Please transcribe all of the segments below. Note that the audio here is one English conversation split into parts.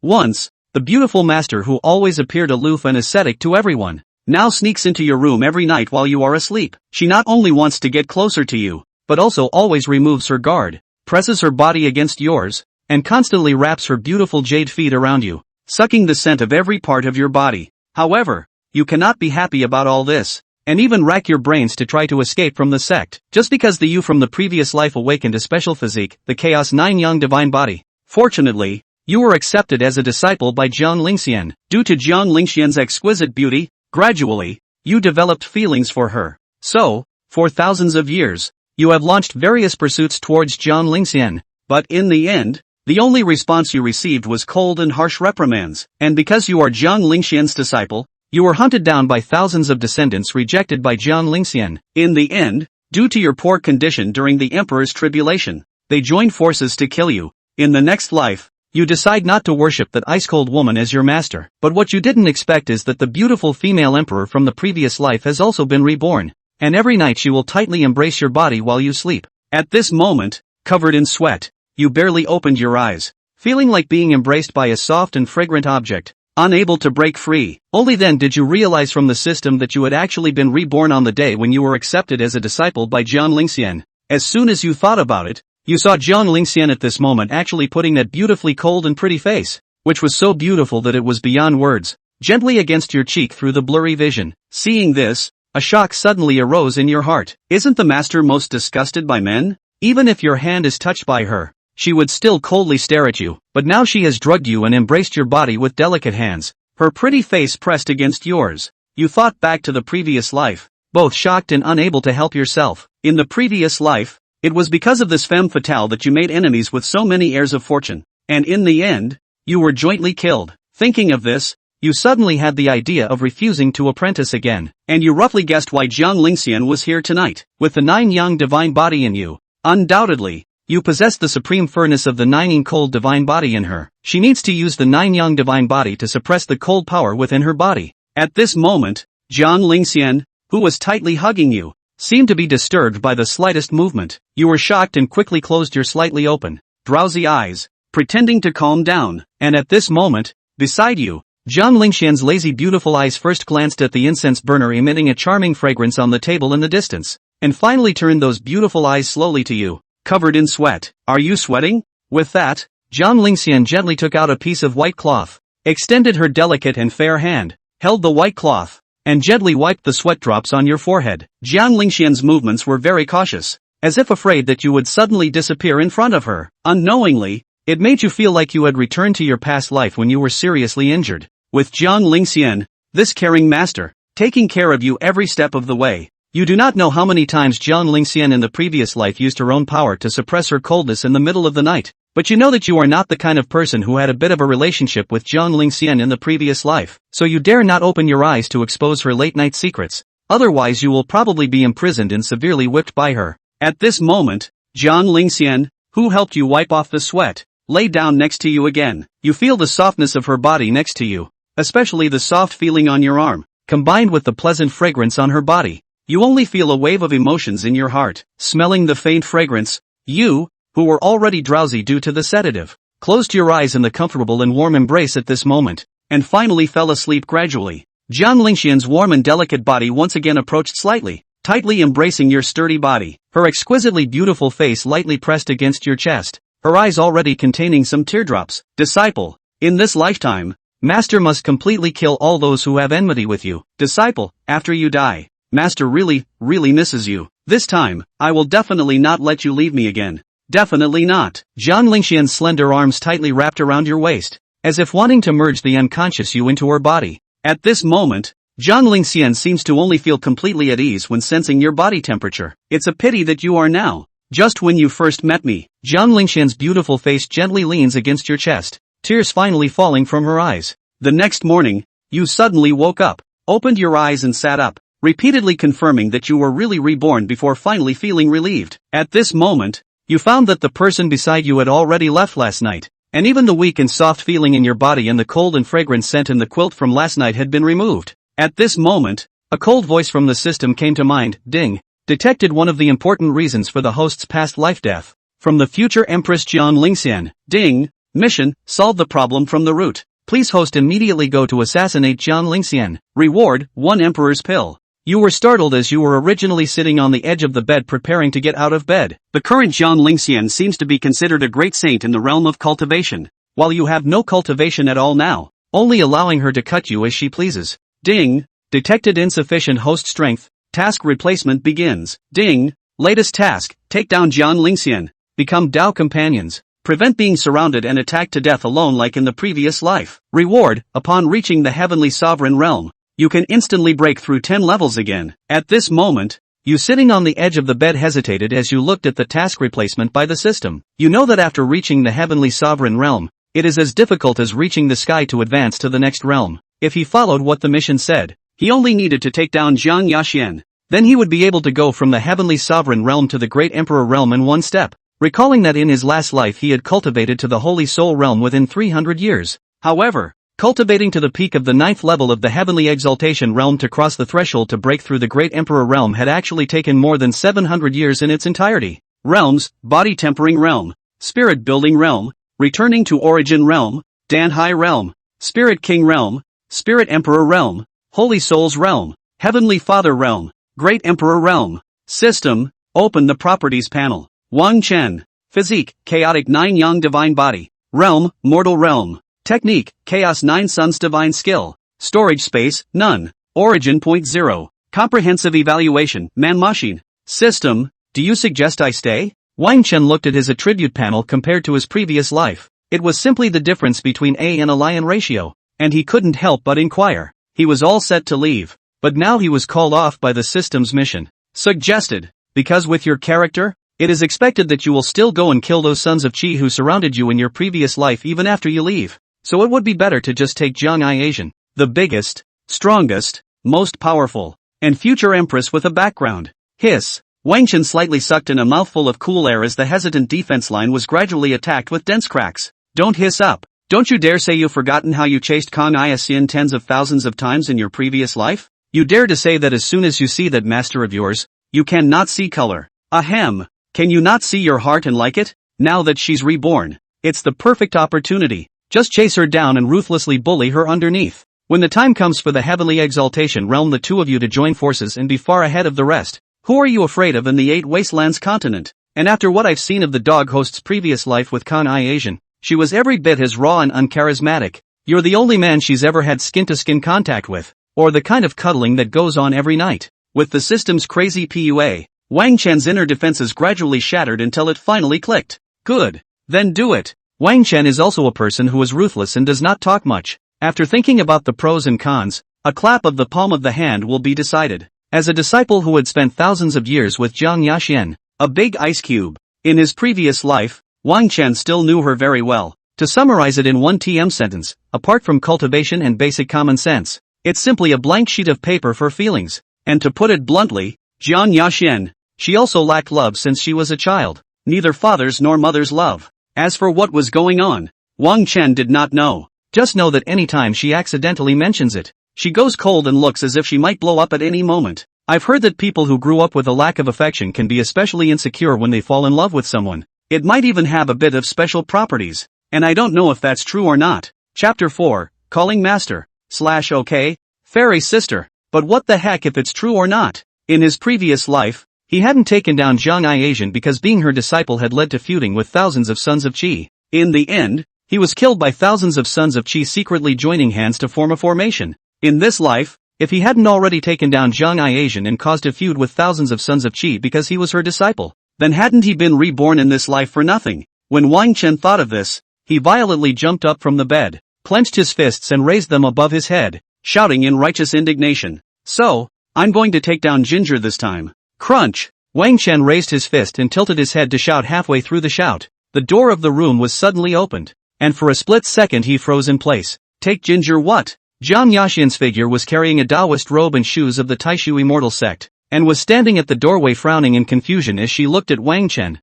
Once, the beautiful master who always appeared aloof and ascetic to everyone, now sneaks into your room every night while you are asleep. She not only wants to get closer to you, but also always removes her guard, presses her body against yours, and constantly wraps her beautiful jade feet around you, sucking the scent of every part of your body. However, you cannot be happy about all this, and even rack your brains to try to escape from the sect, just because the you from the previous life awakened a special physique, the Chaos 9 Young Divine Body. Fortunately, you were accepted as a disciple by Jiang Lingxian. Due to Jiang Lingxian's exquisite beauty, gradually, you developed feelings for her. So, for thousands of years, you have launched various pursuits towards Jiang Lingxian, but in the end, the only response you received was cold and harsh reprimands, and because you are Jiang Lingxian's disciple, you were hunted down by thousands of descendants rejected by Jiang Lingxian. In the end, due to your poor condition during the Emperor's tribulation, they joined forces to kill you. In the next life, you decide not to worship that ice-cold woman as your master. But what you didn't expect is that the beautiful female emperor from the previous life has also been reborn, and every night she will tightly embrace your body while you sleep. At this moment, covered in sweat, you barely opened your eyes, feeling like being embraced by a soft and fragrant object, unable to break free. Only then did you realize from the system that you had actually been reborn on the day when you were accepted as a disciple by Jiang Lingxian. As soon as you thought about it, you saw Jiang Lingxian at this moment actually putting that beautifully cold and pretty face, which was so beautiful that it was beyond words, gently against your cheek through the blurry vision. Seeing this, a shock suddenly arose in your heart. Isn't the master most disgusted by men? Even if your hand is touched by her, she would still coldly stare at you, but now she has drugged you and embraced your body with delicate hands, her pretty face pressed against yours. You thought back to the previous life, both shocked and unable to help yourself. In the previous life, it was because of this femme fatale that you made enemies with so many heirs of fortune, and in the end, you were jointly killed. Thinking of this, you suddenly had the idea of refusing to apprentice again, and you roughly guessed why Jiang Lingxian was here tonight. With the 9 Young Divine Body in you, undoubtedly, you possess the supreme furnace of the 9 cold divine body in her. She needs to use the 9 Young Divine Body to suppress the cold power within her body. At this moment, Jiang Lingxian, who was tightly hugging you, seemed to be disturbed by the slightest movement. You were shocked and quickly closed your slightly open, drowsy eyes, pretending to calm down, and at this moment, beside you, Jiang Lingxian's lazy beautiful eyes first glanced at the incense burner emitting a charming fragrance on the table in the distance, and finally turned those beautiful eyes slowly to you, covered in sweat. Are you sweating? With that, Jiang Lingxian gently took out a piece of white cloth, extended her delicate and fair hand, held the white cloth, and gently wiped the sweat drops on your forehead. Jiang Lingxian's movements were very cautious, as if afraid that you would suddenly disappear in front of her. Unknowingly, it made you feel like you had returned to your past life when you were seriously injured. With Jiang Lingxian, this caring master, taking care of you every step of the way. You do not know how many times Jiang Lingxian in the previous life used her own power to suppress her coldness in the middle of the night. But you know that you are not the kind of person who had a bit of a relationship with Jiang Lingxian in the previous life, so you dare not open your eyes to expose her late-night secrets, otherwise you will probably be imprisoned and severely whipped by her. At this moment, Jiang Lingxian, who helped you wipe off the sweat, lay down next to you again. You feel the softness of her body next to you, especially the soft feeling on your arm, combined with the pleasant fragrance on her body. You only feel a wave of emotions in your heart. Smelling the faint fragrance, you, who were already drowsy due to the sedative, closed your eyes in the comfortable and warm embrace at this moment, and finally fell asleep gradually. Jiang Lingxian's warm and delicate body once again approached slightly, tightly embracing your sturdy body, her exquisitely beautiful face lightly pressed against your chest, her eyes already containing some teardrops. Disciple, in this lifetime, Master must completely kill all those who have enmity with you. Disciple, after you die, Master really misses you. This time, I will definitely not let you leave me again. Definitely not. Jiang Lingxian's slender arms tightly wrapped around your waist, as if wanting to merge the unconscious you into her body. At this moment, Jiang Lingxian seems to only feel completely at ease when sensing your body temperature. It's a pity that you are now. Just when you first met me. Jiang Lingxian's beautiful face gently leans against your chest, tears finally falling from her eyes. The next morning, you suddenly woke up, opened your eyes and sat up, repeatedly confirming that you were really reborn before finally feeling relieved. At this moment, you found that the person beside you had already left last night, and even the weak and soft feeling in your body and the cold and fragrant scent in the quilt from last night had been removed. At this moment, a cold voice from the system came to mind. Ding, detected one of the important reasons for the host's past life death. From the future Empress Jiang Lingxian. Ding, Mission, solve the problem from the root. Please host immediately go to assassinate Jiang Lingxian. Reward, 1 Emperor's Pill. You were startled as you were originally sitting on the edge of the bed preparing to get out of bed. The current Jiang Lingxian seems to be considered a great saint in the realm of cultivation, while you have no cultivation at all now, only allowing her to cut you as she pleases. Ding! Detected insufficient host strength. Task replacement begins. Ding! Latest task, take down Jiang Lingxian. Become Dao companions. Prevent being surrounded and attacked to death alone like in the previous life. Reward, upon reaching the heavenly sovereign realm, you can instantly break through 10 levels again. At this moment, you sitting on the edge of the bed hesitated as you looked at the task replacement by the system. You know that after reaching the heavenly sovereign realm, it is as difficult as reaching the sky to advance to the next realm. If he followed what the mission said, he only needed to take down Jiang Yaxian. Then he would be able to go from the heavenly sovereign realm to the great emperor realm in one step. Recalling that in his last life he had cultivated to the holy soul realm within 300 years. However, cultivating to the peak of the 9th level of the heavenly exaltation realm to cross the threshold to break through the great emperor realm had actually taken more than 700 years in its entirety. Realms, body tempering realm, spirit building realm, returning to origin realm, Danhai realm, spirit king realm, spirit emperor realm, holy souls realm, heavenly father realm, great emperor realm. System, open the properties panel. Wang Chen. Physique, chaotic 9 yang divine body. Realm, mortal realm. Technique, chaos 9 suns divine skill. Storage space, none. Origin 0. Comprehensive evaluation, man machine. System, do you suggest I stay? Wang Chen looked at his attribute panel compared to his previous life. It was simply the difference between A and a lion ratio, and he couldn't help but inquire. He was all set to leave, but now he was called off by the system's mission. Suggested, because with your character, it is expected that you will still go and kill those sons of Qi who surrounded you in your previous life even after you leave. So it would be better to just take Jiang Aiasian, the biggest, strongest, most powerful, and future empress with a background. Hiss. Wang Chen slightly sucked in a mouthful of cool air as the hesitant defense line was gradually attacked with dense cracks. Don't hiss up. Don't you dare say you've forgotten how you chased Kang Aiasian tens of thousands of times in your previous life? You dare to say that as soon as you see that master of yours, you cannot see color. Ahem. Can you not see your heart and like it? Now that she's reborn, it's the perfect opportunity. Just chase her down and ruthlessly bully her underneath. When the time comes for the heavenly exaltation realm, the two of you to join forces and be far ahead of the rest. Who are you afraid of in the 8 wastelands continent? And after what I've seen of the dog host's previous life with Kang Aiasian, she was every bit as raw and uncharismatic. You're the only man she's ever had skin-to-skin contact with, or the kind of cuddling that goes on every night. With the system's crazy PUA, Wang Chen's inner defenses gradually shattered until it finally clicked. Good. Then do it. Wang Chen is also a person who is ruthless and does not talk much. After thinking about the pros and cons, a clap of the palm of the hand will be decided. As a disciple who had spent thousands of years with Jiang Yaxian, a big ice cube, in his previous life, Wang Chen still knew her very well. To summarize it in one TM sentence, apart from cultivation and basic common sense, it's simply a blank sheet of paper for feelings. And to put it bluntly, Jiang Yaxian, she also lacked love since she was a child. Neither father's nor mother's love. As for what was going on, Wang Chen did not know. Just know that any time she accidentally mentions it, she goes cold and looks as if she might blow up at any moment. I've heard that people who grew up with a lack of affection can be especially insecure when they fall in love with someone. It might even have a bit of special properties. And I don't know if that's true or not. Chapter 4, Calling Master, / OK, Fairy Sister. But what the heck if it's true or not? In his previous life, he hadn't taken down Jiang Aiasian because being her disciple had led to feuding with thousands of sons of Qi. In the end, he was killed by thousands of sons of Qi secretly joining hands to form a formation. In this life, if he hadn't already taken down Jiang Aiasian and caused a feud with thousands of sons of Qi because he was her disciple, then hadn't he been reborn in this life for nothing? When Wang Chen thought of this, he violently jumped up from the bed, clenched his fists and raised them above his head, shouting in righteous indignation. So, I'm going to take down Ginger this time. Crunch! Wang Chen raised his fist and tilted his head to shout. Halfway through the shout, the door of the room was suddenly opened, and for a split second he froze in place. Take Ginger what? Jiang Yaxian's figure was carrying a Taoist robe and shoes of the Taishu immortal sect, and was standing at the doorway frowning in confusion as she looked at Wang Chen.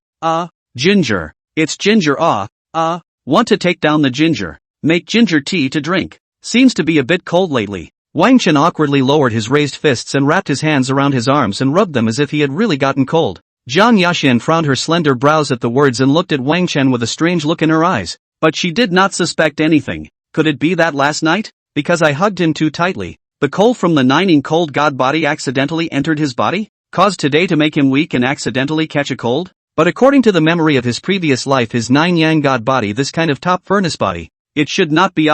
Ginger. It's Ginger. Want to take down the Ginger. Make ginger tea to drink. Seems to be a bit cold lately. Wang Chen awkwardly lowered his raised fists and wrapped his hands around his arms and rubbed them as if he had really gotten cold. Jiang Yaxian frowned her slender brows at the words and looked at Wang Chen with a strange look in her eyes. But she did not suspect anything. Could it be that last night? Because I hugged him too tightly, the cold from the nining cold god body accidentally entered his body? Caused today to make him weak and accidentally catch a cold? But according to the memory of his previous life, his 9 yang god body, this kind of top furnace body, it should not be.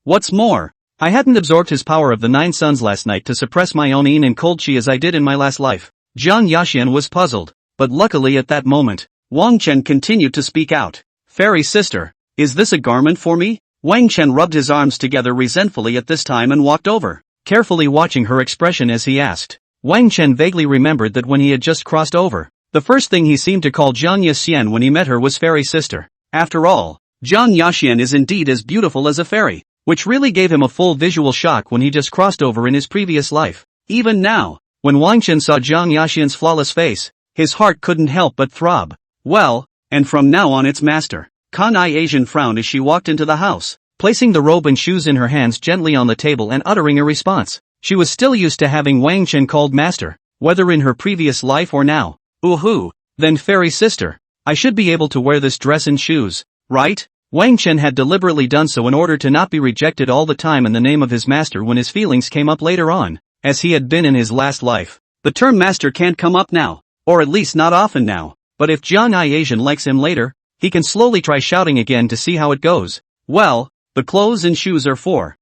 What's more, I hadn't absorbed his power of the 9 suns last night to suppress my own yin and cold chi as I did in my last life. Jiang Yaxian was puzzled, but luckily at that moment, Wang Chen continued to speak out. Fairy sister, is this a garment for me? Wang Chen rubbed his arms together resentfully at this time and walked over, carefully watching her expression as he asked. Wang Chen vaguely remembered that when he had just crossed over, the first thing he seemed to call Jiang Yaxian when he met her was fairy sister. After all, Jiang Yaxian is indeed as beautiful as a fairy, which really gave him a full visual shock when he just crossed over in his previous life. Even now, when Wang Chen saw Jiang Yaxian's flawless face, his heart couldn't help but throb. Well, and from now on it's master. Kanai Asian frowned as she walked into the house, placing the robe and shoes in her hands gently on the table and uttering a response. She was still used to having Wang Chen called master, whether in her previous life or now. Ooh, then fairy sister, I should be able to wear this dress and shoes, right? Wang Chen had deliberately done so in order to not be rejected all the time in the name of his master when his feelings came up later on, as he had been in his last life. The term master can't come up now, or at least not often now, but if Jiang Asian likes him later, he can slowly try shouting again to see how it goes. Well, the clothes and shoes are for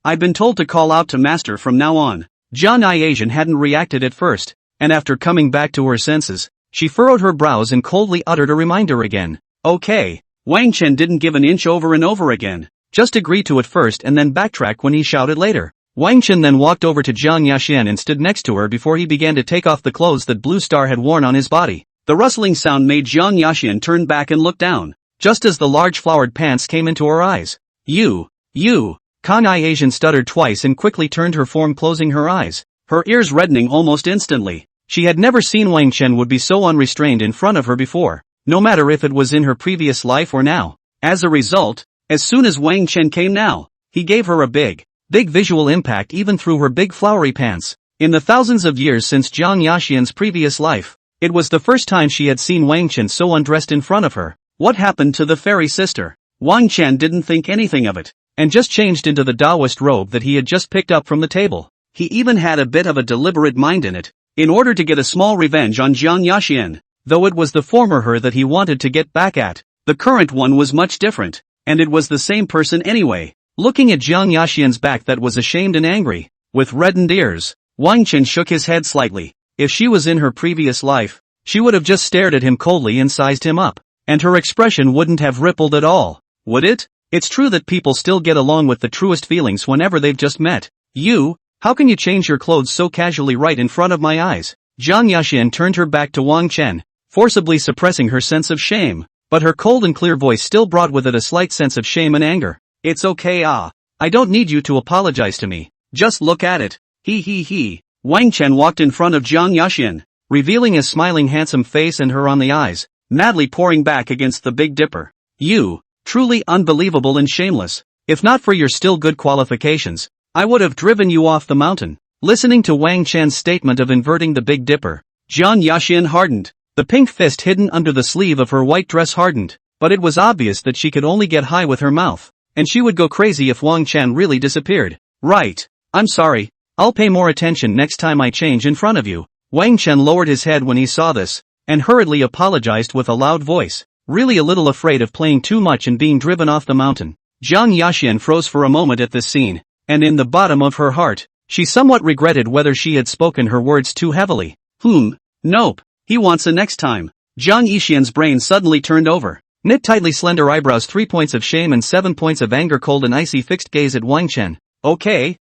I've been told to call out to master from now on. Jiang Asian hadn't reacted at first, and after coming back to her senses, she furrowed her brows and coldly uttered a reminder again. Okay. Wang Chen didn't give an inch over and over again, just agree to it first and then backtrack when he shouted later. Wang Chen then walked over to Jiang Yaxian and stood next to her before he began to take off the clothes that Blue Star had worn on his body. The rustling sound made Jiang Yaxian turn back and look down, just as the large flowered pants came into her eyes. You, Kanai Asian stuttered twice and quickly turned her form, closing her eyes, her ears reddening almost instantly. She had never seen Wang Chen would be so unrestrained in front of her before, no matter if it was in her previous life or now. As a result, as soon as Wang Chen came now, he gave her a big visual impact even through her big flowery pants. In the thousands of years since Jiang Yaxian's previous life, it was the first time she had seen Wang Chen so undressed in front of her. What happened to the fairy sister? Wang Chen didn't think anything of it, and just changed into the Taoist robe that he had just picked up from the table. He even had a bit of a deliberate mind in it, in order to get a small revenge on Jiang Yaxian. Though it was the former her that he wanted to get back at, the current one was much different, and it was the same person anyway. Looking at Jiang Yaxian's back that was ashamed and angry, with reddened ears, Wang Chen shook his head slightly. If she was in her previous life, she would have just stared at him coldly and sized him up, and her expression wouldn't have rippled at all, would it? It's true that people still get along with the truest feelings whenever they've just met. How can you change your clothes so casually right in front of my eyes? Jiang Yaxian turned her back to Wang Chen, forcibly suppressing her sense of shame, but her cold and clear voice still brought with it a slight sense of shame and anger. It's okay. I don't need you to apologize to me. Just look at it. He. Wang Chen walked in front of Jiang Yaxian, revealing his smiling handsome face and her on the eyes, madly pouring back against the Big Dipper. You, truly unbelievable and shameless. If not for your still good qualifications, I would have driven you off the mountain. Listening to Wang Chen's statement of inverting the Big Dipper, Jiang Yaxian hardened. The pink fist hidden under the sleeve of her white dress hardened, but it was obvious that she could only get high with her mouth, and she would go crazy if Wang Chen really disappeared. Right. I'm sorry. I'll pay more attention next time I change in front of you. Wang Chen lowered his head when he saw this, and hurriedly apologized with a loud voice, really a little afraid of playing too much and being driven off the mountain. Jiang Yaxian froze for a moment at this scene, and in the bottom of her heart, she somewhat regretted whether she had spoken her words too heavily. Nope. He wants a next time. Jiang Yaxian's brain suddenly turned over. Knit tightly slender eyebrows, 3 points of shame and 7 points of anger, cold and icy fixed gaze at Wang Chen. Okay.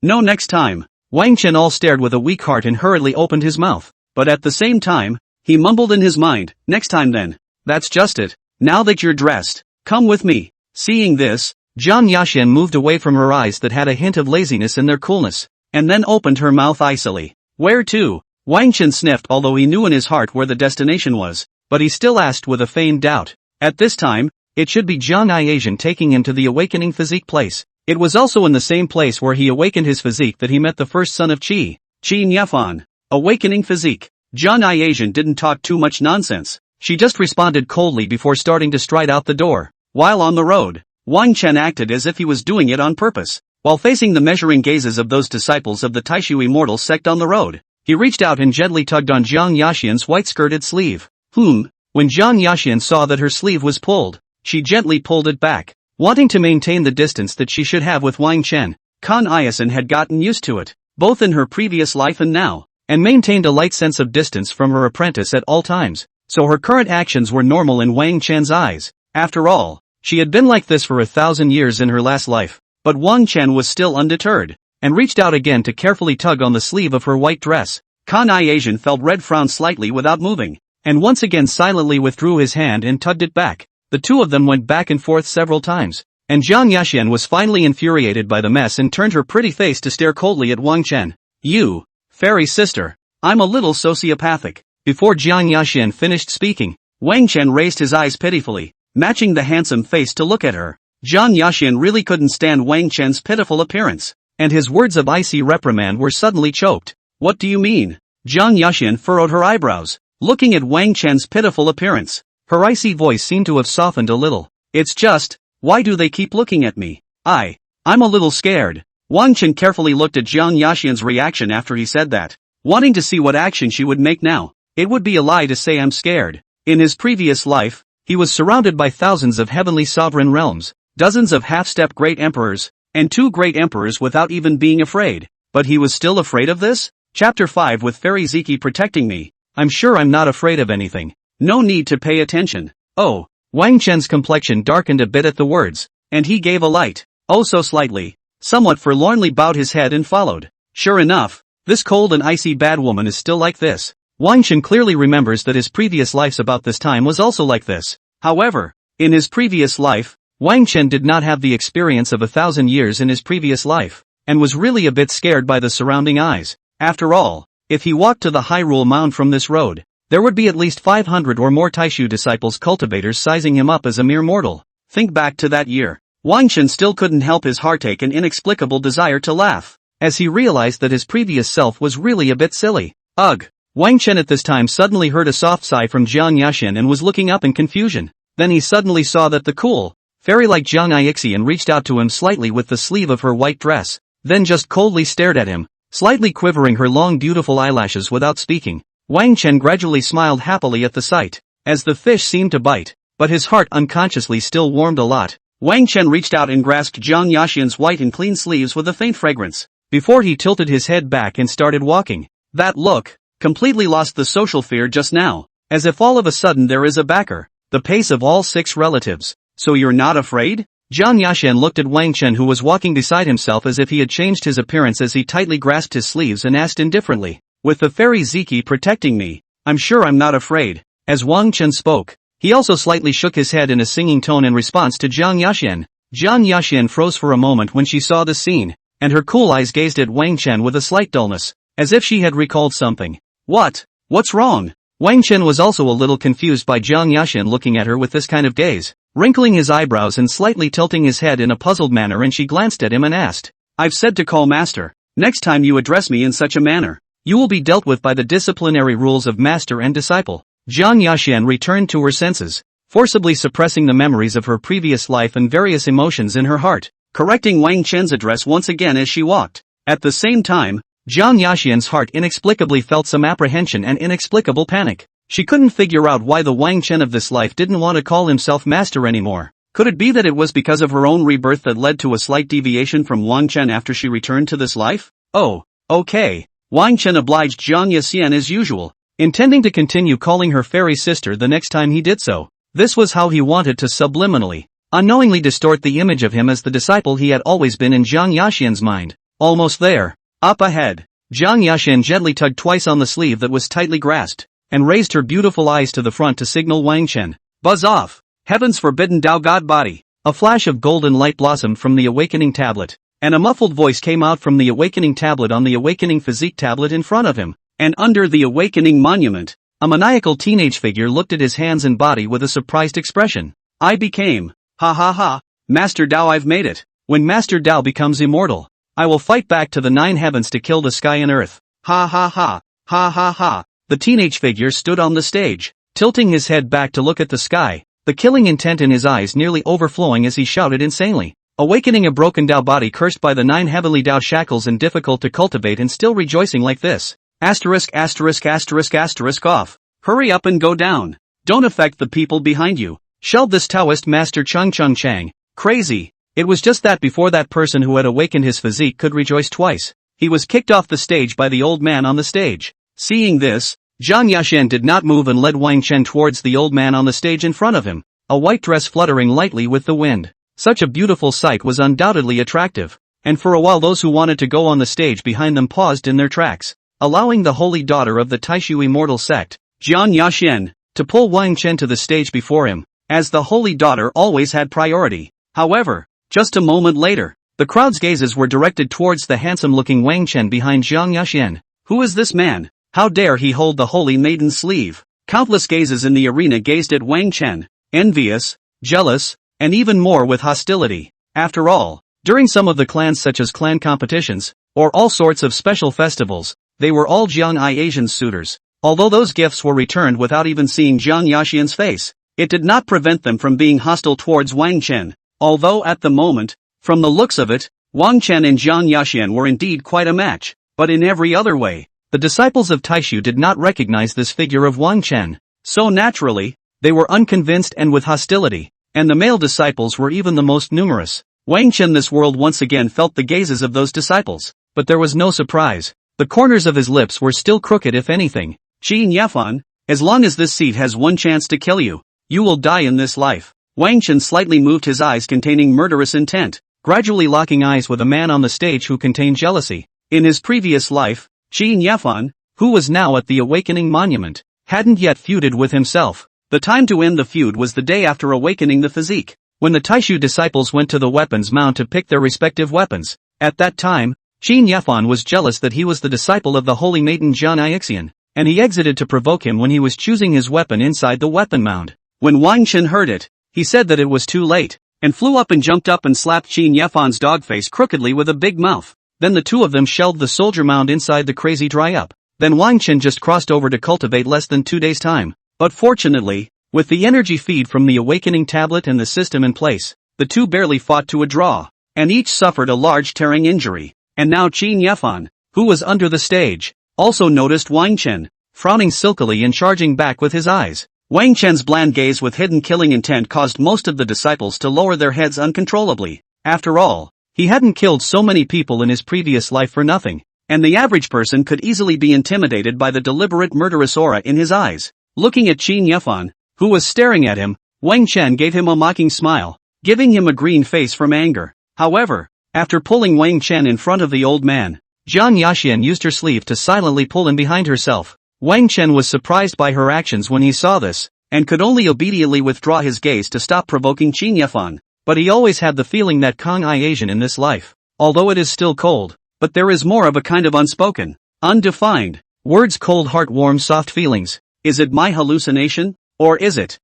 No next time. Wang Chen all stared with a weak heart and hurriedly opened his mouth. But at the same time, he mumbled in his mind, next time then. That's just it. Now that you're dressed, come with me. Seeing this, Jiang Yaxian moved away from her eyes that had a hint of laziness in their coolness, and then opened her mouth icily. Where to? Wang Chen sniffed, although he knew in his heart where the destination was, but he still asked with a feigned doubt. At this time, it should be Jiang Asian taking him to the awakening physique place. It was also in the same place where he awakened his physique that he met the first son of Qi Nyefan. Awakening physique. Jiang Asian didn't talk too much nonsense. She just responded coldly before starting to stride out the door. While on the road, Wang Chen acted as if he was doing it on purpose. While facing the measuring gazes of those disciples of the Taishu immortal sect on the road, he reached out and gently tugged on Jiang Yaxian's white-skirted sleeve. When Jiang Yaxian saw that her sleeve was pulled, she gently pulled it back. Wanting to maintain the distance that she should have with Wang Chen, Kan Iasen had gotten used to it, both in her previous life and now, and maintained a light sense of distance from her apprentice at all times, so her current actions were normal in Wang Chen's eyes. After all, she had been like this for 1,000 years in her last life, but Wang Chen was still undeterred, and reached out again to carefully tug on the sleeve of her white dress. Kan Iasen felt red frown slightly without moving, and once again silently withdrew his hand and tugged it back. The two of them went back and forth several times, and Jiang Yaxian was finally infuriated by the mess and turned her pretty face to stare coldly at Wang Chen. "You, fairy sister, I'm a little sociopathic." Before Jiang Yaxian finished speaking, Wang Chen raised his eyes pitifully, matching the handsome face to look at her. Jiang Yaxian really couldn't stand Wang Chen's pitiful appearance, and his words of icy reprimand were suddenly choked. "What do you mean?" Jiang Yaxian furrowed her eyebrows, looking at Wang Chen's pitiful appearance. Her icy voice seemed to have softened a little. "It's just, why do they keep looking at me? I'm a little scared." Wang Chen carefully looked at Jiang Yaxian's reaction after he said that, wanting to see what action she would make now. It would be a lie to say I'm scared. In his previous life, he was surrounded by thousands of heavenly sovereign realms, dozens of half-step great emperors, and 2 great emperors without even being afraid. But he was still afraid of this? Chapter 5 With Fairy Ziki protecting me. I'm sure I'm not afraid of anything. No need to pay attention. Oh, Wang Chen's complexion darkened a bit at the words, and he gave a light, oh so slightly, somewhat forlornly bowed his head and followed. Sure enough, this cold and icy bad woman is still like this. Wang Chen clearly remembers that his previous life about this time was also like this. However, in his previous life, Wang Chen did not have the experience of 1,000 years in his previous life, and was really a bit scared by the surrounding eyes. After all, if he walked to the Hyrule Mound from this road, there would be at least 500 or more Taishu disciples cultivators sizing him up as a mere mortal. Think back to that year. Wang Chen still couldn't help his heartache and inexplicable desire to laugh, as he realized that his previous self was really a bit silly. Ugh! Wang Chen at this time suddenly heard a soft sigh from Jiang Yaxian and was looking up in confusion. Then he suddenly saw that the cool, fairy-like Jiang Yaxian reached out to him slightly with the sleeve of her white dress, then just coldly stared at him, slightly quivering her long beautiful eyelashes without speaking. Wang Chen gradually smiled happily at the sight, as the fish seemed to bite, but his heart unconsciously still warmed a lot. Wang Chen reached out and grasped Jiang Yaxian's white and clean sleeves with a faint fragrance, before he tilted his head back and started walking. That look completely lost the social fear just now, as if all of a sudden there is a backer, the pace of all 6 relatives. So you're not afraid? Jiang Yaxian looked at Wang Chen, who was walking beside himself, as if he had changed his appearance, as he tightly grasped his sleeves and asked indifferently, "With the fairy Ziki protecting me, I'm sure I'm not afraid." As Wang Chen spoke, he also slightly shook his head in a singing tone in response to Jiang Yaxian. Jiang Yaxian froze for a moment when she saw the scene, and her cool eyes gazed at Wang Chen with a slight dullness, as if she had recalled something. What's wrong? Wang Chen was also a little confused by Jiang Yaxian looking at her with this kind of gaze, wrinkling his eyebrows and slightly tilting his head in a puzzled manner, and she glanced at him and asked, "I've said to call master. Next time you address me in such a manner, you will be dealt with by the disciplinary rules of master and disciple." Jiang Yaxian returned to her senses, forcibly suppressing the memories of her previous life and various emotions in her heart, correcting Wang Chen's address once again as she walked. At the same time, Jiang Yaxian's heart inexplicably felt some apprehension and inexplicable panic. She couldn't figure out why the Wang Chen of this life didn't want to call himself master anymore. Could it be that it was because of her own rebirth that led to a slight deviation from Wang Chen after she returned to this life? Oh, okay. Wang Chen obliged Jiang Yaxian as usual, intending to continue calling her fairy sister the next time he did so. This was how he wanted to subliminally, unknowingly distort the image of him as the disciple he had always been in Jiang Yaxian's mind. Almost there. Up ahead. Jiang Yaxian gently tugged twice on the sleeve that was tightly grasped, and raised her beautiful eyes to the front to signal Wang Chen. Buzz off! Heaven's forbidden Tao God body! A flash of golden light blossomed from the awakening tablet, and a muffled voice came out from the awakening tablet on the awakening physique tablet in front of him, and under the awakening monument, a maniacal teenage figure looked at his hands and body with a surprised expression. I became, ha ha ha, Master Tao. I've made it. When Master Tao becomes immortal, I will fight back to the 9 heavens to kill the sky and earth. Ha ha ha, ha ha ha. The teenage figure stood on the stage, tilting his head back to look at the sky, the killing intent in his eyes nearly overflowing as he shouted insanely, awakening a broken Dao body cursed by the 9 heavenly Dao shackles and difficult to cultivate and still rejoicing like this. Asterisk asterisk asterisk asterisk off. Hurry up and go down. Don't affect the people behind you. Shelve this Taoist master Chung Chung Chang. Crazy. It was just that before that person who had awakened his physique could rejoice twice, he was kicked off the stage by the old man on the stage. Seeing this, Zhang Yaxuan did not move and led Wang Chen towards the old man on the stage in front of him, a white dress fluttering lightly with the wind. Such a beautiful sight was undoubtedly attractive, and for a while those who wanted to go on the stage behind them paused in their tracks, allowing the holy daughter of the Taishu immortal sect, Zhang Yaxuan, to pull Wang Chen to the stage before him, as the holy daughter always had priority. However, just a moment later, the crowd's gazes were directed towards the handsome-looking Wang Chen behind Zhang Yaxuan. Who is this man? How dare he hold the holy maiden's sleeve? Countless gazes in the arena gazed at Wang Chen, envious, jealous, and even more with hostility. After all, during some of the clans such as clan competitions, or all sorts of special festivals, they were all Jiang'ai Asian suitors. Although those gifts were returned without even seeing Zhang Yaxuan's face, it did not prevent them from being hostile towards Wang Chen. Although at the moment, from the looks of it, Wang Chen and Zhang Yaxuan were indeed quite a match, but in every other way, the disciples of Taishu did not recognize this figure of Wang Chen. So naturally, they were unconvinced and with hostility, and the male disciples were even the most numerous. Wang Chen this world once again felt the gazes of those disciples, but there was no surprise. The corners of his lips were still crooked if anything. Qin Yafan, as long as this seed has one chance to kill you, you will die in this life. Wang Chen slightly moved his eyes containing murderous intent, gradually locking eyes with a man on the stage who contained jealousy. In his previous life, Qin Yafan, who was now at the Awakening Monument, hadn't yet feuded with himself. The time to end the feud was the day after awakening the physique, when the Taishu disciples went to the weapons mound to pick their respective weapons. At that time, Qin Yafan was jealous that he was the disciple of the holy maiden Zhang Yaxuan, and he exited to provoke him when he was choosing his weapon inside the weapon mound. When Wang Chen heard it, he said that it was too late, and flew up and jumped up and slapped Qin Yafan's dog face crookedly with a big mouth. Then the two of them shelved the soldier mound inside the crazy dry up. Then Wang Chen just crossed over to cultivate less than 2 days' time. But fortunately, with the energy feed from the awakening tablet and the system in place, the two barely fought to a draw, and each suffered a large tearing injury. And now Qin Yafan, who was under the stage, also noticed Wang Chen, frowning silkily and charging back with his eyes. Wang Chen's bland gaze with hidden killing intent caused most of the disciples to lower their heads uncontrollably. After all, he hadn't killed so many people in his previous life for nothing, and the average person could easily be intimidated by the deliberate murderous aura in his eyes. Looking at Qin Yafan, who was staring at him, Wang Chen gave him a mocking smile, giving him a green face from anger. However, after pulling Wang Chen in front of the old man, Zhang Yaxuan used her sleeve to silently pull him behind herself. Wang Chen was surprised by her actions when he saw this, and could only obediently withdraw his gaze to stop provoking Qin Yafan. But he always had the feeling that Kang-I Asian in this life, although it is still cold, but there is more of a kind of unspoken, undefined, words cold heart warm soft feelings. Is it my hallucination? Or is it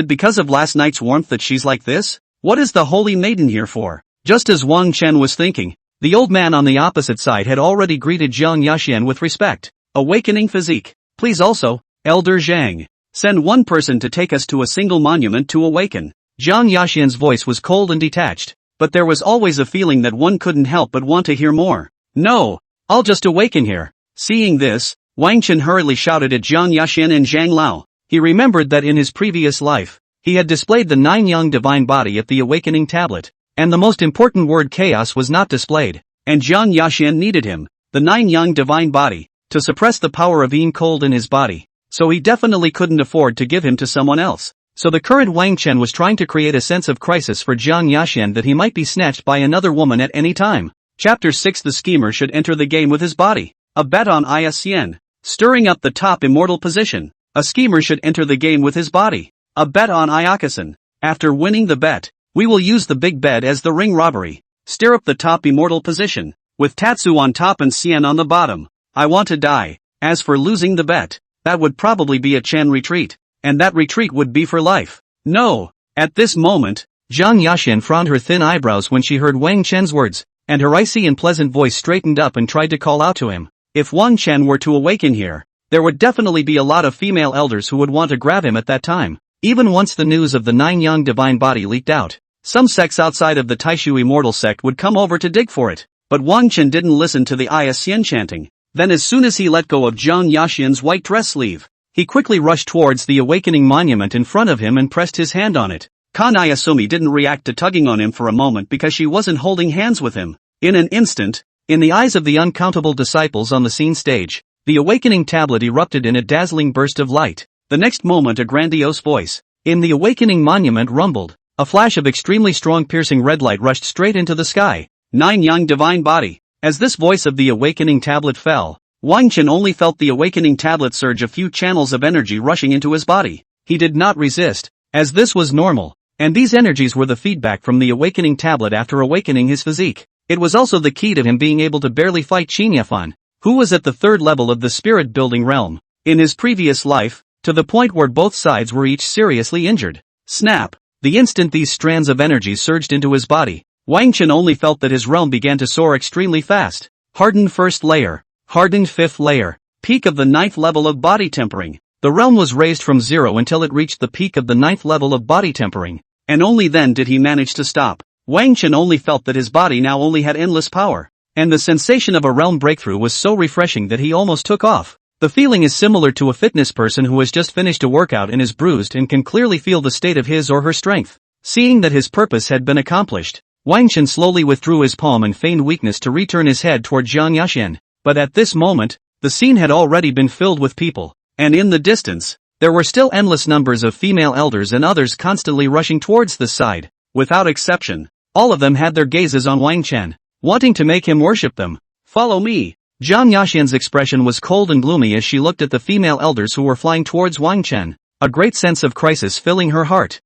because of last night's warmth that she's like this? What is the holy maiden here for? Just as Wang Chen was thinking, the old man on the opposite side had already greeted Zhang Yaxuan with respect. Awakening physique. Please also, Elder Zhang, send one person to take us to a single monument to awaken. Zhang Yaxuan's voice was cold and detached, but there was always a feeling that one couldn't help but want to hear more. No, I'll just awaken here. Seeing this, Wang Chen hurriedly shouted at Zhang Yaxuan and Zhang Lao. He remembered that in his previous life, he had displayed the 9 young divine body at the awakening tablet, and the most important word chaos was not displayed, and Zhang Yaxuan needed him, the 9 young divine body, to suppress the power of Yin cold in his body, so he definitely couldn't afford to give him to someone else. So the current Wang Chen was trying to create a sense of crisis for Zhang Yaxuan that he might be snatched by another woman at any time. Chapter 6. The schemer should enter the game with his body. A bet on ISCN. Stirring up the top immortal position. A schemer should enter the game with his body. A bet on Iakasan. After winning the bet, we will use the big bed as the ring robbery. Stir up the top immortal position, with Tatsu on top and Cien on the bottom. I want to die. As for losing the bet, that would probably be a Chan retreat. And that retreat would be for life. No. At this moment, Zhang Yaxuan frowned her thin eyebrows when she heard Wang Chen's words, and her icy and pleasant voice straightened up and tried to call out to him. If Wang Chen were to awaken here, there would definitely be a lot of female elders who would want to grab him at that time. Even once the news of the 9 Yang divine body leaked out, some sects outside of the Taishu immortal sect would come over to dig for it. But Wang Chen didn't listen to the Xian chanting. Then as soon as he let go of Zhang Yaxian's white dress sleeve, he quickly rushed towards the awakening monument in front of him and pressed his hand on it. Kan Iasumi didn't react to tugging on him for a moment because she wasn't holding hands with him. In an instant, in the eyes of the uncountable disciples on the scene stage, the awakening tablet erupted in a dazzling burst of light. The next moment a grandiose voice in the awakening monument rumbled. A flash of extremely strong piercing red light rushed straight into the sky. 9 Yang divine body. As this voice of the awakening tablet fell, Wang Chen only felt the awakening tablet surge a few channels of energy rushing into his body. He did not resist, as this was normal, and these energies were the feedback from the awakening tablet after awakening his physique. It was also the key to him being able to barely fight Qin Yafan, who was at the 3rd level of the spirit building realm, in his previous life, to the point where both sides were each seriously injured. Snap! The instant these strands of energy surged into his body, Wang Chen only felt that his realm began to soar extremely fast. Hardened 1st layer. Hardened 5th layer. Peak of the 9th level of body tempering. The realm was raised from 0 until it reached the peak of the 9th level of body tempering. And only then did he manage to stop. Wang Chen only felt that his body now only had endless power. And the sensation of a realm breakthrough was so refreshing that he almost took off. The feeling is similar to a fitness person who has just finished a workout and is bruised and can clearly feel the state of his or her strength. Seeing that his purpose had been accomplished, Wang Chen slowly withdrew his palm and feigned weakness to return his head toward Zhang Yaxian. But at this moment, the scene had already been filled with people, and in the distance, there were still endless numbers of female elders and others constantly rushing towards this side. Without exception, all of them had their gazes on Wang Chen, wanting to make him worship them. Follow me. Zhang Yaxian's expression was cold and gloomy as she looked at the female elders who were flying towards Wang Chen, a great sense of crisis filling her heart.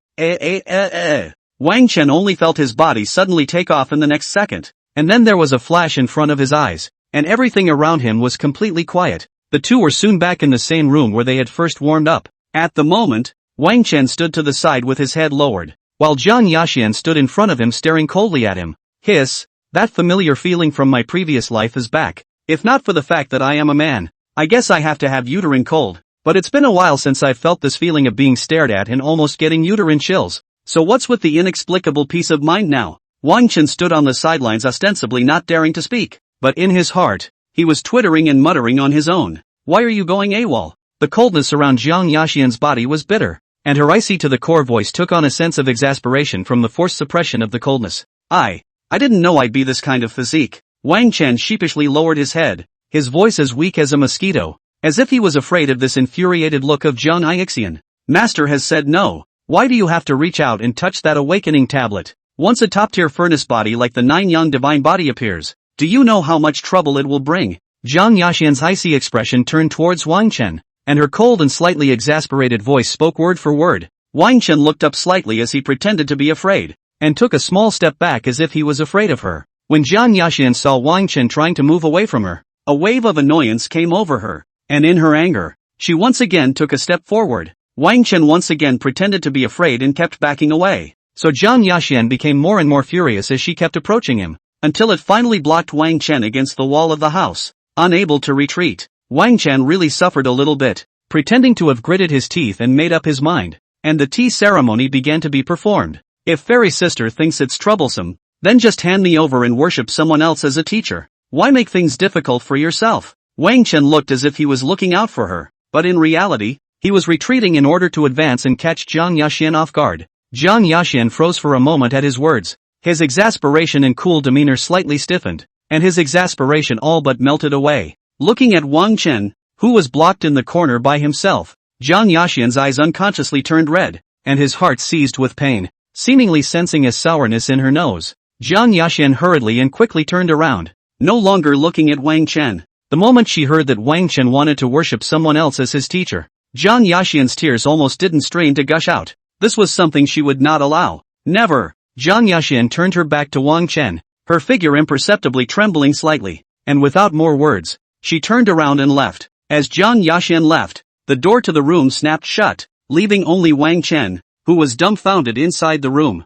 Wang Chen only felt his body suddenly take off in the next second, and then there was a flash in front of his eyes, and everything around him was completely quiet. The two were soon back in the same room where they had first warmed up. At the moment, Wang Chen stood to the side with his head lowered, while Zhang Yaxian stood in front of him staring coldly at him. Hiss, that familiar feeling from my previous life is back. If not for the fact that I am a man, I guess I have to have uterine cold, but it's been a while since I've felt this feeling of being stared at and almost getting uterine chills. So what's with the inexplicable peace of mind now? Wang Chen stood on the sidelines ostensibly not daring to speak, but in his heart, he was twittering and muttering on his own. Why are you going AWOL? The coldness around Zhang Yaxian's body was bitter, and her icy to the core voice took on a sense of exasperation from the forced suppression of the coldness. I didn't know I'd be this kind of physique. Wang Chen sheepishly lowered his head, his voice as weak as a mosquito, as if he was afraid of this infuriated look of Zhang Yaxian. Master has said no. Why do you have to reach out and touch that awakening tablet? Once a top-tier furnace body like the 9 Yang divine body appears, do you know how much trouble it will bring? Zhang Yaxian's icy expression turned towards Wang Chen, and her cold and slightly exasperated voice spoke word for word. Wang Chen looked up slightly as he pretended to be afraid, and took a small step back as if he was afraid of her. When Zhang Yaxian saw Wang Chen trying to move away from her, a wave of annoyance came over her, and in her anger, she once again took a step forward. Wang Chen once again pretended to be afraid and kept backing away. So Zhang Yaxian became more and more furious as she kept approaching him, until it finally blocked Wang Chen against the wall of the house. Unable to retreat, Wang Chen really suffered a little bit, pretending to have gritted his teeth and made up his mind, and the tea ceremony began to be performed. If Fairy Sister thinks it's troublesome, then just hand me over and worship someone else as a teacher. Why make things difficult for yourself? Wang Chen looked as if he was looking out for her, but in reality, he was retreating in order to advance and catch Zhang Yaxian off guard. Zhang Yaxian froze for a moment at his words. His exasperation and cool demeanor slightly stiffened, and his exasperation all but melted away. Looking at Wang Chen, who was blocked in the corner by himself, Zhang Yaxian's eyes unconsciously turned red, and his heart seized with pain, seemingly sensing a sourness in her nose. Zhang Yaxian hurriedly and quickly turned around, no longer looking at Wang Chen. The moment she heard that Wang Chen wanted to worship someone else as his teacher, Zhang Yaxian's tears almost didn't strain to gush out. This was something she would not allow. Never! Zhang Yaxian turned her back to Wang Chen, her figure imperceptibly trembling slightly, and without more words, she turned around and left. As Zhang Yaxian left, the door to the room snapped shut, leaving only Wang Chen, who was dumbfounded inside the room.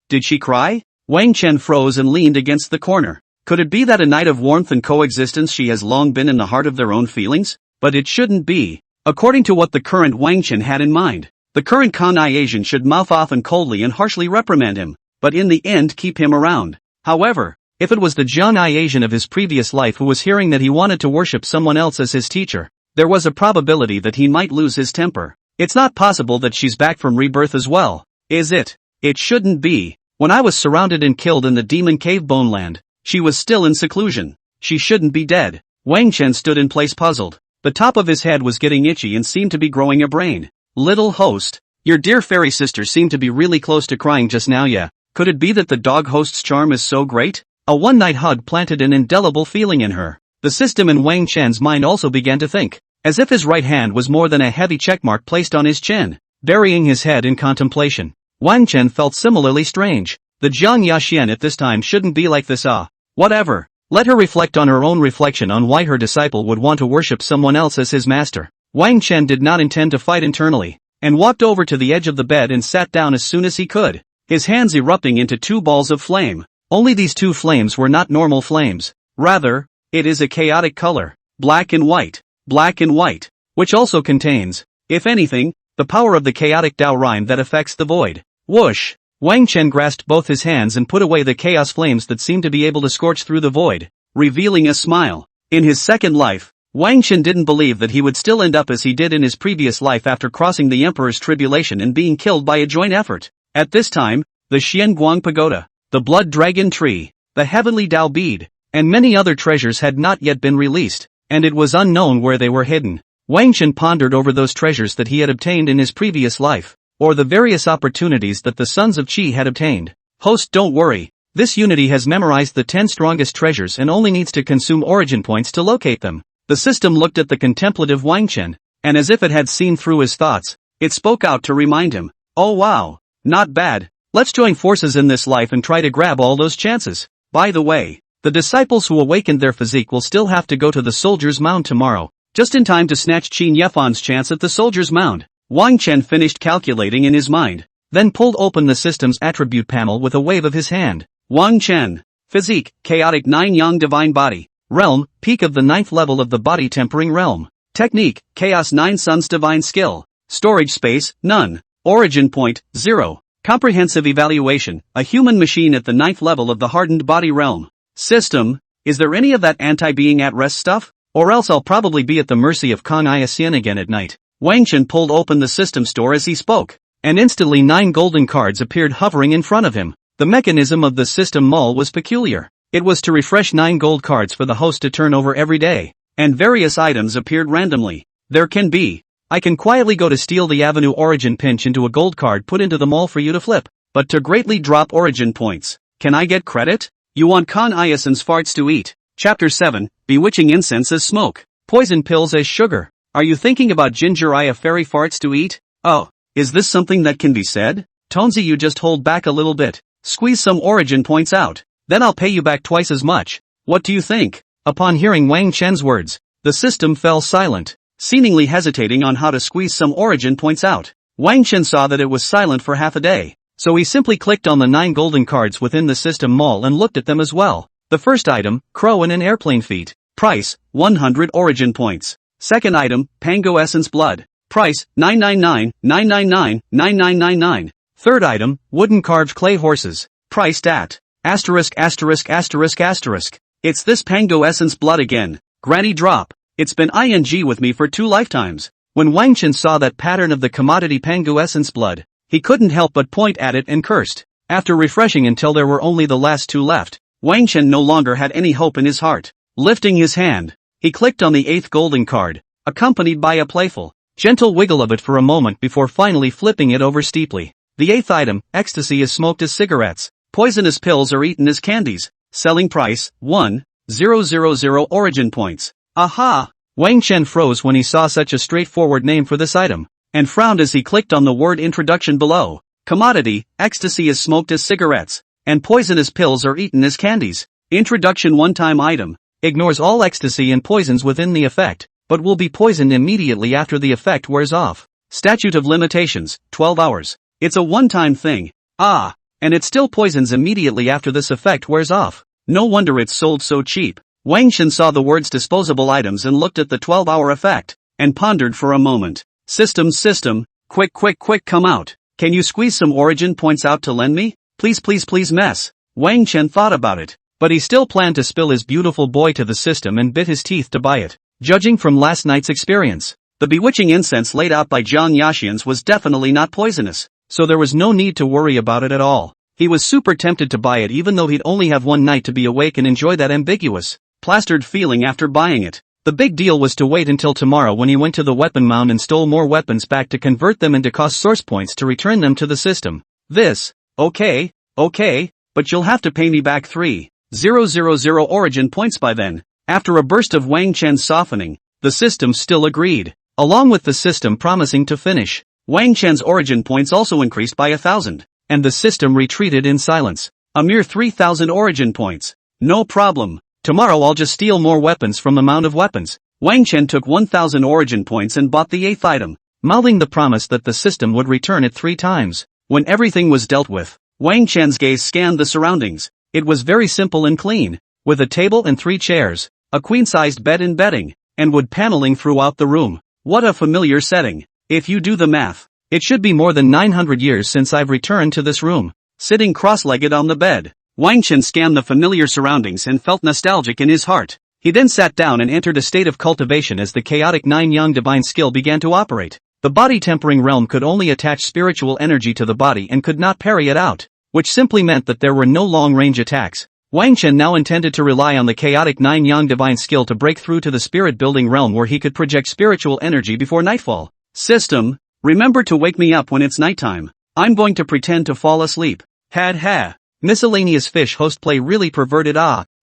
Did she cry? Wang Chen froze and leaned against the corner. Could it be that a night of warmth and coexistence she has long been in the heart of their own feelings? But it shouldn't be, according to what the current Wang Chen had in mind. The current Kanai Asian should mouth off and coldly and harshly reprimand him, but in the end keep him around. However, if it was the Jianai Asian of his previous life who was hearing that he wanted to worship someone else as his teacher, there was a probability that he might lose his temper. It's not possible that she's back from rebirth as well, is it? It shouldn't be. When I was surrounded and killed in the demon cave Boneland, she was still in seclusion. She shouldn't be dead. Wang Chen stood in place puzzled. The top of his head was getting itchy and seemed to be growing a brain. Little host, your dear fairy sister seemed to be really close to crying just now. Yeah, could it be that the dog host's charm is so great? A one-night hug planted an indelible feeling in her. The system in Wang Chen's mind also began to think, as if his right hand was more than a heavy checkmark placed on his chin. Burying his head in contemplation, Wang Chen felt similarly strange. The Jiang Yaxian at this time shouldn't be like this. Whatever. Let her reflect on her own reflection on why her disciple would want to worship someone else as his master. Wang Chen did not intend to fight internally, and walked over to the edge of the bed and sat down as soon as he could, his hands erupting into two balls of flame. Only these two flames were not normal flames. Rather, it is a chaotic color, black and white, which also contains, if anything, the power of the chaotic Dao Rhyme that affects the void. Whoosh! Wang Chen grasped both his hands and put away the chaos flames that seemed to be able to scorch through the void, revealing a smile. In his second life, Wang Chen didn't believe that he would still end up as he did in his previous life after crossing the Emperor's tribulation and being killed by a joint effort. At this time, the Xian Guang Pagoda, the Blood Dragon Tree, the Heavenly Dao Bead, and many other treasures had not yet been released, and it was unknown where they were hidden. Wang Chen pondered over those treasures that he had obtained in his previous life, or the various opportunities that the sons of Qi had obtained. Host, don't worry, this unity has memorized the 10 strongest treasures and only needs to consume origin points to locate them. The system looked at the contemplative Wang Chen, and as if it had seen through his thoughts, it spoke out to remind him, oh wow, not bad, let's join forces in this life and try to grab all those chances. By the way, the disciples who awakened their physique will still have to go to the Soldier's Mound tomorrow, just in time to snatch Qin Yefan's chance at the Soldier's Mound. Wang Chen finished calculating in his mind, then pulled open the system's attribute panel with a wave of his hand. Wang Chen. Physique, chaotic 9 yang divine body. Realm, peak of the 9th level of the body tempering realm. Technique, chaos 9 suns divine skill. Storage space, none. Origin point, 0. Comprehensive evaluation, a human machine at the 9th level of the hardened body realm. System, is there any of that anti-being at rest stuff? Or else I'll probably be at the mercy of Kang Iasian again at night. Wang Chen pulled open the system store as he spoke, and instantly 9 golden cards appeared hovering in front of him. The mechanism of the system mall was peculiar. It was to refresh 9 gold cards for the host to turn over every day, and various items appeared randomly. There can be. I can quietly go to steal the Avenue Origin Pinch into a gold card put into the mall for you to flip, but to greatly drop origin points. Can I get credit? You want Khan Iasen's farts to eat. Chapter 7, Bewitching Incense as Smoke. Poison Pills as Sugar. Are you thinking about ginger eye fairy farts to eat? Oh, is this something that can be said? Tonzi, you just hold back a little bit. Squeeze some origin points out. Then I'll pay you back twice as much. What do you think? Upon hearing Wang Chen's words, the system fell silent, seemingly hesitating on how to squeeze some origin points out. Wang Chen saw that it was silent for half a day, so he simply clicked on the 9 golden cards within the system mall and looked at them as well. The first item, Crow in an Airplane Feet. Price, 100 origin points. Second item, Pango Essence Blood. Price, 999,999,9999. Third item, Wooden Carved Clay Horses. Priced at ********. It's this Pango Essence Blood again. Granny drop. It's been ing with me for 2 lifetimes. When Wang Chen saw that pattern of the commodity Pango Essence Blood, he couldn't help but point at it and cursed. After refreshing until there were only the last 2 left, Wang Chen no longer had any hope in his heart. Lifting his hand, he clicked on the 8th golden card, accompanied by a playful, gentle wiggle of it for a moment before finally flipping it over steeply. The 8th item, Ecstasy is smoked as cigarettes. Poisonous pills are eaten as candies. Selling price, 1,000 origin points. Aha! Wang Chen froze when he saw such a straightforward name for this item, and frowned as he clicked on the word introduction below. Commodity, ecstasy is smoked as cigarettes, and poisonous pills are eaten as candies. Introduction one-time item. Ignores all ecstasy and poisons within the effect, but will be poisoned immediately after the effect wears off. Statute of limitations, 12 hours. It's a one-time thing. Ah, and it still poisons immediately after this effect wears off. No wonder it's sold so cheap. Wang Chen saw the words disposable items and looked at the 12-hour effect, and pondered for a moment. System, Quick, quick, quick, come out. Can you squeeze some origin points out to lend me? Please, please, please, mess. Wang Chen thought about it, but he still planned to spill his beautiful boy to the system and bit his teeth to buy it. Judging from last night's experience, the bewitching incense laid out by Zhang Yaxian's was definitely not poisonous, so there was no need to worry about it at all. He was super tempted to buy it even though he'd only have one night to be awake and enjoy that ambiguous, plastered feeling after buying it. The big deal was to wait until tomorrow when he went to the weapon mound and stole more weapons back to convert them into cost source points to return them to the system. Okay, but you'll have to pay me back 3,000 origin points by then. After a burst of Wang Chen's softening, the system still agreed. Along with the system promising to finish, Wang Chen's origin points also increased by 1,000, and the system retreated in silence. A mere 3,000 origin points. No problem. Tomorrow I'll just steal more weapons from the mound of weapons. Wang Chen took 1,000 origin points and bought the 8th item, mouthing the promise that the system would return it 3 times. When everything was dealt with, Wang Chen's gaze scanned the surroundings. It was very simple and clean, with a table and 3 chairs, a queen-sized bed and bedding, and wood paneling throughout the room. What a familiar setting. If you do the math, it should be more than 900 years since I've returned to this room. Sitting cross-legged on the bed, Wang Chen scanned the familiar surroundings and felt nostalgic in his heart. He then sat down and entered a state of cultivation as the chaotic 9-yang divine skill began to operate. The body-tempering realm could only attach spiritual energy to the body and could not parry it out, which simply meant that there were no long-range attacks. Wang Chen now intended to rely on the chaotic 9-yang divine skill to break through to the spirit-building realm where he could project spiritual energy before nightfall. System, remember to wake me up when it's nighttime. I'm going to pretend to fall asleep. Ha. Miscellaneous fish host play really perverted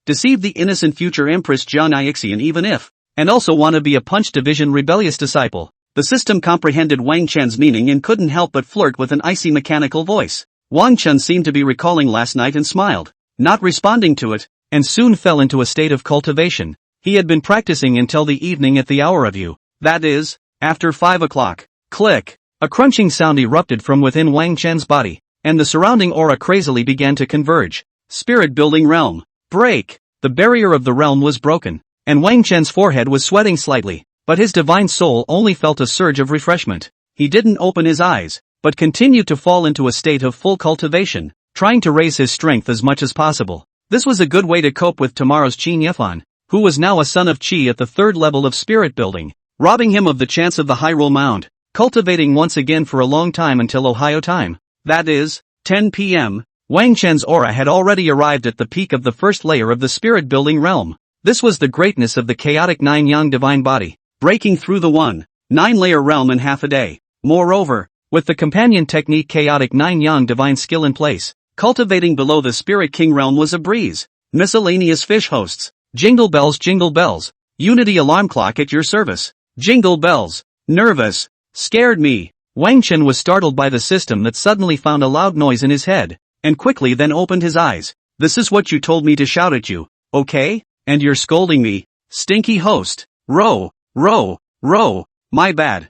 deceived the innocent future Empress Zhang Yaxian even if, and also wanna be a Punch Division rebellious disciple. The system comprehended Wang Chen's meaning and couldn't help but flirt with an icy mechanical voice. Wang Chen seemed to be recalling last night and smiled, not responding to it, and soon fell into a state of cultivation. He had been practicing until the evening at the hour of you, that is, after 5 o'clock. Click! A crunching sound erupted from within Wang Chen's body, and the surrounding aura crazily began to converge. Spirit-building realm. Break! The barrier of the realm was broken, and Wang Chen's forehead was sweating slightly, but his divine soul only felt a surge of refreshment. He didn't open his eyes, but continued to fall into a state of full cultivation, trying to raise his strength as much as possible. This was a good way to cope with tomorrow's Qin Yifan, who was now a son of Qi at the 3rd level of spirit building, robbing him of the chance of the Hyrule Mound, cultivating once again for a long time until Ohio time. That is, 10 p.m., Wang Chen's aura had already arrived at the peak of the 1st layer of the spirit-building realm. This was the greatness of the chaotic 9-yang divine body, breaking through the 9-layer realm in half a day. Moreover, with the companion technique chaotic 9-yang divine skill in place, cultivating below the spirit king realm was a breeze. Miscellaneous fish hosts. Jingle bells, Unity alarm clock at your service. Jingle bells. Nervous. Scared me. Wang Chen was startled by the system that suddenly found a loud noise in his head, and quickly then opened his eyes. This is what you told me to shout at you, okay? And you're scolding me? Stinky host. Row. My bad.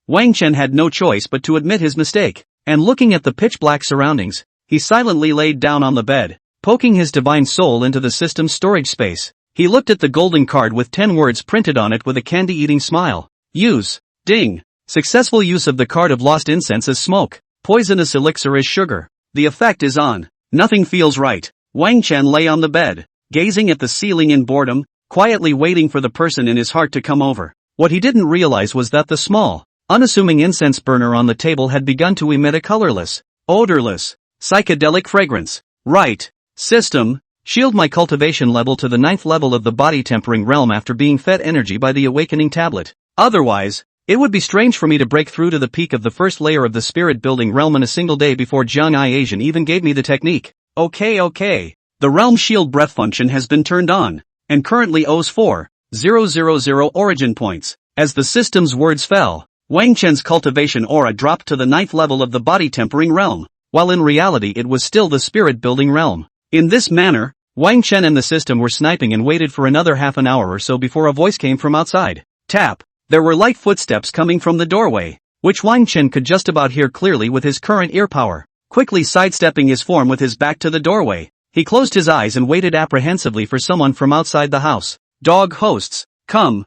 Wang Chen had no choice but to admit his mistake, and looking at the pitch-black surroundings, he silently laid down on the bed, poking his divine soul into the system's storage space. He looked at the golden card with 10 words printed on it with a candy-eating smile. Use. Ding. Successful use of the card of lost incense as smoke. Poisonous elixir as sugar. The effect is on. Nothing feels right. Wang Chen lay on the bed, gazing at the ceiling in boredom, quietly waiting for the person in his heart to come over. What he didn't realize was that the small, unassuming incense burner on the table had begun to emit a colorless, odorless, psychedelic fragrance. Right. System, shield my cultivation level to the 9th level of the body tempering realm after being fed energy by the awakening tablet. Otherwise, it would be strange for me to break through to the peak of the 1st layer of the spirit building realm in a single day before Zhang Yaxian even gave me the technique. Okay. The realm shield breath function has been turned on, and currently owes 4,000 origin points. As the system's words fell, Wang Chen's cultivation aura dropped to the 9th level of the body tempering realm, while in reality it was still the spirit building realm. In this manner, Wang Chen and the system were sniping and waited for another half an hour or so before a voice came from outside. Tap. There were light footsteps coming from the doorway, which Wang Chen could just about hear clearly with his current ear power. Quickly sidestepping his form with his back to the doorway, he closed his eyes and waited apprehensively for someone from outside the house. Dog hosts. Come.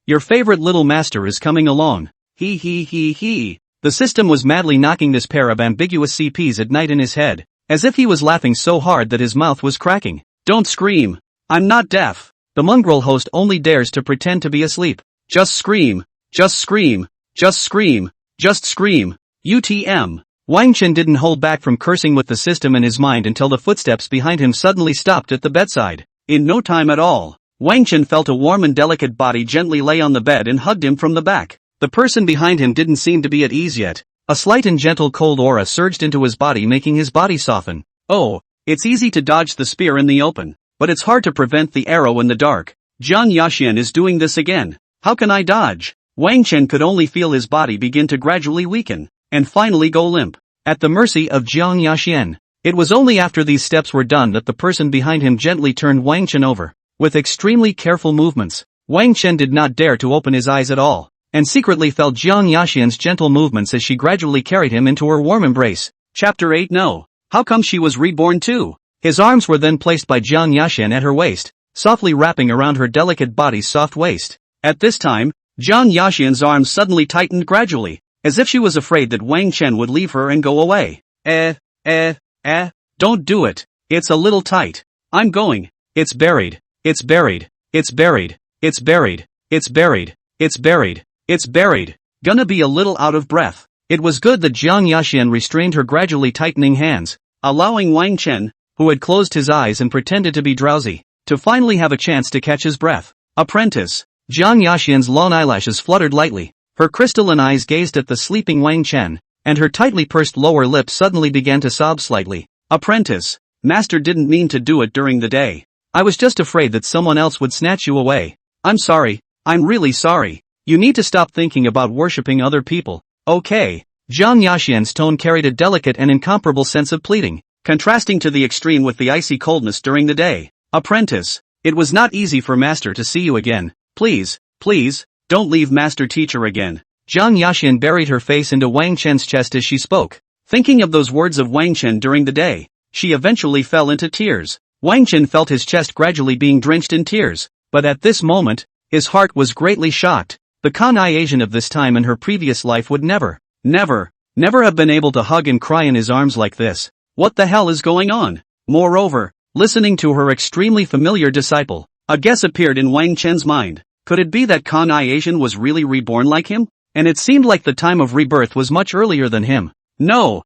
Your favorite little master is coming along. He. The system was madly knocking this pair of ambiguous CPs at night in his head, as if he was laughing so hard that his mouth was cracking. Don't scream. I'm not deaf. The mongrel host only dares to pretend to be asleep. Just scream. Just scream. Just scream. Just scream. UTM. Wang Chen didn't hold back from cursing with the system in his mind until the footsteps behind him suddenly stopped at the bedside. In no time at all, Wang Chen felt a warm and delicate body gently lay on the bed and hugged him from the back. The person behind him didn't seem to be at ease yet. A slight and gentle cold aura surged into his body, making his body soften. Oh, it's easy to dodge the spear in the open, but it's hard to prevent the arrow in the dark. Jiang Yaxian is doing this again. How can I dodge? Wang Chen could only feel his body begin to gradually weaken, and finally go limp, at the mercy of Jiang Yaxian. It was only after these steps were done that the person behind him gently turned Wang Chen over. With extremely careful movements, Wang Chen did not dare to open his eyes at all, and secretly felt Jiang Yaxian's gentle movements as she gradually carried him into her warm embrace. Chapter 8. No. How come she was reborn too? His arms were then placed by Jiang Yaxian at her waist, softly wrapping around her delicate body's soft waist. At this time, Jiang Yaxian's arms suddenly tightened gradually, as if she was afraid that Wang Chen would leave her and go away. Don't do it. It's a little tight. I'm going. It's buried. It's buried. It's buried. It's buried. It's buried. It's buried. It's buried. Gonna be a little out of breath. It was good that Jiang Yaxian restrained her gradually tightening hands, allowing Wang Chen, who had closed his eyes and pretended to be drowsy, to finally have a chance to catch his breath. Apprentice. Jiang Yaxian's long eyelashes fluttered lightly. Her crystalline eyes gazed at the sleeping Wang Chen, and her tightly pursed lower lip suddenly began to sob slightly. Apprentice. Master didn't mean to do it during the day. I was just afraid that someone else would snatch you away. I'm sorry. I'm really sorry. You need to stop thinking about worshipping other people. Okay. Jiang Yaxian's tone carried a delicate and incomparable sense of pleading, contrasting to the extreme with the icy coldness during the day. Apprentice. It was not easy for Master to see you again. Please, don't leave Master Teacher again. Jiang Yaxian buried her face into Wang Chen's chest as she spoke. Thinking of those words of Wang Chen during the day, she eventually fell into tears. Wang Chen felt his chest gradually being drenched in tears, but at this moment, his heart was greatly shocked. The Kanai Asian of this time in her previous life would never have been able to hug and cry in his arms like this. What the hell is going on? Moreover, listening to her extremely familiar disciple, a guess appeared in Wang Chen's mind. Could it be that Kanai Asian was really reborn like him? And it seemed like the time of rebirth was much earlier than him. No.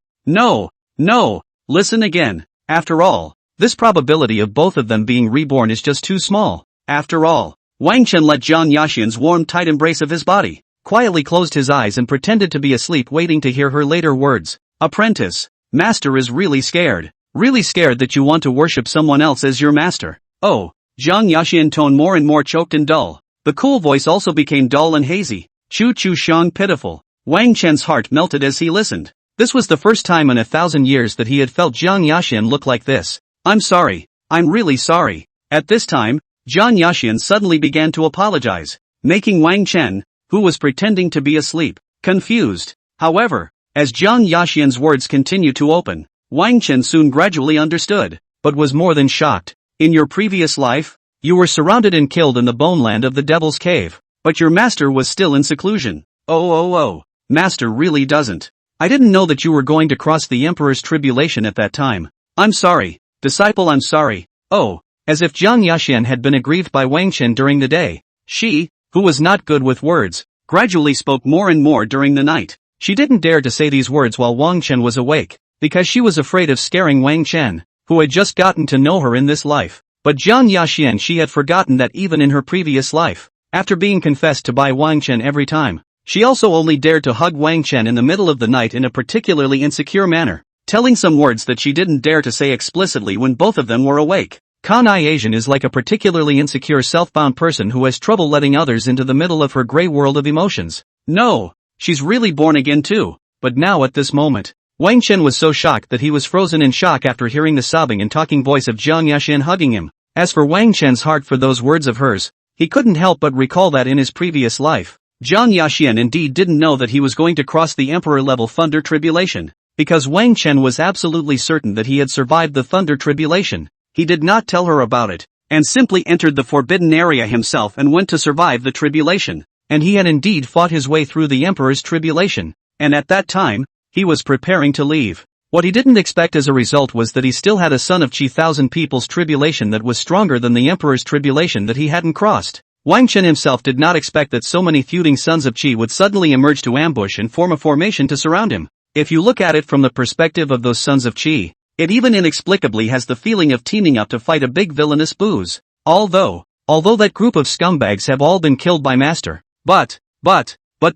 Listen again. After all, this probability of both of them being reborn is just too small. After all, Wang Chen let Jiang Yaxian's warm tight embrace of his body, quietly closed his eyes and pretended to be asleep, waiting to hear her later words. Apprentice. Master is really scared that you want to worship someone else as your master. Oh. Jiang Yaxian tone more and more choked and dull. The cool voice also became dull and hazy. Chu shang pitiful. Wang Chen's heart melted as he listened. This was the first time in 1,000 years that he had felt Jiang Yaxian look like this. I'm sorry. I'm really sorry. At this time, Jiang Yaxian suddenly began to apologize, making Wang Chen, who was pretending to be asleep, confused. However, as Jiang Yaxian's words continued to open, Wang Chen soon gradually understood, but was more than shocked. In your previous life, you were surrounded and killed in the bone land of the Devil's Cave, but your master was still in seclusion. Oh. Master really doesn't. I didn't know that you were going to cross the Emperor's tribulation at that time. I'm sorry, disciple, I'm sorry. Oh, as if Jiang Yaxian had been aggrieved by Wang Chen during the day. She, who was not good with words, gradually spoke more and more during the night. She didn't dare to say these words while Wang Chen was awake, because she was afraid of scaring Wang Chen, who had just gotten to know her in this life. But Jiang Yaxian, she had forgotten that even in her previous life, after being confessed to by Wang Chen every time, she also only dared to hug Wang Chen in the middle of the night in a particularly insecure manner, telling some words that she didn't dare to say explicitly when both of them were awake. Kanai Asian is like a particularly insecure self-bound person who has trouble letting others into the middle of her gray world of emotions. No, she's really born again too. But now at this moment, Wang Chen was so shocked that he was frozen in shock after hearing the sobbing and talking voice of Jiang Yaxian hugging him. As for Wang Chen's heart for those words of hers, he couldn't help but recall that in his previous life, Jiang Yaxian indeed didn't know that he was going to cross the Emperor-level Thunder Tribulation, because Wang Chen was absolutely certain that he had survived the Thunder Tribulation. He did not tell her about it, and simply entered the forbidden area himself and went to survive the tribulation. and he had indeed fought his way through the Emperor's tribulation, and at that time, he was preparing to leave. What he didn't expect as a result was that he still had a son of Qi thousand people's tribulation that was stronger than the Emperor's tribulation that he hadn't crossed. Wang Chen himself did not expect that so many feuding sons of Qi would suddenly emerge to ambush and form a formation to surround him. If you look at it from the perspective of those sons of Qi, it even inexplicably has the feeling of teaming up to fight a big villainous booze. Although that group of scumbags have all been killed by Master. But,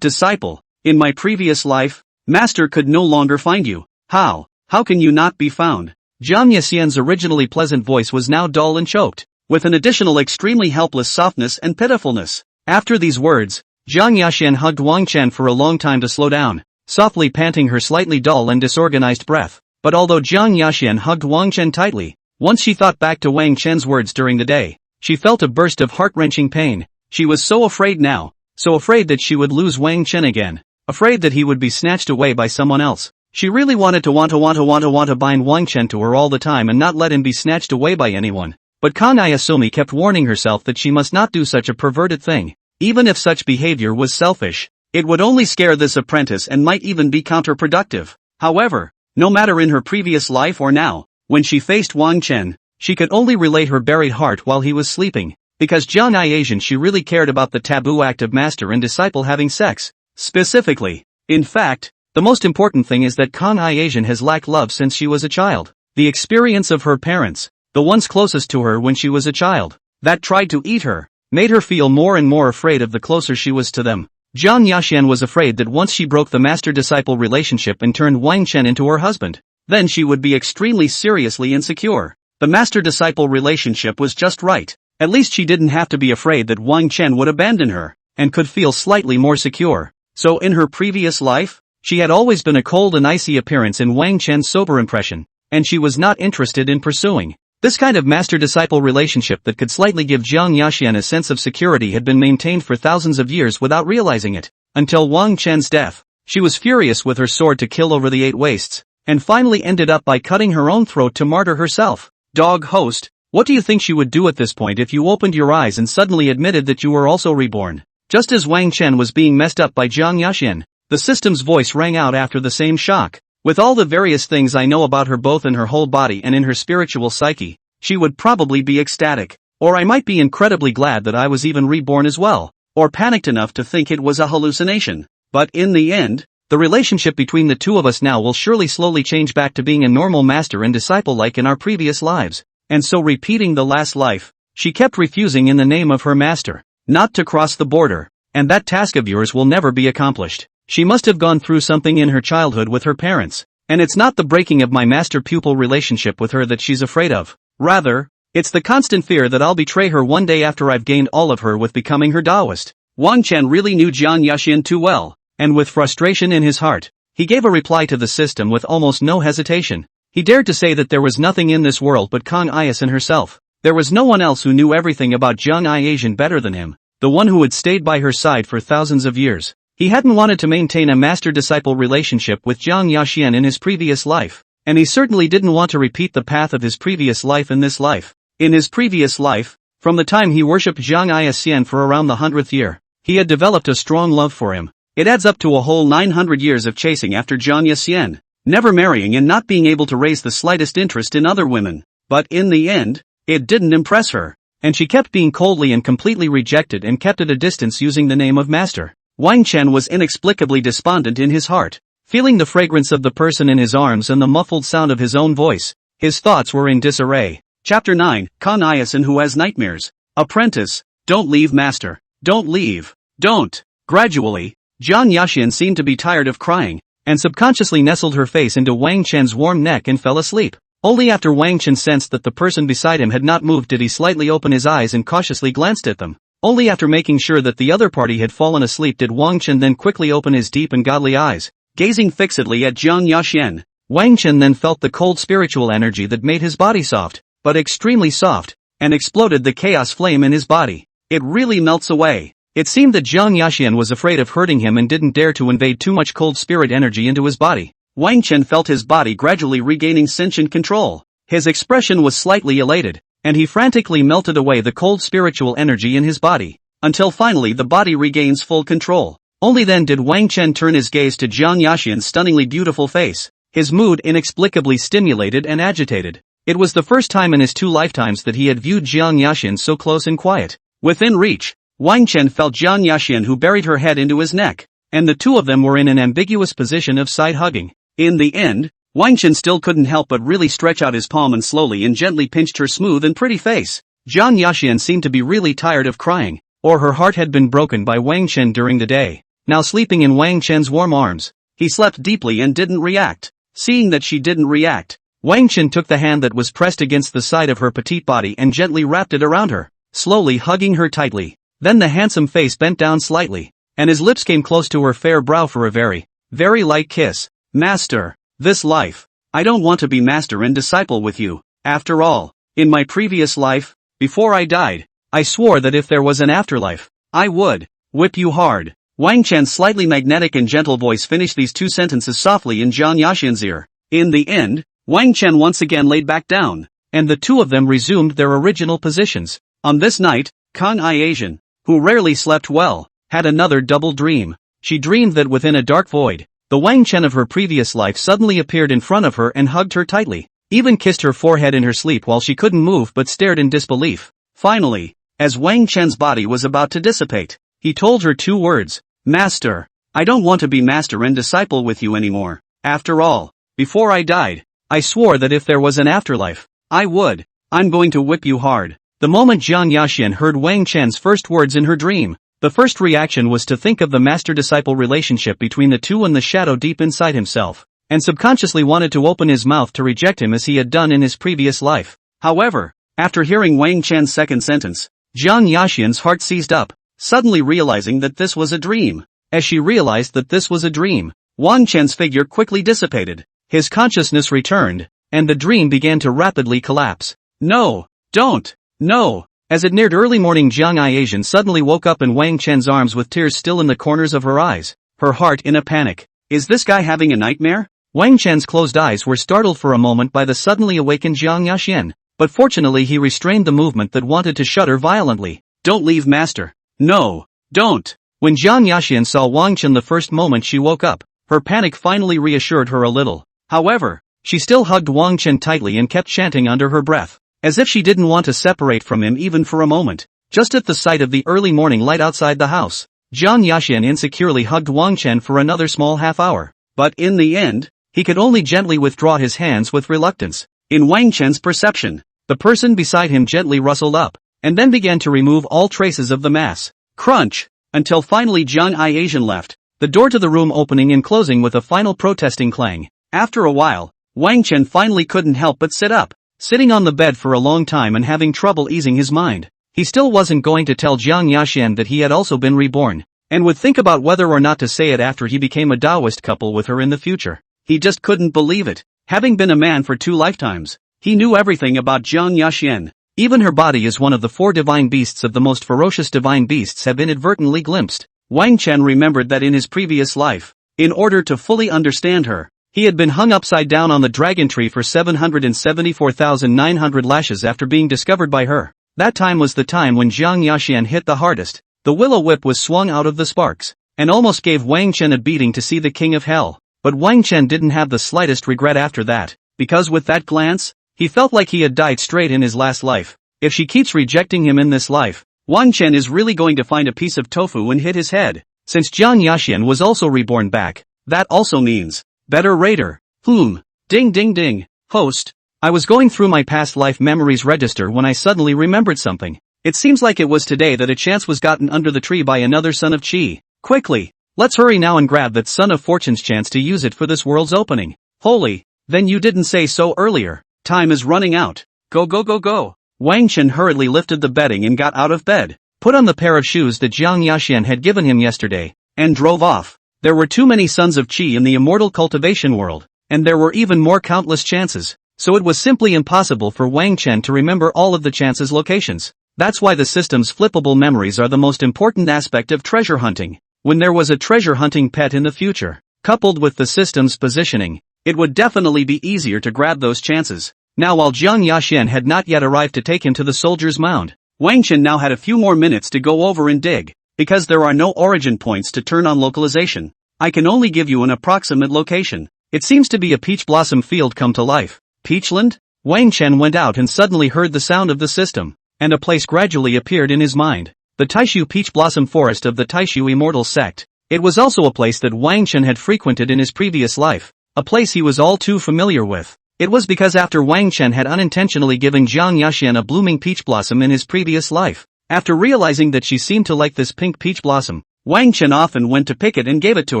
disciple, in my previous life, Master could no longer find you. How can you not be found? Jiang Yaxian's originally pleasant voice was now dull and choked, with an additional extremely helpless softness and pitifulness. After these words, Jiang Yaxian hugged Wang Chen for a long time to slow down, softly panting her slightly dull and disorganized breath. But although Jiang Yaxian hugged Wang Chen tightly, once she thought back to Wang Chen's words during the day, she felt a burst of heart-wrenching pain. She was so afraid now, so afraid that she would lose Wang Chen again, afraid that he would be snatched away by someone else. She really wanted to bind Wang Chen to her all the time and not let him be snatched away by anyone. But Kang Ayasumi kept warning herself that she must not do such a perverted thing. Even if such behavior was selfish, it would only scare this apprentice and might even be counterproductive. However, no matter in her previous life or now, when she faced Wang Chen, she could only relate her buried heart while he was sleeping, because Jiang Aiasian she really cared about the taboo act of master and disciple having sex. Specifically, in fact, the most important thing is that Kang Aiasian has lacked love since she was a child. The experience of her parents, the ones closest to her when she was a child, that tried to eat her, made her feel more and more afraid of the closer she was to them. Jiang Yaxian was afraid that once she broke the master-disciple relationship and turned Wang Chen into her husband, then she would be extremely seriously insecure. The master-disciple relationship was just right. At least she didn't have to be afraid that Wang Chen would abandon her, and could feel slightly more secure. So in her previous life, she had always been a cold and icy appearance in Wang Chen's sober impression, and she was not interested in pursuing. This kind of master-disciple relationship that could slightly give Jiang Yaxian a sense of security had been maintained for thousands of years without realizing it. Until Wang Chen's death, she was furious with her sword to kill over the 8 wastes, and finally ended up by cutting her own throat to martyr herself. Dog host, what do you think she would do at this point if you opened your eyes and suddenly admitted that you were also reborn? Just as Wang Chen was being messed up by Jiang Yaxian, the system's voice rang out after the same shock. With all the various things I know about her both in her whole body and in her spiritual psyche, she would probably be ecstatic, or I might be incredibly glad that I was even reborn as well, or panicked enough to think it was a hallucination. But in the end, the relationship between the two of us now will surely slowly change back to being a normal master and disciple like in our previous lives. And so repeating the last life, she kept refusing in the name of her master, not to cross the border, and that task of yours will never be accomplished. She must have gone through something in her childhood with her parents, and it's not the breaking of my master-pupil relationship with her that she's afraid of. Rather, it's the constant fear that I'll betray her one day after I've gained all of her with becoming her Taoist. Wang Chen really knew Jiang Yaxian too well, and with frustration in his heart, he gave a reply to the system with almost no hesitation. He dared to say that there was nothing in this world but Kang Aiasian herself. There was no one else who knew everything about Jiang Aiasian better than him, the one who had stayed by her side for thousands of years. He hadn't wanted to maintain a master-disciple relationship with Jiang Yaxian in his previous life, and he certainly didn't want to repeat the path of his previous life in this life. In his previous life, from the time he worshipped Jiang Aiasian for around the 100th year, he had developed a strong love for him. It adds up to a whole 900 years of chasing after Jiang Yaxian, never marrying and not being able to raise the slightest interest in other women. But in the end, it didn't impress her, and she kept being coldly and completely rejected and kept at a distance using the name of master. Wang Chen was inexplicably despondent in his heart. Feeling the fragrance of the person in his arms and the muffled sound of his own voice, his thoughts were in disarray. Chapter 9, Kang Aiasian who has nightmares. Apprentice, don't leave master. Don't leave. Don't. Gradually, Jiang Yaxian seemed to be tired of crying, and subconsciously nestled her face into Wang Chen's warm neck and fell asleep. Only after Wang Chen sensed that the person beside him had not moved did he slightly open his eyes and cautiously glanced at them. Only after making sure that the other party had fallen asleep did Wang Chen then quickly open his deep and godly eyes. Gazing fixedly at Jiang Yaxian, Wang Chen then felt the cold spiritual energy that made his body soft, but extremely soft, and exploded the chaos flame in his body. It really melts away. It seemed that Jiang Yaxian was afraid of hurting him and didn't dare to invade too much cold spirit energy into his body. Wang Chen felt his body gradually regaining sentient control. His expression was slightly elated, and he frantically melted away the cold spiritual energy in his body. until finally the body regains full control. Only then did Wang Chen turn his gaze to Jiang Yaxian's stunningly beautiful face, his mood inexplicably stimulated and agitated. It was the first time in his 2 lifetimes that he had viewed Jiang Yaxian so close and quiet. Within reach, Wang Chen felt Jiang Yaxian, who buried her head into his neck, and the two of them were in an ambiguous position of side-hugging. In the end, Wang Chen still couldn't help but really stretch out his palm and slowly and gently pinched her smooth and pretty face. Jiang Yaxian seemed to be really tired of crying, or her heart had been broken by Wang Chen during the day. Now sleeping in Wang Chen's warm arms, he slept deeply and didn't react. Seeing that she didn't react, Wang Chen took the hand that was pressed against the side of her petite body and gently wrapped it around her, slowly hugging her tightly. Then the handsome face bent down slightly, and his lips came close to her fair brow for a very, very light kiss. Master, this life, I don't want to be master and disciple with you. After all, in my previous life, before I died, I swore that if there was an afterlife, I would whip you hard. Wang Chen's slightly magnetic and gentle voice finished these 2 sentences softly in Jiang Yaxian's ear. In the end, Wang Chen once again laid back down, and the two of them resumed their original positions. On this night, Kang Ai-Asian, who rarely slept well, had another double dream. She dreamed that within a dark void, the Wang Chen of her previous life suddenly appeared in front of her and hugged her tightly, even kissed her forehead in her sleep while she couldn't move but stared in disbelief. Finally, as Wang Chen's body was about to dissipate, he told her 2 words, Master, I don't want to be master and disciple with you anymore. After all, before I died, I swore that if there was an afterlife, I would. I'm going to whip you hard. The moment Jiang Yaxian heard Wang Chen's first words in her dream, the first reaction was to think of the master-disciple relationship between the two and the shadow deep inside himself, and subconsciously wanted to open his mouth to reject him as he had done in his previous life. However, after hearing Wang Chen's second sentence, Jiang Yaxian's heart seized up, suddenly realizing that this was a dream. As she realized that this was a dream, Wang Chen's figure quickly dissipated, his consciousness returned, and the dream began to rapidly collapse. No, don't, no. As it neared early morning, Jiang Ai-Asian suddenly woke up in Wang Chen's arms with tears still in the corners of her eyes, her heart in a panic. Is this guy having a nightmare? Wang Chen's closed eyes were startled for a moment by the suddenly awakened Jiang Yaxian, but fortunately he restrained the movement that wanted to shudder violently. Don't leave, master. No, don't. When Jiang Yaxian saw Wang Chen the first moment she woke up, her panic finally reassured her a little. However, she still hugged Wang Chen tightly and kept chanting under her breath, as if she didn't want to separate from him even for a moment. Just at the sight of the early morning light outside the house, Jiang Yaxian insecurely hugged Wang Chen for another small half hour. But in the end, he could only gently withdraw his hands with reluctance. In Wang Chen's perception, the person beside him gently rustled up, and then began to remove all traces of the mass. Crunch! Until finally Jiang Ai-Asian left, the door to the room opening and closing with a final protesting clang. After a while, Wang Chen finally couldn't help but sit up, sitting on the bed for a long time and having trouble easing his mind. He still wasn't going to tell Jiang Yaxian that he had also been reborn, and would think about whether or not to say it after he became a Taoist couple with her in the future. He just couldn't believe it. Having been a man for 2 lifetimes, he knew everything about Jiang Yaxian. Even her body as one of the 4 divine beasts of the most ferocious divine beasts have inadvertently glimpsed. Wang Chen remembered that in his previous life, in order to fully understand her, he had been hung upside down on the dragon tree for 774,900 lashes after being discovered by her. That time was the time when Jiang Yaxian hit the hardest. The willow whip was swung out of the sparks, and almost gave Wang Chen a beating to see the king of hell. But Wang Chen didn't have the slightest regret after that, because with that glance, he felt like he had died straight in his last life. If she keeps rejecting him in this life, Wang Chen is really going to find a piece of tofu and hit his head. Since Jiang Yaxian was also reborn back, that also means better raider. Ding ding ding. Host, I was going through my past life memories register when I suddenly remembered something. It seems like it was today that a chance was gotten under the tree by another son of Qi. Quickly, let's hurry now and grab that son of fortune's chance to use it for this world's opening. Holy, then you didn't say so earlier. Time is running out. Go go go go. Wang Chen hurriedly lifted the bedding and got out of bed, put on the pair of shoes that Jiang Yaxian had given him yesterday, and drove off. There were too many sons of Qi in the immortal cultivation world, and there were even more countless chances, so it was simply impossible for Wang Chen to remember all of the chances' locations. That's why the system's flippable memories are the most important aspect of treasure hunting. When there was a treasure hunting pet in the future, coupled with the system's positioning, it would definitely be easier to grab those chances. Now while Jiang Yaxian had not yet arrived to take him to the soldier's mound, Wang Chen now had a few more minutes to go over and dig. Because there are no origin points to turn on localization, I can only give you an approximate location. It seems to be a peach blossom field come to life. Peachland? Wang Chen went out and suddenly heard the sound of the system, and a place gradually appeared in his mind. The Taishu Peach Blossom Forest of the Taishu Immortal Sect. It was also a place that Wang Chen had frequented in his previous life, a place he was all too familiar with. It was because after Wang Chen had unintentionally given Jiang Yaxian a blooming peach blossom in his previous life, after realizing that she seemed to like this pink peach blossom, Wang Chen often went to pick it and gave it to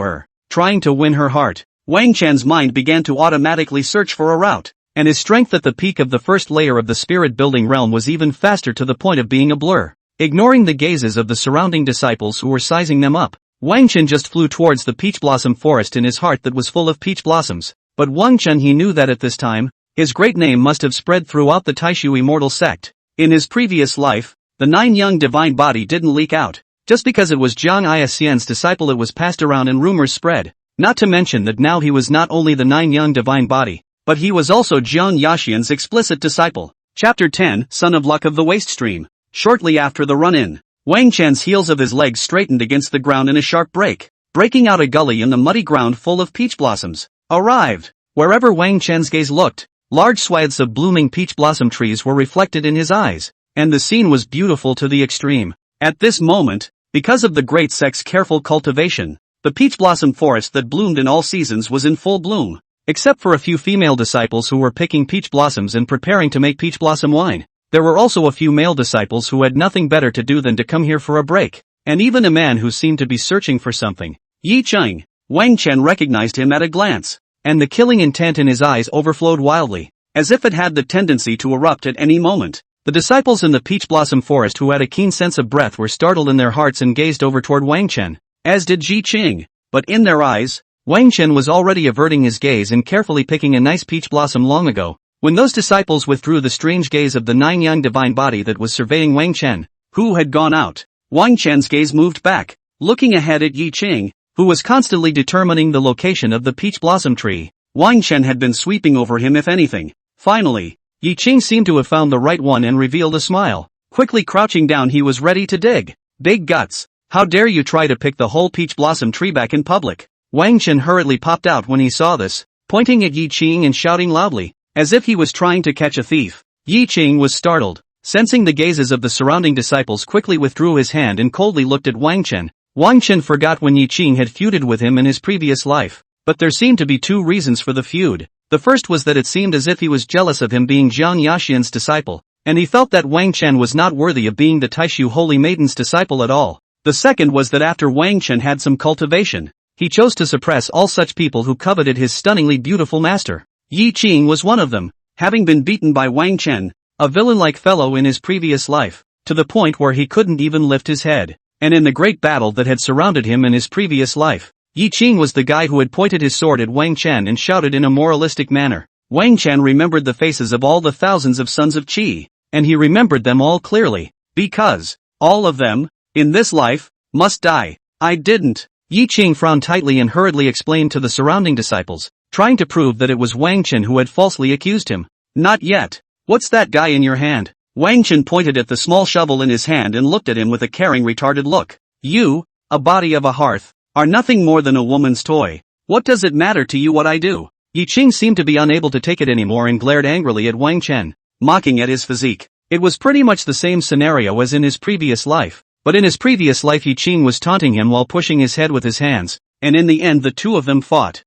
her, trying to win her heart. Wang Chen's mind began to automatically search for a route, and his strength at the peak of the first layer of the spirit building realm was even faster to the point of being a blur. Ignoring the gazes of the surrounding disciples who were sizing them up, Wang Chen just flew towards the peach blossom forest in his heart that was full of peach blossoms. But Wang Chen, he knew that at this time, his great name must have spread throughout the Taishu Immortal Sect. In his previous life, the 9 young divine body didn't leak out. Just because it was Jiang Yaxian's disciple, it was passed around and rumors spread. Not to mention that now he was not only the 9 young divine body, but he was also Jiang Yaxian's explicit disciple. Chapter 10, Son of Luck of the Waste Stream. Shortly after the run-in, Wang Chen's heels of his legs straightened against the ground in a sharp break, breaking out a gully in the muddy ground full of peach blossoms. Arrived. Wherever Wang Chen's gaze looked, large swaths of blooming peach blossom trees were reflected in his eyes, and the scene was beautiful to the extreme. At this moment, because of the great sect's careful cultivation, the peach blossom forest that bloomed in all seasons was in full bloom, except for a few female disciples who were picking peach blossoms and preparing to make peach blossom wine. There were also a few male disciples who had nothing better to do than to come here for a break, and even a man who seemed to be searching for something. Yi Cheng. Wang Chen recognized him at a glance, and the killing intent in his eyes overflowed wildly, as if it had the tendency to erupt at any moment. The disciples in the peach blossom forest who had a keen sense of breath were startled in their hearts and gazed over toward Wang Chen, as did Ji Qing, but in their eyes, Wang Chen was already averting his gaze and carefully picking a nice peach blossom long ago. When those disciples withdrew the strange gaze of the 9 young divine body that was surveying Wang Chen, who had gone out, Wang Chen's gaze moved back, looking ahead at Yi Qing, who was constantly determining the location of the peach blossom tree. Wang Chen had been sweeping over him if anything. Finally, Yi Qing seemed to have found the right one and revealed a smile. Quickly crouching down, he was ready to dig. Big guts. How dare you try to pick the whole peach blossom tree back in public? Wang Chen hurriedly popped out when he saw this, pointing at Yi Qing and shouting loudly, as if he was trying to catch a thief. Yi Qing was startled. Sensing the gazes of the surrounding disciples, quickly withdrew his hand and coldly looked at Wang Chen. Wang Chen forgot when Yi Qing had feuded with him in his previous life, but there seemed to be 2 reasons for the feud. The first was that it seemed as if he was jealous of him being Jiang Yaxian's disciple, and he felt that Wang Chen was not worthy of being the Taishu Holy Maiden's disciple at all. The second was that after Wang Chen had some cultivation, he chose to suppress all such people who coveted his stunningly beautiful master. Yi Qing was one of them, having been beaten by Wang Chen, a villain-like fellow in his previous life, to the point where he couldn't even lift his head. And in the great battle that had surrounded him in his previous life, Yi Qing was the guy who had pointed his sword at Wang Chen and shouted in a moralistic manner. Wang Chen remembered the faces of all the thousands of sons of Qi, and he remembered them all clearly, because all of them, in this life, must die. I didn't. Yi Qing frowned tightly and hurriedly explained to the surrounding disciples, trying to prove that it was Wang Chen who had falsely accused him. Not yet. What's that guy in your hand? Wang Chen pointed at the small shovel in his hand and looked at him with a caring, retarded look. You, a body of a hearth, are nothing more than a woman's toy. What does it matter to you what I do? Yi Qing seemed to be unable to take it anymore and glared angrily at Wang Chen, mocking at his physique. It was pretty much the same scenario as in his previous life, but in his previous life Yi Qing was taunting him while pushing his head with his hands, and in the end the two of them fought.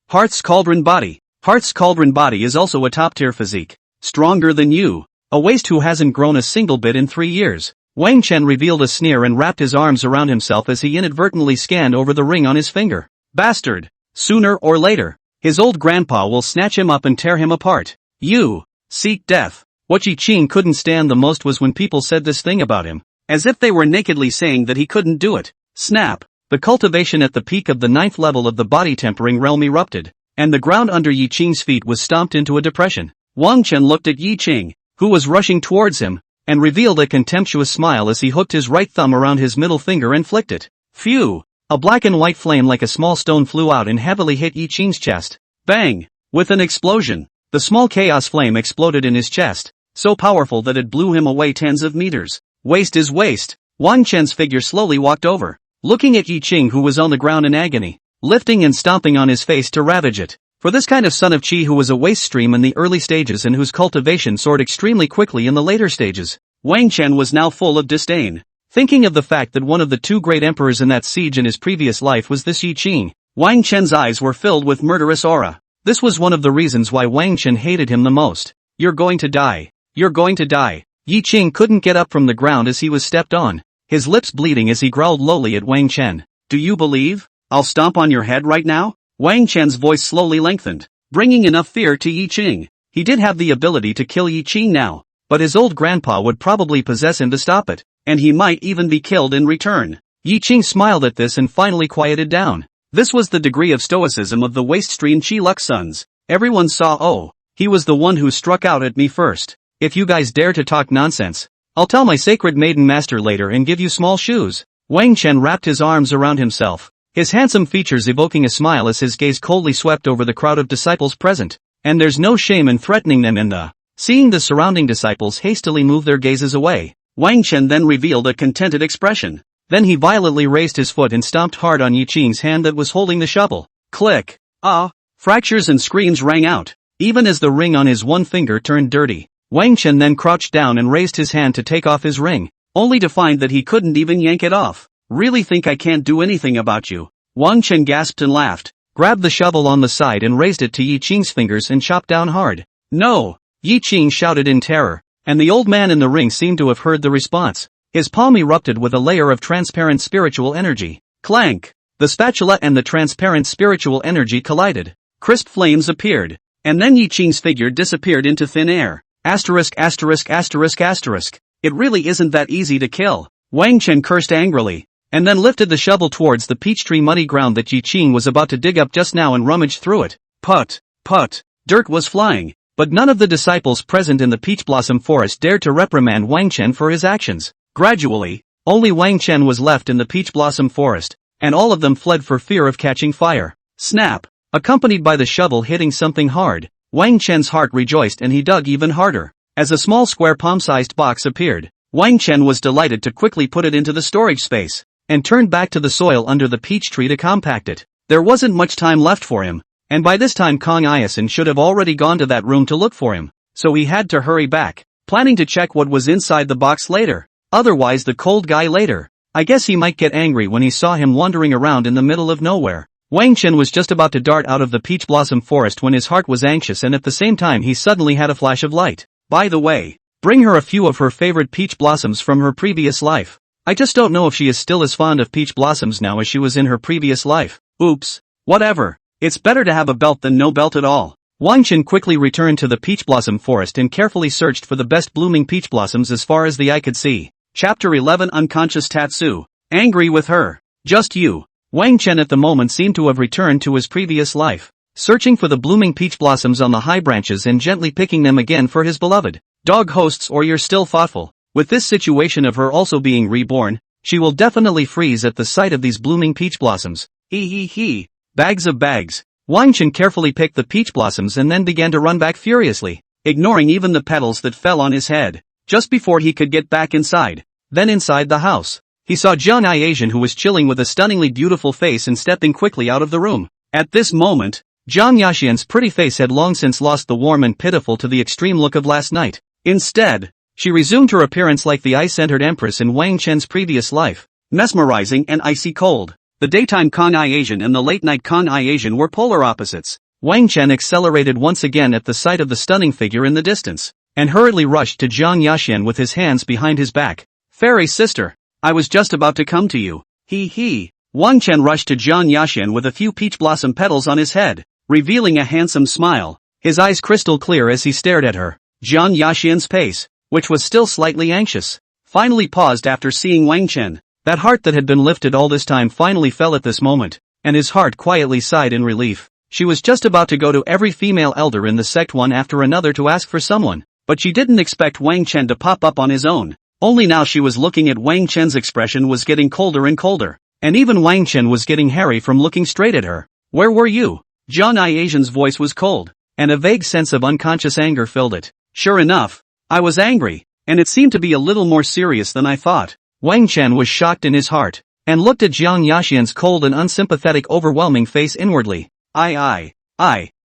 Hearth's cauldron body. Hearth's cauldron body is also a top-tier physique, stronger than you. A waste who hasn't grown a single bit in 3 years. Wang Chen revealed a sneer and wrapped his arms around himself as he inadvertently scanned over the ring on his finger. Bastard! Sooner or later, his old grandpa will snatch him up and tear him apart. You seek death. What Yi Qing couldn't stand the most was when people said this thing about him, as if they were nakedly saying that he couldn't do it. Snap! The cultivation at the peak of the 9th level of the body tempering realm erupted, and the ground under Yi Qing's feet was stomped into a depression. Wang Chen looked at Yi Qing, who was rushing towards him, and revealed a contemptuous smile as he hooked his right thumb around his middle finger and flicked it. Phew! A black and white flame like a small stone flew out and heavily hit Yi Qing's chest. Bang! With an explosion, the small chaos flame exploded in his chest, so powerful that it blew him away tens of meters. Waste is waste. Wang Chen's figure slowly walked over, looking at Yi Qing, who was on the ground in agony, lifting and stomping on his face to ravage it. For this kind of son of Qi who was a waste stream in the early stages and whose cultivation soared extremely quickly in the later stages, Wang Chen was now full of disdain. Thinking of the fact that one of the two great emperors in that siege in his previous life was this Yi Qing, Wang Chen's eyes were filled with murderous aura. This was one of the reasons why Wang Chen hated him the most. You're going to die. You're going to die. Yi Qing couldn't get up from the ground as he was stepped on, his lips bleeding as he growled lowly at Wang Chen. Do you believe I'll stomp on your head right now? Wang Chen's voice slowly lengthened, bringing enough fear to Yi Qing. He did have the ability to kill Yi Qing now, but his old grandpa would probably possess him to stop it, and he might even be killed in return. Yi Qing smiled at this and finally quieted down. This was the degree of stoicism of the waste stream Qi Lux sons. Everyone saw, oh, he was the one who struck out at me first. If you guys dare to talk nonsense, I'll tell my sacred maiden master later and give you small shoes. Wang Chen wrapped his arms around himself, his handsome features evoking a smile as his gaze coldly swept over the crowd of disciples present. And there's no shame in threatening them in the. Seeing the surrounding disciples hastily move their gazes away, Wang Chen then revealed a contented expression. Then he violently raised his foot and stomped hard on Yi Qing's hand that was holding the shovel. Click! Ah! Fractures and screams rang out, even as the ring on his one finger turned dirty. Wang Chen then crouched down and raised his hand to take off his ring, only to find that he couldn't even yank it off. Really think I can't do anything about you? Wang Chen gasped and laughed, grabbed the shovel on the side and raised it to Yi Qing's fingers and chopped down hard. No! Yi Qing shouted in terror, and the old man in the ring seemed to have heard the response. His palm erupted with a layer of transparent spiritual energy. Clank! The spatula and the transparent spiritual energy collided. Crisp flames appeared, and then Yi Qing's figure disappeared into thin air. Asterisk asterisk asterisk asterisk. It really isn't that easy to kill. Wang Chen cursed angrily, and then lifted the shovel towards the peach tree muddy ground that Yi Qing was about to dig up just now and rummaged through it. Put! Put! Dirt was flying, but none of the disciples present in the peach blossom forest dared to reprimand Wang Chen for his actions. Gradually, only Wang Chen was left in the peach blossom forest, and all of them fled for fear of catching fire. Snap! Accompanied by the shovel hitting something hard, Wang Chen's heart rejoiced and he dug even harder. As a small square palm-sized box appeared, Wang Chen was delighted to quickly put it into the storage space, and turned back to the soil under the peach tree to compact it. There wasn't much time left for him, and by this time Kong Iason should have already gone to that room to look for him, so he had to hurry back, planning to check what was inside the box later. Otherwise the cold guy later, I guess he might get angry when he saw him wandering around in the middle of nowhere. Wang Chen was just about to dart out of the peach blossom forest when his heart was anxious and at the same time he suddenly had a flash of light. By the way, bring her a few of her favorite peach blossoms from her previous life. I just don't know if she is still as fond of peach blossoms now as she was in her previous life. Oops. Whatever. It's better to have a belt than no belt at all. Wang Chen quickly returned to the peach blossom forest and carefully searched for the best blooming peach blossoms as far as the eye could see. Chapter 11 Unconscious Tatsu. Angry with her. Just you. Wang Chen at the moment seemed to have returned to his previous life, searching for the blooming peach blossoms on the high branches and gently picking them again for his beloved dog hosts. Or you're still thoughtful. With this situation of her also being reborn, she will definitely freeze at the sight of these blooming peach blossoms. He. Bags of bags. Wang Chen carefully picked the peach blossoms and then began to run back furiously, ignoring even the petals that fell on his head, just before he could get back inside. Then inside the house, he saw Jiang Yiasian, who was chilling with a stunningly beautiful face and stepping quickly out of the room. At this moment, Jiang Yiasian's pretty face had long since lost the warm and pitiful to the extreme look of last night. Instead, she resumed her appearance like the ice-centered Empress in Wang Chen's previous life, mesmerizing and icy cold. The daytime Kong Yiasian and the late-night Kong Yiasian were polar opposites. Wang Chen accelerated once again at the sight of the stunning figure in the distance, and hurriedly rushed to Jiang Yiasian with his hands behind his back. Fairy sister, I was just about to come to you. He. Wang Chen rushed to Jiang Yiasian with a few peach blossom petals on his head, revealing a handsome smile, his eyes crystal clear as he stared at her. Jiang Yiasian's pace, which was still slightly anxious, finally paused after seeing Wang Chen. That heart that had been lifted all this time finally fell at this moment, and his heart quietly sighed in relief. She was just about to go to every female elder in the sect one after another to ask for someone, but she didn't expect Wang Chen to pop up on his own. Only now she was looking at Wang Chen's expression was getting colder and colder, and even Wang Chen was getting hairy from looking straight at her. Where were you? Jiang Yiasian's voice was cold, and a vague sense of unconscious anger filled it. Sure enough, I was angry, and it seemed to be a little more serious than I thought. Wang Chen was shocked in his heart, and looked at Jiang Yaxian's cold and unsympathetic overwhelming face inwardly. I.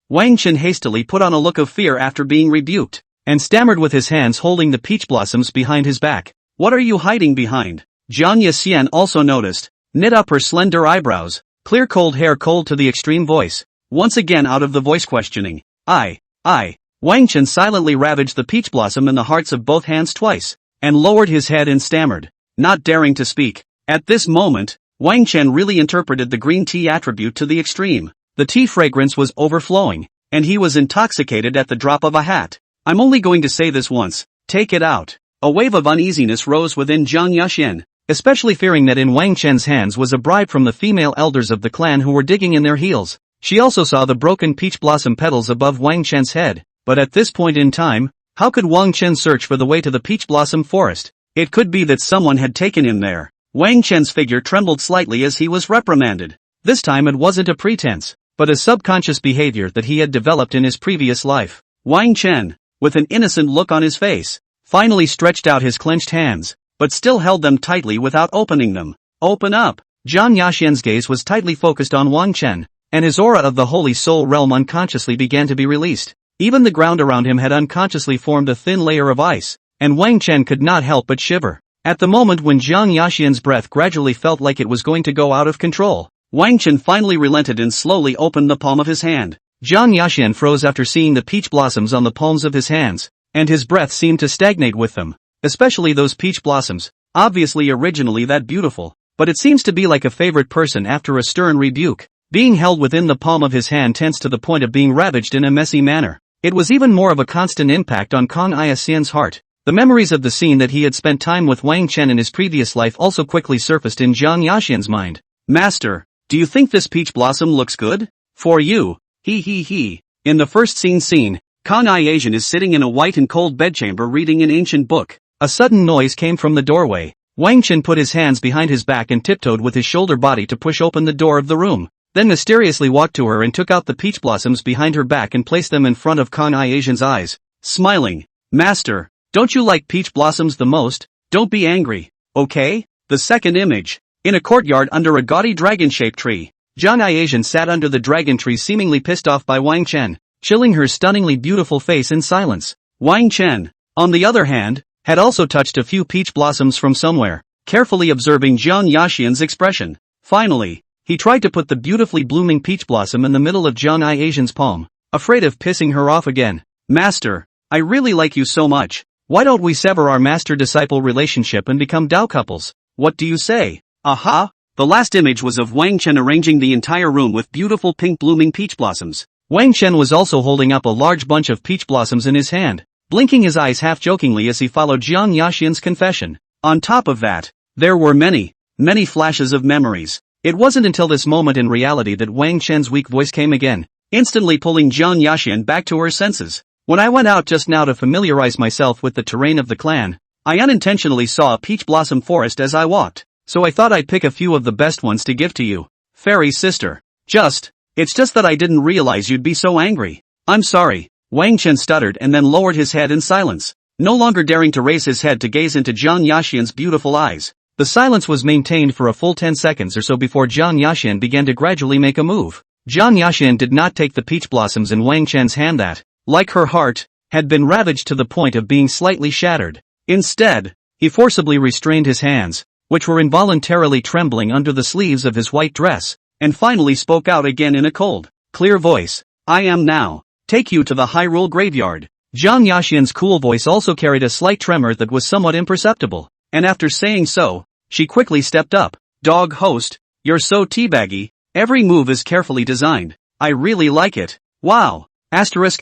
Wang Chen hastily put on a look of fear after being rebuked, and stammered with his hands holding the peach blossoms behind his back. What are you hiding behind? Jiang Yaxian also noticed, knit up her slender eyebrows, clear cold hair cold to the extreme voice, once again out of the voice questioning. I. Wang Chen silently ravaged the peach blossom in the hearts of both hands twice, and lowered his head and stammered, not daring to speak. At this moment, Wang Chen really interpreted the green tea attribute to the extreme. The tea fragrance was overflowing, and he was intoxicated at the drop of a hat. I'm only going to say this once, take it out. A wave of uneasiness rose within Jiang Yaxian, especially fearing that in Wang Chen's hands was a bribe from the female elders of the clan who were digging in their heels. She also saw the broken peach blossom petals above Wang Chen's head, but at this point in time, how could Wang Chen search for the way to the peach blossom forest? It could be that someone had taken him there. Wang Chen's figure trembled slightly as he was reprimanded. This time it wasn't a pretense, but a subconscious behavior that he had developed in his previous life. Wang Chen, with an innocent look on his face, finally stretched out his clenched hands, but still held them tightly without opening them. Open up! Jiang Yaxian's gaze was tightly focused on Wang Chen, and his aura of the Holy Soul realm unconsciously began to be released. Even the ground around him had unconsciously formed a thin layer of ice, and Wang Chen could not help but shiver. At the moment when Jiang Yaxian's breath gradually felt like it was going to go out of control, Wang Chen finally relented and slowly opened the palm of his hand. Jiang Yaxian froze after seeing the peach blossoms on the palms of his hands, and his breath seemed to stagnate with them. Especially those peach blossoms, obviously originally that beautiful, but it seems to be like a favorite person after a stern rebuke. Being held within the palm of his hand tense to the point of being ravaged in a messy manner. It was even more of a constant impact on Kang Iaxian's heart. The memories of the scene that he had spent time with Wang Chen in his previous life also quickly surfaced in Jiang Yaxian's mind. Master, do you think this peach blossom looks good? For you, he. In the first scene, Kang Iaxian is sitting in a white and cold bedchamber reading an ancient book. A sudden noise came from the doorway. Wang Chen put his hands behind his back and tiptoed with his shoulder body to push open the door of the room, then mysteriously walked to her and took out the peach blossoms behind her back and placed them in front of Kang Iaxian's eyes, smiling. Master, don't you like peach blossoms the most? Don't be angry, okay? The second image. In a courtyard under a gaudy dragon-shaped tree, Jiang Iaxian sat under the dragon tree seemingly pissed off by Wang Chen, chilling her stunningly beautiful face in silence. Wang Chen, on the other hand, had also touched a few peach blossoms from somewhere, carefully observing Jiang Yaxian's expression. Finally, he tried to put the beautifully blooming peach blossom in the middle of Jiang Iaxian's palm, afraid of pissing her off again. Master, I really like you so much. Why don't we sever our master-disciple relationship and become Dao couples? What do you say? Aha! The last image was of Wang Chen arranging the entire room with beautiful pink blooming peach blossoms. Wang Chen was also holding up a large bunch of peach blossoms in his hand, blinking his eyes half-jokingly as he followed Jiang Yaxian's confession. On top of that, there were many flashes of memories. It wasn't until this moment in reality that Wang Chen's weak voice came again, instantly pulling Jiang Yaxian back to her senses. When I went out just now to familiarize myself with the terrain of the clan, I unintentionally saw a peach blossom forest as I walked, so I thought I'd pick a few of the best ones to give to you. Fairy sister. It's just that I didn't realize you'd be so angry. I'm sorry, Wang Chen stuttered and then lowered his head in silence, no longer daring to raise his head to gaze into Jiang Yaxian's beautiful eyes. The silence was maintained for a full 10 seconds or so before Jiang Yaxian began to gradually make a move. Jiang Yaxian did not take the peach blossoms in Wang Chen's hand that, like her heart, had been ravaged to the point of being slightly shattered. Instead, he forcibly restrained his hands, which were involuntarily trembling under the sleeves of his white dress, and finally spoke out again in a cold, clear voice. I am now. Take you to the Hyrule graveyard. Jiang Yaxian's cool voice also carried a slight tremor that was somewhat imperceptible, and after saying so, she quickly stepped up. Dog host, you're so teabaggy, every move is carefully designed. I really like it. Wow. Asterisk.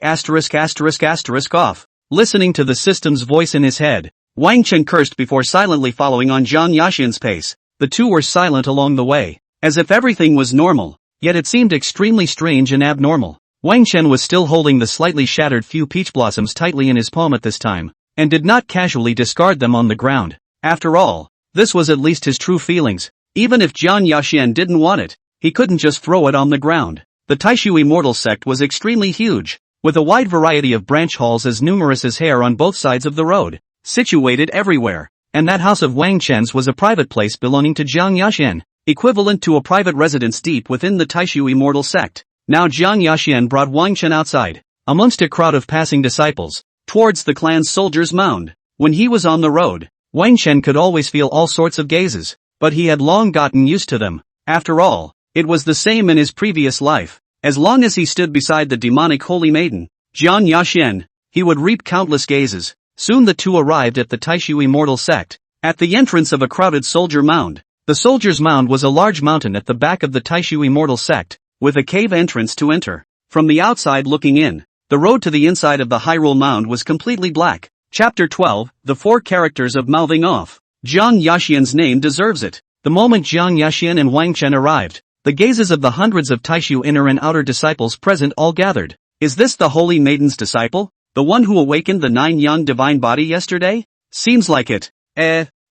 Off. Listening to the system's voice in his head, Wang Chen cursed before silently following on Jiang Yaxian's pace. The two were silent along the way, as if everything was normal, yet it seemed extremely strange and abnormal. Wang Chen was still holding the slightly shattered few peach blossoms tightly in his palm at this time, and did not casually discard them on the ground. After all, this was at least his true feelings. Even if Jiang Yaxian didn't want it, he couldn't just throw it on the ground. The Taishu immortal sect was extremely huge, with a wide variety of branch halls as numerous as hair on both sides of the road, situated everywhere. And that house of Wang Chen's was a private place belonging to Jiang Yaxian, equivalent to a private residence deep within the Taishu immortal sect. Now Jiang Yaxian brought Wang Chen outside, amongst a crowd of passing disciples, towards the clan's soldiers' mound. When he was on the road, Wang Chen could always feel all sorts of gazes, but he had long gotten used to them. After all, it was the same in his previous life. As long as he stood beside the demonic holy maiden, Jiang Yaxian, he would reap countless gazes. Soon the two arrived at the Taishu immortal sect, at the entrance of a crowded soldier mound. The soldier's mound was a large mountain at the back of the Taishu immortal sect, with a cave entrance to enter. From the outside looking in, the road to the inside of the Hyrule mound was completely black. Chapter 12, The Four Characters of Mouthing Off. Jiang Yaxian's name deserves it. The moment Jiang Yaxian and Wang Chen arrived, the gazes of the hundreds of Taishu inner and outer disciples present all gathered. Is this the holy maiden's disciple? The one who awakened the 9 young divine body yesterday? Seems like it.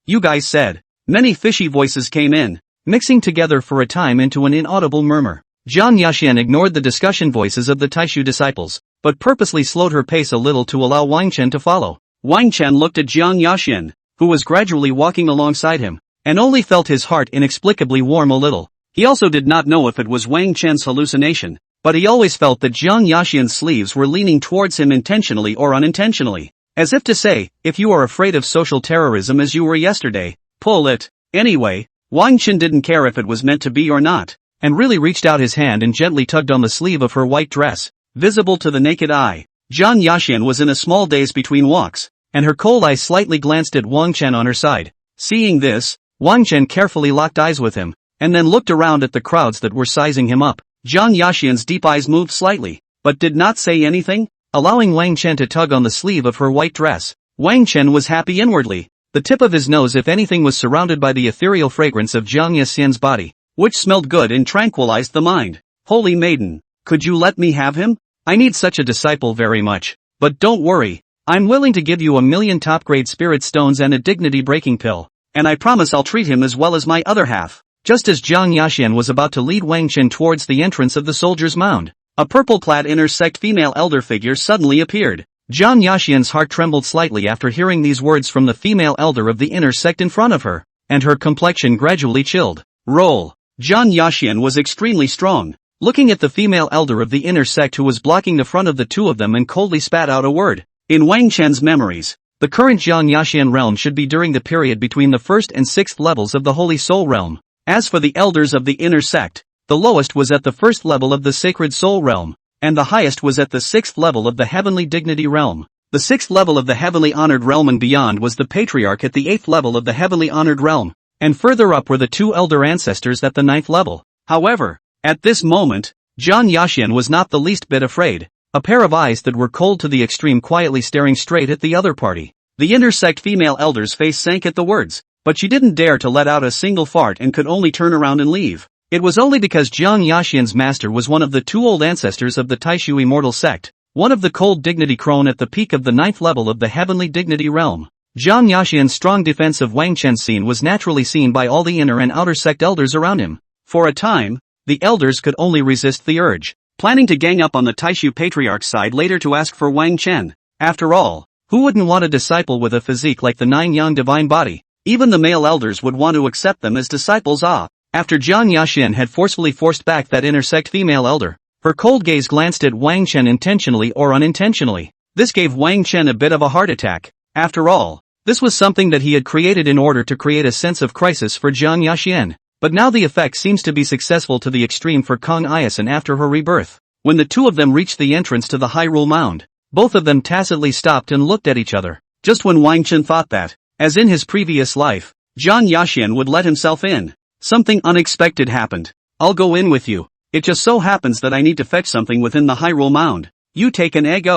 You guys said. Many fishy voices came in, mixing together for a time into an inaudible murmur. Jiang Yaxian ignored the discussion voices of the Taishu disciples, but purposely slowed her pace a little to allow Wang Chen to follow. Wang Chen looked at Jiang Yaxian, who was gradually walking alongside him, and only felt his heart inexplicably warm a little. He also did not know if it was Wang Chen's hallucination, but he always felt that Jiang Yaxian's sleeves were leaning towards him intentionally or unintentionally. As if to say, if you are afraid of social terrorism as you were yesterday, pull it. Anyway, Wang Chen didn't care if it was meant to be or not, and really reached out his hand and gently tugged on the sleeve of her white dress, visible to the naked eye. Jiang Yaxian was in a small daze between walks, and her cold eyes slightly glanced at Wang Chen on her side. Seeing this, Wang Chen carefully locked eyes with him, and then looked around at the crowds that were sizing him up. Jiang Yaxian's deep eyes moved slightly, but did not say anything, allowing Wang Chen to tug on the sleeve of her white dress. Wang Chen was happy inwardly. The tip of his nose, if anything, was surrounded by the ethereal fragrance of Jiang Yaxian's body, which smelled good and tranquilized the mind. Holy maiden, could you let me have him? I need such a disciple very much. But don't worry, I'm willing to give you 1,000,000 top-grade spirit stones and a dignity-breaking pill, and I promise I'll treat him as well as my other half. Just as Jiang Yaxian was about to lead Wang Chen towards the entrance of the soldier's mound, a purple-clad inner sect female elder figure suddenly appeared. Jiang Yaxian's heart trembled slightly after hearing these words from the female elder of the inner sect in front of her, and her complexion gradually chilled. Roll. Jiang Yaxian was extremely strong, looking at the female elder of the inner sect who was blocking the front of the two of them and coldly spat out a word. In Wang Chen's memories, the current Jiang Yaxian realm should be during the period between the 1st and 6th levels of the Holy Soul realm. As for the elders of the inner sect, the lowest was at the 1st level of the Sacred Soul realm, and the highest was at the 6th level of the Heavenly Dignity realm. The 6th level of the Heavenly Honored realm and beyond was the Patriarch at the 8th level of the Heavenly Honored realm, and further up were the 2 elder ancestors at the 9th level. However, at this moment, Jiang Yaxian was not the least bit afraid. A pair of eyes that were cold to the extreme quietly staring straight at the other party. The inner sect female elder's face sank at the words, but she didn't dare to let out a single fart and could only turn around and leave. It was only because Jiang Yaxian's master was one of the 2 old ancestors of the Taishu immortal sect, one of the cold dignity crone at the peak of the 9th level of the Heavenly Dignity realm. Jiang Yaxian's strong defense of Wang Chen's scene was naturally seen by all the inner and outer sect elders around him. For a time, the elders could only resist the urge, planning to gang up on the Taishu Patriarch's side later to ask for Wang Chen. After all, who wouldn't want a disciple with a physique like the 9 young divine body? Even the male elders would want to accept them as disciples. After Jiang Yaxian had forcefully forced back that inner sect female elder, her cold gaze glanced at Wang Chen intentionally or unintentionally. This gave Wang Chen a bit of a heart attack. After all, this was something that he had created in order to create a sense of crisis for Jiang Yaxian. But now the effect seems to be successful to the extreme for Kong Iasen after her rebirth. When the two of them reached the entrance to the Hyrule Mound, both of them tacitly stopped and looked at each other. Just when Wang Chen thought that, as in his previous life, Jiang Yaxian would let himself in, something unexpected happened. I'll go in with you. It just so happens that I need to fetch something within the Hyrule Mound. You take an egg.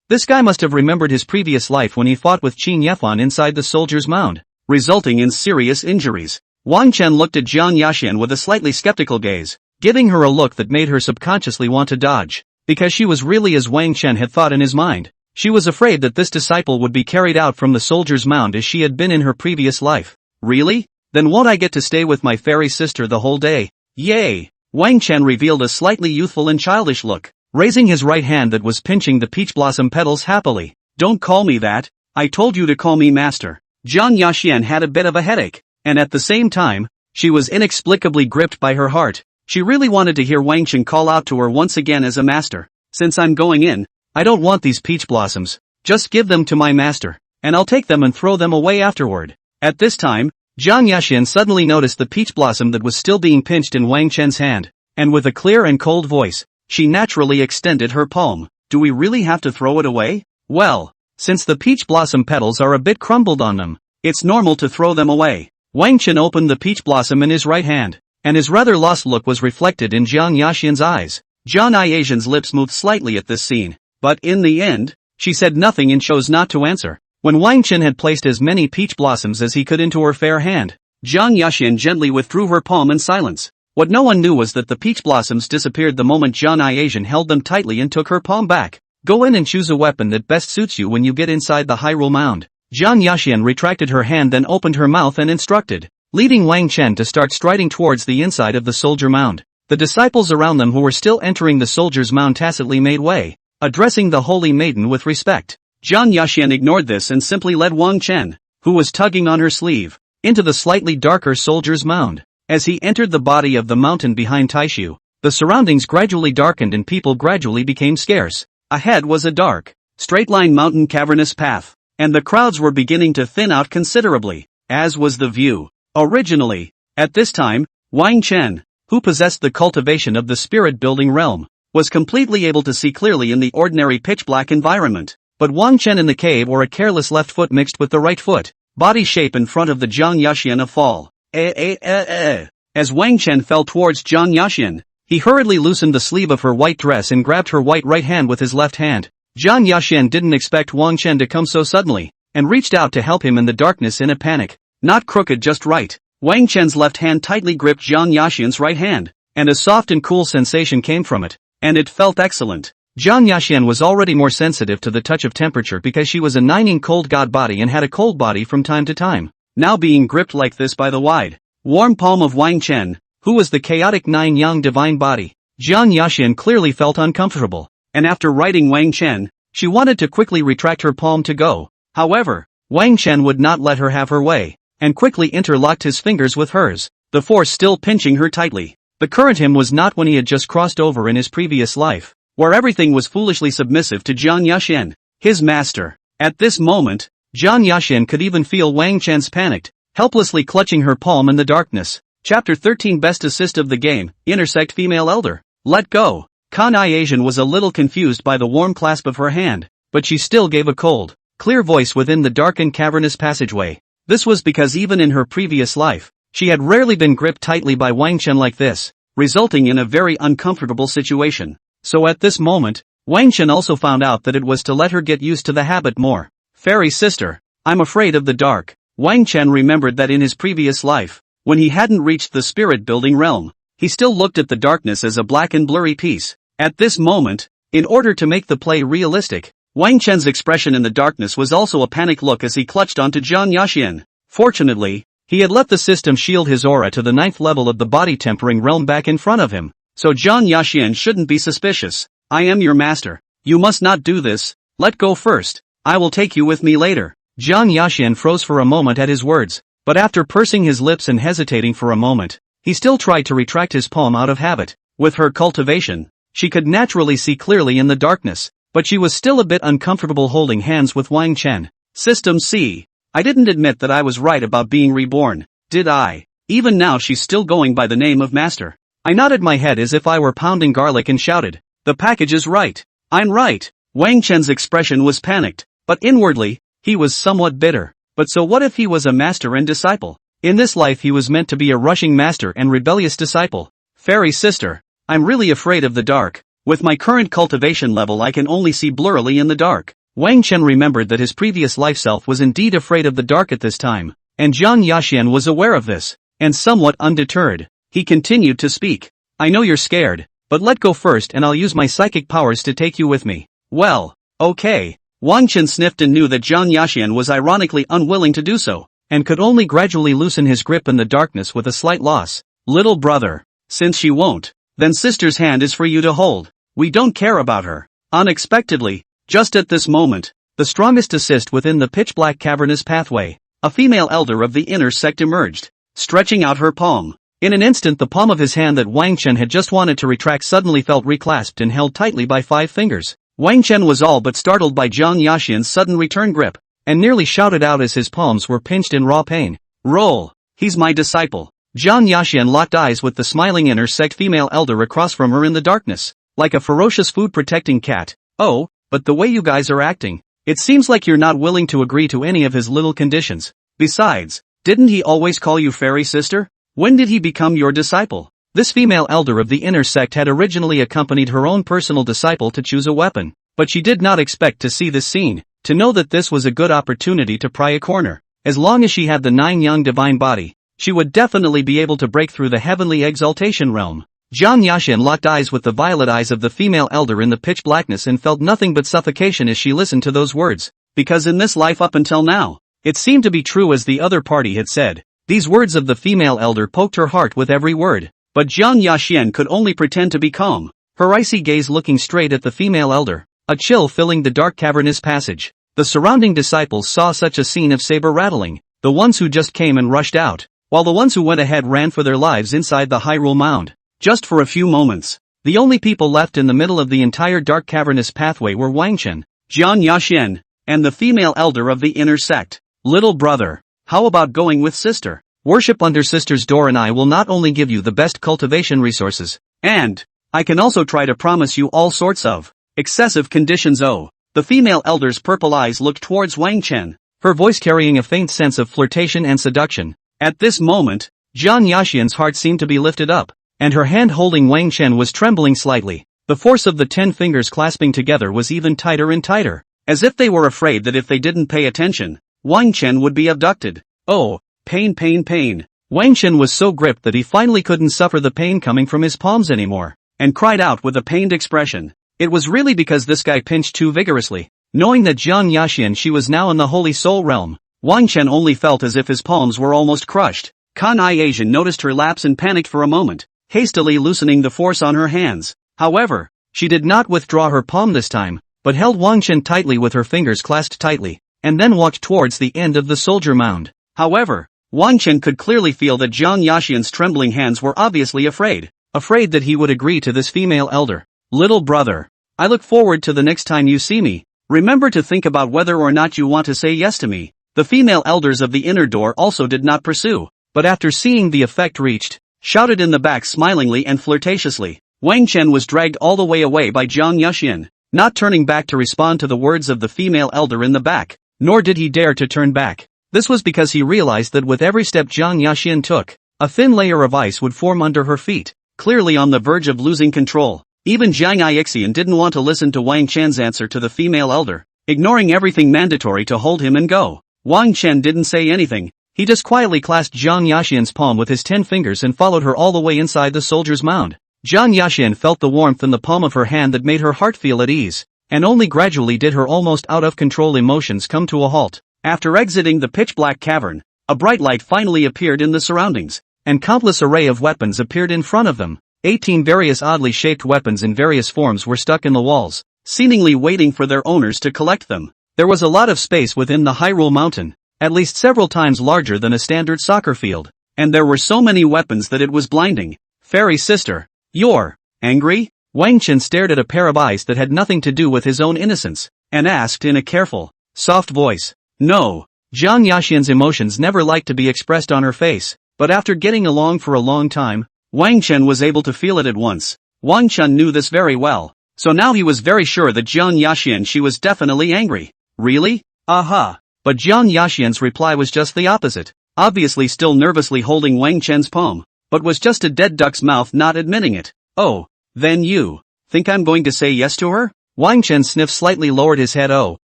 This guy must have remembered his previous life when he fought with Qin Yefan inside the soldier's mound, resulting in serious injuries. Wang Chen looked at Jiang Yaxian with a slightly skeptical gaze, giving her a look that made her subconsciously want to dodge, because she was really as Wang Chen had thought in his mind. She was afraid that this disciple would be carried out from the soldier's mound as she had been in her previous life. Really? Then won't I get to stay with my fairy sister the whole day? Yay! Wang Chen revealed a slightly youthful and childish look. raising his right hand that was pinching the peach blossom petals happily. Don't call me that, I told you to call me master. Jiang Yaxian had a bit of a headache, and at the same time, she was inexplicably gripped by her heart. She really wanted to hear Wang Chen call out to her once again as a master. Since I'm going in, I don't want these peach blossoms. Just give them to my master, and I'll take them and throw them away afterward. At this time, Jiang Yaxian suddenly noticed the peach blossom that was still being pinched in Wang Chen's hand, and with a clear and cold voice, she naturally extended her palm. Do we really have to throw it away? Well, since the peach blossom petals are a bit crumbled on them, it's normal to throw them away. Wang Chen opened the peach blossom in his right hand, and his rather lost look was reflected in Jiang Yaxian's eyes. Jiang Yaxian's lips moved slightly at this scene, but in the end, she said nothing and chose not to answer. When Wang Chen had placed as many peach blossoms as he could into her fair hand, Jiang Yaxian gently withdrew her palm in silence. What no one knew was that the peach blossoms disappeared the moment Jiang Yaxian held them tightly and took her palm back. Go in and choose a weapon that best suits you when you get inside the Hyrule Mound. Jiang Yaxian retracted her hand, then opened her mouth and instructed, leading Wang Chen to start striding towards the inside of the soldier mound. The disciples around them who were still entering the soldier's mound tacitly made way, addressing the holy maiden with respect. Jiang Yaxian ignored this and simply led Wang Chen, who was tugging on her sleeve, into the slightly darker soldier's mound. As he entered the body of the mountain behind Taishu, the surroundings gradually darkened and people gradually became scarce. Ahead was a dark, straight-line mountain cavernous path, and the crowds were beginning to thin out considerably, as was the view. Originally, at this time, Wang Chen, who possessed the cultivation of the spirit-building realm, was completely able to see clearly in the ordinary pitch-black environment. But Wang Chen in the cave wore a careless left foot mixed with the right foot, body shape in front of the Jiang Yaxian a fall. As Wang Chen fell towards Jiang Yaxian, he hurriedly loosened the sleeve of her white dress and grabbed her white right hand with his left hand. Jiang Yaxian didn't expect Wang Chen to come so suddenly, and reached out to help him in the darkness in a panic. Not crooked, just right. Wang Chen's left hand tightly gripped Jiang Yaxian's right hand, and a soft and cool sensation came from it, and it felt excellent. Jiang Yaxian was already more sensitive to the touch of temperature because she was a nining cold god body and had a cold body from time to time. Now being gripped like this by the wide, warm palm of Wang Chen, who was the chaotic nine yang divine body, Jiang Yaxian clearly felt uncomfortable, and after righting Wang Chen, she wanted to quickly retract her palm to go. However, Wang Chen would not let her have her way, and quickly interlocked his fingers with hers, the force still pinching her tightly. The current him was not when he had just crossed over in his previous life, where everything was foolishly submissive to Jiang Yaxian, his master. At this moment, Jiang Yaxian could even feel Wang Chen's panicked, helplessly clutching her palm in the darkness. Chapter 13 Best Assist of the Game, Intersect Female Elder. Let go. Kan Asian was a little confused by the warm clasp of her hand, but she still gave a cold, clear voice within the dark and cavernous passageway. This was because even in her previous life, she had rarely been gripped tightly by Wang Chen like this, resulting in a very uncomfortable situation. So at this moment, Wang Chen also found out that it was to let her get used to the habit more. Fairy sister, I'm afraid of the dark. Wang Chen remembered that in his previous life, when he hadn't reached the spirit-building realm, he still looked at the darkness as a black and blurry piece. At this moment, in order to make the play realistic, Wang Chen's expression in the darkness was also a panic look as he clutched onto Jiang Yaxian. Fortunately, he had let the system shield his aura to the 9th level of the body-tempering realm back in front of him, so Jiang Yaxian shouldn't be suspicious. I am your master. You must not do this. Let go first. I will take you with me later. Jiang Yaxian froze for a moment at his words, but after pursing his lips and hesitating for a moment, he still tried to retract his palm out of habit. With her cultivation, she could naturally see clearly in the darkness, but she was still a bit uncomfortable holding hands with Wang Chen. System C. I didn't admit that I was right about being reborn, did I? Even now she's still going by the name of master. I nodded my head as if I were pounding garlic and shouted, the package is right. I'm right. Wang Chen's expression was panicked, but inwardly, he was somewhat bitter. But so what if he was a master and disciple? In this life he was meant to be a rushing master and rebellious disciple. Fairy sister, I'm really afraid of the dark. With my current cultivation level I can only see blurrily in the dark. Wang Chen remembered that his previous life self was indeed afraid of the dark at this time, and Jiang Yaxian was aware of this, and somewhat undeterred, he continued to speak. I know you're scared, but let go first and I'll use my psychic powers to take you with me. Well, okay. Wang Chen sniffed and knew that Jiang Yaxian was ironically unwilling to do so, and could only gradually loosen his grip in the darkness with a slight loss. Little brother, since she won't, then sister's hand is for you to hold. We don't care about her. Unexpectedly, just at this moment, the strongest assist within the pitch-black cavernous pathway, a female elder of the inner sect emerged, stretching out her palm. In an instant the palm of his hand that Wang Chen had just wanted to retract suddenly felt reclasped and held tightly by 5 fingers. Wang Chen was all but startled by Zhang Yaxian's sudden return grip, and nearly shouted out as his palms were pinched in raw pain. Roll! He's my disciple. Zhang Yaxian locked eyes with the smiling inner sect female elder across from her in the darkness, like a ferocious food-protecting cat. Oh, but the way you guys are acting, it seems like you're not willing to agree to any of his little conditions. Besides, didn't he always call you fairy sister? When did he become your disciple? This female elder of the inner sect had originally accompanied her own personal disciple to choose a weapon, but she did not expect to see this scene, to know that this was a good opportunity to pry a corner. As long as she had the 9 young divine body, she would definitely be able to break through the heavenly exaltation realm. Zhang Yaxian locked eyes with the violet eyes of the female elder in the pitch blackness and felt nothing but suffocation as she listened to those words, because in this life up until now, it seemed to be true as the other party had said. These words of the female elder poked her heart with every word, but Zhang Yaxian could only pretend to be calm, her icy gaze looking straight at the female elder, a chill filling the dark cavernous passage. The surrounding disciples saw such a scene of saber rattling, the ones who just came and rushed out, while the ones who went ahead ran for their lives inside the Hyrule Mound. Just for a few moments, the only people left in the middle of the entire dark cavernous pathway were Wang Chen, Zhang Yaxian, and the female elder of the inner sect. Little brother, how about going with sister? Worship under sister's door and I will not only give you the best cultivation resources, and I can also try to promise you all sorts of excessive conditions. Oh. The female elder's purple eyes looked towards Wang Chen, her voice carrying a faint sense of flirtation and seduction. At this moment, Zhang Yaxian's heart seemed to be lifted up, and her hand holding Wang Chen was trembling slightly. The force of the 10 fingers clasping together was even tighter and tighter, as if they were afraid that if they didn't pay attention, Wang Chen would be abducted. Oh, pain, pain, pain. Wang Chen was so gripped that he finally couldn't suffer the pain coming from his palms anymore, and cried out with a pained expression. It was really because this guy pinched too vigorously. Knowing that Zhang Yaxian she was now in the Holy Soul realm, Wang Chen only felt as if his palms were almost crushed. Kan I Asian noticed her lapse and panicked for a moment, hastily loosening the force on her hands. However, she did not withdraw her palm this time, but held Wang Chen tightly with her fingers clasped tightly, and then walked towards the end of the soldier mound. However, Wang Chen could clearly feel that Zhang Yaxian's trembling hands were obviously afraid that he would agree to this female elder. Little brother, I look forward to the next time you see me. Remember to think about whether or not you want to say yes to me. The female elders of the inner door also did not pursue, but after seeing the effect reached, shouted in the back smilingly and flirtatiously. Wang Chen was dragged all the way away by Zhang Yaxian, not turning back to respond to the words of the female elder in the back, nor did he dare to turn back. This was because he realized that with every step Zhang Yaxian took, a thin layer of ice would form under her feet, clearly on the verge of losing control. Even Zhang Yixian didn't want to listen to Wang Chen's answer to the female elder, ignoring everything mandatory to hold him and go. Wang Chen didn't say anything, he just quietly clasped Zhang Yaxian's palm with his 10 fingers and followed her all the way inside the soldier's mound. Zhang Yaxian felt the warmth in the palm of her hand that made her heart feel at ease, and only gradually did her almost out-of-control emotions come to a halt. After exiting the pitch-black cavern, a bright light finally appeared in the surroundings, and countless array of weapons appeared in front of them. 18 various oddly shaped weapons in various forms were stuck in the walls, seemingly waiting for their owners to collect them. There was a lot of space within the Hyrule Mountain, at least several times larger than a standard soccer field, and there were so many weapons that it was blinding. Fairy sister, you're angry? Wang Chen stared at a pair of eyes that had nothing to do with his own innocence, and asked in a careful, soft voice. No. Zhang Yaxian's emotions never liked to be expressed on her face, but after getting along for a long time, Wang Chen was able to feel it at once. Wang Chen knew this very well, so now he was very sure that Zhang Yaxian she was definitely angry. Really? Aha. But Zhang Yaxian's reply was just the opposite, obviously still nervously holding Wang Chen's palm, but was just a dead duck's mouth not admitting it. Oh, then you think I'm going to say yes to her? Wang Chen sniffed slightly, lowered his head. Oh,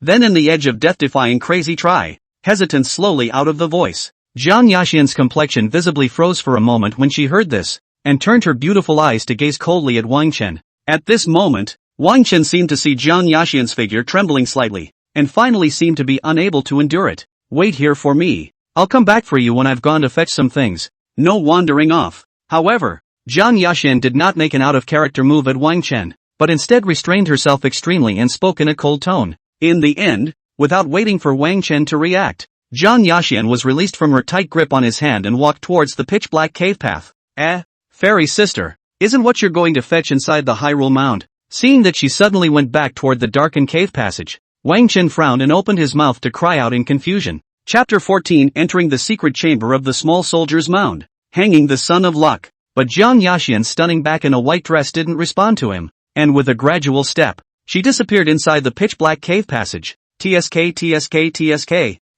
then in the edge of death-defying crazy try, hesitance slowly out of the voice. Zhang Yaxian's complexion visibly froze for a moment when she heard this, and turned her beautiful eyes to gaze coldly at Wang Chen. At this moment, Wang Chen seemed to see Zhang Yaxian's figure trembling slightly, and finally seemed to be unable to endure it. Wait here for me. I'll come back for you when I've gone to fetch some things. No wandering off. However, Zhang Yaxian did not make an out-of-character move at Wang Chen. but instead restrained herself extremely and spoke in a cold tone. In the end, without waiting for Wang Chen to react, Zhang Yaxian was released from her tight grip on his hand and walked towards the pitch-black cave path. Fairy sister, isn't what you're going to fetch inside the Hyrule Mound? Seeing that she suddenly went back toward the darkened cave passage, Wang Chen frowned and opened his mouth to cry out in confusion. Chapter 14 Entering the secret chamber of the small soldier's mound. Hanging the Son of Luck. But Zhang Yaxian, stunning back in a white dress, didn't respond to him, and with a gradual step, she disappeared inside the pitch-black cave passage. TSK.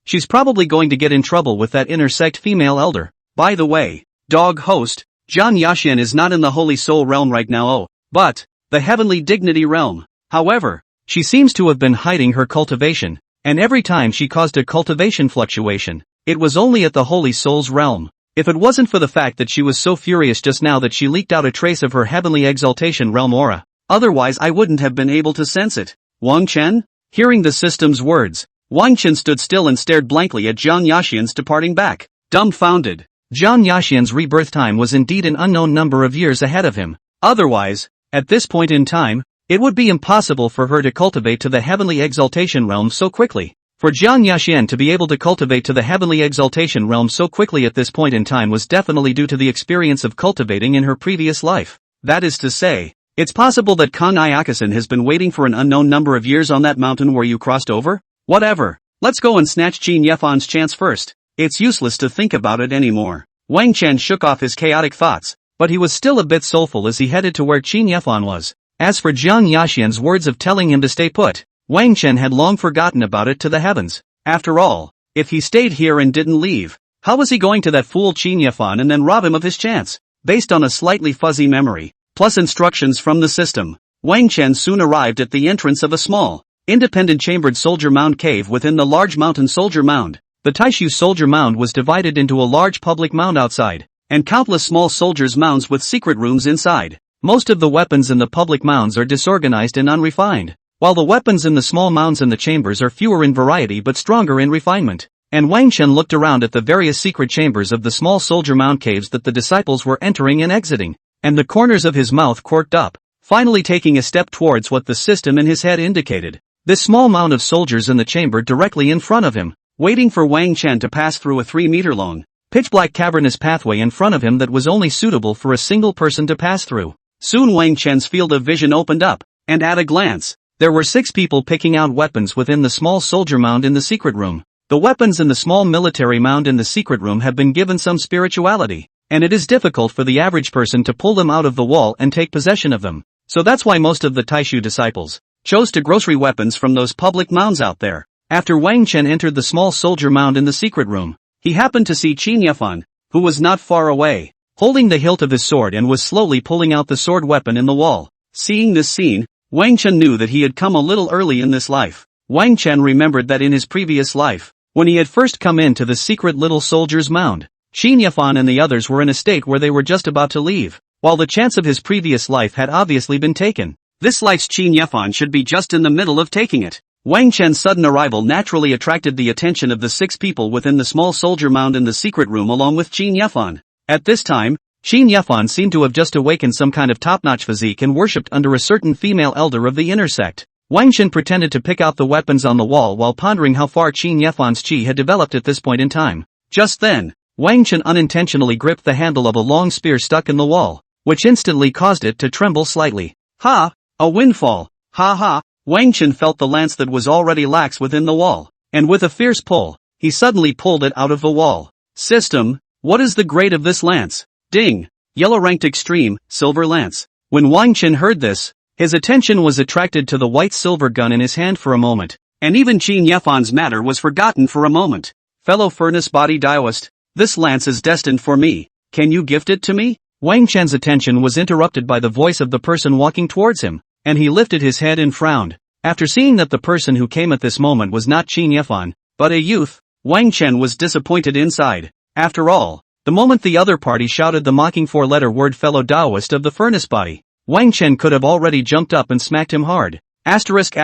She's probably going to get in trouble with that inner sect female elder. By the way, dog host, Zhang Yaxian is not in the Holy Soul realm right now, but the Heavenly Dignity realm. However, she seems to have been hiding her cultivation, and every time she caused a cultivation fluctuation, it was only at the Holy Soul's realm. If it wasn't for the fact that she was so furious just now that she leaked out a trace of her Heavenly Exaltation realm aura, otherwise I wouldn't have been able to sense it. Wang Chen? Hearing the system's words, Wang Chen stood still and stared blankly at Zhang Yaxian's departing back, dumbfounded. Zhang Yaxian's rebirth time was indeed an unknown number of years ahead of him. Otherwise, at this point in time, it would be impossible for her to cultivate to the Heavenly Exaltation realm so quickly. For Zhang Yaxian to be able to cultivate to the Heavenly Exaltation realm so quickly at this point in time was definitely due to the experience of cultivating in her previous life. That is to say, it's possible that Kang Iakasan has been waiting for an unknown number of years on that mountain where you crossed over? Whatever. Let's go and snatch Qin Yefan's chance first. It's useless to think about it anymore. Wang Chen shook off his chaotic thoughts, but he was still a bit soulful as he headed to where Qin Yefan was. As for Zhang Yaxian's words of telling him to stay put, Wang Chen had long forgotten about it to the heavens. After all, if he stayed here and didn't leave, how was he going to that fool Qin Yefan and then rob him of his chance? Based on a slightly fuzzy memory, plus instructions from the system, Wang Chen soon arrived at the entrance of a small, independent chambered soldier mound cave within the large mountain soldier mound. The Taishu soldier mound was divided into a large public mound outside, and countless small soldiers' mounds with secret rooms inside. Most of the weapons in the public mounds are disorganized and unrefined, while the weapons in the small mounds in the chambers are fewer in variety but stronger in refinement. And Wang Chen looked around at the various secret chambers of the small soldier mound caves that the disciples were entering and exiting, and the corners of his mouth quirked up, finally taking a step towards what the system in his head indicated. This small mound of soldiers in the chamber directly in front of him, waiting for Wang Chen to pass through a 3-meter-long, pitch-black cavernous pathway in front of him that was only suitable for a single person to pass through. Soon Wang Chen's field of vision opened up, and at a glance, there were 6 people picking out weapons within the small soldier mound in the secret room. The weapons in the small military mound in the secret room have been given some spirituality, and it is difficult for the average person to pull them out of the wall and take possession of them. So that's why most of the Taishu disciples chose to grocery weapons from those public mounds out there. After Wang Chen entered the small soldier mound in the secret room, he happened to see Qin Yefan, who was not far away, holding the hilt of his sword and was slowly pulling out the sword weapon in the wall. Seeing this scene, Wang Chen knew that he had come a little early in this life. Wang Chen remembered that in his previous life, when he had first come into the secret little soldier's mound, Qin Yefan and the others were in a state where they were just about to leave, while the chance of his previous life had obviously been taken. This life's Qin Yefan should be just in the middle of taking it. Wang Chen's sudden arrival naturally attracted the attention of the 6 people within the small soldier mound in the secret room along with Qin Yefan. At this time, Qin Yefan seemed to have just awakened some kind of top-notch physique and worshipped under a certain female elder of the inner sect. Wang Chen pretended to pick out the weapons on the wall while pondering how far Qin Yefan's chi had developed at this point in time. Just then, Wang Chen unintentionally gripped the handle of a long spear stuck in the wall, which instantly caused it to tremble slightly. Ha! A windfall! Ha ha! Wang Chen felt the lance that was already lax within the wall, and with a fierce pull, he suddenly pulled it out of the wall. System, what is the grade of this lance? Ding! Yellow ranked extreme, silver lance. When Wang Chen heard this, his attention was attracted to the white silver gun in his hand for a moment, and even Qin Yefan's matter was forgotten for a moment. Fellow furnace body Daoist, this lance is destined for me. Can you gift it to me? Wang Chen's attention was interrupted by the voice of the person walking towards him, and he lifted his head and frowned. After seeing that the person who came at this moment was not Qin Yefan, but a youth, Wang Chen was disappointed inside. After all, the moment the other party shouted the mocking 4-letter word fellow Daoist of the furnace body, Wang Chen could have already jumped up and smacked him hard. Asterisk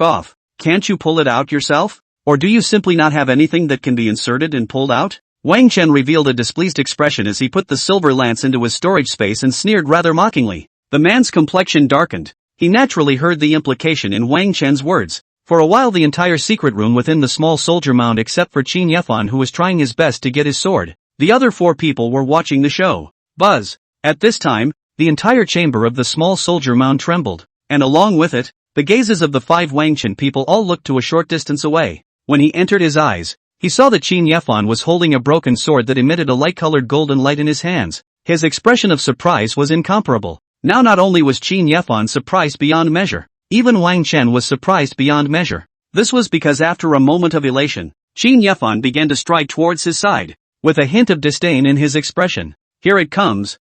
off. Can't you pull it out yourself? Or do you simply not have anything that can be inserted and pulled out? Wang Chen revealed a displeased expression as he put the silver lance into his storage space and sneered rather mockingly. The man's complexion darkened. He naturally heard the implication in Wang Chen's words. For a while the entire secret room within the small soldier mound except for Qin Yefan, who was trying his best to get his sword. The other 4 people were watching the show. Buzz. At this time, the entire chamber of the small soldier mound trembled. And along with it, the gazes of the 5 Wangchen people all looked to a short distance away. When he entered his eyes, he saw that Qin Yefan was holding a broken sword that emitted a light-colored golden light in his hands. His expression of surprise was incomparable. Now not only was Qin Yefan surprised beyond measure, even Wang Chen was surprised beyond measure. This was because after a moment of elation, Qin Yefan began to stride towards his side, with a hint of disdain in his expression. Here it comes,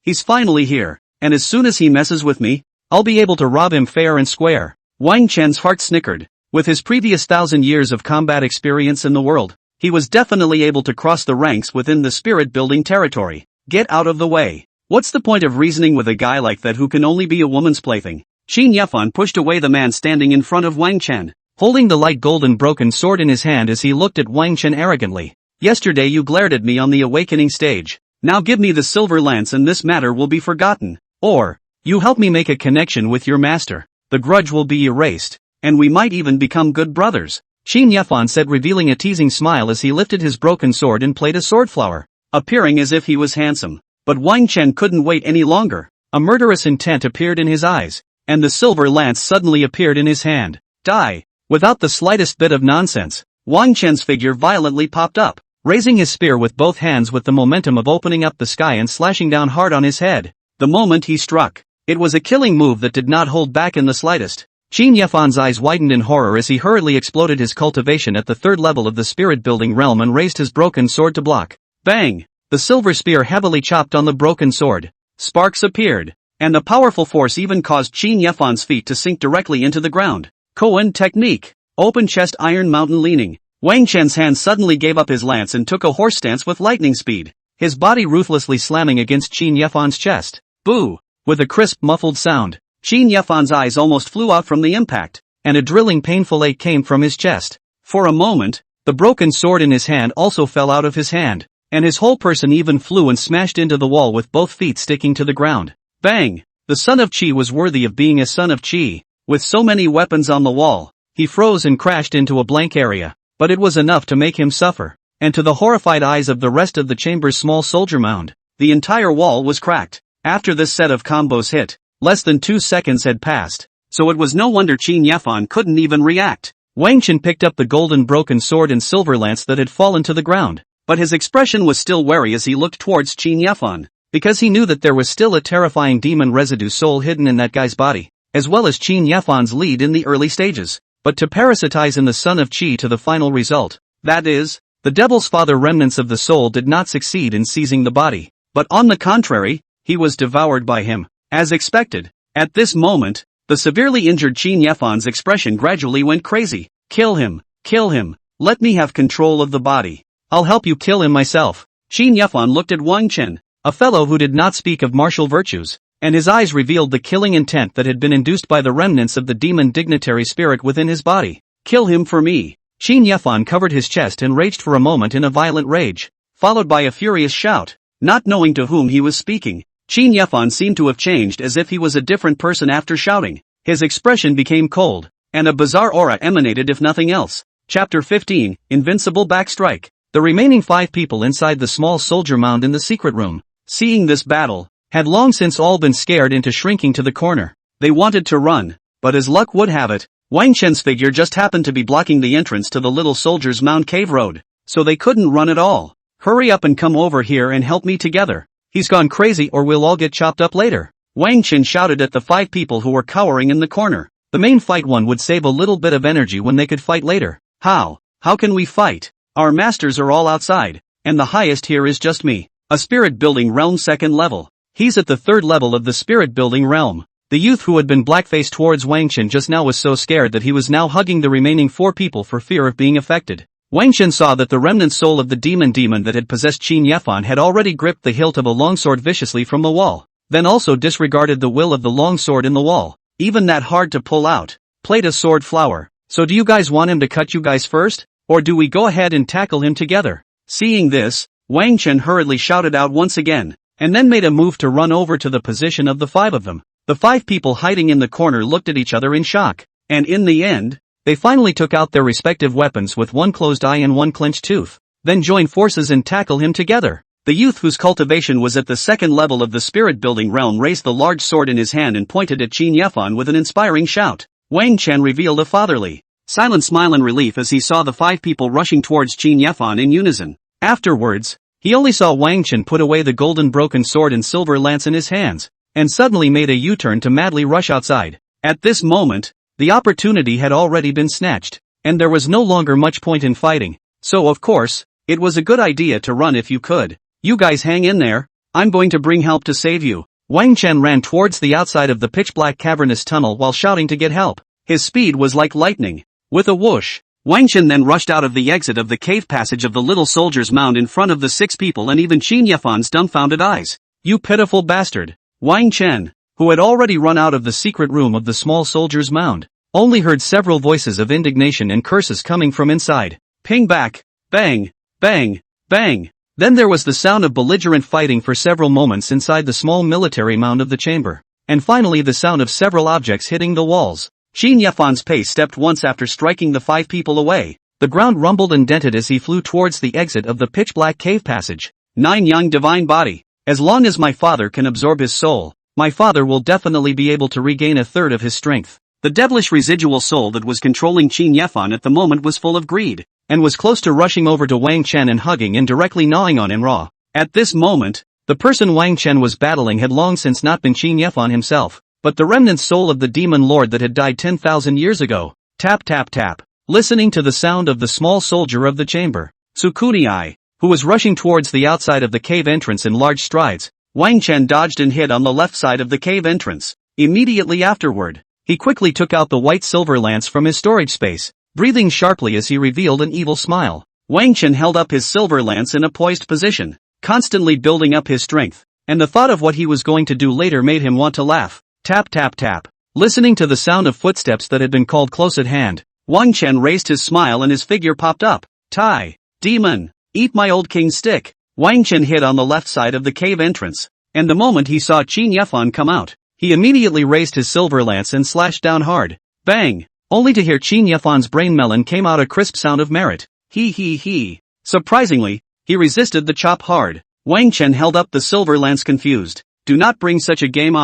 he's finally here, and as soon as he messes with me, I'll be able to rob him fair and square. Wang Chen's heart snickered. With his previous 1,000 years of combat experience in the world, he was definitely able to cross the ranks within the spirit-building territory. Get out of the way. What's the point of reasoning with a guy like that who can only be a woman's plaything? Qin Yefan pushed away the man standing in front of Wang Chen, holding the light golden broken sword in his hand as he looked at Wang Chen arrogantly. Yesterday you glared at me on the awakening stage. Now give me the silver lance and this matter will be forgotten. Or, you help me make a connection with your master. The grudge will be erased, and we might even become good brothers. Qin Yefan said, revealing a teasing smile as he lifted his broken sword and played a swordflower, appearing as if he was handsome. But Wang Chen couldn't wait any longer. A murderous intent appeared in his eyes, and the silver lance suddenly appeared in his hand. Die! Without the slightest bit of nonsense, Wang Chen's figure violently popped up, raising his spear with both hands with the momentum of opening up the sky and slashing down hard on his head. The moment he struck, it was a killing move that did not hold back in the slightest. Qin Yefan's eyes widened in horror as he hurriedly exploded his cultivation at the 3rd level of the spirit-building realm and raised his broken sword to block. Bang! The silver spear heavily chopped on the broken sword. Sparks appeared, and the powerful force even caused Qin Yefan's feet to sink directly into the ground. Koan technique. Open chest iron mountain leaning. Wang Chen's hand suddenly gave up his lance and took a horse stance with lightning speed, his body ruthlessly slamming against Qin Yefan's chest. Boo! With a crisp muffled sound, Qin Yefan's eyes almost flew out from the impact, and a drilling painful ache came from his chest. For a moment, the broken sword in his hand also fell out of his hand, and his whole person even flew and smashed into the wall with both feet sticking to the ground. Bang! The son of Qi was worthy of being a son of Qi. With so many weapons on the wall, he froze and crashed into a blank area, but it was enough to make him suffer. And to the horrified eyes of the rest of the chamber's small soldier mound, the entire wall was cracked. After this set of combos hit, less than 2 seconds had passed, so it was no wonder Qin Yefan couldn't even react. Wang Chen picked up the golden broken sword and silver lance that had fallen to the ground, but his expression was still wary as he looked towards Qin Yefan, because he knew that there was still a terrifying demon residue soul hidden in that guy's body, as well as Qin Yefan's lead in the early stages. But to parasitize in the son of Qi to the final result, that is, the devil's father, remnants of the soul did not succeed in seizing the body, but on the contrary, he was devoured by him. As expected, at this moment, the severely injured Qin Yefan's expression gradually went crazy. Kill him, let me have control of the body. I'll help you kill him myself. Qin Yefan looked at Wang Chen, a fellow who did not speak of martial virtues, and his eyes revealed the killing intent that had been induced by the remnants of the demon dignitary spirit within his body. Kill him for me. Qin Yefan covered his chest and raged for a moment in a violent rage, followed by a furious shout. Not knowing to whom he was speaking, Qin Yefan seemed to have changed as if he was a different person after shouting. His expression became cold, and a bizarre aura emanated if nothing else. Chapter 15, Invincible Backstrike. The remaining 5 people inside the small soldier mound in the secret room, seeing this battle, had long since all been scared into shrinking to the corner. They wanted to run, but as luck would have it, Wang Chen's figure just happened to be blocking the entrance to the little soldier's mound cave road, so they couldn't run at all. Hurry up and come over here and help me together. He's gone crazy or we'll all get chopped up later. Wang Chen shouted at the 5 people who were cowering in the corner. The main fight one would save a little bit of energy when they could fight later. How? How can we fight? Our masters are all outside, and the highest here is just me. A spirit building realm 2nd level. He's at the 3rd level of the spirit building realm. The youth who had been black-faced towards Wang Chen just now was so scared that he was now hugging the remaining 4 people for fear of being affected. Wang Chen saw that the remnant soul of the demon that had possessed Qin Yefan had already gripped the hilt of a longsword viciously from the wall, then also disregarded the will of the longsword in the wall, even that hard to pull out, played a sword flower. So do you guys want him to cut you guys first, or do we go ahead and tackle him together? Seeing this, Wang Chen hurriedly shouted out once again, and then made a move to run over to the position of the 5 of them. The 5 people hiding in the corner looked at each other in shock, and in the end, they finally took out their respective weapons with one closed eye and one clenched tooth, then joined forces and tackle him together. The youth whose cultivation was at the second level of the spirit-building realm raised the large sword in his hand and pointed at Qin Yefan with an inspiring shout. Wang Chen revealed a fatherly, silent smile in relief as he saw the 5 people rushing towards Qin Yefan in unison. Afterwards, he only saw Wang Chen put away the golden broken sword and silver lance in his hands, and suddenly made a U-turn to madly rush outside. At this moment, the opportunity had already been snatched, and there was no longer much point in fighting, so of course, it was a good idea to run if you could. You guys hang in there, I'm going to bring help to save you. Wang Chen ran towards the outside of the pitch-black cavernous tunnel while shouting to get help. His speed was like lightning. With a whoosh, Wang Chen then rushed out of the exit of the cave passage of the little soldier's mound in front of the 6 people and even Qin Yefan's dumbfounded eyes. You pitiful bastard. Wang Chen, who had already run out of the secret room of the small soldier's mound, only heard several voices of indignation and curses coming from inside. Ping back, bang, bang, bang. Then there was the sound of belligerent fighting for several moments inside the small military mound of the chamber, and finally the sound of several objects hitting the walls. Qin Yefan's pace stepped once after striking the 5 people away. The ground rumbled and dented as he flew towards the exit of the pitch-black cave passage. 9 young divine body. As long as my father can absorb his soul, my father will definitely be able to regain a third of his strength. The devilish residual soul that was controlling Qin Yefan at the moment was full of greed, and was close to rushing over to Wang Chen and hugging and directly gnawing on him raw. At this moment, the person Wang Chen was battling had long since not been Qin Yefan himself, but the remnant soul of the demon lord that had died 10,000 years ago. Tap tap tap. Listening to the sound of the small soldier of the chamber, Sukuni-ai, who was rushing towards the outside of the cave entrance in large strides, Wang Chen dodged and hid on the left side of the cave entrance. Immediately afterward, he quickly took out the white silver lance from his storage space, breathing sharply as he revealed an evil smile. Wang Chen held up his silver lance in a poised position, constantly building up his strength, and the thought of what he was going to do later made him want to laugh. Tap tap tap. Listening to the sound of footsteps that had been called close at hand, Wang Chen raised his smile and his figure popped up. Tai, demon, eat my old king's stick. Wang Chen hid on the left side of the cave entrance, and the moment he saw Qin Yefan come out, he immediately raised his silver lance and slashed down hard. Bang! Only to hear Qin Yefan's brain melon came out a crisp sound of merit. He. Surprisingly, he resisted the chop hard. Wang Chen held up the silver lance confused. Do not bring such a game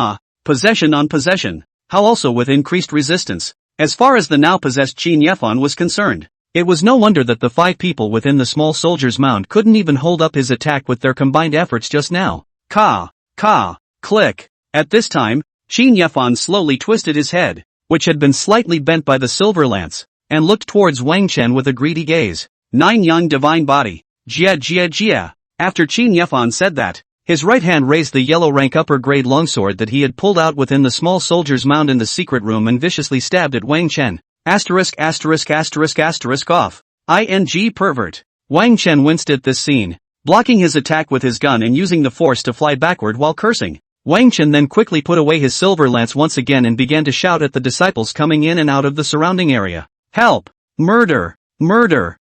possession on possession. How also with increased resistance? As far as the now possessed Qin Yefan was concerned, it was no wonder that the 5 people within the small soldier's mound couldn't even hold up his attack with their combined efforts just now. Ka, click. At this time, Qin Yefan slowly twisted his head, which had been slightly bent by the silver lance, and looked towards Wang Chen with a greedy gaze. 9 young divine body. Jia. After Qin Yefan said that, his right hand raised the yellow rank upper grade longsword that he had pulled out within the small soldier's mound in the secret room and viciously stabbed at Wang Chen. Off. ING pervert. Wang Chen winced at this scene, blocking his attack with his gun and using the force to fly backward while cursing. Wang Chen then quickly put away his silver lance once again and began to shout at the disciples coming in and out of the surrounding area. Help! Murder!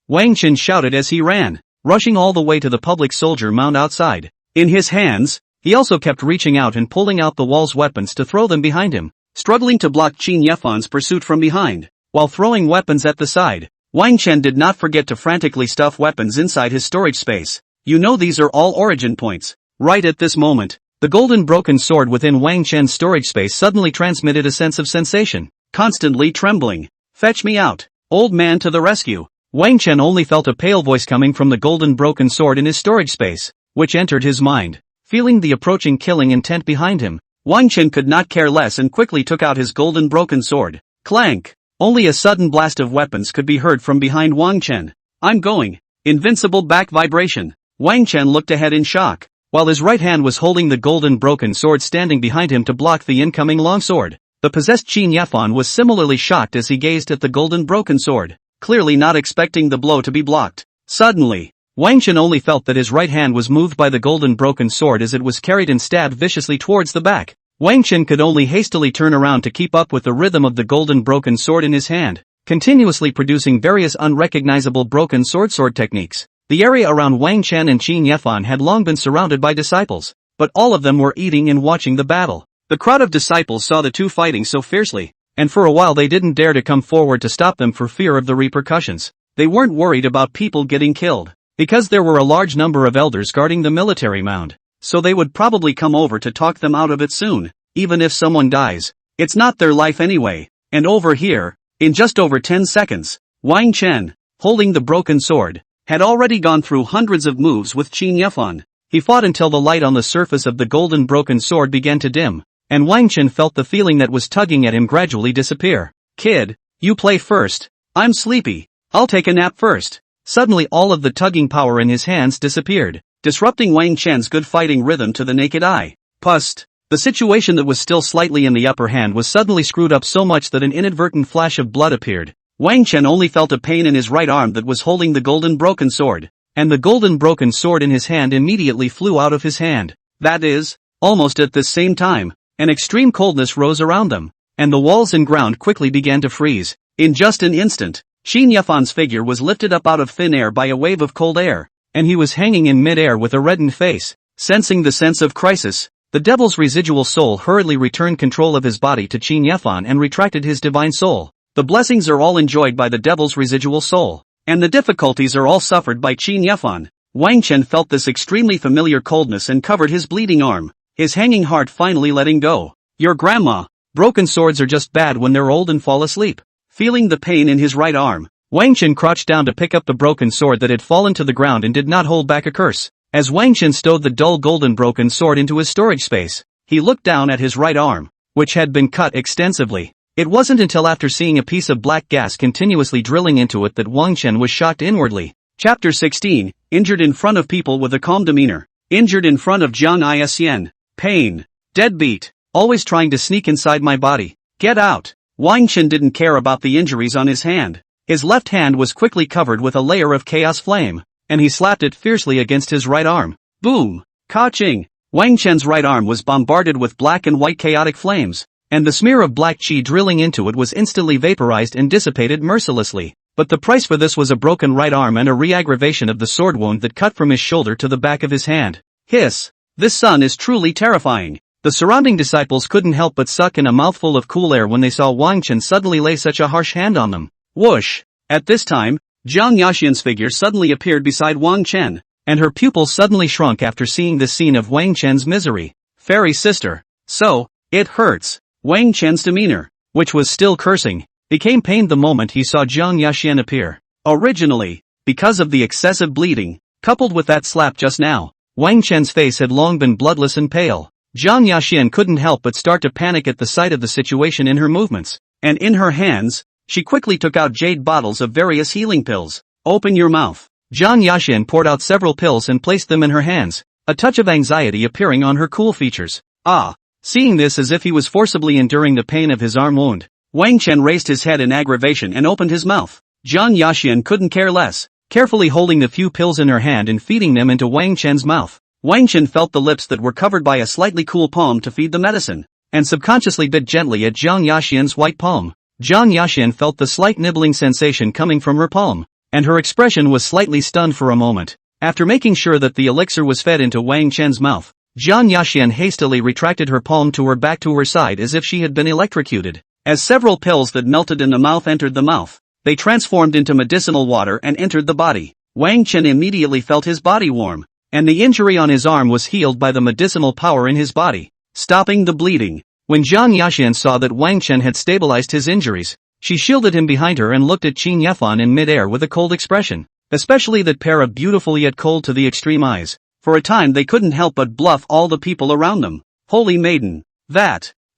Wang Chen shouted as he ran, rushing all the way to the public soldier mound outside. In his hands, he also kept reaching out and pulling out the wall's weapons to throw them behind him, struggling to block Qin Yefan's pursuit from behind. While throwing weapons at the side, Wang Chen did not forget to frantically stuff weapons inside his storage space. You know these are all origin points. Right at this moment, the golden broken sword within Wang Chen's storage space suddenly transmitted a sense of sensation, constantly trembling. Fetch me out, old man to the rescue. Wang Chen only felt a pale voice coming from the golden broken sword in his storage space, which entered his mind. Feeling the approaching killing intent behind him, Wang Chen could not care less and quickly took out his golden broken sword. Clank! Only a sudden blast of weapons could be heard from behind Wang Chen. I'm going. Invincible back vibration. Wang Chen looked ahead in shock, while his right hand was holding the golden broken sword standing behind him to block the incoming longsword. The possessed Qin Yefan was similarly shocked as he gazed at the golden broken sword, clearly not expecting the blow to be blocked. Suddenly, Wang Chen only felt that his right hand was moved by the golden broken sword as it was carried and stabbed viciously towards the back. Wang Chen could only hastily turn around to keep up with the rhythm of the golden broken sword in his hand, continuously producing various unrecognizable broken sword techniques. The area around Wang Chen and Qin Yefan had long been surrounded by disciples, but all of them were eating and watching the battle. The crowd of disciples saw the two fighting so fiercely, and for a while they didn't dare to come forward to stop them for fear of the repercussions. They weren't worried about people getting killed, because there were a large number of elders guarding the military mound, so they would probably come over to talk them out of it soon. Even if someone dies, it's not their life anyway. And over here, in just over 10 seconds, Wang Chen, holding the broken sword, had already gone through hundreds of moves with Qin Yefan. He fought until the light on the surface of the golden broken sword began to dim, and Wang Chen felt the feeling that was tugging at him gradually disappear. Kid, you play first. I'm sleepy. I'll take a nap first. Suddenly all of the tugging power in his hands disappeared, disrupting Wang Chen's good fighting rhythm to the naked eye. Pust. The situation that was still slightly in the upper hand was suddenly screwed up so much that an inadvertent flash of blood appeared. Wang Chen only felt a pain in his right arm that was holding the golden broken sword, and the golden broken sword in his hand immediately flew out of his hand. That is, almost at the same time, an extreme coldness rose around them, and the walls and ground quickly began to freeze. In just an instant, Qin Yefan's figure was lifted up out of thin air by a wave of cold air, and he was hanging in mid-air with a reddened face. Sensing the sense of crisis, the devil's residual soul hurriedly returned control of his body to Qin Yefan and retracted his divine soul. The blessings are all enjoyed by the devil's residual soul, and the difficulties are all suffered by Qin Yefan. Wang Chen felt this extremely familiar coldness and covered his bleeding arm, his hanging heart finally letting go. Your grandma. Broken swords are just bad when they're old and fall asleep. Feeling the pain in his right arm, Wang Chen crouched down to pick up the broken sword that had fallen to the ground and did not hold back a curse. As Wang Chen stowed the dull golden broken sword into his storage space, he looked down at his right arm, which had been cut extensively. It wasn't until after seeing a piece of black gas continuously drilling into it that Wang Chen was shocked inwardly. Chapter 16, Injured in front of people with a calm demeanor. Injured in front of Jiang Isien. Pain. Deadbeat. Always trying to sneak inside my body. Get out. Wang Chen didn't care about the injuries on his hand. His left hand was quickly covered with a layer of chaos flame, and he slapped it fiercely against his right arm. Boom! Ka-ching! Wang Chen's right arm was bombarded with black and white chaotic flames, and the smear of black qi drilling into it was instantly vaporized and dissipated mercilessly. But the price for this was a broken right arm and a re-aggravation of the sword wound that cut from his shoulder to the back of his hand. Hiss! This sun is truly terrifying. The surrounding disciples couldn't help but suck in a mouthful of cool air when they saw Wang Chen suddenly lay such a harsh hand on them. Whoosh! At this time, Jiang Yaxian's figure suddenly appeared beside Wang Chen, and her pupils suddenly shrunk after seeing this scene of Wang Chen's misery. Fairy sister. So, it hurts. Wang Chen's demeanor, which was still cursing, became pained the moment he saw Jiang Yaxian appear. Originally, because of the excessive bleeding, coupled with that slap just now, Wang Chen's face had long been bloodless and pale. Jiang Yaxian couldn't help but start to panic at the sight of the situation in her movements, and in her hands, she quickly took out jade bottles of various healing pills. Open your mouth. Jiang Yaxian poured out several pills and placed them in her hands, a touch of anxiety appearing on her cool features. Ah! Seeing this as if he was forcibly enduring the pain of his arm wound, Wang Chen raised his head in aggravation and opened his mouth. Jiang Yaxian couldn't care less, carefully holding the few pills in her hand and feeding them into Wang Chen's mouth. Wang Chen felt the lips that were covered by a slightly cool palm to feed the medicine, and subconsciously bit gently at Jiang Yaxian's white palm. Jiang Yaxian felt the slight nibbling sensation coming from her palm, and her expression was slightly stunned for a moment. After making sure that the elixir was fed into Wang Chen's mouth, Jiang Yaxian hastily retracted her palm to her back to her side as if she had been electrocuted. As several pills that melted in the mouth entered the mouth, they transformed into medicinal water and entered the body. Wang Chen immediately felt his body warm, and the injury on his arm was healed by the medicinal power in his body, stopping the bleeding. When Jiang Yaxian saw that Wang Chen had stabilized his injuries, she shielded him behind her and looked at Qin Yefan in mid-air with a cold expression, especially that pair of beautiful yet cold to the extreme eyes. For a time they couldn't help but bluff all the people around them. Holy maiden!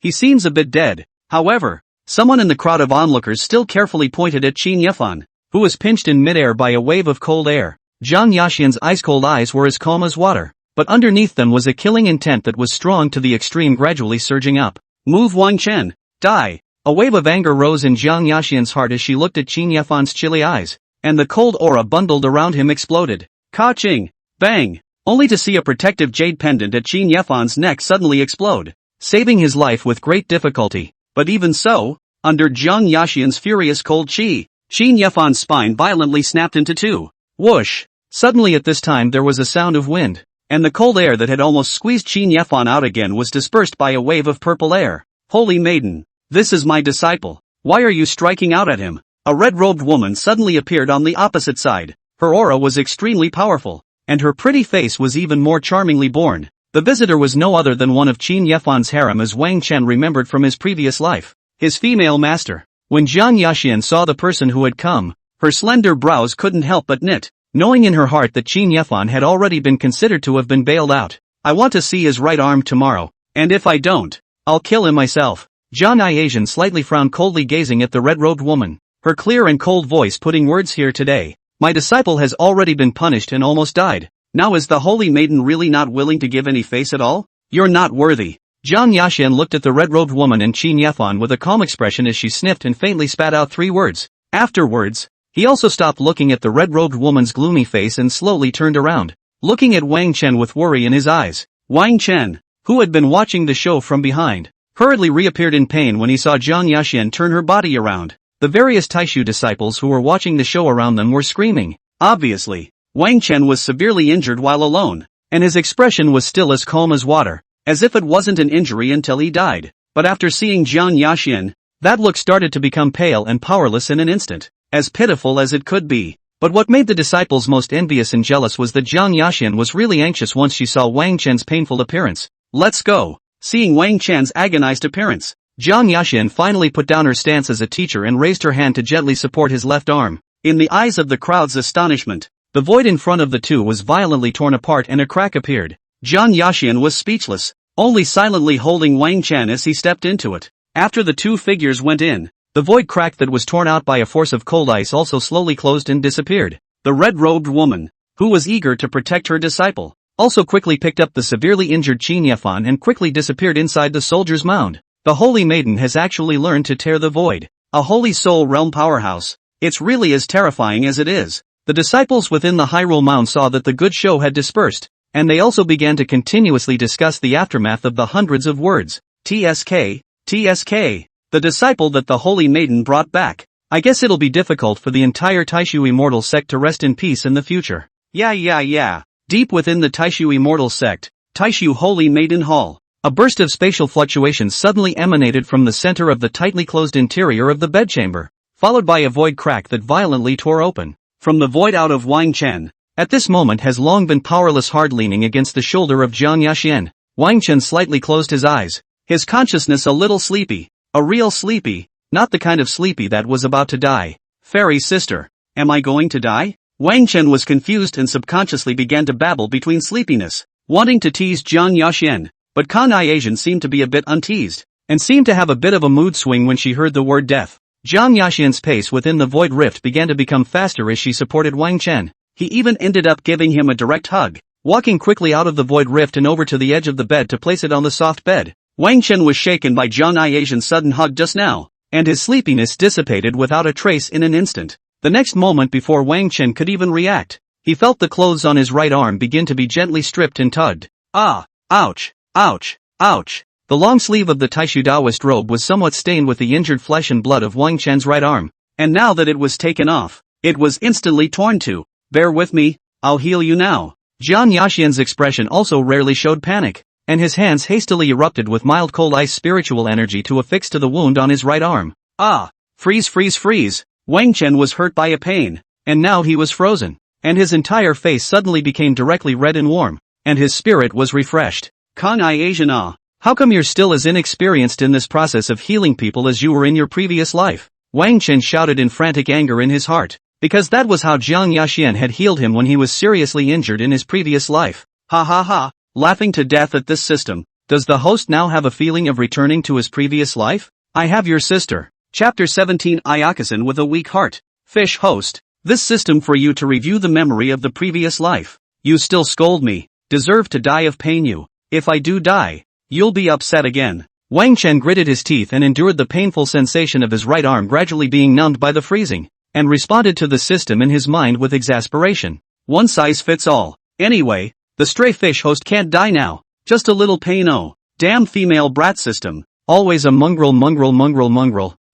He seems a bit dead. However, someone in the crowd of onlookers still carefully pointed at Qin Yefan, who was pinched in mid-air by a wave of cold air. Jiang Yaxian's ice-cold eyes were as calm as water, but underneath them was a killing intent that was strong to the extreme, gradually surging up. Move, Wang Chen! Die! A wave of anger rose in Jiang Yaxian's heart as she looked at Qin Yefan's chilly eyes, and the cold aura bundled around him exploded. Ka-ching! Bang! Only to see a protective jade pendant at Qin Yefan's neck suddenly explode, saving his life with great difficulty. But even so, under Jiang Yaxian's furious cold qi, Qin Yefan's spine violently snapped into two. Whoosh! Suddenly at this time there was a sound of wind, and the cold air that had almost squeezed Qin Yefan out again was dispersed by a wave of purple air. Holy maiden, this is my disciple. Why are you striking out at him? A red-robed woman suddenly appeared on the opposite side. Her aura was extremely powerful, and her pretty face was even more charmingly born. The visitor was no other than one of Qin Yefan's harem, as Wang Chen remembered from his previous life, his female master. When Jiang Yaxian saw the person who had come, her slender brows couldn't help but knit, knowing in her heart that Qin Yefan had already been considered to have been bailed out. I want to see his right arm tomorrow, and if I don't, I'll kill him myself. Jiang Yaxian slightly frowned, coldly gazing at the red-robed woman, her clear and cold voice putting words here today. My disciple has already been punished and almost died. Now is the holy maiden really not willing to give any face at all? You're not worthy. Jiang Yaxian looked at the red-robed woman and Qin Yefan with a calm expression as she sniffed and faintly spat out 3 words. Afterwards, he also stopped looking at the red-robed woman's gloomy face and slowly turned around, looking at Wang Chen with worry in his eyes. Wang Chen, who had been watching the show from behind, hurriedly reappeared in pain when he saw Jiang Yaxian turn her body around. The various Taishu disciples who were watching the show around them were screaming. Obviously, Wang Chen was severely injured while alone, and his expression was still as calm as water, as if it wasn't an injury until he died. But after seeing Jiang Yaxian, that look started to become pale and powerless in an instant, as pitiful as it could be. But what made the disciples most envious and jealous was that Jiang Yaxian was really anxious once she saw Wang Chen's painful appearance. Let's go. Seeing Wang Chen's agonized appearance, Jiang Yaxian finally put down her stance as a teacher and raised her hand to gently support his left arm. In the eyes of the crowd's astonishment, the void in front of the two was violently torn apart and a crack appeared. Jiang Yaxian was speechless, only silently holding Wang Chen as he stepped into it. After the two figures went in, the void crack that was torn out by a force of cold ice also slowly closed and disappeared. The red-robed woman, who was eager to protect her disciple, also quickly picked up the severely injured Qin Yefan and quickly disappeared inside the soldier's mound. The holy maiden has actually learned to tear the void. A holy soul realm powerhouse. It's really as terrifying as it is. The disciples within the Hyrule Mound saw that the good show had dispersed, and they also began to continuously discuss the aftermath of the hundreds of words. TSK, TSK, the disciple that the holy maiden brought back. I guess it'll be difficult for the entire Taishu Immortal sect to rest in peace in the future. Yeah. Deep within the Taishu Immortal sect, Taishu Holy Maiden Hall, a burst of spatial fluctuations suddenly emanated from the center of the tightly closed interior of the bedchamber, followed by a void crack that violently tore open. From the void out of Wang Chen, at this moment has long been powerless, hard leaning against the shoulder of Jiang Yaxian. Wang Chen slightly closed his eyes, his consciousness a little sleepy, a real sleepy, not the kind of sleepy that was about to die. Fairy sister, am I going to die? Wang Chen was confused and subconsciously began to babble between sleepiness, wanting to tease Jiang Yaxian, but Kanai Asian seemed to be a bit unteased, and seemed to have a bit of a mood swing when she heard the word death. Jiang Yaxian's pace within the void rift began to become faster as she supported Wang Chen. He even ended up giving him a direct hug, walking quickly out of the void rift and over to the edge of the bed to place it on the soft bed. Wang Chen was shaken by Jiang Yaxian's sudden hug just now, and his sleepiness dissipated without a trace in an instant. The next moment, before Wang Chen could even react, he felt the clothes on his right arm begin to be gently stripped and tugged. Ah! Ouch! Ouch! Ouch! The long sleeve of the Taishu Daoist robe was somewhat stained with the injured flesh and blood of Wang Chen's right arm, and now that it was taken off, it was instantly torn too. Bear with me, I'll heal you now. Jiang Yaxian's expression also rarely showed panic, and his hands hastily erupted with mild cold ice spiritual energy to affix to the wound on his right arm. Ah! Freeze! Wang Chen was hurt by a pain, and now he was frozen, and his entire face suddenly became directly red and warm, and his spirit was refreshed. Kanai Asian, how come you're still as inexperienced in this process of healing people as you were in your previous life? Wang Chen shouted in frantic anger in his heart, because that was how Jiang Yaxian had healed him when he was seriously injured in his previous life. Ha, laughing to death at this system. Does the host now have a feeling of returning to his previous life? I have your sister. Chapter 17 Ayakasan with a weak heart. Fish host, this system for you to review the memory of the previous life. You still scold me, deserve to die of pain you. If I do die, you'll be upset again. Wang Chen gritted his teeth and endured the painful sensation of his right arm gradually being numbed by the freezing, and responded to the system in his mind with exasperation. One size fits all. Anyway, the stray fish host can't die now. Just a little pain, oh. Damn female brat system. Always a mongrel.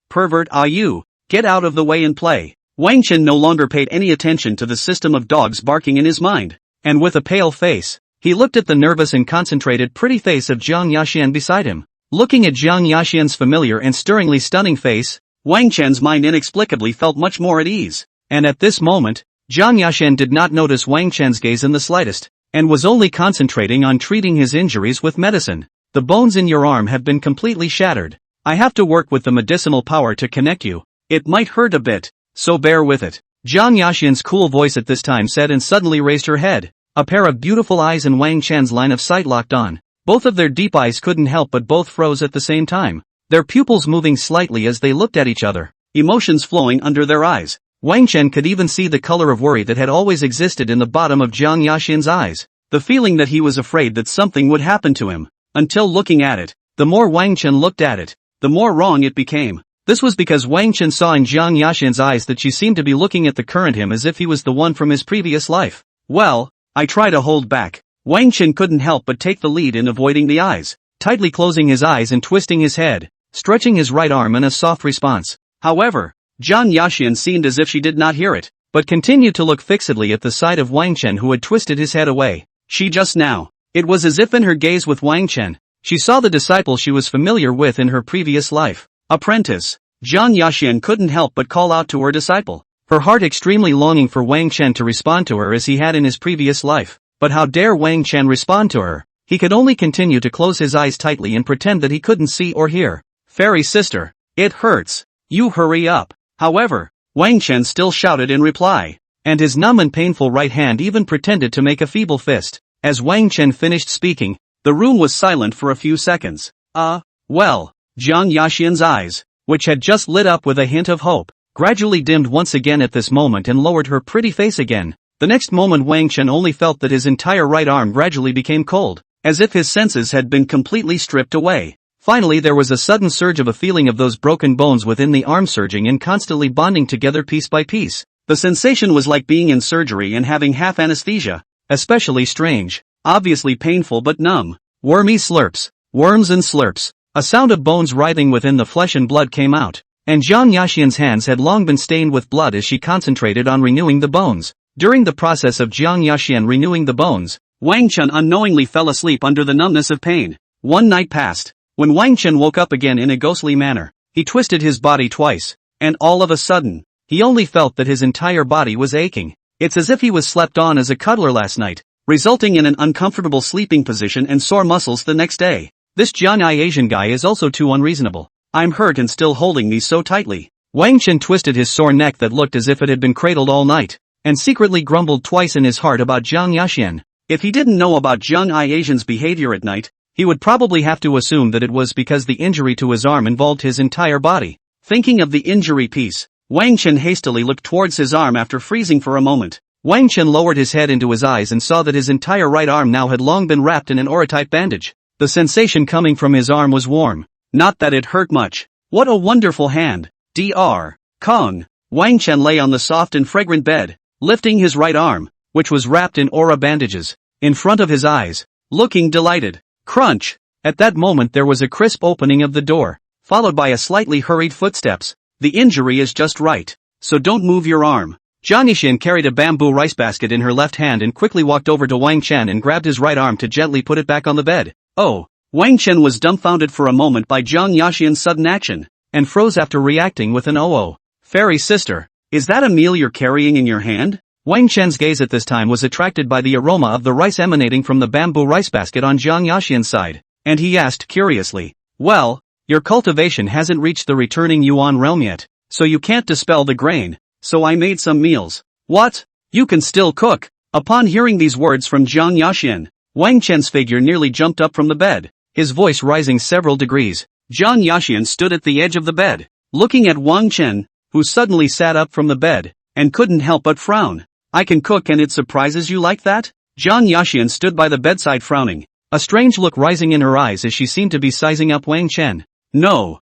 Pervert, you. Get out of the way and play. Wang Chen no longer paid any attention to the system of dogs barking in his mind, and with a pale face, He looked at the nervous and concentrated pretty face of Jiang Yaxian beside him. Looking at Jiang Yaxian's familiar and stirringly stunning face, Wang Chen's mind inexplicably felt much more at ease. And at this moment, Jiang Yaxian did not notice Wang Chen's gaze in the slightest, and was only concentrating on treating his injuries with medicine. The bones in your arm have been completely shattered. I have to work with the medicinal power to connect you. It might hurt a bit, so bear with it. Jiang Yaxian's cool voice at this time said, and suddenly raised her head. A pair of beautiful eyes in Wang Chen's line of sight locked on. Both of their deep eyes couldn't help but both froze at the same time, their pupils moving slightly as they looked at each other, emotions flowing under their eyes. Wang Chen could even see the color of worry that had always existed in the bottom of Jiang Yaxian's eyes, the feeling that he was afraid that something would happen to him. Until looking at it, the more Wang Chen looked at it, the more wrong it became. This was because Wang Chen saw in Jiang Yaxian's eyes that she seemed to be looking at the current him as if he was the one from his previous life. Well, I try to hold back. Wang Chen couldn't help but take the lead in avoiding the eyes, tightly closing his eyes and twisting his head, stretching his right arm in a soft response. However, Jiang Yaxian seemed as if she did not hear it, but continued to look fixedly at the side of Wang Chen, who had twisted his head away. She just now. It was as if in her gaze with Wang Chen, she saw the disciple she was familiar with in her previous life. Apprentice. Jiang Yaxian couldn't help but call out to her disciple, her heart extremely longing for Wang Chen to respond to her as he had in his previous life. But how dare Wang Chen respond to her? He could only continue to close his eyes tightly and pretend that he couldn't see or hear. Fairy sister, it hurts. You hurry up. However, Wang Chen still shouted in reply, and his numb and painful right hand even pretended to make a feeble fist. As Wang Chen finished speaking, the room was silent for a few seconds. Well, Jiang Yaxian's eyes, which had just lit up with a hint of hope, gradually dimmed once again at this moment and lowered her pretty face again. The next moment Wang Chen only felt that his entire right arm gradually became cold, as if his senses had been completely stripped away. Finally there was a sudden surge of a feeling of those broken bones within the arm surging and constantly bonding together piece by piece. The sensation was like being in surgery and having half anesthesia, especially strange, obviously painful but numb. Wormy slurps, worms and slurps. A sound of bones writhing within the flesh and blood came out, and Jiang Yaxian's hands had long been stained with blood as she concentrated on renewing the bones. During the process of Jiang Yaxian renewing the bones, Wang Chen unknowingly fell asleep under the numbness of pain. One night passed. When Wang Chen woke up again in a ghostly manner, he twisted his body twice, and all of a sudden, he only felt that his entire body was aching. It's as if he was slept on as a cuddler last night, resulting in an uncomfortable sleeping position and sore muscles the next day. This Jiang Asian guy is also too unreasonable. I'm hurt and still holding these so tightly. Wang Chen twisted his sore neck that looked as if it had been cradled all night, and secretly grumbled twice in his heart about Jiang Yaxian. If he didn't know about Jiang Asian's behavior at night, he would probably have to assume that it was because the injury to his arm involved his entire body. Thinking of the injury piece, Wang Chen hastily looked towards his arm after freezing for a moment. Wang Chen lowered his head into his eyes and saw that his entire right arm now had long been wrapped in an aura-type bandage. The sensation coming from his arm was warm. Not that it hurt much. What a wonderful hand. Dr. Kong. Wang Chen lay on the soft and fragrant bed, lifting his right arm, which was wrapped in aura bandages, in front of his eyes, looking delighted. Crunch! At that moment there was a crisp opening of the door, followed by a slightly hurried footsteps. The injury is just right, so don't move your arm. Jiang Yaxian carried a bamboo rice basket in her left hand and quickly walked over to Wang Chen and grabbed his right arm to gently put it back on the bed. Oh! Wang Chen was dumbfounded for a moment by Jiang Yaxian's sudden action, and froze after reacting with an "Oh. Fairy sister, is that a meal you're carrying in your hand?" Wang Chen's gaze at this time was attracted by the aroma of the rice emanating from the bamboo rice basket on Jiang Yaxian's side, and he asked curiously, "Well, your cultivation hasn't reached the returning yuan realm yet, so you can't dispel the grain, so I made some meals." "What? You can still cook?" Upon hearing these words from Jiang Yaxian, Wang Chen's figure nearly jumped up from the bed, his voice rising several degrees. Jiang Yaxian stood at the edge of the bed, looking at Wang Chen, who suddenly sat up from the bed, and couldn't help but frown. "I can cook and it surprises you like that?" Jiang Yaxian stood by the bedside frowning, a strange look rising in her eyes as she seemed to be sizing up Wang Chen. No,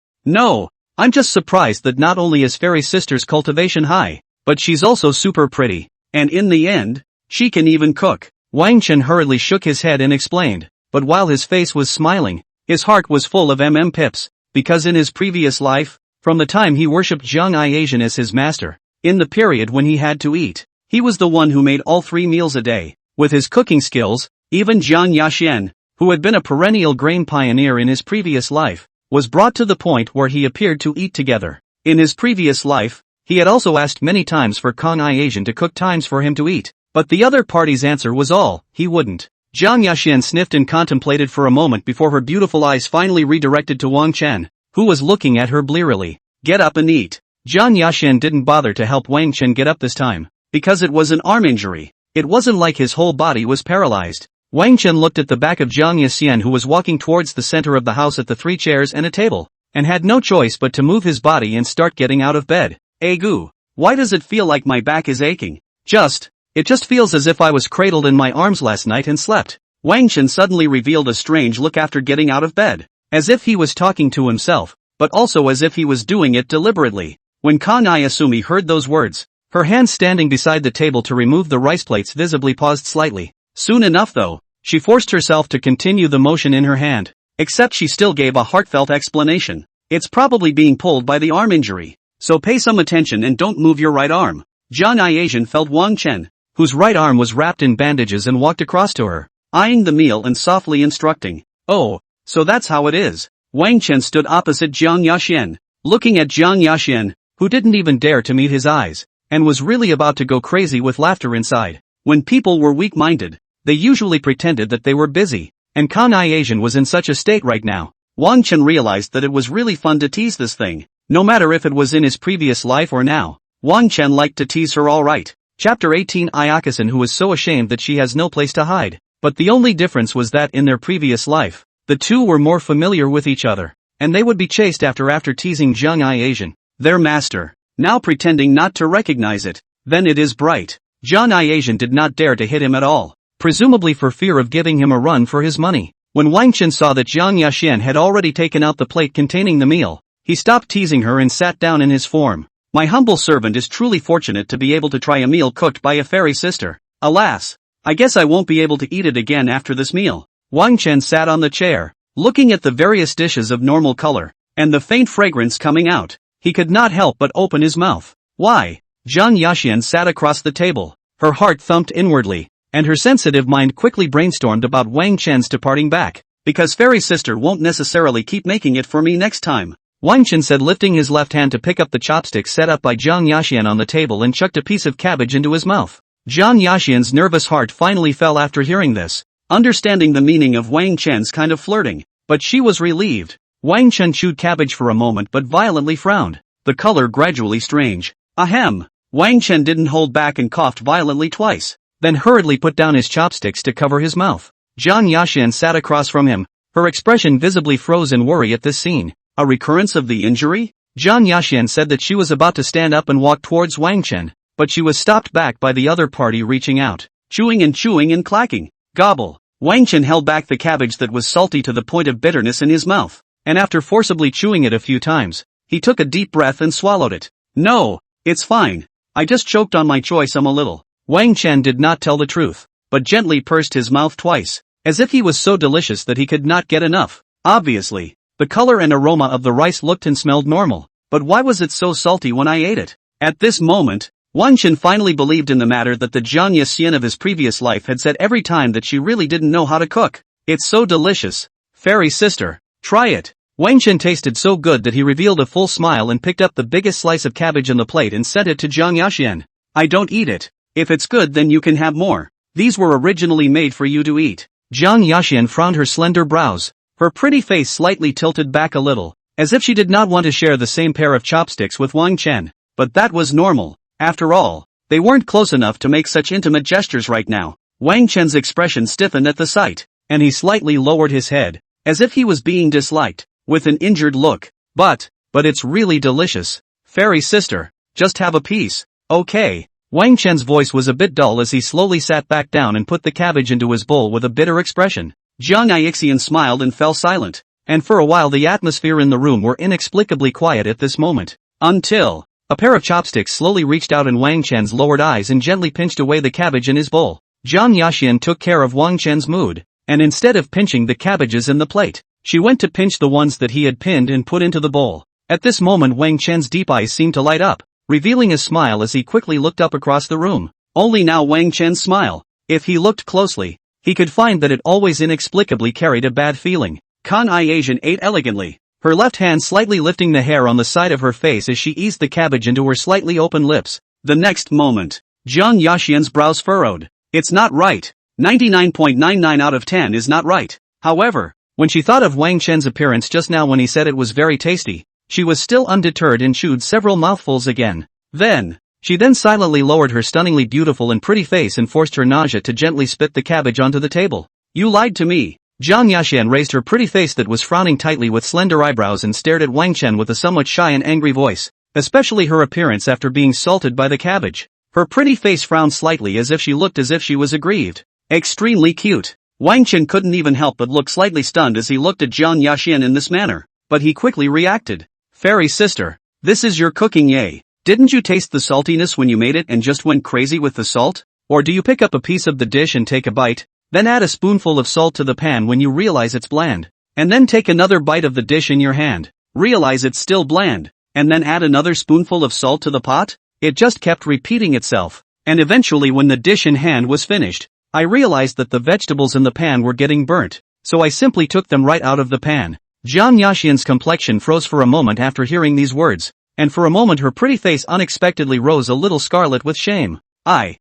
I'm just surprised that not only is Fairy Sister's cultivation high, but she's also super pretty, and in the end, she can even cook." Wang Chen hurriedly shook his head and explained, but while his face was smiling, his heart was full of pips, because in his previous life, from the time he worshipped Jiang Asian as his master, in the period when he had to eat, he was the one who made all 3 meals a day. With his cooking skills, Even Jiang Yaxian, who had been a perennial grain pioneer in his previous life, was brought to the point where he appeared to eat together. In his previous life, he had also asked many times for Kang I-Asian to cook times for him to eat, but the other party's answer was all, he wouldn't. Jiang Yaxian sniffed and contemplated for a moment before her beautiful eyes finally redirected to Wang Chen, who was looking at her blearily. Get up and eat. Jiang Yaxian didn't bother to help Wang Chen get up this time, because it was an arm injury. It wasn't like his whole body was paralyzed. Wang Chen looked at the back of Jiang Yaxian, who was walking towards the center of the house at the 3 chairs and a table, and had no choice but to move his body and start getting out of bed. Gu, why does it feel like my back is aching? It just feels as if I was cradled in my arms last night and slept. Wang Chen suddenly revealed a strange look after getting out of bed, as if he was talking to himself, but also as if he was doing it deliberately. When Kang I-Asumi heard those words, her hand standing beside the table to remove the rice plates visibly paused slightly. Soon enough though, she forced herself to continue the motion in her hand, except she still gave a heartfelt explanation. It's probably being pulled by the arm injury, so pay some attention and don't move your right arm. Jiang I-Asian felt Wang Chen, whose right arm was wrapped in bandages, and walked across to her, eyeing the meal and softly instructing. Oh, so that's how it is. Wang Chen stood opposite Jiang Yaxian, looking at Jiang Yaxian, who didn't even dare to meet his eyes, and was really about to go crazy with laughter inside. When people were weak-minded, they usually pretended that they were busy, and Kang I-Asian was in such a state right now. Wang Chen realized that it was really fun to tease this thing, no matter if it was in his previous life or now. Wang Chen liked to tease her alright. Chapter 18. Ayakasan, who is so ashamed that she has no place to hide. But the only difference was that in their previous life, the two were more familiar with each other, and they would be chased after teasing Jiang I-Asian, their master, now pretending not to recognize it. Then it is bright. Jiang I-Asian did not dare to hit him at all, presumably for fear of giving him a run for his money. When Wang Chen saw that Jiang Yaxian had already taken out the plate containing the meal, he stopped teasing her and sat down in his form. My humble servant is truly fortunate to be able to try a meal cooked by a fairy sister. Alas, I guess I won't be able to eat it again after this meal. Wang Chen sat on the chair, looking at the various dishes of normal color, and the faint fragrance coming out. He could not help but open his mouth. Why? Jiang Yaxian sat across the table. Her heart thumped inwardly, and her sensitive mind quickly brainstormed about Wang Chen's departing back, because fairy sister won't necessarily keep making it for me next time. Wang Chen said, lifting his left hand to pick up the chopsticks set up by Jiang Yaxian on the table, and chucked a piece of cabbage into his mouth. Jiang Yaxian's nervous heart finally fell after hearing this, understanding the meaning of Wang Chen's kind of flirting, but she was relieved. Wang Chen chewed cabbage for a moment but violently frowned, the color gradually strange. Ahem! Wang Chen didn't hold back and coughed violently twice, then hurriedly put down his chopsticks to cover his mouth. Jiang Yaxian sat across from him, her expression visibly froze in worry at this scene. A recurrence of the injury? Jiang Yaxian said that she was about to stand up and walk towards Wang Chen, but she was stopped back by the other party reaching out, chewing and clacking. Gobble! Wang Chen held back the cabbage that was salty to the point of bitterness in his mouth, and after forcibly chewing it a few times, he took a deep breath and swallowed it. No, it's fine. I just choked on my choice a little. Wang Chen did not tell the truth, but gently pursed his mouth twice, as if he was so delicious that he could not get enough. Obviously, the color and aroma of the rice looked and smelled normal, but why was it so salty when I ate it? At this moment, Wang Chen finally believed in the matter that the Jiang Yaxian of his previous life had said every time, that she really didn't know how to cook. It's so delicious. Fairy sister, try it. Wang Chen tasted so good that he revealed a full smile and picked up the biggest slice of cabbage on the plate and sent it to Jiang Yaxian. I don't eat it. If it's good then you can have more. These were originally made for you to eat. Jiang Yaxian frowned her slender brows, her pretty face slightly tilted back a little, as if she did not want to share the same pair of chopsticks with Wang Chen. But that was normal. After all, they weren't close enough to make such intimate gestures right now. Wang Chen's expression stiffened at the sight, and he slightly lowered his head, as if he was being disliked, with an injured look. But it's really delicious. Fairy sister, just have a piece, okay? Wang Chen's voice was a bit dull as he slowly sat back down and put the cabbage into his bowl with a bitter expression. Jiang Yaxian smiled and fell silent, and for a while the atmosphere in the room were inexplicably quiet at this moment, until a pair of chopsticks slowly reached out in Wang Chen's lowered eyes and gently pinched away the cabbage in his bowl. Jiang Yaxian took care of Wang Chen's mood, and instead of pinching the cabbages in the plate, she went to pinch the ones that he had pinned and put into the bowl. At this moment Wang Chen's deep eyes seemed to light up, revealing a smile as he quickly looked up across the room. Only now Wang Chen's smile, if he looked closely, he could find that it always inexplicably carried a bad feeling. Kan-I Asian ate elegantly, her left hand slightly lifting the hair on the side of her face as she eased the cabbage into her slightly open lips. The next moment, Jiang Yaxian's brows furrowed. It's not right. 99.99 out of 10 is not right. However, when she thought of Wang Chen's appearance just now when he said it was very tasty, she was still undeterred and chewed several mouthfuls again. She then silently lowered her stunningly beautiful and pretty face and forced her nausea to gently spit the cabbage onto the table. You lied to me. Jiang Yaxian raised her pretty face that was frowning tightly with slender eyebrows and stared at Wang Chen with a somewhat shy and angry voice, especially her appearance after being salted by the cabbage. Her pretty face frowned slightly as if she looked as if she was aggrieved. Extremely cute. Wang Chen couldn't even help but look slightly stunned as he looked at Jiang Yaxian in this manner, but he quickly reacted. Fairy sister, this is your cooking, yay. Didn't you taste the saltiness when you made it and just went crazy with the salt? Or do you pick up a piece of the dish and take a bite, then add a spoonful of salt to the pan when you realize it's bland, and then take another bite of the dish in your hand, realize it's still bland, and then add another spoonful of salt to the pot? It just kept repeating itself, and eventually when the dish in hand was finished, I realized that the vegetables in the pan were getting burnt, so I simply took them right out of the pan. Jiang Yaxian's complexion froze for a moment after hearing these words, and for a moment her pretty face unexpectedly rose a little scarlet with shame. Jiang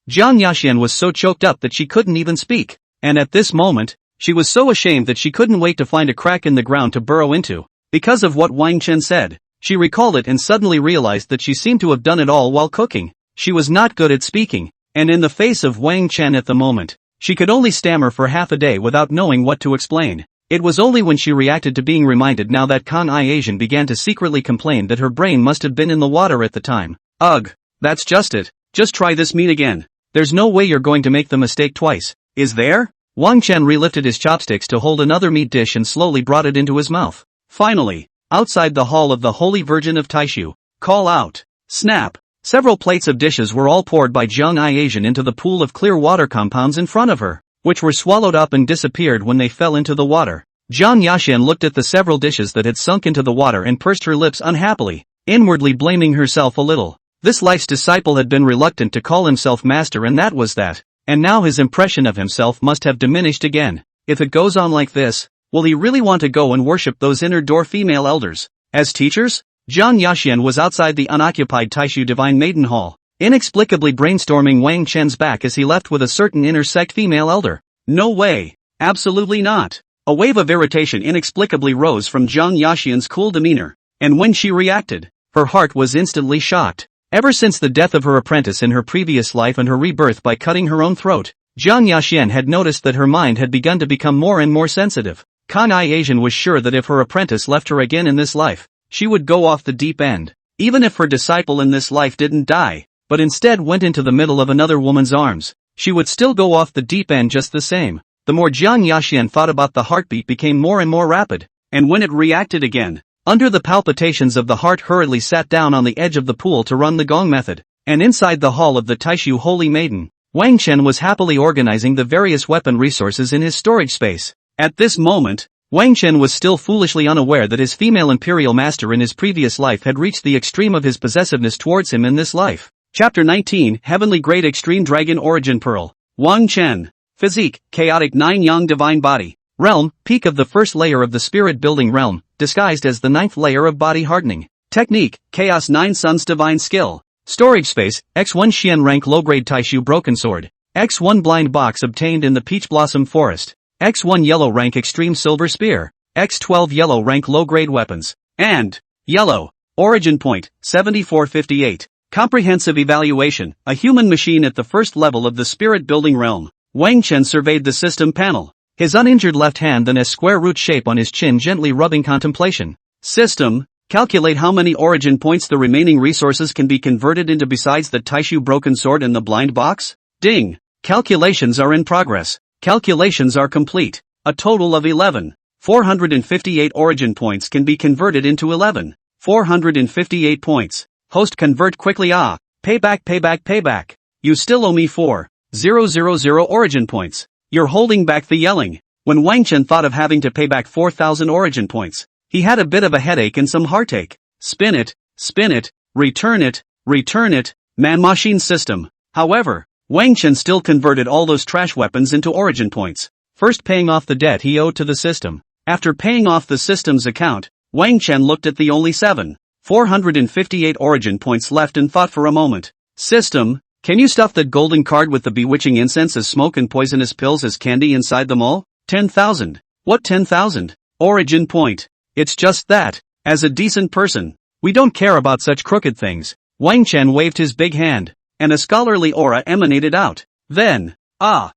Yaxian was so choked up that she couldn't even speak, and at this moment, she was so ashamed that she couldn't wait to find a crack in the ground to burrow into. Because of what Wang Chen said, she recalled it and suddenly realized that she seemed to have done it all while cooking. She was not good at speaking, and in the face of Wang Chen at the moment, she could only stammer for half a day without knowing what to explain. It was only when she reacted to being reminded now that Kan-I Asian began to secretly complain that her brain must have been in the water at the time. Ugh, that's just it. Just try this meat again. There's no way you're going to make the mistake twice, is there? Wang Chen relifted his chopsticks to hold another meat dish and slowly brought it into his mouth. Finally, outside the hall of the Holy Virgin of Taishu, call out. Snap. Several plates of dishes were all poured by Jiang-I Asian into the pool of clear water compounds in front of her, which were swallowed up and disappeared when they fell into the water. Jiang Yaxian looked at the several dishes that had sunk into the water and pursed her lips unhappily, inwardly blaming herself a little. This life's disciple had been reluctant to call himself master, and that was that, and now his impression of himself must have diminished again. If it goes on like this, will he really want to go and worship those inner door female elders as teachers? Jiang Yaxian was outside the unoccupied Taishu Divine Maiden Hall, inexplicably brainstorming Wang Chen's back as he left with a certain inner sect female elder. No way. Absolutely not. A wave of irritation inexplicably rose from Jiang Yaxian's cool demeanor, and when she reacted, her heart was instantly shocked. Ever since the death of her apprentice in her previous life and her rebirth by cutting her own throat, Jiang Yaxian had noticed that her mind had begun to become more and more sensitive. Kan-I Asian was sure that if her apprentice left her again in this life, she would go off the deep end. Even if her disciple in this life didn't die, but instead went into the middle of another woman's arms, she would still go off the deep end just the same. The more Jiang Yaxian thought about, the heartbeat became more and more rapid, and when it reacted again, under the palpitations of the heart, hurriedly sat down on the edge of the pool to run the gong method. And inside the hall of the Taishu Holy Maiden, Wang Chen was happily organizing the various weapon resources in his storage space. At this moment, Wang Chen was still foolishly unaware that his female imperial master in his previous life had reached the extreme of his possessiveness towards him in this life. Chapter 19, Heavenly Grade Extreme Dragon Origin Pearl. Wang Chen. Physique, chaotic 9-yang divine body. Realm, peak of the first layer of the spirit building realm, disguised as the 9th layer of body hardening. Technique, Chaos 9 Suns divine skill. Storage space, X1 Xian rank low-grade Taishu broken sword. X1 blind box obtained in the peach blossom forest. X1 yellow rank extreme silver spear. X12 yellow rank low-grade weapons. And yellow. Origin point, 7458. Comprehensive evaluation, a human machine at the first level of the spirit building realm. Wang Chen surveyed the system panel, his uninjured left hand in a square root shape on his chin gently rubbing contemplation. System, calculate how many origin points the remaining resources can be converted into besides the Taishu broken sword and the blind box? Ding! Calculations are in progress. Calculations are complete. A total of 11,458 origin points can be converted into 11,458 points. Host convert quickly. Payback. You still owe me 4,000 origin points. You're holding back the yelling. When Wang Chen thought of having to pay back 4,000 origin points, he had a bit of a headache and some heartache. Spin it, return it, man machine system. However, Wang Chen still converted all those trash weapons into origin points, first paying off the debt he owed to the system. After paying off the system's account, Wang Chen looked at the only 7,458 origin points left and thought for a moment. System, can you stuff that golden card with the bewitching incense as smoke and poisonous pills as candy inside them all? 10,000. What 10,000? Origin point. It's just that, as a decent person, we don't care about such crooked things. Wang Chen waved his big hand, and a scholarly aura emanated out. Then, ouch,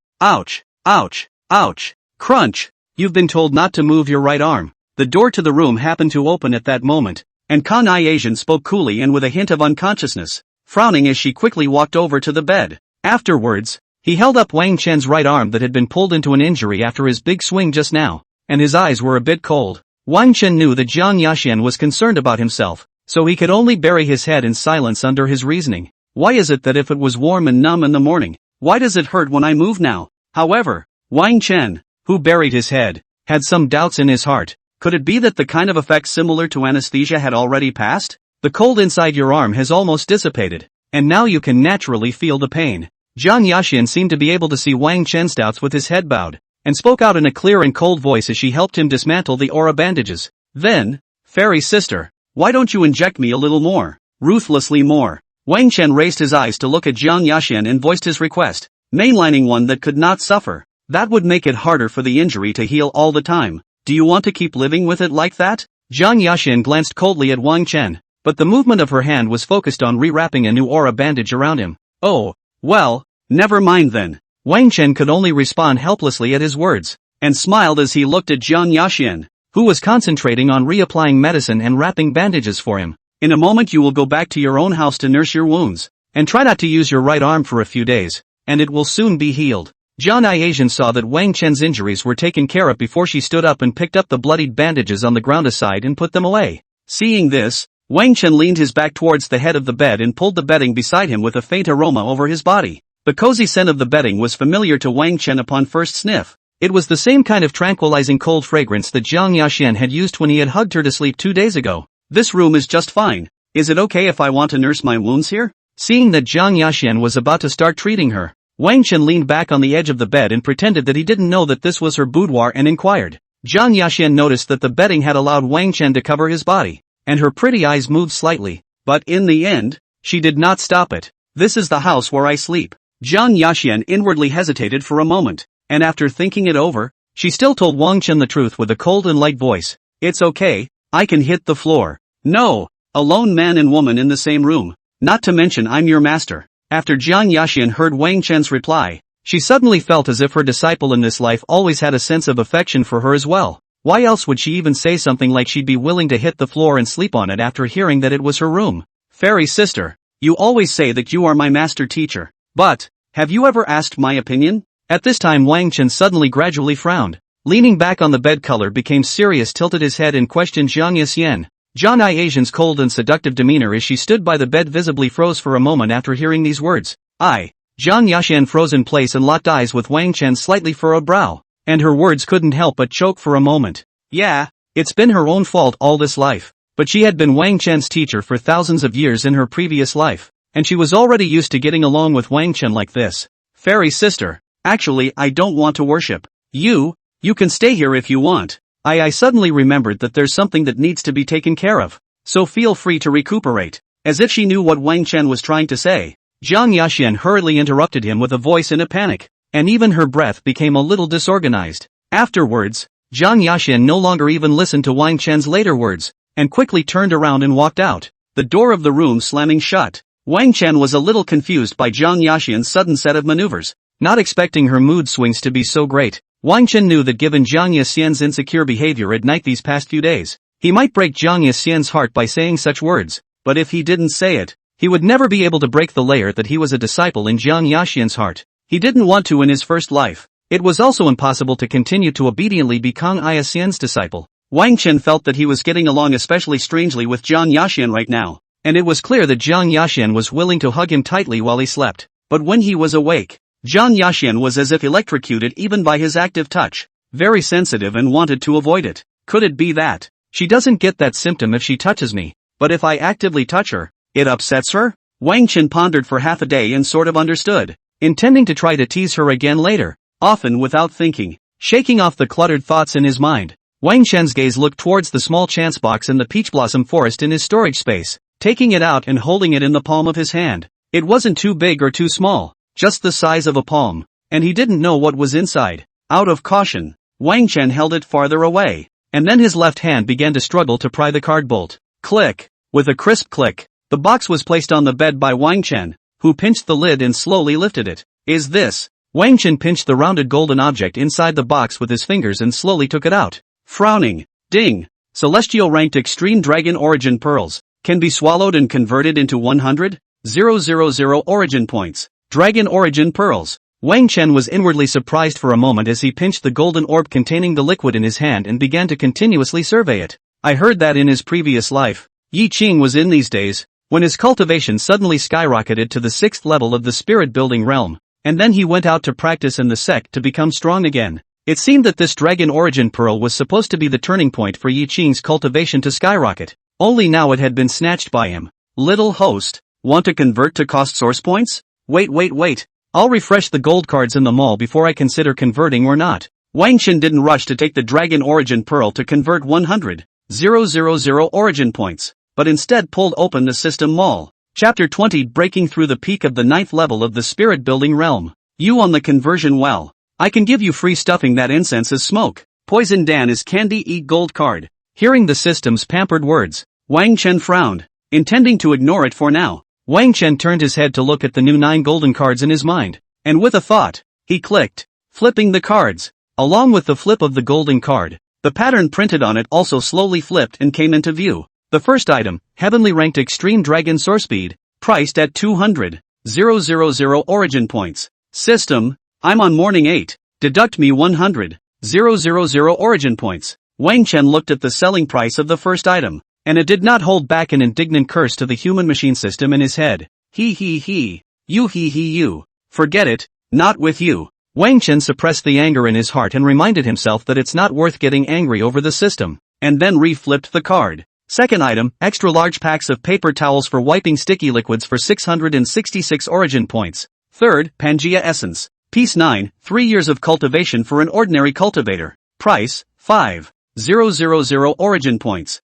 ouch, ouch, crunch. You've been told not to move your right arm. The door to the room happened to open at that moment, and Kanai Asian spoke coolly and with a hint of unconsciousness, frowning as she quickly walked over to the bed. Afterwards, he held up Wang Chen's right arm that had been pulled into an injury after his big swing just now, and his eyes were a bit cold. Wang Chen knew that Jiang Yaxian was concerned about himself, so he could only bury his head in silence under his reasoning. Why is it that if it was warm and numb in the morning, why does it hurt when I move now? However, Wang Chen, who buried his head, had some doubts in his heart. Could it be that the kind of effect similar to anesthesia had already passed? The cold inside your arm has almost dissipated, and now you can naturally feel the pain. Jiang Yaxian seemed to be able to see Wang Chen's doubts with his head bowed, and spoke out in a clear and cold voice as she helped him dismantle the aura bandages. Then, fairy sister, why don't you inject me a little more? Ruthlessly more. Wang Chen raised his eyes to look at Jiang Yaxian and voiced his request, mainlining one that could not suffer. That would make it harder for the injury to heal all the time. Do you want to keep living with it like that? Jiang Yaxian glanced coldly at Wang Chen, but the movement of her hand was focused on rewrapping a new aura bandage around him. Oh, well, never mind then. Wang Chen could only respond helplessly at his words, and smiled as he looked at Jiang Yaxian, who was concentrating on reapplying medicine and wrapping bandages for him. In a moment you will go back to your own house to nurse your wounds, and try not to use your right arm for a few days, and it will soon be healed. Jiang Yaxian saw that Wang Chen's injuries were taken care of before she stood up and picked up the bloodied bandages on the ground aside and put them away. Seeing this, Wang Chen leaned his back towards the head of the bed and pulled the bedding beside him with a faint aroma over his body. The cozy scent of the bedding was familiar to Wang Chen upon first sniff. It was the same kind of tranquilizing cold fragrance that Jiang Yaxian had used when he had hugged her to sleep 2 days ago. This room is just fine. Is it okay if I want to nurse my wounds here? Seeing that Jiang Yaxian was about to start treating her, Wang Chen leaned back on the edge of the bed and pretended that he didn't know that this was her boudoir and inquired. Jiang Yaxian noticed that the bedding had allowed Wang Chen to cover his body, and her pretty eyes moved slightly, but in the end, she did not stop it. This is the house where I sleep. Jiang Yaxian inwardly hesitated for a moment, and after thinking it over, she still told Wang Chen the truth with a cold and light voice. It's okay, I can hit the floor. No, a lone man and woman in the same room, not to mention I'm your master. After Jiang Yaxian heard Wang Chen's reply, she suddenly felt as if her disciple in this life always had a sense of affection for her as well. Why else would she even say something like she'd be willing to hit the floor and sleep on it after hearing that it was her room? Fairy sister, you always say that you are my master teacher, but, have you ever asked my opinion? At this time Wang Chen suddenly gradually frowned. Leaning back on the bed, color became serious, tilted his head and questioned Jiang Yaxian. Jiang Yaxian's cold and seductive demeanor as she stood by the bed visibly froze for a moment after hearing these words. Jiang Yaxian froze in place and locked eyes with Wang Chen's slightly furrowed brow, and her words couldn't help but choke for a moment. Yeah, it's been her own fault all this life, but she had been Wang Chen's teacher for thousands of years in her previous life, and she was already used to getting along with Wang Chen like this. Fairy sister, actually I don't want to worship you can stay here if you want. I suddenly remembered that there's something that needs to be taken care of, so feel free to recuperate. As if she knew what Wang Chen was trying to say, Jiang Yaxian hurriedly interrupted him with a voice in a panic, and even her breath became a little disorganized. Afterwards, Jiang Yaxian no longer even listened to Wang Chen's later words, and quickly turned around and walked out, the door of the room slamming shut. Wang Chen was a little confused by Jiang Yaxian's sudden set of maneuvers, not expecting her mood swings to be so great. Wang Chen knew that given Jiang Yaxian's insecure behavior at night these past few days, he might break Jiang Yaxian's heart by saying such words, but if he didn't say it, he would never be able to break the layer that he was a disciple in Jiang Yaxian's heart. He didn't want to in his first life. It was also impossible to continue to obediently be Kang Yaxian's disciple. Wang Chen felt that he was getting along especially strangely with Jiang Yaxian right now, and it was clear that Jiang Yaxian was willing to hug him tightly while he slept. But when he was awake, Jiang Yaxian was as if electrocuted even by his active touch, very sensitive and wanted to avoid it. Could it be that she doesn't get that symptom if she touches me, but if I actively touch her, it upsets her? Wang Chen pondered for half a day and sort of understood. intending to try to tease her again later. Often without thinking, shaking off the cluttered thoughts in his mind, Wang Chen's gaze looked towards the small chance box in the peach blossom forest in his storage space, taking it out and holding it in the palm of his hand. It wasn't too big or too small, just the size of a palm, and he didn't know what was inside. Out of caution, Wang Chen held it farther away, and then his left hand began to struggle to pry the card bolt. Click! With a crisp click, the box was placed on the bed by Wang Chen, who pinched the lid and slowly lifted it. Is this? Wang Chen pinched the rounded golden object inside the box with his fingers and slowly took it out. Frowning. Ding. Celestial ranked Extreme Dragon Origin Pearls. Can be swallowed and converted into 100,000 origin points. Dragon Origin Pearls. Wang Chen was inwardly surprised for a moment as he pinched the golden orb containing the liquid in his hand and began to continuously survey it. I heard that in his previous life, Yi Qing was in these days, when his cultivation suddenly skyrocketed to the 6th level of the spirit building realm, and then he went out to practice in the sect to become strong again. It seemed that this Dragon Origin Pearl was supposed to be the turning point for Yi Qing's cultivation to skyrocket, only now it had been snatched by him. Little host, want to convert to cost source points? Wait. I'll refresh the gold cards in the mall before I consider converting or not. Wang Chen didn't rush to take the Dragon Origin Pearl to convert 100,000 origin points, but instead pulled open the system mall. Chapter 20 Breaking through the peak of the 9th level of the spirit building realm. You on the conversion well. I can give you free stuffing that incense is smoke. Poison Dan is candy eat gold card. Hearing the system's pampered words, Wang Chen frowned, intending to ignore it for now. Wang Chen turned his head to look at the new 9 golden cards in his mind, and with a thought, he clicked, flipping the cards. Along with the flip of the golden card, the pattern printed on it also slowly flipped and came into view. The first item, heavenly ranked Extreme Dragon Source Speed, priced at 200,000 origin points. System, I'm on morning 8, deduct me 100,000 origin points. Wang Chen looked at the selling price of the first item, and it did not hold back an indignant curse to the human-machine system in his head. He. You. Forget it, not with you. Wang Chen suppressed the anger in his heart and reminded himself that it's not worth getting angry over the system, and then re-flipped the card. Second item, extra large packs of paper towels for wiping sticky liquids for 666 origin points. Third, Pangea Essence. Piece 9, 3 years of cultivation for an ordinary cultivator. Price, 5,000 origin points.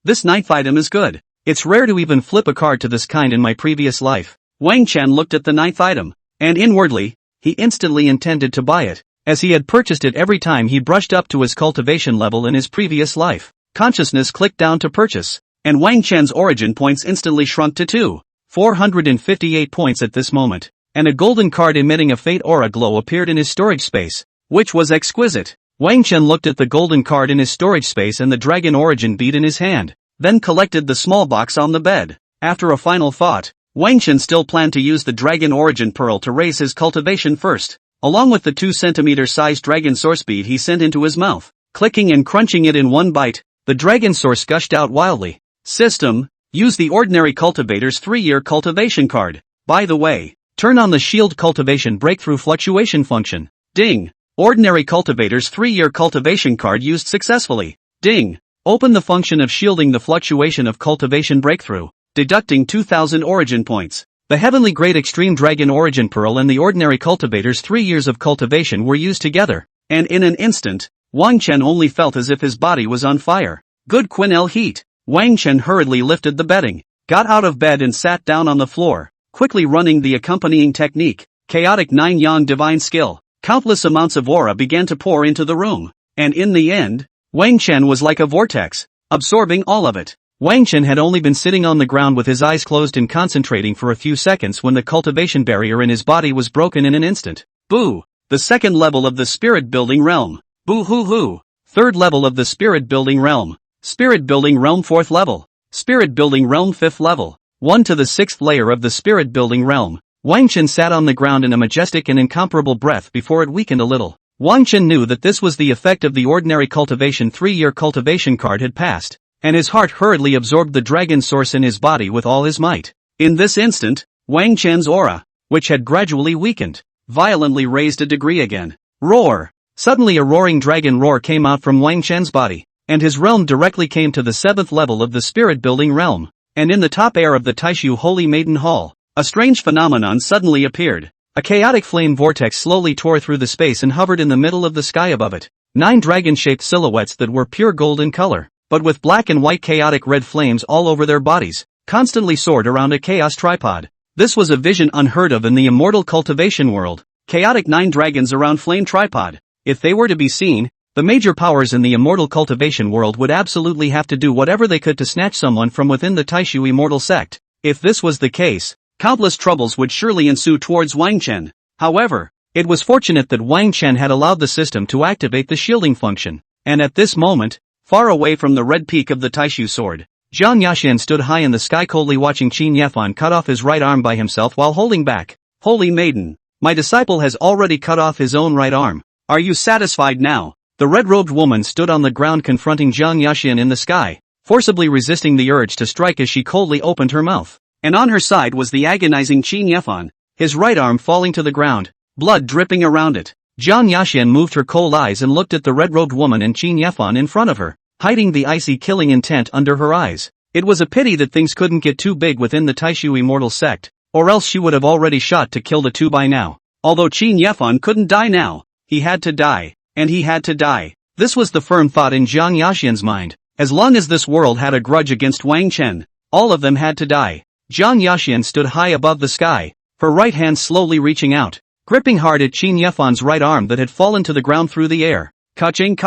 This 9th item is good. It's rare to even flip a card to this kind in my previous life. Wang Chen looked at the 9th item, and inwardly, he instantly intended to buy it, as he had purchased it every time he brushed up to his cultivation level in his previous life. Consciousness clicked down to purchase, and Wang Chen's origin points instantly shrunk to 458 points at this moment, and a golden card emitting a faint aura glow appeared in his storage space, which was exquisite. Wang Chen looked at the golden card in his storage space and the dragon origin bead in his hand, then collected the small box on the bed. After a final thought, Wang Chen still planned to use the Dragon Origin Pearl to raise his cultivation first, along with the 2 cm sized dragon source bead he sent into his mouth. Clicking and crunching it in one bite, the dragon source gushed out wildly. System, use the ordinary cultivator's 3-year cultivation card. By the way, turn on the shield cultivation breakthrough fluctuation function. Ding. Ordinary cultivator's 3-year cultivation card used successfully. Ding. Open the function of shielding the fluctuation of cultivation breakthrough, deducting 2,000 origin points. The Heavenly Great Extreme Dragon Origin Pearl and the ordinary cultivator's 3 years of cultivation were used together, and in an instant, Wang Chen only felt as if his body was on fire. Good quinel heat. Wang Chen hurriedly lifted the bedding, got out of bed and sat down on the floor, quickly running the accompanying technique, Chaotic 9 Yang Divine Skill. Countless amounts of aura began to pour into the room, and in the end, Wang Chen was like a vortex, absorbing all of it. Wang Chen had only been sitting on the ground with his eyes closed and concentrating for a few seconds when the cultivation barrier in his body was broken in an instant. Boo! The 2nd level of the spirit building realm. Boo hoo hoo! 3rd level of the spirit building realm. Spirit building realm 4th level. Spirit building realm 5th level. 1 to the 6th layer of the spirit building realm. Wang Chen sat on the ground in a majestic and incomparable breath before it weakened a little. Wang Chen knew that this was the effect of the ordinary cultivation 3-year cultivation card had passed, and his heart hurriedly absorbed the dragon source in his body with all his might. In this instant, Wang Chen's aura, which had gradually weakened, violently raised a degree again. Roar! Suddenly a roaring dragon roar came out from Wang Chen's body, and his realm directly came to the 7th level of the spirit building realm, and in the top air of the Taishu Holy Maiden Hall, a strange phenomenon suddenly appeared. A chaotic flame vortex slowly tore through the space and hovered in the middle of the sky above it. 9 dragon-shaped silhouettes that were pure gold in color, but with black and white chaotic red flames all over their bodies, constantly soared around a chaos tripod. This was a vision unheard of in the immortal cultivation world. Chaotic 9 dragons around flame tripod. If they were to be seen, the major powers in the immortal cultivation world would absolutely have to do whatever they could to snatch someone from within the Taishu immortal sect. If this was the case, countless troubles would surely ensue towards Wang Chen. However, it was fortunate that Wang Chen had allowed the system to activate the shielding function, and at this moment, far away from the red peak of the Taishu sword, Zhang Yaxuan stood high in the sky coldly watching Qin Yefan cut off his right arm by himself while holding back. Holy maiden, my disciple has already cut off his own right arm. Are you satisfied now? The red-robed woman stood on the ground confronting Zhang Yaxuan in the sky, forcibly resisting the urge to strike as she coldly opened her mouth. And on her side was the agonizing Qin Yefan, his right arm falling to the ground, blood dripping around it. Zhang Yaxuan moved her cold eyes and looked at the red-robed woman and Qin Yefan in front of her, hiding the icy killing intent under her eyes. It was a pity that things couldn't get too big within the Taishu immortal sect, or else she would have already shot to kill the two by now. Although Qin Yefan couldn't die now, he had to die. And he had to die. This was the firm thought in Zhang Yaxuan's mind. As long as this world had a grudge against Wang Chen, all of them had to die. Zhang Yaxuan stood high above the sky, her right hand slowly reaching out, gripping hard at Qin Yefan's right arm that had fallen to the ground through the air. Ka-ching,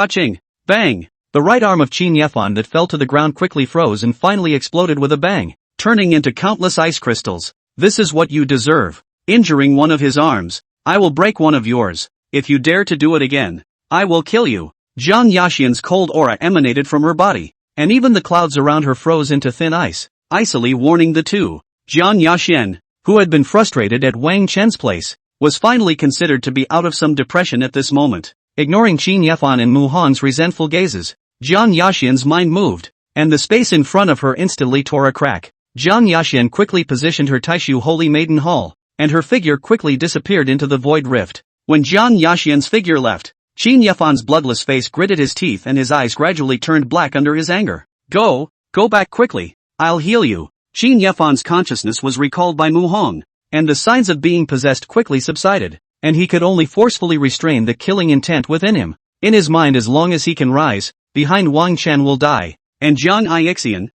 bang! The right arm of Qin Yefan that fell to the ground quickly froze and finally exploded with a bang, turning into countless ice crystals. This is what you deserve. Injuring one of his arms, I will break one of yours. If you dare to do it again, I will kill you. Zhang Yaxuan's cold aura emanated from her body, and even the clouds around her froze into thin ice, icily warning the two. Zhang Yaxuan, who had been frustrated at Wang Chen's place, was finally considered to be out of some depression at this moment. Ignoring Qin Yefan and Mu Hong's resentful gazes, Zhang Yaxuan's mind moved, and the space in front of her instantly tore a crack. Zhang Yaxuan quickly positioned her Taishu Holy Maiden Hall, and her figure quickly disappeared into the void rift. When Zhang Yaxuan's figure left, Qin Yefan's bloodless face gritted his teeth and his eyes gradually turned black under his anger. Go back quickly, I'll heal you. Qin Yefan's consciousness was recalled by Mu Hong, and the signs of being possessed quickly subsided, and he could only forcefully restrain the killing intent within him. In his mind, as long as he can rise, behind Wang Chen will die, and Zhang Yixian,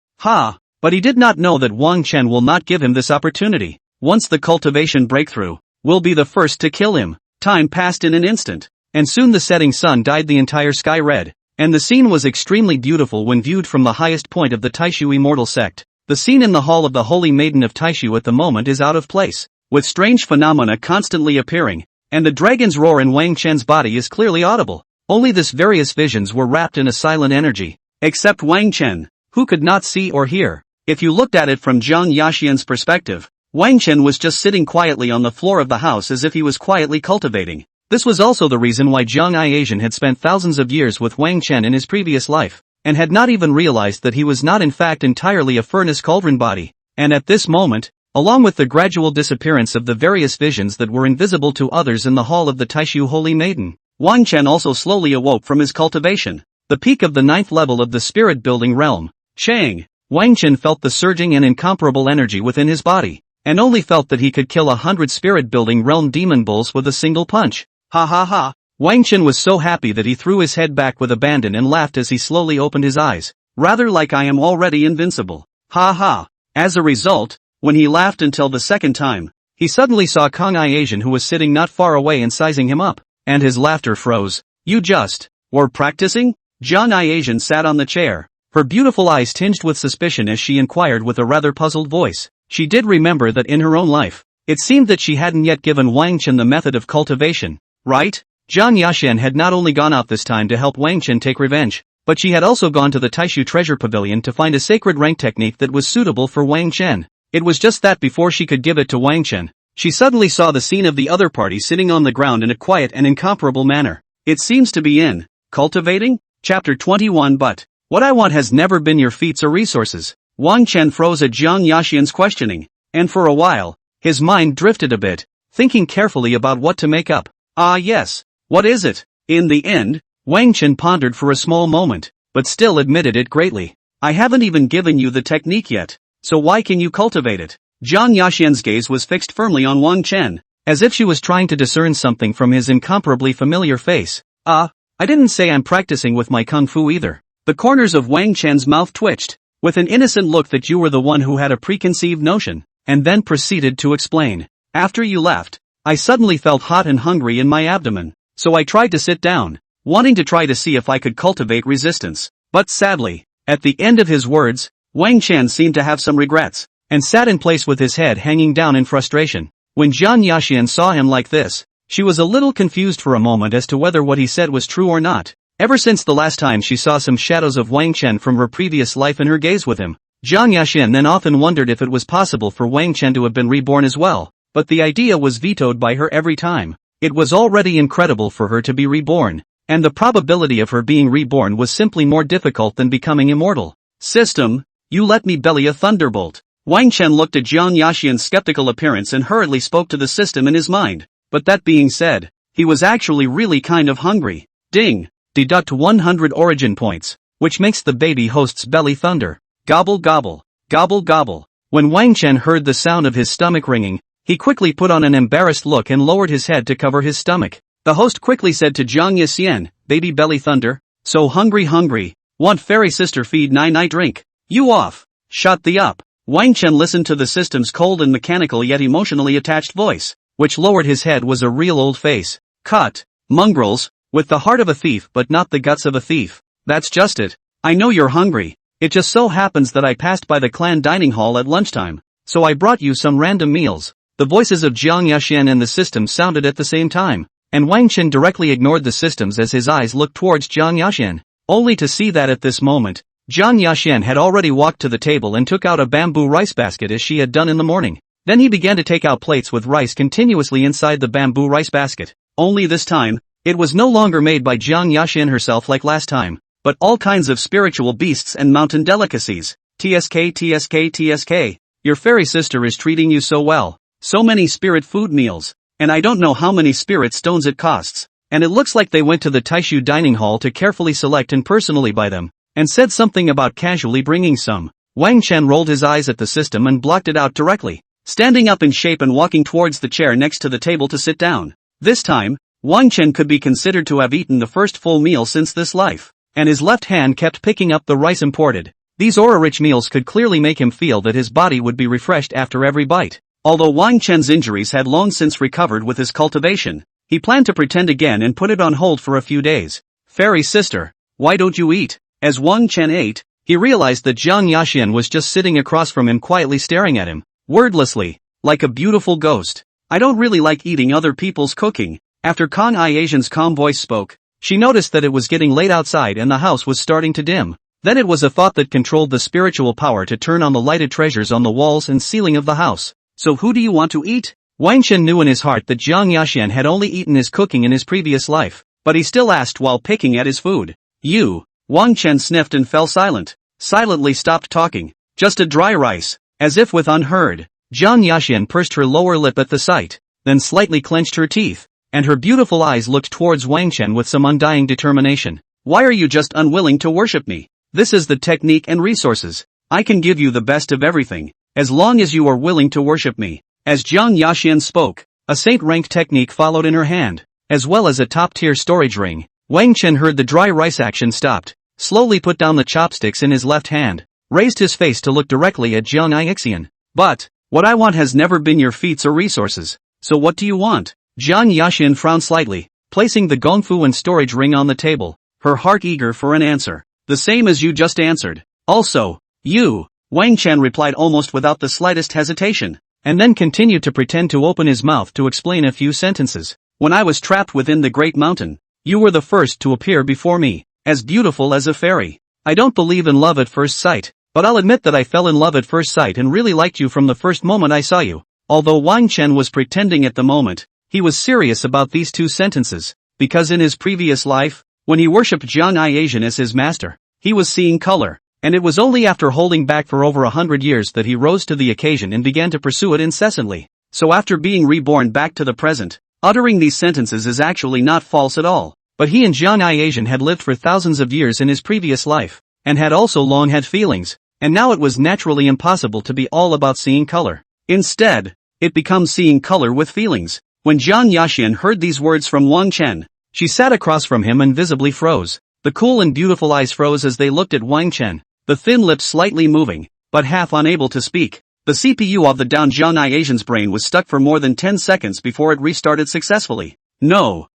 but he did not know that Wang Chen will not give him this opportunity. Once the cultivation breakthrough, will be the first to kill him. Time passed in an instant, and soon the setting sun dyed the entire sky red, and the scene was extremely beautiful when viewed from the highest point of the Taishu immortal sect. The scene in the hall of the Holy Maiden of Taishu at the moment is out of place, with strange phenomena constantly appearing, and the dragon's roar in Wang Chen's body is clearly audible. Only this various visions were wrapped in a silent energy, except Wang Chen, who could not see or hear. If you looked at it from Zhang Yaxuan's perspective, Wang Chen was just sitting quietly on the floor of the house as if he was quietly cultivating. This was also the reason why Zhang Yixian had spent thousands of years with Wang Chen in his previous life, and had not even realized that he was not in fact entirely a furnace cauldron body. And at this moment, along with the gradual disappearance of the various visions that were invisible to others in the hall of the Taishu Holy Maiden, Wang Chen also slowly awoke from his cultivation. The peak of the 9th level of the spirit building realm, Chang. Wang Chen felt the surging and incomparable energy within his body, and only felt that he could kill 100 spirit-building realm demon bulls with a single punch. Ha. Wang Chen was so happy that he threw his head back with abandon and laughed as he slowly opened his eyes. Rather like I am already invincible. Ha. As a result, when he laughed until the second time, he suddenly saw Kang Yixian, who was sitting not far away and sizing him up, and his laughter froze. You just were practicing? Zhang Yixian sat on the chair, her beautiful eyes tinged with suspicion as she inquired with a rather puzzled voice. She did remember that in her own life, it seemed that she hadn't yet given Wang Chen the method of cultivation, right? Zhang Yaxuan had not only gone out this time to help Wang Chen take revenge, but she had also gone to the Taishu Treasure Pavilion to find a sacred rank technique that was suitable for Wang Chen. It was just that before she could give it to Wang Chen, she suddenly saw the scene of the other party sitting on the ground in a quiet and incomparable manner. It seems to be in cultivating? Chapter 21. But what I want has never been your feats or resources. Wang Chen froze at Zhang Yaxuan's questioning, and for a while, his mind drifted a bit, thinking carefully about what to make up. Yes. What is it? In the end, Wang Chen pondered for a small moment, but still admitted it greatly. I haven't even given you the technique yet, so why can you cultivate it? Zhang Yaxuan's gaze was fixed firmly on Wang Chen, as if she was trying to discern something from his incomparably familiar face. I didn't say I'm practicing with my kung fu either. The corners of Wang Chen's mouth twitched, with an innocent look that you were the one who had a preconceived notion, and then proceeded to explain. After you left, I suddenly felt hot and hungry in my abdomen, so I tried to sit down, wanting to try to see if I could cultivate resistance. But sadly, at the end of his words, Wang Chen seemed to have some regrets, and sat in place with his head hanging down in frustration. When Jiang Yaxian saw him like this, she was a little confused for a moment as to whether what he said was true or not. Ever since the last time she saw some shadows of Wang Chen from her previous life in her gaze with him, Jiang Yaxian then often wondered if it was possible for Wang Chen to have been reborn as well, but the idea was vetoed by her every time. It was already incredible for her to be reborn, and the probability of her being reborn was simply more difficult than becoming immortal. System, you let me belly a thunderbolt. Wang Chen looked at Jiang Yaxian's skeptical appearance and hurriedly spoke to the system in his mind. But that being said, he was actually really kind of hungry. Ding! Deduct 100 origin points, which makes the baby host's belly thunder. Gobble gobble, gobble gobble. When Wang Chen heard the sound of his stomach ringing, he quickly put on an embarrassed look and lowered his head to cover his stomach. The host quickly said to Jiang Yaxian, baby belly thunder, so hungry, want fairy sister feed nine drink. You off. Shut the up. Wang Chen listened to the system's cold and mechanical yet emotionally attached voice, which lowered his head was a real old face. Cut. Mongrels, with the heart of a thief but not the guts of a thief. That's just it. I know you're hungry. It just so happens that I passed by the clan dining hall at lunchtime, so I brought you some random meals. The voices of Jiang Yaxian and the system sounded at the same time, and Wang Chen directly ignored the systems as his eyes looked towards Jiang Yaxian, only to see that at this moment, Jiang Yaxian had already walked to the table and took out a bamboo rice basket as she had done in the morning. Then he began to take out plates with rice continuously inside the bamboo rice basket. Only this time, it was no longer made by Jiang Yaxian herself like last time, but all kinds of spiritual beasts and mountain delicacies. TSK, your fairy sister is treating you so well. So many spirit food meals, and I don't know how many spirit stones it costs. And it looks like they went to the Taishu dining hall to carefully select and personally buy them, and said something about casually bringing some. Wang Chen rolled his eyes at the system and blocked it out directly, standing up in shape and walking towards the chair next to the table to sit down. This time, Wang Chen could be considered to have eaten the first full meal since this life, and his left hand kept picking up the rice imported. These aura-rich meals could clearly make him feel that his body would be refreshed after every bite. Although Wang Chen's injuries had long since recovered with his cultivation, he planned to pretend again and put it on hold for a few days. Fairy sister, why don't you eat? As Wang Chen ate, he realized that Jiang Yaxian was just sitting across from him quietly staring at him, wordlessly, like a beautiful ghost. I don't really like eating other people's cooking. After Kang I Asian's calm voice spoke, she noticed that it was getting late outside and the house was starting to dim. Then it was a thought that controlled the spiritual power to turn on the lighted treasures on the walls and ceiling of the house. So who do you want to eat? Wang Chen knew in his heart that Jiang Yaxian had only eaten his cooking in his previous life, but he still asked while picking at his food. You. Wang Chen sniffed and fell silent, silently stopped talking. Just a dry rice. As if with unheard, Jiang Yaxian pursed her lower lip at the sight, then slightly clenched her teeth, and her beautiful eyes looked towards Wang Chen with some undying determination. Why are you just unwilling to worship me? This is the technique and resources. I can give you the best of everything, as long as you are willing to worship me. As Jiang Yaxian spoke, a saint-rank technique followed in her hand, as well as a top-tier storage ring. Wang Chen heard the dry rice action stopped, slowly put down the chopsticks in his left hand, raised his face to look directly at Jiang Yaxian. But, what I want has never been your feats or resources. So what do you want? Jiang Yaxian frowned slightly, placing the gongfu and storage ring on the table, her heart eager for an answer. The same as you just answered. Also, you. Wang Chen replied almost without the slightest hesitation, and then continued to pretend to open his mouth to explain a few sentences. When I was trapped within the great mountain, you were the first to appear before me, as beautiful as a fairy. I don't believe in love at first sight, but I'll admit that I fell in love at first sight and really liked you from the first moment I saw you. Although Wang Chen was pretending at the moment, he was serious about these two sentences, because in his previous life, when he worshipped Jiang Yaxian as his master, he was seeing color, and it was only after holding back for over 100 years that he rose to the occasion and began to pursue it incessantly. So after being reborn back to the present, uttering these sentences is actually not false at all. But he and Jiang Yaxian had lived for thousands of years in his previous life, and had also long had feelings, and now it was naturally impossible to be all about seeing color. Instead, it becomes seeing color with feelings. When Jiang Yaxian heard these words from Wang Chen, she sat across from him and visibly froze. The cool and beautiful eyes froze as they looked at Wang Chen, the thin lips slightly moving, but half unable to speak. The CPU of the down Jiang Yaxian's brain was stuck for more than 10 seconds before it restarted successfully. No.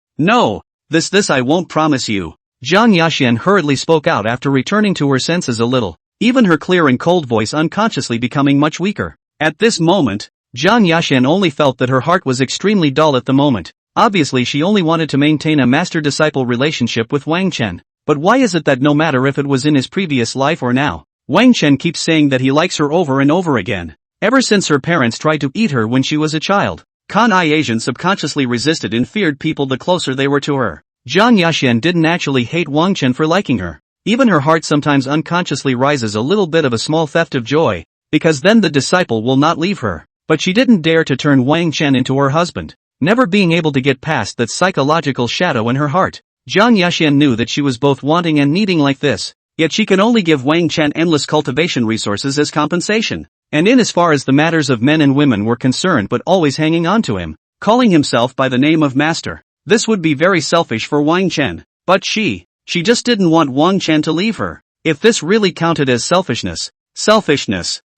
This I won't promise you. Jiang Yaxian hurriedly spoke out after returning to her senses a little, even her clear and cold voice unconsciously becoming much weaker. At this moment, Jiang Yaxian only felt that her heart was extremely dull at the moment. Obviously she only wanted to maintain a master-disciple relationship with Wang Chen. But why is it that no matter if it was in his previous life or now, Wang Chen keeps saying that he likes her over and over again? Ever since her parents tried to eat her when she was a child, Kanai Asian subconsciously resisted and feared people the closer they were to her. Jiang Yaxian didn't actually hate Wang Chen for liking her. Even her heart sometimes unconsciously rises a little bit of a small theft of joy, because then the disciple will not leave her. But she didn't dare to turn Wang Chen into her husband, never being able to get past that psychological shadow in her heart. Jiang Yaxian knew that she was both wanting and needing like this, yet she can only give Wang Chen endless cultivation resources as compensation. And in as far as the matters of men and women were concerned, but always hanging on to him, calling himself by the name of master. This would be very selfish for Wang Chen. But she just didn't want Wang Chen to leave her. If this really counted as selfishness,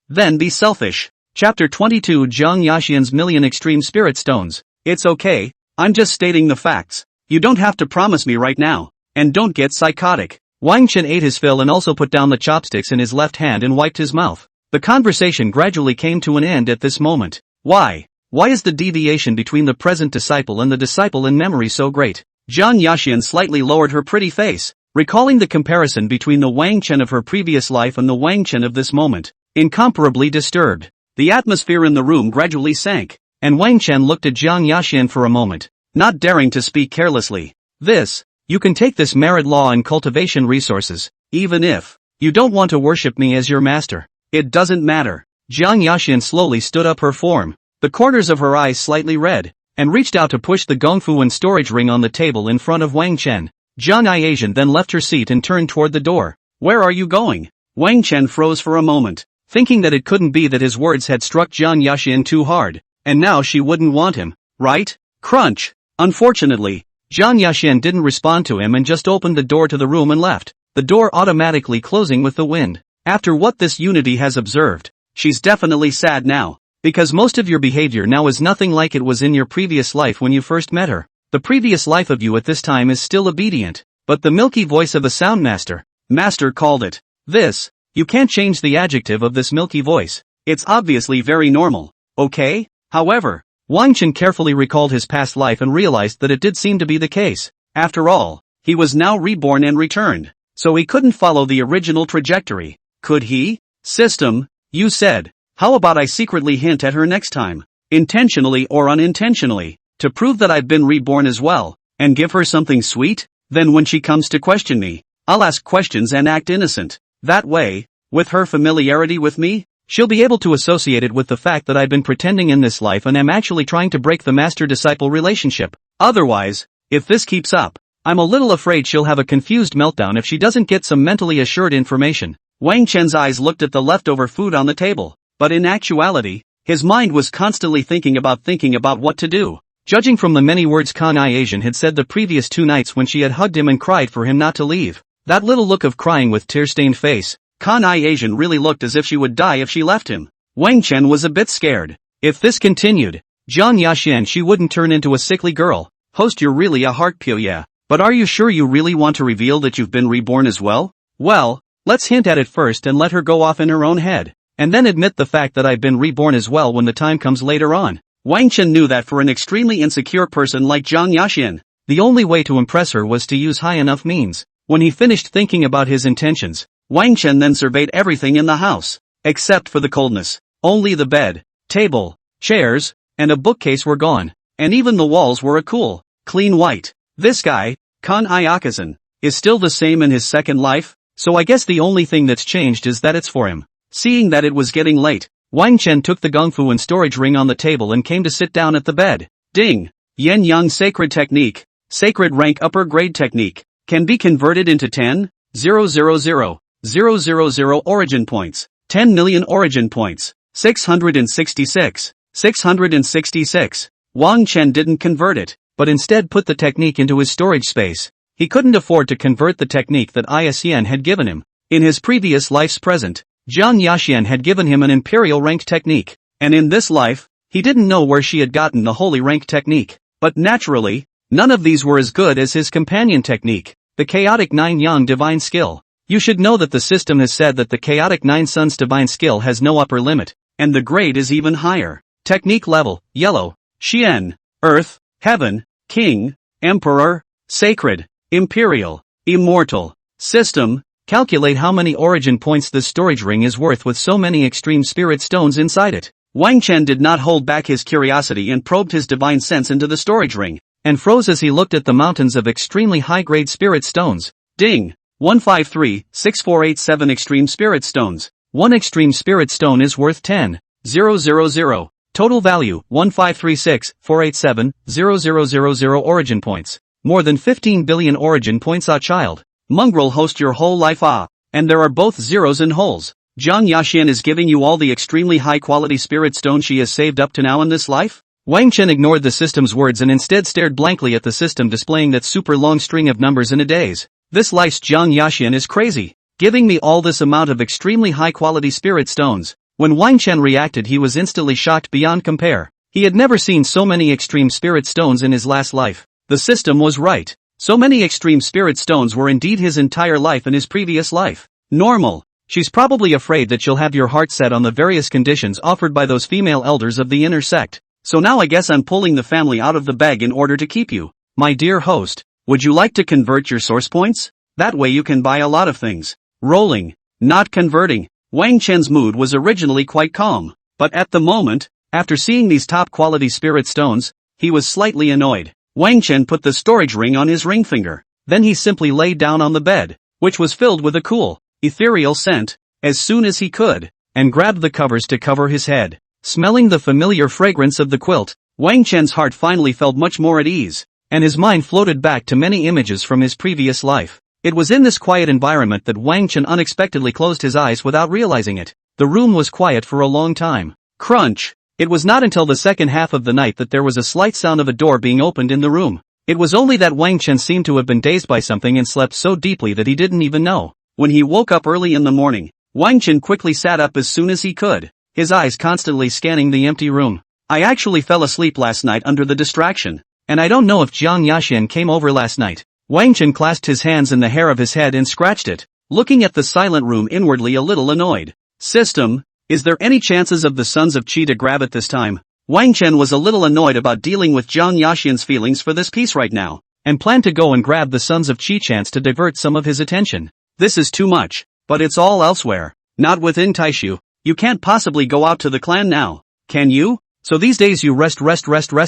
then be selfish. Chapter 22 Jiang Yaxian's Million Extreme Spirit Stones. It's okay, I'm just stating the facts. You don't have to promise me right now. And don't get psychotic. Wang Chen ate his fill and also put down the chopsticks in his left hand and wiped his mouth. The conversation gradually came to an end at this moment. Why is the deviation between the present disciple and the disciple in memory so great? Jiang Yaxian slightly lowered her pretty face, recalling the comparison between the Wang Chen of her previous life and the Wang Chen of this moment. Incomparably disturbed. The atmosphere in the room gradually sank, and Wang Chen looked at Jiang Yaxian for a moment, not daring to speak carelessly. You can take this merit law and cultivation resources, even if you don't want to worship me as your master. It doesn't matter. Jiang Yaxian slowly stood up her form, the corners of her eyes slightly red, and reached out to push the gongfu and storage ring on the table in front of Wang Chen. Jiang Yaxian then left her seat and turned toward the door. Where are you going? Wang Chen froze for a moment, thinking that it couldn't be that his words had struck Jiang Yaxian too hard, and now she wouldn't want him, right? Crunch! Unfortunately, Jiang Yaxian didn't respond to him and just opened the door to the room and left, the door automatically closing with the wind. After what this Unity has observed, she's definitely sad now, because most of your behavior now is nothing like it was in your previous life when you first met her. The previous life of you at this time is still obedient, but the milky voice of a sound master called it. You can't change the adjective of this milky voice. It's obviously very normal, okay? However, Wang Chen carefully recalled his past life and realized that it did seem to be the case. After all, he was now reborn and returned, so he couldn't follow the original trajectory. Could he? System, you said. How about I secretly hint at her next time, intentionally or unintentionally, to prove that I've been reborn as well, and give her something sweet? Then when she comes to question me, I'll ask questions and act innocent. That way, with her familiarity with me, she'll be able to associate it with the fact that I've been pretending in this life and am actually trying to break the master-disciple relationship. Otherwise, if this keeps up, I'm a little afraid she'll have a confused meltdown if she doesn't get some mentally assured information. Wang Chen's eyes looked at the leftover food on the table, but in actuality, his mind was constantly thinking about what to do. Judging from the many words Kanai Asian had said the previous 2 nights when she had hugged him and cried for him not to leave, that little look of crying with tear-stained face, Kanai Asian really looked as if she would die if she left him. Wang Chen was a bit scared. If this continued, Jiang Yaxian she wouldn't turn into a sickly girl. Host, you're really a heart peel, yeah. But are you sure you really want to reveal that you've been reborn as well? Well, let's hint at it first and let her go off in her own head, and then admit the fact that I've been reborn as well when the time comes later on. Wang Chen knew that for an extremely insecure person like Jiang Yaxian, the only way to impress her was to use high enough means. When he finished thinking about his intentions, Wang Chen then surveyed everything in the house, except for the coldness. Only the bed, table, chairs, and a bookcase were gone, and even the walls were a cool, clean white. This guy, Kan Ayakasan, is still the same in his second life, so I guess the only thing that's changed is that it's for him. Seeing that it was getting late, Wang Chen took the gongfu and storage ring on the table and came to sit down at the bed. Ding! Yen Yang Sacred Technique, Sacred Rank Upper Grade Technique, can be converted into 10,000,000 origin points, 10 million origin points, 666, Wang Chen didn't convert it, but instead put the technique into his storage space. He couldn't afford to convert the technique that Isien had given him. In his previous life's present, Jiang Yaxian had given him an imperial rank technique, and in this life, he didn't know where she had gotten the holy rank technique. But naturally, none of these were as good as his companion technique, the chaotic 9 yang divine skill. You should know that the system has said that the chaotic 9 suns divine skill has no upper limit, and the grade is even higher. Technique level, yellow, Xian, earth, heaven, king, emperor, sacred, imperial, immortal. System, calculate how many origin points this storage ring is worth with so many extreme spirit stones inside it. Wang Chen did not hold back his curiosity and probed his divine sense into the storage ring, and froze as he looked at the mountains of extremely high-grade spirit stones. Ding! 153-6487 extreme spirit stones. One extreme spirit stone is worth 10,000. Total value, 1536487,0000 origin points. More than 15 billion origin points. Ah child. Mongrel host your whole life. Ah. And there are both zeros and holes. Jiang Yaxian is giving you all the extremely high-quality spirit stone she has saved up to now in this life? Wang Chen ignored the system's words and instead stared blankly at the system displaying that super long string of numbers in a days. This life's Jiang Yaxian is crazy. Giving me all this amount of extremely high-quality spirit stones. When Wang Chen reacted, he was instantly shocked beyond compare. He had never seen so many extreme spirit stones in his last life. The system was right. So many extreme spirit stones were indeed his entire life in his previous life. Normal. She's probably afraid that you'll have your heart set on the various conditions offered by those female elders of the inner sect. So now I guess I'm pulling the family out of the bag in order to keep you. My dear host, would you like to convert your source points? That way you can buy a lot of things. Rolling. Not converting. Wang Chen's mood was originally quite calm, but at the moment, after seeing these top-quality spirit stones, he was slightly annoyed. Wang Chen put the storage ring on his ring finger. Then he simply lay down on the bed, which was filled with a cool, ethereal scent, as soon as he could, and grabbed the covers to cover his head. Smelling the familiar fragrance of the quilt, Wang Chen's heart finally felt much more at ease, and his mind floated back to many images from his previous life. It was in this quiet environment that Wang Chen unexpectedly closed his eyes without realizing it. The room was quiet for a long time. Crunch! It was not until the second half of the night that there was a slight sound of a door being opened in the room. It was only that Wang Chen seemed to have been dazed by something and slept so deeply that he didn't even know. When he woke up early in the morning, Wang Chen quickly sat up as soon as he could, his eyes constantly scanning the empty room. I actually fell asleep last night under the distraction, and I don't know if Jiang Yaxian came over last night. Wang Chen clasped his hands in the hair of his head and scratched it, looking at the silent room inwardly a little annoyed. System, is there any chances of the Sons of Qi to grab it this time? Wang Chen was a little annoyed about dealing with Jiang Yaxian's feelings for this piece right now, and planned to go and grab the Sons of Qi chance to divert some of his attention. This is too much, but it's all elsewhere. Not within Taishu. You can't possibly go out to the clan now, can you? So these days you rest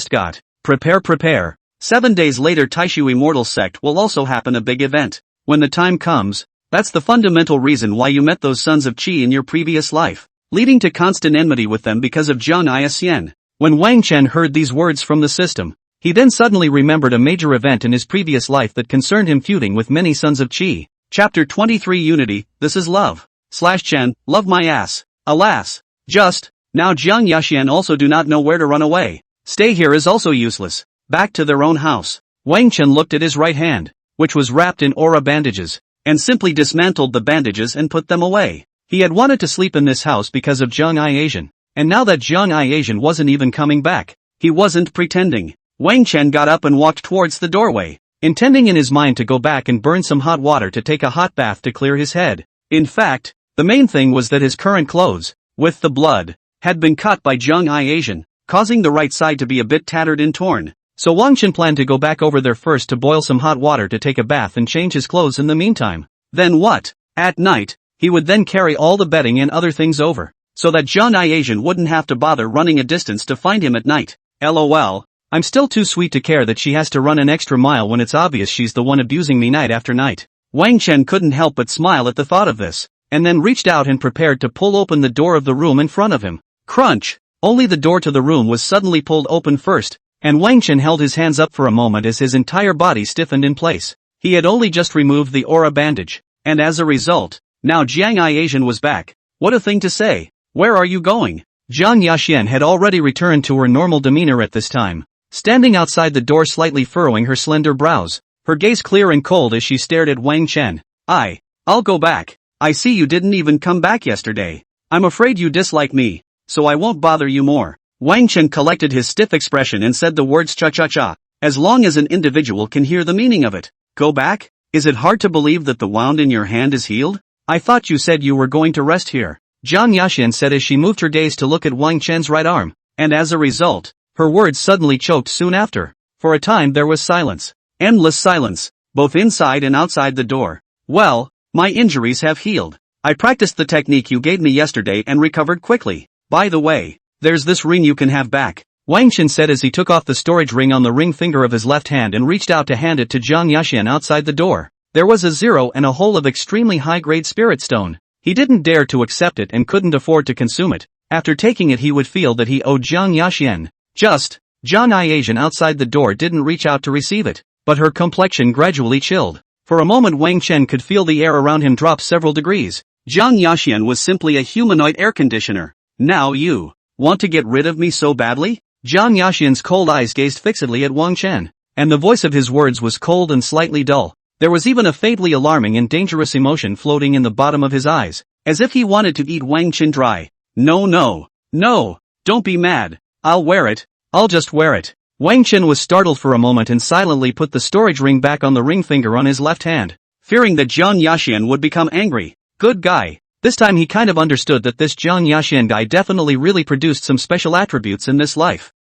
got. Prepare. 7 days later Taishu Immortal Sect will also happen a big event. When the time comes, that's the fundamental reason why you met those Sons of Qi in your previous life, leading to constant enmity with them because of Jiang Yaxian. When Wang Chen heard these words from the system, he then suddenly remembered a major event in his previous life that concerned him feuding with many Sons of Qi. Chapter 23 Unity, this is love. /Chen, love my ass. Alas. Now Jiang Yaxian also do not know where to run away. Stay here is also useless. Back to their own house. Wang Chen looked at his right hand, which was wrapped in aura bandages, and simply dismantled the bandages and put them away. He had wanted to sleep in this house because of Jiang Yaxian, and now that Jiang Yaxian wasn't even coming back, he wasn't pretending. Wang Chen got up and walked towards the doorway, intending in his mind to go back and burn some hot water to take a hot bath to clear his head. In fact, the main thing was that his current clothes, with the blood, had been cut by Jiang Yaxian, causing the right side to be a bit tattered and torn. So Wang Chen planned to go back over there first to boil some hot water to take a bath and change his clothes in the meantime. Then what? At night, he would then carry all the bedding and other things over, so that Jiang Yaxian wouldn't have to bother running a distance to find him at night. LOL, I'm still too sweet to care that she has to run an extra mile when it's obvious she's the one abusing me night after night. Wang Chen couldn't help but smile at the thought of this, and then reached out and prepared to pull open the door of the room in front of him. Crunch! Only the door to the room was suddenly pulled open first, and Wang Chen held his hands up for a moment as his entire body stiffened in place. He had only just removed the aura bandage, and as a result, now Jiang Yaxian was back. What a thing to say. Where are you going? Jiang Yaxian had already returned to her normal demeanor at this time, standing outside the door slightly furrowing her slender brows, her gaze clear and cold as she stared at Wang Chen. I'll go back. I see you didn't even come back yesterday. I'm afraid you dislike me, so I won't bother you more. Wang Chen collected his stiff expression and said the words cha-cha-cha, as long as an individual can hear the meaning of it. Go back? Is it hard to believe that the wound in your hand is healed? I thought you said you were going to rest here, Zhang Yaxin said as she moved her gaze to look at Wang Chen's right arm, and as a result, her words suddenly choked soon after. For a time there was silence. Endless silence, both inside and outside the door. Well, my injuries have healed. I practiced the technique you gave me yesterday and recovered quickly. By the way, there's this ring you can have back, Wang Chen said as he took off the storage ring on the ring finger of his left hand and reached out to hand it to Zhang Yaxin outside the door. There was a 0 and a hole of extremely high-grade spirit stone. He didn't dare to accept it and couldn't afford to consume it. After taking it he would feel that he owed Zhang Yaxin. Just, Zhang Yaxin outside the door didn't reach out to receive it, but her complexion gradually chilled. For a moment Wang Chen could feel the air around him drop several degrees. Zhang Yaxin was simply a humanoid air conditioner. Now you want to get rid of me so badly? Zhang Yaxin's cold eyes gazed fixedly at Wang Chen, and the voice of his words was cold and slightly dull. There was even a faintly alarming and dangerous emotion floating in the bottom of his eyes, as if he wanted to eat Wang Chen dry. No, don't be mad. I'll wear it. I'll just wear it. Wang Chen was startled for a moment and silently put the storage ring back on the ring finger on his left hand, fearing that Zhang Yaxin would become angry. Good guy. This time he kind of understood that this Zhang Yaxin guy definitely really produced some special attributes in this life.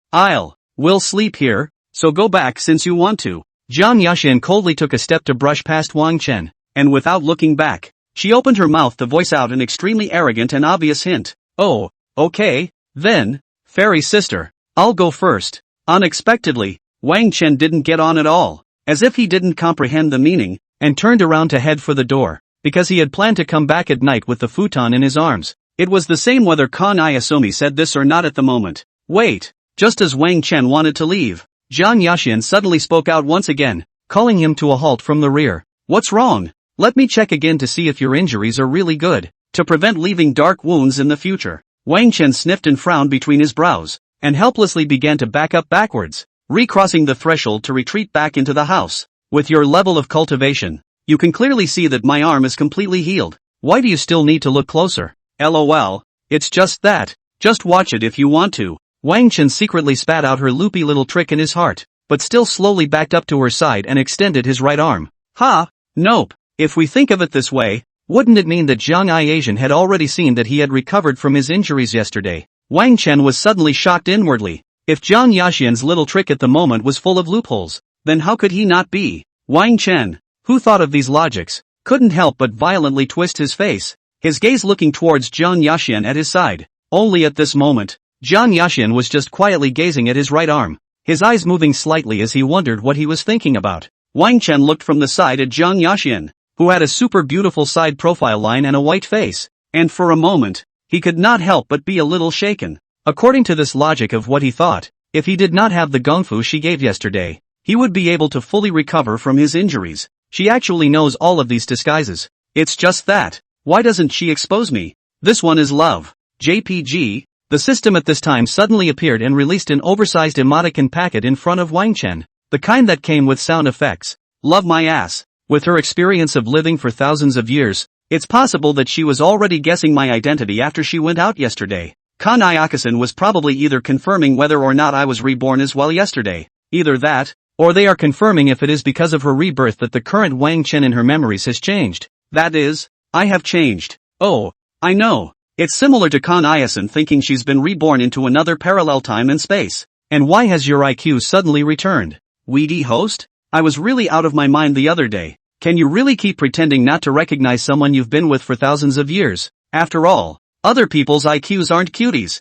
We'll sleep here, so go back since you want to. Zhang Yaxin coldly took a step to brush past Wang Chen, and without looking back, she opened her mouth to voice out an extremely arrogant and obvious hint. Oh, okay, then, fairy sister, I'll go first. Unexpectedly, Wang Chen didn't get on at all, as if he didn't comprehend the meaning, and turned around to head for the door, because he had planned to come back at night with the futon in his arms. It was the same whether Kan Iasumi said this or not at the moment. Wait, just as Wang Chen wanted to leave, Zhang Yaxin suddenly spoke out once again, calling him to a halt from the rear. What's wrong? Let me check again to see if your injuries are really good, to prevent leaving dark wounds in the future. Wang Chen sniffed and frowned between his brows, and helplessly began to back up backwards, recrossing the threshold to retreat back into the house. With your level of cultivation, you can clearly see that my arm is completely healed. Why do you still need to look closer? LOL, it's just that. Just watch it if you want to. Wang Chen secretly spat out her loopy little trick in his heart, but still slowly backed up to her side and extended his right arm. Nope. If we think of it this way, wouldn't it mean that Zhang Yaxin had already seen that he had recovered from his injuries yesterday? Wang Chen was suddenly shocked inwardly. If Zhang Yaxin's little trick at the moment was full of loopholes, then how could he not be? Wang Chen, who thought of these logics, couldn't help but violently twist his face, his gaze looking towards Zhang Yaxin at his side. Only at this moment, Zhang Yaxin was just quietly gazing at his right arm, his eyes moving slightly as he wondered what he was thinking about. Wang Chen looked from the side at Zhang Yaxin, who had a super beautiful side profile line and a white face, and for a moment, he could not help but be a little shaken. According to this logic of what he thought, if he did not have the gungfu she gave yesterday, he would be able to fully recover from his injuries. She actually knows all of these disguises. It's just that, why doesn't she expose me? This one is love. JPG. The system at this time suddenly appeared and released an oversized emoticon packet in front of Wang Chen, the kind that came with sound effects. Love my ass. With her experience of living for thousands of years, it's possible that she was already guessing my identity after she went out yesterday. Kan Iakasan was probably either confirming whether or not I was reborn as well yesterday. Either that, or they are confirming if it is because of her rebirth that the current Wang Chen in her memories has changed. That is, I have changed. Oh, I know. It's similar to Kan Iasan thinking she's been reborn into another parallel time and space. And why has your IQ suddenly returned? Weedy host? I was really out of my mind the other day. Can you really keep pretending not to recognize someone you've been with for thousands of years? After all, other people's IQs aren't cuties.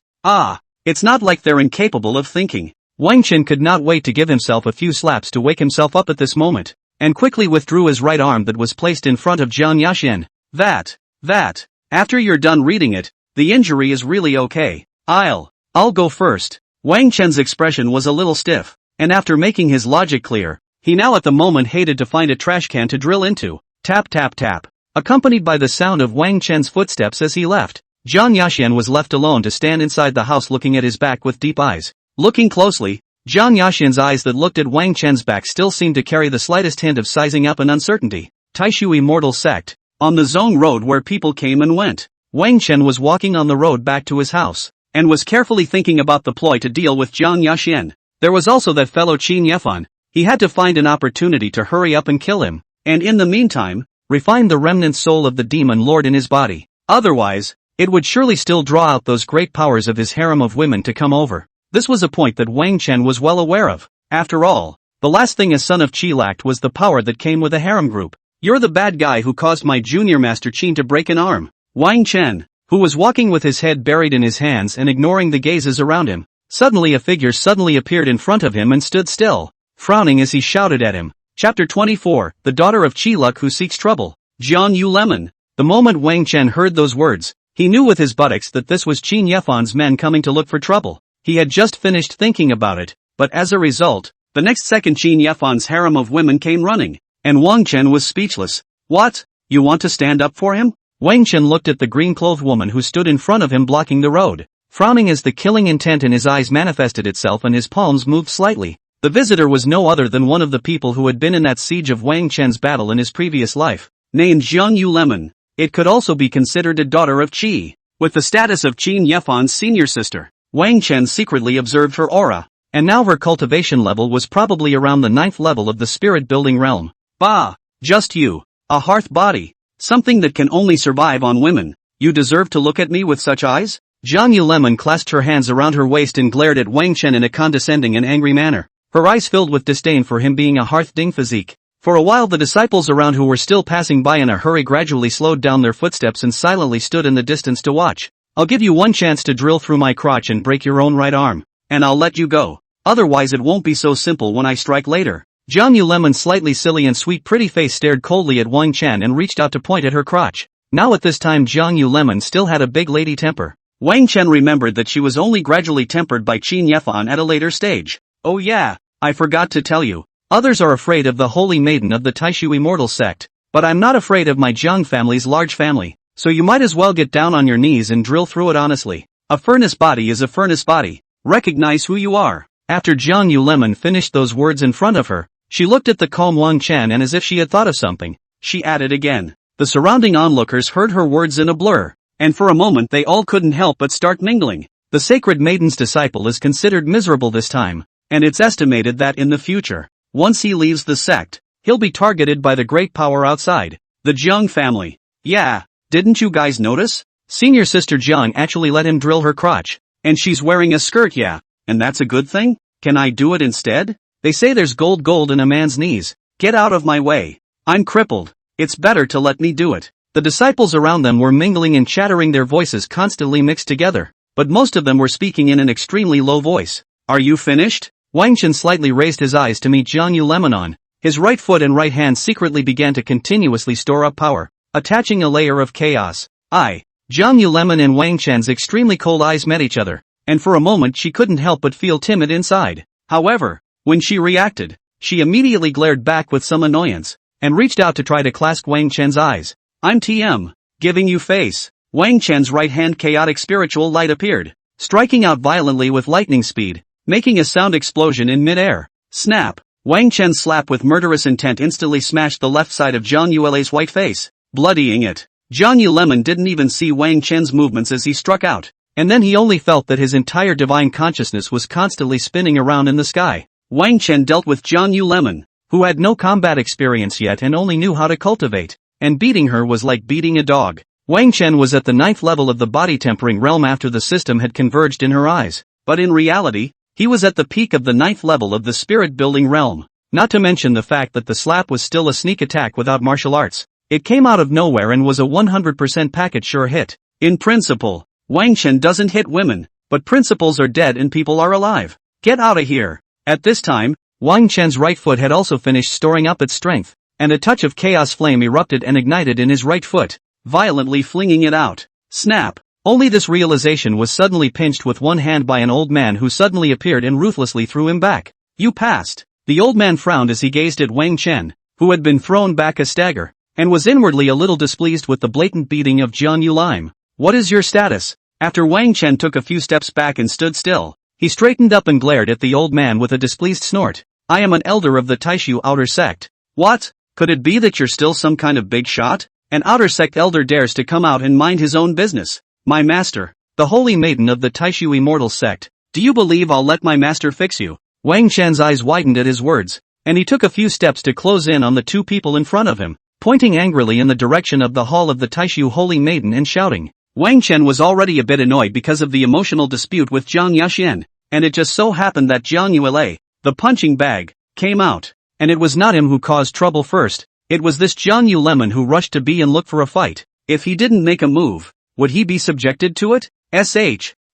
It's not like they're incapable of thinking. Wang Chen could not wait to give himself a few slaps to wake himself up at this moment, and quickly withdrew his right arm that was placed in front of Zhang Yaxin. That. After you're done reading it, the injury is really okay. I'll go first. Wang Chen's expression was a little stiff, and after making his logic clear, he now at the moment hated to find a trash can to drill into. Tap tap tap. Accompanied by the sound of Wang Chen's footsteps as he left, Zhang Yaxin was left alone to stand inside the house looking at his back with deep eyes. Looking closely, Jiang Yaxian's eyes that looked at Wang Chen's back still seemed to carry the slightest hint of sizing up and uncertainty. Taishu Immortal Sect. On the Zong Road where people came and went, Wang Chen was walking on the road back to his house, and was carefully thinking about the ploy to deal with Jiang Yaxian. There was also that fellow Qin Yefan. He had to find an opportunity to hurry up and kill him, and in the meantime, refine the remnant soul of the demon lord in his body. Otherwise, it would surely still draw out those great powers of his harem of women to come over. This was a point that Wang Chen was well aware of. After all, the last thing a son of Qi lacked was the power that came with a harem group. You're the bad guy who caused my junior master Qin to break an arm. Wang Chen, who was walking with his head buried in his hands and ignoring the gazes around him, suddenly a figure suddenly appeared in front of him and stood still, frowning as he shouted at him. Chapter 24, The Daughter of Qi Luck Who Seeks Trouble. Jiang Yu Lemon. The moment Wang Chen heard those words, he knew with his buttocks that this was Qin Yefan's men coming to look for trouble. He had just finished thinking about it, but as a result, the next second Qin Yefan's harem of women came running, and Wang Chen was speechless. What? You want to stand up for him? Wang Chen looked at the green-clothed woman who stood in front of him blocking the road, frowning as the killing intent in his eyes manifested itself and his palms moved slightly. The visitor was no other than one of the people who had been in that siege of Wang Chen's battle in his previous life, named Jiang Yu Lemon. It could also be considered a daughter of Qi, with the status of Qin Yefan's senior sister. Wang Chen secretly observed her aura, and now her cultivation level was probably around the 9th level of the spirit-building realm. Bah! Just you. A hearth body. Something that can only survive on women. You deserve to look at me with such eyes? Jiang Yu Lemon clasped her hands around her waist and glared at Wang Chen in a condescending and angry manner. Her eyes filled with disdain for him being a hearth-ding physique. For a while the disciples around who were still passing by in a hurry gradually slowed down their footsteps and silently stood in the distance to watch. I'll give you one chance to drill through my crotch and break your own right arm, and I'll let you go. Otherwise it won't be so simple when I strike later. Jiang Yu Lemon's slightly silly and sweet pretty face stared coldly at Wang Chen and reached out to point at her crotch. Now at this time Jiang Yu Lemon still had a big lady temper. Wang Chen remembered that she was only gradually tempered by Qin Yefan at a later stage. Oh yeah, I forgot to tell you. Others are afraid of the holy maiden of the Taishu Immortal Sect, but I'm not afraid of my Jiang family's large family, so you might as well get down on your knees and drill through it honestly. A furnace body is a furnace body. Recognize who you are. After Jiang Yu Lemon finished those words in front of her, she looked at the calm Wang Chen and as if she had thought of something, she added again. The surrounding onlookers heard her words in a blur, and for a moment they all couldn't help but start mingling. The sacred maiden's disciple is considered miserable this time, and it's estimated that in the future, once he leaves the sect, he'll be targeted by the great power outside. The Jiang family. Yeah, didn't you guys notice? Senior sister Jiang actually let him drill her crotch, and she's wearing a skirt, yeah, and that's a good thing? Can I do it instead? They say there's gold in a man's knees. Get out of my way. I'm crippled. It's better to let me do it. The disciples around them were mingling and chattering, their voices constantly mixed together, but most of them were speaking in an extremely low voice. Are you finished? Wang Chen slightly raised his eyes to meet Jiang Yu Lemon. His right foot and right hand secretly began to continuously store up power, attaching a layer of chaos. Jiang Yu Lemon and Wang Chen's extremely cold eyes met each other, and for a moment she couldn't help but feel timid inside. However, when she reacted, she immediately glared back with some annoyance, and reached out to try to clasp Wang Chen's eyes. I'm TM. Giving you face. Wang Chen's right hand chaotic spiritual light appeared, striking out violently with lightning speed, making a sound explosion in mid-air. Snap! Wang Chen's slap with murderous intent instantly smashed the left side of Jiang Yuele's white face, bloodying it. Jiang Yu Lemon didn't even see Wang Chen's movements as he struck out, and then he only felt that his entire divine consciousness was constantly spinning around in the sky. Wang Chen dealt with Jiang Yu Lemon, who had no combat experience yet and only knew how to cultivate, and beating her was like beating a dog. Wang Chen was at the 9th level of the body tempering realm after the system had converged in her eyes, but in reality, he was at the peak of the 9th level of the spirit-building realm, not to mention the fact that the slap was still a sneak attack without martial arts. It came out of nowhere and was a 100% package sure hit. In principle, Wang Chen doesn't hit women, but principles are dead and people are alive. Get out of here. At this time, Wang Chen's right foot had also finished storing up its strength, and a touch of chaos flame erupted and ignited in his right foot, violently flinging it out. Snap! Only this realization was suddenly pinched with one hand by an old man who suddenly appeared and ruthlessly threw him back. You passed. The old man frowned as he gazed at Wang Chen, who had been thrown back a stagger, and was inwardly a little displeased with the blatant beating of Jiang Yu Lime. What is your status? After Wang Chen took a few steps back and stood still, He straightened up and glared at the old man with a displeased snort. I am an elder of the Taishu outer sect. What? Could it be that you're still some kind of big shot? An outer sect elder dares to come out and mind his own business. My master, the holy maiden of the Taishu immortal sect. Do you believe I'll let my master fix you? Wang Chen's eyes widened at his words, and he took a few steps to close in on the two people in front of him, pointing angrily in the direction of the hall of the Taishu holy maiden and shouting. Wang Chen was already a bit annoyed because of the emotional dispute with Jiang Yaxian, and it just so happened that Jiang Yuele, the punching bag, came out. And it was not him who caused trouble first, it was this Jiang Yu Lemon who rushed to be and look for a fight. If he didn't make a move, would he be subjected to it?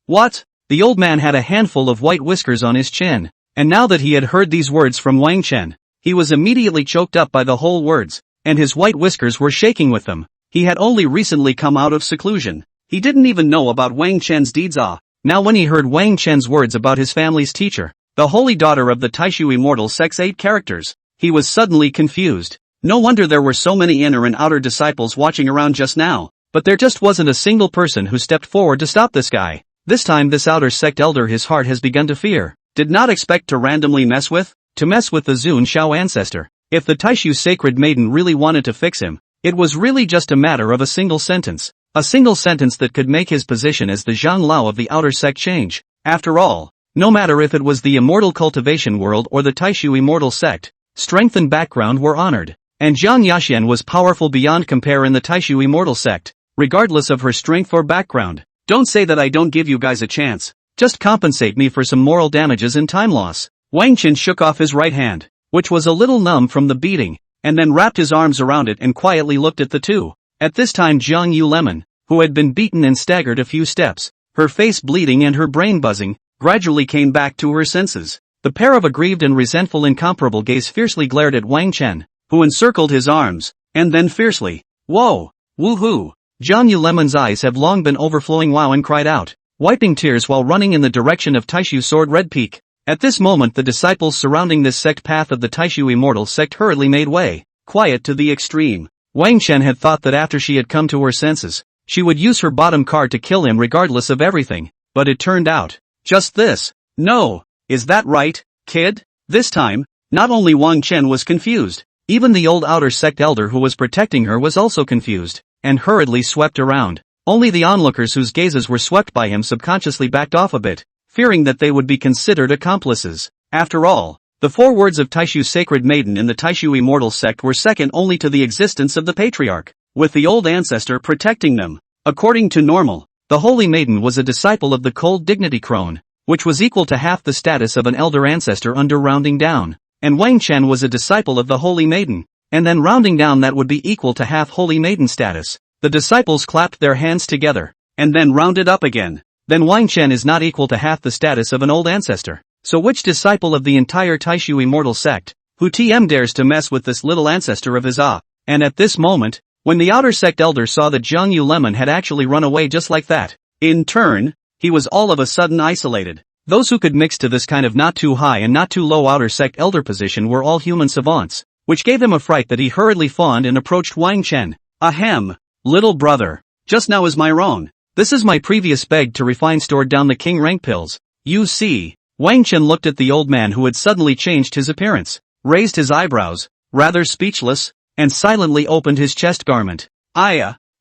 What? The old man had a handful of white whiskers on his chin, and now that he had heard these words from Wang Chen, he was immediately choked up by the whole words, and his white whiskers were shaking with them. He had only recently come out of seclusion. He didn't even know about Wang Chen's deeds. Now when he heard Wang Chen's words about his family's teacher, the holy daughter of the Taishu immortal sect's 8 characters, he was suddenly confused. No wonder there were so many inner and outer disciples watching around just now, but there just wasn't a single person who stepped forward to stop this guy. This time this outer sect elder his heart has begun to fear, did not expect to randomly mess with the Zun Shao ancestor. If the Taishu sacred maiden really wanted to fix him, it was really just a matter of a single sentence. A single sentence that could make his position as the Zhang Lao of the outer sect change. After all, no matter if it was the immortal cultivation world or the Taishu immortal sect, strength and background were honored, and Jiang Yaxian was powerful beyond compare in the Taishu immortal sect, regardless of her strength or background. Don't say that I don't give you guys a chance, just compensate me for some moral damages and time loss. Wang Chen shook off his right hand, which was a little numb from the beating, and then wrapped his arms around it and quietly looked at the two. At this time Jiang Yu Lemon, who had been beaten and staggered a few steps, her face bleeding and her brain buzzing, gradually came back to her senses. The pair of aggrieved and resentful incomparable gaze fiercely glared at Wang Chen, who encircled his arms, and then fiercely, "Whoa! Woohoo!" Jiang Yu Lemon's eyes have long been overflowing wow and cried out, wiping tears while running in the direction of Taishu Sword Red Peak. At this moment the disciples surrounding this sect path of the Taishu immortal sect hurriedly made way, quiet to the extreme. Wang Chen had thought that after she had come to her senses, she would use her bottom card to kill him regardless of everything, but it turned out just this. No, is that right, kid? This time, not only Wang Chen was confused, even the old outer sect elder who was protecting her was also confused, and hurriedly swept around. Only the onlookers whose gazes were swept by him subconsciously backed off a bit, fearing that they would be considered accomplices. After all, the 4 words of Taishu sacred maiden in the Taishu immortal sect were second only to the existence of the patriarch, with the old ancestor protecting them. According to normal, the holy maiden was a disciple of the cold dignity crone, which was equal to half the status of an elder ancestor under rounding down, and Wang Chen was a disciple of the holy maiden, and then rounding down that would be equal to half holy maiden status. The disciples clapped their hands together, and then rounded up again. Then Wang Chen is not equal to half the status of an old ancestor. So which disciple of the entire Taishu immortal sect, who dares to mess with this little ancestor of his? And at this moment, when the outer sect elder saw that Jiang Yu Lemon had actually run away just like that, in turn, he was all of a sudden isolated. Those who could mix to this kind of not too high and not too low outer sect elder position were all human savants, which gave him a fright that he hurriedly fawned and approached Wang Chen. Ahem, little brother, just now is my wrong. This is my previous beg to refine stored down the king rank pills. You see. Wang Chen looked at the old man who had suddenly changed his appearance, raised his eyebrows, rather speechless, and silently opened his chest garment.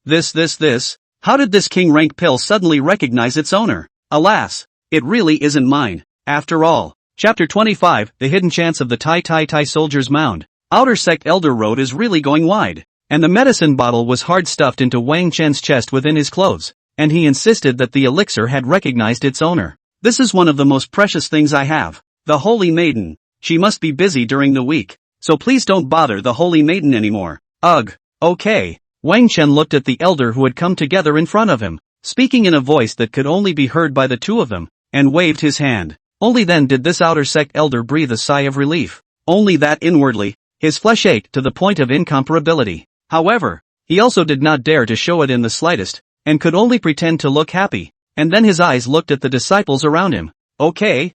This, how did this king rank pill suddenly recognize its owner? Alas, it really isn't mine, after all. Chapter 25, The Hidden Chance of the Tai Soldier's Mound. Outer sect elder road is really going wide, and the medicine bottle was hard stuffed into Wang Chen's chest within his clothes, and he insisted that the elixir had recognized its owner. This is one of the most precious things I have. The holy maiden. She must be busy during the week, so please don't bother the holy maiden anymore. Ugh. Okay. Wang Chen looked at the elder who had come together in front of him, speaking in a voice that could only be heard by the two of them, and waved his hand. Only then did this outer sect elder breathe a sigh of relief. Only that inwardly, his flesh ached to the point of incomparability. However, he also did not dare to show it in the slightest, and could only pretend to look happy. And then his eyes looked at the disciples around him. Okay,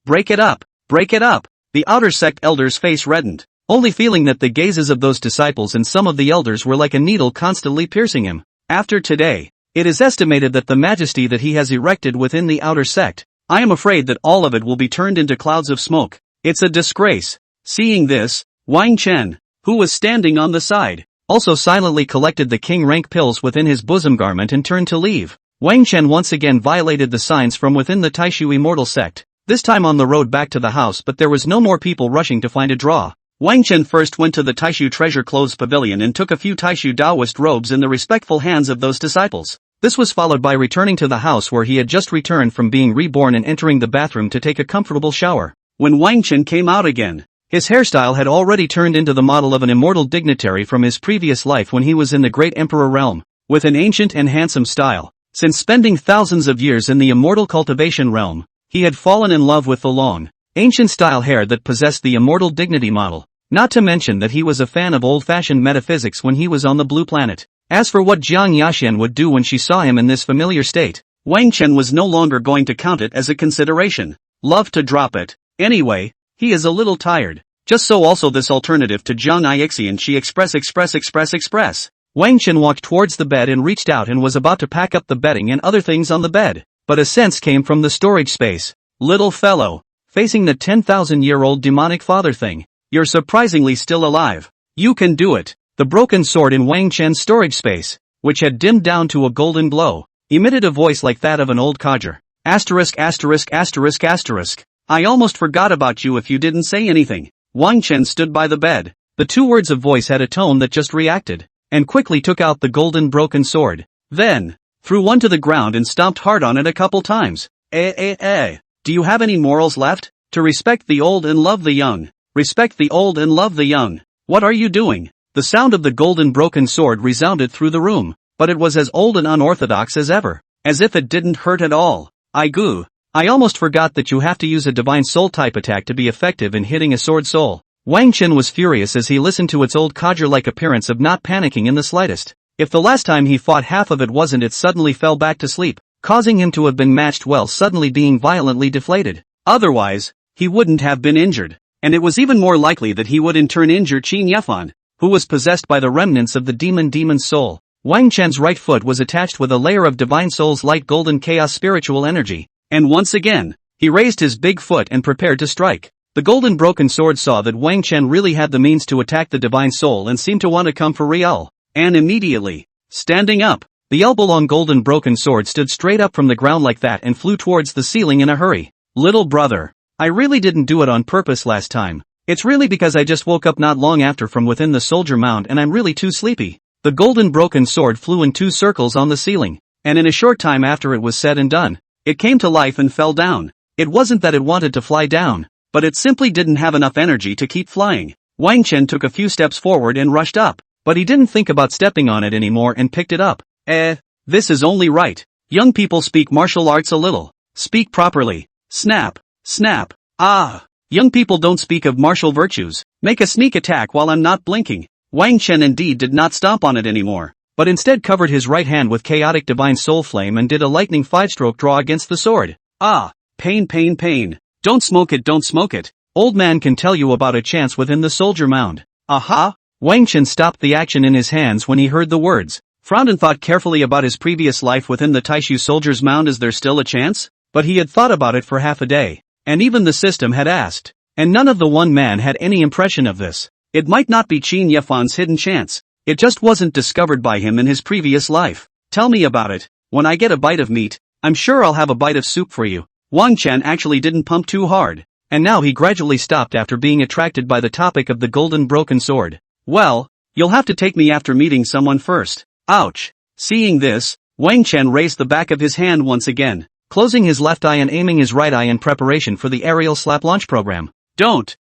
break it up. The outer sect elder's face reddened, only feeling that the gazes of those disciples and some of the elders were like a needle constantly piercing him. After today, it is estimated that the majesty that he has erected within the outer sect, I am afraid that all of it will be turned into clouds of smoke. It's a disgrace. Seeing this, Wang Chen, who was standing on the side, also silently collected the king rank pills within his bosom garment and turned to leave. Wang Chen once again violated the signs from within the Taishu immortal sect, this time on the road back to the house, but there was no more people rushing to find a draw. Wang Chen first went to the Taishu treasure clothes pavilion and took a few Taishu Taoist robes in the respectful hands of those disciples. This was followed by returning to the house where he had just returned from being reborn and entering the bathroom to take a comfortable shower. When Wang Chen came out again, his hairstyle had already turned into the model of an immortal dignitary from his previous life when he was in the Great Emperor realm, with an ancient and handsome style. Since spending thousands of years in the immortal cultivation realm, he had fallen in love with the long, ancient style hair that possessed the immortal dignity model, not to mention that he was a fan of old-fashioned metaphysics when he was on the blue planet. As for what Jiang Yaxian would do when she saw him in this familiar state, Wang Chen was no longer going to count it as a consideration. Love to drop it. Anyway, he is a little tired. Just so also this alternative to Jiang Yaxian she express. Wang Chen walked towards the bed and reached out and was about to pack up the bedding and other things on the bed, but a sense came from the storage space. Little fellow, facing the 10,000-year-old demonic father thing, you're surprisingly still alive. You can do it. The broken sword in Wang Chen's storage space, which had dimmed down to a golden glow, emitted a voice like that of an old codger. Asterisk. I almost forgot about you if you didn't say anything. Wang Chen stood by the bed. The two words of voice had a tone that just reacted, and quickly took out the golden broken sword. Then, threw one to the ground and stomped hard on it a couple times. Do you have any morals left? To respect the old and love the young. Respect the old and love the young. What are you doing? The sound of the golden broken sword resounded through the room, but it was as old and unorthodox as ever, as if it didn't hurt at all. I almost forgot that you have to use a divine soul type attack to be effective in hitting a sword soul. Wang Chen was furious as he listened to its old codger-like appearance of not panicking in the slightest. If the last time he fought half of it wasn't, it suddenly fell back to sleep, causing him to have been matched while suddenly being violently deflated. Otherwise, he wouldn't have been injured, and it was even more likely that he would in turn injure Qin Yefan, who was possessed by the remnants of the demon's soul. Wang Chen's right foot was attached with a layer of divine soul's light golden chaos spiritual energy, and once again, he raised his big foot and prepared to strike. The golden broken sword saw that Wang Chen really had the means to attack the divine soul and seemed to want to come for real, and immediately, standing up, the elbow-long golden broken sword stood straight up from the ground like that and flew towards the ceiling in a hurry. Little brother, I really didn't do it on purpose last time. It's really because I just woke up not long after from within the soldier mound and I'm really too sleepy. The golden broken sword flew in 2 circles on the ceiling, and in a short time after it was said and done, it came to life and fell down. It wasn't that it wanted to fly down, but it simply didn't have enough energy to keep flying. Wang Chen took a few steps forward and rushed up, but he didn't think about stepping on it anymore and picked it up. This is only right. Young people speak martial arts a little. Speak properly. Snap. Young people don't speak of martial virtues. Make a sneak attack while I'm not blinking. Wang Chen indeed did not stomp on it anymore, but instead covered his right hand with chaotic divine soul flame and did a lightning 5-stroke draw against the sword. Pain. Don't smoke it. Old man can tell you about a chance within the soldier mound. Aha! Wang Chen stopped the action in his hands when he heard the words, frowned and thought carefully about his previous life within the Taishu soldier's mound. Is there still a chance? But he had thought about it for half a day, and even the system had asked, and none of the one man had any impression of this. It might not be Qin Yefan's hidden chance. It just wasn't discovered by him in his previous life. Tell me about it. When I get a bite of meat, I'm sure I'll have a bite of soup for you. Wang Chen actually didn't pump too hard, and now he gradually stopped after being attracted by the topic of the golden broken sword. Well, you'll have to take me after meeting someone first. Ouch. Seeing this, Wang Chen raised the back of his hand once again, closing his left eye and aiming his right eye in preparation for the aerial slap launch program. Don't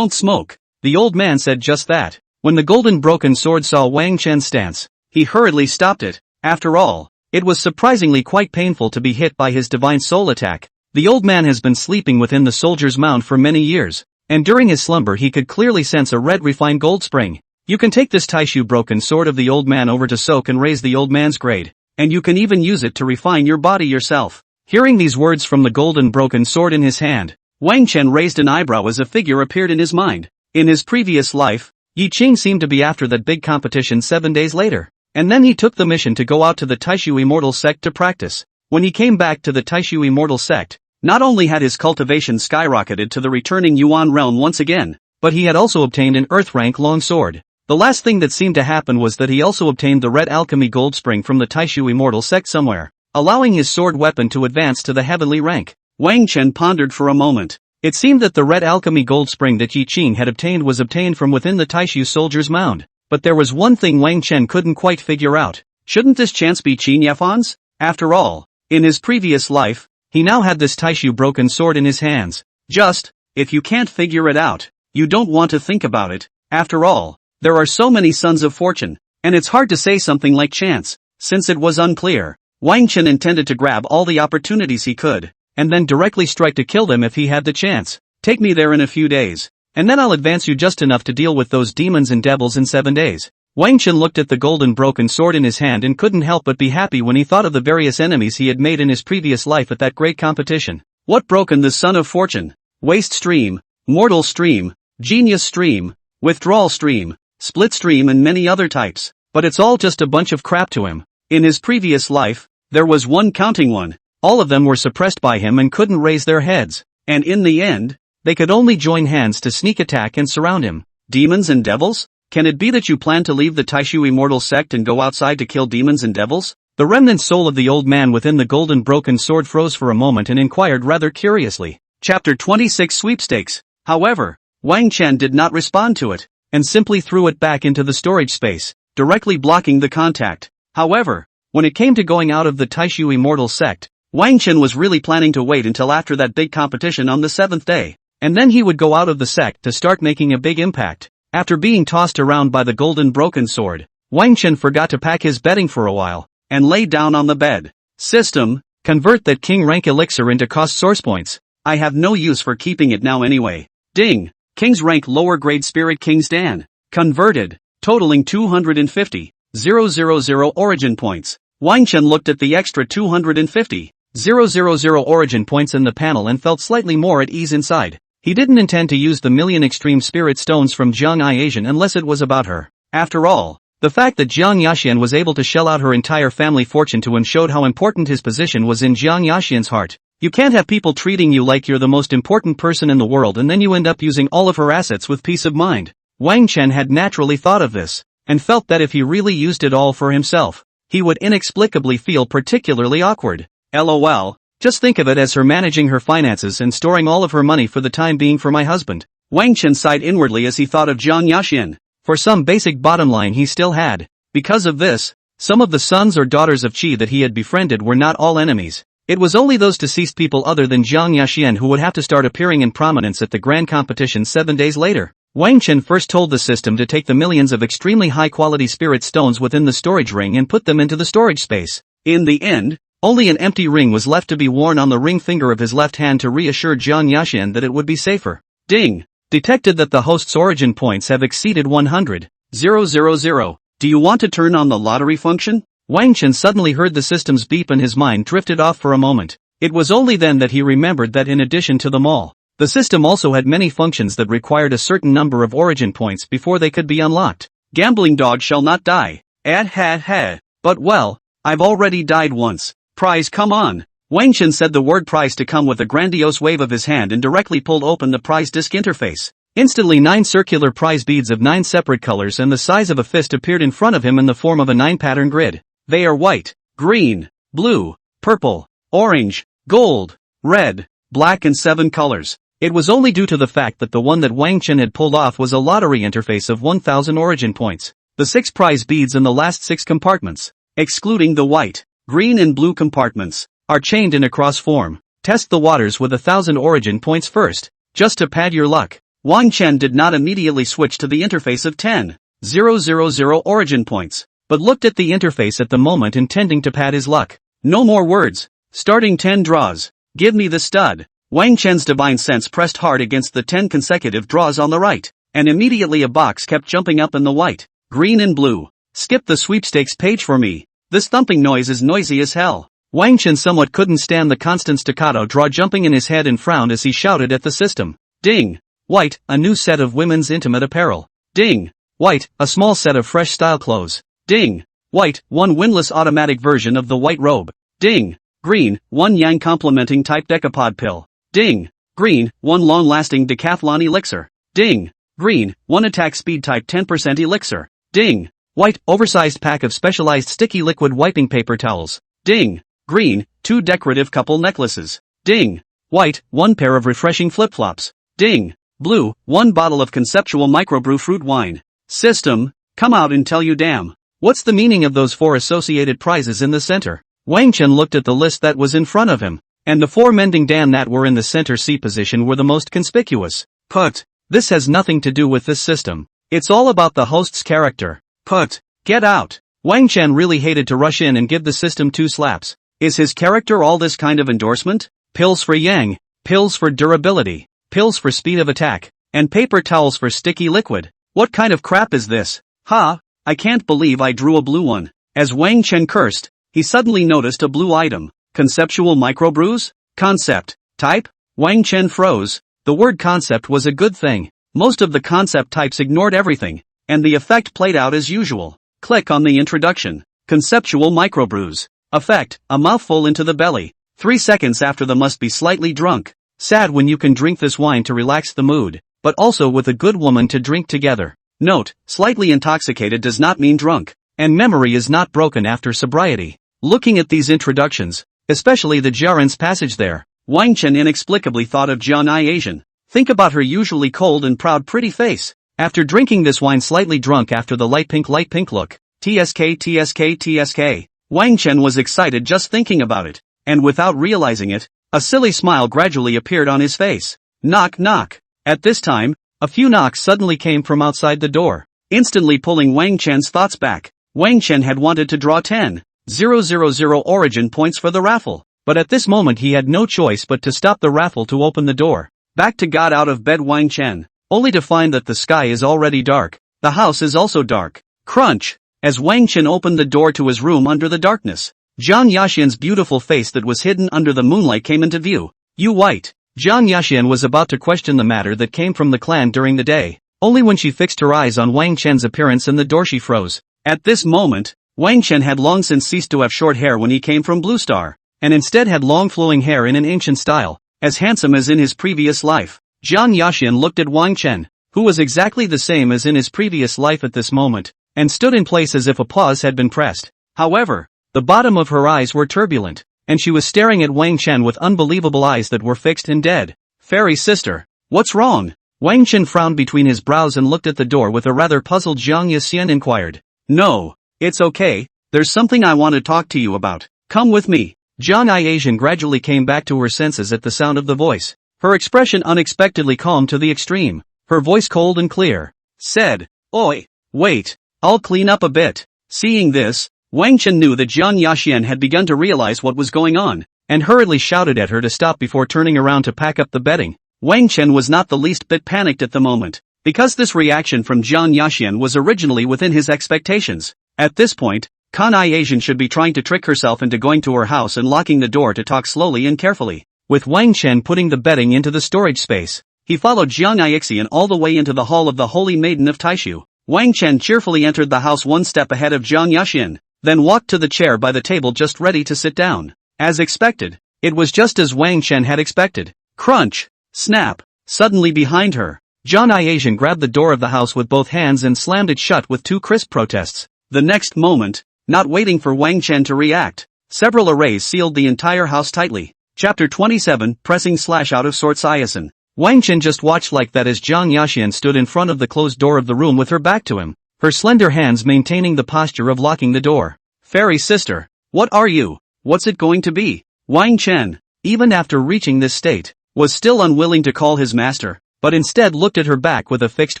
smoke. The old man said just that. When the golden broken sword saw Wang Chen's stance, he hurriedly stopped it. After all, it was surprisingly quite painful to be hit by his divine soul attack. The old man has been sleeping within the soldier's mound for many years, and during his slumber he could clearly sense a red refined gold spring. You can take this Taishu broken sword of the old man over to soak and raise the old man's grade, and you can even use it to refine your body yourself. Hearing these words from the golden broken sword in his hand, Wang Chen raised an eyebrow as a figure appeared in his mind. In his previous life, Yi Qing seemed to be after that big competition 7 days later, and then he took the mission to go out to the Taishu immortal sect to practice. When he came back to the Taishu immortal sect, not only had his cultivation skyrocketed to the returning Yuan realm once again, but he had also obtained an earth rank longsword. The last thing that seemed to happen was that he also obtained the red alchemy gold spring from the Taishu immortal sect somewhere, allowing his sword weapon to advance to the heavenly rank. Wang Chen pondered for a moment. It seemed that the red alchemy gold spring that Yi Qing had obtained was obtained from within the Taishu soldier's mound. But there was one thing Wang Chen couldn't quite figure out. Shouldn't this chance be Qin Yafan's? After all, in his previous life, he now had this Taishu broken sword in his hands. Just, if you can't figure it out, you don't want to think about it. After all, there are so many sons of fortune, and it's hard to say something like chance, since it was unclear. Wang Chen intended to grab all the opportunities he could, and then directly strike to kill them if he had the chance. Take me there in a few days, and then I'll advance you just enough to deal with those demons and devils in 7 days. Wang Chen looked at the golden broken sword in his hand and couldn't help but be happy when he thought of the various enemies he had made in his previous life at that great competition. What broken the son of fortune? Waste stream, mortal stream, genius stream, withdrawal stream, split stream and many other types. But it's all just a bunch of crap to him. In his previous life, there was one counting one. All of them were suppressed by him and couldn't raise their heads. And in the end, they could only join hands to sneak attack and surround him. Demons and devils? Can it be that you plan to leave the Taishu immortal sect and go outside to kill demons and devils? The remnant soul of the old man within the golden broken sword froze for a moment and inquired rather curiously. Chapter 26 Sweepstakes. However, Wang Chen did not respond to it, and simply threw it back into the storage space, directly blocking the contact. However, when it came to going out of the Taishu immortal sect, Wang Chen was really planning to wait until after that big competition on the 7th day, and then he would go out of the sect to start making a big impact. After being tossed around by the golden broken sword, Wang Chen forgot to pack his bedding for a while, and lay down on the bed. System, convert that king rank elixir into cost source points. I have no use for keeping it now anyway. Ding! King's rank lower grade spirit King's Dan. Converted, totaling 250,000 origin points. Wang Chen looked at the extra 250,000 origin points in the panel and felt slightly more at ease inside. He didn't intend to use the million extreme spirit stones from Jiang Aiasian unless it was about her. After all, the fact that Jiang Yaxian was able to shell out her entire family fortune to him showed how important his position was in Jiang Yaxian's heart. You can't have people treating you like you're the most important person in the world and then you end up using all of her assets with peace of mind. Wang Chen had naturally thought of this, and felt that if he really used it all for himself, he would inexplicably feel particularly awkward. LOL, just think of it as her managing her finances and storing all of her money for the time being for my husband. Wang Chen sighed inwardly as he thought of Jiang Yaxian. For some basic bottom line he still had. Because of this, some of the sons or daughters of Qi that he had befriended were not all enemies. It was only those deceased people other than Jiang Yaxian who would have to start appearing in prominence at the grand competition 7 days later. Wang Chen first told the system to take the millions of extremely high-quality spirit stones within the storage ring and put them into the storage space. In the end, only an empty ring was left to be worn on the ring finger of his left hand to reassure Jiang Yaxian that it would be safer. Ding! Detected that the host's origin points have exceeded 100,000. Do you want to turn on the lottery function? Wang Chen suddenly heard the system's beep and his mind drifted off for a moment. It was only then that he remembered that in addition to them all, the system also had many functions that required a certain number of origin points before they could be unlocked. Gambling dog shall not die. But well, I've already died once. Prize come on. Wang Chen said the word prize to come with a grandiose wave of his hand and directly pulled open the prize disc interface. Instantly 9 circular prize beads of 9 separate colors and the size of a fist appeared in front of him in the form of a 9-pattern grid. They are white, green, blue, purple, orange, gold, red, black and 7 colors. It was only due to the fact that the one that Wang Chen had pulled off was a lottery interface of 1,000 origin points. The 6 prize beads in the last 6 compartments, excluding the white, green and blue compartments, are chained in a cross form. Test the waters with 1,000 origin points first, just to pad your luck. Wang Chen did not immediately switch to the interface of 10,000 origin points, but looked at the interface at the moment intending to pad his luck. No more words. Starting 10 draws. Give me the stud. Wang Chen's divine sense pressed hard against the 10 consecutive draws on the right, and immediately a box kept jumping up in the white, green and blue. Skip the sweepstakes page for me. This thumping noise is noisy as hell. Wang Chen somewhat couldn't stand the constant staccato draw jumping in his head and frowned as he shouted at the system. Ding! White, a new set of women's intimate apparel. Ding! White, a small set of fresh style clothes. Ding! White, one winless automatic version of the white robe. Ding! Green, 1 yang complementing type decapod pill. Ding. Green, 1 long-lasting decathlon elixir. Ding. Green, 1 attack speed type 10% elixir. Ding. White, oversized pack of specialized sticky liquid wiping paper towels. Ding. Green, 2 decorative couple necklaces. Ding. White, 1 pair of refreshing flip-flops. Ding. Blue, 1 bottle of conceptual microbrew fruit wine. System, come out and tell you damn. What's the meaning of those 4 associated prizes in the center? Wang Chen looked at the list that was in front of him, and the 4 mending Dan that were in the center C position were the most conspicuous. Put. This has nothing to do with this system. It's all about the host's character. Put. Get out. Wang Chen really hated to rush in and give the system 2 slaps. Is his character all this kind of endorsement? Pills for yang, pills for durability, pills for speed of attack, and paper towels for sticky liquid. What kind of crap is this? Ha, I can't believe I drew a blue one. As Wang Chen cursed, he suddenly noticed a blue item. Conceptual microbrews? Concept. Type? Wang Chen froze. The word concept was a good thing. Most of the concept types ignored everything, and the effect played out as usual. Click on the introduction. Conceptual microbrews. Effect, a mouthful into the belly. 3 seconds after the must be slightly drunk. Sad when you can drink this wine to relax the mood, but also with a good woman to drink together. Note, slightly intoxicated does not mean drunk, and memory is not broken after sobriety. Looking at these introductions, especially the Jiaren's passage there, Wang Chen inexplicably thought of Jian Asian. Think about her usually cold and proud pretty face. After drinking this wine slightly drunk after the light pink look. TSK. Wang Chen was excited just thinking about it, and without realizing it, a silly smile gradually appeared on his face. Knock knock. At this time, a few knocks suddenly came from outside the door, instantly pulling Wang Chen's thoughts back. Wang Chen had wanted to draw 10,000 origin points for the raffle, but at this moment he had no choice but to stop the raffle to open the door. Back to got out of bed Wang Chen, only to find that the sky is already dark. The house is also dark. Crunch! As Wang Chen opened the door to his room under the darkness, Zhang Yaxian's beautiful face that was hidden under the moonlight came into view. You white. Zhang Yaxian was about to question the matter that came from the clan during the day. Only when she fixed her eyes on Wang Chen's appearance in the door she froze. At this moment, Wang Chen had long since ceased to have short hair when he came from Blue Star, and instead had long flowing hair in an ancient style, as handsome as in his previous life. Zhang Yaxian looked at Wang Chen, who was exactly the same as in his previous life at this moment, and stood in place as if a pause had been pressed. However, the bottom of her eyes were turbulent, and she was staring at Wang Chen with unbelievable eyes that were fixed and dead. Fairy sister, what's wrong? Wang Chen frowned between his brows and looked at the door with a rather puzzled. Zhang Yaxian inquired. No, it's okay, there's something I want to talk to you about. Come with me. Zhang Asian gradually came back to her senses at the sound of the voice. Her expression unexpectedly calm to the extreme, her voice cold and clear. Said, Oi, wait, I'll clean up a bit. Seeing this, Wang Chen knew that Zhang Yaxian had begun to realize what was going on, and hurriedly shouted at her to stop before turning around to pack up the bedding. Wang Chen was not the least bit panicked at the moment, because this reaction from Zhang Yaxian was originally within his expectations. At this point, Kanai Asian should be trying to trick herself into going to her house and locking the door to talk slowly and carefully. With Wang Chen putting the bedding into the storage space, he followed Zhang Yixian all the way into the hall of the Holy Maiden of Taishu. Wang Chen cheerfully entered the house one step ahead of Zhang Yaxian, then walked to the chair by the table just ready to sit down. As expected, it was just as Wang Chen had expected. Crunch! Snap! Suddenly behind her, Zhang Yixian grabbed the door of the house with both hands and slammed it shut with 2 crisp protests. The next moment, not waiting for Wang Chen to react, several arrays sealed the entire house tightly. Chapter 27, Pressing/Out of Sorts Iason. Wang Chen just watched like that as Zhang Yaxian stood in front of the closed door of the room with her back to him, her slender hands maintaining the posture of locking the door. Fairy sister, what are you? What's it going to be? Wang Chen, even after reaching this state, was still unwilling to call his master, but instead looked at her back with a fixed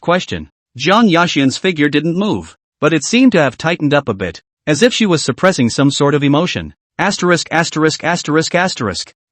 question. Zhang Yaxian's figure didn't move, but it seemed to have tightened up a bit, as if she was suppressing some sort of emotion. Asterisk.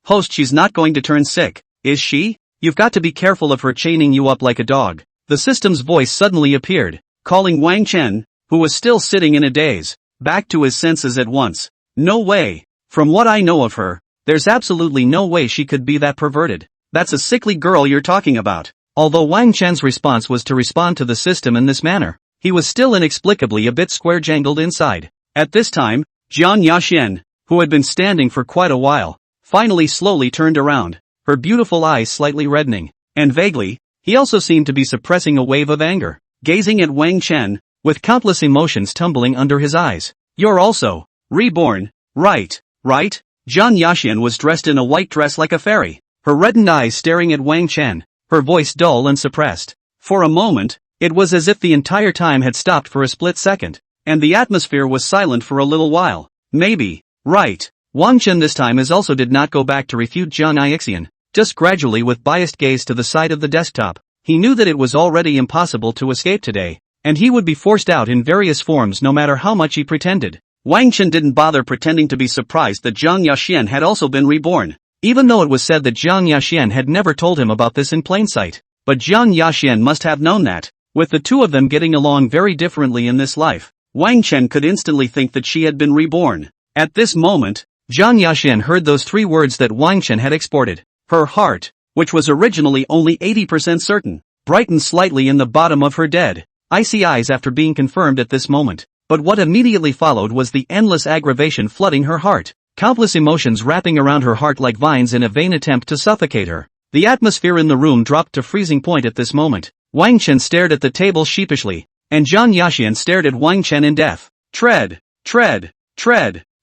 Host, she's not going to turn sick, is she? You've got to be careful of her chaining you up like a dog. The system's voice suddenly appeared, calling Wang Chen, who was still sitting in a daze, back to his senses at once. No way. From what I know of her, there's absolutely no way she could be that perverted. That's a sickly girl you're talking about. Although Wang Chen's response was to respond to the system in this manner, he was still inexplicably a bit square-jangled inside. At this time, Zhang Yaxian, who had been standing for quite a while, finally slowly turned around, her beautiful eyes slightly reddening, and vaguely, he also seemed to be suppressing a wave of anger, gazing at Wang Chen, with countless emotions tumbling under his eyes. You're also reborn, right? Jiang Yaxian was dressed in a white dress like a fairy, her reddened eyes staring at Wang Chen, her voice dull and suppressed. For a moment, it was as if the entire time had stopped for a split second, and the atmosphere was silent for a little while. Maybe, right. Wang Chen this time also did not go back to refute Jiang Yaxian, just gradually with biased gaze to the side of the desktop. He knew that it was already impossible to escape today, and he would be forced out in various forms no matter how much he pretended. Wang Chen didn't bother pretending to be surprised that Jiang Yaxian had also been reborn, even though it was said that Jiang Yaxian had never told him about this in plain sight. But Jiang Yaxian must have known that, with the two of them getting along very differently in this life, Wang Chen could instantly think that she had been reborn. At this moment, Jiang Yaxian heard those three words that Wang Chen had exported. Her heart, which was originally only 80% certain, brightened slightly in the bottom of her dead, icy eyes after being confirmed at this moment. But what immediately followed was the endless aggravation flooding her heart, countless emotions wrapping around her heart like vines in a vain attempt to suffocate her. The atmosphere in the room dropped to freezing point at this moment. Wang Chen stared at the table sheepishly, and Jiang Yaxian stared at Wang Chen in death. Tread.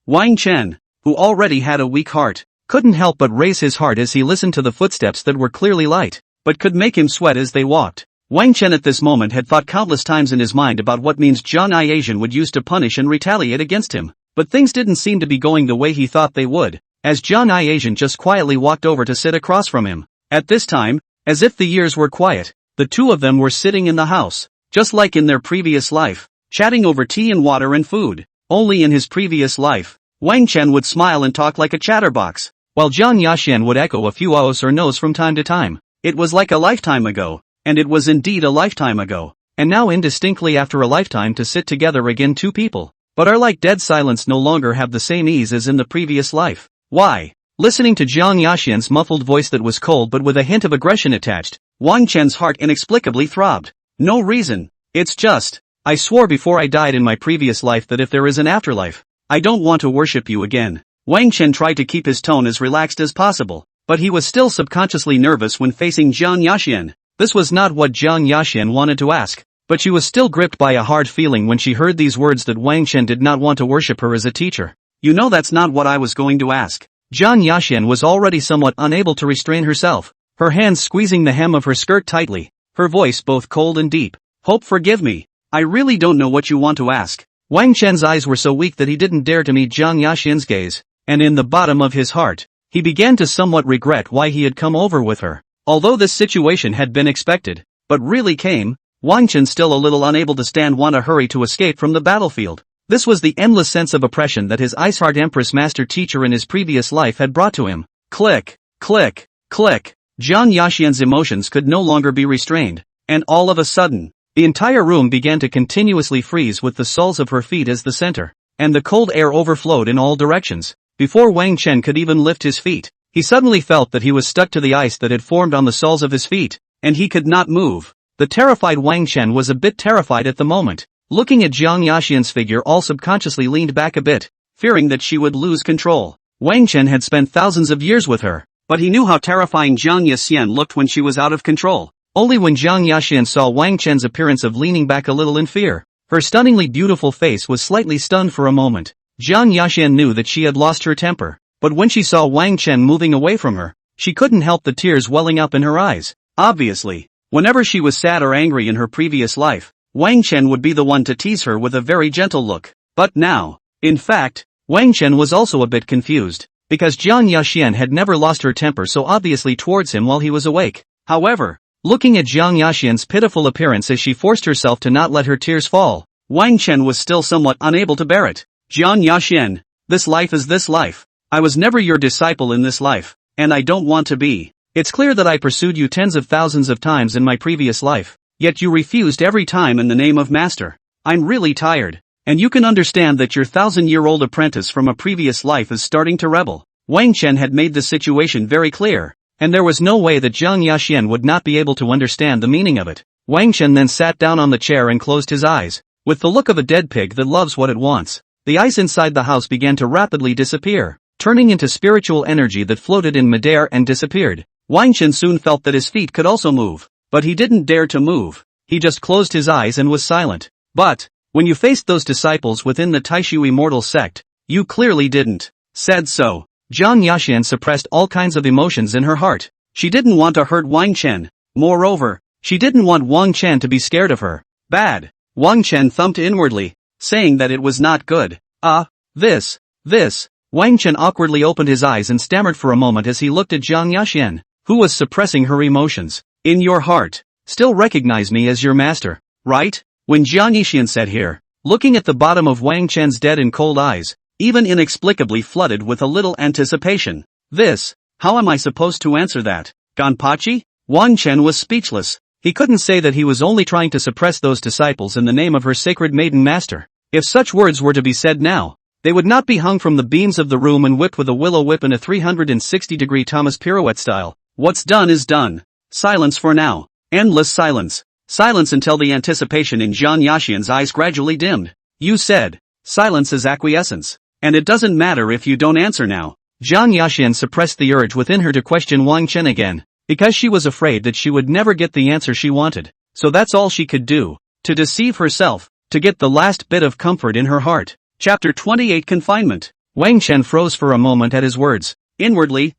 Wang Chen, who already had a weak heart, couldn't help but raise his heart as he listened to the footsteps that were clearly light, but could make him sweat as they walked. Wang Chen at this moment had thought countless times in his mind about what means Jiang Yaxian would use to punish and retaliate against him, but things didn't seem to be going the way he thought they would, as Jiang Yaxian just quietly walked over to sit across from him. At this time, as if the years were quiet, the two of them were sitting in the house, just like in their previous life, chatting over tea and water and food. Only in his previous life, Wang Chen would smile and talk like a chatterbox, while Jiang Yaxian would echo a few ohs or no's from time to time. It was like a lifetime ago, and it was indeed a lifetime ago, and now indistinctly after a lifetime to sit together again two people, but are like dead silence no longer have the same ease as in the previous life. Why? Listening to Jiang Yaxian's muffled voice that was cold but with a hint of aggression attached, Wang Chen's heart inexplicably throbbed. No reason. It's just, I swore before I died in my previous life that if there is an afterlife, I don't want to worship you again. Wang Chen tried to keep his tone as relaxed as possible, but he was still subconsciously nervous when facing Jiang Yaxian. This was not what Jiang Yaxian wanted to ask, but she was still gripped by a hard feeling when she heard these words that Wang Chen did not want to worship her as a teacher. You know that's not what I was going to ask. Jiang Yaxian was already somewhat unable to restrain herself, her hands squeezing the hem of her skirt tightly, her voice both cold and deep. Hope forgive me, I really don't know what you want to ask. Wang Chen's eyes were so weak that he didn't dare to meet Jiang Yaxian's gaze, and in the bottom of his heart, he began to somewhat regret why he had come over with her. Although this situation had been expected, but really came, Wang Chen still a little unable to stand want to hurry to escape from the battlefield. This was the endless sense of oppression that his ice-heart Empress master teacher in his previous life had brought to him. Click. Jiang Yaxian's emotions could no longer be restrained, and all of a sudden, the entire room began to continuously freeze with the soles of her feet as the center, and the cold air overflowed in all directions. Before Wang Chen could even lift his feet, he suddenly felt that he was stuck to the ice that had formed on the soles of his feet, and he could not move. The terrified Wang Chen was a bit terrified at the moment. Looking at Jiang Yaxian's figure, all subconsciously leaned back a bit, fearing that she would lose control. Wang Chen had spent thousands of years with her, but he knew how terrifying Jiang Yaxian looked when she was out of control. Only when Jiang Yaxian saw Wang Chen's appearance of leaning back a little in fear, her stunningly beautiful face was slightly stunned for a moment. Jiang Yaxian knew that she had lost her temper. But when she saw Wang Chen moving away from her, she couldn't help the tears welling up in her eyes. Obviously, whenever she was sad or angry in her previous life, Wang Chen would be the one to tease her with a very gentle look. But now, in fact, Wang Chen was also a bit confused, because Jiang Yaxian had never lost her temper so obviously towards him while he was awake. However, looking at Jiang Yaxian's pitiful appearance as she forced herself to not let her tears fall, Wang Chen was still somewhat unable to bear it. Jiang Yaxian, this life is this life. I was never your disciple in this life, and I don't want to be. It's clear that I pursued you tens of thousands of times in my previous life, yet you refused every time in the name of master. I'm really tired, and you can understand that your 1,000-year-old apprentice from a previous life is starting to rebel. Wang Chen had made the situation very clear, and there was no way that Jiang Yaxian would not be able to understand the meaning of it. Wang Chen then sat down on the chair and closed his eyes, with the look of a dead pig that loves what it wants. the ice inside the house began to rapidly disappear, turning into spiritual energy that floated in midair and disappeared. Wang Chen soon felt that his feet could also move, but he didn't dare to move. He just closed his eyes and was silent. But, when you faced those disciples within the Taishu immortal sect, you clearly didn't. Said so. Jiang Yaxian suppressed all kinds of emotions in her heart. She didn't want to hurt Wang Chen. Moreover, she didn't want Wang Chen to be scared of her. Bad. Wang Chen thumped inwardly, saying that it was not good. This. Wang Chen awkwardly opened his eyes and stammered for a moment as he looked at Jiang Yaxian, who was suppressing her emotions. In your heart, still recognize me as your master, right? When Jiang Yaxian said here, looking at the bottom of Wang Chen's dead and cold eyes, even inexplicably flooded with a little anticipation. How am I supposed to answer that? Ganpachi? Wang Chen was speechless. He couldn't say that he was only trying to suppress those disciples in the name of her sacred maiden master. If such words were to be said now, they would not be hung from the beams of the room and whipped with a willow whip in a 360-degree Thomas pirouette style. What's done is done. Silence for now. Endless silence. Silence until the anticipation in Jiang Yaxian's eyes gradually dimmed. You said, silence is acquiescence. And it doesn't matter if you don't answer now. Jiang Yaxian suppressed the urge within her to question Wang Chen again, because she was afraid that she would never get the answer she wanted. So that's all she could do, to deceive herself, to get the last bit of comfort in her heart. Chapter 28 Confinement. Wang Chen froze for a moment at his words. Inwardly,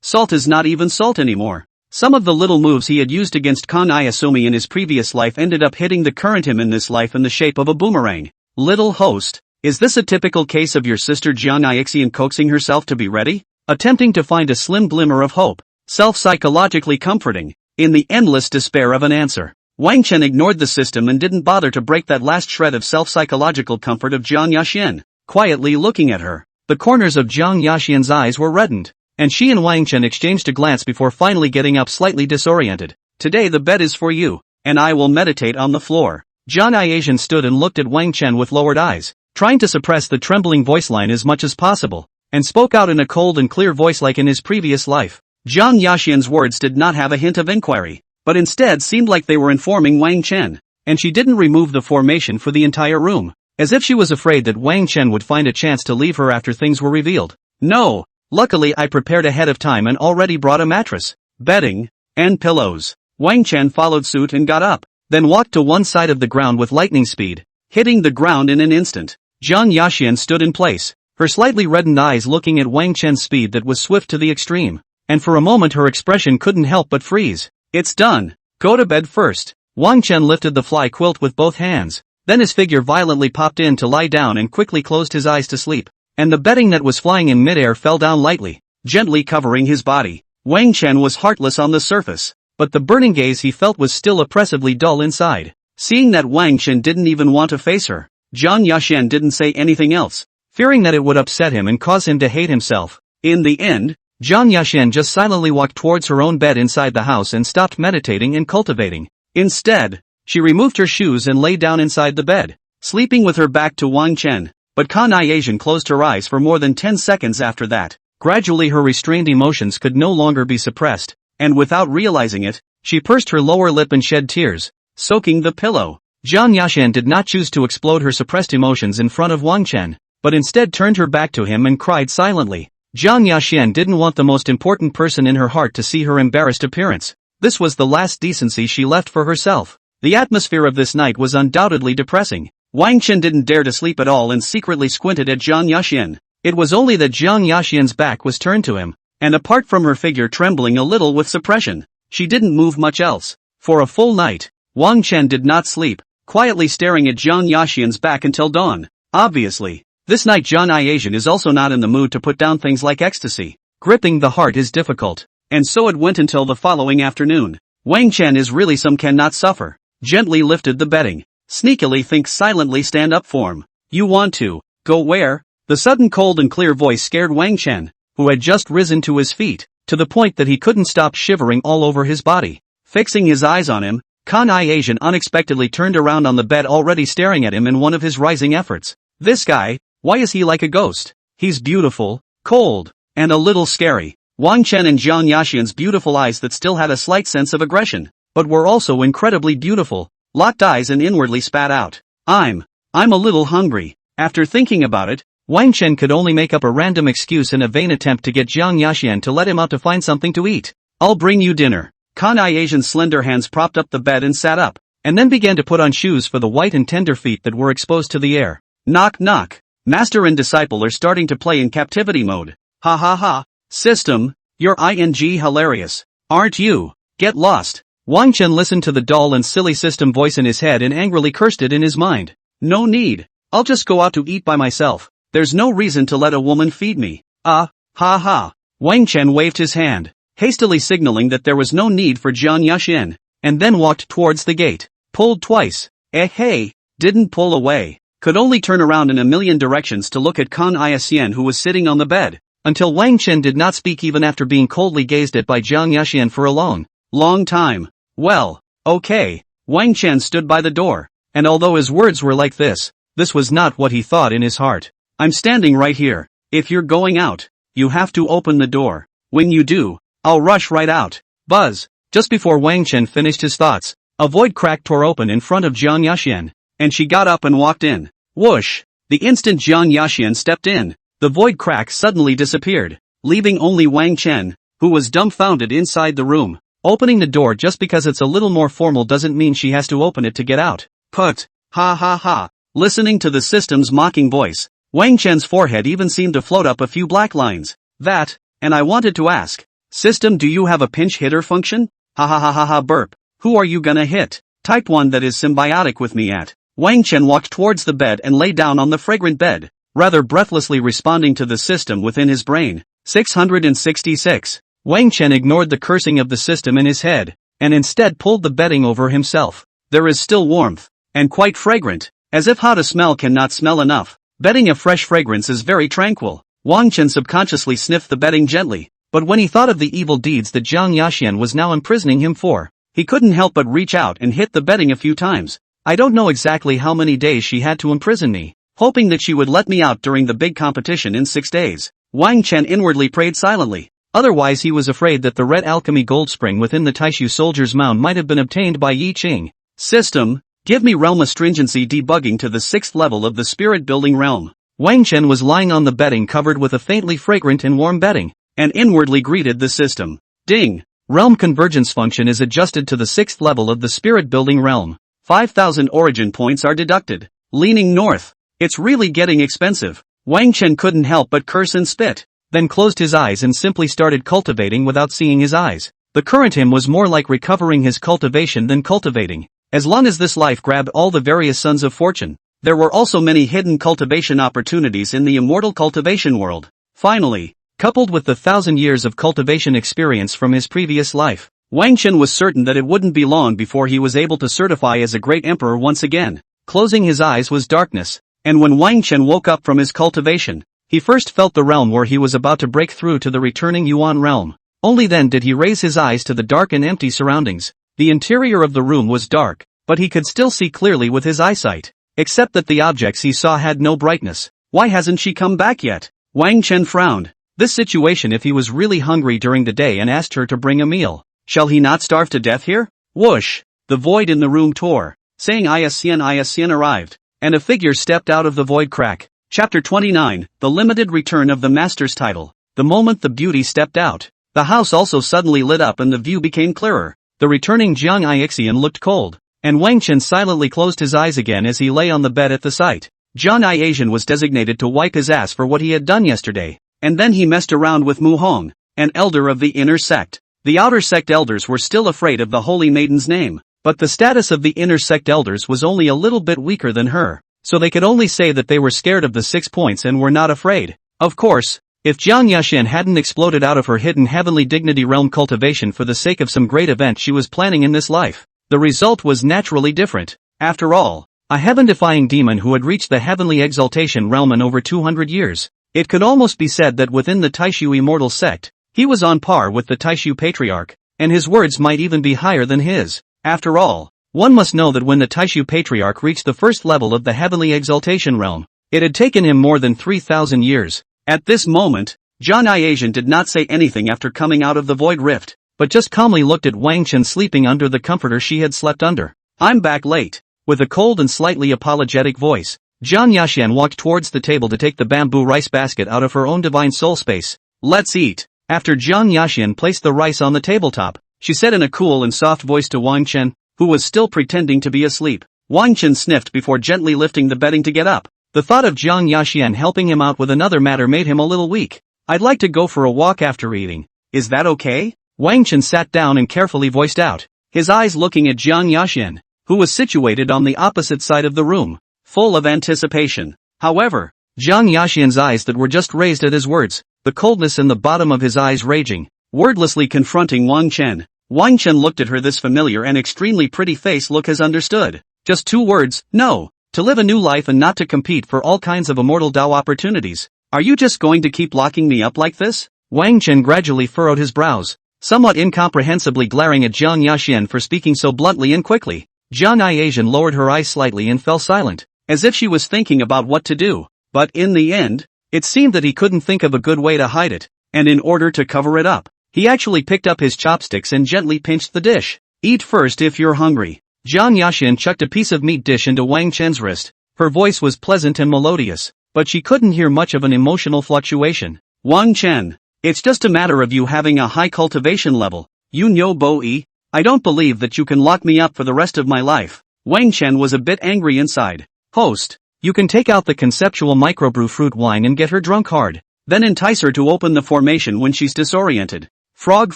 salt is not even salt anymore. Some of the little moves he had used against Kan Iasumi in his previous life ended up hitting the current him in this life in the shape of a boomerang. Little host, is this a typical case of your sister Jiang Yaxian coaxing herself to be ready? Attempting to find a slim glimmer of hope, self-psychologically comforting, in the endless despair of an answer. Wang Chen ignored the system and didn't bother to break that last shred of self-psychological comfort of Jiang Yaxian, quietly looking at her. The corners of Jiang Yaxian's eyes were reddened, and she and Wang Chen exchanged a glance before finally getting up slightly disoriented. Today the bed is for you, and I will meditate on the floor. Jiang Yaxian stood and looked at Wang Chen with lowered eyes, trying to suppress the trembling voice line as much as possible, and spoke out in a cold and clear voice like in his previous life. Jiang Yaxian's words did not have a hint of inquiry, but instead seemed like they were informing Wang Chen, and she didn't remove the formation for the entire room, as if she was afraid that Wang Chen would find a chance to leave her after things were revealed. No, luckily I prepared ahead of time and already brought a mattress, bedding, and pillows. Wang Chen followed suit and got up, then walked to one side of the ground with lightning speed, hitting the ground in an instant. Jiang Yaxian stood in place, her slightly reddened eyes looking at Wang Chen's speed that was swift to the extreme, and for a moment her expression couldn't help but freeze. It's done. Go to bed first. Wang Chen lifted the fly quilt with both hands, then his figure violently popped in to lie down and quickly closed his eyes to sleep, and the bedding that was flying in midair fell down lightly, gently covering his body. Wang Chen was heartless on the surface, but the burning gaze he felt was still oppressively dull inside. Seeing that Wang Chen didn't even want to face her, Jiang Yaxian didn't say anything else, fearing that it would upset him and cause him to hate himself. In the end, Jiang Yaxian just silently walked towards her own bed inside the house and stopped meditating and cultivating. Instead, she removed her shoes and lay down inside the bed, sleeping with her back to Wang Chen, but Kan Iasian closed her eyes for more than 10 seconds after that. Gradually her restrained emotions could no longer be suppressed, and without realizing it, she pursed her lower lip and shed tears, soaking the pillow. Jiang Yaxian did not choose to explode her suppressed emotions in front of Wang Chen, but instead turned her back to him and cried silently. Jiang Yaxian didn't want the most important person in her heart to see her embarrassed appearance. This was the last decency she left for herself. The atmosphere of this night was undoubtedly depressing. Wang Chen didn't dare to sleep at all and secretly squinted at Jiang Yaxian. It was only that Jiang Yaxian's back was turned to him, and apart from her figure trembling a little with suppression, she didn't move much else. For a full night, Wang Chen did not sleep, quietly staring at Jiang Yaxian's back until dawn. Obviously, this night Jiang Yaxian is also not in the mood to put down things like ecstasy. Gripping the heart is difficult, and so it went until the following afternoon. Wang Chen is really some cannot suffer. Gently lifted the bedding. Sneakily think silently stand up form. You want to go where? The sudden cold and clear voice scared Wang Chen, who had just risen to his feet, to the point that he couldn't stop shivering all over his body. Fixing his eyes on him, Kan Iasian unexpectedly turned around on the bed already staring at him in one of his rising efforts. This guy, why is he like a ghost? He's beautiful, cold, and a little scary. Wang Chen and Jiang Yaxian's beautiful eyes that still had a slight sense of aggression, but were also incredibly beautiful, locked eyes and inwardly spat out. I'm a little hungry. After thinking about it, Wang Chen could only make up a random excuse in a vain attempt to get Jiang Yaxian to let him out to find something to eat. I'll bring you dinner. Kanai Asian's slender hands propped up the bed and sat up, and then began to put on shoes for the white and tender feet that were exposed to the air. Knock knock. Master and disciple are starting to play in captivity mode. Ha ha ha. System, you're hilarious. Aren't you? Get lost. Wang Chen listened to the dull and silly system voice in his head and angrily cursed it in his mind. No need. I'll just go out to eat by myself. There's no reason to let a woman feed me. Ha ha. Wang Chen waved his hand, hastily signaling that there was no need for Jiang Yaxian, and then walked towards the gate. Pulled twice. Hey, didn't pull away. Could only turn around in a million directions to look at Kan Iaxian who was sitting on the bed, until Wang Chen did not speak even after being coldly gazed at by Jiang Yaxian for a long time. Well, okay. Wang Chen stood by the door, and although his words were like this was not what he thought in his heart. I'm standing right here. If you're going out, you have to open the door. When you do, I'll rush right out. Buzz. Just before Wang Chen finished his thoughts, a void crack tore open in front of Jiang Yaxian, and she got up and walked in. Whoosh! The instant Jiang Yaxian stepped in, the void crack suddenly disappeared, leaving only Wang Chen, who was dumbfounded inside the room. Opening the door just because it's a little more formal doesn't mean she has to open it to get out. Put. Ha ha ha. Listening to the system's mocking voice, Wang Chen's forehead even seemed to float up a few black lines. That, and I wanted to ask, system, do you have a pinch hitter function? Ha ha ha ha ha burp. Who are you gonna hit? Type one that is symbiotic with me at. Wang Chen walked towards the bed and lay down on the fragrant bed, rather breathlessly responding to the system within his brain. 666. Wang Chen ignored the cursing of the system in his head, and instead pulled the bedding over himself. There is still warmth, and quite fragrant, as if how to smell cannot smell enough. Bedding a fresh fragrance is very tranquil. Wang Chen subconsciously sniffed the bedding gently, but when he thought of the evil deeds that Jiang Yaxian was now imprisoning him for, he couldn't help but reach out and hit the bedding a few times. I don't know exactly how many days she had to imprison me, hoping that she would let me out during the big competition in 6 days. Wang Chen inwardly prayed silently. Otherwise he was afraid that the red alchemy gold spring within the Taishu soldier's mound might have been obtained by Yi Qing. System, give me realm astringency debugging to the 6th level of the spirit building realm. Wang Chen was lying on the bedding covered with a faintly fragrant and warm bedding, and inwardly greeted the system. Ding! Realm convergence function is adjusted to the 6th level of the spirit building realm. 5,000 origin points are deducted. Leaning north. It's really getting expensive. Wang Chen couldn't help but curse and spit, then closed his eyes and simply started cultivating without seeing his eyes. The current him was more like recovering his cultivation than cultivating. As long as this life grabbed all the various sons of fortune, there were also many hidden cultivation opportunities in the immortal cultivation world. Finally, coupled with the 1,000 years of cultivation experience from his previous life, Wang Chen was certain that it wouldn't be long before he was able to certify as a great emperor once again. Closing his eyes was darkness, and when Wang Chen woke up from his cultivation, he first felt the realm where he was about to break through to the returning Yuan realm. Only then did he raise his eyes to the dark and empty surroundings. The interior of the room was dark, but he could still see clearly with his eyesight, except that the objects he saw had no brightness. Why hasn't she come back yet? Wang Chen frowned. This situation if he was really hungry during the day and asked her to bring a meal. Shall he not starve to death here? Whoosh! The void in the room tore, saying Iaxian arrived, and a figure stepped out of the void crack. Chapter 29, The Limited Return of the Master's Title. The moment the beauty stepped out, the house also suddenly lit up and the view became clearer. The returning Jiang Iaxian looked cold, and Wang Chen silently closed his eyes again as he lay on the bed at the sight. Jiang Iaxian was designated to wipe his ass for what he had done yesterday, and then he messed around with Mu Hong, an elder of the inner sect. The outer sect elders were still afraid of the holy maiden's name, but the status of the inner sect elders was only a little bit weaker than her, so they could only say that they were scared of the 6 points and were not afraid. Of course, if Jiang Yaxian hadn't exploded out of her hidden heavenly dignity realm cultivation for the sake of some great event she was planning in this life, the result was naturally different. After all, a heaven-defying demon who had reached the heavenly exaltation realm in over 200 years, it could almost be said that within the Taishu immortal sect, he was on par with the Taishu patriarch, and his words might even be higher than his. After all, one must know that when the Taishu patriarch reached the first level of the heavenly exaltation realm, it had taken him more than 3,000 years. At this moment, Jiang Iaxian did not say anything after coming out of the void rift, but just calmly looked at Wang Chen sleeping under the comforter she had slept under. I'm back late. With a cold and slightly apologetic voice, Jiang Yaxian walked towards the table to take the bamboo rice basket out of her own divine soul space. Let's eat. After Jiang Yaxian placed the rice on the tabletop, she said in a cool and soft voice to Wang Chen, who was still pretending to be asleep. Wang Chen sniffed before gently lifting the bedding to get up. The thought of Jiang Yaxian helping him out with another matter made him a little weak. I'd like to go for a walk after eating. Is that okay? Wang Chen sat down and carefully voiced out, his eyes looking at Jiang Yaxian, who was situated on the opposite side of the room, full of anticipation. However, Jiang Yaxian's eyes that were just raised at his words, the coldness in the bottom of his eyes raging, wordlessly confronting Wang Chen. Wang Chen looked at her this familiar and extremely pretty face look as understood. Just 2 words, no. To live a new life and not to compete for all kinds of immortal Dao opportunities. Are you just going to keep locking me up like this? Wang Chen gradually furrowed his brows, somewhat incomprehensibly glaring at Jiang Yaxian for speaking so bluntly and quickly. Jiang Yaxian lowered her eyes slightly and fell silent, as if she was thinking about what to do. But in the end, it seemed that he couldn't think of a good way to hide it, and in order to cover it up, he actually picked up his chopsticks and gently pinched the dish. Eat first if you're hungry. Jiang Yaxian chucked a piece of meat dish into Wang Chen's wrist. Her voice was pleasant and melodious, but she couldn't hear much of an emotional fluctuation. Wang Chen, it's just a matter of you having a high cultivation level. You know Bo-yi, I don't believe that you can lock me up for the rest of my life. Wang Chen was a bit angry inside. Host, you can take out the conceptual microbrew fruit wine and get her drunk hard, then entice her to open the formation when she's disoriented. Frog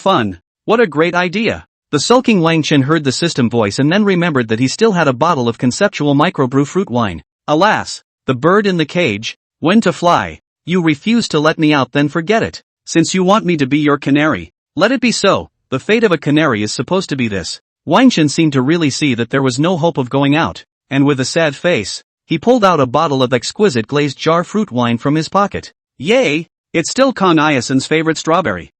fun. What a great idea. The sulking Wang Chen heard the system voice and then remembered that he still had a bottle of conceptual microbrew fruit wine. Alas, the bird in the cage, when to fly? You refuse to let me out, then forget it. Since you want me to be your canary, let it be so. The fate of a canary is supposed to be this. Wang Chen seemed to really see that there was no hope of going out, and with a sad face, he pulled out a bottle of exquisite glazed jar fruit wine from his pocket. Yay! It's still Kong Iasen's favorite strawberry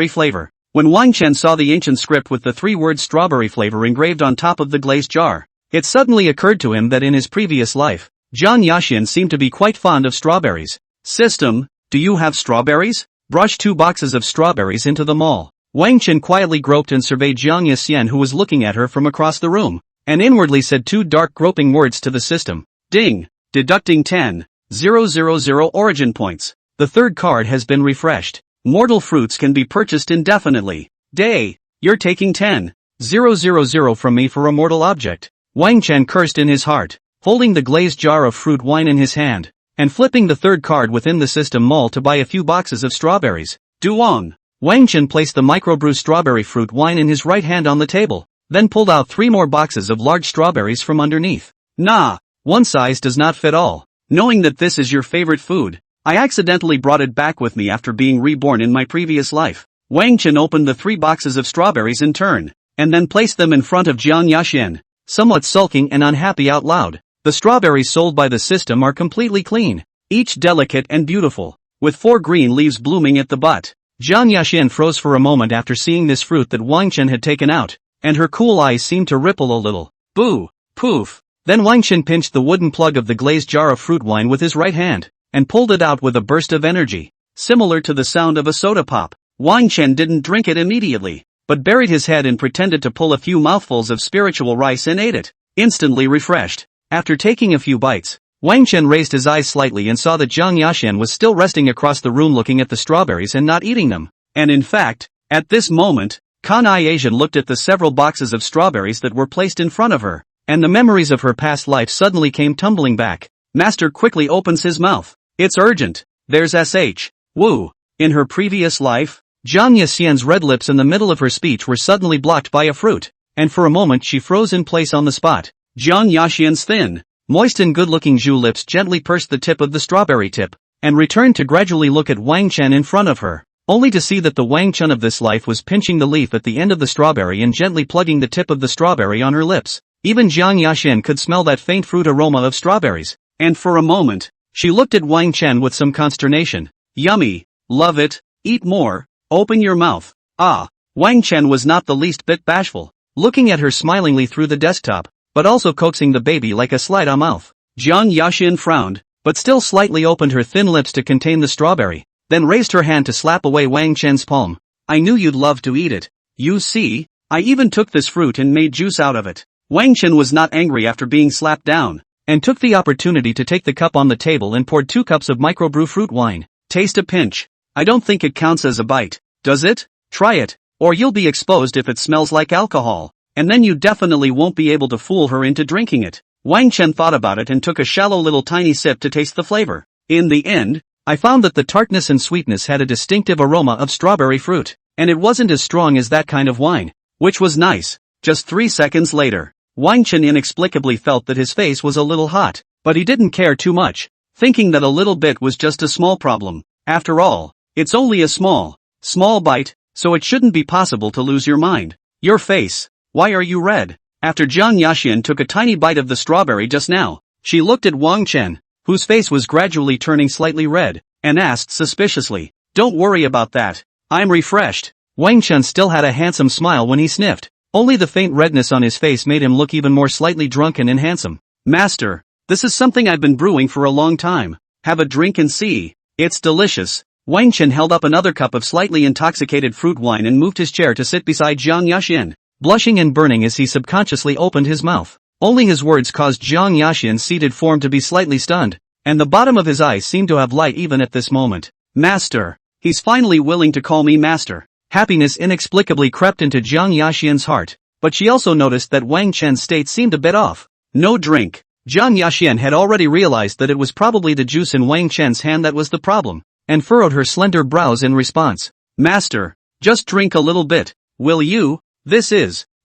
flavor. When Wang Chen saw the ancient script with the 3 words strawberry flavor engraved on top of the glazed jar, it suddenly occurred to him that in his previous life, Jiang Yaxian seemed to be quite fond of strawberries. System, do you have strawberries? Brush 2 boxes of strawberries into the mall. Wang Chen quietly groped and surveyed Jiang Yaxian, who was looking at her from across the room, and inwardly said 2 dark groping words to the system. Ding! Deducting 10,000 origin points. The 3rd card has been refreshed. Mortal fruits can be purchased indefinitely. Day, you're taking 10,000 from me for a mortal object. Wang Chen cursed in his heart, holding the glazed jar of fruit wine in his hand, and flipping the 3rd card within the system mall to buy a few boxes of strawberries. Duong! Wang Chen placed the microbrew strawberry fruit wine in his right hand on the table, then pulled out 3 more boxes of large strawberries from underneath. Nah, one size does not fit all. Knowing that this is your favorite food, I accidentally brought it back with me after being reborn in my previous life. Wang Chen opened the 3 boxes of strawberries in turn, and then placed them in front of Jiang Yaxian, somewhat sulking and unhappy out loud. The strawberries sold by the system are completely clean, each delicate and beautiful, with 4 green leaves blooming at the butt. Jiang Yaxian froze for a moment after seeing this fruit that Wang Chen had taken out, and her cool eyes seemed to ripple a little. Boo! Poof! Then Wang Chen pinched the wooden plug of the glazed jar of fruit wine with his right hand, and pulled it out with a burst of energy, similar to the sound of a soda pop. Wang Chen didn't drink it immediately, but buried his head and pretended to pull a few mouthfuls of spiritual rice and ate it, instantly refreshed. After taking a few bites, Wang Chen raised his eyes slightly and saw that Jiang Yaxian was still resting across the room looking at the strawberries and not eating them. And in fact, at this moment, Kong Iaxian looked at the several boxes of strawberries that were placed in front of her, and the memories of her past life suddenly came tumbling back. Master quickly opens his mouth. It's urgent. There's SH. Woo. In her previous life, Jiang Yaxian's red lips in the middle of her speech were suddenly blocked by a fruit, and for a moment she froze in place on the spot. Jiang Yaxian's thin, moist and good-looking Zhu lips gently pursed the tip of the strawberry tip, and returned to gradually look at Wang Chen in front of her, only to see that the Wang Chen of this life was pinching the leaf at the end of the strawberry and gently plugging the tip of the strawberry on her lips. Even Jiang Yaxian could smell that faint fruit aroma of strawberries, and for a moment, she looked at Wang Chen with some consternation. Yummy, love it, eat more, open your mouth. Ah, Wang Chen was not the least bit bashful, looking at her smilingly through the desktop, but also coaxing the baby like a slide-on mouth. Jiang Yaxian frowned, but still slightly opened her thin lips to contain the strawberry, then raised her hand to slap away Wang Chen's palm. I knew you'd love to eat it. You see, I even took this fruit and made juice out of it. Wang Chen was not angry after being slapped down, and took the opportunity to take the cup on the table and poured 2 cups of microbrew fruit wine. Taste a pinch. I don't think it counts as a bite, does it? Try it, or you'll be exposed if it smells like alcohol, and then you definitely won't be able to fool her into drinking it. Wang Chen thought about it and took a shallow little tiny sip to taste the flavor. In the end, I found that the tartness and sweetness had a distinctive aroma of strawberry fruit, and it wasn't as strong as that kind of wine, which was nice. Just 3 seconds later, Wang Chen inexplicably felt that his face was a little hot, but he didn't care too much, thinking that a little bit was just a small problem. After all, it's only a small bite, so it shouldn't be possible to lose your mind. Your face, why are you red? After Jiang Yaxian took a tiny bite of the strawberry just now, she looked at Wang Chen, whose face was gradually turning slightly red, and asked suspiciously, "Don't worry about that, I'm refreshed." Wang Chen still had a handsome smile when he sniffed, only the faint redness on his face made him look even more slightly drunken and handsome. "Master, this is something I've been brewing for a long time, have a drink and see, it's delicious." Wang Chen held up another cup of slightly intoxicated fruit wine and moved his chair to sit beside Jiang Yaxian, blushing and burning as he subconsciously opened his mouth. Only his words caused Jiang Yaxian's seated form to be slightly stunned, and the bottom of his eyes seemed to have light even at this moment. "Master, he's finally willing to call me master." Happiness inexplicably crept into Jiang Yaxian's heart, but she also noticed that Wang Chen's state seemed a bit off. No drink. Jiang Yaxian had already realized that it was probably the juice in Wang Chen's hand that was the problem, and furrowed her slender brows in response. "Master, just drink a little bit, will you?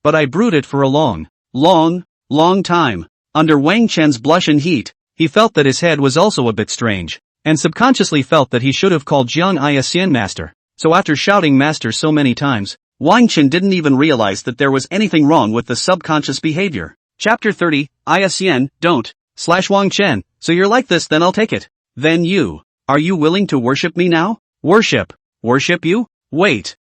But I brewed it for a long time." Under Wang Chen's blush and heat, he felt that his head was also a bit strange, and subconsciously felt that he should have called Jiang Yaxian master. So after shouting master so many times, Wang Chen didn't even realize that there was anything wrong with the subconscious behavior. Chapter 30, Yaxian, don't. Wang Chen, so you're like this, then I'll take it. Then are you willing to worship me now? Worship you? Wait,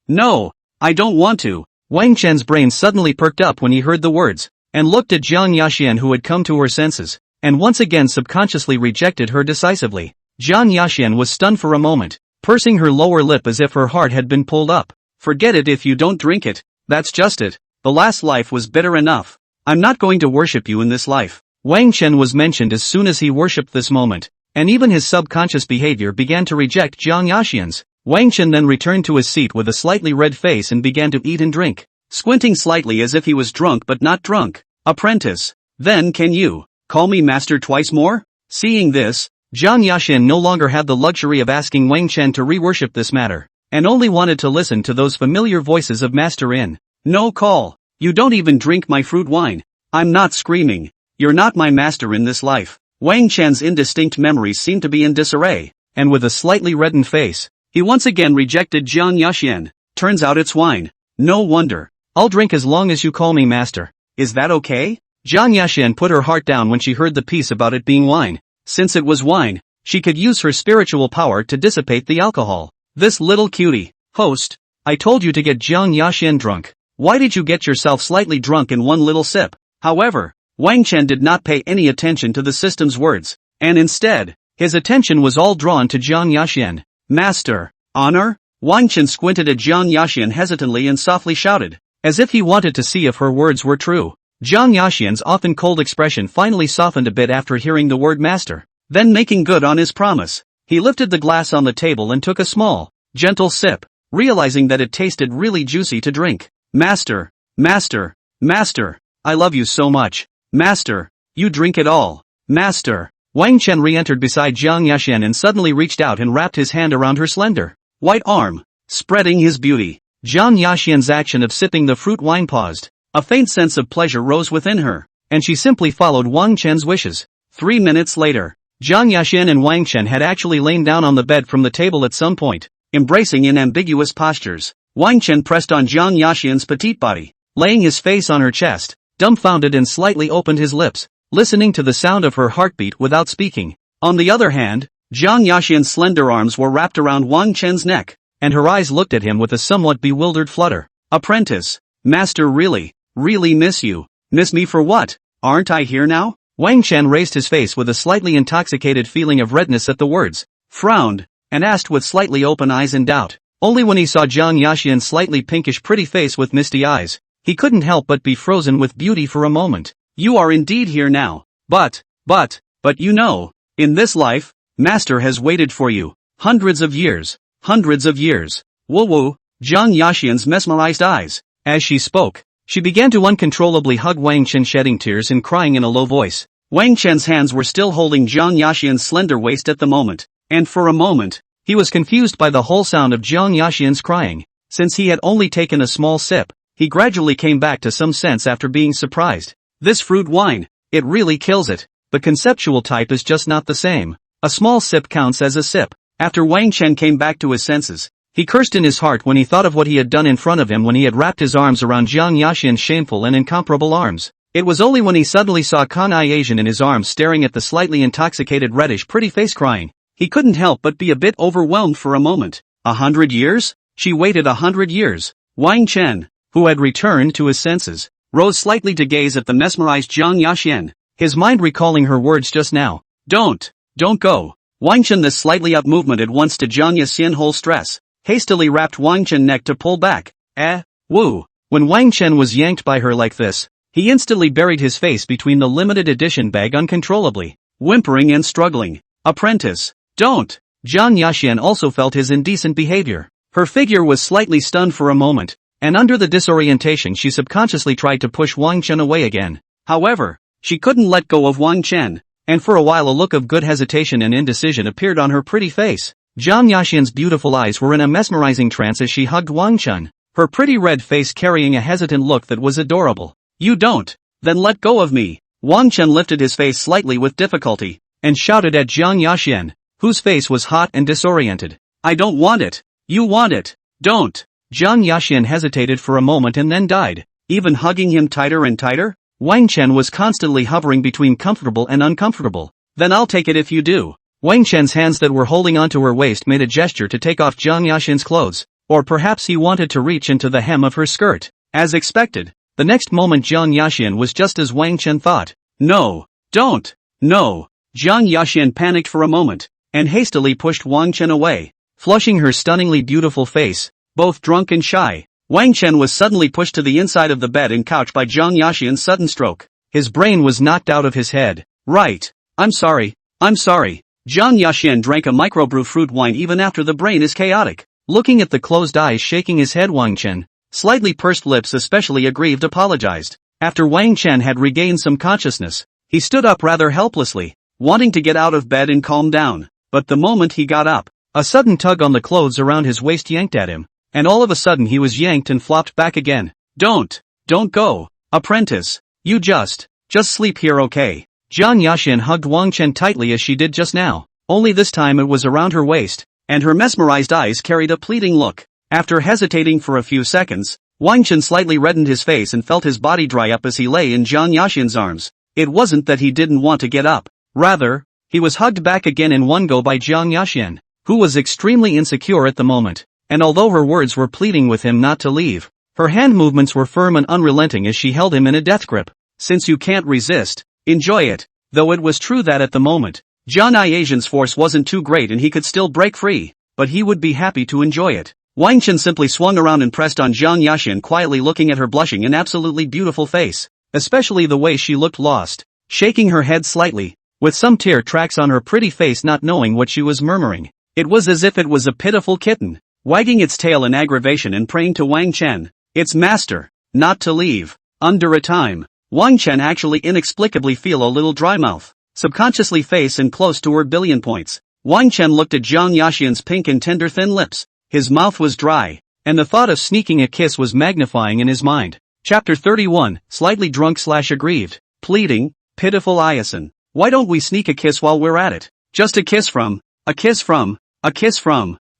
no, I don't want to. Wang Chen's brain suddenly perked up when he heard the words, and looked at Jiang Yaxian, who had come to her senses, and once again subconsciously rejected her decisively. Jiang Yaxian was stunned for a moment, pursing her lower lip as if her heart had been pulled up. "Forget it if you don't drink it, that's just it. The last life was bitter enough. I'm not going to worship you in this life." Wang Chen was mentioned as soon as he worshipped this moment, and even his subconscious behavior began to reject Jiang Yaxian's. Wang Chen then returned to his seat with a slightly red face and began to eat and drink, squinting slightly as if he was drunk but not drunk. "Apprentice, then can you call me master twice more?" Seeing this, Jiang Yaxian no longer had the luxury of asking Wang Chen to re-worship this matter, and only wanted to listen to those familiar voices of master in. "No call. You don't even drink my fruit wine. I'm not screaming. You're not my master in this life." Wang Chen's indistinct memories seemed to be in disarray, and with a slightly reddened face, he once again rejected Jiang Yaxian. "Turns out it's wine. No wonder. I'll drink as long as you call me master. Is that okay?" Jiang Yaxian put her heart down when she heard the piece about it being wine. Since it was wine, she could use her spiritual power to dissipate the alcohol. "This little cutie, host, I told you to get Jiang Yaxian drunk. Why did you get yourself slightly drunk in one little sip?" However, Wang Chen did not pay any attention to the system's words, and instead, his attention was all drawn to Jiang Yaxian. "Master, honor?" Wang Chen squinted at Jiang Yaxian hesitantly and softly shouted, as if he wanted to see if her words were true. Jiang Yaxian's often cold expression finally softened a bit after hearing the word master. Then, making good on his promise, he lifted the glass on the table and took a small, gentle sip, realizing that it tasted really juicy to drink. "Master, I love you so much. Master, you drink it all. Master." Wang Chen re-entered beside Jiang Yaxian and suddenly reached out and wrapped his hand around her slender, white arm, spreading his beauty. Jiang Yaxian's action of sipping the fruit wine paused. A faint sense of pleasure rose within her, and she simply followed Wang Chen's wishes. 3 minutes later, Jiang Yaxian and Wang Chen had actually lain down on the bed from the table at some point, embracing in ambiguous postures. Wang Chen pressed on Jiang Yaxian's petite body, laying his face on her chest, dumbfounded, and slightly opened his lips, listening to the sound of her heartbeat without speaking. On the other hand, Jiang Yaxian's slender arms were wrapped around Wang Chen's neck, and her eyes looked at him with a somewhat bewildered flutter. "Apprentice, master really miss you." "Miss me for what? Aren't I here now?" Wang Chen raised his face with a slightly intoxicated feeling of redness at the words, frowned, and asked with slightly open eyes in doubt. Only when he saw Jiang Yaxian's slightly pinkish pretty face with misty eyes, he couldn't help but be frozen with beauty for a moment. "You are indeed here now, But you know, in this life, Master has waited for you. Hundreds of years. Woo woo, Zhang Yaxian's mesmerized eyes. As she spoke, she began to uncontrollably hug Wang Chen, shedding tears and crying in a low voice. Wang Chen's hands were still holding Zhang Yaxian's slender waist at the moment, and for a moment, he was confused by the whole sound of Zhang Yaxian's crying. Since he had only taken a small sip, he gradually came back to some sense after being surprised. This fruit wine, it really kills it. The conceptual type is just not the same. A small sip counts as a sip. After Wang Chen came back to his senses, he cursed in his heart when he thought of what he had done in front of him when he had wrapped his arms around Zhang Yaxian's shameful and incomparable arms. It was only when he suddenly saw Kanai Asian in his arms staring at the slightly intoxicated reddish pretty face crying. He couldn't help but be a bit overwhelmed for a moment. 100 years? She waited 100 years. Wang Chen, who had returned to his senses, rose slightly to gaze at the mesmerized Zhang Yaxian, his mind recalling her words just now. Don't go. Wang Chen. This slightly up movement at once to Zhang Yaxian whole stress, hastily wrapped Wang Chen neck to pull back. Woo. When Wang Chen was yanked by her like this, he instantly buried his face between the limited edition bag uncontrollably, whimpering and struggling. Apprentice, don't. Zhang Yaxian also felt his indecent behavior. Her figure was slightly stunned for a moment, and under the disorientation she subconsciously tried to push Wang Chen away again. However, she couldn't let go of Wang Chen, and for a while a look of good hesitation and indecision appeared on her pretty face. Zhang Yaxian's beautiful eyes were in a mesmerizing trance as she hugged Wang Chen, her pretty red face carrying a hesitant look that was adorable. You don't? Then let go of me. Wang Chen lifted his face slightly with difficulty, and shouted at Zhang Yaxian, whose face was hot and disoriented. I don't want it. You want it. Don't. Zhang Yaxian hesitated for a moment and then died, even hugging him tighter and tighter. Wang Chen was constantly hovering between comfortable and uncomfortable. Then I'll take it if you do. Wang Chen's hands that were holding onto her waist made a gesture to take off Zhang Yaxian's clothes, or perhaps he wanted to reach into the hem of her skirt. As expected, the next moment Zhang Yaxian was just as Wang Chen thought. No. Don't. No. Zhang Yaxian panicked for a moment, and hastily pushed Wang Chen away, flushing her stunningly beautiful face. Both drunk and shy, Wang Chen was suddenly pushed to the inside of the bed and couch by Zhang Yaxian's sudden stroke. His brain was knocked out of his head. Right. I'm sorry. Zhang Yaxian drank a microbrew fruit wine even after the brain is chaotic. Looking at the closed eyes shaking his head, Wang Chen, slightly pursed lips especially aggrieved, apologized. After Wang Chen had regained some consciousness, he stood up rather helplessly, wanting to get out of bed and calm down. But the moment he got up, a sudden tug on the clothes around his waist yanked at him, and all of a sudden he was yanked and flopped back again. Don't go. Apprentice. You just sleep here, okay? Zhang Yaxian hugged Wang Chen tightly as she did just now, only this time it was around her waist, and her mesmerized eyes carried a pleading look. After hesitating for a few seconds, Wang Chen slightly reddened his face and felt his body dry up as he lay in Zhang Yaxian's arms. It wasn't that he didn't want to get up. Rather, he was hugged back again in one go by Zhang Yaxian, who was extremely insecure at the moment. And although her words were pleading with him not to leave, her hand movements were firm and unrelenting as she held him in a death grip. Since you can't resist, enjoy it. Though it was true that at the moment, Zhang Yaxian's force wasn't too great and he could still break free, but he would be happy to enjoy it. Wang Chen simply swung around and pressed on Zhang Yaxian, quietly looking at her blushing and absolutely beautiful face, especially the way she looked lost, shaking her head slightly, with some tear tracks on her pretty face, not knowing what she was murmuring. It was as if it was a pitiful kitten, wagging its tail in aggravation and praying to Wang Chen, its master, not to leave. Under a time, Wang Chen actually inexplicably feel a little dry mouth, subconsciously face and close to her billion points. Wang Chen looked at Zhang Yaxian's pink and tender thin lips. His mouth was dry, and the thought of sneaking a kiss was magnifying in his mind. Chapter 31, slightly drunk/aggrieved, pleading, pitiful Iason. Why don't we sneak a kiss while we're at it? Just a kiss from.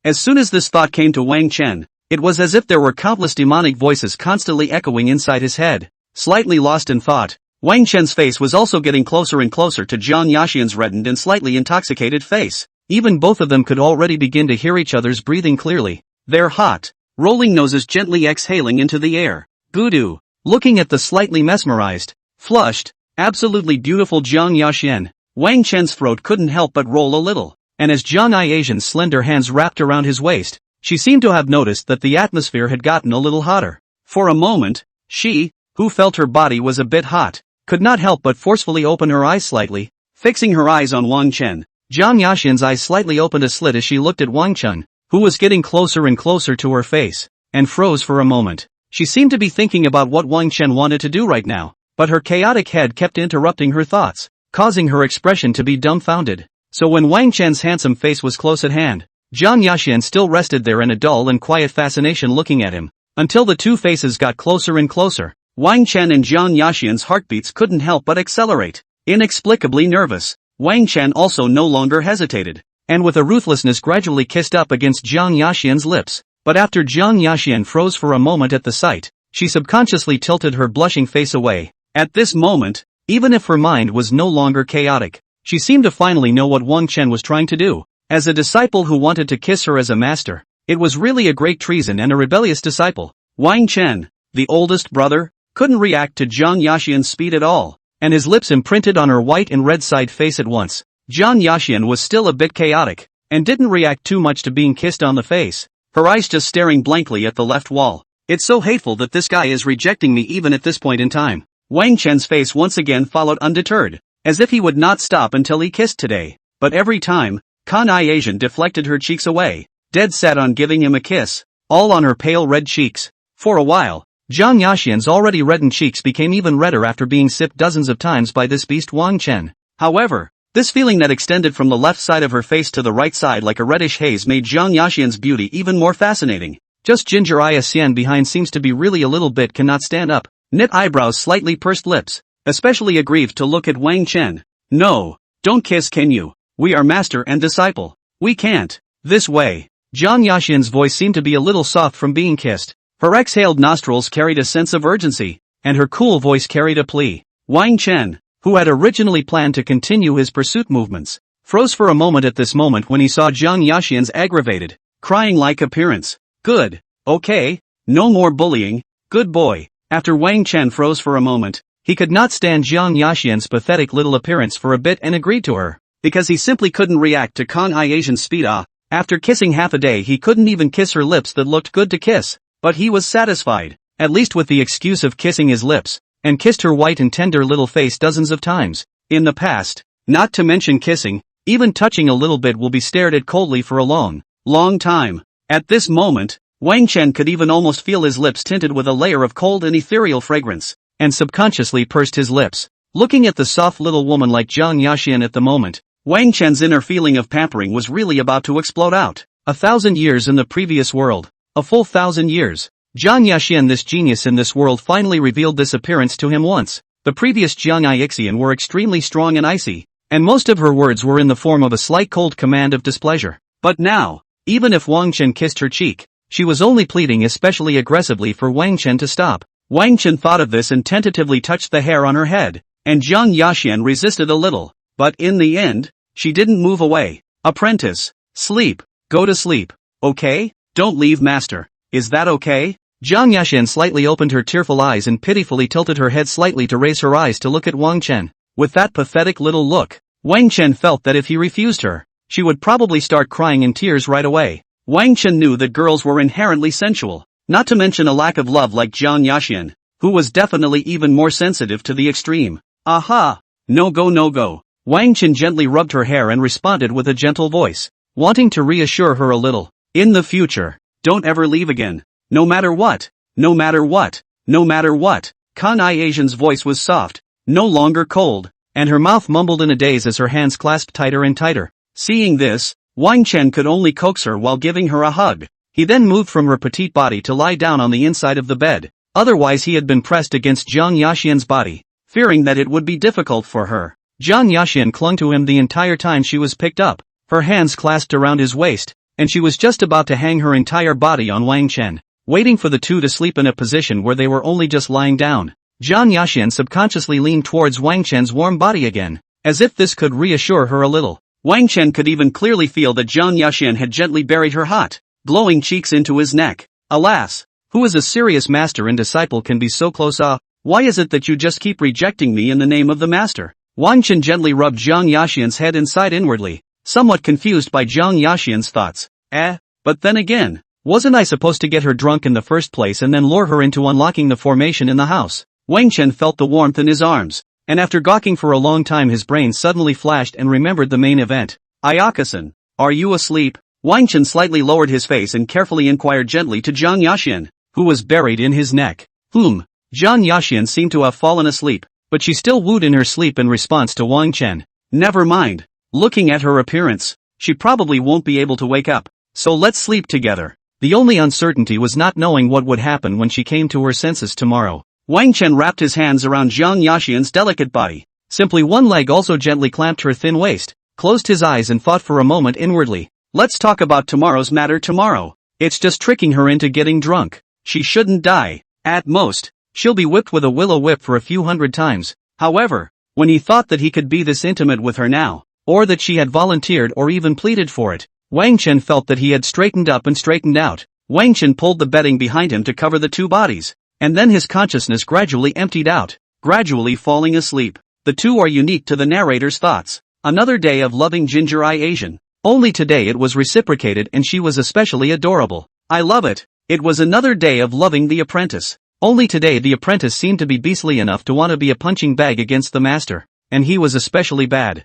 As soon as this thought came to Wang Chen, it was as if there were countless demonic voices constantly echoing inside his head. Slightly lost in thought, Wang Chen's face was also getting closer and closer to Zhang Yaxian's reddened and slightly intoxicated face. Even both of them could already begin to hear each other's breathing clearly, their hot, rolling noses gently exhaling into the air. Voodoo. Looking at the slightly mesmerized, flushed, absolutely beautiful Zhang Yaxian, Wang Chen's throat couldn't help but roll a little, and as Zhang Yaxian's slender hands wrapped around his waist, she seemed to have noticed that the atmosphere had gotten a little hotter. For a moment, she, who felt her body was a bit hot, could not help but forcefully open her eyes slightly, fixing her eyes on Wang Chen. Jiang Yaxian's eyes slightly opened a slit as she looked at Wang Chen, who was getting closer and closer to her face, and froze for a moment. She seemed to be thinking about what Wang Chen wanted to do right now, but her chaotic head kept interrupting her thoughts, causing her expression to be dumbfounded. So when Wang Chen's handsome face was close at hand, Jiang Yaxian still rested there in a dull and quiet fascination looking at him, until the two faces got closer and closer. Wang Chen and Jiang Yaxian's heartbeats couldn't help but accelerate. Inexplicably nervous, Wang Chen also no longer hesitated, and with a ruthlessness gradually kissed up against Jiang Yaxian's lips. But after Jiang Yaxian froze for a moment at the sight, she subconsciously tilted her blushing face away. At this moment, even if her mind was no longer chaotic, she seemed to finally know what Wang Chen was trying to do. As a disciple who wanted to kiss her as a master, it was really a great treason and a rebellious disciple. Wang Chen, the oldest brother, couldn't react to Jiang Yaxian's speed at all, and his lips imprinted on her white and red side face at once. Jiang Yaxian was still a bit chaotic, and didn't react too much to being kissed on the face, her eyes just staring blankly at the left wall. It's so hateful that this guy is rejecting me even at this point in time. Wang Chen's face once again followed undeterred, as if he would not stop until he kissed today. But every time, Kanai Asian deflected her cheeks away, dead set on giving him a kiss, all on her pale red cheeks. For a while, Jiang Yaxian's already reddened cheeks became even redder after being sipped dozens of times by this beast Wang Chen. However, this feeling that extended from the left side of her face to the right side like a reddish haze made Jiang Yaxian's beauty even more fascinating. Just ginger eye Xian behind seems to be really a little bit cannot stand up, knit eyebrows slightly pursed lips, especially aggrieved to look at Wang Chen. No, don't kiss can you? We are master and disciple. We can't. This way. Jiang Yaxian's voice seemed to be a little soft from being kissed. Her exhaled nostrils carried a sense of urgency, and her cool voice carried a plea. Wang Chen, who had originally planned to continue his pursuit movements, froze for a moment at this moment when he saw Jiang Yaxian's aggravated, crying-like appearance. Good. Okay. No more bullying. Good boy. After Wang Chen froze for a moment, he could not stand Jiang Yaxian's pathetic little appearance for a bit and agreed to her, because he simply couldn't react to Kanai Asian's speed. After kissing half a day he couldn't even kiss her lips that looked good to kiss. But he was satisfied, at least with the excuse of kissing his lips, and kissed her white and tender little face dozens of times. In the past, not to mention kissing, even touching a little bit will be stared at coldly for a long, long time. At this moment, Wang Chen could even almost feel his lips tinted with a layer of cold and ethereal fragrance, and subconsciously pursed his lips. Looking at the soft little woman like Jiang Yaxian at the moment, Wang Chen's inner feeling of pampering was really about to explode out. 1,000 years in the previous world. A full 1,000 years. Jiang Yaxian, this genius in this world, finally revealed this appearance to him once. The previous Jiang Yaxian were extremely strong and icy, and most of her words were in the form of a slight cold command of displeasure. But now, even if Wang Chen kissed her cheek, she was only pleading especially aggressively for Wang Chen to stop. Wang Chen thought of this and tentatively touched the hair on her head, and Jiang Yaxian resisted a little, but in the end, she didn't move away. Apprentice, sleep, go to sleep, okay? Don't leave master. Is that okay? Jiang Yaxian slightly opened her tearful eyes and pitifully tilted her head slightly to raise her eyes to look at Wang Chen. With that pathetic little look, Wang Chen felt that if he refused her, she would probably start crying in tears right away. Wang Chen knew that girls were inherently sensual, not to mention a lack of love like Jiang Yaxian, who was definitely even more sensitive to the extreme. Aha! No go no go. Wang Chen gently rubbed her hair and responded with a gentle voice, wanting to reassure her a little. In the future, don't ever leave again. No matter what. No matter what. No matter what. Kanai Asian's voice was soft, no longer cold, and her mouth mumbled in a daze as her hands clasped tighter and tighter. Seeing this, Wang Chen could only coax her while giving her a hug. He then moved from her petite body to lie down on the inside of the bed. Otherwise he had been pressed against Jiang Yaxian's body, fearing that it would be difficult for her. Jiang Yaxian clung to him the entire time she was picked up, her hands clasped around his waist, and she was just about to hang her entire body on Wang Chen, waiting for the two to sleep in a position where they were only just lying down. Jiang Yaxian subconsciously leaned towards Wang Chen's warm body again, as if this could reassure her a little. Wang Chen could even clearly feel that Jiang Yaxian had gently buried her hot, glowing cheeks into his neck. Alas, who is a serious master and disciple can be so close? Why is it that you just keep rejecting me in the name of the master? Wang Chen gently rubbed Jiang Yaxian's head and sighed inwardly, somewhat confused by Jiang Yaxian's thoughts. But then again, wasn't I supposed to get her drunk in the first place and then lure her into unlocking the formation in the house? Wang Chen felt the warmth in his arms, and after gawking for a long time his brain suddenly flashed and remembered the main event. Ayaka-san, are you asleep? Wang Chen slightly lowered his face and carefully inquired gently to Zhang Yaxian, who was buried in his neck. Zhang Yaxian seemed to have fallen asleep, but she still wooed in her sleep in response to Wang Chen. Never mind. Looking at her appearance, she probably won't be able to wake up, so let's sleep together. The only uncertainty was not knowing what would happen when she came to her senses tomorrow. Wang Chen wrapped his hands around Zhang Yaxian's delicate body. Simply one leg also gently clamped her thin waist, closed his eyes and thought for a moment inwardly. Let's talk about tomorrow's matter tomorrow. It's just tricking her into getting drunk. She shouldn't die. At most, she'll be whipped with a willow whip for a few hundred times. However, when he thought that he could be this intimate with her now, or that she had volunteered or even pleaded for it, Wang Chen felt that he had straightened up and straightened out. Wang Chen pulled the bedding behind him to cover the two bodies, and then his consciousness gradually emptied out, gradually falling asleep. The two are unique to the narrator's thoughts. Another day of loving Ginger Eye Asian. Only today it was reciprocated and she was especially adorable. I love it. It was another day of loving the apprentice. Only today the apprentice seemed to be beastly enough to want to be a punching bag against the master, and he was especially bad.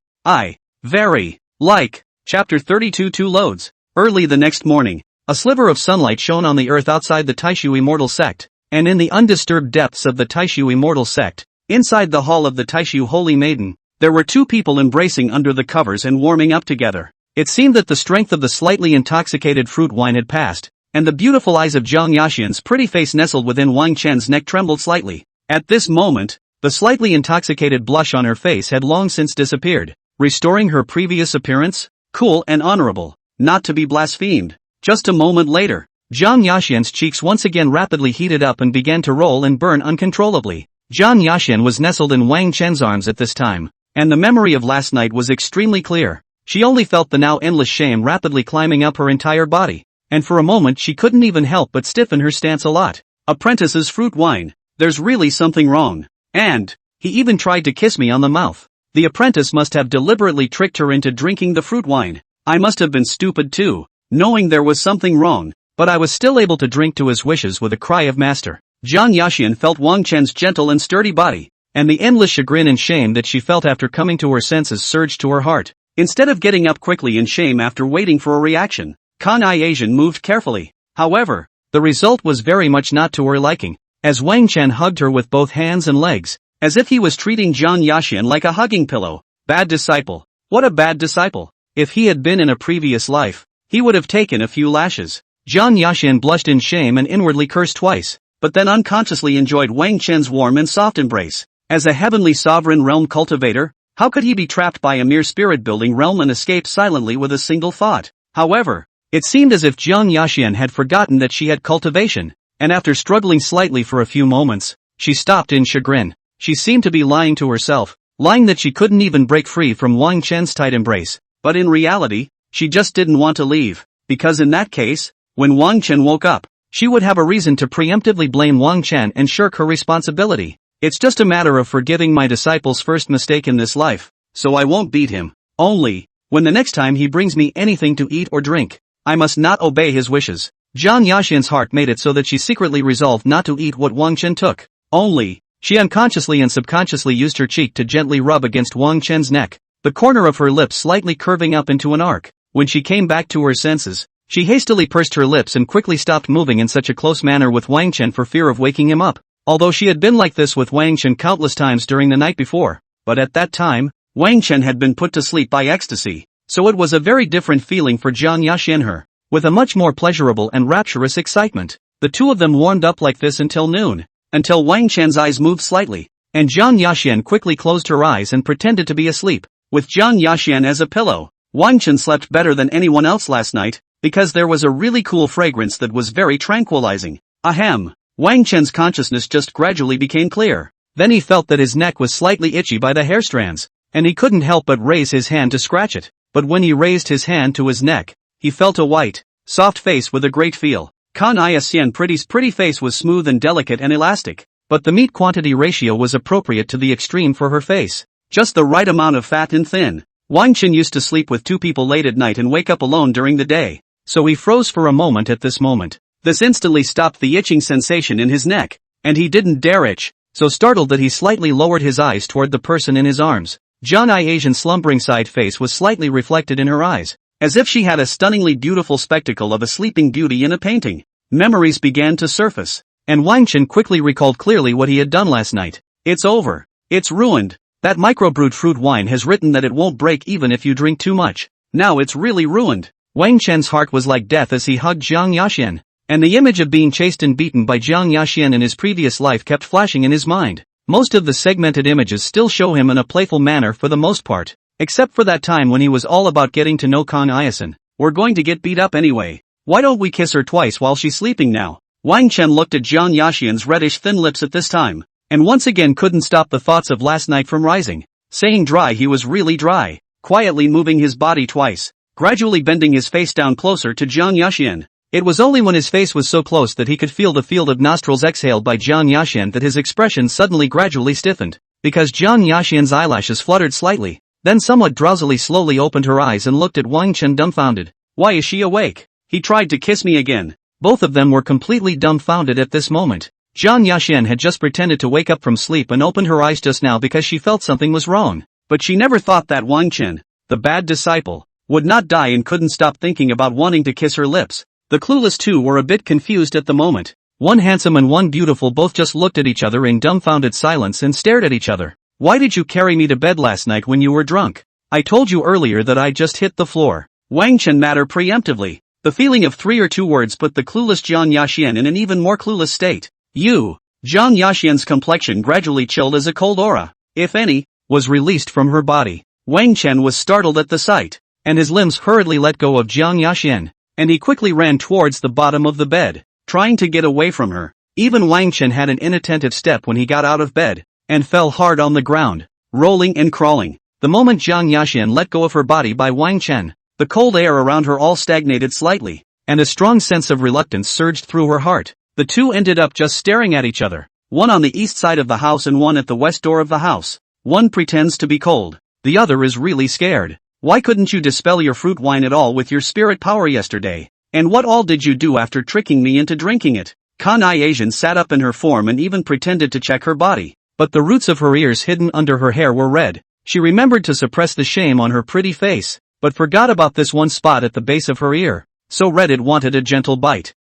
Chapter 32 2 loads. Early the next morning, a sliver of sunlight shone on the earth outside the Taishu immortal sect, and in the undisturbed depths of the Taishu immortal sect, inside the hall of the Taishu holy maiden, there were two people embracing under the covers and warming up together. It seemed that the strength of the slightly intoxicated fruit wine had passed, and the beautiful eyes of Zhang Yaxian's pretty face nestled within Wang Chen's neck trembled slightly. At this moment, the slightly intoxicated blush on her face had long since disappeared, restoring her previous appearance, cool and honorable, not to be blasphemed. Just a moment later, Zhang Yaxian's cheeks once again rapidly heated up and began to roll and burn uncontrollably. Zhang Yaxian was nestled in Wang Chen's arms at this time, and the memory of last night was extremely clear. She only felt the now endless shame rapidly climbing up her entire body, and for a moment she couldn't even help but stiffen her stance a lot. Apprentice's fruit wine. There's really something wrong. And he even tried to kiss me on the mouth. The apprentice must have deliberately tricked her into drinking the fruit wine. I must have been stupid too, knowing there was something wrong, but I was still able to drink to his wishes with a cry of master. Zhang Yaxian felt Wang Chen's gentle and sturdy body, and the endless chagrin and shame that she felt after coming to her senses surged to her heart. Instead of getting up quickly in shame after waiting for a reaction, Kanai Asian moved carefully. However, the result was very much not to her liking, as Wang Chen hugged her with both hands and legs, as if he was treating Zhang Yaxian like a hugging pillow. Bad disciple. What a bad disciple. If he had been in a previous life, he would have taken a few lashes. Zhang Yaxian blushed in shame and inwardly cursed twice, but then unconsciously enjoyed Wang Chen's warm and soft embrace. As a heavenly sovereign realm cultivator, how could he be trapped by a mere spirit-building realm and escape silently with a single thought? However, it seemed as if Zhang Yaxian had forgotten that she had cultivation, and after struggling slightly for a few moments, she stopped in chagrin. She seemed to be lying to herself, lying that she couldn't even break free from Wang Chen's tight embrace, but in reality, she just didn't want to leave, because in that case, when Wang Chen woke up, she would have a reason to preemptively blame Wang Chen and shirk her responsibility. It's just a matter of forgiving my disciple's first mistake in this life, so I won't beat him. Only, when the next time he brings me anything to eat or drink, I must not obey his wishes. Zhang Yaxian's heart made it so that she secretly resolved not to eat what Wang Chen took. Only, she unconsciously and subconsciously used her cheek to gently rub against Wang Chen's neck, the corner of her lips slightly curving up into an arc. When she came back to her senses, she hastily pursed her lips and quickly stopped moving in such a close manner with Wang Chen for fear of waking him up. Although she had been like this with Wang Chen countless times during the night before, but at that time, Wang Chen had been put to sleep by ecstasy, so it was a very different feeling for Zhang Yaxian. With a much more pleasurable and rapturous excitement, the two of them warmed up like this until noon, until Wang Chen's eyes moved slightly, and Zhang Yaxian quickly closed her eyes and pretended to be asleep. With Zhang Yaxian as a pillow, Wang Chen slept better than anyone else last night, because there was a really cool fragrance that was very tranquilizing. Ahem. Wang Chen's consciousness just gradually became clear. Then he felt that his neck was slightly itchy by the hair strands, and he couldn't help but raise his hand to scratch it. But when he raised his hand to his neck, he felt a white, soft face with a great feel. Kanai Asian Pretty's pretty face was smooth and delicate and elastic, but the meat quantity ratio was appropriate to the extreme for her face. Just the right amount of fat and thin. Wang Chen used to sleep with two people late at night and wake up alone during the day, so he froze for a moment at this moment. This instantly stopped the itching sensation in his neck, and he didn't dare itch, so startled that he slightly lowered his eyes toward the person in his arms. John Asian's slumbering side face was slightly reflected in her eyes, as if she had a stunningly beautiful spectacle of a sleeping beauty in a painting. Memories began to surface, and Wang Chen quickly recalled clearly what he had done last night. It's over. It's ruined. That microbrewed fruit wine has written that it won't break even if you drink too much. Now it's really ruined. Wang Chen's heart was like death as he hugged Jiang Yaxian, and the image of being chased and beaten by Jiang Yaxian in his previous life kept flashing in his mind. Most of the segmented images still show him in a playful manner for the most part, except for that time when he was all about getting to know Kang Iason. We're going to get beat up anyway. Why don't we kiss her twice while she's sleeping now? Wang Chen looked at Jiang Yaxian's reddish thin lips at this time, and once again couldn't stop the thoughts of last night from rising. Saying dry, he was really dry, quietly moving his body twice, gradually bending his face down closer to Jiang Yaxian. It was only when his face was so close that he could feel the field of nostrils exhaled by Jiang Yaxian that his expression suddenly gradually stiffened, because Jiang Yaxian's eyelashes fluttered slightly, then somewhat drowsily slowly opened her eyes and looked at Wang Chen dumbfounded. Why is she awake? He tried to kiss me again. Both of them were completely dumbfounded at this moment. Jiang Yaxian had just pretended to wake up from sleep and opened her eyes just now because she felt something was wrong, but she never thought that Wang Chen, the bad disciple, would not die and couldn't stop thinking about wanting to kiss her lips. The clueless two were a bit confused at the moment. One handsome and one beautiful both just looked at each other in dumbfounded silence and stared at each other. Why did you carry me to bed last night when you were drunk? I told you earlier that I just hit the floor. Wang Chen mattered preemptively. The feeling of 3 or 2 words put the clueless Jiang Yaxian in an even more clueless state. You. Jiang Yaxian's complexion gradually chilled as a cold aura, if any, was released from her body. Wang Chen was startled at the sight, and his limbs hurriedly let go of Jiang Yaxian, and he quickly ran towards the bottom of the bed, trying to get away from her. Even Wang Chen had an inattentive step when he got out of bed, and fell hard on the ground, rolling and crawling. The moment Jiang Yaxian let go of her body by Wang Chen, the cold air around her all stagnated slightly, and a strong sense of reluctance surged through her heart. The two ended up just staring at each other, one on the east side of the house and one at the west door of the house. One pretends to be cold, the other is really scared. Why couldn't you dispel your fruit wine at all with your spirit power yesterday? And what all did you do after tricking me into drinking it? Kan Asian sat up in her form and even pretended to check her body, but the roots of her ears hidden under her hair were red. She remembered to suppress the shame on her pretty face, but forgot about this one spot at the base of her ear, so red it wanted a gentle bite.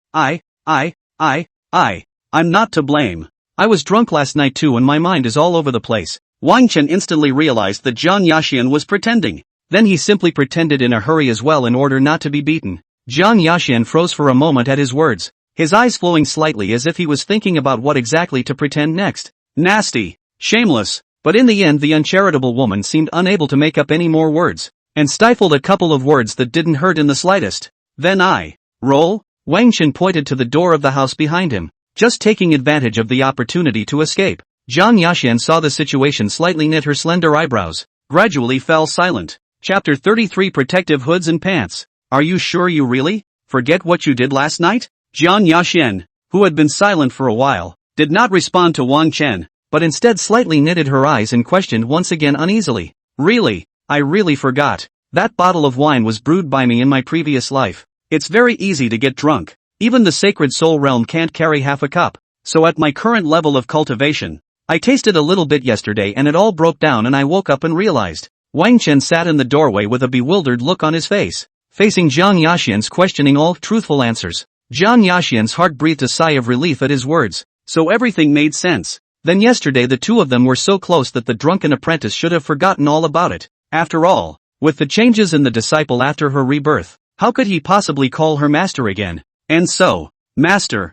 I'm not to blame. I was drunk last night too and my mind is all over the place. Wang Chen instantly realized that Jiang Yaxian was pretending. Then he simply pretended in a hurry as well in order not to be beaten. Jiang Yaxian froze for a moment at his words, his eyes flowing slightly as if he was thinking about what exactly to pretend next. Nasty. Shameless. But in the end the uncharitable woman seemed unable to make up any more words, and stifled a couple of words that didn't hurt in the slightest. Then roll? Wang Chen pointed to the door of the house behind him, just taking advantage of the opportunity to escape. Jiang Yaxian saw the situation, slightly knit her slender eyebrows, gradually fell silent. Chapter 33 Protective Hoods and Pants. Are you sure you really forget what you did last night? Jiang Yaxian, who had been silent for a while, did not respond to Wang Chen, but instead slightly knitted her eyes and questioned once again uneasily. Really? I really forgot. That bottle of wine was brewed by me in my previous life. It's very easy to get drunk. Even the sacred soul realm can't carry half a cup. So at my current level of cultivation, I tasted a little bit yesterday and it all broke down and I woke up and realized. Wang Chen sat in the doorway with a bewildered look on his face, facing Jiang Yaxian's questioning all truthful answers. Jiang Yaxian's heart breathed a sigh of relief at his words, so everything made sense. Then yesterday the two of them were so close that the drunken apprentice should have forgotten all about it. After all, with the changes in the disciple after her rebirth, how could he possibly call her master again? And so, master.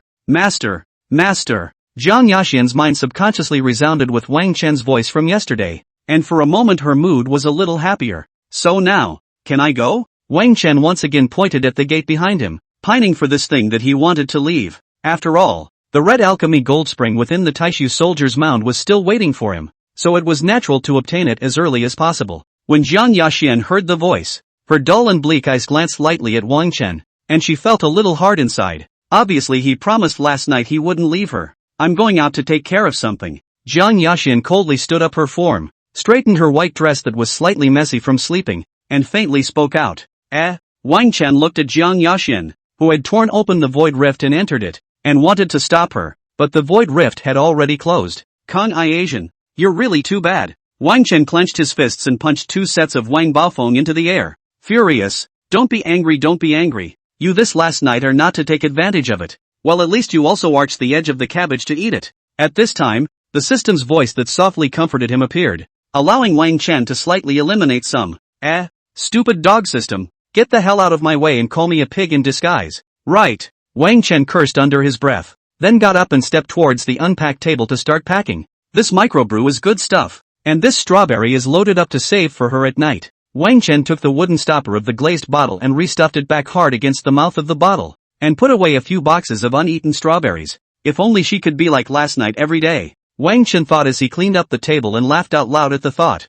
Jiang Yaxian's mind subconsciously resounded with Wang Chen's voice from yesterday, and for a moment her mood was a little happier. So now, can I go? Wang Chen once again pointed at the gate behind him, pining for this thing that he wanted to leave. After all, the red alchemy gold spring within the Taishu soldier's mound was still waiting for him, so it was natural to obtain it as early as possible. When Jiang Yaxian heard the voice, her dull and bleak eyes glanced lightly at Wang Chen, and she felt a little hard inside. Obviously he promised last night he wouldn't leave her. I'm going out to take care of something. Jiang Yaxian coldly stood up her form, straightened her white dress that was slightly messy from sleeping, and faintly spoke out. Wang Chen looked at Jiang Yaxian, who had torn open the void rift and entered it, and wanted to stop her, but the void rift had already closed. Kong I Asian. You're really too bad. Wang Chen clenched his fists and punched 2 sets of Wang Baofeng into the air. Furious. Don't be angry, don't be angry. You this last night are not to take advantage of it. Well, at least you also arched the edge of the cabbage to eat it. At this time, the system's voice that softly comforted him appeared, allowing Wang Chen to slightly eliminate some. Stupid dog system. Get the hell out of my way and call me a pig in disguise. Right. Wang Chen cursed under his breath, then got up and stepped towards the unpacked table to start packing. This microbrew is good stuff, and this strawberry is loaded up to save for her at night. Wang Chen took the wooden stopper of the glazed bottle and restuffed it back hard against the mouth of the bottle, and put away a few boxes of uneaten strawberries. If only she could be like last night every day, Wang Chen thought as he cleaned up the table and laughed out loud at the thought.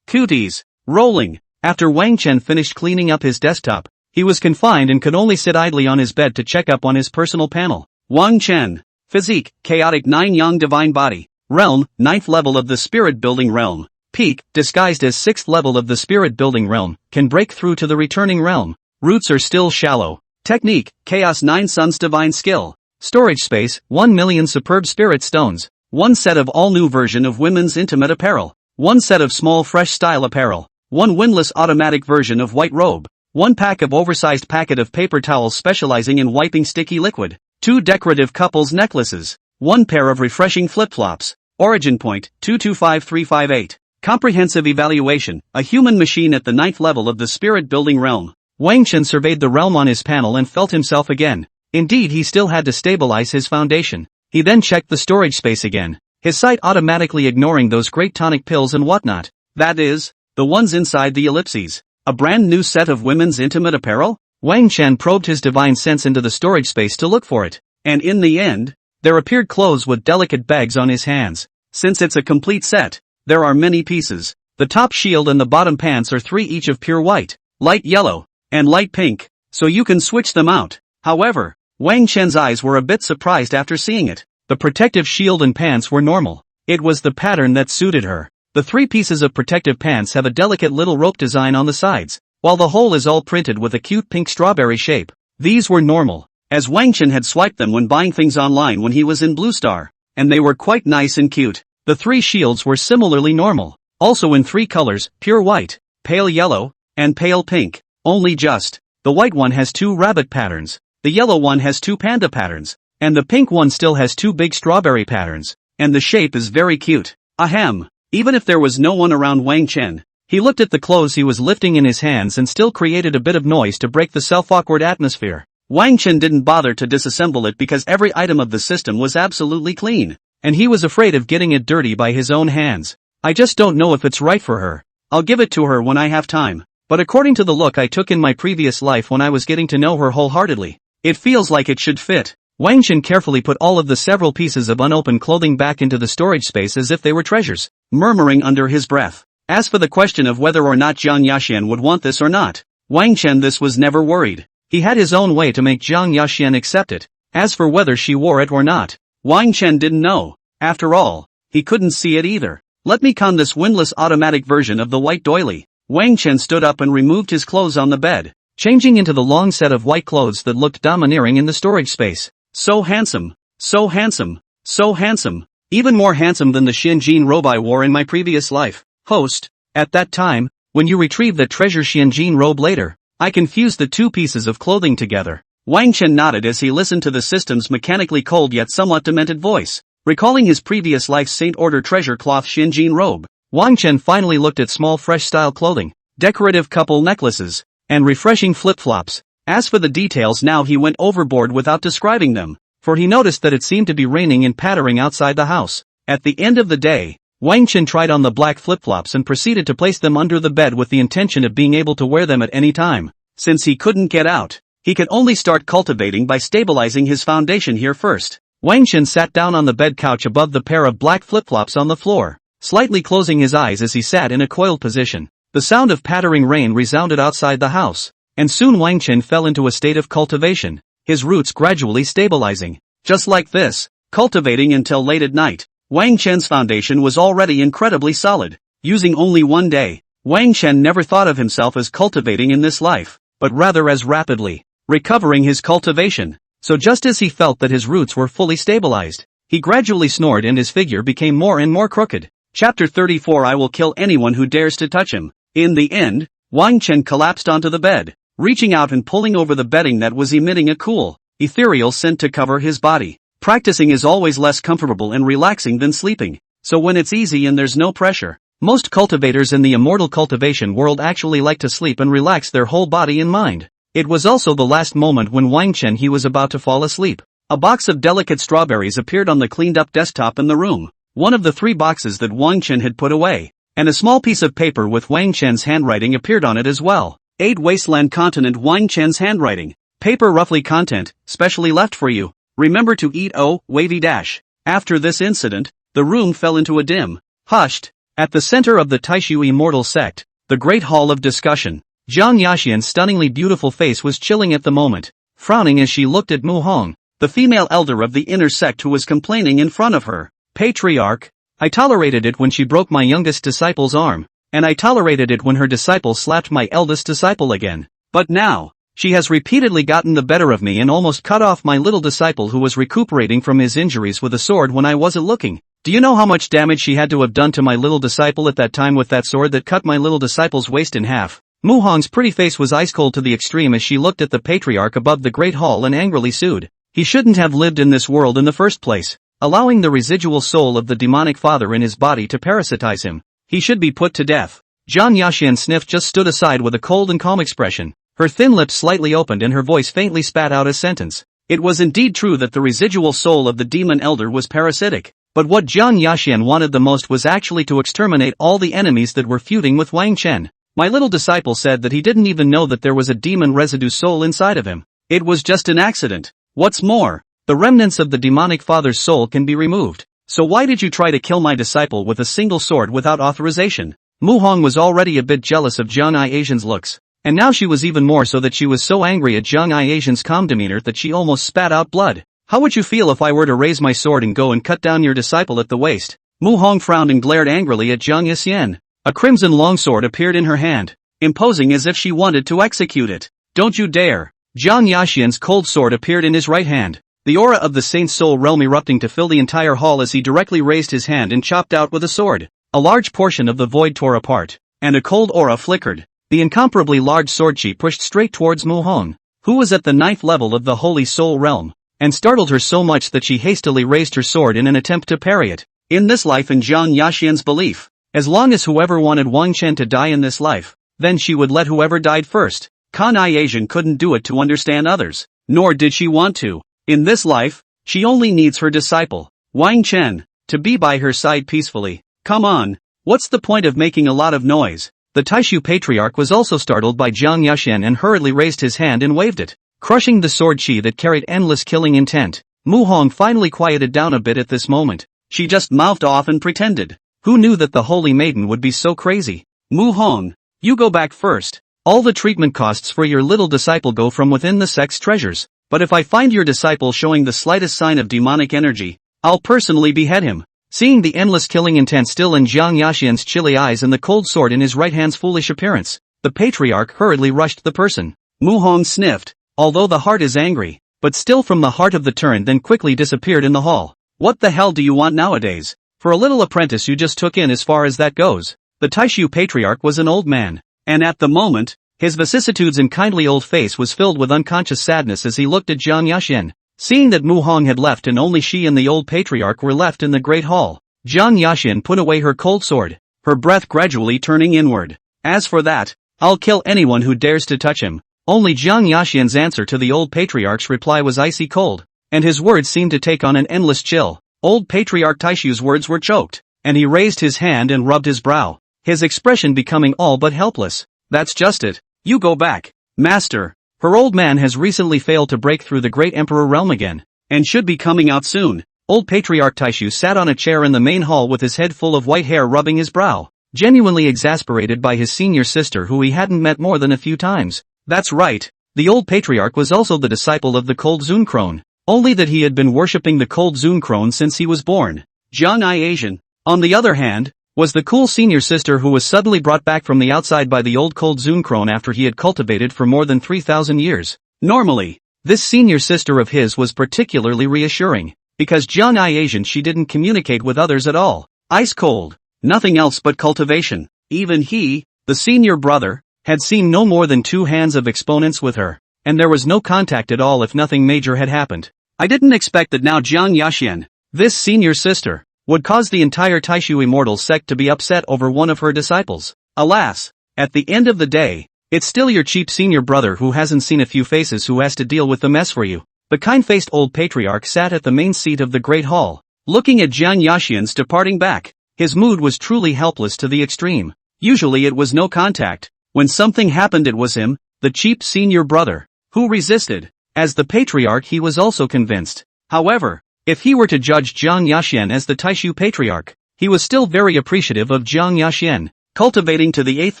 Cooties. Rolling. After Wang Chen finished cleaning up his desktop, he was confined and could only sit idly on his bed to check up on his personal panel. Wang Chen. Physique, chaotic 9 yang divine body. Realm, 9th level of the spirit building realm. Peak, disguised as 6th level of the spirit building realm, can break through to the returning realm. Roots are still shallow. Technique, chaos 9 suns divine skill. Storage space, 1 million superb spirit stones. 1 set of all new version of women's intimate apparel. 1 set of small fresh style apparel. 1 windless automatic version of white robe. 1 pack of oversized packet of paper towels specializing in wiping sticky liquid. 2 decorative couples necklaces. 1 pair of refreshing flip-flops. Origin point, 225358. Comprehensive evaluation, a human machine at the 9th level of the spirit building realm. Wang Chen surveyed the realm on his panel and felt himself again. Indeed, he still had to stabilize his foundation. He then checked the storage space again, his sight automatically ignoring those great tonic pills and whatnot. That is, the ones inside the ellipses. A brand new set of women's intimate apparel? Wang Chen probed his divine sense into the storage space to look for it. And in the end, there appeared clothes with delicate bags on his hands. Since it's a complete set, there are many pieces. The top shield and the bottom pants are 3 each of pure white, light yellow, and light pink, so you can switch them out. However, Wang Chen's eyes were a bit surprised after seeing it. The protective shield and pants were normal. It was the pattern that suited her. The 3 pieces of protective pants have a delicate little rope design on the sides, while the whole is all printed with a cute pink strawberry shape. These were normal, as Wang Chen had swiped them when buying things online when he was in Blue Star, and they were quite nice and cute. The 3 shields were similarly normal, also in 3 colors, pure white, pale yellow, and pale pink. Only just, the white one has 2 rabbit patterns, the yellow one has 2 panda patterns, and the pink one still has 2 big strawberry patterns, and the shape is very cute. Ahem. Even if there was no one around Wang Chen, he looked at the clothes he was lifting in his hands and still created a bit of noise to break the self-awkward atmosphere. Wang Chen didn't bother to disassemble it because every item of the system was absolutely clean, and he was afraid of getting it dirty by his own hands. I just don't know if it's right for her. I'll give it to her when I have time. But according to the look I took in my previous life when I was getting to know her wholeheartedly, it feels like it should fit. Wang Chen carefully put all of the several pieces of unopened clothing back into the storage space as if they were treasures, murmuring under his breath. As for the question of whether or not Jiang Yaxian would want this or not, Wang Chen this was never worried. He had his own way to make Jiang Yaxian accept it. As for whether she wore it or not, Wang Chen didn't know. After all, he couldn't see it either. Let me con this windless automatic version of the white doily. Wang Chen stood up and removed his clothes on the bed, changing into the long set of white clothes that looked domineering in the storage space. So handsome, so handsome, so handsome. Even more handsome than the Xianjin robe I wore in my previous life. Host, at that time, when you retrieve the treasure Xianjin robe later, I confused the 2 pieces of clothing together. Wang Chen nodded as he listened to the system's mechanically cold yet somewhat demented voice. Recalling his previous life's Saint Order treasure cloth Xianjin robe, Wang Chen finally looked at small fresh style clothing, decorative couple necklaces, and refreshing flip-flops. As for the details now he went overboard without describing them, for he noticed that it seemed to be raining and pattering outside the house. At the end of the day, Wang Chen tried on the black flip-flops and proceeded to place them under the bed with the intention of being able to wear them at any time. Since he couldn't get out, he could only start cultivating by stabilizing his foundation here first. Wang Chen sat down on the bed couch above the pair of black flip-flops on the floor, slightly closing his eyes as he sat in a coiled position. The sound of pattering rain resounded outside the house, and soon Wang Chen fell into a state of cultivation, his roots gradually stabilizing. Just like this, cultivating until late at night, Wang Chen's foundation was already incredibly solid. Using only 1 day, Wang Chen never thought of himself as cultivating in this life, but rather as rapidly recovering his cultivation. so just as he felt that his roots were fully stabilized, he gradually snored and his figure became more and more crooked. Chapter 34 I will kill anyone who dares to touch him. In the end, Wang Chen collapsed onto the bed, reaching out and pulling over the bedding that was emitting a cool, ethereal scent to cover his body. Practicing is always less comfortable and relaxing than sleeping, so when it's easy and there's no pressure, most cultivators in the immortal cultivation world actually like to sleep and relax their whole body and mind. It was also the last moment when Wang Chen he was about to fall asleep. A box of delicate strawberries appeared on the cleaned-up desktop in the room, one of the 3 boxes that Wang Chen had put away, and a small piece of paper with Wang Chen's handwriting appeared on it as well. 8 Wasteland Continent Wang Chen's handwriting. Paper roughly content, specially left for you. Remember to eat wavy dash. After this incident, the room fell into a dim, hushed. At the center of the Taishu immortal sect, the great hall of discussion, Zhang Yaxian's stunningly beautiful face was chilling at the moment, frowning as she looked at Mu Hong, the female elder of the inner sect who was complaining in front of her. Patriarch, I tolerated it when she broke my youngest disciple's arm, and I tolerated it when her disciple slapped my eldest disciple again. But now, she has repeatedly gotten the better of me and almost cut off my little disciple who was recuperating from his injuries with a sword when I wasn't looking. Do you know how much damage she had to have done to my little disciple at that time with that sword that cut my little disciple's waist in half? Mu Hong's pretty face was ice cold to the extreme as she looked at the patriarch above the great hall and angrily sued. He shouldn't have lived in this world in the first place, allowing the residual soul of the demonic father in his body to parasitize him. He should be put to death. Zhang Yaxian sniffed just stood aside with a cold and calm expression. Her thin lips slightly opened and her voice faintly spat out a sentence. It was indeed true that the residual soul of the demon elder was parasitic, but what Zhang Yaxian wanted the most was actually to exterminate all the enemies that were feuding with Wang Chen. My little disciple said that he didn't even know that there was a demon residue soul inside of him. It was just an accident. What's more, the remnants of the demonic father's soul can be removed. So why did you try to kill my disciple with a single sword without authorization? Mu Hong was already a bit jealous of Zhang Aixian's looks, and now she was even more so that she was so angry at Zhang Aixian's calm demeanor that she almost spat out blood. How would you feel if I were to raise my sword and go and cut down your disciple at the waist? Mu Hong frowned and glared angrily at Zhang Yaxian. A crimson longsword appeared in her hand, imposing as if she wanted to execute it. Don't you dare! Zhang Yaxian's cold sword appeared in his right hand, the aura of the Saint's soul realm erupting to fill the entire hall as he directly raised his hand and chopped out with a sword. A large portion of the void tore apart, and a cold aura flickered. The incomparably large sword she pushed straight towards Mu Hong, who was at the 9th level of the Holy Soul realm, and startled her so much that she hastily raised her sword in an attempt to parry it. In this life in Zhang Yaxian's belief, as long as whoever wanted Wang Chen to die in this life, then she would let whoever died first. Kan Aixian couldn't do it to understand others, nor did she want to. In this life, she only needs her disciple, Wang Chen, to be by her side peacefully. Come on, what's the point of making a lot of noise? The Taishu patriarch was also startled by Zhang Yaxian and hurriedly raised his hand and waved it, crushing the sword chi that carried endless killing intent. Mu Hong finally quieted down a bit at this moment. She just mouthed off and pretended. Who knew that the holy maiden would be so crazy? Mu Hong, you go back first. All the treatment costs for your little disciple go from within the sect's treasures. But if I find your disciple showing the slightest sign of demonic energy, I'll personally behead him. Seeing the endless killing intent still in Zhang Yaxian's chilly eyes and the cold sword in his right hand's foolish appearance, the patriarch hurriedly rushed the person. Mu Hong sniffed, although the heart is angry, but still from the heart of the turn then quickly disappeared in the hall. What the hell do you want nowadays? For a little apprentice you just took in as far as that goes. The Taishu patriarch was an old man, and at the moment, his vicissitudes and kindly old face was filled with unconscious sadness as he looked at Zhang Yaxian. Seeing that Mu Hong had left and only she and the old patriarch were left in the great hall, Zhang Yaxian put away her cold sword, her breath gradually turning inward. As for that, I'll kill anyone who dares to touch him. Only Zhang Yaxian's answer to the old patriarch's reply was icy cold, and his words seemed to take on an endless chill. Old patriarch Taishu's words were choked, and he raised his hand and rubbed his brow, his expression becoming all but helpless. That's just it. You go back, master. Her old man has recently failed to break through the great emperor realm again, and should be coming out soon. Old patriarch Taishu sat on a chair in the main hall with his head full of white hair rubbing his brow, genuinely exasperated by his senior sister who he hadn't met more than a few times. That's right, the old patriarch was also the disciple of the cold Zun Crone, only that he had been worshipping the cold Zun Crone since he was born. Zhang Aixian, on the other hand, was the cool senior sister who was suddenly brought back from the outside by the old cold Zun Crone after he had cultivated for more than 3,000 years. Normally, This senior sister of his was particularly reassuring, because Jiang Asian she didn't communicate with others at all. Ice cold. Nothing else but cultivation. Even he, the senior brother, had seen no more than 2 hands of exponents with her, and there was no contact at all if nothing major had happened. I didn't expect that now Jiang Yaxian, this senior sister, would cause the entire Taishu Immortal sect to be upset over one of her disciples. Alas, at the end of the day, it's still your cheap senior brother who hasn't seen a few faces who has to deal with the mess for you. The kind-faced old patriarch sat at the main seat of the great hall, looking at Jiang Yaxian's departing back. His mood was truly helpless to the extreme. Usually it was no contact. When something happened it was him, the cheap senior brother, who resisted. As the patriarch he was also convinced. However, if he were to judge Jiang Yaxian as the Taishu patriarch, he was still very appreciative of Jiang Yaxian, cultivating to the 8th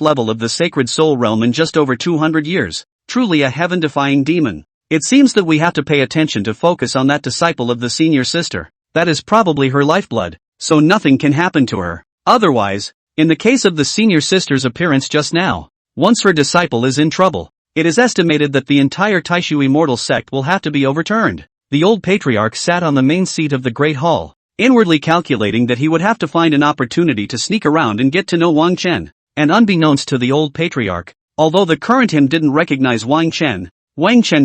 level of the sacred soul realm in just over 200 years. Truly a heaven-defying demon. It seems that we have to pay attention to focus on that disciple of the senior sister. That is probably her lifeblood, so nothing can happen to her. Otherwise, in the case of the senior sister's appearance just now, once her disciple is in trouble, it is estimated that the entire Taishu Immortal sect will have to be overturned. The old patriarch sat on the main seat of the great hall, inwardly calculating that he would have to find an opportunity to sneak around and get to know Wang Chen. And unbeknownst to the old patriarch, although the current him didn't recognize Wang Chen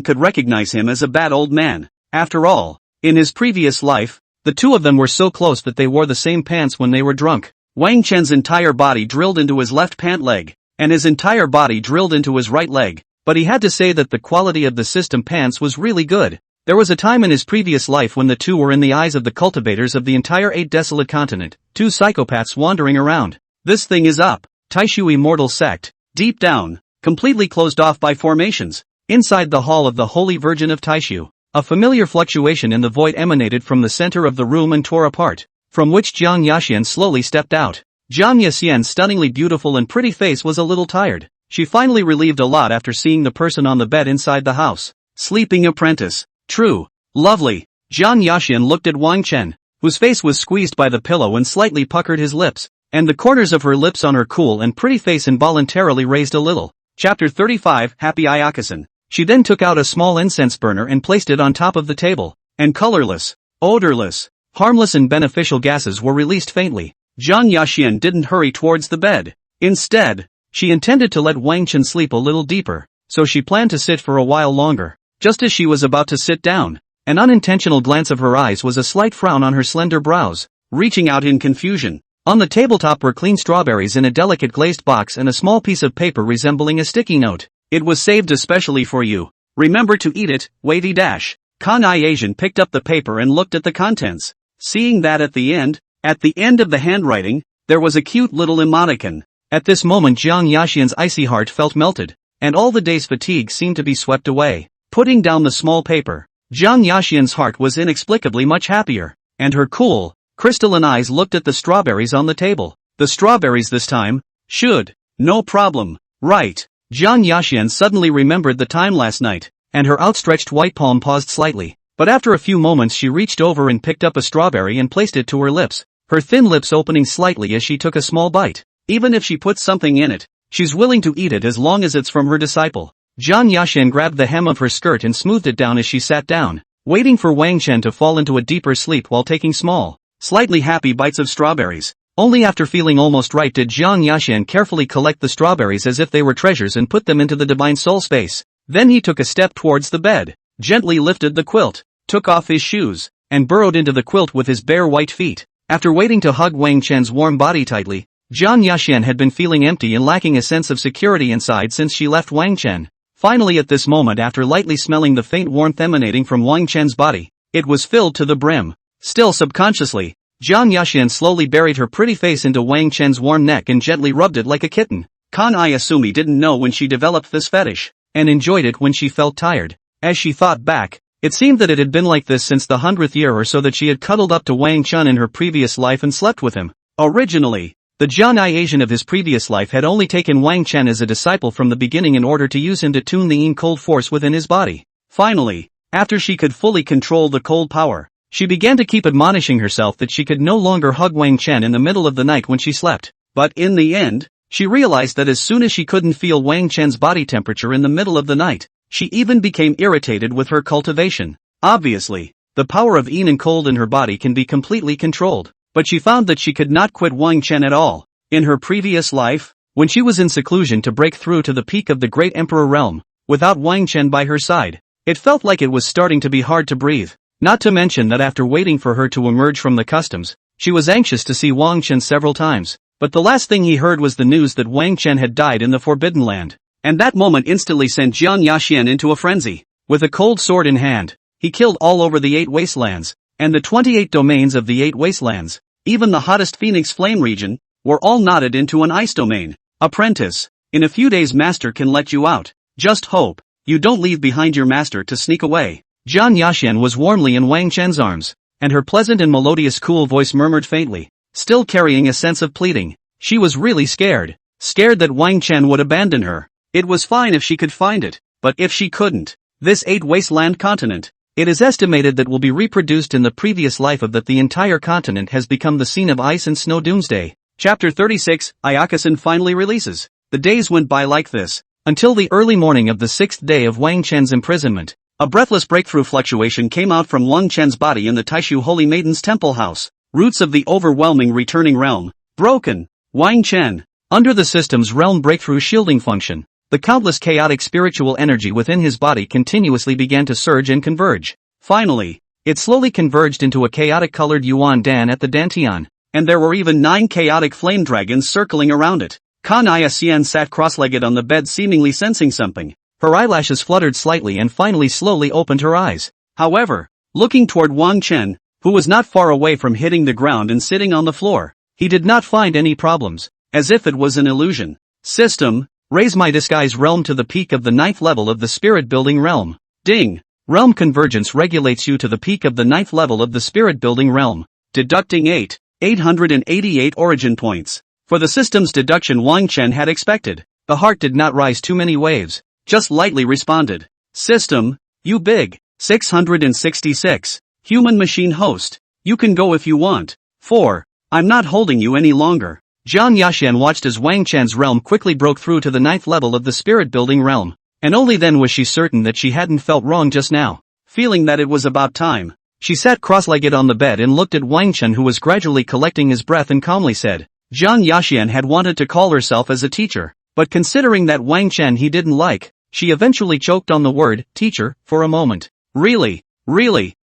could recognize him as a bad old man. After all, in his previous life, the two of them were so close that they wore the same pants when they were drunk. Wang Chen's entire body drilled into his left pant leg, and his entire body drilled into his right leg, but he had to say that the quality of the system pants was really good. There was a time in his previous life when the two were in the eyes of the cultivators of the entire 8 desolate continent, 2 psychopaths wandering around. This thing is up. Taishu Immortal Sect, deep down, completely closed off by formations. Inside the hall of the Holy Virgin of Taishu, a familiar fluctuation in the void emanated from the center of the room and tore apart, from which Jiang Yaxian slowly stepped out. Jiang Yaxian's stunningly beautiful and pretty face was a little tired. She finally relieved a lot after seeing the person on the bed inside the house. Sleeping apprentice. True. Lovely. Jiang Yaxian looked at Wang Chen, whose face was squeezed by the pillow and slightly puckered his lips, and the corners of her lips on her cool and pretty face involuntarily raised a little. Chapter 35 Happy Ayakasan. She then took out a small incense burner and placed it on top of the table, and colorless, odorless, harmless and beneficial gases were released faintly. Jiang Yaxian didn't hurry towards the bed. Instead, she intended to let Wang Chen sleep a little deeper, so she planned to sit for a while longer. Just as she was about to sit down, an unintentional glance of her eyes was a slight frown on her slender brows, reaching out in confusion. On the tabletop were clean strawberries in a delicate glazed box and a small piece of paper resembling a sticky note. It was saved especially for you. Remember to eat it, wavy dash. Kanai Asian picked up the paper and looked at the contents. Seeing that at the end of the handwriting, there was a cute little emoticon. At this moment Jiang Yaxian's icy heart felt melted, and all the day's fatigue seemed to be swept away. Putting down the small paper, Jiang Yaxian's heart was inexplicably much happier, and her cool, crystalline eyes looked at the strawberries on the table. The strawberries this time? Should. No problem. Right. Jiang Yaxian suddenly remembered the time last night, and her outstretched white palm paused slightly, but after a few moments she reached over and picked up a strawberry and placed it to her lips, her thin lips opening slightly as she took a small bite. Even if she puts something in it, she's willing to eat it as long as it's from her disciple. Jiang Yaxian grabbed the hem of her skirt and smoothed it down as she sat down, waiting for Wang Chen to fall into a deeper sleep while taking small, slightly happy bites of strawberries. Only after feeling almost right did Jiang Yaxian carefully collect the strawberries as if they were treasures and put them into the divine soul space. Then he took a step towards the bed, gently lifted the quilt, took off his shoes, and burrowed into the quilt with his bare white feet. After waiting to hug Wang Chen's warm body tightly, Jiang Yaxian had been feeling empty and lacking a sense of security inside since she left Wang Chen. Finally at this moment, after lightly smelling the faint warmth emanating from Wang Chen's body, it was filled to the brim. Still subconsciously, Jiang Yaxian slowly buried her pretty face into Wang Chen's warm neck and gently rubbed it like a kitten. Kanai Asumi didn't know when she developed this fetish, and enjoyed it when she felt tired. As she thought back, it seemed that it had been like this since the 100th year or so that she had cuddled up to Wang Chen in her previous life and slept with him. Originally, the Jianai Asian of his previous life had only taken Wang Chen as a disciple from the beginning in order to use him to tune the yin cold force within his body. Finally, after she could fully control the cold power, she began to keep admonishing herself that she could no longer hug Wang Chen in the middle of the night when she slept. But in the end, she realized that as soon as she couldn't feel Wang Chen's body temperature in the middle of the night, She even became irritated with her cultivation. Obviously, the power of yin and cold in her body can be completely controlled, but she found that she could not quit Wang Chen at all. In her previous life, when she was in seclusion to break through to the peak of the Great Emperor realm, without Wang Chen by her side, it felt like it was starting to be hard to breathe. Not to mention that after waiting for her to emerge from the customs, she was anxious to see Wang Chen several times. But the last thing he heard was the news that Wang Chen had died in the Forbidden Land. And that moment instantly sent Jiang Yaxian into a frenzy. With a cold sword in hand, he killed all over the 8 wastelands, and the 28 domains of the 8 wastelands, even the hottest Phoenix Flame region, were all knotted into an ice domain. Apprentice, in a few days master can let you out. Just hope you don't leave behind your master to sneak away. Jiang Yaxian was warmly in Wang Chen's arms, and her pleasant and melodious cool voice murmured faintly, still carrying a sense of pleading. She was really scared. Scared that Wang Chen would abandon her. It was fine if she could find it, but if she couldn't, this 8 wasteland continent, it is estimated that will be reproduced in the previous life of that the entire continent has become the scene of ice and snow doomsday. Chapter 36, Ayakusan finally releases. The days went by like this, until the early morning of the 6th day of Wang Chen's imprisonment. A breathless breakthrough fluctuation came out from Wang Chen's body in the Taishu Holy Maiden's temple house. Roots of the overwhelming returning realm. Broken. Wang Chen. Under the system's realm breakthrough shielding function, the countless chaotic spiritual energy within his body continuously began to surge and converge. Finally, it slowly converged into a chaotic colored Yuan Dan at the Dantian, and there were even 9 chaotic flame dragons circling around it. Kan Xian sat cross-legged on the bed seemingly sensing something. Her eyelashes fluttered slightly and finally slowly opened her eyes. However, looking toward Wang Chen, who was not far away from hitting the ground and sitting on the floor, he did not find any problems, as if it was an illusion. System, raise my disguise realm to the peak of the 9th level of the spirit building realm. Ding! Realm convergence regulates you to the peak of the 9th level of the spirit building realm. Deducting 888 origin points. For the system's deduction Wang Chen had expected, the heart did not rise too many waves, just lightly responded. System, you big. 666. Human machine host. You can go if you want. 4. I'm not holding you any longer. Jiang Yaxian watched as Wang Chen's realm quickly broke through to the 9th level of the spirit building realm, and only then was she certain that she hadn't felt wrong just now. Feeling that it was about time, she sat cross-legged on the bed and looked at Wang Chen, who was gradually collecting his breath, and calmly said, Jiang Yaxian had wanted to call herself as a teacher, but considering that Wang Chen he didn't like, she eventually choked on the word, teacher, for a moment. Really?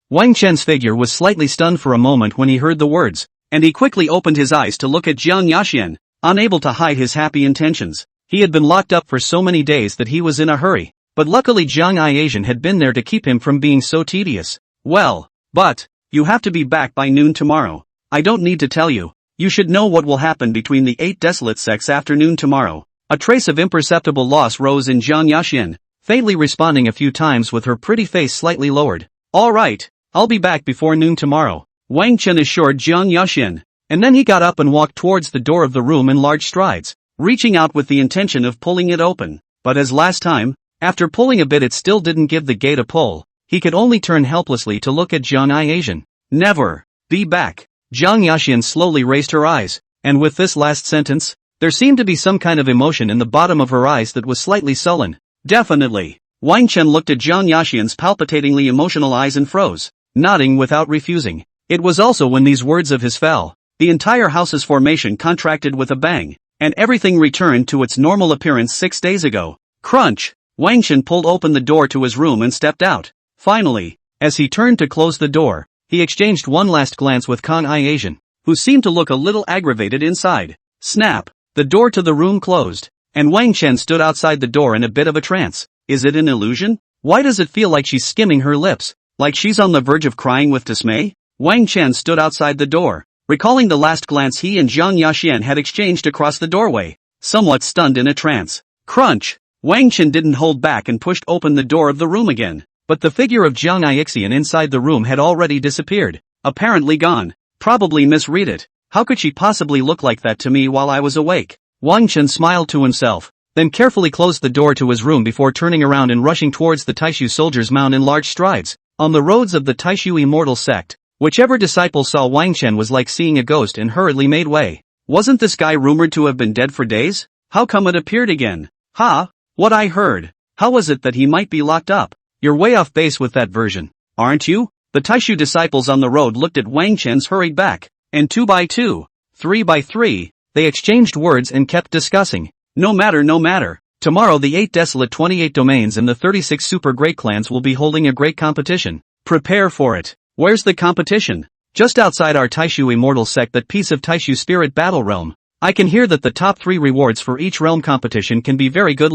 Wang Chen's figure was slightly stunned for a moment when he heard the words, and he quickly opened his eyes to look at Jiang Yaxian, unable to hide his happy intentions. He had been locked up for so many days that he was in a hurry, but luckily Jiang Yaxian had been there to keep him from being so tedious. Well, but, you have to be back by noon tomorrow. I don't need to tell you. You should know what will happen between the 8 desolate sects after noon tomorrow. A trace of imperceptible loss rose in Jiang Yaxian, faintly responding a few times with her pretty face slightly lowered. All right, I'll be back before noon tomorrow, Wang Chen assured Jiang Yaxian, and then he got up and walked towards the door of the room in large strides, reaching out with the intention of pulling it open. But as last time, after pulling a bit it still didn't give the gate a pull. He could only turn helplessly to look at Jiang Yaxian. Never. Be back. Jiang Yaxian slowly raised her eyes, and with this last sentence, there seemed to be some kind of emotion in the bottom of her eyes that was slightly sullen. Definitely. Wang Chen looked at Jiang Yaxian's palpitatingly emotional eyes and froze, nodding without refusing. It was also when these words of his fell, the entire house's formation contracted with a bang, and everything returned to its normal appearance 6 days ago. Crunch! Wang Chen pulled open the door to his room and stepped out. Finally, as he turned to close the door, he exchanged one last glance with Kang Yaxian, who seemed to look a little aggravated inside. Snap! The door to the room closed, and Wang Chen stood outside the door in a bit of a trance. Is it an illusion? Why does it feel like she's skimming her lips, like she's on the verge of crying with dismay? Wang Chen stood outside the door, recalling the last glance he and Jiang Yaxian had exchanged across the doorway, somewhat stunned in a trance. Crunch! Wang Chen didn't hold back and pushed open the door of the room again, but the figure of Jiang Yaxian inside the room had already disappeared, apparently gone. Probably misread it. How could she possibly look like that to me while I was awake? Wang Chen smiled to himself, then carefully closed the door to his room before turning around and rushing towards the Taishu soldiers' mound in large strides. On the roads of the Taishu immortal sect, whichever disciple saw Wang Chen was like seeing a ghost and hurriedly made way. Wasn't this guy rumored to have been dead for days? How come it appeared again? Ha! What I heard. How was it that he might be locked up? You're way off base with that version, aren't you? The Taishu disciples on the road looked at Wang Chen's hurried back, and 2 by 2, 3 by 3, they exchanged words and kept discussing. No matter. Tomorrow the 8 desolate 28 domains and the 36 super great clans will be holding a great competition. Prepare for it. Where's the competition? Just outside our Taishu immortal sect, that piece of Taishu spirit battle realm. I can hear that the top 3 rewards for each realm competition can be very good.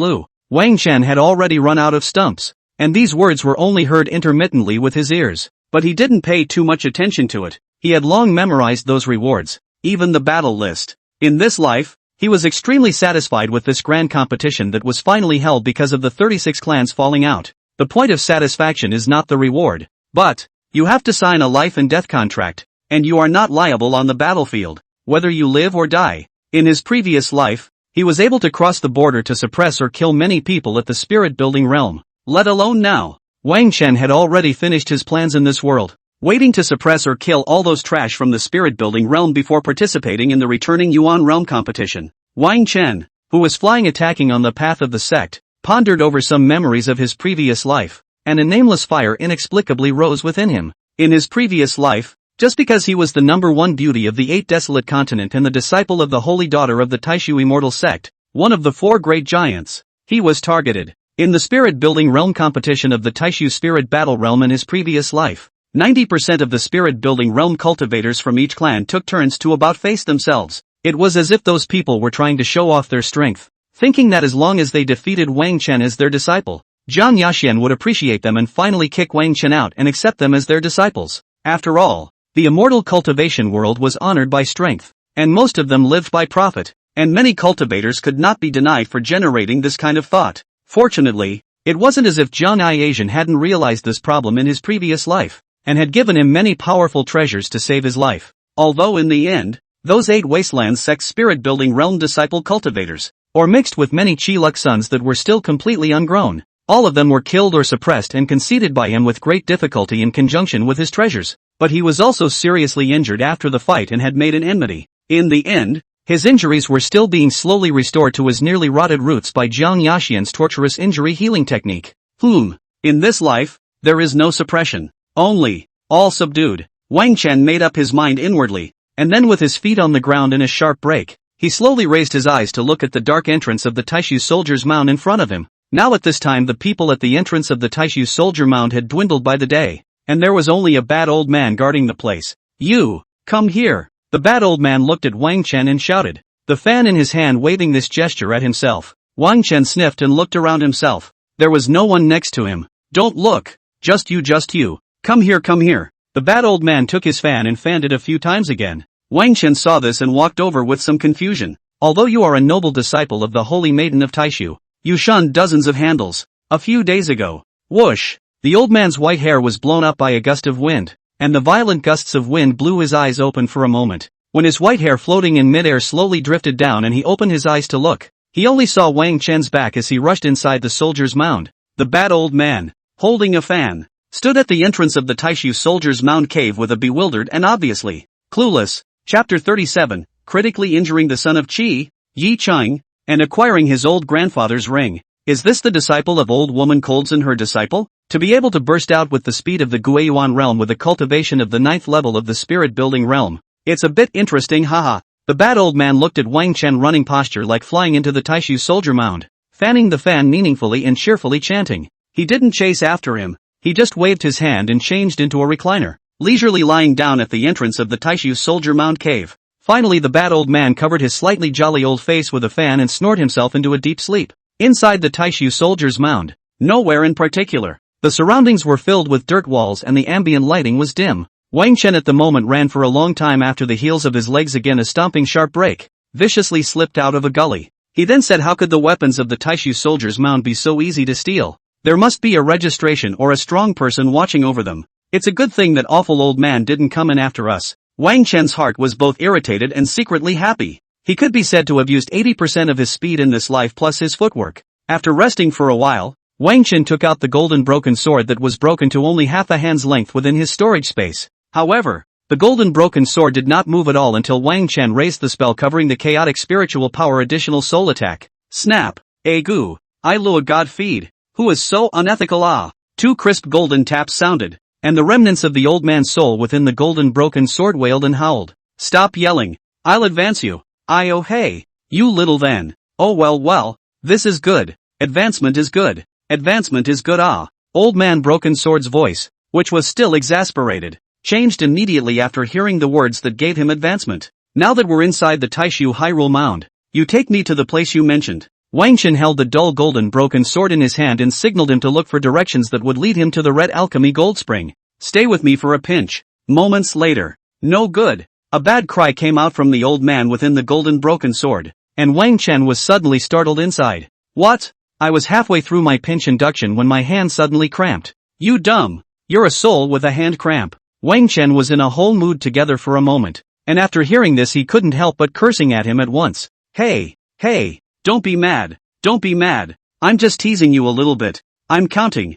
Wang Chen had already run out of stumps, and these words were only heard intermittently with his ears. But he didn't pay too much attention to it. He had long memorized those rewards, even the battle list. In this life, he was extremely satisfied with this grand competition that was finally held because of the 36 clans falling out. The point of satisfaction is not the reward, but you have to sign a life and death contract, and you are not liable on the battlefield, whether you live or die. In his previous life, he was able to cross the border to suppress or kill many people at the spirit building realm. Let alone now. Wang Chen had already finished his plans in this world, waiting to suppress or kill all those trash from the spirit building realm before participating in the returning Yuan realm competition. Wang Chen, who was flying attacking on the path of the sect, pondered over some memories of his previous life, and a nameless fire inexplicably rose within him. In his previous life, just because he was the #1 beauty of the 8 desolate continent and the disciple of the holy daughter of the Taishu immortal sect, one of the 4 great giants, he was targeted. In the spirit building realm competition of the Taishu spirit battle realm in his previous life, 90% of the spirit building realm cultivators from each clan took turns to about face themselves. It was as if those people were trying to show off their strength, thinking that as long as they defeated Wang Chen as their disciple, Zhang Yaxian would appreciate them and finally kick Wang Chen out and accept them as their disciples. After all, the immortal cultivation world was honored by strength, and most of them lived by profit, and many cultivators could not be denied for generating this kind of thought. Fortunately, it wasn't as if Zhang Yaxian hadn't realized this problem in his previous life, and had given him many powerful treasures to save his life. Although in the end, those 8 wasteland sect spirit building realm disciple cultivators, or mixed with many Chi-Luk sons that were still completely ungrown, all of them were killed or suppressed and conceded by him with great difficulty in conjunction with his treasures. But he was also seriously injured after the fight and had made an enmity. In the end, his injuries were still being slowly restored to his nearly rotted roots by Zhang Yaxian's torturous injury healing technique. In this life, there is no suppression. Only, all subdued. Wang Chen made up his mind inwardly, and then with his feet on the ground in a sharp break, he slowly raised his eyes to look at the dark entrance of the Taishu Soldier's Mound in front of him. Now at this time the people at the entrance of the Taishu Soldier Mound had dwindled by the day, and there was only a bad old man guarding the place. You, come here. The bad old man looked at Wang Chen and shouted, the fan in his hand waving this gesture at himself. Wang Chen sniffed and looked around himself. There was no one next to him. Don't look. Just you. Come here. The bad old man took his fan and fanned it a few times again. Wang Chen saw this and walked over with some confusion. Although you are a noble disciple of the Holy Maiden of Taishu, you shunned dozens of handles. A few days ago. Whoosh! The old man's white hair was blown up by a gust of wind, and the violent gusts of wind blew his eyes open for a moment. When his white hair floating in midair slowly drifted down and he opened his eyes to look, he only saw Wang Chen's back as he rushed inside the soldier's mound. The bad old man, holding a fan, stood at the entrance of the Taishu soldier's mound cave with a bewildered and obviously clueless. Chapter 37, critically injuring the son of Qi, Yi Cheng, and acquiring his old grandfather's ring. Is this the disciple of old woman Coldson, her disciple? To be able to burst out with the speed of the Guiyuan realm with the cultivation of the 9th level of the spirit building realm. It's a bit interesting, haha. The bad old man looked at Wang Chen running posture like flying into the Taishu soldier mound, fanning the fan meaningfully and cheerfully chanting. He didn't chase after him, he just waved his hand and changed into a recliner, leisurely lying down at the entrance of the Taishu soldier mound cave. Finally the bad old man covered his slightly jolly old face with a fan and snored himself into a deep sleep. Inside the Taishu soldier's mound, nowhere in particular. The surroundings were filled with dirt walls and the ambient lighting was dim. Wang Chen at the moment ran for a long time after the heels of his legs again a stomping sharp break, viciously slipped out of a gully. He then said, how could the weapons of the Taishu soldier's mound be so easy to steal? There must be a registration or a strong person watching over them. It's a good thing that awful old man didn't come in after us. Wang Chen's heart was both irritated and secretly happy. He could be said to have used 80% of his speed in this life plus his footwork. After resting for a while, Wang Chen took out the golden broken sword that was broken to only half a hand's length within his storage space. However, the golden broken sword did not move at all until Wang Chen raised the spell covering the chaotic spiritual power additional soul attack. Snap! Egu! I Lua God feed! Who is so unethical? Ah! Two crisp golden taps sounded, and the remnants of the old man's soul within the golden broken sword wailed and howled. Stop yelling. I'll advance you. Oh hey. You little then. Oh well, this is good. Advancement is good. Advancement is good. Ah. Old man broken sword's voice, which was still exasperated, changed immediately after hearing the words that gave him advancement. Now that we're inside the Taishu Hyrule Mound, you take me to the place you mentioned. Wang Chen held the dull golden broken sword in his hand and signaled him to look for directions that would lead him to the Red Alchemy Gold Spring. Stay with me for a pinch. Moments later. No good. A bad cry came out from the old man within the golden broken sword, and Wang Chen was suddenly startled inside. What? I was halfway through my pinch induction when my hand suddenly cramped. You dumb. You're a soul with a hand cramp. Wang Chen was in a whole mood together for a moment, and after hearing this he couldn't help but cursing at him at once. Hey. Don't be mad. Don't be mad. I'm just teasing you a little bit. I'm counting.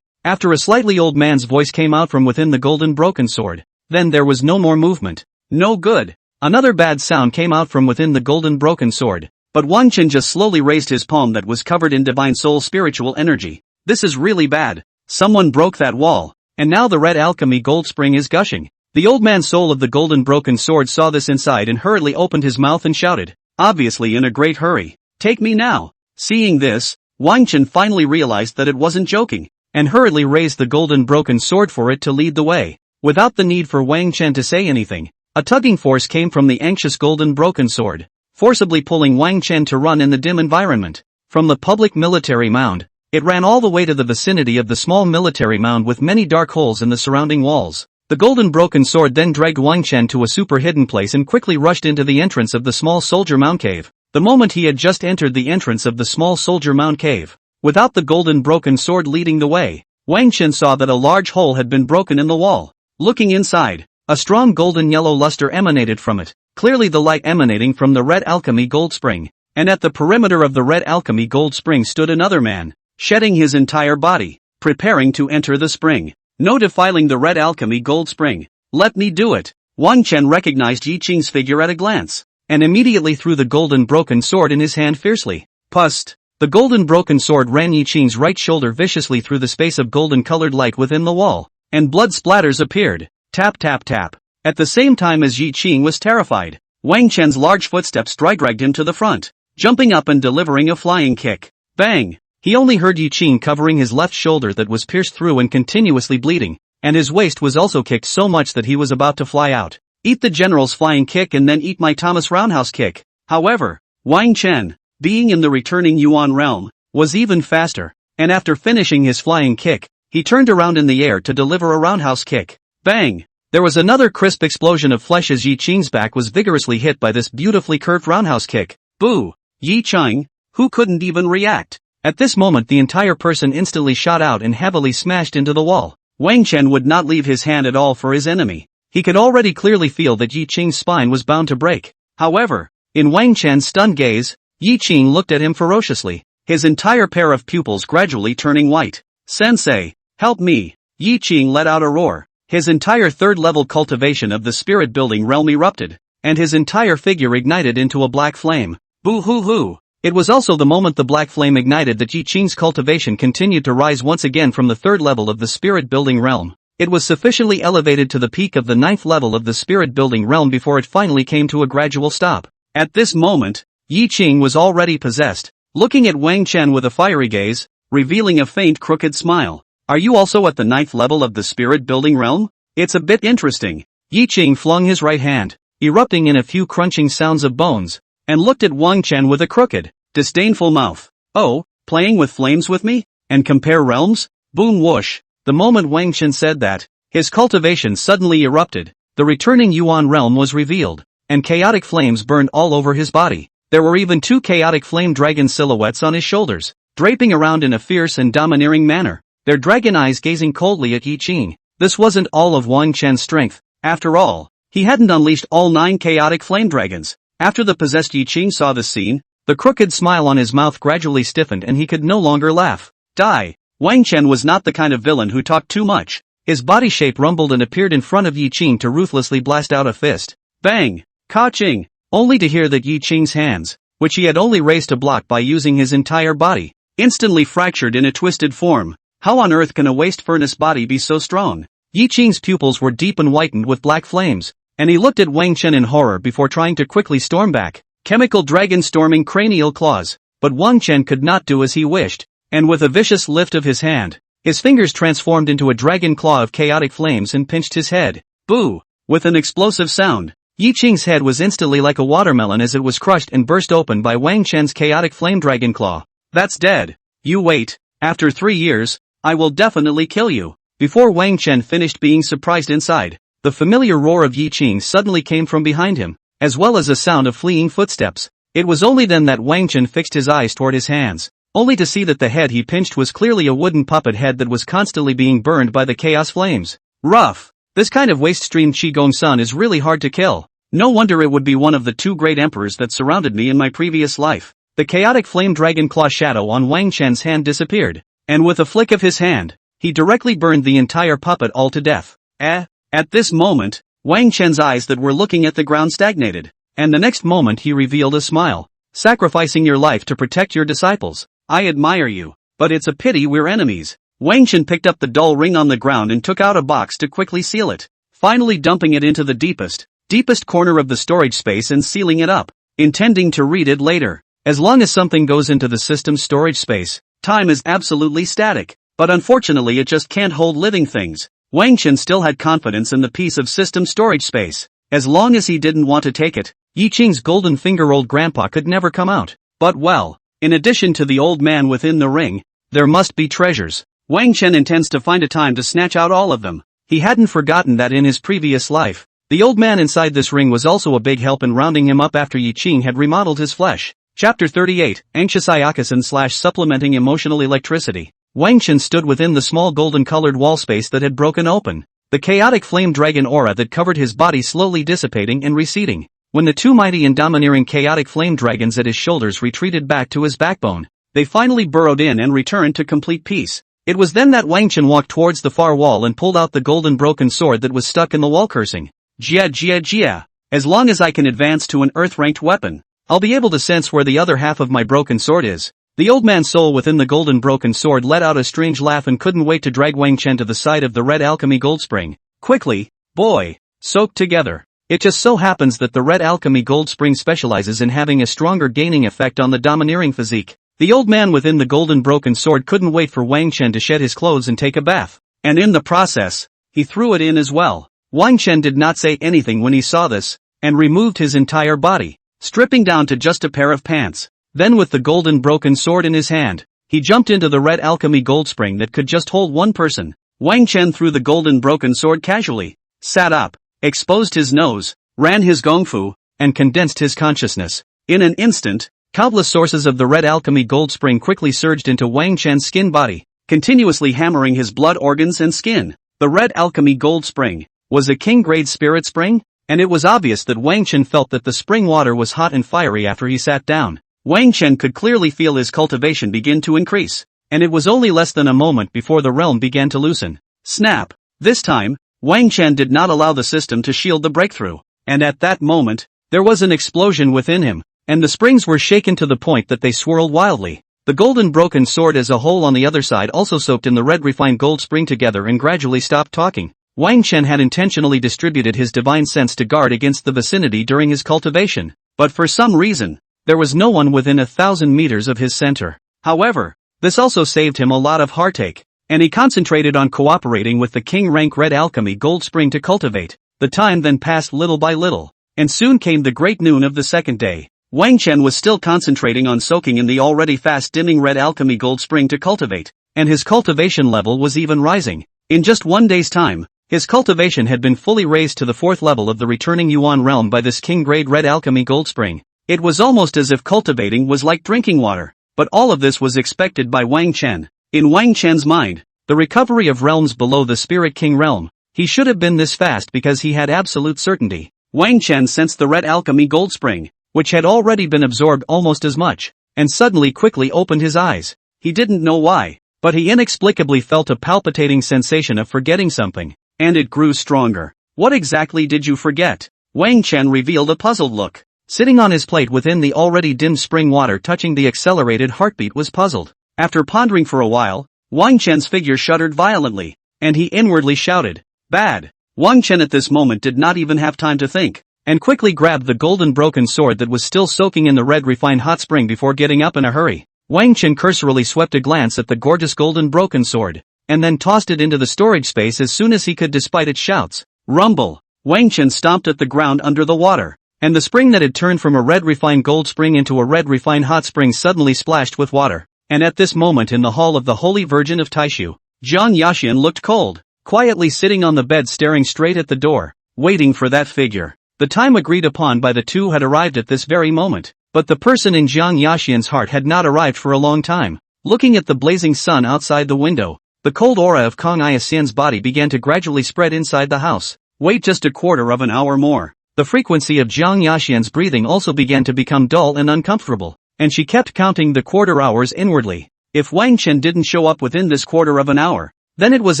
After a slightly old man's voice came out from within the golden broken sword. Then there was no more movement. No good. Another bad sound came out from within the golden broken sword. But Wang Chen just slowly raised his palm that was covered in divine soul spiritual energy. This is really bad. Someone broke that wall. And now the Red Alchemy Gold Spring is gushing. The old man's soul of the golden broken sword saw this inside and hurriedly opened his mouth and shouted, obviously in a great hurry. Take me now. Seeing this, Wang Chen finally realized that it wasn't joking, and hurriedly raised the golden broken sword for it to lead the way. Without the need for Wang Chen to say anything, a tugging force came from the anxious golden broken sword, forcibly pulling Wang Chen to run in the dim environment. From the public military mound, it ran all the way to the vicinity of the small military mound with many dark holes in the surrounding walls. The golden broken sword then dragged Wang Chen to a super hidden place and quickly rushed into the entrance of the small soldier mound cave. The moment he had just entered the entrance of the small soldier mound cave, without the golden broken sword leading the way, Wang Chen saw that a large hole had been broken in the wall. Looking inside, a strong golden yellow luster emanated from it, clearly the light emanating from the Red Alchemy Gold Spring. And at the perimeter of the Red Alchemy Gold Spring stood another man, shedding his entire body, preparing to enter the spring. No defiling the Red Alchemy Gold Spring. Let me do it. Wang Chen recognized Yi Qing's figure at a glance, and immediately threw the golden broken sword in his hand fiercely. Pust! The golden broken sword ran Yi Qing's right shoulder viciously through the space of golden-colored light within the wall, and blood splatters appeared. Tap tap tap. At the same time as Yi Qing was terrified, Wang Chen's large footsteps dragged him to the front, jumping up and delivering a flying kick. Bang! He only heard Yi Qing covering his left shoulder that was pierced through and continuously bleeding, and his waist was also kicked so much that he was about to fly out. Eat the general's flying kick and then eat my Thomas roundhouse kick. However, Wang Chen, being in the returning Yuan realm, was even faster, and after finishing his flying kick, he turned around in the air to deliver a roundhouse kick. Bang! There was another crisp explosion of flesh as Yi Qing's back was vigorously hit by this beautifully curved roundhouse kick. Boo! Yi Qing, who couldn't even react. At this moment the entire person instantly shot out and heavily smashed into the wall. Wang Chen would not leave his hand at all for his enemy. He could already clearly feel that Yi Qing's spine was bound to break. However, in Wang Chen's stunned gaze, Yi Qing looked at him ferociously, his entire pair of pupils gradually turning white. Sensei, help me! Yi Qing let out a roar. His entire third-level cultivation of the spirit-building realm erupted, and his entire figure ignited into a black flame. Boo-hoo-hoo! It was also the moment the black flame ignited that Yi Qing's cultivation continued to rise once again from the third level of the spirit-building realm. It was sufficiently elevated to the peak of the 9th level of the spirit-building realm before it finally came to a gradual stop. At this moment, Yi Qing was already possessed, looking at Wang Chen with a fiery gaze, revealing a faint crooked smile. Are you also at the 9th level of the spirit-building realm? It's a bit interesting. Yi Qing flung his right hand, erupting in a few crunching sounds of bones, and looked at Wang Chen with a crooked, disdainful mouth. Oh, playing with flames with me? And compare realms? Boom whoosh. The moment Wang Chen said that, his cultivation suddenly erupted, the returning Yuan realm was revealed, and chaotic flames burned all over his body. There were even 2 chaotic flame dragon silhouettes on his shoulders, draping around in a fierce and domineering manner, their dragon eyes gazing coldly at Yi Qing. This wasn't all of Wang Chen's strength. After all, he hadn't unleashed all 9 chaotic flame dragons. After the possessed Yi Qing saw this scene, the crooked smile on his mouth gradually stiffened and he could no longer laugh. Die! Wang Chen was not the kind of villain who talked too much. His body shape rumbled and appeared in front of Yi Qing to ruthlessly blast out a fist. Bang! Ka-ching! Only to hear that Yi Qing's hands, which he had only raised to block by using his entire body, instantly fractured in a twisted form. How on earth can a waste furnace body be so strong? Yi Qing's pupils were deep and whitened with black flames, and he looked at Wang Chen in horror before trying to quickly storm back. Chemical dragon storming cranial claws. But Wang Chen could not do as he wished, and with a vicious lift of his hand, his fingers transformed into a dragon claw of chaotic flames and pinched his head. Boo! With an explosive sound, Yi Qing's head was instantly like a watermelon as it was crushed and burst open by Wang Chen's chaotic flame dragon claw. That's dead. You wait. After 3 years, I will definitely kill you. Before Wang Chen finished being surprised inside, the familiar roar of Yi Qing suddenly came from behind him, as well as a sound of fleeing footsteps. It was only then that Wang Chen fixed his eyes toward his hands, only to see that the head he pinched was clearly a wooden puppet head that was constantly being burned by the chaos flames. Rough. This kind of waste-stream Qigong Sun is really hard to kill. No wonder it would be one of the 2 great emperors that surrounded me in my previous life. The chaotic flame dragon claw shadow on Wang Chen's hand disappeared, and with a flick of his hand, he directly burned the entire puppet all to death. At this moment, Wang Chen's eyes that were looking at the ground stagnated, and the next moment he revealed a smile. Sacrificing your life to protect your disciples. I admire you, but it's a pity we're enemies. Wang Chen picked up the dull ring on the ground and took out a box to quickly seal it, finally dumping it into the deepest corner of the storage space and sealing it up, intending to read it later. As long as something goes into the system's storage space, time is absolutely static, but unfortunately it just can't hold living things. Wang Chen still had confidence in the piece of system storage space. As long as he didn't want to take it, Yi Qing's golden finger-old grandpa could never come out. But well, in addition to the old man within the ring, there must be treasures. Wang Chen intends to find a time to snatch out all of them. He hadn't forgotten that in his previous life, the old man inside this ring was also a big help in rounding him up after Yi Qing had remodeled his flesh. Chapter 38, Anxious Iakasan / Supplementing Emotional Electricity. Wang Chen stood within the small golden-colored wall space that had broken open, the chaotic flame dragon aura that covered his body slowly dissipating and receding. When the 2 mighty and domineering chaotic flame dragons at his shoulders retreated back to his backbone, they finally burrowed in and returned to complete peace. It was then that Wang Chen walked towards the far wall and pulled out the golden broken sword that was stuck in the wall, cursing. Jia jia jia. As long as I can advance to an earth-ranked weapon, I'll be able to sense where the other half of my broken sword is. The old man's soul within the golden broken sword let out a strange laugh and couldn't wait to drag Wang Chen to the side of the red alchemy gold spring. Quickly, boy, soak together. It just so happens that the red alchemy gold spring specializes in having a stronger gaining effect on the domineering physique. The old man within the golden broken sword couldn't wait for Wang Chen to shed his clothes and take a bath, and in the process, he threw it in as well. Wang Chen did not say anything when he saw this, and removed his entire body, stripping down to just a pair of pants. Then with the golden broken sword in his hand, he jumped into the red alchemy gold spring that could just hold 1 person. Wang Chen threw the golden broken sword casually, sat up, exposed his nose, ran his gongfu, and condensed his consciousness. In an instant, countless sources of the red alchemy gold spring quickly surged into Wang Chen's skin body, continuously hammering his blood organs and skin. The red alchemy gold spring was a king-grade spirit spring, and it was obvious that Wang Chen felt that the spring water was hot and fiery after he sat down. Wang Chen could clearly feel his cultivation begin to increase, and it was only less than a moment before the realm began to loosen. Snap! This time, Wang Chen did not allow the system to shield the breakthrough, and at that moment, there was an explosion within him, and the springs were shaken to the point that they swirled wildly. The golden broken sword as a whole on the other side also soaked in the red refined gold spring together and gradually stopped talking. Wang Chen had intentionally distributed his divine sense to guard against the vicinity during his cultivation, but for some reason, there was no one within 1,000 meters of his center. However, this also saved him a lot of heartache, and he concentrated on cooperating with the king-rank red alchemy gold spring to cultivate. The time then passed little by little, and soon came the great noon of the second day. Wang Chen was still concentrating on soaking in the already fast-dimming red alchemy gold spring to cultivate, and his cultivation level was even rising. In just 1 day's time, his cultivation had been fully raised to the 4th level of the returning Yuan realm by this king-grade red alchemy gold spring. It was almost as if cultivating was like drinking water, but all of this was expected by Wang Chen. In Wang Chen's mind, the recovery of realms below the Spirit King realm, he should have been this fast because he had absolute certainty. Wang Chen sensed the red alchemy gold spring, which had already been absorbed almost as much, and suddenly quickly opened his eyes. He didn't know why, but he inexplicably felt a palpitating sensation of forgetting something, and it grew stronger. What exactly did you forget? Wang Chen revealed a puzzled look. Sitting on his plate within the already dim spring water touching the accelerated heartbeat was puzzled. After pondering for a while, Wang Chen's figure shuddered violently, and he inwardly shouted, "Bad!" Wang Chen at this moment did not even have time to think, and quickly grabbed the golden broken sword that was still soaking in the red refined hot spring before getting up in a hurry. Wang Chen cursorily swept a glance at the gorgeous golden broken sword, and then tossed it into the storage space as soon as he could despite its shouts. Rumble! Wang Chen stomped at the ground under the water, and the spring that had turned from a red refined gold spring into a red refined hot spring suddenly splashed with water. And at this moment in the hall of the Holy Virgin of Taishu, Jiang Yaxian looked cold, quietly sitting on the bed staring straight at the door, waiting for that figure. The time agreed upon by the two had arrived at this very moment, but the person in Jiang Yaxian's heart had not arrived for a long time. Looking at the blazing sun outside the window, the cold aura of Kang Iaxian's body began to gradually spread inside the house. Wait just a quarter of an hour more. The frequency of Jiang Yaxian's breathing also began to become dull and uncomfortable, and she kept counting the quarter hours inwardly. If Wang Chen didn't show up within this quarter of an hour, then it was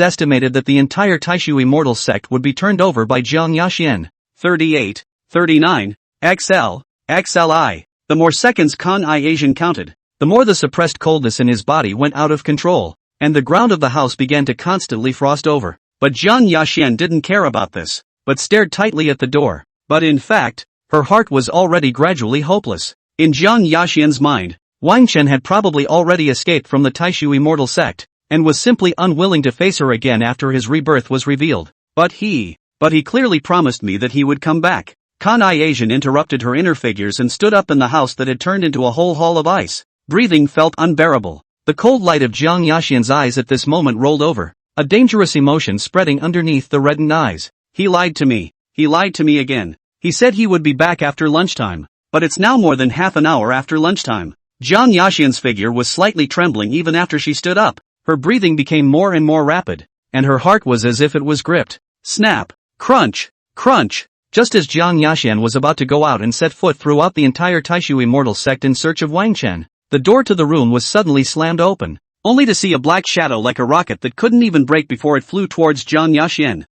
estimated that the entire Taishu immortal sect would be turned over by Jiang Yaxian. 38, 39, XL, XLI. The more seconds Kang Iaxian counted, the more the suppressed coldness in his body went out of control, and the ground of the house began to constantly frost over. But Jiang Yaxian didn't care about this, but stared tightly at the door. But in fact, her heart was already gradually hopeless. In Jiang Yaxian's mind, Wang Chen had probably already escaped from the Taishu immortal sect, and was simply unwilling to face her again after his rebirth was revealed. But he clearly promised me that he would come back. Kang Iaxian interrupted her inner figures and stood up in the house that had turned into a whole hall of ice. Breathing felt unbearable. The cold light of Jiang Yaxian's eyes at this moment rolled over, a dangerous emotion spreading underneath the reddened eyes. He lied to me. He lied to me again. He said he would be back after lunchtime, but it's now more than half an hour after lunchtime. Jiang Yaxian's figure was slightly trembling even after she stood up. Her breathing became more and more rapid, and her heart was as if it was gripped. Snap! Crunch! Crunch! Just as Jiang Yaxian was about to go out and set foot throughout the entire Taishu immortal sect in search of Wang Chen, the door to the room was suddenly slammed open, only to see a black shadow like a rocket that couldn't even break before it flew towards Jiang Yaxian.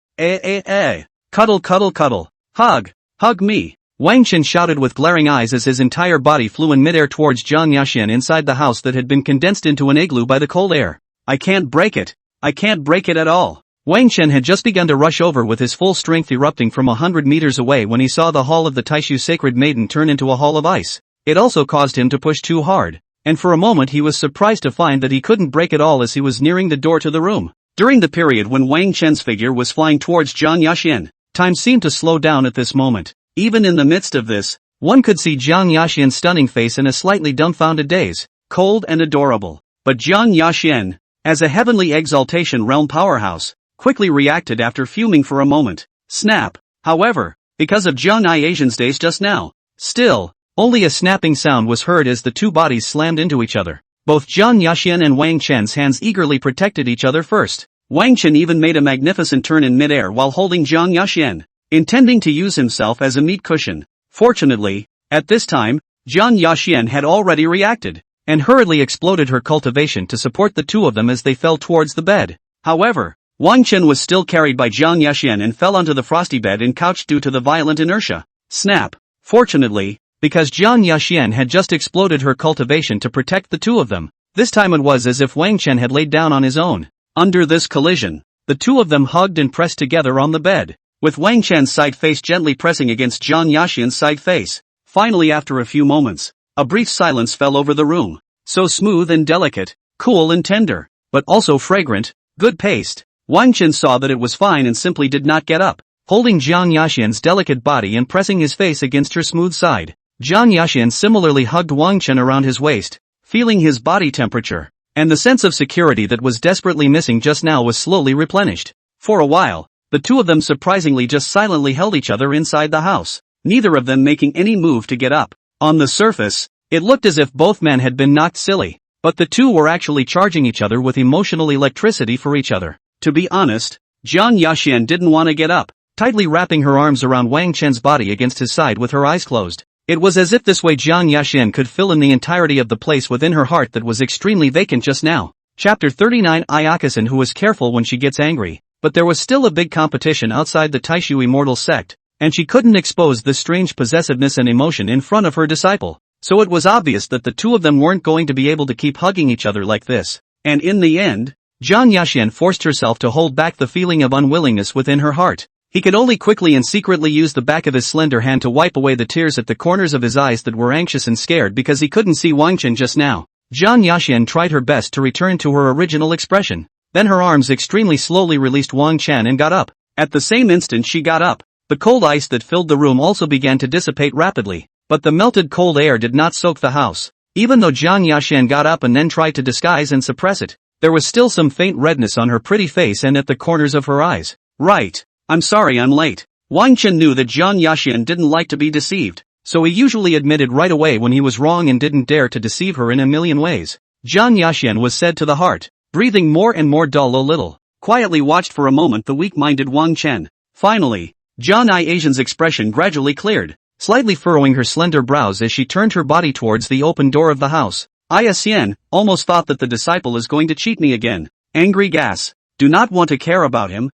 Cuddle cuddle cuddle. Hug! Hug me! Wang Chen shouted with glaring eyes as his entire body flew in midair towards Jiang Yaxian inside the house that had been condensed into an igloo by the cold air. I can't break it. I can't break it at all. Wang Chen had just begun to rush over with his full strength erupting from 100 meters away when he saw the hall of the Taishu Sacred Maiden turn into a hall of ice. It also caused him to push too hard, and for a moment he was surprised to find that he couldn't break it all as he was nearing the door to the room. During the period when Wang Chen's figure was flying towards Jiang Yaxian, time seemed to slow down at this moment. Even in the midst of this, one could see Jiang Yaxian's stunning face in a slightly dumbfounded daze, cold and adorable. But Jiang Yaxian, as a heavenly exaltation realm powerhouse, quickly reacted after fuming for a moment. Snap! However, because of Jiang Yaxian's daze just now, still, only a snapping sound was heard as the two bodies slammed into each other. Both Jiang Yaxian and Wang Chen's hands eagerly protected each other first. Wang Chen even made a magnificent turn in midair while holding Jiang Yaxian, intending to use himself as a meat cushion. Fortunately, at this time, Jiang Yaxian had already reacted, and hurriedly exploded her cultivation to support the two of them as they fell towards the bed. However, Wang Chen was still carried by Jiang Yaxian and fell onto the frosty bed and couch due to the violent inertia. Snap! Fortunately, because Jiang Yaxian had just exploded her cultivation to protect the two of them, this time it was as if Wang Chen had laid down on his own. Under this collision, the two of them hugged and pressed together on the bed, with Wang Chen's side face gently pressing against Jiang Yaxian's side face. Finally, after a few moments, a brief silence fell over the room. So smooth and delicate, cool and tender, but also fragrant, good paste. Wang Chen saw that it was fine and simply did not get up, holding Jiang Yaxian's delicate body and pressing his face against her smooth side. Jiang Yaxian similarly hugged Wang Chen around his waist, feeling his body temperature, and the sense of security that was desperately missing just now was slowly replenished. For a while, the two of them surprisingly just silently held each other inside the house, neither of them making any move to get up. On the surface, it looked as if both men had been knocked silly, but the two were actually charging each other with emotional electricity for each other. To be honest, Jiang Yaxian didn't want to get up, tightly wrapping her arms around Wang Chen's body against his side with her eyes closed. It was as if this way Jiang Yaxian could fill in the entirety of the place within her heart that was extremely vacant just now. Chapter 39. Ayakasan, who was careful when she gets angry, but there was still a big competition outside the Taishu immortal sect, and she couldn't expose this strange possessiveness and emotion in front of her disciple. so it was obvious that the two of them weren't going to be able to keep hugging each other like this. And in the end, Jiang Yaxian forced herself to hold back the feeling of unwillingness within her heart. He could only quickly and secretly use the back of his slender hand to wipe away the tears at the corners of his eyes that were anxious and scared because he couldn't see Wang Chen just now. Jiang Yaxian tried her best to return to her original expression. Then her arms extremely slowly released Wang Chen and got up. At the same instant she got up, the cold ice that filled the room also began to dissipate rapidly, but the melted cold air did not soak the house. Even though Jiang Yaxian got up and then tried to disguise and suppress it, there was still some faint redness on her pretty face and at the corners of her eyes. Right. I'm sorry I'm late. Wang Chen knew that Jiang Yaxian didn't like to be deceived, so he usually admitted right away when he was wrong and didn't dare to deceive her in a million ways. Jiang Yaxian was said to the heart, breathing more and more dull a little, quietly watched for a moment the weak-minded Wang Chen. Finally, Jiang Yaxian's expression gradually cleared, slightly furrowing her slender brows as she turned her body towards the open door of the house. Xian, almost thought that the disciple is going to cheat me again. Angry gas. Do not want to care about him.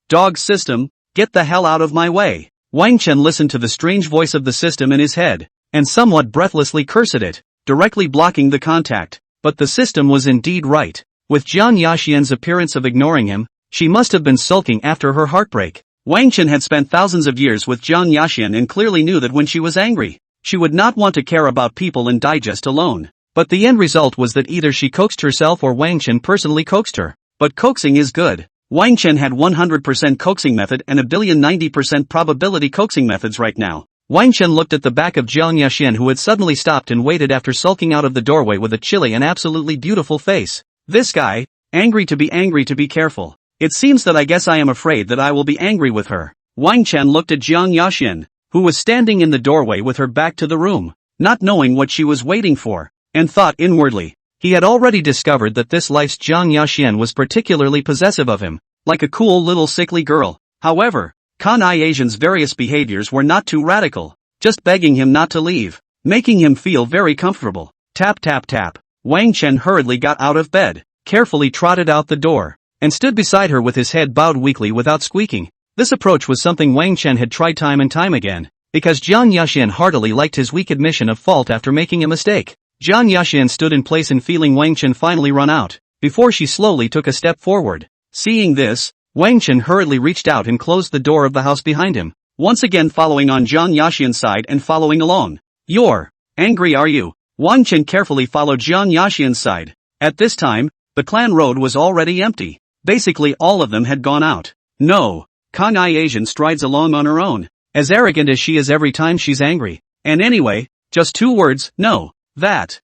Dog system, get the hell out of my way. Wang Chen listened to the strange voice of the system in his head, and somewhat breathlessly cursed at it, directly blocking the contact. But the system was indeed right. With Jiang Yaxian's appearance of ignoring him, she must have been sulking after her heartbreak. Wang Chen had spent thousands of years with Jiang Yaxian and clearly knew that when she was angry, she would not want to care about people and digest alone. But the end result was that either she coaxed herself or Wang Chen personally coaxed her. But coaxing is good. Wang Chen had 100% coaxing method and 1,090% probability coaxing methods right now. Wang Chen looked at the back of Jiang Yaxian, who had suddenly stopped and waited after sulking out of the doorway with a chilly and absolutely beautiful face. This guy, angry to be careful. It seems that I guess I am afraid that I will be angry with her. Wang Chen looked at Jiang Yaxian, who was standing in the doorway with her back to the room, not knowing what she was waiting for, and thought inwardly. He had already discovered that this life's Jiang Yaxian was particularly possessive of him, like a cool little sickly girl. However, Yaxian's various behaviors were not too radical, just begging him not to leave, making him feel very comfortable. Tap tap tap. Wang Chen hurriedly got out of bed, carefully trotted out the door, and stood beside her with his head bowed weakly without squeaking. This approach was something Wang Chen had tried time and time again, because Jiang Yaxian heartily liked his weak admission of fault after making a mistake. Jiang Yaxian stood in place and feeling Wang Chen finally run out, before she slowly took a step forward. Seeing this, Wang Chen hurriedly reached out and closed the door of the house behind him, once again following on Jiang Yaxian's side and following along. You're angry, are you? Wang Chen carefully followed Jiang Yaxian's side. At this time, the clan road was already empty. Basically all of them had gone out. No, Yaxian strides along on her own, as arrogant as she is every time she's angry. And anyway, just 2 words, no. That.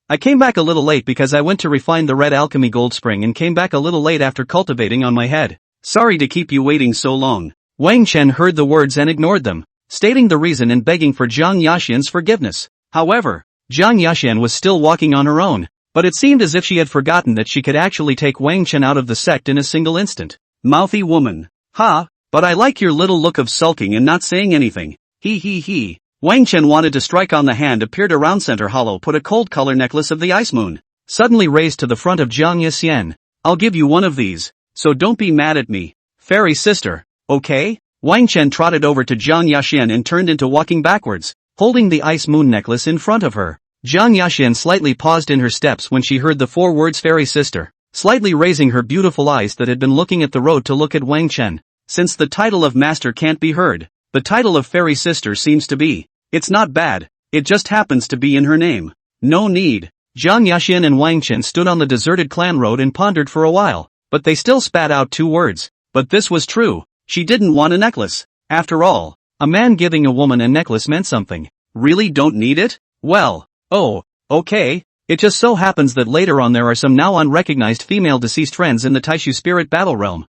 I came back a little late because I went to refine the red alchemy gold spring and came back a little late after cultivating on my head. Sorry to keep you waiting so long. Wang Chen heard the words and ignored them, stating the reason and begging for Jiang Yaxian's forgiveness. However, Jiang Yaxian was still walking on her own, but it seemed as if she had forgotten that she could actually take Wang Chen out of the sect in a single instant. Mouthy woman. But I like your little look of sulking and not saying anything. He. Wang Chen wanted to strike on the hand appeared around center hollow, put a cold color necklace of the ice moon, suddenly raised to the front of Jiang Yaxian. I'll give you one of these, so don't be mad at me. Fairy sister, okay? Wang Chen trotted over to Jiang Yaxian and turned into walking backwards, holding the ice moon necklace in front of her. Jiang Yaxian slightly paused in her steps when she heard the 4 words fairy sister, slightly raising her beautiful eyes that had been looking at the road to look at Wang Chen. Since the title of master can't be heard, the title of fairy sister seems to be. It's not bad, it just happens to be in her name. No need. Jiang Yaxian and Wang Chen stood on the deserted clan road and pondered for a while, but they still spat out 2 words. But this was true, she didn't want a necklace. After all, a man giving a woman a necklace meant something. Really don't need it? Well, okay. It just so happens that later on there are some now unrecognized female deceased friends in the Taishu spirit battle realm.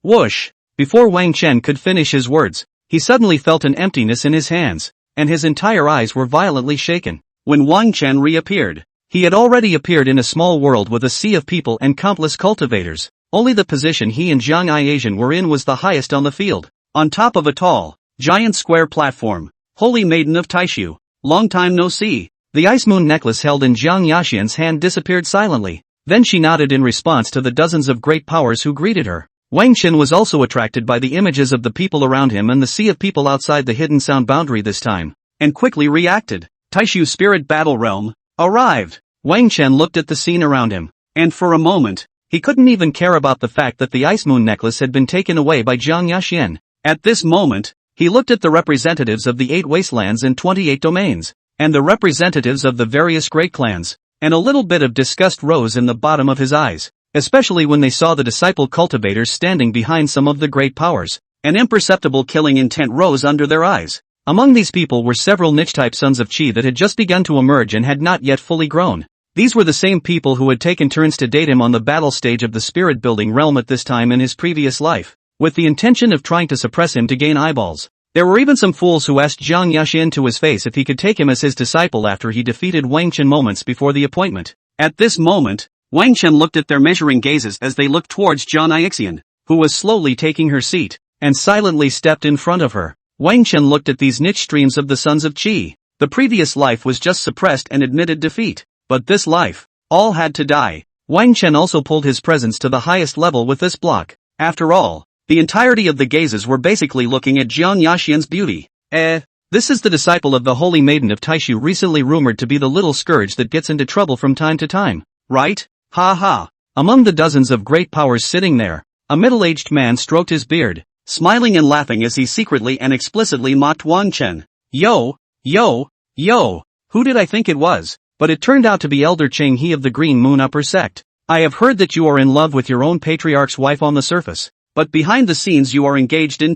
Whoosh. Before Wang Chen could finish his words, he suddenly felt an emptiness in his hands, and his entire eyes were violently shaken. When Wang Chen reappeared, he had already appeared in a small world with a sea of people and countless cultivators. Only the position he and Jiang Yaxian were in was the highest on the field, on top of a tall, giant square platform. Holy Maiden of Taishu, long time no see. The ice moon necklace held in Jiang Yaxian's hand disappeared silently. Then she nodded in response to the dozens of great powers who greeted her. Wang Chen was also attracted by the images of the people around him and the sea of people outside the hidden sound boundary this time, and quickly reacted. Taishu Spirit Battle Realm, arrived. Wang Chen looked at the scene around him, and for a moment, he couldn't even care about the fact that the Ice Moon necklace had been taken away by Jiang Yaxian. At this moment, he looked at the representatives of the 8 wastelands and 28 domains, and the representatives of the various great clans, and a little bit of disgust rose in the bottom of his eyes, especially when they saw the disciple cultivators standing behind some of the great powers. An imperceptible killing intent rose under their eyes. Among these people were several niche-type sons of Qi that had just begun to emerge and had not yet fully grown. These were the same people who had taken turns to date him on the battle stage of the spirit building realm at this time in his previous life, with the intention of trying to suppress him to gain eyeballs. There were even some fools who asked Jiang Yaxian to his face if he could take him as his disciple after he defeated Wang Chen moments before the appointment. At this moment, Wang Chen looked at their measuring gazes as they looked towards Jiang Yaxian, who was slowly taking her seat, and silently stepped in front of her. Wang Chen looked at these niche streams of the sons of Qi. The previous life was just suppressed and admitted defeat. But this life, all had to die. Wang Chen also pulled his presence to the highest level with this block. After all, the entirety of the gazes were basically looking at Jiang Yaxian's beauty. This is the disciple of the Holy Maiden of Taishu, recently rumored to be the little scourge that gets into trouble from time to time, right? Ha ha. Among the dozens of great powers sitting there, a middle-aged man stroked his beard, smiling and laughing as he secretly and explicitly mocked Wang Chen. Yo, who did I think it was? But it turned out to be Elder Ching He of the Green Moon Upper Sect. I have heard that you are in love with your own patriarch's wife on the surface, but behind the scenes you are engaged in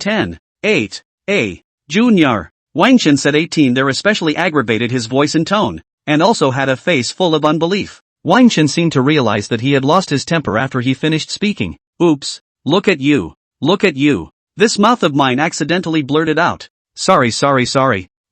8. Junior. Wang Chen said 18 there, especially aggravated his voice and tone, and also had a face full of unbelief. Wang Chen seemed to realize that he had lost his temper after he finished speaking. Oops, look at you. This mouth of mine accidentally blurted out. Sorry.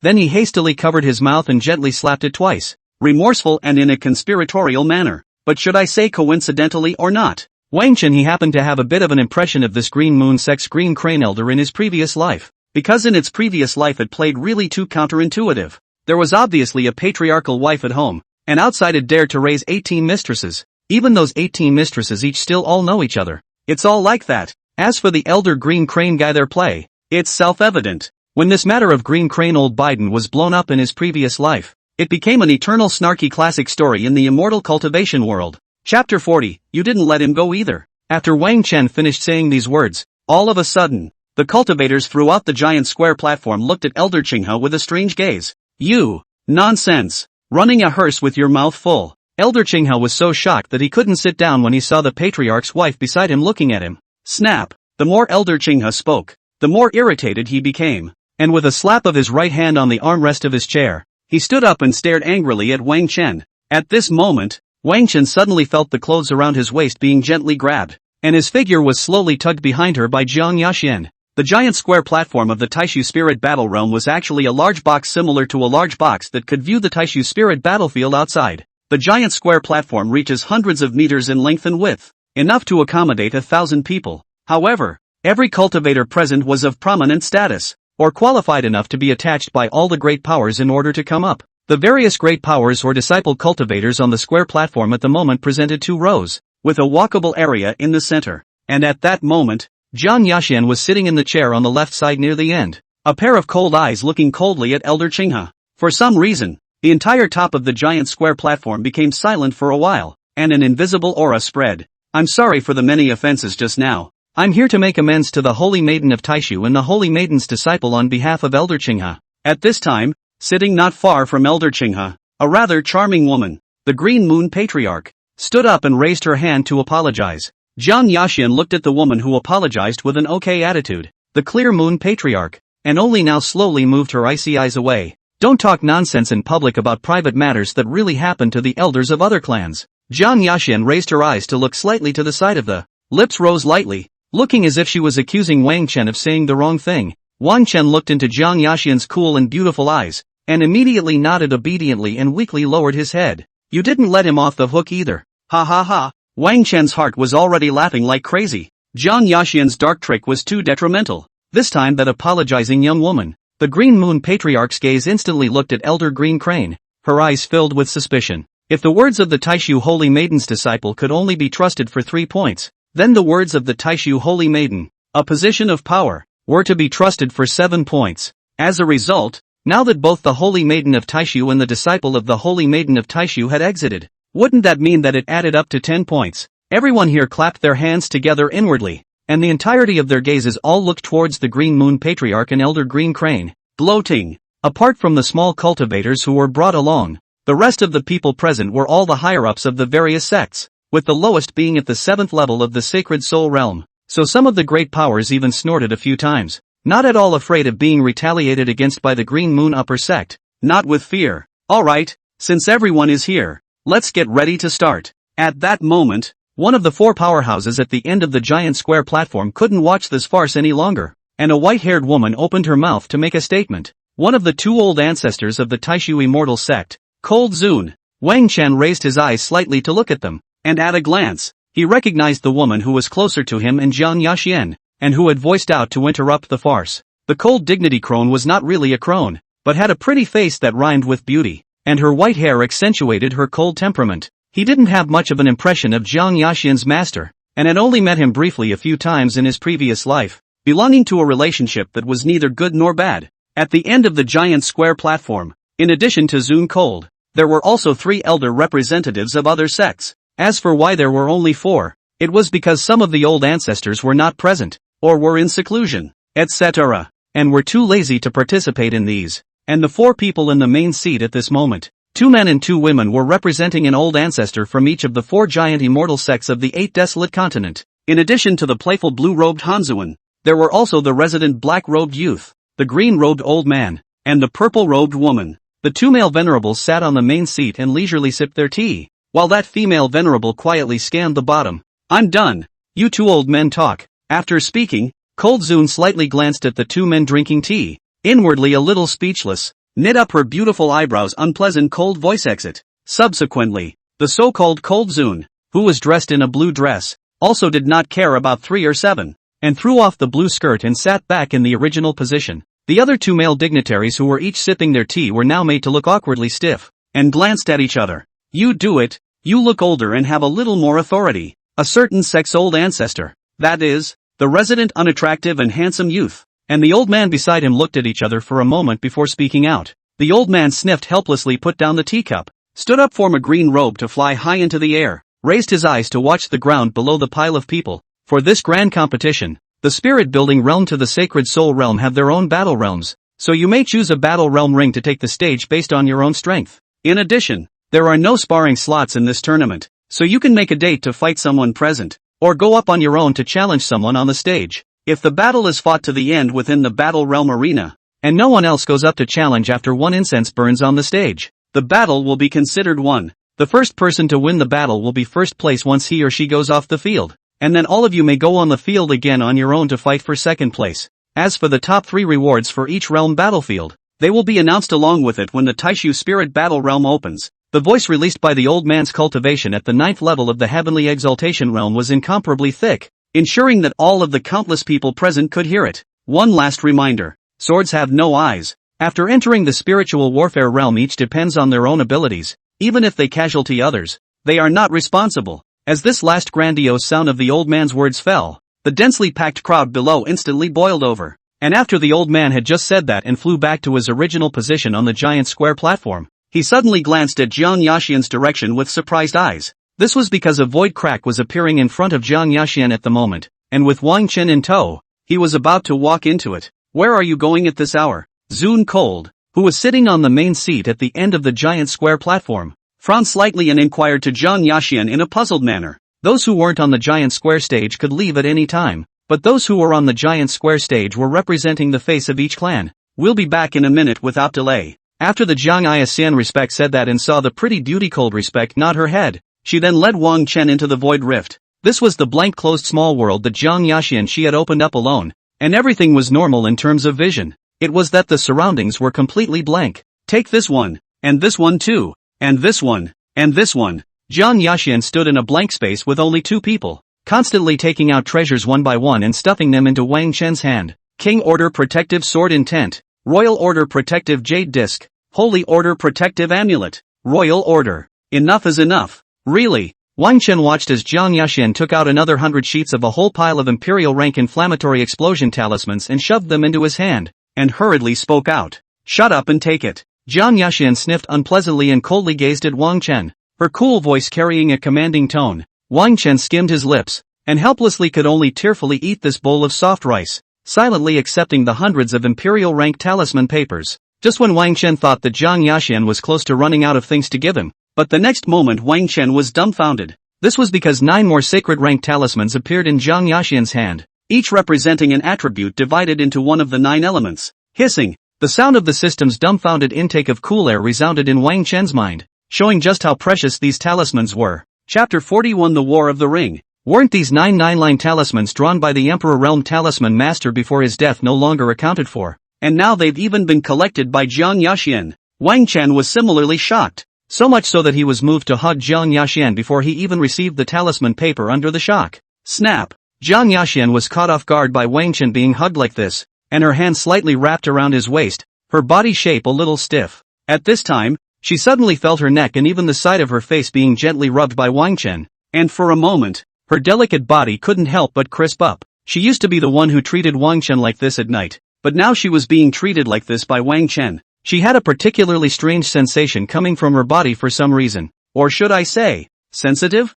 Then he hastily covered his mouth and gently slapped it twice. Remorseful and in a conspiratorial manner. But should I say coincidentally or not? Wang Chen he happened to have a bit of an impression of this Green Moon Sect's Green Crane Elder in his previous life, because in its previous life it played really too counterintuitive. There was obviously a patriarchal wife at home, and outside it dared to raise 18 mistresses. Even those 18 mistresses each still all know each other. It's all like that. As for the Elder Green Crane guy their play, it's self-evident. When this matter of Green Crane Old Biden was blown up in his previous life, it became an eternal snarky classic story in the immortal cultivation world. Chapter 40, you didn't let him go either. After Wang Chen finished saying these words, all of a sudden, the cultivators throughout the giant square platform looked at Elder Qinghe with a strange gaze. You, nonsense, running a hearse with your mouth full. Elder Qinghe was so shocked that he couldn't sit down when he saw the patriarch's wife beside him looking at him. Snap. The more Elder Qinghe spoke, the more irritated he became, and with a slap of his right hand on the armrest of his chair, he stood up and stared angrily at Wang Chen. At this moment, Wang Chen suddenly felt the clothes around his waist being gently grabbed, and his figure was slowly tugged behind her by Jiang Yaxian. The giant square platform of the Taishu Spirit Battle Realm was actually a large box similar to a large box that could view the Taishu Spirit battlefield outside. The giant square platform reaches hundreds of meters in length and width, enough to accommodate 1,000 people. However, every cultivator present was of prominent status, or qualified enough to be attached by all the great powers in order to come up. The various great powers or disciple cultivators on the square platform at the moment presented 2 rows, with a walkable area in the center. And at that moment, Jiang Yaxian was sitting in the chair on the left side near the end, a pair of cold eyes looking coldly at Elder Qinghe. For some reason, the entire top of the giant square platform became silent for a while, and an invisible aura spread. I'm sorry for the many offenses just now. I'm here to make amends to the Holy Maiden of Taishu and the Holy Maiden's disciple on behalf of Elder Qinghe. At this time, sitting not far from Elder Qinghe, a rather charming woman, the Green Moon Patriarch, stood up and raised her hand to apologize. Jiang Yaxian looked at the woman who apologized with an okay attitude, the Clear Moon Patriarch, and only now slowly moved her icy eyes away. Don't talk nonsense in public about private matters that really happen to the elders of other clans. Jiang Yaxian raised her eyes to look slightly to the side of the lips rose lightly, looking as if she was accusing Wang Chen of saying the wrong thing. Wang Chen looked into Jiang Yaxian's cool and beautiful eyes, and immediately nodded obediently and weakly lowered his head. You didn't let him off the hook either. Ha ha ha. Wang Chen's heart was already laughing like crazy. Jiang Yaxian's dark trick was too detrimental. This time that apologizing young woman, the Green Moon Patriarch's gaze instantly looked at Elder Green Crane, her eyes filled with suspicion. If the words of the Taishu Holy Maiden's disciple could only be trusted for 3 points, then the words of the Taishu Holy Maiden, a position of power, were to be trusted for 7 points. As a result, now that both the Holy Maiden of Taishu and the disciple of the Holy Maiden of Taishu had exited. Wouldn't that mean that it added up to 10 points? Everyone here clapped their hands together inwardly, and the entirety of their gazes all looked towards the Green Moon Patriarch and Elder Green Crane, gloating. Apart from the small cultivators who were brought along, the rest of the people present were all the higher-ups of the various sects, with the lowest being at the 7th level of the Sacred Soul Realm. So some of the great powers even snorted a few times, not at all afraid of being retaliated against by the Green Moon Upper Sect, not with fear. Alright, since everyone is here, let's get ready to start. At that moment, one of the 4 powerhouses at the end of the giant square platform couldn't watch this farce any longer, and a white-haired woman opened her mouth to make a statement. One of the 2 old ancestors of the Taishu Immortal Sect, Cold Zun. Wang Chen raised his eyes slightly to look at them, and at a glance, he recognized the woman who was closer to him and Jiang Yaxian, and who had voiced out to interrupt the farce. The cold dignity crone was not really a crone, but had a pretty face that rhymed with beauty, and her white hair accentuated her cold temperament. He didn't have much of an impression of Jiang Yaxian's master, and had only met him briefly a few times in his previous life, belonging to a relationship that was neither good nor bad. At the end of the giant square platform, in addition to Zun Cold, there were also 3 elder representatives of other sects. As for why there were only 4, it was because some of the old ancestors were not present, or were in seclusion, etc., and were too lazy to participate in these. And the 4 people in the main seat at this moment, 2 men and 2 women, were representing an old ancestor from each of the 4 giant immortal sects of the 8 desolate continent. In addition to the playful blue-robed Hanzuan, there were also the resident black-robed youth, the green-robed old man, and the purple-robed woman. The 2 male venerables sat on the main seat and leisurely sipped their tea, while that female venerable quietly scanned the bottom. I'm done. You 2 old men talk. After speaking, Cold Zun slightly glanced at the 2 men drinking tea, inwardly a little speechless, knit up her beautiful eyebrows, unpleasant cold voice exit. Subsequently, the so-called Cold Zun, who was dressed in a blue dress, also did not care about 3 or 7. And threw off the blue skirt and sat back in the original position. The other 2 male dignitaries who were each sipping their tea were now made to look awkwardly stiff, and glanced at each other. You do it, you look older and have a little more authority. A certain sex old ancestor, that is, the resident unattractive and handsome youth, and the old man beside him looked at each other for a moment before speaking out. The old man sniffed helplessly, put down the teacup, stood up, formed a green robe to fly high into the air, raised his eyes to watch the ground below the pile of people. For this grand competition, the Spirit Building Realm to the Sacred Soul Realm have their own battle realms, so you may choose a battle realm ring to take the stage based on your own strength. In addition, there are no sparring slots in this tournament, so you can make a date to fight someone present, or go up on your own to challenge someone on the stage. If the battle is fought to the end within the battle realm arena, and no one else goes up to challenge after 1 incense burns on the stage, the battle will be considered won. The first person to win the battle will be first place once he or she goes off the field. And then all of you may go on the field again on your own to fight for second place. As for the top 3 rewards for each realm battlefield, they will be announced along with it when the Taishu Spirit Battle Realm opens. The voice released by the old man's cultivation at the 9th level of the Heavenly Exaltation Realm was incomparably thick, ensuring that all of the countless people present could hear it. One last reminder, swords have no eyes. After entering the spiritual warfare realm, each depends on their own abilities. Even if they casualty others, they are not responsible. As this last grandiose sound of the old man's words fell, the densely packed crowd below instantly boiled over. And after the old man had just said that and flew back to his original position on the giant square platform, he suddenly glanced at Jiang Yaxian's direction with surprised eyes. This was because a void crack was appearing in front of Jiang Yaxian at the moment, and with Wang Chen in tow, he was about to walk into it. Where are you going at this hour? Zun Cold, who was sitting on the main seat at the end of the giant square platform, frowned slightly and inquired to Jiang Yaxian in a puzzled manner. Those who weren't on the giant square stage could leave at any time, but those who were on the giant square stage were representing the face of each clan. We'll be back in a minute without delay. After the Jiang Yaxian respect said that and saw the pretty beauty Cold respect nod her head, she then led Wang Chen into the void rift. This was the blank closed small world that Jiang Yaxian she had opened up alone, and everything was normal in terms of vision. It was that the surroundings were completely blank. Take this one, and this one too. And this one, and this one. Jiang Yaxian stood in a blank space with only 2 people, constantly taking out treasures one by one and stuffing them into Wang Chen's hand. King Order Protective Sword Intent, Royal Order Protective Jade Disc, Holy Order Protective Amulet, Royal Order. Enough is enough. Really? Wang Chen watched as Jiang Yaxian took out another 100 sheets of a whole pile of Imperial rank inflammatory explosion talismans and shoved them into his hand, and hurriedly spoke out. Shut up and take it. Jiang Yaxian sniffed unpleasantly and coldly gazed at Wang Chen, her cool voice carrying a commanding tone. Wang Chen skimmed his lips, and helplessly could only tearfully eat this bowl of soft rice, silently accepting the hundreds of imperial rank talisman papers. Just when Wang Chen thought that Jiang Yaxian was close to running out of things to give him, but the next moment Wang Chen was dumbfounded. This was because 9 more sacred rank talismans appeared in Jiang Yaxian's hand, each representing an attribute divided into one of the 9 elements. Hissing, the sound of the system's dumbfounded intake of cool air resounded in Wang Chen's mind, showing just how precious these talismans were. Chapter 41 The War of the Ring. Weren't these 9 9-line talismans drawn by the Emperor Realm Talisman Master before his death no longer accounted for? And now they've even been collected by Jiang Yaxian. Wang Chen was similarly shocked, so much so that he was moved to hug Jiang Yaxian before he even received the talisman paper under the shock. Snap! Jiang Yaxian was caught off guard by Wang Chen being hugged like this, and her hand slightly wrapped around his waist, her body shape a little stiff. At this time, she suddenly felt her neck and even the side of her face being gently rubbed by Wang Chen, and for a moment, her delicate body couldn't help but crisp up. She used to be the one who treated Wang Chen like this at night, but now she was being treated like this by Wang Chen. She had a particularly strange sensation coming from her body for some reason, or should I say, sensitive?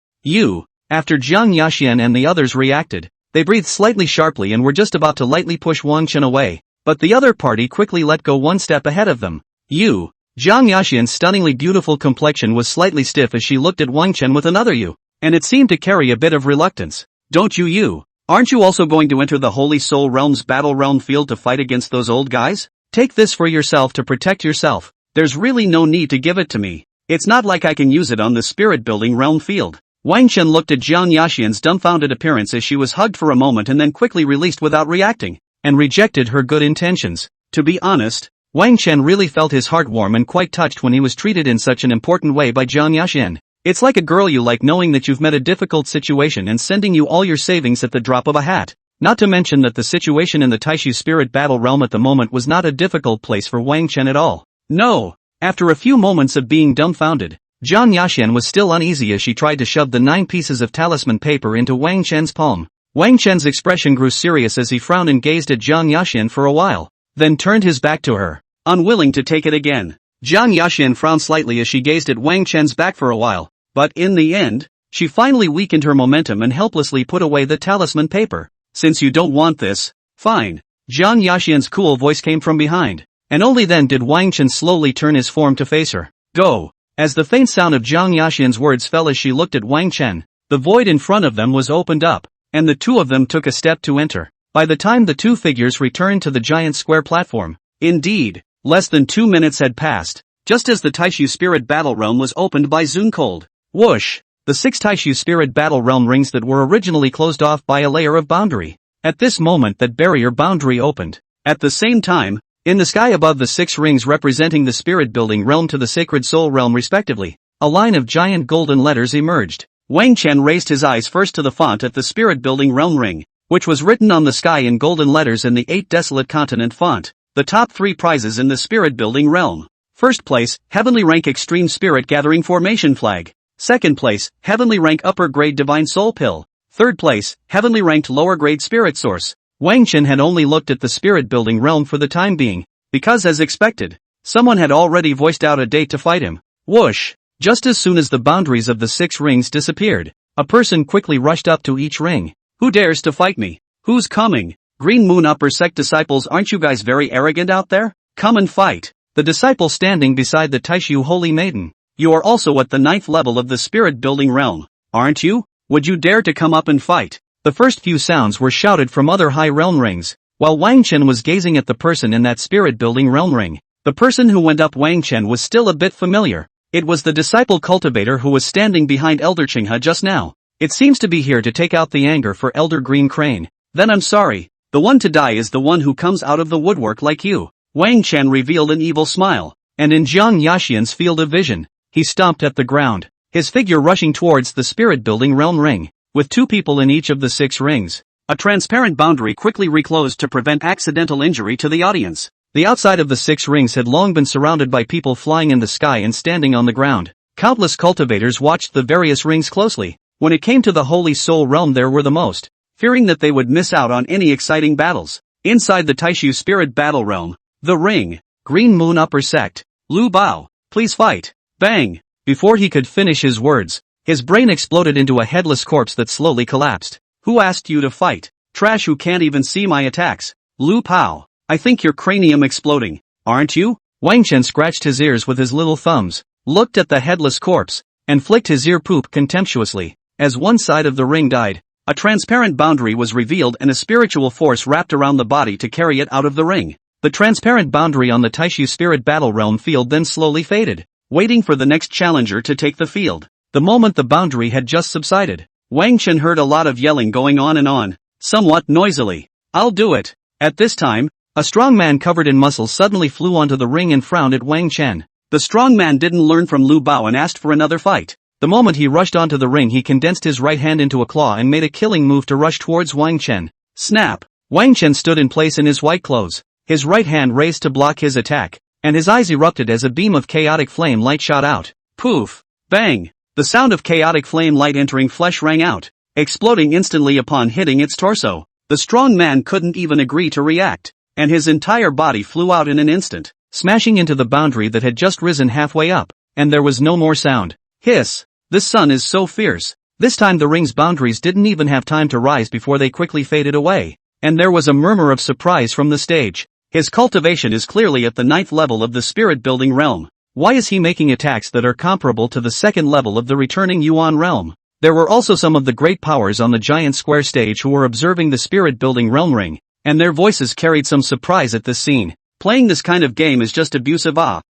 After Jiang Yaxian and the others reacted, they breathed slightly sharply and were just about to lightly push Wang Chen away, but the other party quickly let go one step ahead of them. Jiang Yaxian's stunningly beautiful complexion was slightly stiff as she looked at Wang Chen with another and it seemed to carry a bit of reluctance. Don't you? Aren't you also going to enter the Holy Soul Realm's battle realm field to fight against those old guys? Take this for yourself to protect yourself. There's really no need to give it to me. It's not like I can use it on the spirit building realm field. Wang Chen looked at Jiang Yaxian's dumbfounded appearance as she was hugged for a moment and then quickly released without reacting, and rejected her good intentions. To be honest, Wang Chen really felt his heart warm and quite touched when he was treated in such an important way by Jiang Yaxian. It's like a girl you like knowing that you've met a difficult situation and sending you all your savings at the drop of a hat. Not to mention that the situation in the Taishu spirit battle realm at the moment was not a difficult place for Wang Chen at all. No. After a few moments of being dumbfounded, Jiang Yaxian was still uneasy as she tried to shove the 9 pieces of talisman paper into Wang Chen's palm. Wang Chen's expression grew serious as he frowned and gazed at Jiang Yaxian for a while, then turned his back to her, unwilling to take it again. Jiang Yaxian frowned slightly as she gazed at Wang Chen's back for a while, but in the end, she finally weakened her momentum and helplessly put away the talisman paper. Since you don't want this, fine. Jiang Yaxian's cool voice came from behind, and only then did Wang Chen slowly turn his form to face her. Go! As the faint sound of Jiang Yaxian's words fell as she looked at Wang Chen, the void in front of them was opened up, and the two of them took a step to enter. By the time the two figures returned to the giant square platform, indeed, less than 2 minutes had passed, just as the Taishu Spirit Battle Realm was opened by Zuncold. Whoosh! The 6 Taishu Spirit Battle Realm rings that were originally closed off by a layer of boundary. At this moment that barrier boundary opened. At the same time, in the sky above the 6 rings representing the Spirit Building Realm to the Sacred Soul Realm respectively, a line of giant golden letters emerged. Wang Chen raised his eyes first to the font at the Spirit Building Realm ring, which was written on the sky in golden letters in the 8 Desolate Continent font. The top 3 prizes in the Spirit Building Realm. First place, Heavenly Rank Extreme Spirit Gathering Formation Flag. Second place, Heavenly Rank Upper Grade Divine Soul Pill. Third place, Heavenly Ranked Lower Grade Spirit Source. Wang Chen had only looked at the Spirit Building Realm for the time being, because as expected, someone had already voiced out a date to fight him. Whoosh! Just as soon as the boundaries of the 6 rings disappeared, a person quickly rushed up to each ring. Who dares to fight me? Who's coming? Green Moon Upper Sect disciples, aren't you guys very arrogant out there? Come and fight. The disciple standing beside the Taishu Holy Maiden. You are also at the 9th level of the Spirit Building Realm, aren't you? Would you dare to come up and fight? The first few sounds were shouted from other high realm rings, while Wang Chen was gazing at the person in that Spirit Building Realm ring. The person who went up Wang Chen was still a bit familiar. It was the disciple cultivator who was standing behind Elder Qinghe just now. It seems to be here to take out the anger for Elder Green Crane. Then I'm sorry, the one to die is the one who comes out of the woodwork like you. Wang Chen revealed an evil smile, and in Jiang Yaxian's field of vision, he stomped at the ground, his figure rushing towards the Spirit Building Realm ring, with 2 people in each of the 6 rings. A transparent boundary quickly reclosed to prevent accidental injury to the audience. The outside of the 6 rings had long been surrounded by people flying in the sky and standing on the ground. Countless cultivators watched the various rings closely. When it came to the Holy Soul Realm, there were the most, fearing that they would miss out on any exciting battles. Inside the Taishu Spirit Battle Realm, the ring, Green Moon Upper Sect. Lu Bao, please fight. Bang! Before he could finish his words, his brain exploded into a headless corpse that slowly collapsed. Who asked you to fight? Trash who can't even see my attacks. Lu Pao, I think your cranium exploding, aren't you? Wang Chen scratched his ears with his little thumbs, looked at the headless corpse, and flicked his ear poop contemptuously. As one side of the ring died, a transparent boundary was revealed and a spiritual force wrapped around the body to carry it out of the ring. The transparent boundary on the Taishu Spirit Battle Realm field then slowly faded, waiting for the next challenger to take the field. The moment the boundary had just subsided, Wang Chen heard a lot of yelling going on, somewhat noisily. I'll do it. At this time, a strong man covered in muscle suddenly flew onto the ring and frowned at Wang Chen. The strong man didn't learn from Lu Bao and asked for another fight. The moment he rushed onto the ring, he condensed his right hand into a claw and made a killing move to rush towards Wang Chen. Snap! Wang Chen stood in place in his white clothes, his right hand raised to block his attack, and his eyes erupted as a beam of chaotic flame light shot out. Poof! Bang! The sound of chaotic flame light entering flesh rang out, exploding instantly upon hitting its torso. The strong man couldn't even agree to react, and his entire body flew out in an instant, smashing into the boundary that had just risen halfway up, and there was no more sound. Hiss! This sun is so fierce. This time the ring's boundaries didn't even have time to rise before they quickly faded away, and there was a murmur of surprise from the stage. His cultivation is clearly at the 9th level of the spirit building realm. Why is he making attacks that are comparable to the 2nd level of the returning Yuan realm? There were also some of the great powers on the giant square stage who were observing the spirit building realm ring, and their voices carried some surprise at this scene. Playing this kind of game is just abusive.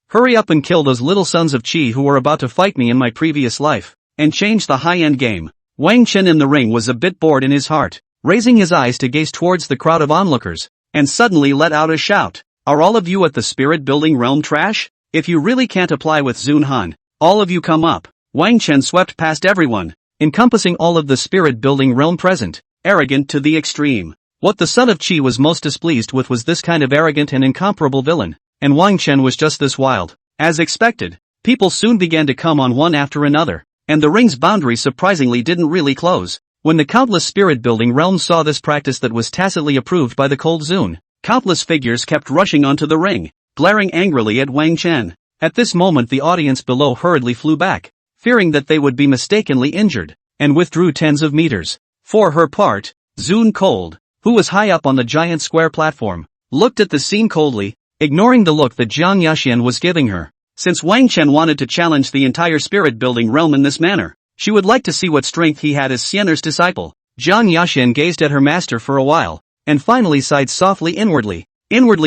Hurry up and kill those little sons of Qi who were about to fight me in my previous life, and change the high-end game. Wang Chen in the ring was a bit bored in his heart, raising his eyes to gaze towards the crowd of onlookers, and suddenly let out a shout. Are all of you at the spirit building realm trash? If you really can't apply with Zun Han, all of you come up. Wang Chen swept past everyone, encompassing all of the spirit building realm present, arrogant to the extreme. What the son of Qi was most displeased with was this kind of arrogant and incomparable villain, and Wang Chen was just this wild. As expected, people soon began to come on one after another, and the ring's boundary surprisingly didn't really close. When the countless spirit-building realms saw this practice that was tacitly approved by the Cold Zune, countless figures kept rushing onto the ring, glaring angrily at Wang Chen. At this moment the audience below hurriedly flew back, fearing that they would be mistakenly injured, and withdrew tens of meters. For her part, Zune Cold, who was high up on the giant square platform, looked at the scene coldly, ignoring the look that Jiang Yaxian was giving her. Since Wang Chen wanted to challenge the entire spirit-building realm in this manner, she would like to see what strength he had as Xiener's disciple. Jiang Yaxian gazed at her master for a while, and finally sighed softly inwardly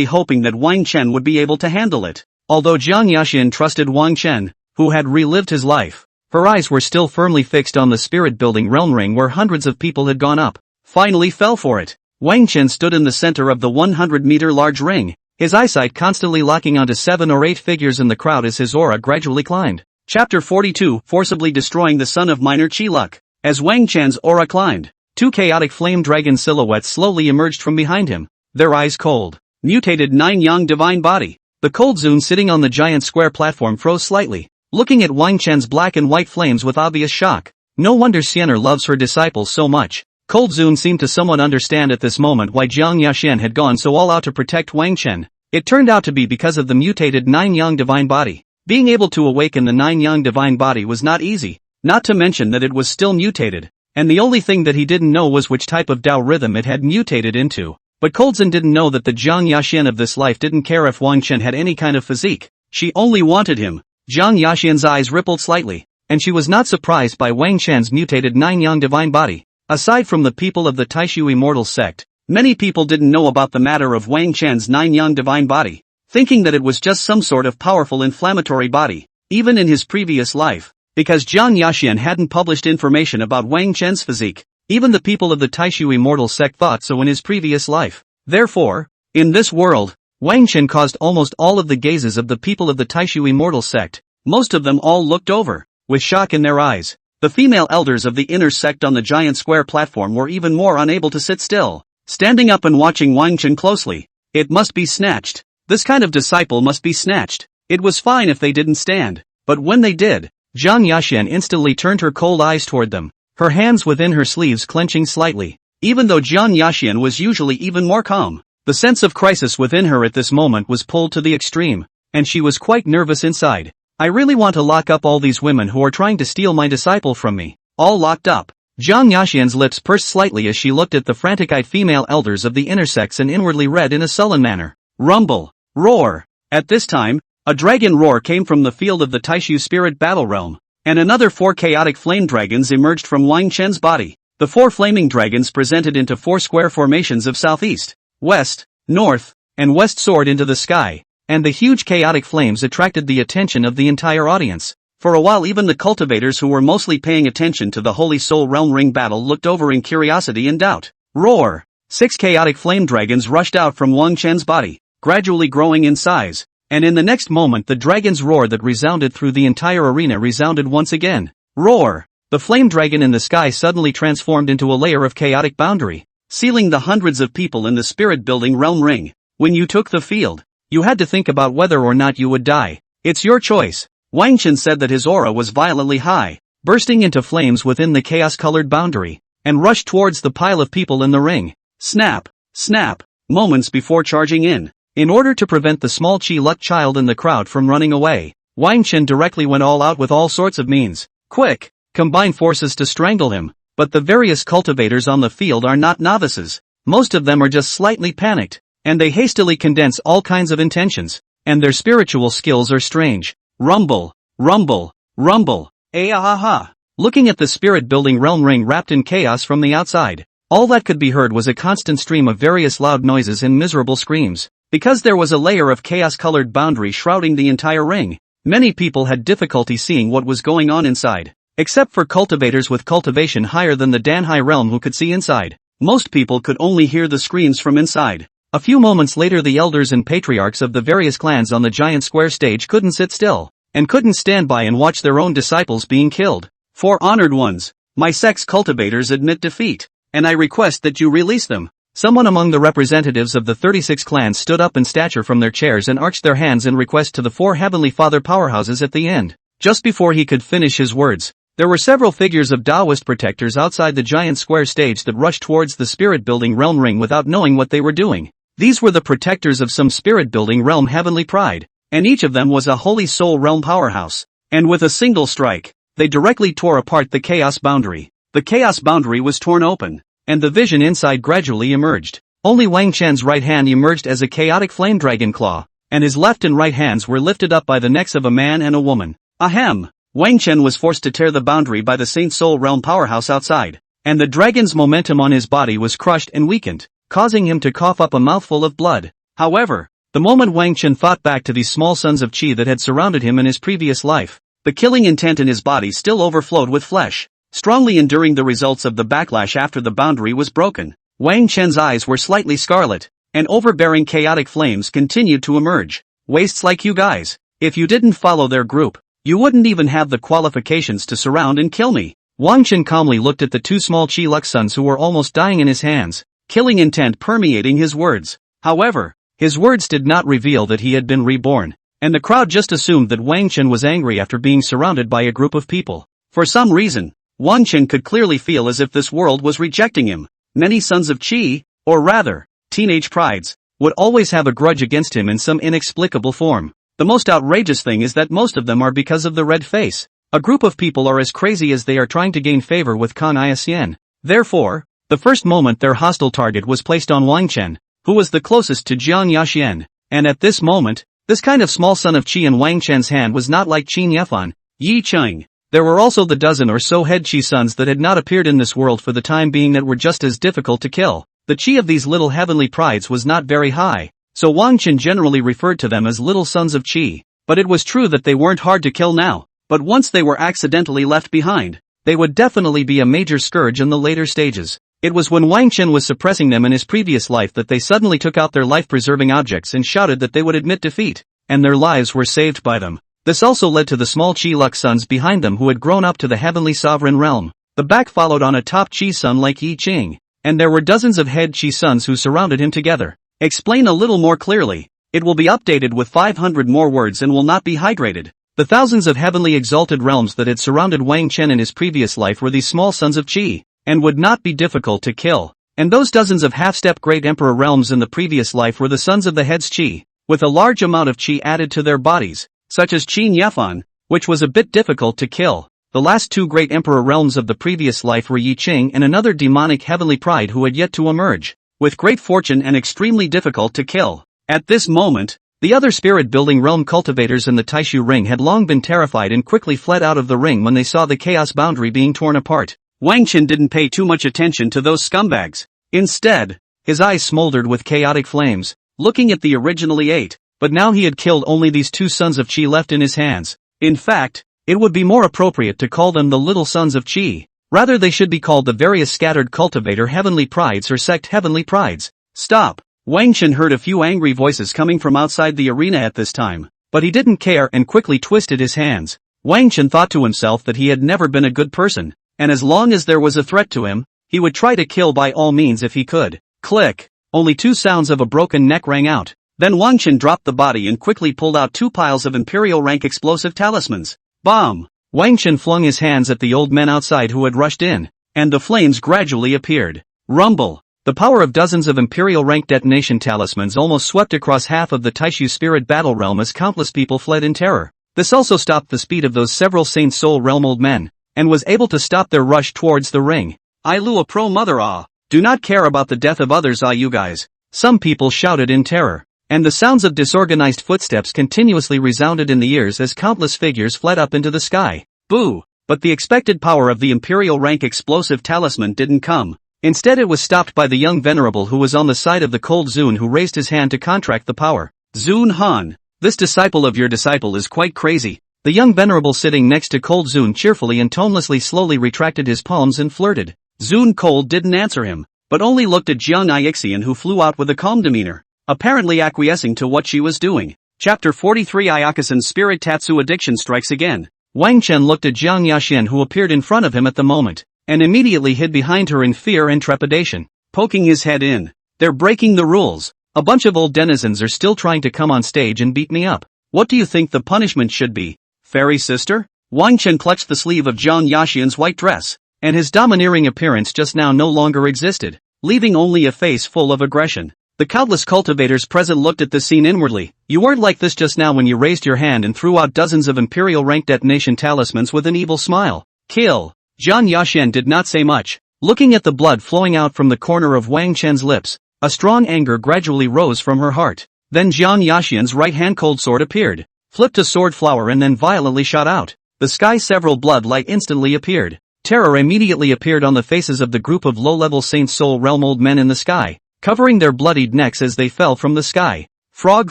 hoping that Wang Chen would be able to handle it. Although Jiang Yaxian trusted Wang Chen, who had relived his life, her eyes were still firmly fixed on the spirit-building realm ring where hundreds of people had gone up, finally fell for it. Wang Chen stood in the center of the 100-meter large ring, his eyesight constantly locking onto 7 or 8 figures in the crowd as his aura gradually climbed. Chapter 42, Forcibly Destroying the Son of Minor Qiluk. As Wang Chen's aura climbed, 2 chaotic flame dragon silhouettes slowly emerged from behind him, their eyes cold. Mutated 9-yang divine body. The Cold Zune sitting on the giant square platform froze slightly, looking at Wang Chen's black and white flames with obvious shock. No wonder Xiener loves her disciples so much. Cold Zune seemed to somewhat understand at this moment why Jiang Yaxian had gone so all out to protect Wang Chen. It turned out to be because of the mutated 9-yang divine body. Being able to awaken the 9-yang divine body was not easy, not to mention that it was still mutated, and the only thing that he didn't know was which type of Dao rhythm it had mutated into. But Cold Zune didn't know that the Jiang Yaxian of this life didn't care if Wang Chen had any kind of physique. She only wanted him. Jiang Yaxian's eyes rippled slightly, and she was not surprised by Wang Chen's mutated 9-yang divine body. Aside from the people of the Taishu Immortal sect, many people didn't know about the matter of Wang Chen's 9-yang divine body, thinking that it was just some sort of powerful inflammatory body, even in his previous life, because Jiang Yaxian hadn't published information about Wang Chen's physique. Even the people of the Taishu Immortal sect thought so in his previous life. Therefore, in this world, Wang Chen caused almost all of the gazes of the people of the Taishu Immortal sect. Most of them all looked over, with shock in their eyes. The female elders of the inner sect on the giant square platform were even more unable to sit still, standing up and watching Wang Chen closely. It must be snatched. This kind of disciple must be snatched. It was fine if they didn't stand, but when they did, Jiang Yaxian instantly turned her cold eyes toward them, her hands within her sleeves clenching slightly. Even though Jiang Yaxian was usually even more calm, The sense of crisis within her at this moment was pulled to the extreme, and she was quite nervous inside. I really want to lock up all these women who are trying to steal my disciple from me. All locked up. Jiang Yaxian's lips pursed slightly as she looked at the frantic-eyed female elders of the intersex and inwardly read in a sullen manner. Rumble. Roar. At this time, a dragon roar came from the field of the Taishu spirit battle realm, and another 4 chaotic flame dragons emerged from Wang Chen's body. The 4 flaming dragons presented into 4 square formations of southeast, west, north, and west soared into the sky, and the huge chaotic flames attracted the attention of the entire audience. For a while even the cultivators who were mostly paying attention to the Holy Soul Realm Ring battle looked over in curiosity and doubt. Roar! 6 chaotic flame dragons rushed out from Wang Chen's body, gradually growing in size, and in the next moment the dragon's roar that resounded through the entire arena resounded once again. Roar! The flame dragon in the sky suddenly transformed into a layer of chaotic boundary, sealing the hundreds of people in the spirit-building realm ring. When you took the field, you had to think about whether or not you would die. It's your choice. Wang Chen said that his aura was violently high, bursting into flames within the chaos-colored boundary, and rushed towards the pile of people in the ring. Snap! Snap! Moments before charging in. In order to prevent the small Chi-Luck child in the crowd from running away, Wang Chen directly went all out with all sorts of means. Quick! Combine forces to strangle him. But the various cultivators on the field are not novices. Most of them are just slightly panicked, and they hastily condense all kinds of intentions, and their spiritual skills are strange. Rumble, rumble, rumble, ah-ha-ha. Looking at the spirit-building realm ring wrapped in chaos from the outside, all that could be heard was a constant stream of various loud noises and miserable screams. Because there was a layer of chaos-colored boundary shrouding the entire ring, many people had difficulty seeing what was going on inside. Except for cultivators with cultivation higher than the Danhai realm who could see inside. Most people could only hear the screams from inside. A few moments later the elders and patriarchs of the various clans on the giant square stage couldn't sit still, and couldn't stand by and watch their own disciples being killed. For honored ones, my sex cultivators admit defeat, and I request that you release them. Someone among the representatives of the 36 clans stood up in stature from their chairs and arched their hands in request to the 4 Heavenly Father powerhouses at the end. Just before he could finish his words, there were several figures of Taoist protectors outside the giant square stage that rushed towards the spirit-building realm ring without knowing what they were doing. These were the protectors of some spirit-building realm heavenly pride, and each of them was a Holy Soul Realm powerhouse. And with a single strike, they directly tore apart the chaos boundary. The chaos boundary was torn open, and the vision inside gradually emerged. Only Wang Chen's right hand emerged as a chaotic flame dragon claw, and his left and right hands were lifted up by the necks of a man and a woman. Ahem! Wang Chen was forced to tear the boundary by the Saint Soul Realm powerhouse outside, and the dragon's momentum on his body was crushed and weakened, causing him to cough up a mouthful of blood. However, the moment Wang Chen fought back to these small sons of Qi that had surrounded him in his previous life, the killing intent in his body still overflowed with flesh, strongly enduring the results of the backlash after the boundary was broken. Wang Chen's eyes were slightly scarlet, and overbearing chaotic flames continued to emerge. Wastes like you guys. If you didn't follow their group, you wouldn't even have the qualifications to surround and kill me. Wang Chen calmly looked at the 2 small Chi-Luck sons who were almost dying in his hands, killing intent permeating his words. However, his words did not reveal that he had been reborn, and the crowd just assumed that Wang Chen was angry after being surrounded by a group of people. For some reason, Wang Chen could clearly feel as if this world was rejecting him. Many sons of Qi, or rather, teenage prides, would always have a grudge against him in some inexplicable form. The most outrageous thing is that most of them are because of the red face. A group of people are as crazy as they are trying to gain favor with Kang Isian. Therefore, the first moment their hostile target was placed on Wang Chen, who was the closest to Jiang Yaxian, and at this moment, this kind of small son of Qi in Wang Chen's hand was not like Qin Yefan, Yi Cheng. There were also the dozen or so head Qi sons that had not appeared in this world for the time being that were just as difficult to kill. The Qi of these little heavenly prides was not very high, so Wang Chen generally referred to them as little sons of Qi. But it was true that they weren't hard to kill now, but once they were accidentally left behind, they would definitely be a major scourge in the later stages. It was when Wang Chen was suppressing them in his previous life that they suddenly took out their life-preserving objects and shouted that they would admit defeat, and their lives were saved by them. This also led to the small Chi-Luck sons behind them who had grown up to the heavenly sovereign realm. The back followed on a top Qi son like Yi Qing, and there were dozens of head Qi sons who surrounded him together. Explain a little more clearly. It will be updated with 500 more words and will not be hydrated. The thousands of heavenly exalted realms that had surrounded Wang Chen in his previous life were these small sons of Qi, and would not be difficult to kill. And those dozens of half-step great emperor realms in the previous life were the sons of the head's chi, with a large amount of chi added to their bodies, such as Qi Nyafan, which was a bit difficult to kill. The last two great emperor realms of the previous life were Yi Qing and another demonic heavenly pride who had yet to emerge, with great fortune and extremely difficult to kill. At this moment, the other spirit-building realm cultivators in the Taishu ring had long been terrified and quickly fled out of the ring when they saw the chaos boundary being torn apart. Wang Qin didn't pay too much attention to those scumbags. Instead, his eyes smoldered with chaotic flames, looking at the originally 8, but now he had killed only these two sons of Qi left in his hands. In fact, it would be more appropriate to call them the little sons of Qi. Rather they should be called the various scattered cultivator heavenly prides or sect heavenly prides. Stop! Wang Qin heard a few angry voices coming from outside the arena at this time, but he didn't care and quickly twisted his hands. Wang Qin thought to himself that he had never been a good person, and as long as there was a threat to him, he would try to kill by all means if he could. Click! Only two sounds of a broken neck rang out. Then Wang Qin dropped the body and quickly pulled out two piles of imperial rank explosive talismans. Bomb! Wang Qin flung his hands at the old men outside who had rushed in, and the flames gradually appeared. Rumble! The power of dozens of imperial rank detonation talismans almost swept across half of the Taishu spirit battle realm as countless people fled in terror. This also stopped the speed of those several Saint Soul realm old men, and was able to stop their rush towards the ring. I Lua Pro Mother Ah! Do not care about the death of others, you guys. Some people shouted in terror, and the sounds of disorganized footsteps continuously resounded in the ears as countless figures fled up into the sky. Boo! But the expected power of the imperial rank explosive talisman didn't come. Instead it was stopped by the young venerable who was on the side of the cold Zun, who raised his hand to contract the power. Zun Han, this disciple of your disciple is quite crazy. The young venerable sitting next to cold Zun cheerfully and tonelessly slowly retracted his palms and flirted. Zun Cold didn't answer him, but only looked at Jiang Ixian, who flew out with a calm demeanor, apparently acquiescing to what she was doing. Chapter 43 Iakusan's Spirit Tatsu Addiction Strikes Again. Wang Chen looked at Jiang Yaxian, who appeared in front of him at the moment, and immediately hid behind her in fear and trepidation, poking his head in. They're breaking the rules. A bunch of old denizens are still trying to come on stage and beat me up. What do you think the punishment should be? Fairy sister? Wang Chen clutched the sleeve of Jiang Yaxian's white dress, and his domineering appearance just now no longer existed, leaving only a face full of aggression. The countless cultivators present looked at this scene inwardly. You weren't like this just now when you raised your hand and threw out dozens of imperial rank detonation talismans with an evil smile. Kill! Jiang Yaxian did not say much. Looking at the blood flowing out from the corner of Wang Chen's lips, a strong anger gradually rose from her heart. Then Jiang Yaxian's right-hand cold sword appeared, flipped a sword flower and then violently shot out. The sky several blood light instantly appeared. Terror immediately appeared on the faces of the group of low-level Saint Soul realm old men in the sky, covering their bloodied necks as they fell from the sky. Frog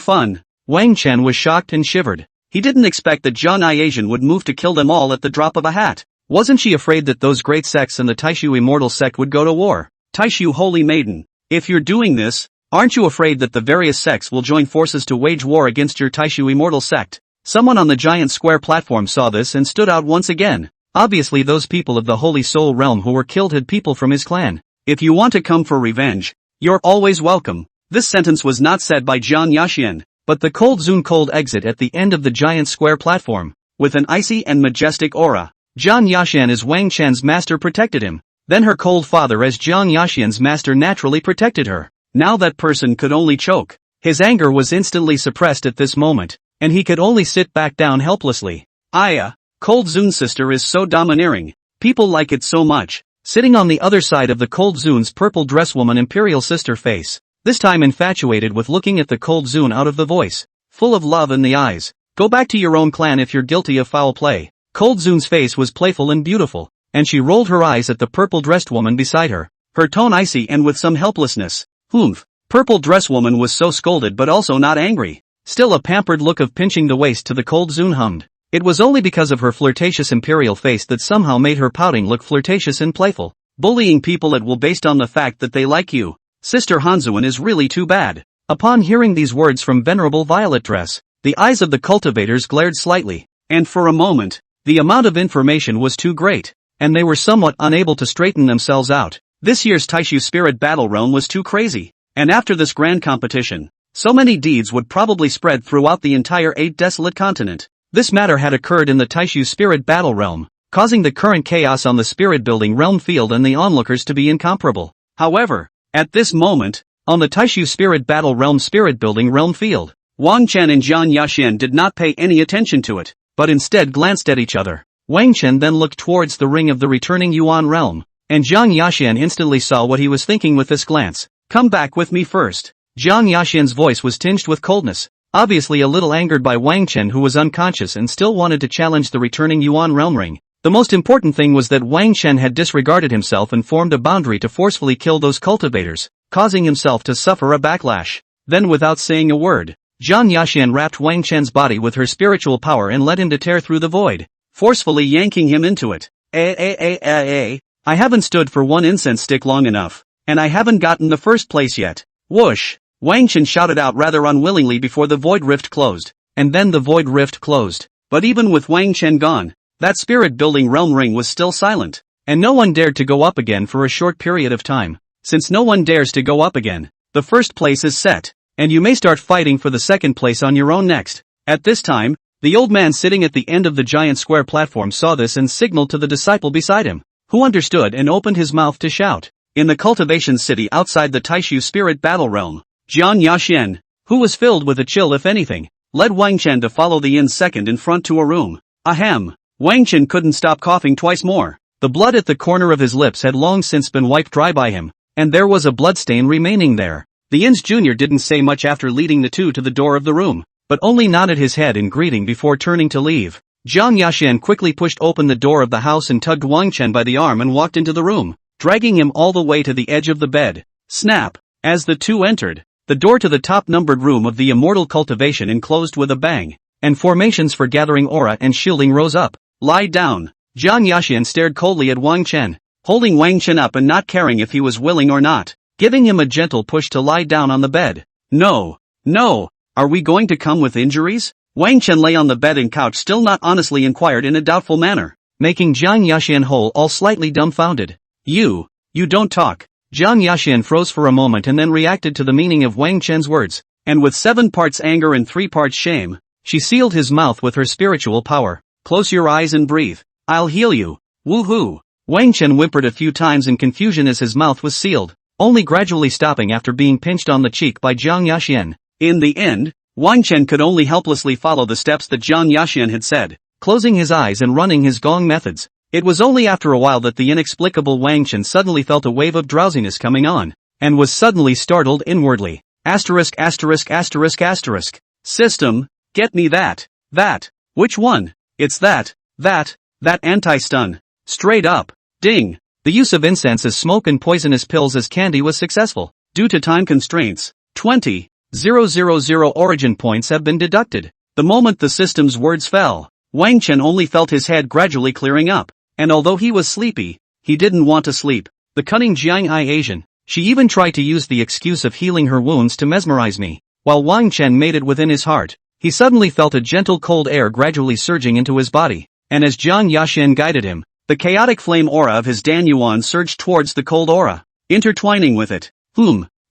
fun! Wang Chen was shocked and shivered. He didn't expect that Jiang Ixian would move to kill them all at the drop of a hat. Wasn't she afraid that those great sects and the Taishu Immortal sect would go to war? Taishu Holy Maiden, if you're doing this, aren't you afraid that the various sects will join forces to wage war against your Taishu Immortal sect? Someone on the giant square platform saw this and stood out once again. Obviously those people of the Holy Soul realm who were killed had people from his clan. If you want to come for revenge, you're always welcome. This sentence was not said by Jiang Yaxian, but the cold Zun cold exit at the end of the giant square platform, with an icy and majestic aura. Jiang Yaxian as Wang Chen's master protected him. Then her cold father as Jiang Yaxian's master naturally protected her. Now that person could only choke. His anger was instantly suppressed at this moment, and he could only sit back down helplessly. Aya, cold Zun sister is so domineering. People like it so much. Sitting on the other side of the cold Zun's purple dress woman imperial sister face, this time infatuated with looking at the cold Zun out of the voice, full of love in the eyes. Go back to your own clan if you're guilty of foul play. Cold Zun's face was playful and beautiful, and she rolled her eyes at the purple-dressed woman beside her, her tone icy and with some helplessness. Humph. Purple-dressed woman was so scolded but also not angry. Still a pampered look of pinching the waist to the cold Zun hummed. It was only because of her flirtatious imperial face that somehow made her pouting look flirtatious and playful. Bullying people at will based on the fact that they like you, Sister Hanzuan, is really too bad. Upon hearing these words from Venerable Violet Dress, the eyes of the cultivators glared slightly, and for a moment, the amount of information was too great, and they were somewhat unable to straighten themselves out. This year's Taishu Spirit Battle Realm was too crazy, and after this grand competition, so many deeds would probably spread throughout the entire 8 desolate continent. This matter had occurred in the Taishu Spirit Battle Realm, causing the current chaos on the spirit building realm field and the onlookers to be incomparable. However, At this moment, on the Taishu Spirit Battle Realm Spirit Building Realm Field, Wang Chen and Zhang Yaxuan did not pay any attention to it, but instead glanced at each other. Wang Chen then looked towards the ring of the returning Yuan realm, and Zhang Yaxuan instantly saw what he was thinking with this glance. Come back with me first. Zhang Yaxuan's voice was tinged with coldness, obviously a little angered by Wang Chen, who was unconscious and still wanted to challenge the returning Yuan realm ring. The most important thing was that Wang Chen had disregarded himself and formed a boundary to forcefully kill those cultivators, causing himself to suffer a backlash. Then without saying a word, Zhang Yaxuan wrapped Wang Chen's body with her spiritual power and led him to tear through the void, forcefully yanking him into it. I haven't stood for one incense stick long enough, and I haven't gotten the first place yet. Whoosh! Wang Chen shouted out rather unwillingly before the void rift closed, and then the void rift closed. But even with Wang Chen gone, that spirit building realm ring was still silent, and no one dared to go up again for a short period of time. Since no one dares to go up again, the first place is set, and you may start fighting for the second place on your own next. At this time, the old man sitting at the end of the giant square platform saw this and signaled to the disciple beside him, who understood and opened his mouth to shout. In the cultivation city outside the Taishu Spirit Battle Realm, Zhang Yaxuan, who was filled with a chill if anything, led Wang Chen to follow the inn second in front to a room. Ahem! Wang Chen couldn't stop coughing twice more. The blood at the corner of his lips had long since been wiped dry by him, and there was a bloodstain remaining there. The inn's junior didn't say much after leading the two to the door of the room, but only nodded his head in greeting before turning to leave. Zhang Yaxuan quickly pushed open the door of the house and tugged Wang Chen by the arm and walked into the room, dragging him all the way to the edge of the bed. Snap! As the two entered, the door to the top-numbered room of the immortal cultivation enclosed with a bang, and formations for gathering aura and shielding rose up. Lie down. Zhang Yaxuan stared coldly at Wang Chen, holding Wang Chen up and not caring if he was willing or not, giving him a gentle push to lie down on the bed. No. Are we going to come with injuries? Wang Chen lay on the bed and couch still not honestly inquired in a doubtful manner, making Zhang Yaxuan whole all slightly dumbfounded. You don't talk. Zhang Yaxuan froze for a moment and then reacted to the meaning of Wang Chen's words, and with 7 parts anger and 3 parts shame, she sealed his mouth with her spiritual power. Close your eyes and breathe. I'll heal you. Woohoo! Wang Chen whimpered a few times in confusion as his mouth was sealed, only gradually stopping after being pinched on the cheek by Zhang Yaxuan. In the end, Wang Chen could only helplessly follow the steps that Zhang Yaxuan had said, closing his eyes and running his gong methods. It was only after a while that the inexplicable Wang Chen suddenly felt a wave of drowsiness coming on, and was suddenly startled inwardly. Asterisk. System, get me that. Which one? It's that anti-stun. Straight up. Ding. The use of incense as smoke and poisonous pills as candy was successful. Due to time constraints, 20,000 origin points have been deducted. The moment the system's words fell, Wang Chen only felt his head gradually clearing up, and although he was sleepy, he didn't want to sleep. The cunning Jiang Ai Asian, she even tried to use the excuse of healing her wounds to mesmerize me. While Wang Chen made it within his heart, he suddenly felt a gentle cold air gradually surging into his body, and as Zhang Yaxuan guided him, the chaotic flame aura of his Dan Yuan surged towards the cold aura, intertwining with it.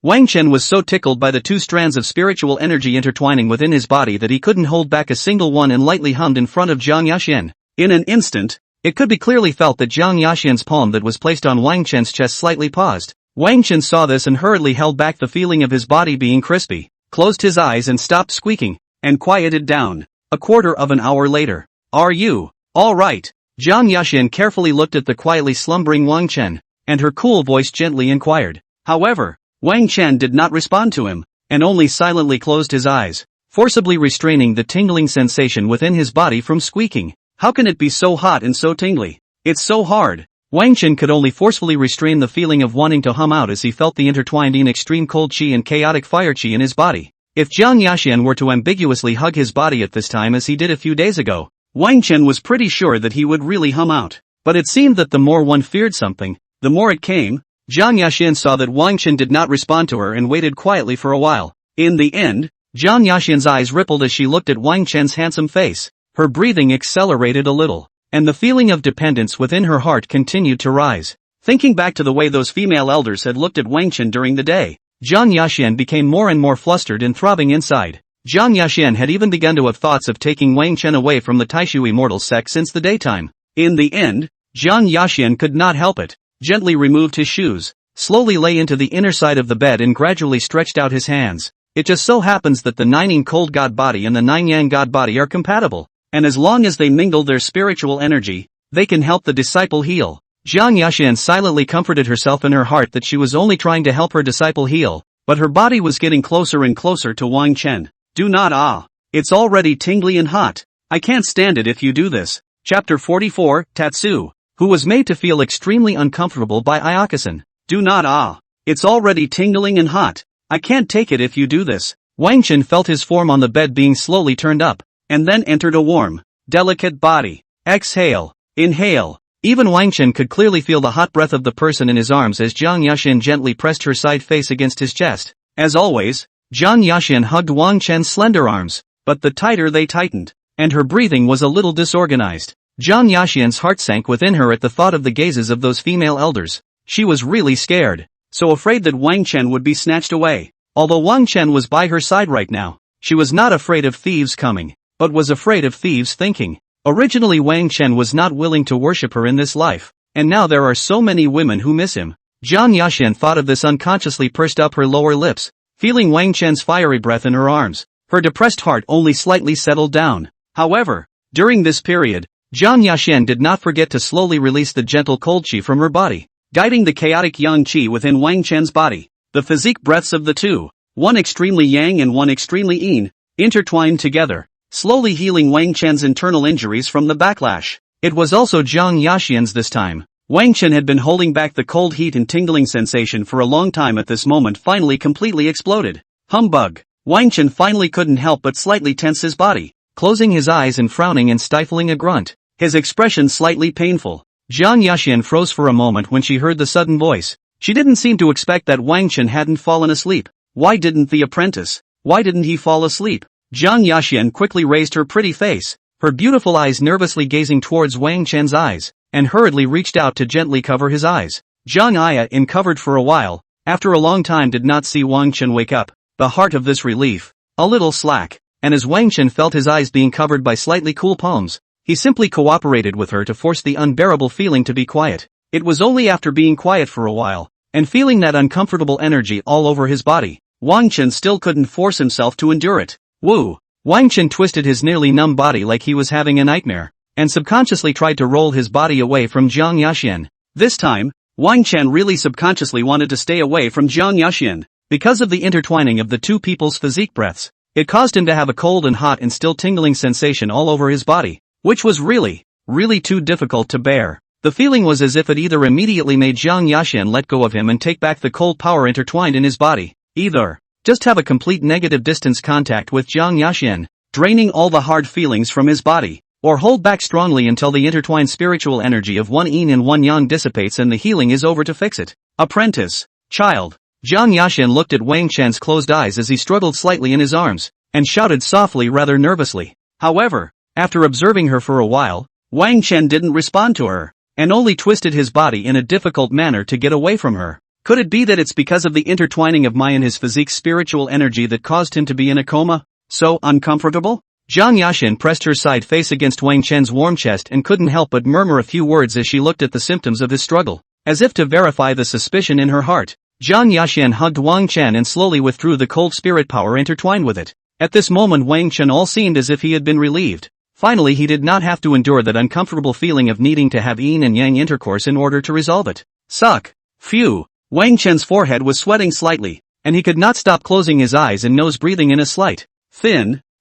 Wang Chen was so tickled by the 2 strands of spiritual energy intertwining within his body that he couldn't hold back a single one and lightly hummed in front of Zhang Yaxuan. In an instant, it could be clearly felt that Zhang Yaxuan's palm that was placed on Wang Chen's chest slightly paused. Wang Chen saw this and hurriedly held back the feeling of his body being crispy, closed his eyes and stopped squeaking, and quieted down. A quarter of an hour later. Are you all right? Zhang Yaxuan carefully looked at the quietly slumbering Wang Chen, and her cool voice gently inquired. However, Wang Chen did not respond to him, and only silently closed his eyes, forcibly restraining the tingling sensation within his body from squeaking. How can it be so hot and so tingly? It's so hard. Wang Chen could only forcefully restrain the feeling of wanting to hum out as he felt the intertwined in extreme cold chi and chaotic fire chi in his body. If Zhang Yaxuan were to ambiguously hug his body at this time as he did a few days ago, Wang Chen was pretty sure that he would really hum out. But it seemed that the more one feared something, the more it came. Zhang Yaxuan saw that Wang Chen did not respond to her and waited quietly for a while. In the end, Zhang Yaxuan's eyes rippled as she looked at Wang Chen's handsome face. Her breathing accelerated a little, and the feeling of dependence within her heart continued to rise. Thinking back to the way those female elders had looked at Wang Chen during the day, Zhang Yaxuan became more and more flustered and throbbing inside. Zhang Yaxuan had even begun to have thoughts of taking Wang Chen away from the Taishu immortal sect since the daytime. In the end, Zhang Yaxuan could not help it, gently removed his shoes, slowly lay into the inner side of the bed and gradually stretched out his hands. It just so happens that the 9 yin cold god body and the 9 yang god body are compatible, and as long as they mingle their spiritual energy, they can help the disciple heal. Jiang Yashan silently comforted herself in her heart that she was only trying to help her disciple heal, but her body was getting closer and closer to Wang Chen. Do not it's already tingly and hot. I can't stand it if you do this. Chapter 44, Tatsu, who was made to feel extremely uncomfortable by Ayaka-san. Do not it's already tingling and hot. I can't take it if you do this. Wang Chen felt his form on the bed being slowly turned up, and then entered a warm, delicate body. Exhale, inhale. Even Wang Chen could clearly feel the hot breath of the person in his arms as Jiang Yashan gently pressed her side face against his chest. As always, Jiang Yashan hugged Wang Chen's slender arms, but the tighter they tightened, and her breathing was a little disorganized. Jiang Yashan's heart sank within her at the thought of the gazes of those female elders. She was really scared, so afraid that Wang Chen would be snatched away. Although Wang Chen was by her side right now, she was not afraid of thieves coming, but was afraid of thieves thinking. Originally Wang Chen was not willing to worship her in this life, and now there are so many women who miss him. Jiang Yashan thought of this, unconsciously pursed up her lower lips, feeling Wang Chen's fiery breath in her arms. Her depressed heart only slightly settled down. However, during this period, Jiang Yashan did not forget to slowly release the gentle cold qi from her body, guiding the chaotic yang qi within Wang Chen's body. The physique breaths of the two, one extremely yang and one extremely yin, intertwined together, slowly healing Wang Chen's internal injuries from the backlash. It was also Jiang Yashan's this time. Wang Chen had been holding back the cold heat and tingling sensation for a long time. At this moment finally completely exploded. Humbug. Wang Chen finally couldn't help but slightly tense his body, closing his eyes and frowning and stifling a grunt, his expression slightly painful. Jiang Yashan froze for a moment when she heard the sudden voice. She didn't seem to expect that Wang Chen hadn't fallen asleep. Why didn't the apprentice? Why didn't he fall asleep? Jiang Yashan quickly raised her pretty face, her beautiful eyes nervously gazing towards Wang Chen's eyes, and hurriedly reached out to gently cover his eyes. Jiang Aya covered for a while, after a long time did not see Wang Chen wake up, the heart of this relief, a little slack, and as Wang Chen felt his eyes being covered by slightly cool palms, he simply cooperated with her to force the unbearable feeling to be quiet. It was only after being quiet for a while, and feeling that uncomfortable energy all over his body, Wang Chen still couldn't force himself to endure it. Woo! Wang Chen twisted his nearly numb body like he was having a nightmare, and subconsciously tried to roll his body away from Jiang Yashan. This time, Wang Chen really subconsciously wanted to stay away from Jiang Yashan. Because of the intertwining of the two people's physique breaths, it caused him to have a cold and hot and still tingling sensation all over his body, which was really too difficult to bear. The feeling was as if it either immediately made Jiang Yashan let go of him and take back the cold power intertwined in his body, either just have a complete negative distance contact with Jiang Yashan, draining all the hard feelings from his body, or hold back strongly until the intertwined spiritual energy of one yin and one yang dissipates and the healing is over to fix it. Apprentice, child. Jiang Yashan looked at Wang Chen's closed eyes as he struggled slightly in his arms, and shouted softly, rather nervously. However, after observing her for a while, Wang Chen didn't respond to her, and only twisted his body in a difficult manner to get away from her. Could it be that it's because of the intertwining of Mai and his physique's spiritual energy that caused him to be in a coma? So uncomfortable? Jiang Yashan pressed her side face against Wang Chen's warm chest and couldn't help but murmur a few words as she looked at the symptoms of his struggle, as if to verify the suspicion in her heart. Jiang Yashan hugged Wang Chen and slowly withdrew the cold spirit power intertwined with it. At this moment Wang Chen all seemed as if he had been relieved. Finally he did not have to endure that uncomfortable feeling of needing to have yin and yang intercourse in order to resolve it. Suck. Phew. Wang Chen's forehead was sweating slightly, and he could not stop closing his eyes and nose, breathing in a slight,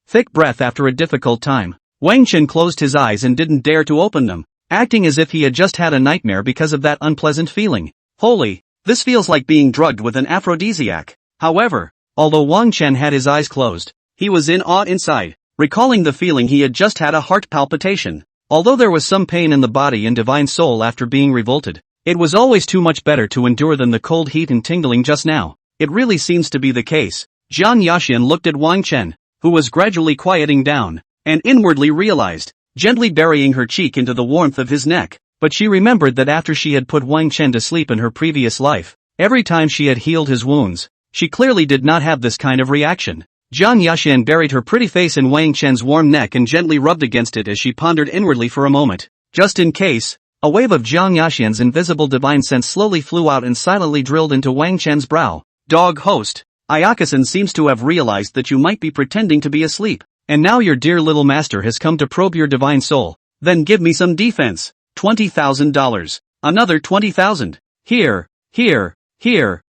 thick breath after a difficult time. Wang Chen closed his eyes and didn't dare to open them, acting as if he had just had a nightmare because of that unpleasant feeling. Holy, this feels like being drugged with an aphrodisiac. However, although Wang Chen had his eyes closed, he was in awe inside, recalling the feeling he had just had, a heart palpitation. Although there was some pain in the body and divine soul after being revolted, it was always too much better to endure than the cold heat and tingling just now. It really seems to be the case. Jiang Yashan looked at Wang Chen, who was gradually quieting down, and inwardly realized, gently burying her cheek into the warmth of his neck. But she remembered that after she had put Wang Chen to sleep in her previous life, every time she had healed his wounds, she clearly did not have this kind of reaction. Jiang Yashan buried her pretty face in Wang Chen's warm neck and gently rubbed against it as she pondered inwardly for a moment. Just in case, A wave of Jiang Yaxian's invisible divine sense slowly flew out and silently drilled into Wang Chen's brow. Dog host, Ayaka-san seems to have realized that you might be pretending to be asleep, and now your dear little master has come to probe your divine soul. Then give me some defense. $20,000. Another 20,000. Here.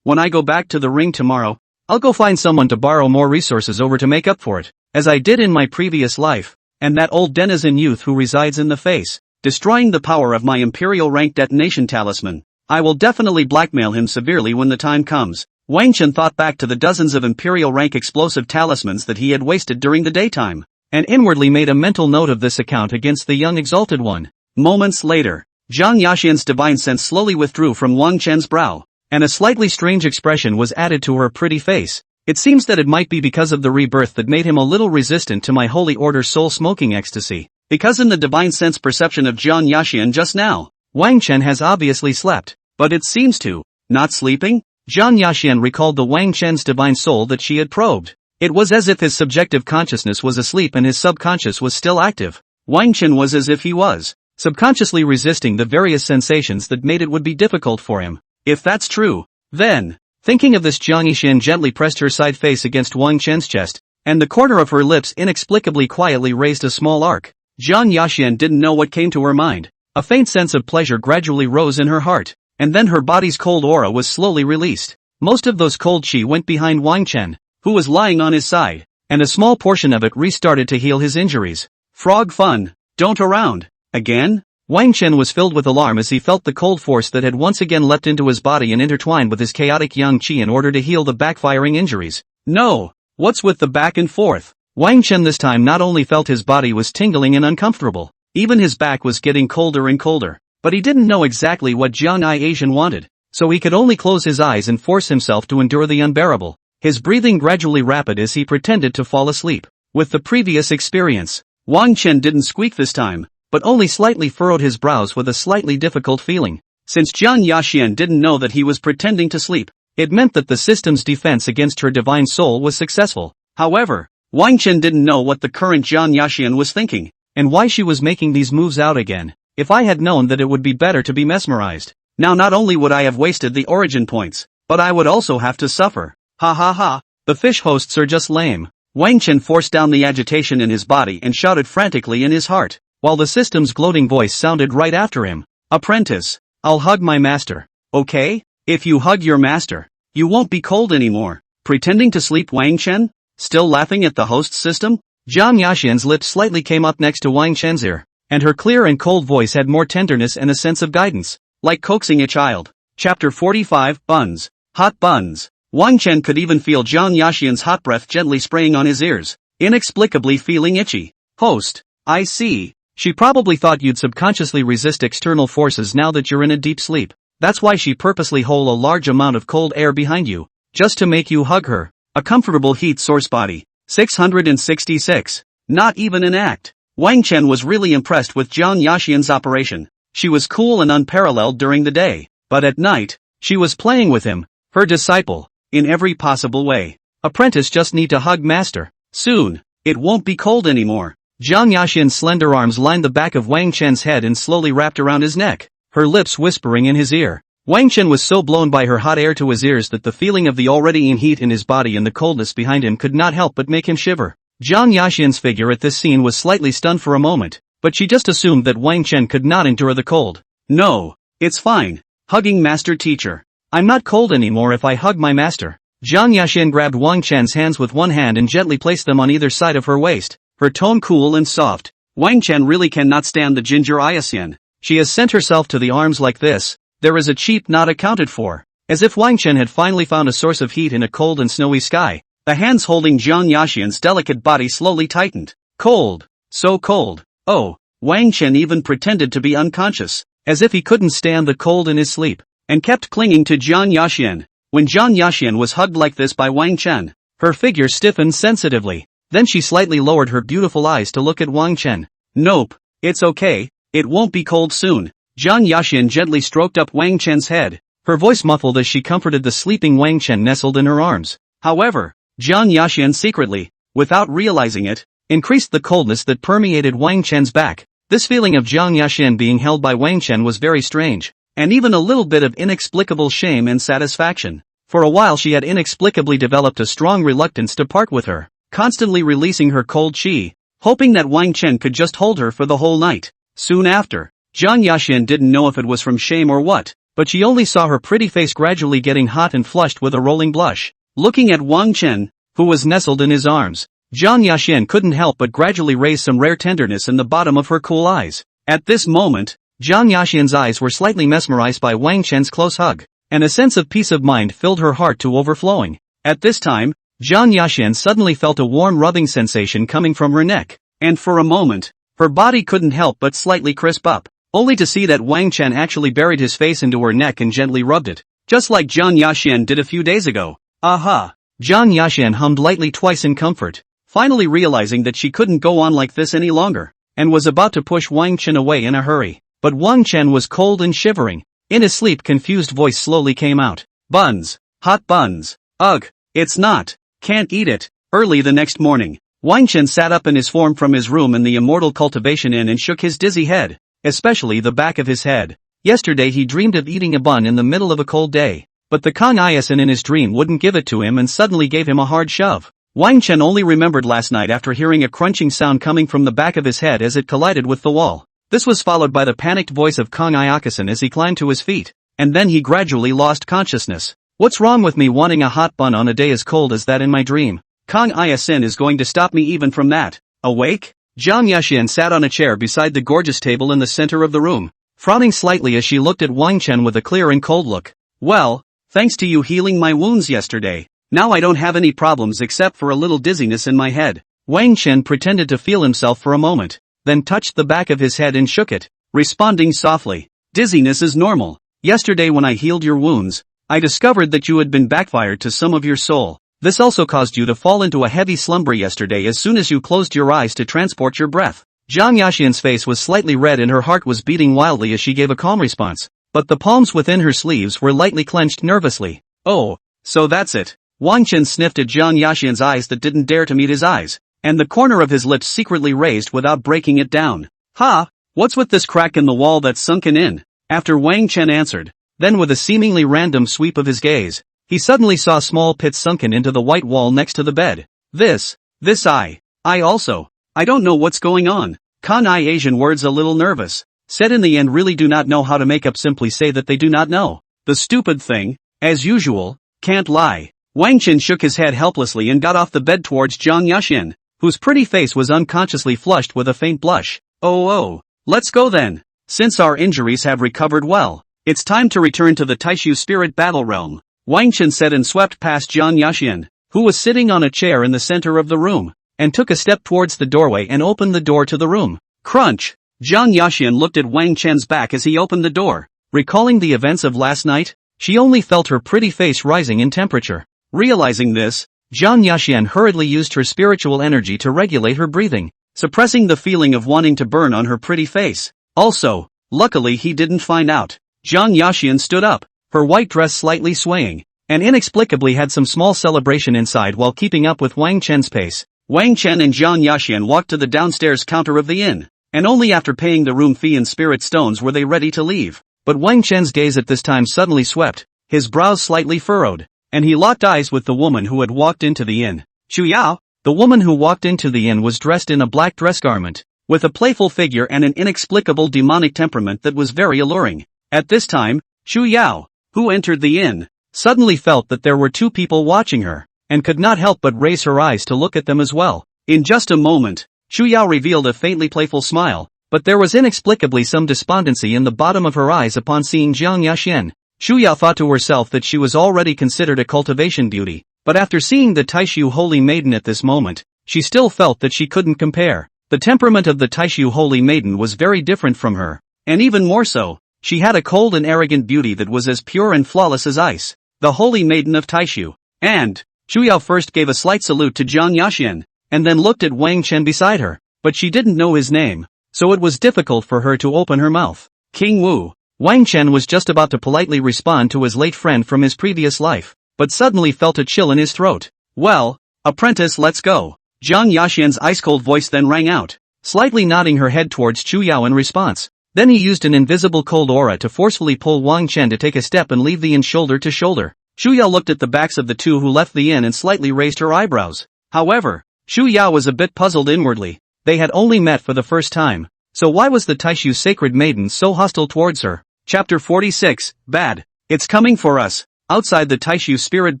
When I go back to the ring tomorrow, I'll go find someone to borrow more resources over to make up for it, as I did in my previous life, and that old denizen youth who resides in the face, destroying the power of my imperial rank detonation talisman. I will definitely blackmail him severely when the time comes. Wang Chen thought back to the dozens of imperial rank explosive talismans that he had wasted during the daytime, and inwardly made a mental note of this account against the young exalted one. Moments later, Jiang Yaxian's divine sense slowly withdrew from Wang Chen's brow, and a slightly strange expression was added to her pretty face. It seems that it might be because of the rebirth that made him a little resistant to my holy order soul-smoking ecstasy. Because in the divine sense perception of Jiang Yaxian just now, Wang Chen has obviously slept, but it seems to, not sleeping? Jiang Yaxian recalled the Wang Chen's divine soul that she had probed. It was as if his subjective consciousness was asleep and his subconscious was still active. Wang Chen was as if he was subconsciously resisting the various sensations that made it would be difficult for him. If that's true, then, thinking of this, Jiang Yaxian gently pressed her side face against Wang Chen's chest, and the corner of her lips inexplicably quietly raised a small arc. Jiang Yaxian didn't know what came to her mind. A faint sense of pleasure gradually rose in her heart, and then her body's cold aura was slowly released. Most of those cold chi went behind Wang Chen, who was lying on his side, and a small portion of it restarted to heal his injuries. Frog fun, don't around. Again? Wang Chen was filled with alarm as he felt the cold force that had once again leapt into his body and intertwined with his chaotic yang qi in order to heal the backfiring injuries. No! What's with the back and forth? Wang Chen this time not only felt his body was tingling and uncomfortable, even his back was getting colder and colder, but he didn't know exactly what Jiang Yaxian wanted, so he could only close his eyes and force himself to endure the unbearable. His breathing gradually rapid as he pretended to fall asleep. With the previous experience, Wang Chen didn't squeak this time, but only slightly furrowed his brows with a slightly difficult feeling. Since Jiang Yaxian didn't know that he was pretending to sleep, it meant that the system's defense against her divine soul was successful. However, Wang Chen didn't know what the current Jiang Yaxian was thinking, and why she was making these moves out again. If I had known that it would be better to be mesmerized, now not only would I have wasted the origin points, but I would also have to suffer. Ha ha ha, the fish hosts are just lame. Wang Chen forced down the agitation in his body and shouted frantically in his heart, while the system's gloating voice sounded right after him. Apprentice, I'll hug my master. Okay? If you hug your master, you won't be cold anymore. Pretending to sleep, Wang Chen? Still laughing at the host system? Jiang Yaxian's lips slightly came up next to Wang Chen's ear, and her clear and cold voice had more tenderness and a sense of guidance, like coaxing a child. Chapter 45, Buns. Hot buns. Wang Chen could even feel Jiang Yaxian's hot breath gently spraying on his ears, inexplicably feeling itchy. Host, I see. She probably thought you'd subconsciously resist external forces now that you're in a deep sleep. That's why she purposely hole a large amount of cold air behind you, just to make you hug her. A comfortable heat source body. 666. Not even an act. Wang Chen was really impressed with Jiang Yaxian's operation. She was cool and unparalleled during the day, but at night, she was playing with him, her disciple, in every possible way. Apprentice just need to hug master. Soon, it won't be cold anymore. Jiang Yaxian's slender arms lined the back of Wang Chen's head and slowly wrapped around his neck, her lips whispering in his ear. Wang Chen was so blown by her hot air to his ears that the feeling of the already in heat in his body and the coldness behind him could not help but make him shiver. Jiang Yaxian's figure at this scene was slightly stunned for a moment, but she just assumed that Wang Chen could not endure the cold. No, it's fine. Hugging master teacher. I'm not cold anymore if I hug my master. Jiang Yaxian grabbed Wang Chen's hands with one hand and gently placed them on either side of her waist, her tone cool and soft. Wang Chen really cannot stand the ginger Yaxian. She has sent herself to the arms like this. There is a cheap not accounted for. As if Wang Chen had finally found a source of heat in a cold and snowy sky, the hands holding Jiang Yaxian's delicate body slowly tightened. Cold. So cold. Oh, Wang Chen even pretended to be unconscious, as if he couldn't stand the cold in his sleep, and kept clinging to Jiang Yaxian. When Jiang Yaxian was hugged like this by Wang Chen, her figure stiffened sensitively. Then she slightly lowered her beautiful eyes to look at Wang Chen. Nope, it's okay, it won't be cold soon. Jiang Yaxian gently stroked up Wang Chen's head, her voice muffled as she comforted the sleeping Wang Chen nestled in her arms. However, Jiang Yaxian secretly, without realizing it, increased the coldness that permeated Wang Chen's back. This feeling of Jiang Yaxin being held by Wang Chen was very strange, and even a little bit of inexplicable shame and satisfaction. For a while she had inexplicably developed a strong reluctance to part with her, constantly releasing her cold chi, hoping that Wang Chen could just hold her for the whole night. Soon after, Jiang Yaxin didn't know if it was from shame or what, but she only saw her pretty face gradually getting hot and flushed with a rolling blush. Looking at Wang Chen, who was nestled in his arms, Jiang Yaxin couldn't help but gradually raise some rare tenderness in the bottom of her cool eyes. At this moment, Jiang Yaxin's eyes were slightly mesmerized by Wang Chen's close hug, and a sense of peace of mind filled her heart to overflowing. At this time, Jiang Yaxin suddenly felt a warm rubbing sensation coming from her neck, and for a moment, her body couldn't help but slightly crisp up, only to see that Wang Chen actually buried his face into her neck and gently rubbed it, just like Jiang Yaxin did a few days ago. Aha! Jiang Yaxin hummed lightly twice in comfort, finally realizing that she couldn't go on like this any longer, and was about to push Wang Chen away in a hurry. But Wang Chen was cold and shivering. In his sleep, confused voice slowly came out. Buns. Hot buns. Ugh. It's not. Can't eat it. Early the next morning, Wang Chen sat up in his form from his room in the Immortal Cultivation Inn and shook his dizzy head, especially the back of his head. Yesterday he dreamed of eating a bun in the middle of a cold day, but the Kang Iasen in his dream wouldn't give it to him and suddenly gave him a hard shove. Wang Chen only remembered last night after hearing a crunching sound coming from the back of his head as it collided with the wall. This was followed by the panicked voice of Kang Iasen as he climbed to his feet, and then he gradually lost consciousness. What's wrong with me wanting a hot bun on a day as cold as that in my dream? Kang Iasen is going to stop me even from that. Awake? Jiang Yaxin sat on a chair beside the gorgeous table in the center of the room, frowning slightly as she looked at Wang Chen with a clear and cold look. Well, thanks to you healing my wounds yesterday, now I don't have any problems except for a little dizziness in my head. Wang Chen pretended to feel himself for a moment, then touched the back of his head and shook it, responding softly. Dizziness is normal. Yesterday when I healed your wounds, I discovered that you had been backfired to some of your soul. This also caused you to fall into a heavy slumber yesterday as soon as you closed your eyes to transport your breath. Jiang Yaxin's face was slightly red and her heart was beating wildly as she gave a calm response, but the palms within her sleeves were lightly clenched nervously. Oh, so that's it. Wang Chen sniffed at Jiang Yaxin's eyes that didn't dare to meet his eyes, and the corner of his lips secretly raised without breaking it down. Ha! What's with this crack in the wall that's sunken in? After Wang Chen answered, then with a seemingly random sweep of his gaze, he suddenly saw small pits sunken into the white wall next to the bed. This I don't know what's going on. Kan I Asian words a little nervous, said in the end really do not know how to make up simply say that they do not know. The stupid thing, as usual, can't lie. Wang Chen shook his head helplessly and got off the bed towards Jiang Yaxin, whose pretty face was unconsciously flushed with a faint blush. Oh, let's go then. Since our injuries have recovered well, it's time to return to the Taishu spirit battle realm, Wang Chen said and swept past Jiang Yaxin, who was sitting on a chair in the center of the room, and took a step towards the doorway and opened the door to the room. Crunch! Jiang Yaxin looked at Wang Chen's back as he opened the door. Recalling the events of last night, she only felt her pretty face rising in temperature. Realizing this, Jiang Yaxin hurriedly used her spiritual energy to regulate her breathing, suppressing the feeling of wanting to burn on her pretty face. Also, luckily he didn't find out. Jiang Yaxin stood up, her white dress slightly swaying, and inexplicably had some small celebration inside while keeping up with Wang Chen's pace. Wang Chen and Jiang Yaxin walked to the downstairs counter of the inn, and only after paying the room fee and spirit stones were they ready to leave. But Wang Chen's gaze at this time suddenly swept, his brows slightly furrowed, and he locked eyes with the woman who had walked into the inn. Chu Yao, the woman who walked into the inn was dressed in a black dress garment, with a playful figure and an inexplicable demonic temperament that was very alluring. At this time, Chu Yao, who entered the inn, suddenly felt that there were two people watching her, and could not help but raise her eyes to look at them as well. In just a moment, Chu Yao revealed a faintly playful smile, but there was inexplicably some despondency in the bottom of her eyes upon seeing Jiang Yaxin. Chu Yao thought to herself that she was already considered a cultivation beauty, but after seeing the Taishu Holy Maiden at this moment, she still felt that she couldn't compare. The temperament of the Taishu Holy Maiden was very different from her, and even more so, she had a cold and arrogant beauty that was as pure and flawless as ice. The Holy Maiden of Taishu. And Chu Yao first gave a slight salute to Jiang Yaxin, and then looked at Wang Chen beside her, but she didn't know his name, so it was difficult for her to open her mouth. King Wu. Wang Chen was just about to politely respond to his late friend from his previous life, but suddenly felt a chill in his throat. Well, apprentice, let's go. Jiang Yaxin's ice-cold voice then rang out. slightly nodding her head towards Chu Yao in response. Then he used an invisible cold aura to forcefully pull Wang Chen to take a step and leave the inn shoulder to shoulder. Chu Yao looked at the backs of the two who left the inn and slightly raised her eyebrows. However, Chu Yao was a bit puzzled inwardly. They had only met for the first time. So why was the Taishu sacred maiden so hostile towards her? Chapter 46, Bad. It's coming for us. Outside the Taishu spirit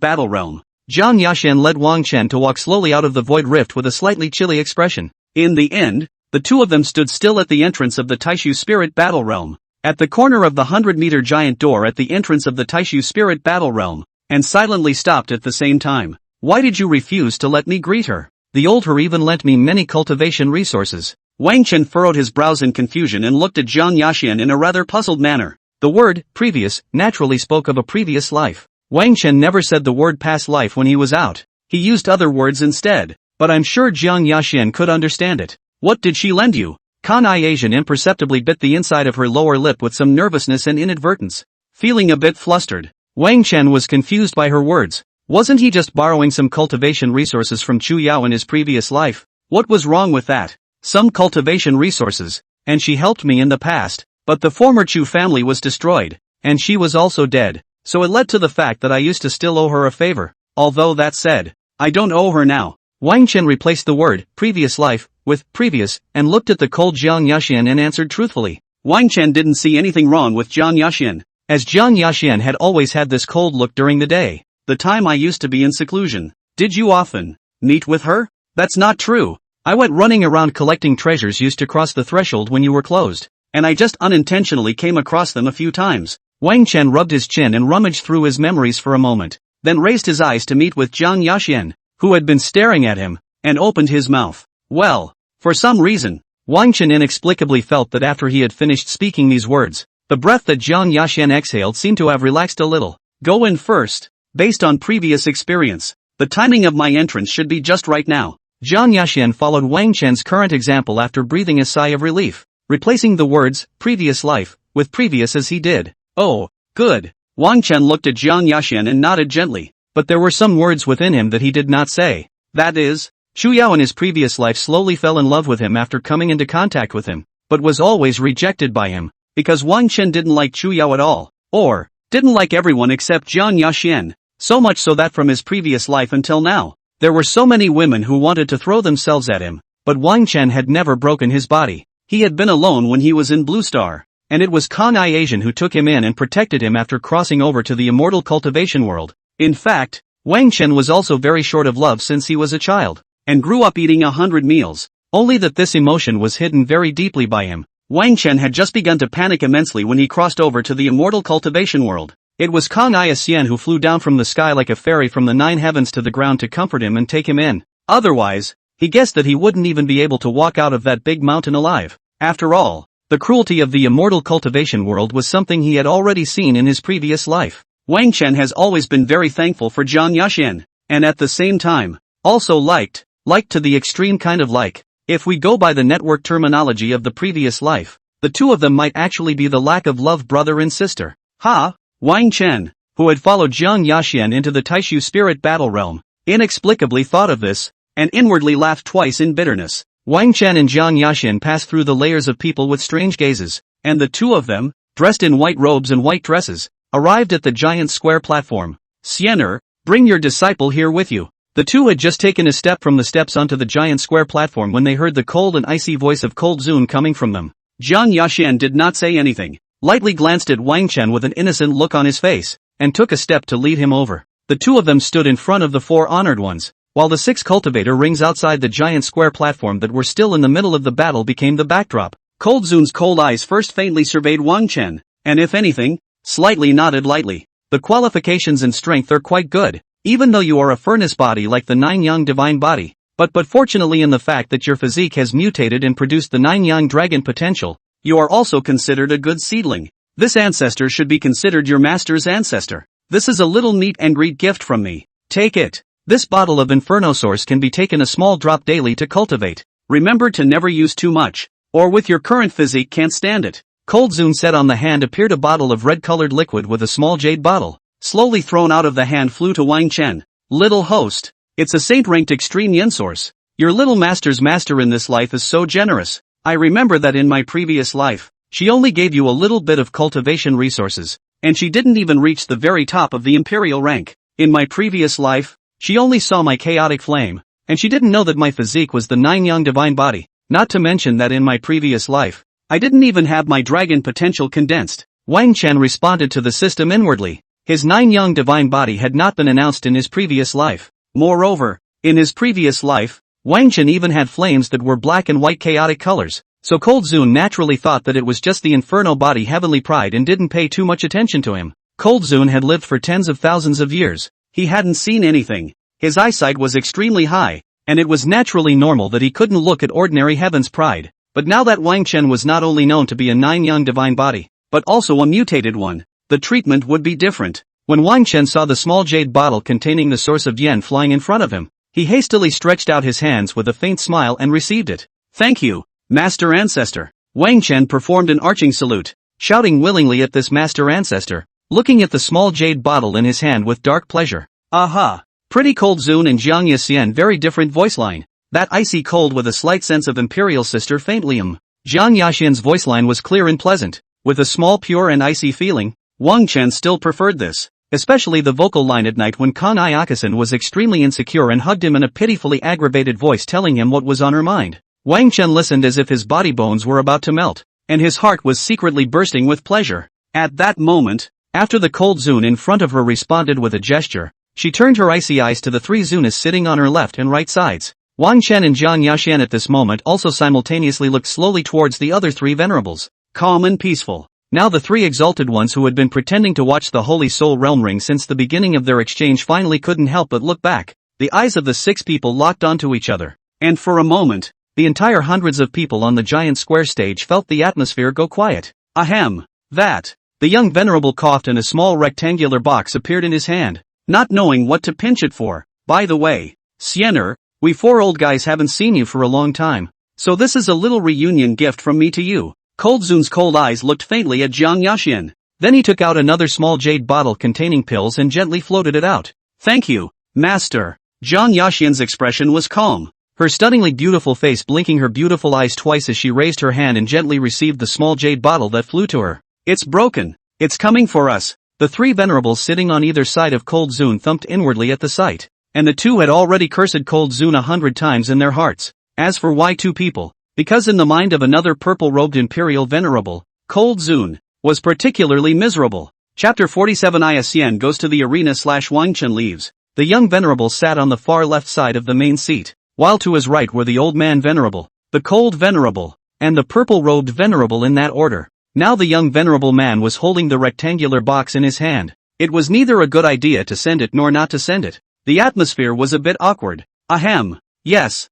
battle realm, Jiang Yashan led Wang Chen to walk slowly out of the void rift with a slightly chilly expression. In the end, the two of them stood still at the entrance of the Taishu spirit battle realm, at the corner of the 100-meter giant door at the entrance of the Taishu spirit battle realm, and silently stopped at the same time. Why did you refuse to let me greet her? The old her even lent me many cultivation resources. Wang Chen furrowed his brows in confusion and looked at Jiang Yashan in a rather puzzled manner. The word, previous, naturally spoke of a previous life. Wang Chen never said the word past life when he was out. He used other words instead, but I'm sure Jiang Yashan could understand it. What did she lend you? Kanai Asian imperceptibly bit the inside of her lower lip with some nervousness and inadvertence. Feeling a bit flustered, Wang Chen was confused by her words. Wasn't he just borrowing some cultivation resources from Chu Yao in his previous life? What was wrong with that? Some cultivation resources, and she helped me in the past, but the former Chu family was destroyed, and she was also dead, so it led to the fact that I used to still owe her a favor. Although that said, I don't owe her now. Wang Chen replaced the word, previous life, with previous, and looked at the cold Jiang Yashan and answered truthfully. Wang Chen didn't see anything wrong with Jiang Yashan, as Jiang Yashan had always had this cold look during the day. The time I used to be in seclusion. Did you often meet with her? That's not true. I went running around collecting treasures used to cross the threshold when you were closed, and I just unintentionally came across them a few times. Wang Chen rubbed his chin and rummaged through his memories for a moment, then raised his eyes to meet with Jiang Yashan, who had been staring at him, and opened his mouth. Well, for some reason, Wang Chen inexplicably felt that after he had finished speaking these words, the breath that Jiang Yashan exhaled seemed to have relaxed a little. Go in first. Based on previous experience, the timing of my entrance should be just right now. Jiang Yashan followed Wang Chen's current example after breathing a sigh of relief, replacing the words, previous life, with previous as he did. Oh, good. Wang Chen looked at Jiang Yashan and nodded gently. But there were some words within him that he did not say. That is, Chu Yao in his previous life slowly fell in love with him after coming into contact with him, but was always rejected by him, because Wang Chen didn't like Chu Yao at all, or didn't like everyone except Jiang Yashan, so much so that from his previous life until now, there were so many women who wanted to throw themselves at him, but Wang Chen had never broken his body. He had been alone when he was in Blue Star, and it was Kanai Asian who took him in and protected him after crossing over to the immortal cultivation world. In fact, Wang Chen was also very short of love since he was a child, and grew up eating 100 meals, only that this emotion was hidden very deeply by him. Wang Chen had just begun to panic immensely when he crossed over to the immortal cultivation world. It was Kanai Asian who flew down from the sky like a fairy from the 9 heavens to the ground to comfort him and take him in. Otherwise, he guessed that he wouldn't even be able to walk out of that big mountain alive. After all, the cruelty of the immortal cultivation world was something he had already seen in his previous life. Wang Chen has always been very thankful for Jiang Yashan, and at the same time, also liked to the extreme kind of like. If we go by the network terminology of the previous life, the two of them might actually be the lack of love brother and sister. Ha! Wang Chen, who had followed Jiang Yashan into the Taishu spirit battle realm, inexplicably thought of this, and inwardly laughed twice in bitterness. Wang Chen and Jiang Yashan passed through the layers of people with strange gazes, and the two of them, dressed in white robes and white dresses, arrived at the giant square platform. Xiener, bring your disciple here with you. The two had just taken a step from the steps onto the giant square platform when they heard the cold and icy voice of Cold Zun coming from them. Jiang Yashan did not say anything, lightly glanced at Wang Chen with an innocent look on his face, and took a step to lead him over. The two of them stood in front of the 4 honored ones, while the 6 cultivator rings outside the giant square platform that were still in the middle of the battle became the backdrop. Cold Zun's cold eyes first faintly surveyed Wang Chen, and if anything, slightly nodded lightly. The qualifications and strength are quite good, even though you are a furnace body like the 9 yang divine body, but fortunately in the fact that your physique has mutated and produced the 9 yang dragon potential, you are also considered a good seedling. This ancestor should be considered your master's ancestor. This is a little meet and greet gift from me. Take it. This bottle of Inferno Source can be taken a small drop daily to cultivate. Remember to never use too much, or with your current physique can't stand it. Cold Zun said. On the hand appeared a bottle of red-colored liquid with a small jade bottle. Slowly thrown out of the hand flew to Wang Chen. Little host, it's a saint-ranked extreme yin source. Your little master's master in this life is so generous. I remember that in my previous life, she only gave you a little bit of cultivation resources, and she didn't even reach the very top of the imperial rank. In my previous life, she only saw my chaotic flame, and she didn't know that my physique was the 9 young divine body, not to mention that in my previous life, I didn't even have my dragon potential condensed. Wang Chen responded to the system inwardly. His 9 young divine body had not been announced in his previous life. Moreover, in his previous life, Wang Chen even had flames that were black and white chaotic colors, so Cold Zune naturally thought that it was just the inferno body heavenly pride and didn't pay too much attention to him. Cold Zune had lived for tens of thousands of years. He hadn't seen anything. His eyesight was extremely high, and it was naturally normal that he couldn't look at ordinary heaven's pride. But now that Wang Chen was not only known to be a 9 young divine body, but also a mutated one, the treatment would be different. When Wang Chen saw the small jade bottle containing the source of yen flying in front of him, he hastily stretched out his hands with a faint smile and received it. Thank you, Master Ancestor. Wang Chen performed an arching salute, shouting willingly at this Master Ancestor, looking at the small jade bottle in his hand with dark pleasure. Aha! Pretty Cold Zune and Jiang Yxian, very different voice line. That icy cold with a slight sense of imperial sister faintly. Jiang Yaxian's voice line was clear and pleasant, with a small pure and icy feeling. Wang Chen still preferred this, especially the vocal line at night when Kan Iakusen was extremely insecure and hugged him in a pitifully aggravated voice telling him what was on her mind. Wang Chen listened as if his body bones were about to melt, and his heart was secretly bursting with pleasure. At that moment, after the Cold Zune in front of her responded with a gesture, she turned her icy eyes to the 3 Zunas sitting on her left and right sides. Wang Chen and Jiang Yaxian at this moment also simultaneously looked slowly towards the other 3 venerables, calm and peaceful. Now the 3 exalted ones who had been pretending to watch the Holy Soul Realm Ring since the beginning of their exchange finally couldn't help but look back. The eyes of the 6 people locked onto each other, and for a moment, the entire hundreds of people on the giant square stage felt the atmosphere go quiet. Ahem. That. The young venerable coughed and a small rectangular box appeared in his hand, not knowing what to pinch it for. By the way, Xiener, we 4 old guys haven't seen you for a long time, so this is a little reunion gift from me to you. Cold Zune's cold eyes looked faintly at Jiang Yaxian. Then he took out another small jade bottle containing pills and gently floated it out. Thank you, Master. Jiang Yaxian's expression was calm, her stunningly beautiful face blinking her beautiful eyes twice as she raised her hand and gently received the small jade bottle that flew to her. It's broken. It's coming for us. The 3 venerables sitting on either side of Cold Zune thumped inwardly at the sight, and the 2 had already cursed Cold Zune 100 times in their hearts. As for why 2 people, because in the mind of another purple-robed imperial venerable, Cold Zune was particularly miserable. Chapter 47 Iaxian goes to the arena / Wang Chen leaves. The young venerable sat on the far left side of the main seat, while to his right were the old man venerable, the cold venerable, and the purple-robed venerable in that order. Now the young venerable man was holding the rectangular box in his hand. It was neither a good idea to send it nor not to send it. The atmosphere was a bit awkward. Ahem. Yes.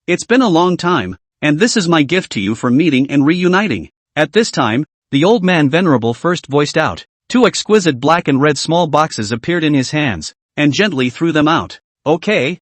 It's been a long time, and this is my gift to you for meeting and reuniting. At this time, the old man venerable first voiced out. 2 exquisite black and red small boxes appeared in his hands, and gently threw them out. Okay,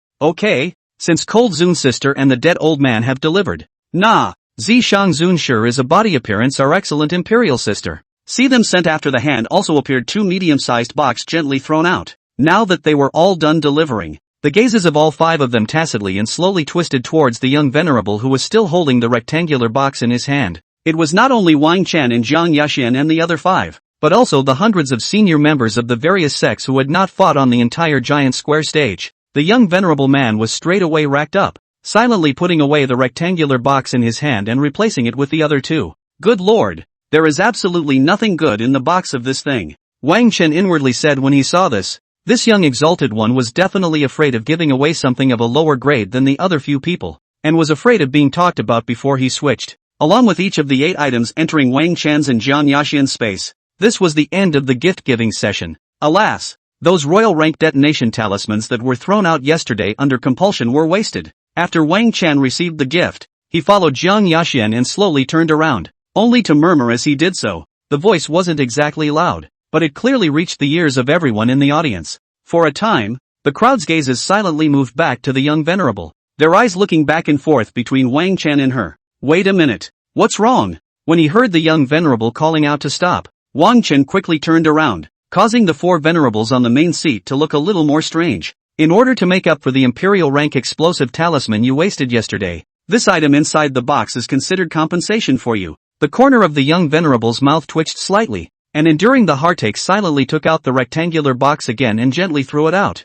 since Cold Zune's sister and the dead old man have delivered. Nah, Zishang Zun sure is a body appearance our excellent imperial sister. See them sent after the hand also appeared 2 medium-sized box gently thrown out. Now that they were all done delivering, the gazes of all 5 of them tacitly and slowly twisted towards the young venerable who was still holding the rectangular box in his hand. It was not only Wang Chen and Jiang Yaxian and the other 5, but also the hundreds of senior members of the various sects who had not fought on the entire giant square stage. The young venerable man was straight away racked up, silently putting away the rectangular box in his hand and replacing it with the other 2. Good lord, there is absolutely nothing good in the box of this thing, Wang Chen inwardly said when he saw this. This young exalted one was definitely afraid of giving away something of a lower grade than the other few people, and was afraid of being talked about before he switched. Along with each of the 8 items entering Wang Chen's and Jiang Yaxian's space, this was the end of the gift-giving session. Alas, those royal rank detonation talismans that were thrown out yesterday under compulsion were wasted. After Wang Chen received the gift, he followed Jiang Yaxian and slowly turned around, only to murmur as he did so. The voice wasn't exactly loud, but it clearly reached the ears of everyone in the audience. For a time, the crowd's gazes silently moved back to the young venerable, their eyes looking back and forth between Wang Chen and her. Wait a minute, what's wrong? When he heard the young venerable calling out to stop, Wang Chen quickly turned around, causing the 4 venerables on the main seat to look a little more strange. In order to make up for the Imperial rank explosive talisman you wasted yesterday, this item inside the box is considered compensation for you. The corner of the young venerable's mouth twitched slightly, and enduring the heartache silently took out the rectangular box again and gently threw it out.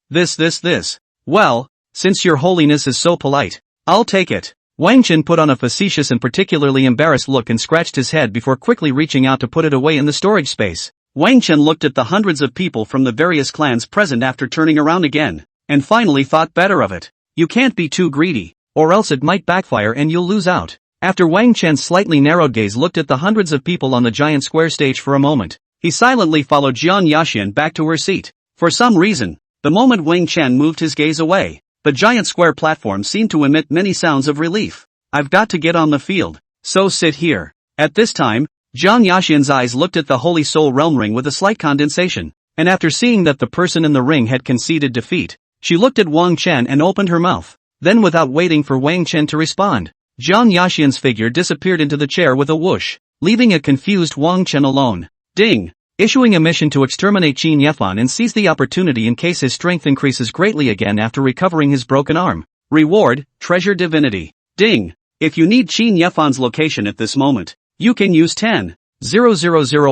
This. Well, since your holiness is so polite, I'll take it. Wang Chen put on a facetious and particularly embarrassed look and scratched his head before quickly reaching out to put it away in the storage space. Wang Chen looked at the hundreds of people from the various clans present after turning around again, and finally thought better of it. You can't be too greedy, or else it might backfire and you'll lose out. After Wang Chen's slightly narrowed gaze looked at the hundreds of people on the giant square stage for a moment, he silently followed Jian Yaxian back to her seat. For some reason, the moment Wang Chen moved his gaze away, the giant square platform seemed to emit many sounds of relief. I've got to get on the field, so sit here. At this time, Jian Yaxian's eyes looked at the Holy Soul Realm ring with a slight condensation, and after seeing that the person in the ring had conceded defeat, she looked at Wang Chen and opened her mouth. Then without waiting for Wang Chen to respond, Jian Yaxian's figure disappeared into the chair with a whoosh, leaving a confused Wang Chen alone. Ding! Issuing a mission to exterminate Qin Yefan and seize the opportunity in case his strength increases greatly again after recovering his broken arm. Reward, Treasure Divinity. Ding! If you need Qin Yefan's location at this moment, you can use 10,000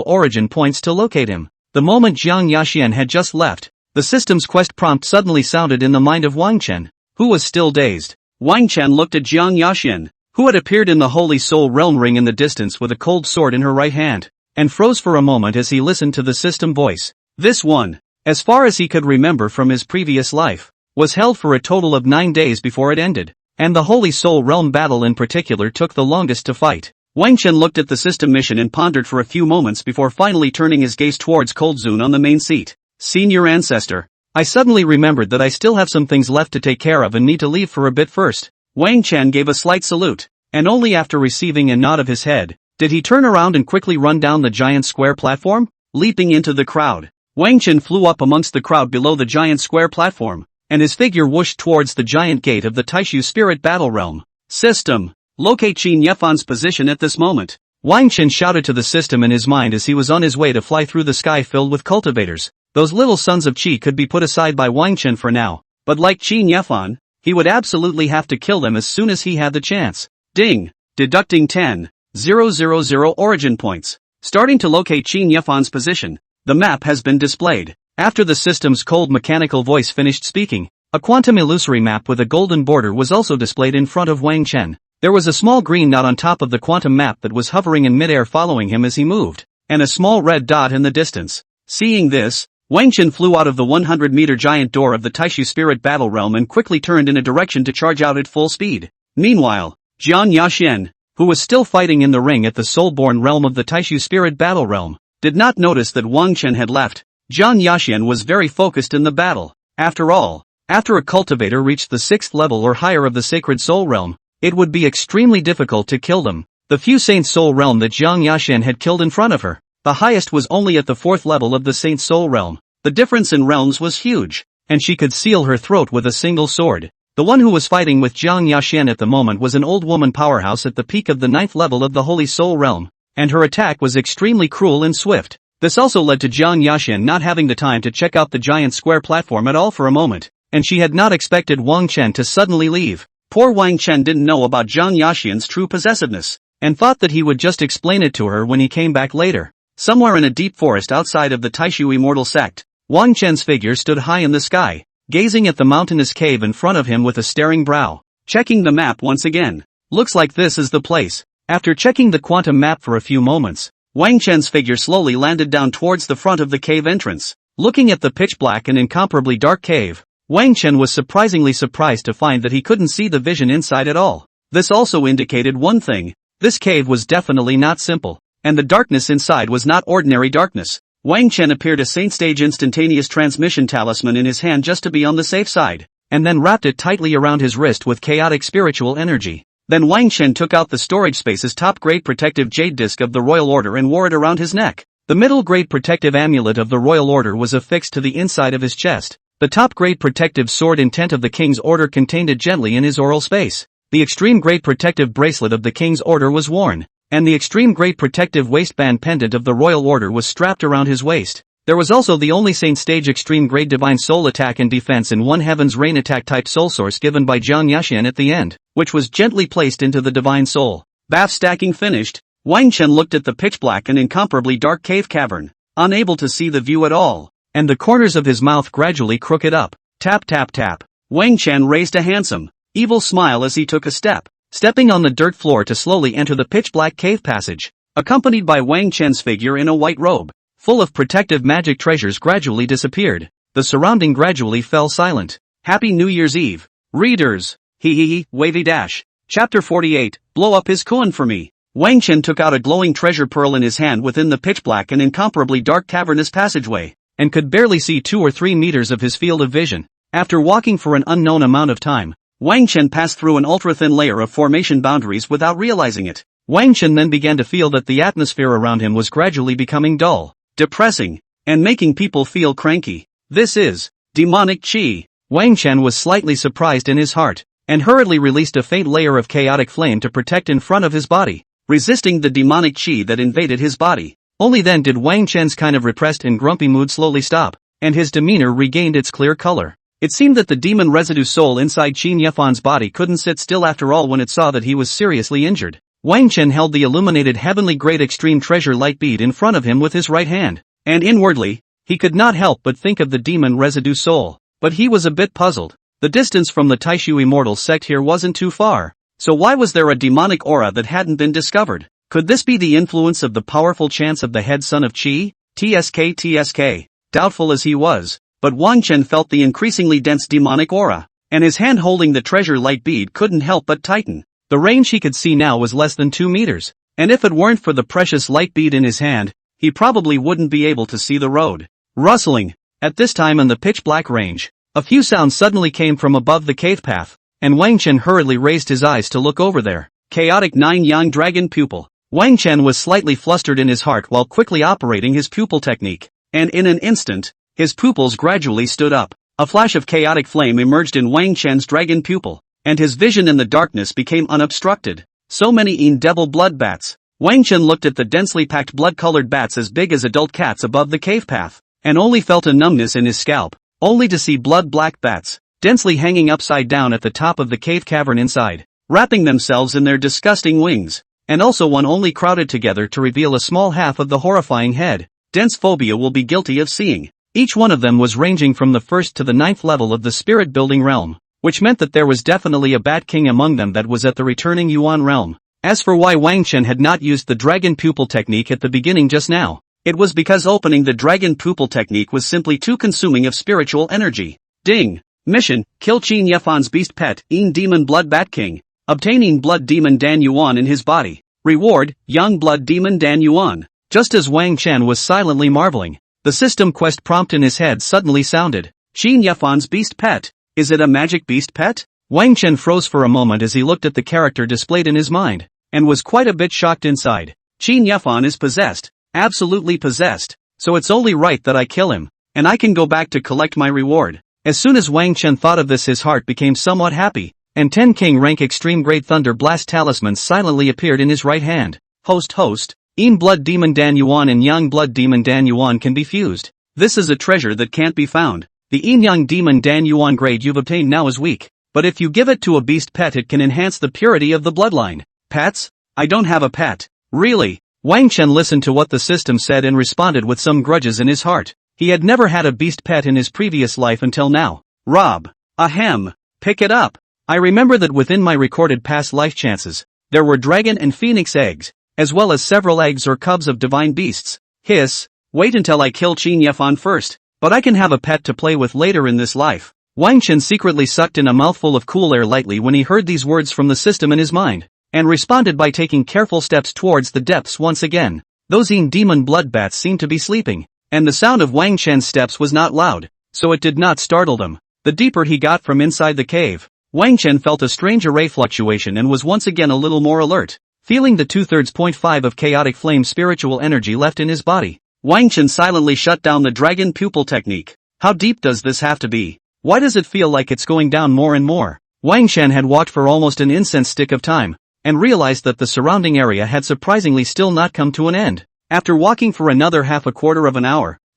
origin points to locate him. The moment Jiang Yaxian had just left, the system's quest prompt suddenly sounded in the mind of Wang Chen, who was still dazed. Wang Chen looked at Jiang Yaxian, who had appeared in the Holy Soul Realm ring in the distance with a cold sword in her right hand, and froze for a moment as he listened to the system voice. This one, as far as he could remember from his previous life, was held for a total of 9 days before it ended, and the Holy Soul Realm battle in particular took the longest to fight. Wang Chen looked at the system mission and pondered for a few moments before finally turning his gaze towards Coldzun on the main seat. Senior Ancestor, I suddenly remembered that I still have some things left to take care of and need to leave for a bit first. Wang Chen gave a slight salute, and only after receiving a nod of his head, did he turn around and quickly run down the giant square platform, leaping into the crowd. Wang Chen flew up amongst the crowd below the giant square platform, and his figure whooshed towards the giant gate of the Taishu Spirit Battle Realm. System, locate Qin Yefan's position at this moment. Wang Chen shouted to the system in his mind as he was on his way to fly through the sky filled with cultivators. Those little sons of Qi could be put aside by Wang Chen for now, but like Qin Yefan, he would absolutely have to kill them as soon as he had the chance. Ding! Deducting 10,000 origin points. Starting to locate Qin Yefan's position, the map has been displayed. After the system's cold mechanical voice finished speaking, a quantum illusory map with a golden border was also displayed in front of Wang Chen. There was a small green dot on top of the quantum map that was hovering in midair following him as he moved, and a small red dot in the distance. Seeing this, Wang Chen flew out of the 100-meter giant door of the Taishu Spirit Battle Realm and quickly turned in a direction to charge out at full speed. Meanwhile, Jian Yaxian, who was still fighting in the ring at the Soulborn realm of the Taishu Spirit Battle Realm, did not notice that Wang Chen had left. Jian Yaxian was very focused in the battle. After all, after a cultivator reached the 6th level or higher of the Sacred Soul Realm, it would be extremely difficult to kill them. The few Saint Soul Realm that Jiang Yaxian had killed in front of her, the highest was only at the 4th level of the Saint Soul Realm. The difference in realms was huge, and she could seal her throat with a single sword. The one who was fighting with Jiang Yaxian at the moment was an old woman powerhouse at the peak of the 9th level of the Holy Soul Realm, and her attack was extremely cruel and swift. This also led to Jiang Yaxian not having the time to check out the giant square platform at all for a moment, and she had not expected Wang Chen to suddenly leave. Poor Wang Chen didn't know about Jiang Yaxian's true possessiveness, and thought that he would just explain it to her when he came back later. Somewhere in a deep forest outside of the Taishu Immortal Sect, Wang Chen's figure stood high in the sky, gazing at the mountainous cave in front of him with a staring brow. Checking the map once again. Looks like this is the place. After checking the quantum map for a few moments, Wang Chen's figure slowly landed down towards the front of the cave entrance. Looking at the pitch black and incomparably dark cave, Wang Chen was surprisingly surprised to find that he couldn't see the vision inside at all. This also indicated one thing: this cave was definitely not simple, and the darkness inside was not ordinary darkness. Wang Chen appeared a Saint Stage instantaneous transmission talisman in his hand just to be on the safe side, and then wrapped it tightly around his wrist with chaotic spiritual energy. Then Wang Chen took out the storage space's top-grade protective jade disc of the Royal Order and wore it around his neck. The middle-grade protective amulet of the Royal Order was affixed to the inside of his chest. The top-grade protective sword intent of the King's Order contained it gently in his oral space. The extreme-grade protective bracelet of the King's Order was worn, and the extreme-grade protective waistband pendant of the Royal Order was strapped around his waist. There was also the only sane stage extreme grade divine soul attack and defense in one heaven's rain attack type soul source given by Jiang Yashian at the end, which was gently placed into the divine soul. Bath stacking finished, Wang Chen looked at the pitch black and incomparably dark cave cavern, unable to see the view at all, and the corners of his mouth gradually crooked up. Tap tap tap. Wang Chen raised a handsome, evil smile as he took a step, stepping on the dirt floor to slowly enter the pitch black cave passage, accompanied by Wang Chen's figure in a white robe, full of protective magic treasures gradually disappeared. The surrounding gradually fell silent. Happy New Year's Eve, readers! Hee wavy dash. Chapter 48, blow up his koan for me. Wang Chen took out a glowing treasure pearl in his hand within the pitch black and incomparably dark cavernous passageway, and could barely see 2 or 3 meters of his field of vision. After walking for an unknown amount of time, Wang Chen passed through an ultra-thin layer of formation boundaries without realizing it. Wang Chen then began to feel that the atmosphere around him was gradually becoming dull, depressing, and making people feel cranky. This is demonic chi. Wang Chen was slightly surprised in his heart, and hurriedly released a faint layer of chaotic flame to protect in front of his body, resisting the demonic chi that invaded his body. Only then did Wang Chen's kind of repressed and grumpy mood slowly stop, and his demeanor regained its clear color. It seemed that the demon residue soul inside Qin Yefan's body couldn't sit still after all when it saw that he was seriously injured. Wang Chen held the illuminated heavenly grade extreme treasure light bead in front of him with his right hand, and inwardly, he could not help but think of the demon residue soul. But he was a bit puzzled. The distance from the Taishu immortal sect here wasn't too far, so why was there a demonic aura that hadn't been discovered? Could this be the influence of the powerful chance of the head son of Qi? TSK. Doubtful as he was, but Wang Chen felt the increasingly dense demonic aura, and his hand holding the treasure light bead couldn't help but tighten. The range he could see now was less than 2 meters, and if it weren't for the precious light bead in his hand, he probably wouldn't be able to see the road. Rustling. At this time in the pitch black range, a few sounds suddenly came from above the cave path, and Wang Chen hurriedly raised his eyes to look over there. Chaotic 9-yang dragon pupil. Wang Chen was slightly flustered in his heart while quickly operating his pupil technique, and in an instant, his pupils gradually stood up. A flash of chaotic flame emerged in Wang Chen's dragon pupil, and his vision in the darkness became unobstructed. So many devil blood bats. Wang Chen looked at the densely packed blood-colored bats as big as adult cats above the cave path, and only felt a numbness in his scalp, only to see blood-black bats, densely hanging upside down at the top of the cave cavern inside, wrapping themselves in their disgusting wings, and also one only crowded together to reveal a small half of the horrifying head. Dense phobia will be guilty of seeing. Each one of them was ranging from the 1st to the 9th level of the spirit building realm, which meant that there was definitely a bat king among them that was at the returning Yuan realm. As for why Wang Chen had not used the dragon pupil technique at the beginning just now, it was because opening the dragon pupil technique was simply too consuming of spiritual energy. Ding! Mission, kill Qin Yefan's beast pet, Demon Blood Bat King. Obtaining Blood Demon Dan Yuan in his body. Reward, Young Blood Demon Dan Yuan. Just as Wang Chen was silently marveling, the system quest prompt in his head suddenly sounded. Qin Yefan's beast pet. Is it a magic beast pet? Wang Chen froze for a moment as he looked at the character displayed in his mind, and was quite a bit shocked inside. Qin Yefan is possessed. Absolutely possessed. So it's only right that I kill him, and I can go back to collect my reward. As soon as Wang Chen thought of this, his heart became somewhat happy, and 10 King rank extreme great thunder blast talismans silently appeared in his right hand. Host, Blood Demon Dan Yuan and Yang Blood Demon Dan Yuan can be fused. This is a treasure that can't be found. The Yang Demon Dan Yuan grade you've obtained now is weak, but if you give it to a beast pet it can enhance the purity of the bloodline. Pets? I don't have a pet. Really? Wang Chen listened to what the system said and responded with some grudges in his heart. He had never had a beast pet in his previous life until now. Rob. Ahem. Pick it up. I remember that within my recorded past life chances, there were dragon and phoenix eggs, as well as several eggs or cubs of divine beasts. Hiss. Wait until I kill Qin Yefan first, but I can have a pet to play with later in this life. Wang Chen secretly sucked in a mouthful of cool air lightly when he heard these words from the system in his mind, and responded by taking careful steps towards the depths once again. Those demon blood bats seemed to be sleeping, and the sound of Wang Chen's steps was not loud, so it did not startle them. The deeper he got from inside the cave, Wang Chen felt a strange array fluctuation and was once again a little more alert, feeling the 2/3.5 of chaotic flame spiritual energy left in his body. Wang Chen silently shut down the dragon pupil technique. How deep does this have to be? Why does it feel like it's going down more and more? Wang Chen had walked for almost an incense stick of time, and realized that the surrounding area had surprisingly still not come to an end. After walking for another half a quarter of an hour,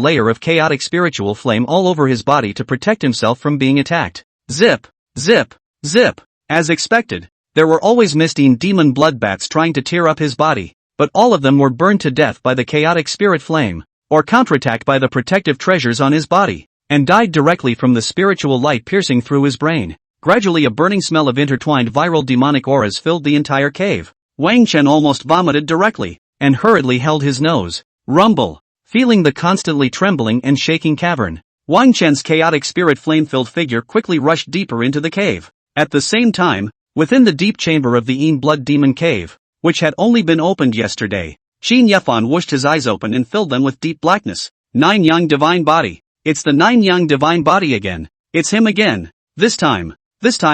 layer of chaotic spiritual flame all over his body to protect himself from being attacked. Zip, zip, zip. As expected, there were always Mystine demon bloodbats trying to tear up his body, but all of them were burned to death by the chaotic spirit flame, or counterattacked by the protective treasures on his body, and died directly from the spiritual light piercing through his brain. Gradually a burning smell of intertwined viral demonic auras filled the entire cave. Wang Chen almost vomited directly, and hurriedly held his nose. Rumble. Feeling the constantly trembling and shaking cavern, Wang Chen's chaotic spirit flame-filled figure quickly rushed deeper into the cave. At the same time, within the deep chamber of the Yin Blood Demon Cave, which had only been opened yesterday, Qin Yefan whooshed his eyes open and filled them with deep blackness. Nine Yang Divine Body. It's the Nine Yang Divine Body again. It's him again. This time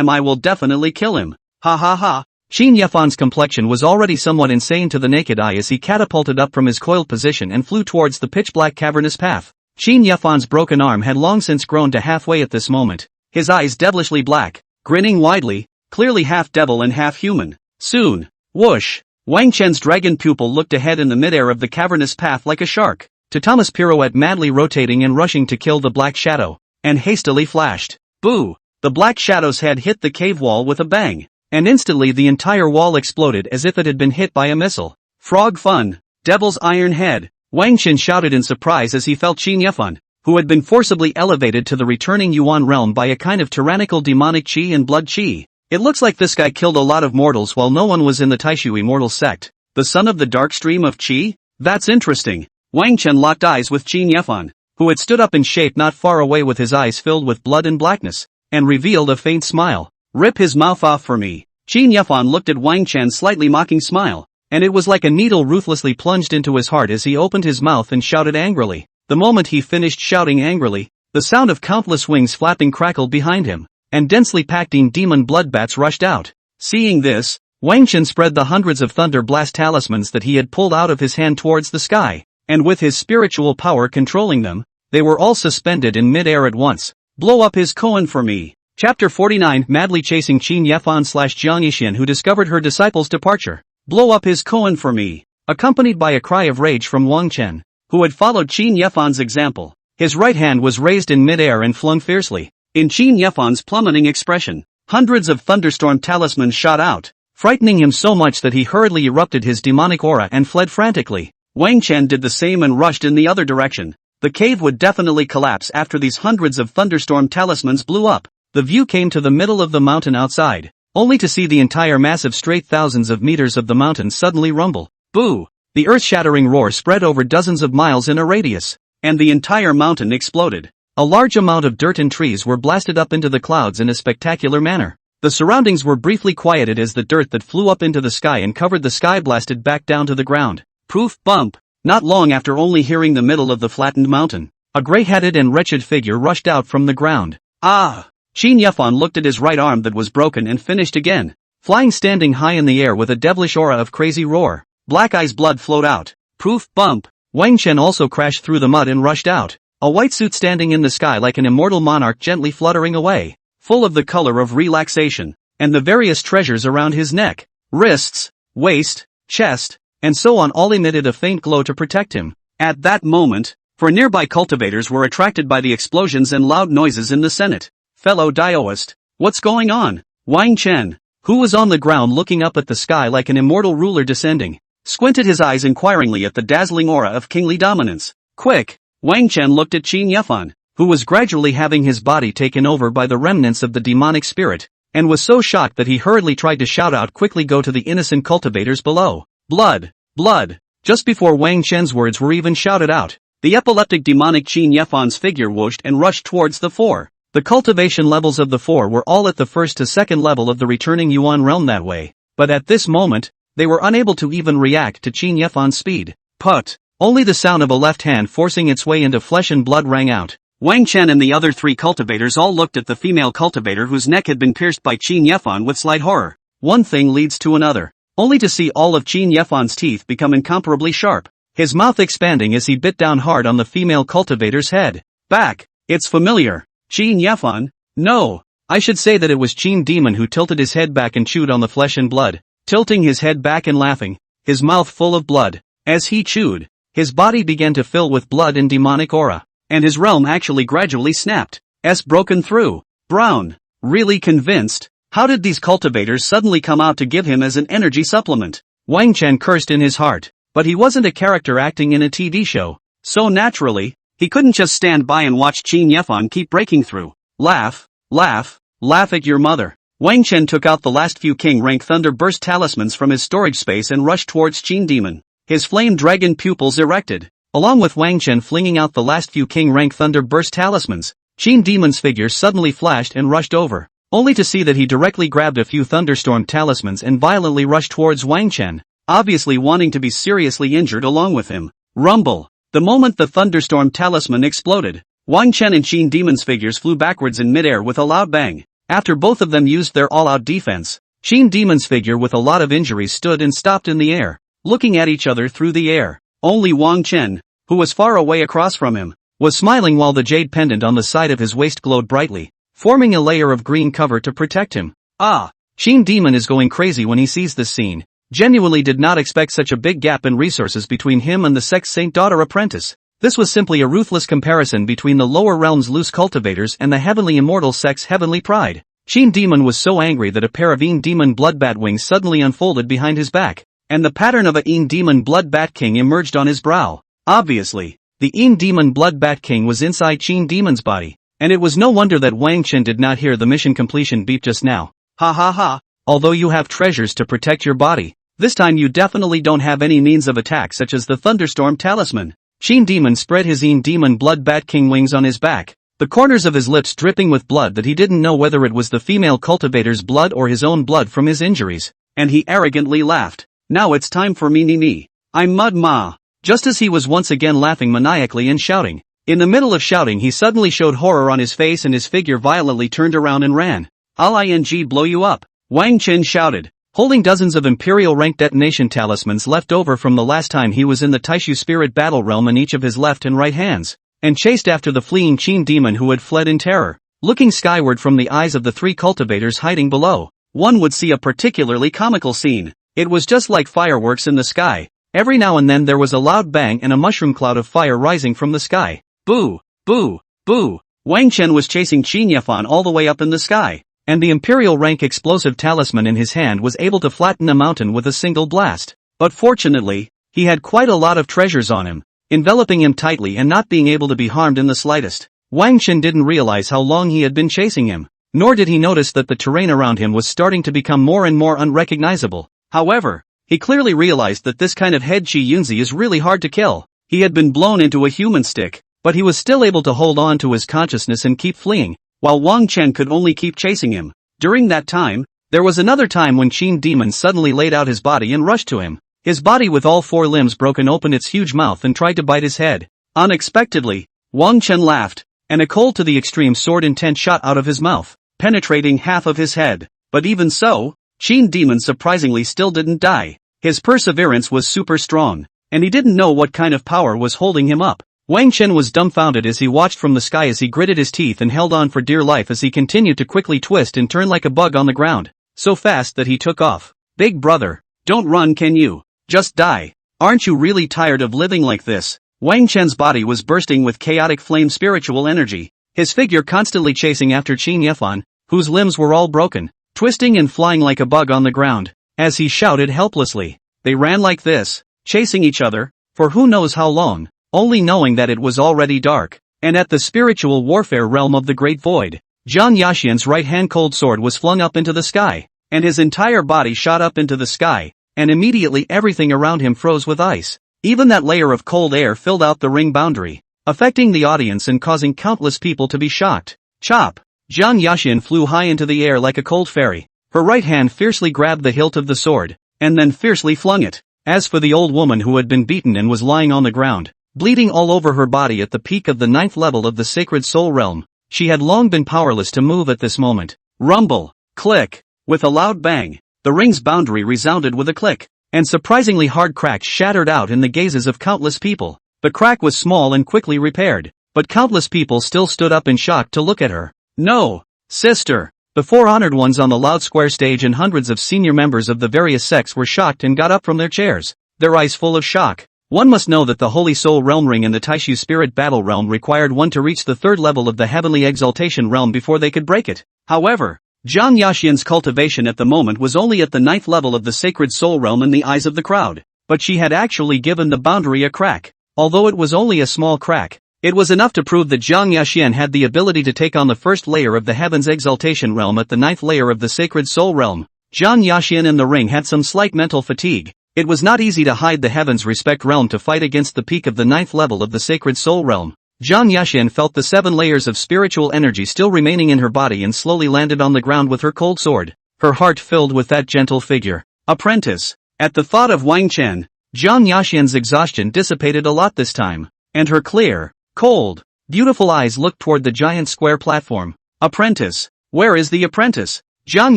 I will definitely kill him. Ha ha ha. Qin Yefan's complexion was already somewhat insane to the naked eye as he catapulted up from his coiled position and flew towards the pitch-black cavernous path. Qin Yefan's broken arm had long since grown to halfway at this moment, his eyes devilishly black, grinning widely, clearly half devil and half human. Soon, whoosh, Wang Chen's dragon pupil looked ahead in the midair of the cavernous path like a shark. Tatama's pirouette madly rotating and rushing to kill the black shadow, and hastily flashed. Boo! The black shadow's head hit the cave wall with a bang, and instantly the entire wall exploded as if it had been hit by a missile. Frog fun! Devil's iron head! Wang Chen shouted in surprise as he felt Qin Yefan, who had been forcibly elevated to the returning Yuan realm by a kind of tyrannical demonic qi and blood qi. It looks like this guy killed a lot of mortals while no one was in the Taishu immortal sect. The son of the dark stream of qi? That's interesting. Wang Chen locked eyes with Qin Yefan, who had stood up in shape not far away with his eyes filled with blood and blackness, and revealed a faint smile. Rip his mouth off for me. Qin Yefan looked at Wang Chen's slightly mocking smile, and it was like a needle ruthlessly plunged into his heart as he opened his mouth and shouted angrily. The moment he finished shouting angrily, the sound of countless wings flapping crackled behind him, and densely packed demon bloodbats rushed out. Seeing this, Wang Chen spread the hundreds of thunder blast talismans that he had pulled out of his hand towards the sky, and with his spiritual power controlling them, they were all suspended in mid-air at once. Blow up his koan for me. Chapter 49. Madly chasing Qin Yefan/Jiang Yixin, who discovered her disciple's departure. Blow up his koan for me. Accompanied by a cry of rage from Wang Chen, who had followed Qin Yefan's example, his right hand was raised in mid-air and flung fiercely. In Qin Yefan's plummeting expression, hundreds of thunderstorm talismans shot out, frightening him so much that he hurriedly erupted his demonic aura and fled frantically. Wang Chen did the same and rushed in the other direction. The cave would definitely collapse after these hundreds of thunderstorm talismans blew up. The view came to the middle of the mountain outside, only to see the entire massive straight thousands of meters of the mountain suddenly rumble. Boo! The earth-shattering roar spread over dozens of miles in a radius, and the entire mountain exploded. A large amount of dirt and trees were blasted up into the clouds in a spectacular manner. The surroundings were briefly quieted as the dirt that flew up into the sky and covered the sky blasted back down to the ground. Poof, bump! Not long after only hearing the middle of the flattened mountain, a gray-headed and wretched figure rushed out from the ground. Ah! Qin Yefan looked at his right arm that was broken and finished again, flying standing high in the air with a devilish aura of crazy roar. Black Eye's blood flowed out. Poof, bump! Wang Chen also crashed through the mud and rushed out, a white suit standing in the sky like an immortal monarch gently fluttering away, full of the color of relaxation, and the various treasures around his neck, wrists, waist, chest, and so on all emitted a faint glow to protect him. At that moment, for nearby cultivators were attracted by the explosions and loud noises in the Senate. Fellow Daoist, what's going on? Wang Chen, who was on the ground looking up at the sky like an immortal ruler descending, squinted his eyes inquiringly at the dazzling aura of kingly dominance. Quick! Wang Chen looked at Qin Yefan, who was gradually having his body taken over by the remnants of the demonic spirit, and was so shocked that he hurriedly tried to shout out, "Quickly go to the innocent cultivators below. Blood! Blood!" Just before Wang Chen's words were even shouted out, the epileptic demonic Qin Yefan's figure whooshed and rushed towards the four. The cultivation levels of the four were all at the first to second level of the returning Yuan realm that way, but at this moment, they were unable to even react to Qin Yefan's speed. Put! Only the sound of a left hand forcing its way into flesh and blood rang out. Wang Chen and the other three cultivators all looked at the female cultivator whose neck had been pierced by Qin Yefan with slight horror. One thing leads to another, only to see all of Qin Yefan's teeth become incomparably sharp, his mouth expanding as he bit down hard on the female cultivator's head. Back! It's familiar. Qin Yefan? No! I should say that it was Qin Demon who tilted his head back and chewed on the flesh and blood, tilting his head back and laughing, his mouth full of blood. As he chewed, his body began to fill with blood and demonic aura, and his realm actually gradually snapped. Broken through. Brown. Really convinced? How did these cultivators suddenly come out to give him as an energy supplement? Wang Chen cursed in his heart, but he wasn't a character acting in a TV show, so naturally, he couldn't just stand by and watch Qin Yefan keep breaking through. Laugh, laugh, laugh at your mother. Wang Chen took out the last few King Rank Thunder Burst talismans from his storage space and rushed towards Qin Demon. His flame dragon pupils erected. Along with Wang Chen flinging out the last few King Rank Thunder Burst talismans, Qin Demon's figure suddenly flashed and rushed over, only to see that he directly grabbed a few Thunderstorm talismans and violently rushed towards Wang Chen, obviously wanting to be seriously injured along with him. Rumble! The moment the Thunderstorm talisman exploded, Wang Chen and Qin Demon's figures flew backwards in midair with a loud bang. After both of them used their all-out defense, Qin Demon's figure with a lot of injuries stood and stopped in the air, looking at each other through the air. Only Wang Chen, who was far away across from him, was smiling while the jade pendant on the side of his waist glowed brightly, forming a layer of green cover to protect him. Ah! Qin Demon is going crazy when he sees this scene. Genuinely did not expect such a big gap in resources between him and the sex saint daughter apprentice. This was simply a ruthless comparison between the lower realm's loose cultivators and the heavenly immortal sex heavenly pride. Qin Demon was so angry that a pair of Een Demon Bloodbat wings suddenly unfolded behind his back, and the pattern of a Een Demon Bloodbat King emerged on his brow. Obviously, the Een Demon Bloodbat King was inside Qin Demon's body, and it was no wonder that Wang Chen did not hear the mission completion beep just now. Ha ha ha! Although you have treasures to protect your body, this time you definitely don't have any means of attack such as the Thunderstorm Talisman. Qin Demon spread his Een Demon Bloodbat King wings on his back, the corners of his lips dripping with blood that he didn't know whether it was the female cultivator's blood or his own blood from his injuries, and he arrogantly laughed. Now it's time for me. I'm Mud Ma. Just as he was once again laughing maniacally and shouting, in the middle of shouting he suddenly showed horror on his face and his figure violently turned around and ran. I'll blow you up. Wang Chen shouted, holding dozens of Imperial rank detonation talismans left over from the last time he was in the Taishu Spirit Battle Realm in each of his left and right hands, and chased after the fleeing Qin Demon who had fled in terror. Looking skyward from the eyes of the three cultivators hiding below, one would see a particularly comical scene. It was just like fireworks in the sky. Every now and then there was a loud bang and a mushroom cloud of fire rising from the sky. Boo! Boo! Boo! Wang Chen was chasing Qin Yefan all the way up in the sky, and the Imperial rank explosive talisman in his hand was able to flatten a mountain with a single blast. But fortunately, he had quite a lot of treasures on him, enveloping him tightly and not being able to be harmed in the slightest. Wang Chen didn't realize how long he had been chasing him, nor did he notice that the terrain around him was starting to become more and more unrecognizable. However, he clearly realized that this kind of head Chi Yunzi is really hard to kill. He had been blown into a human stick, but he was still able to hold on to his consciousness and keep fleeing, while Wang Chen could only keep chasing him. During that time, there was another time when Qin Demon suddenly laid out his body and rushed to him. His body with all four limbs broken opened its huge mouth and tried to bite his head. Unexpectedly, Wang Chen laughed, and a cold to the extreme sword intent shot out of his mouth, penetrating half of his head. But even so, Qin Demon surprisingly still didn't die. His perseverance was super strong, and he didn't know what kind of power was holding him up. Wang Chen was dumbfounded as he watched from the sky as he gritted his teeth and held on for dear life as he continued to quickly twist and turn like a bug on the ground, so fast that he took off. Big brother, don't run, can you? Just die. Aren't you really tired of living like this? Wang Chen's body was bursting with chaotic flame spiritual energy, his figure constantly chasing after Qin Yefan, whose limbs were all broken, twisting and flying like a bug on the ground. As he shouted helplessly, they ran like this, chasing each other, for who knows how long, only knowing that it was already dark. And at the spiritual warfare realm of the Great Void, Jiang Yaxian's right-hand cold sword was flung up into the sky, and his entire body shot up into the sky, and immediately everything around him froze with ice. Even that layer of cold air filled out the ring boundary, affecting the audience and causing countless people to be shocked. Chop! Jiang Yaxian flew high into the air like a cold fairy. Her right hand fiercely grabbed the hilt of the sword, and then fiercely flung it. As for the old woman who had been beaten and was lying on the ground, bleeding all over her body at the peak of the 9th level of the Sacred Soul Realm, she had long been powerless to move at this moment. Rumble! Click! With a loud bang, the ring's boundary resounded with a click, and surprisingly hard cracks shattered out in the gazes of countless people. The crack was small and quickly repaired, but countless people still stood up in shock to look at her. No! Sister! The 4 honored ones on the loud square stage and hundreds of senior members of the various sects were shocked and got up from their chairs, their eyes full of shock. One must know that the Holy Soul Realm Ring and the Taishu Spirit Battle Realm required one to reach the 3rd level of the Heavenly Exaltation Realm before they could break it. However, Jiang Yaxian's cultivation at the moment was only at the 9th level of the Sacred Soul Realm in the eyes of the crowd, but she had actually given the boundary a crack. Although it was only a small crack, it was enough to prove that Jiang Yaxian had the ability to take on the 1st layer of the Heaven's Exaltation Realm at the 9th layer of the Sacred Soul Realm. Jiang Yaxian in the ring had some slight mental fatigue. It was not easy to hide the Heaven's Respect Realm to fight against the peak of the 9th level of the Sacred Soul Realm. Jiang Yaxian felt the 7 layers of spiritual energy still remaining in her body and slowly landed on the ground with her cold sword, her heart filled with that gentle figure. Apprentice. At the thought of Wang Chen, Jiang Yaxian's exhaustion dissipated a lot this time, and her clear, cold, beautiful eyes looked toward the giant square platform. Apprentice. Where is the apprentice? Jiang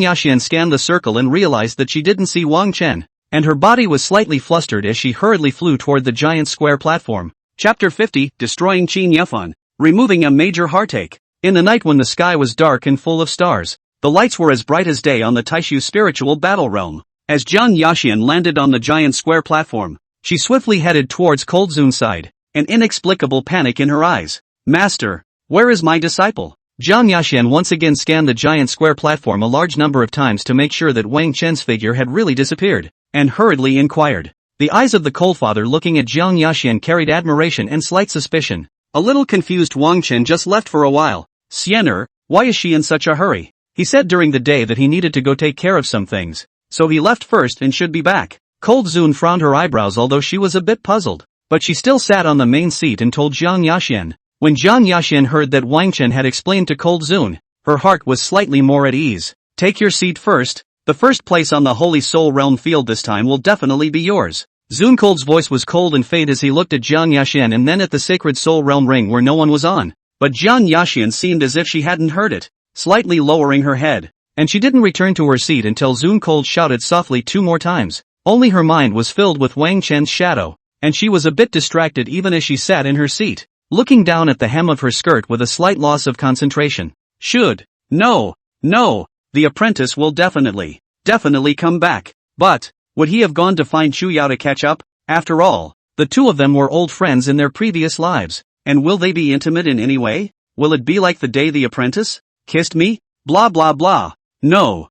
Yaxian scanned the circle and realized that she didn't see Wang Chen, and her body was slightly flustered as she hurriedly flew toward the giant square platform. Chapter 50, Destroying Qin Yefan, Removing a Major Heartache. In the night when the sky was dark and full of stars, the lights were as bright as day on the Taishu Spiritual Battle Realm. As Jiang Yaxian landed on the giant square platform, she swiftly headed towards Cold Zun's side, an inexplicable panic in her eyes. Master, where is my disciple? Jiang Yaxian once again scanned the giant square platform a large number of times to make sure that Wang Chen's figure had really disappeared, and hurriedly inquired. The eyes of the cold father looking at Jiang Yaxian carried admiration and slight suspicion. A little confused, Wang Chen just left for a while. Xiener, why is she in such a hurry? He said during the day that he needed to go take care of some things, so he left first and should be back. Cold Zun frowned her eyebrows although she was a bit puzzled, but she still sat on the main seat and told Jiang Yaxian. When Jiang Yaxian heard that Wang Chen had explained to Cold Zun, her heart was slightly more at ease. Take your seat first. The first place on the Holy Soul Realm field this time will definitely be yours. Zun Cold's voice was cold and faint as he looked at Jiang Yaxian and then at the Sacred Soul Realm ring where no one was on. But Jiang Yaxian seemed as if she hadn't heard it, slightly lowering her head, and she didn't return to her seat until Zun Cold shouted softly 2 more times. Only her mind was filled with Wang Chen's shadow, and she was a bit distracted even as she sat in her seat, looking down at the hem of her skirt with a slight loss of concentration. No, the apprentice will definitely come back. But, would he have gone to find Chu Yao to catch up? After all, the two of them were old friends in their previous lives, and will they be intimate in any way? Will it be like the day the apprentice kissed me? Blah blah blah. No,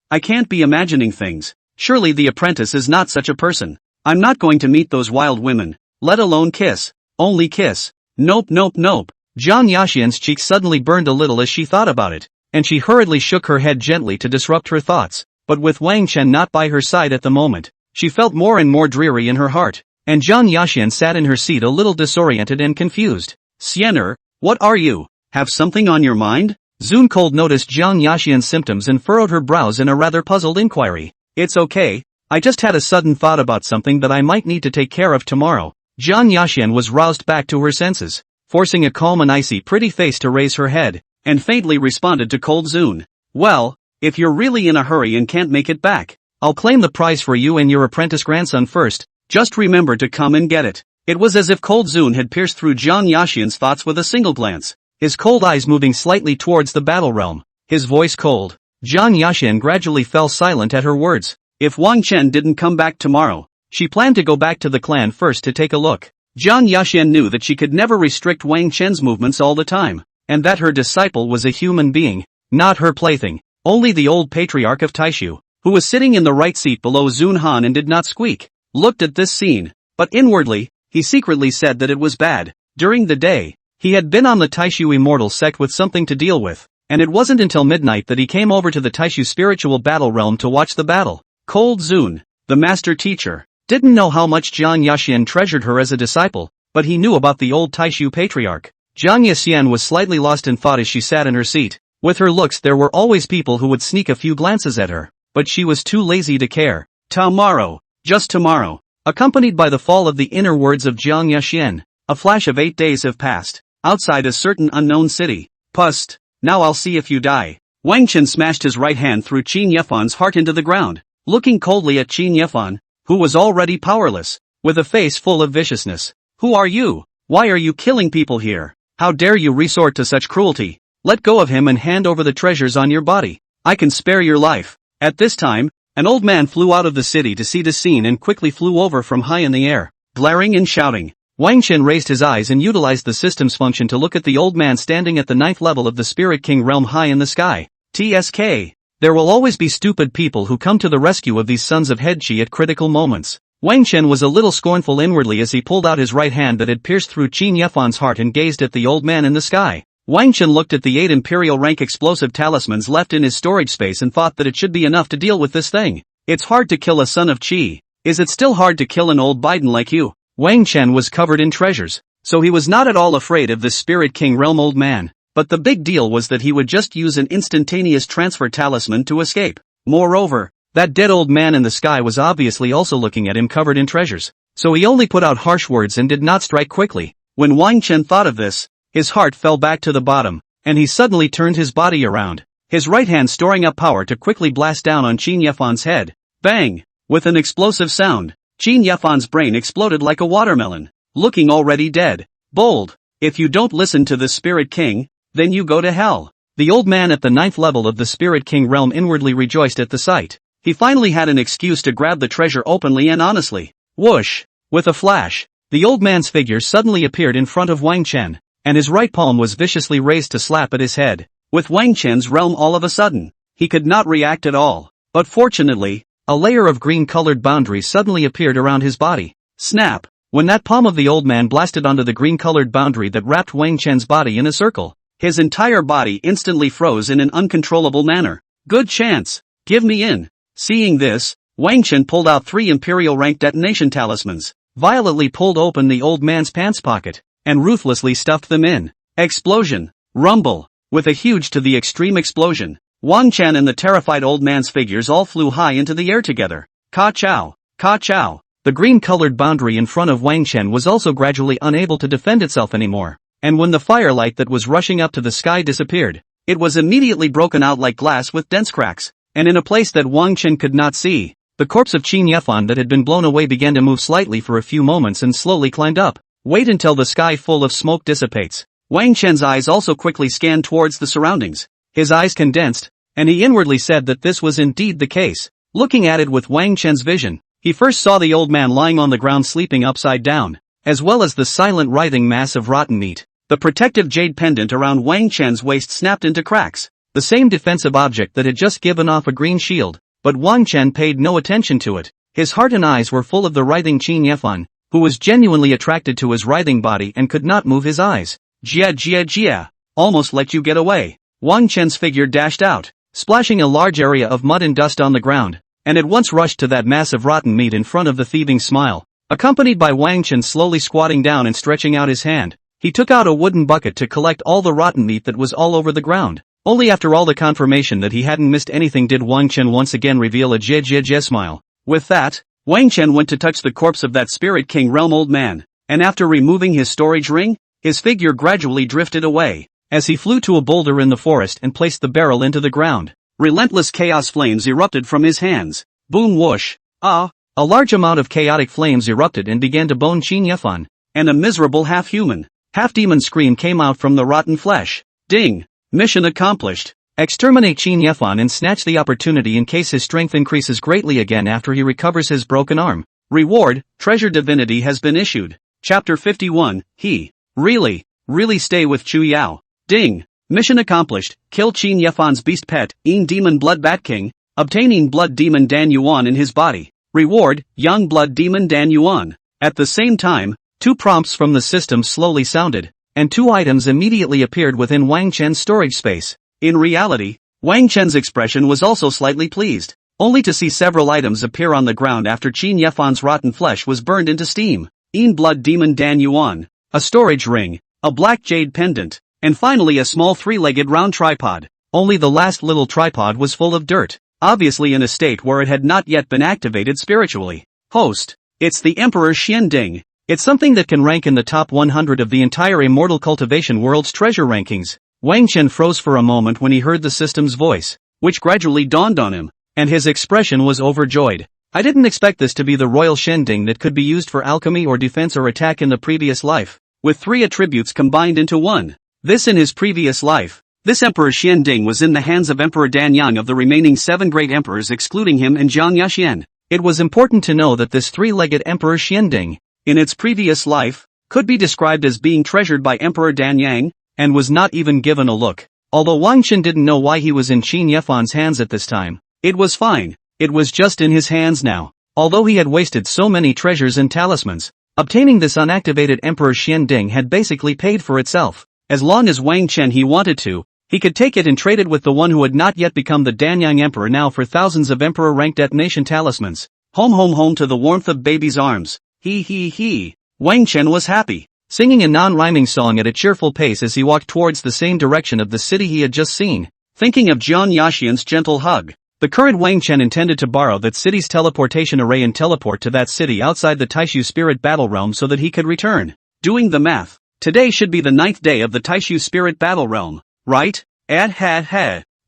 I can't be imagining things. Surely the apprentice is not such a person. I'm not going to meet those wild women, let alone kiss. Only kiss. Nope. Jiang Yaxian's cheeks suddenly burned a little as she thought about it, and she hurriedly shook her head gently to disrupt her thoughts. But with Wang Chen not by her side at the moment, she felt more and more dreary in her heart, and Jiang Yaxian sat in her seat a little disoriented and confused. Xiener, what are you? Have something on your mind? Zun Cold noticed Jiang Yaxian's symptoms and furrowed her brows in a rather puzzled inquiry. It's okay, I just had a sudden thought about something that I might need to take care of tomorrow. Jiang Yaxian was roused back to her senses, forcing a calm and icy pretty face to raise her head, and faintly responded to Cold Zun. Well, if you're really in a hurry and can't make it back, I'll claim the prize for you and your apprentice grandson first. Just remember to come and get it. It was as if Cold Zun had pierced through Jiang Yaxian's thoughts with a single glance, his cold eyes moving slightly towards the battle realm, his voice cold. Jiang Yaxian gradually fell silent at her words. If Wang Chen didn't come back tomorrow, she planned to go back to the clan first to take a look. Jiang Yaxian knew that she could never restrict Wang Chen's movements all the time, and that her disciple was a human being, not her plaything. Only the old patriarch of Taishu, who was sitting in the right seat below Zun Han and did not squeak, looked at this scene, but inwardly, he secretly said that it was bad. During the day, he had been on the Taishu immortal sect with something to deal with, and it wasn't until midnight that he came over to the Taishu spiritual battle realm to watch the battle. Cold Zun, the master teacher, didn't know how much Jiang Yaxian treasured her as a disciple, but he knew about the old Taishu patriarch. Jiang Yaxian was slightly lost in thought as she sat in her seat. With her looks there were always people who would sneak a few glances at her, but she was too lazy to care. Tomorrow, just tomorrow, accompanied by the fall of the inner words of Jiang Yaxian, a flash of 8 days have passed. Outside a certain unknown city. Pust, now I'll see if you die. Wang Chen smashed his right hand through Qin Yefan's heart into the ground, looking coldly at Qin Yefan, who was already powerless, with a face full of viciousness. Who are you? Why are you killing people here? How dare you resort to such cruelty? Let go of him and hand over the treasures on your body. I can spare your life. At this time, an old man flew out of the city to see the scene and quickly flew over from high in the air, glaring and shouting. Wang Chen raised his eyes and utilized the system's function to look at the old man standing at the 9th level of the Spirit King realm high in the sky. TSK. There will always be stupid people who come to the rescue of these sons of Headchi at critical moments. Wang Chen was a little scornful inwardly as he pulled out his right hand that had pierced through Qin Yefan's heart and gazed at the old man in the sky. Wang Chen looked at the 8 imperial rank explosive talismans left in his storage space and thought that it should be enough to deal with this thing. It's hard to kill a son of Qi. Is it still hard to kill an old Biden like you? Wang Chen was covered in treasures, so he was not at all afraid of this Spirit King realm old man, but the big deal was that he would just use an instantaneous transfer talisman to escape. Moreover, that dead old man in the sky was obviously also looking at him covered in treasures, so he only put out harsh words and did not strike quickly. When Wang Chen thought of this, his heart fell back to the bottom, and he suddenly turned his body around, his right hand storing up power to quickly blast down on Qin Yefan's head. Bang! With an explosive sound, Qin Yefan's brain exploded like a watermelon, looking already dead. Bold! If you don't listen to the Spirit King, then you go to hell. The old man at the 9th level of the Spirit King realm inwardly rejoiced at the sight. He finally had an excuse to grab the treasure openly and honestly. Whoosh! With a flash, the old man's figure suddenly appeared in front of Wang Chen, and his right palm was viciously raised to slap at his head. With Wang Chen's realm all of a sudden, he could not react at all. But fortunately, a layer of green-colored boundaries suddenly appeared around his body. Snap! When that palm of the old man blasted onto the green-colored boundary that wrapped Wang Chen's body in a circle, his entire body instantly froze in an uncontrollable manner. Good chance! Give me in! Seeing this, Wang Chen pulled out 3 imperial rank detonation talismans, violently pulled open the old man's pants pocket, and ruthlessly stuffed them in. Explosion! Rumble! With a huge to the extreme explosion, Wang Chen and the terrified old man's figures all flew high into the air together. Ka-chow! Ka-chow! The green-colored boundary in front of Wang Chen was also gradually unable to defend itself anymore, and when the firelight that was rushing up to the sky disappeared, it was immediately broken out like glass with dense cracks, and in a place that Wang Chen could not see, the corpse of Qin Yefan that had been blown away began to move slightly for a few moments and slowly climbed up. Wait until the sky full of smoke dissipates. Wang Chen's eyes also quickly scanned towards the surroundings. His eyes condensed, and he inwardly said that this was indeed the case. Looking at it with Wang Chen's vision, he first saw the old man lying on the ground sleeping upside down, as well as the silent writhing mass of rotten meat. The protective jade pendant around Wang Chen's waist snapped into cracks, the same defensive object that had just given off a green shield, but Wang Chen paid no attention to it. His heart and eyes were full of the writhing Qin Yefan, who was genuinely attracted to his writhing body and could not move his eyes. Jia jia jia! Almost let you get away. Wang Chen's figure dashed out, splashing a large area of mud and dust on the ground, and at once rushed to that mass of rotten meat in front of the thieving smile. Accompanied by Wang Chen slowly squatting down and stretching out his hand, he took out a wooden bucket to collect all the rotten meat that was all over the ground. Only after all the confirmation that he hadn't missed anything did Wang Chen once again reveal a jie smile. With that, Wang Chen went to touch the corpse of that Spirit King realm old man, and after removing his storage ring, his figure gradually drifted away, as he flew to a boulder in the forest and placed the barrel into the ground. Relentless chaos flames erupted from his hands. Boom whoosh! Ah! A large amount of chaotic flames erupted and began to burn Qin Yefan, and a miserable half-human, half-demon scream came out from the rotten flesh. Ding! Mission accomplished. Exterminate Qin Yefan and snatch the opportunity in case his strength increases greatly again after he recovers his broken arm. Reward, Treasure Divinity has been issued. Chapter 51, He. Really stay with Chu Yao. Ding! Mission accomplished, kill Qin Yefan's beast pet, Een Demon Blood Bat King, obtaining Blood Demon Dan Yuan in his body. Reward, Young Blood Demon Dan Yuan. At the same time, 2 prompts from the system slowly sounded, and 2 items immediately appeared within Wang Chen's storage space. In reality, Wang Chen's expression was also slightly pleased, only to see several items appear on the ground after Qin Yefan's rotten flesh was burned into steam. Een Blood Demon Dan Yuan, a storage ring, a black jade pendant, and finally a small 3-legged round tripod. Only the last little tripod was full of dirt, obviously in a state where it had not yet been activated spiritually. Host. It's the Emperor Xian Ding. It's something that can rank in the top 100 of the entire Immortal Cultivation World's treasure rankings. Wang Chen froze for a moment when he heard the system's voice, which gradually dawned on him, and his expression was overjoyed. I didn't expect this to be the royal Shending that could be used for alchemy or defense or attack in the previous life, with 3 attributes combined into one. This in his previous life. This Emperor Xianding was in the hands of Emperor Danyang of the remaining 7 great emperors excluding him and Jiang Yaxian. It was important to know that this 3-legged Emperor Xianding, in its previous life, could be described as being treasured by Emperor Danyang, and was not even given a look. Although Wang Chen didn't know why he was in Qin Yefan's hands at this time, it was fine, it was just in his hands now. Although he had wasted so many treasures and talismans, obtaining this unactivated Emperor Xianding had basically paid for itself. As long as Wang Chen he wanted to, he could take it and trade it with the one who had not yet become the Danyang Emperor now for thousands of Emperor-ranked detonation talismans. Home to the warmth of baby's arms. He. Wang Chen was happy, singing a non-rhyming song at a cheerful pace as he walked towards the same direction of the city he had just seen, thinking of Jiang Yaxian's gentle hug. The current Wang Chen intended to borrow that city's teleportation array and teleport to that city outside the Taishu Spirit Battle Realm so that he could return. Doing the math, today should be the 9th day of the Taishu Spirit Battle Realm, right?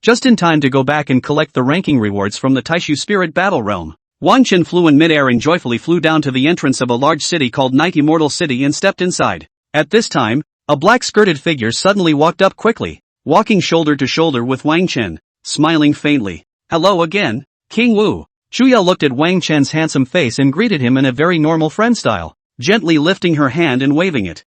Just in time to go back and collect the ranking rewards from the Taishu Spirit Battle Realm. Wang Chen flew in midair and joyfully flew down to the entrance of a large city called Night Immortal City and stepped inside. At this time, a black-skirted figure suddenly walked up quickly, walking shoulder to shoulder with Wang Chen, smiling faintly. Hello again, King Wu. Chuyao looked at Wang Chen's handsome face and greeted him in a very normal friend style, gently lifting her hand and waving it.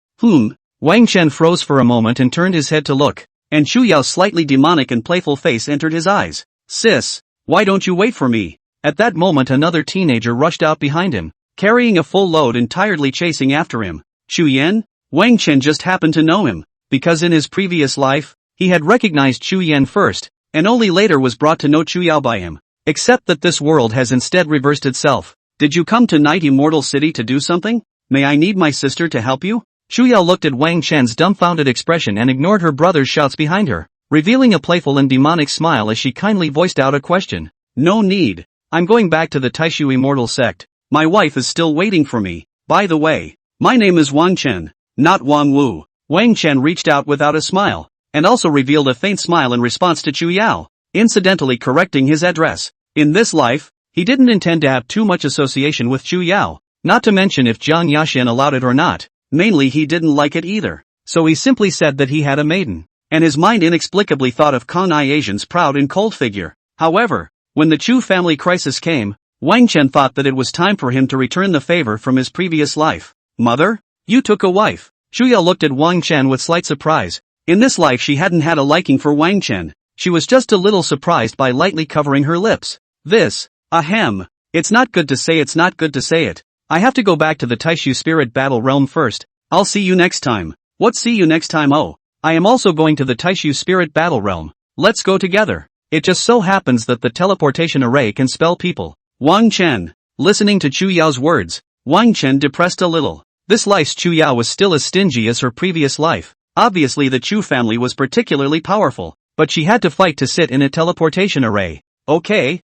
Wang Chen froze for a moment and turned his head to look, and Chuyao's slightly demonic and playful face entered his eyes. Sis, why don't you wait for me? At that moment another teenager rushed out behind him, carrying a full load and tiredly chasing after him. Chu Yan? Wang Chen just happened to know him, because in his previous life, he had recognized Chu Yan first, and only later was brought to know Chuyao by him. Except that this world has instead reversed itself. Did you come to Night Immortal City to do something? May I need my sister to help you? Chuyao looked at Wang Chen's dumbfounded expression and ignored her brother's shouts behind her, revealing a playful and demonic smile as she kindly voiced out a question. No need. I'm going back to the Taishu Immortal Sect. My wife is still waiting for me. By the way, my name is Wang Chen, not Wang Wu. Wang Chen reached out without a smile, and also revealed a faint smile in response to Chuyao, incidentally correcting his address. In this life, he didn't intend to have too much association with Chuyao, not to mention if Jiang Yaxian allowed it or not. Mainly he didn't like it either, so he simply said that he had a maiden, and his mind inexplicably thought of Kang I Asian's proud and cold figure. However, when the Chu family crisis came, Wang Chen thought that it was time for him to return the favor from his previous life. Mother? You took a wife. Chuyao looked at Wang Chen with slight surprise. In this life she hadn't had a liking for Wang Chen. She was just a little surprised by lightly covering her lips. This, ahem. It's not good to say it. I have to go back to the Taishu Spirit Battle Realm first. I'll see you next time. What see you next time? Oh, I am also going to the Taishu Spirit Battle Realm. Let's go together. It just so happens that the teleportation array can spell people. Wang Chen. Listening to Chuyao's words, Wang Chen depressed a little. This life's Chuyao was still as stingy as her previous life. Obviously the Chu family was particularly powerful, but she had to fight to sit in a teleportation array. Okay,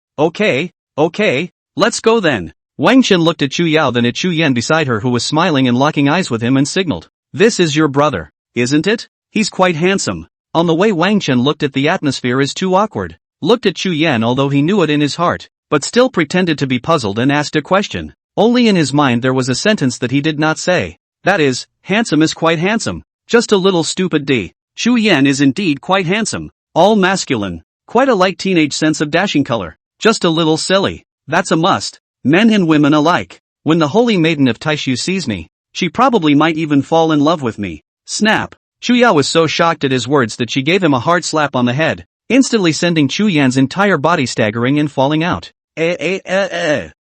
let's go then. Wang Chen looked at Chuyao then at Chu Yan beside her who was smiling and locking eyes with him and signaled. This is your brother, isn't it? He's quite handsome. On the way Wang Chen looked at the atmosphere as too awkward, looked at Chu Yan although he knew it in his heart, but still pretended to be puzzled and asked a question. Only in his mind there was a sentence that he did not say. That is, handsome is quite handsome. Just a little stupid D. Chu Yan is indeed quite handsome. All masculine. Quite a light teenage sense of dashing color. Just a little silly. That's a must. Men and women alike. When the holy maiden of Taishu sees me, she probably might even fall in love with me. Snap. Chu Yao was so shocked at his words that she gave him a hard slap on the head, instantly sending Chu Yan's entire body staggering and falling out.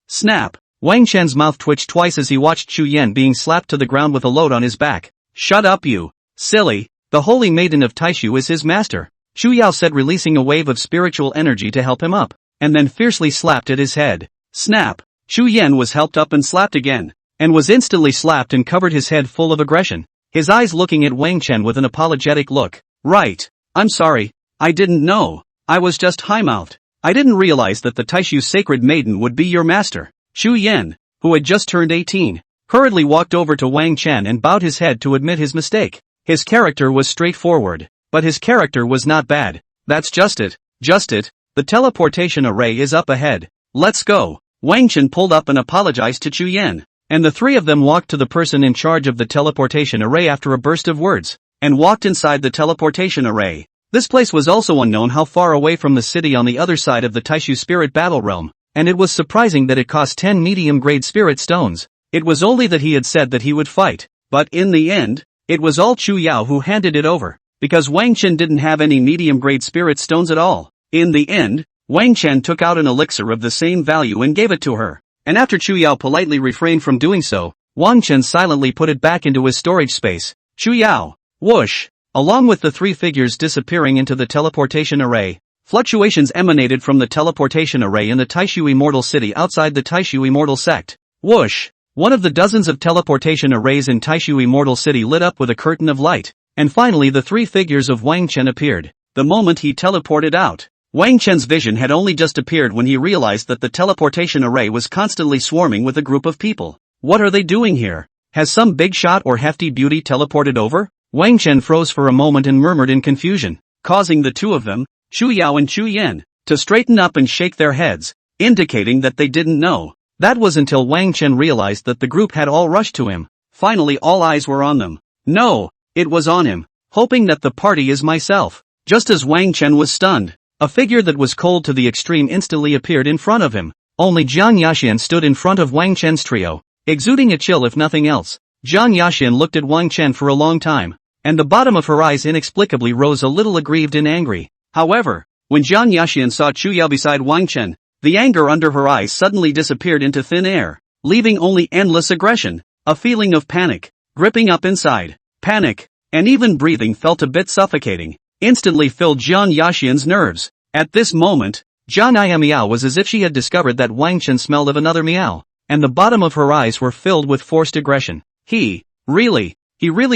Snap. Wang Chen's mouth twitched twice as he watched Chu Yan being slapped to the ground with a load on his back. Shut up you. Silly. The holy maiden of Taishu is his master, Chu Yao said, releasing a wave of spiritual energy to help him up, and then fiercely slapped at his head. Snap. Chu Yan was helped up and slapped again, and was instantly slapped and covered his head full of aggression, his eyes looking at Wang Chen with an apologetic look. Right. I'm sorry. I didn't know. I was just high-mouthed. I didn't realize that the Taishu sacred maiden would be your master. Chu Yan, who had just turned 18, hurriedly walked over to Wang Chen and bowed his head to admit his mistake. His character was straightforward, but his character was not bad. That's just it. Just it. The teleportation array is up ahead. Let's go. Wang Chen pulled up and apologized to Chu Yan, and the three of them walked to the person in charge of the teleportation array after a burst of words, and walked inside the teleportation array. This place was also unknown how far away from the city on the other side of the Taishu spirit battle realm, and it was surprising that it cost 10 medium-grade spirit stones. It was only that he had said that he would fight, but in the end, it was all Chu Yao who handed it over, because Wang Chen didn't have any medium-grade spirit stones at all. In the end, Wang Chen took out an elixir of the same value and gave it to her, and after Chu Yao politely refrained from doing so, Wang Chen silently put it back into his storage space. Chu Yao. Whoosh. Along with the three figures disappearing into the teleportation array, fluctuations emanated from the teleportation array in the Taishu Immortal City outside the Taishu Immortal Sect. Whoosh. One of the dozens of teleportation arrays in Taishu Immortal City lit up with a curtain of light, and finally the three figures of Wang Chen appeared. The moment he teleported out, Wang Chen's vision had only just appeared when he realized that the teleportation array was constantly swarming with a group of people. What are they doing here? Has some big shot or hefty beauty teleported over? Wang Chen froze for a moment and murmured in confusion, causing the two of them, Chu Yao and Chu Yan, to straighten up and shake their heads, indicating that they didn't know. That was until Wang Chen realized that the group had all rushed to him. Finally all eyes were on them. No, it was on him, hoping that the party is myself. Just as Wang Chen was stunned, a figure that was cold to the extreme instantly appeared in front of him. Only Jiang Yaxian stood in front of Wang Chen's trio, exuding a chill if nothing else. Jiang Yaxian looked at Wang Chen for a long time, and the bottom of her eyes inexplicably rose a little aggrieved and angry. However, when Jiang Yaxian saw Chu Yao beside Wang Chen, the anger under her eyes suddenly disappeared into thin air, leaving only endless aggression. A feeling of panic, gripping up inside. Panic, and even breathing felt a bit suffocating, instantly filled Jiang Yaxian's nerves. At this moment, Jiang Iya Miao was as if she had discovered that Wang Chen smelled of another Miao, and the bottom of her eyes were filled with forced aggression. He really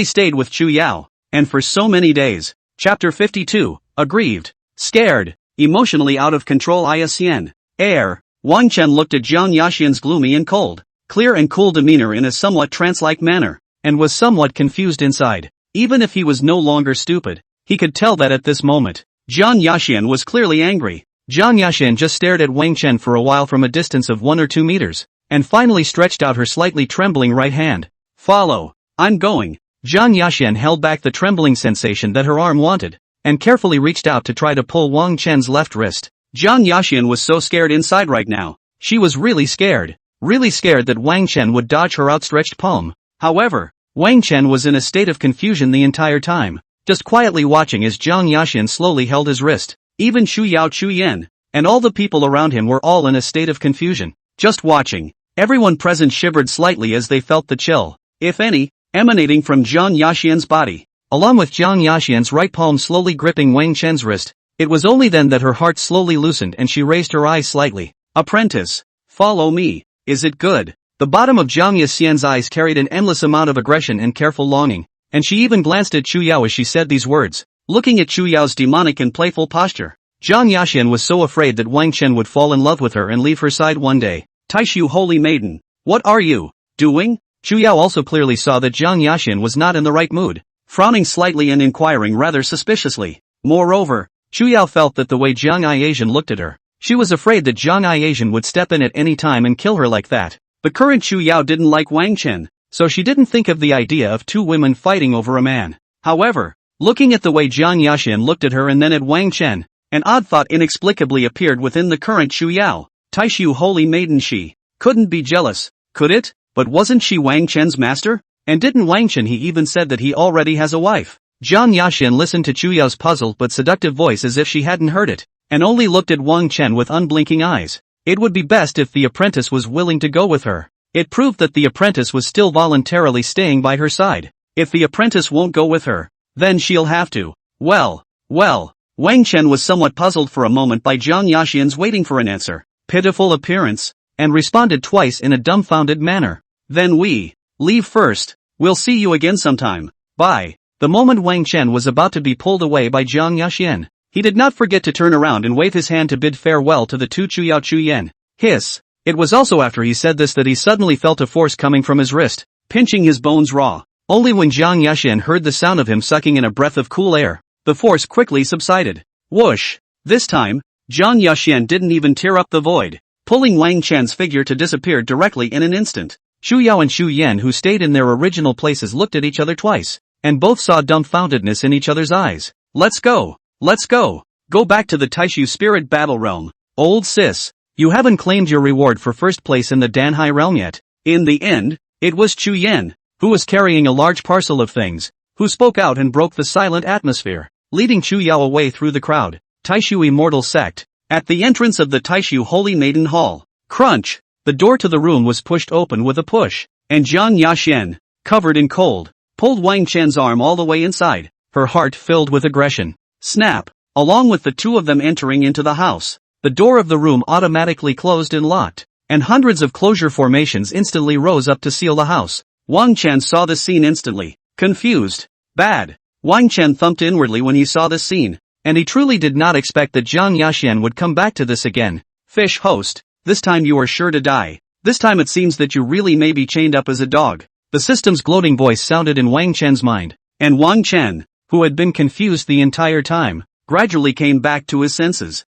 stayed with Chu Yao, and for so many days. Chapter 52, Aggrieved, Scared, Emotionally Out of Control. ISN. Air. Wang Chen looked at Jiang Yaxian's gloomy and cold, clear and cool demeanor in a somewhat trance-like manner, and was somewhat confused inside. Even if he was no longer stupid, he could tell that at this moment, Jiang Yaxian was clearly angry. Jiang Yaxian just stared at Wang Chen for a while from a distance of 1 or 2 meters, and finally stretched out her slightly trembling right hand. Follow. I'm going. Jiang Yaxian held back the trembling sensation that her arm wanted, and carefully reached out to try to pull Wang Chen's left wrist. Jiang Yaxian was so scared inside right now. She was really scared that Wang Chen would dodge her outstretched palm. However, Wang Chen was in a state of confusion the entire time, just quietly watching as Jiang Yaxian slowly held his wrist. Even Chu Yao, Chu Yan, and all the people around him were all in a state of confusion, just watching. Everyone present shivered slightly as they felt the chill, if any, emanating from Jiang Yaxian's body. Along with Jiang Yaxian's right palm slowly gripping Wang Chen's wrist, it was only then that her heart slowly loosened and she raised her eyes slightly. Apprentice, follow me. Is it good? The bottom of Jiang Yaxian's eyes carried an endless amount of aggression and careful longing, and she even glanced at Chu Yao as she said these words. Looking at Chu Yao's demonic and playful posture, Jiang Yaxian was so afraid that Wang Chen would fall in love with her and leave her side one day. Taishu holy maiden, what are you doing? Chu Yao also clearly saw that Jiang Yaxian was not in the right mood, frowning slightly and inquiring rather suspiciously. Moreover, Chu Yao felt that the way Jiang Yaxian looked at her, she was afraid that Jiang Yaxian would step in at any time and kill her like that. The current Chu Yao didn't like Wang Chen, so she didn't think of the idea of two women fighting over a man. However, looking at the way Jiang Yaxian looked at her and then at Wang Chen, an odd thought inexplicably appeared within the current Chu Yao. Taishu holy maiden, she couldn't be jealous, could it? But wasn't she Wang Chen's master? And didn't Wang Chen he even said that he already has a wife? Jiang Yaxian listened to Chu Yao's puzzled but seductive voice as if she hadn't heard it, and only looked at Wang Chen with unblinking eyes. It would be best if the apprentice was willing to go with her. It proved that the apprentice was still voluntarily staying by her side. If the apprentice won't go with her, then she'll have to. Well. Wang Chen was somewhat puzzled for a moment by Jiang Yaxian's waiting for an answer, pitiful appearance, and responded twice in a dumbfounded manner. Then we leave first. We'll see you again sometime. Bye. The moment Wang Chen was about to be pulled away by Jiang Yaxian, he did not forget to turn around and wave his hand to bid farewell to the two Chuyao Chuyen. Hiss. It was also after he said this that he suddenly felt a force coming from his wrist, pinching his bones raw. Only when Jiang Yaxian heard the sound of him sucking in a breath of cool air, the force quickly subsided. Whoosh! This time, Jiang Yaxian didn't even tear up the void, pulling Wang Chen's figure to disappear directly in an instant. Chu Yao and Chu Yen, who stayed in their original places, looked at each other twice, and both saw dumbfoundedness in each other's eyes. Let's go! Let's go! Go back to the Taishu Spirit Battle Realm. Old sis, you haven't claimed your reward for first place in the Danhai realm yet. In the end, it was Chu Yen, who was carrying a large parcel of things, who spoke out and broke the silent atmosphere, leading Chu Yao away through the crowd. Taishu Immortal Sect. At the entrance of the Taishu Holy Maiden Hall. Crunch! The door to the room was pushed open with a push, and Jiang Yaxian, covered in cold, pulled Wang Chen's arm all the way inside, her heart filled with aggression. Snap! Along with the two of them entering into the house, the door of the room automatically closed and locked, and hundreds of closure formations instantly rose up to seal the house. Wang Chen saw the scene instantly, confused. Bad. Wang Chen thumped inwardly when he saw this scene, and he truly did not expect that Jiang Yaxian would come back to this again. Fish host, this time you are sure to die. This time it seems that you really may be chained up as a dog. The system's gloating voice sounded in Wang Chen's mind, and Wang Chen, who had been confused the entire time, gradually came back to his senses.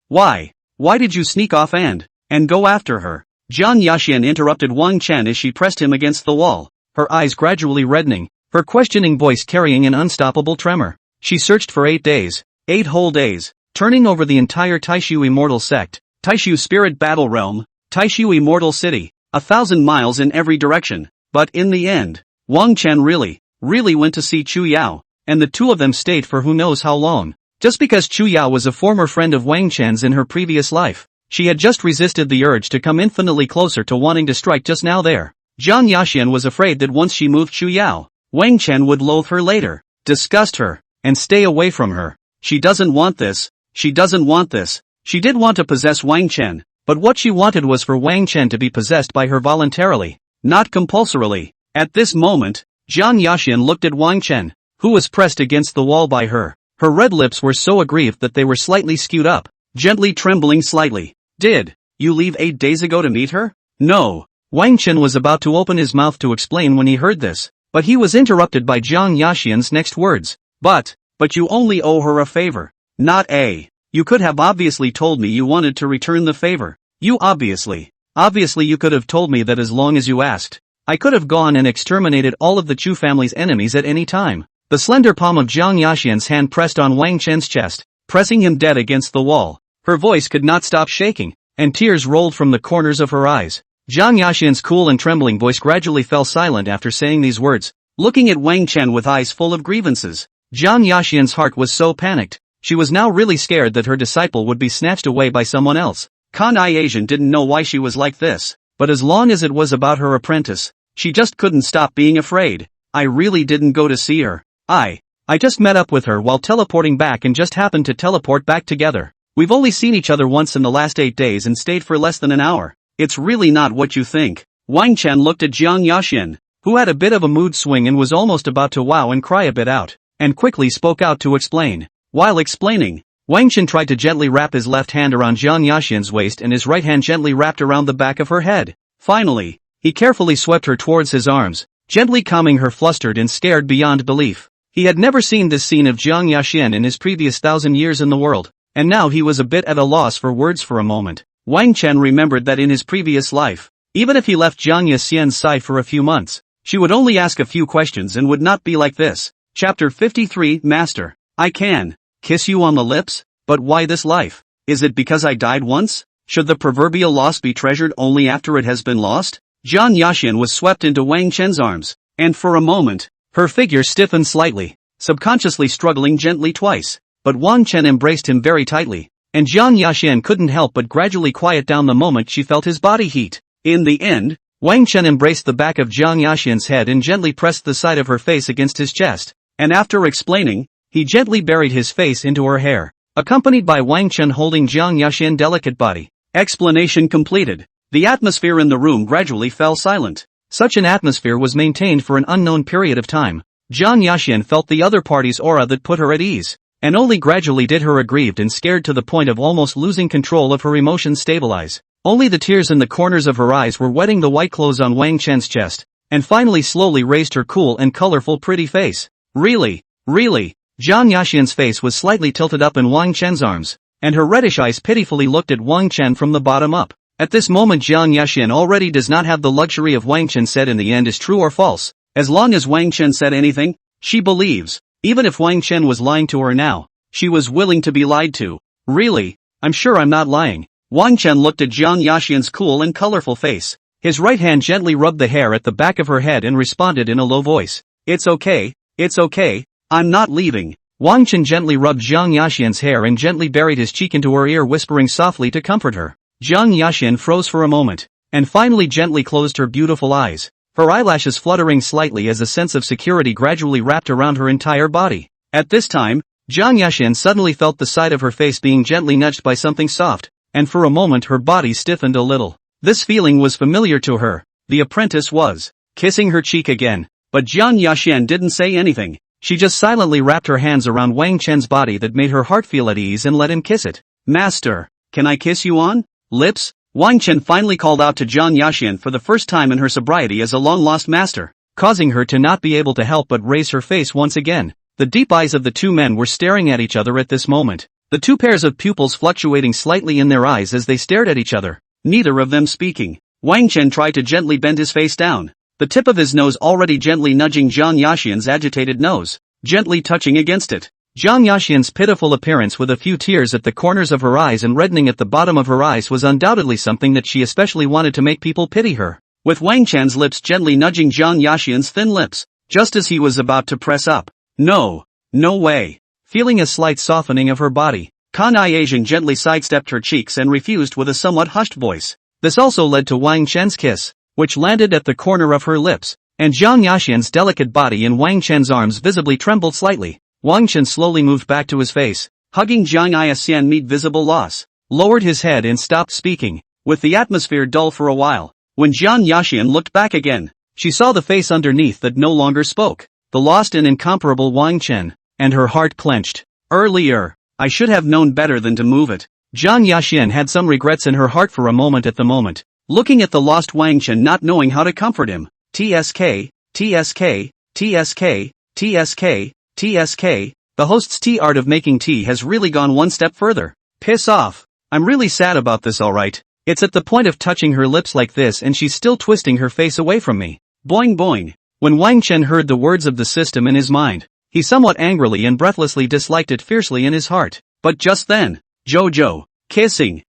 Why did you sneak off and go after her? Jiang Yaxian interrupted Wang Chen as she pressed him against the wall, her eyes gradually reddening, her questioning voice carrying an unstoppable tremor. She searched for 8 days, 8 whole days, turning over the entire Taishu Immortal Sect, Taishu Spirit Battle Realm, Taishu Immortal City, 1,000 miles in every direction, but in the end, Wang Chen really went to see Chu Yao, and the two of them stayed for who knows how long. Just because Chu Yao was a former friend of Wang Chen's in her previous life, she had just resisted the urge to come infinitely closer to wanting to strike just now there. Jiang Yaxian was afraid that once she moved Chu Yao, Wang Chen would loathe her later, disgust her, and stay away from her. She doesn't want this. She doesn't want this. She did want to possess Wang Chen, but what she wanted was for Wang Chen to be possessed by her voluntarily, not compulsorily. At this moment, Jiang Yaxian looked at Wang Chen, who was pressed against the wall by her. Her red lips were so aggrieved that they were slightly skewed up, gently trembling slightly. Did you leave 8 days ago to meet her? No. Wang Chen was about to open his mouth to explain when he heard this, but he was interrupted by Jiang Yaxian's next words. But you only owe her a favor. Not a. You could have obviously told me you wanted to return the favor. You obviously you could have told me that as long as you asked. I could have gone and exterminated all of the Chu family's enemies at any time. The slender palm of Jiang Yaxian's hand pressed on Wang Chen's chest, pressing him dead against the wall. Her voice could not stop shaking, and tears rolled from the corners of her eyes. Jiang Yaxian's cool and trembling voice gradually fell silent after saying these words, looking at Wang Chen with eyes full of grievances. Jiang Yaxian's heart was so panicked. She was now really scared that her disciple would be snatched away by someone else. Kan-I Asian didn't know why she was like this, but as long as it was about her apprentice, she just couldn't stop being afraid. I really didn't go to see her. I just met up with her while teleporting back and just happened to teleport back together. We've only seen each other once in the last 8 days and stayed for less than an hour. It's really not what you think. Wang Chen looked at Jiang Yaxian, who had a bit of a mood swing and was almost about to wow and cry a bit out, and quickly spoke out to explain. While explaining, Wang Chen tried to gently wrap his left hand around Jiang Yaxian's waist and his right hand gently wrapped around the back of her head. Finally, he carefully swept her towards his arms, gently calming her flustered and scared beyond belief. He had never seen this scene of Jiang Yaxian in his previous 1,000 years in the world, and now he was a bit at a loss for words for a moment. Wang Chen remembered that in his previous life, even if he left Jiang Yaxian's side for a few months, she would only ask a few questions and would not be like this. Chapter 53 Master, I can kiss you on the lips? But why this life? Is it because I died once? Should the proverbial loss be treasured only after it has been lost? Jiang Yaxian was swept into Wang Chen's arms, and for a moment, her figure stiffened slightly. subconsciously struggling gently twice. But Wang Chen embraced him very tightly, and Jiang Yaxian couldn't help but gradually quiet down the moment she felt his body heat. In the end, Wang Chen embraced the back of Jiang Yaxian's head and gently pressed the side of her face against his chest, and after explaining, he gently buried his face into her hair, accompanied by Wang Chen holding Jiang Yaxian's delicate body. Explanation completed. The atmosphere in the room gradually fell silent. Such an atmosphere was maintained for an unknown period of time. Jiang Yaxian felt the other party's aura that put her at ease, and only gradually did her aggrieved and scared to the point of almost losing control of her emotions stabilize. Only the tears in the corners of her eyes were wetting the white clothes on Wang Chen's chest, and finally slowly raised her cool and colorful pretty face. Really? Jiang Yaxian's face was slightly tilted up in Wang Chen's arms, and her reddish eyes pitifully looked at Wang Chen from the bottom up. At this moment Jiang Yaxian already does not have the luxury of Wang Chen said in the end is true or false. As long as Wang Chen said anything, she believes. Even if Wang Chen was lying to her now, she was willing to be lied to. Really? I'm sure I'm not lying. Wang Chen looked at Jiang Yaxian's cool and colorful face. His right hand gently rubbed the hair at the back of her head and responded in a low voice. It's okay, I'm not leaving. Wang Chen gently rubbed Jiang Yaxian's hair and gently buried his cheek into her ear whispering softly to comfort her. Jiang Yaxian froze for a moment, and finally gently closed her beautiful eyes, her eyelashes fluttering slightly as a sense of security gradually wrapped around her entire body. At this time, Jiang Yaxian suddenly felt the side of her face being gently nudged by something soft, and for a moment her body stiffened a little. This feeling was familiar to her. The apprentice was kissing her cheek again, but Jiang Yaxian didn't say anything. She just silently wrapped her hands around Wang Chen's body that made her heart feel at ease and let him kiss it. Master, can I kiss you on lips? Wang Chen finally called out to Jiang Yaxian for the first time in her sobriety as a long-lost master, causing her to not be able to help but raise her face once again. The deep eyes of the two men were staring at each other at this moment, the two pairs of pupils fluctuating slightly in their eyes as they stared at each other, neither of them speaking. Wang Chen tried to gently bend his face down, the tip of his nose already gently nudging Jiang Yaxian's agitated nose, gently touching against it. Jiang Yaxian's pitiful appearance with a few tears at the corners of her eyes and reddening at the bottom of her eyes was undoubtedly something that she especially wanted to make people pity her. With Wang Chen's lips gently nudging Jiang Yaxian's thin lips, just as he was about to press up. No way. Feeling a slight softening of her body, Kan Ai-Asian gently sidestepped her cheeks and refused with a somewhat hushed voice. This also led to Wang Chen's kiss, which landed at the corner of her lips, and Jiang Yaxian's delicate body in Wang Chen's arms visibly trembled slightly. Wang Chen slowly moved back to his face, hugging Jiang Yaxian meet visible loss, lowered his head and stopped speaking, with the atmosphere dull for a while. When Jiang Yaxian looked back again, she saw the face underneath that no longer spoke, the lost and incomparable Wang Chen, and her heart clenched. Earlier, I should have known better than to move it. Jiang Yaxian had some regrets in her heart for a moment at the moment, looking at the lost Wang Chen not knowing how to comfort him. TSK, the host's tea art of making tea has really gone one step further. Piss off. I'm really sad about this alright. It's at the point of touching her lips like this and she's still twisting her face away from me. Boing boing. When Wang Chen heard the words of the system in his mind, he somewhat angrily and breathlessly disliked it fiercely in his heart. But just then, Jojo, kissing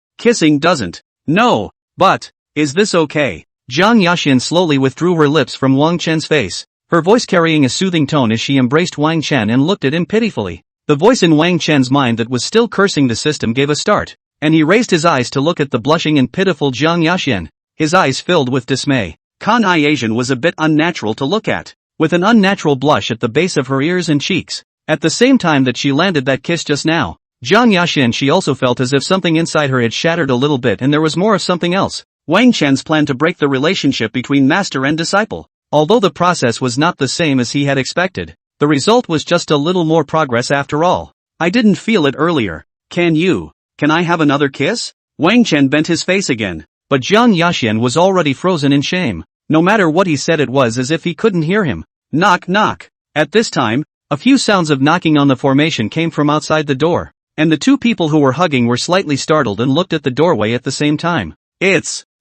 doesn't. No, but, is this okay? Jiang Yaxian slowly withdrew her lips from Wang Chen's face, her voice carrying a soothing tone as she embraced Wang Chen and looked at him pitifully. The voice in Wang Chen's mind that was still cursing the system gave a start, and he raised his eyes to look at the blushing and pitiful Jiang Yaxian, his eyes filled with dismay. Kan Ai-Asian was a bit unnatural to look at, with an unnatural blush at the base of her ears and cheeks. At the same time that she landed that kiss just now, Jiang Yaxian she also felt as if something inside her had shattered a little bit and there was more of something else. Wang Chen's plan to break the relationship between master and disciple. Although the process was not the same as he had expected, the result was just a little more progress after all. I didn't feel it earlier. Can I have another kiss? Wang Chen bent his face again, but Jiang Yaxian was already frozen in shame. No matter what he said it was as if he couldn't hear him. Knock knock. At this time, a few sounds of knocking on the formation came from outside the door, and the two people who were hugging were slightly startled and looked at the doorway at the same time.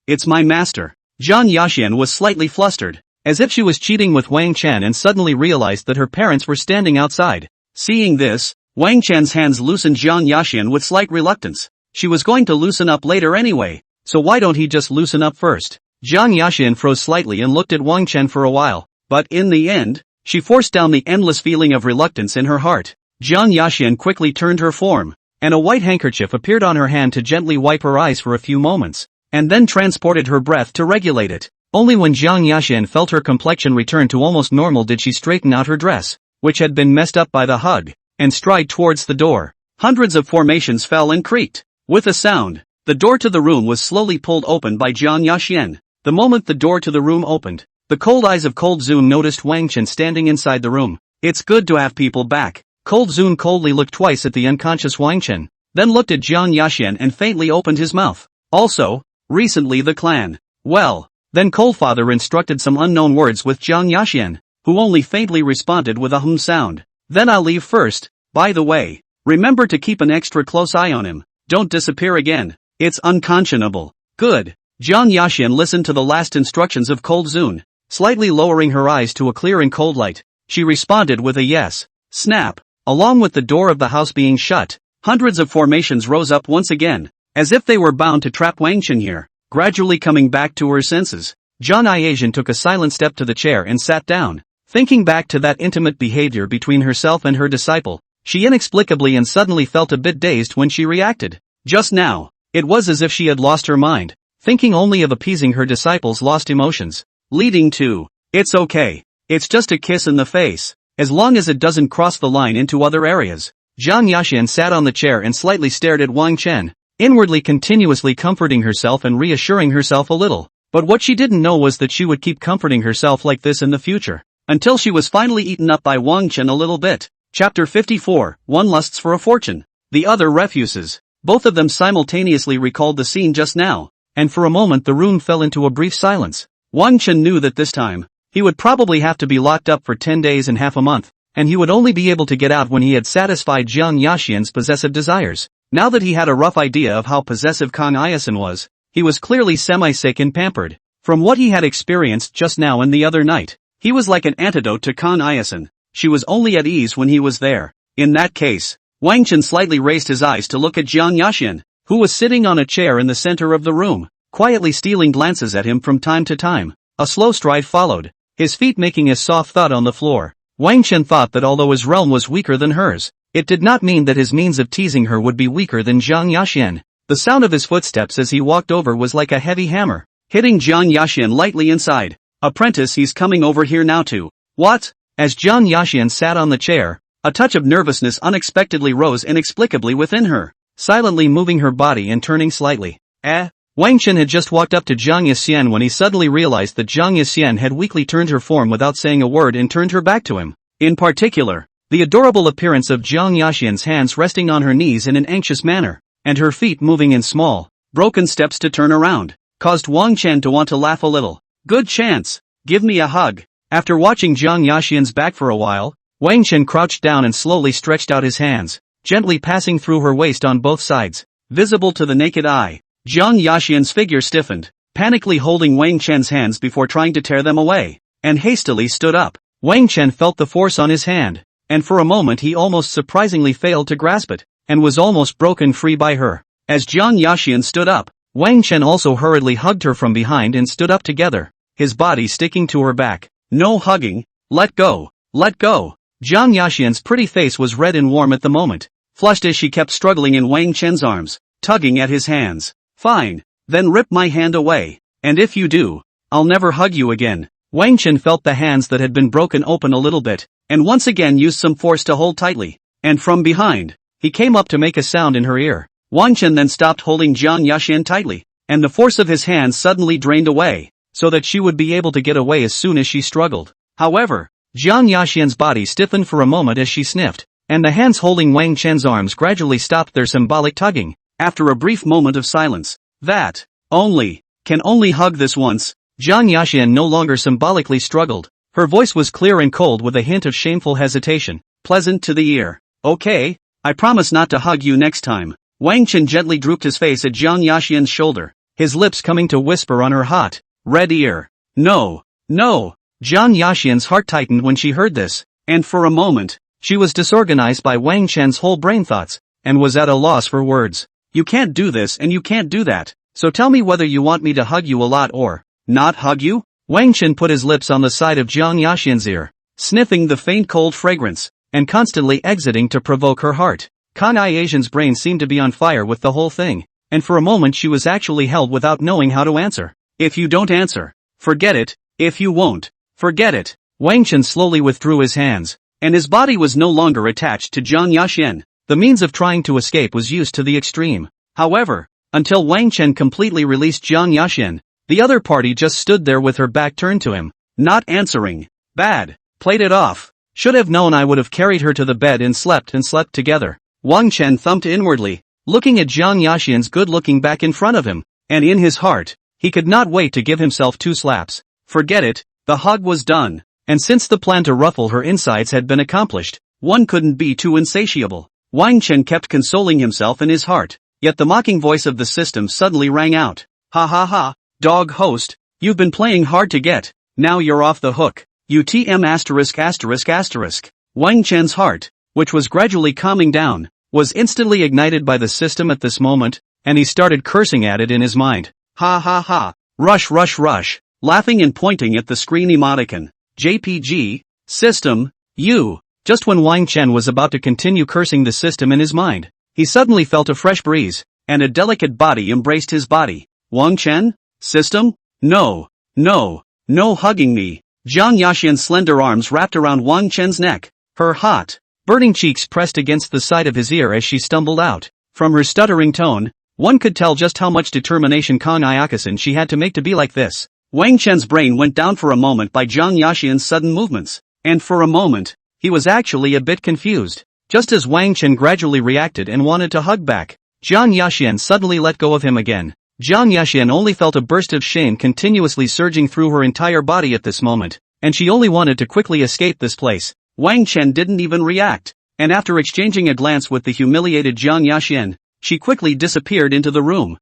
It's my master. Jiang Yaxian was slightly flustered, as if she was cheating with Wang Chen and suddenly realized that her parents were standing outside. Seeing this, Wang Chen's hands loosened Jiang Yaxian with slight reluctance. She was going to loosen up later anyway, so why don't he just loosen up first? Jiang Yaxian froze slightly and looked at Wang Chen for a while, but in the end, She forced down the endless feeling of reluctance in her heart. Jiang Yaxian quickly turned her form, and a white handkerchief appeared on her hand to gently wipe her eyes for a few moments, and then transported her breath to regulate it. Only when Jiang Yaxian felt her complexion return to almost normal did she straighten out her dress, which had been messed up by the hug, and stride towards the door. Hundreds of formations fell and creaked. With a sound, the door to the room was slowly pulled open by Jiang Yaxian. The moment the door to the room opened, the cold eyes of Cold Zoon noticed Wang Chen standing inside the room. It's good to have people back. Cold Zoon coldly looked twice at the unconscious Wang Chen, then looked at Jiang Yaxian and faintly opened his mouth. Also, recently the clan. Well, then Coldfather instructed some unknown words with Jiang Yaxian, who only faintly responded with a sound. Then I'll leave first. By the way, remember to keep an extra close eye on him. Don't disappear again. It's unconscionable. Good. Jiang Yaxian listened to the last instructions of Cold Zoon. Slightly lowering her eyes to a clear and cold light, she responded with a yes. Snap. Along with the door of the house being shut, hundreds of formations rose up once again, as if they were bound to trap Wang Chen here. Gradually coming back to her senses, Zhang Aijian took a silent step to the chair and sat down. Thinking back to that intimate behavior between herself and her disciple, she inexplicably and suddenly felt a bit dazed when she reacted. Just now, it was as if she had lost her mind, thinking only of appeasing her disciple's lost emotions, leading to, it's okay. It's just a kiss in the face, as long as it doesn't cross the line into other areas. Jiang Yaxian sat on the chair and slightly stared at Wang Chen, inwardly continuously comforting herself and reassuring herself a little. But what she didn't know was that she would keep comforting herself like this in the future, until she was finally eaten up by Wang Chen a little bit. Chapter 54, One lusts for a fortune. The other refuses. Both of them simultaneously recalled the scene just now, and for a moment the room fell into a brief silence. Wang Chen knew that this time, he would probably have to be locked up for 10 days and half a month, and he would only be able to get out when he had satisfied Jiang Yaxian's possessive desires. Now that he had a rough idea of how possessive Kang Iasen was, he was clearly semi-sick and pampered. From what he had experienced just now and the other night, he was like an antidote to Kang Iasen. She was only at ease when he was there. In that case, Wang Chen slightly raised his eyes to look at Jiang Yaxian, who was sitting on a chair in the center of the room, quietly stealing glances at him from time to time. A slow stride followed, his feet making a soft thud on the floor. Wang Chen thought that although his realm was weaker than hers, it did not mean that his means of teasing her would be weaker than Jiang Yaxian. The sound of his footsteps as he walked over was like a heavy hammer, hitting Jiang Yaxian lightly inside. Apprentice, he's coming over here now too. What? As Jiang Yaxian sat on the chair, a touch of nervousness unexpectedly rose inexplicably within her, silently moving her body and turning slightly. Wang Chen had just walked up to Jiang Yaxian when he suddenly realized that Jiang Yaxian had weakly turned her form without saying a word and turned her back to him. In particular, the adorable appearance of Jiang Yaxian's hands resting on her knees in an anxious manner, and her feet moving in small, broken steps to turn around, caused Wang Chen to want to laugh a little. Good chance. Give me a hug. After watching Jiang Yaxian's back for a while, Wang Chen crouched down and slowly stretched out his hands, gently passing through her waist on both sides, visible to the naked eye. Jiang Yaxian's figure stiffened, panically holding Wang Chen's hands before trying to tear them away, and hastily stood up. Wang Chen felt the force on his hand, and for a moment he almost surprisingly failed to grasp it, and was almost broken free by her. As Jiang Yaxian stood up, Wang Chen also hurriedly hugged her from behind and stood up together, his body sticking to her back. No hugging. Let go. Let go. Jiang Yaxian's pretty face was red and warm at the moment, flushed as she kept struggling in Wang Chen's arms, tugging at his hands. Fine. Then rip my hand away. And if you do, I'll never hug you again. Wang Chen felt the hands that had been broken open a little bit, and once again used some force to hold tightly. And from behind, he came up to make a sound in her ear. Wang Chen then stopped holding Jiang Yaxian tightly, and the force of his hands suddenly drained away, so that she would be able to get away as soon as she struggled. However, Jiang Yaxian's body stiffened for a moment as she sniffed, and the hands holding Wang Chen's arms gradually stopped their symbolic tugging. After a brief moment of silence, that, can only hug this once, Jiang Yaxian no longer symbolically struggled. Her voice was clear and cold with a hint of shameful hesitation, pleasant to the ear. Okay, I promise not to hug you next time. Wang Chen gently drooped his face at Jiang Yaxian's shoulder, his lips coming to whisper on her hot, red ear. No, no. Jiang Yaxian's heart tightened when she heard this, and for a moment, she was disorganized by Wang Chen's whole brain thoughts, and was at a loss for words. You can't do this and you can't do that, so tell me whether you want me to hug you a lot or not hug you? Wang Chen put his lips on the side of Jiang Yaxian's ear, sniffing the faint cold fragrance, and constantly exiting to provoke her heart. Kang Asian's brain seemed to be on fire with the whole thing, and for a moment she was actually held without knowing how to answer. If you don't answer, forget it. If you won't, forget it. Wang Chen slowly withdrew his hands, and his body was no longer attached to Jiang Yaxian. The means of trying to escape was used to the extreme. However, until Wang Chen completely released Jiang Yaxian, the other party just stood there with her back turned to him, not answering. Bad. Played it off. Should have known I would have carried her to the bed and slept together. Wang Chen thumped inwardly, looking at Jiang Yaxian's good-looking back in front of him, and in his heart, he could not wait to give himself 2 slaps. Forget it, the hug was done, and since the plan to ruffle her insides had been accomplished, one couldn't be too insatiable. Wang Chen kept consoling himself in his heart, yet the mocking voice of the system suddenly rang out. Ha ha ha, dog host, you've been playing hard to get, now you're off the hook. UTM*****. Wang Chen's heart, which was gradually calming down, was instantly ignited by the system at this moment, and he started cursing at it in his mind. Ha ha ha, rush rush rush, laughing and pointing at the screen emoticon. JPG, system, you. Just when Wang Chen was about to continue cursing the system in his mind, he suddenly felt a fresh breeze, and a delicate body embraced his body. Wang Chen? System? No. No. No hugging me. Jiang Yaxian's slender arms wrapped around Wang Chen's neck, her hot, burning cheeks pressed against the side of his ear as she stumbled out. From her stuttering tone, one could tell just how much determination Kang Iakusen she had to make to be like this. Wang Chen's brain went down for a moment by Jiang Yaxian's sudden movements, and for a moment, he was actually a bit confused. Just as Wang Chen gradually reacted and wanted to hug back, Jiang Yaxian suddenly let go of him again. Jiang Yaxian only felt a burst of shame continuously surging through her entire body at this moment, and she only wanted to quickly escape this place. Wang Chen didn't even react, and after exchanging a glance with the humiliated Jiang Yaxian, she quickly disappeared into the room.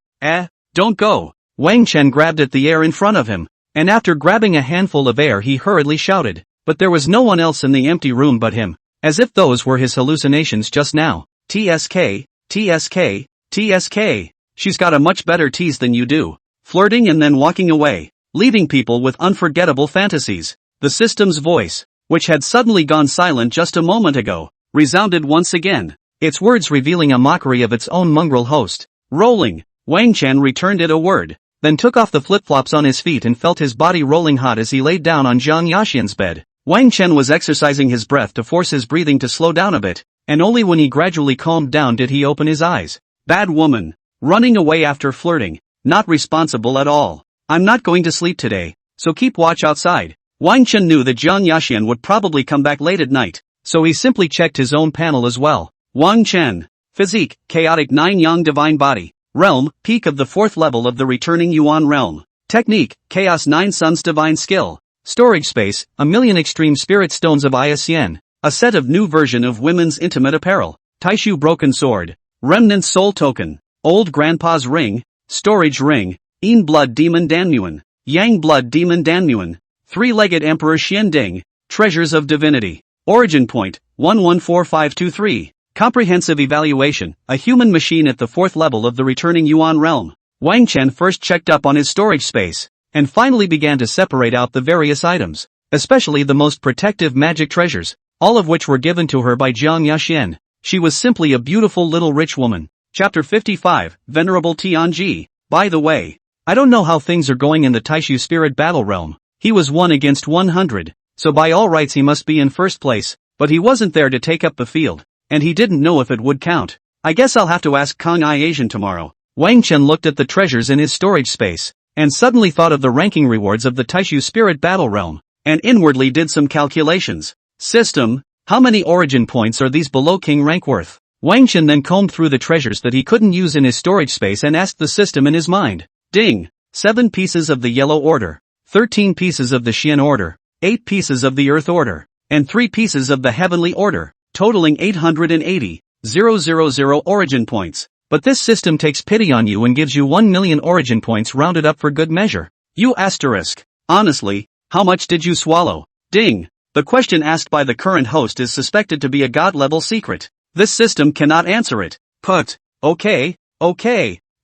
Don't go. Wang Chen grabbed at the air in front of him, and after grabbing a handful of air he hurriedly shouted, but there was no one else in the empty room but him, as if those were his hallucinations just now. TSK, TSK, TSK. She's got a much better tease than you do. Flirting and then walking away, leaving people with unforgettable fantasies. The system's voice, which had suddenly gone silent just a moment ago, resounded once again, its words revealing a mockery of its own mongrel host. Rolling, Wang Chen returned it a word, then took off the flip-flops on his feet and felt his body rolling hot as he laid down on Jiang Yaxian's bed. Wang Chen was exercising his breath to force his breathing to slow down a bit, and only when he gradually calmed down did he open his eyes. Bad woman. Running away after flirting. Not responsible at all. I'm not going to sleep today, so keep watch outside. Wang Chen knew that Jiang Yaxian would probably come back late at night, so he simply checked his own panel as well. Wang Chen. Physique, chaotic 9 yang divine body. Realm, peak of the 4th level of the returning Yuan realm. Technique, chaos 9 suns divine skill. Storage space, 1,000,000 extreme spirit stones of ISN. A set of new version of women's intimate apparel. Taishu broken sword. Remnant soul token. Old grandpa's ring. Storage ring. Yin blood demon Danmuan. Yang blood demon Danmuan. 3-legged emperor Xian Ding. Treasures of divinity. Origin point, 114523. Comprehensive evaluation, a human machine at the 4th level of the returning Yuan realm. Wang Chen first checked up on his storage space, and finally began to separate out the various items, especially the most protective magic treasures, all of which were given to her by Jiang Yaxian. She was simply a beautiful little rich woman. Chapter 55, Venerable Tianji. By the way, I don't know how things are going in the Taishu spirit battle realm. He was 1 against 100, so by all rights he must be in first place, but he wasn't there to take up the field, and he didn't know if it would count. I guess I'll have to ask Kang Iaxian tomorrow. Wang Chen looked at the treasures in his storage space, and suddenly thought of the ranking rewards of the Taishu spirit battle realm, and inwardly did some calculations. System, how many origin points are these below king rank worth? Wang Chen then combed through the treasures that he couldn't use in his storage space and asked the system in his mind. Ding! 7 pieces of the Yellow Order, 13 pieces of the Xian Order, 8 pieces of the Earth Order, and 3 pieces of the Heavenly Order, totaling 880,000 origin points. But this system takes pity on you and gives you 1,000,000 origin points rounded up for good measure. You asterisk. Honestly, how much did you swallow? Ding! The question asked by the current host is suspected to be a god-level secret. This system cannot answer it. Put. Okay.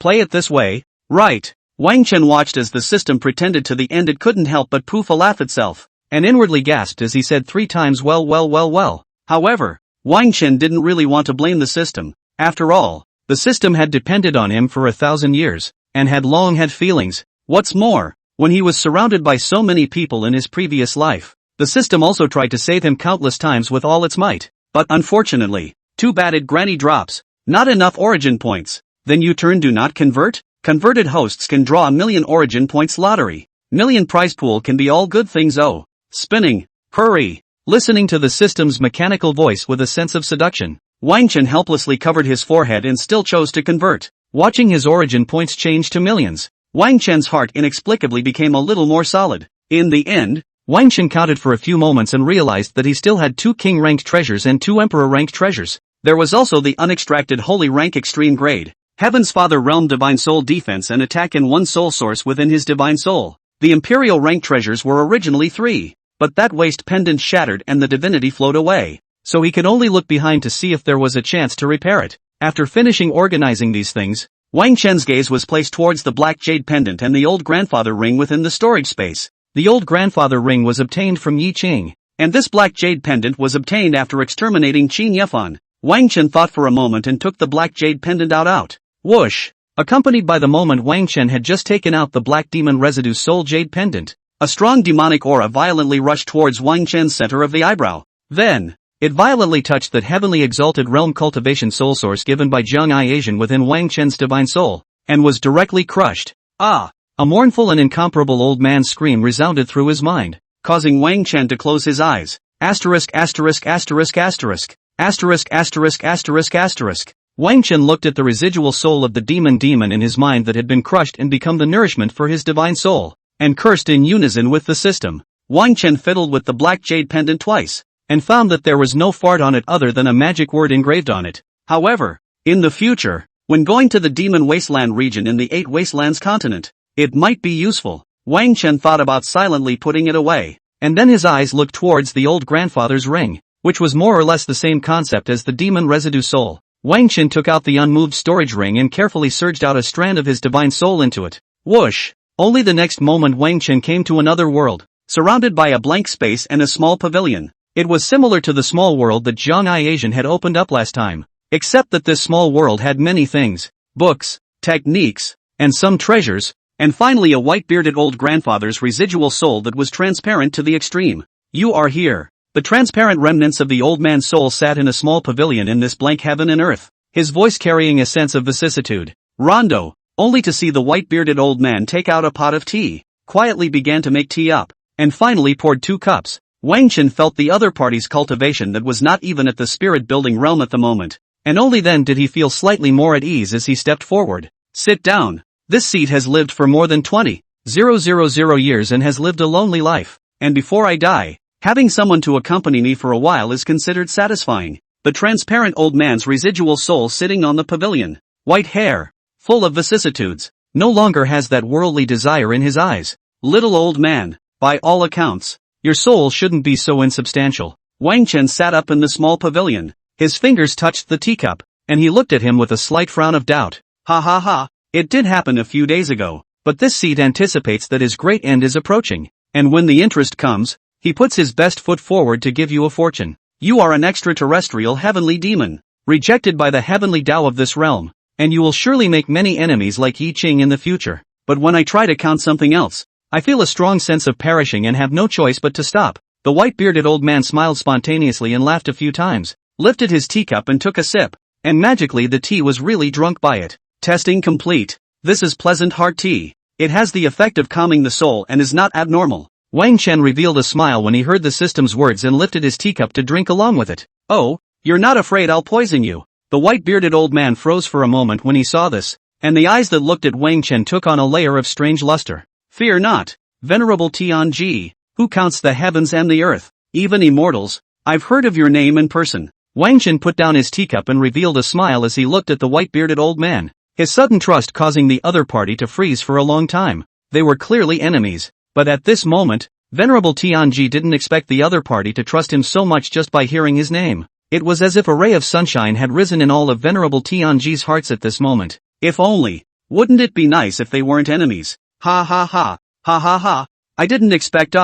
Play it this way. Right. Wang Chen watched as the system pretended to the end it couldn't help but poof a laugh itself. and inwardly gasped as he said 3 times well well well well. However, Wang Chen didn't really want to blame the system. After all, the system had depended on him for 1,000 years, and had long had feelings. What's more, when he was surrounded by so many people in his previous life, the system also tried to save him countless times with all its might. But unfortunately, too bad it granny drops. Not enough origin points. Then U-turn do not convert? Converted hosts can draw a million origin points lottery. Million prize pool can be all good things. Oh. Spinning. Hurry. Listening to the system's mechanical voice with a sense of seduction, Wang Chen helplessly covered his forehead and still chose to convert. Watching his origin points change to millions, Wang Chen's heart inexplicably became a little more solid. In the end, Wang Chen counted for a few moments and realized that he still had 2 king-ranked treasures and 2 emperor-ranked treasures. There was also the unextracted holy rank extreme grade, Heaven's Father Realm Divine Soul Defense and Attack in 1 soul source within his Divine Soul. The imperial rank treasures were originally 3. But that waist pendant shattered and the divinity flowed away, so he could only look behind to see if there was a chance to repair it. After finishing organizing these things, Wang Chen's gaze was placed towards the black jade pendant and the old grandfather ring within the storage space. The old grandfather ring was obtained from Yi Qing, and this black jade pendant was obtained after exterminating Qin Yefan. Wang Chen thought for a moment and took the black jade pendant out. Whoosh! Accompanied by the moment Wang Chen had just taken out the black demon residue soul jade pendant, a strong demonic aura violently rushed towards Wang Chen's center of the eyebrow. Then, it violently touched that heavenly exalted realm cultivation soul source given by Zhang Ai Asian within Wang Chen's divine soul, and was directly crushed. Ah! A mournful and incomparable old man's scream resounded through his mind, causing Wang Chen to close his eyes. Asterisk asterisk asterisk asterisk. Asterisk asterisk asterisk asterisk. Wang Chen looked at the residual soul of the demon in his mind that had been crushed and become the nourishment for his divine soul, and cursed in unison with the system. Wang Chen fiddled with the black jade pendant twice, and found that there was no fart on it other than a magic word engraved on it. However, in the future, when going to the demon wasteland region in the 8 wastelands continent, it might be useful. Wang Chen thought about silently putting it away, and then his eyes looked towards the old grandfather's ring, which was more or less the same concept as the demon residue soul. Wang Chen took out the unmoved storage ring and carefully surged out a strand of his divine soul into it. Whoosh! Only the next moment Wang Chen came to another world, surrounded by a blank space and a small pavilion. It was similar to the small world that Zhang Ai Asian had opened up last time, except that this small world had many things, books, techniques, and some treasures, and finally a white-bearded old grandfather's residual soul that was transparent to the extreme. You are here. The transparent remnants of the old man's soul sat in a small pavilion in this blank heaven and earth, his voice carrying a sense of vicissitude. Rondo, only to see the white-bearded old man take out a pot of tea, quietly began to make tea up, and finally poured 2 cups. Wang Chen felt the other party's cultivation that was not even at the spirit-building realm at the moment, and only then did he feel slightly more at ease as he stepped forward. Sit down. This seat has lived for more than 20,000 years and has lived a lonely life, and before I die, having someone to accompany me for a while is considered satisfying. The transparent old man's residual soul sitting on the pavilion, white hair, full of vicissitudes, no longer has that worldly desire in his eyes. Little old man, by all accounts, your soul shouldn't be so insubstantial. Wang Chen sat up in the small pavilion, his fingers touched the teacup, and he looked at him with a slight frown of doubt. Ha ha ha, it did happen a few days ago, but this seed anticipates that his great end is approaching, and when the interest comes, he puts his best foot forward to give you a fortune. You are an extraterrestrial heavenly demon, rejected by the heavenly Tao of this realm, and you will surely make many enemies like Yi Qing in the future. But when I try to count something else, I feel a strong sense of perishing and have no choice but to stop. The white-bearded old man smiled spontaneously and laughed a few times, lifted his teacup and took a sip, and magically the tea was really drunk by it. Testing complete. This is pleasant heart tea. It has the effect of calming the soul and is not abnormal. Wang Chen revealed a smile when he heard the system's words and lifted his teacup to drink along with it. Oh, you're not afraid I'll poison you? The white-bearded old man froze for a moment when he saw this, and the eyes that looked at Wang Chen took on a layer of strange luster. Fear not, venerable Tianji, who counts the heavens and the earth, even immortals. I've heard of your name in person. Wang Chen put down his teacup and revealed a smile as he looked at the white-bearded old man, his sudden trust causing the other party to freeze for a long time. They were clearly enemies, but at this moment, venerable Tianji didn't expect the other party to trust him so much just by hearing his name. It was as if a ray of sunshine had risen in all of venerable Tianji's hearts at this moment. If only, wouldn't it be nice if they weren't enemies? Ha ha ha, ha ha ha, I didn't expect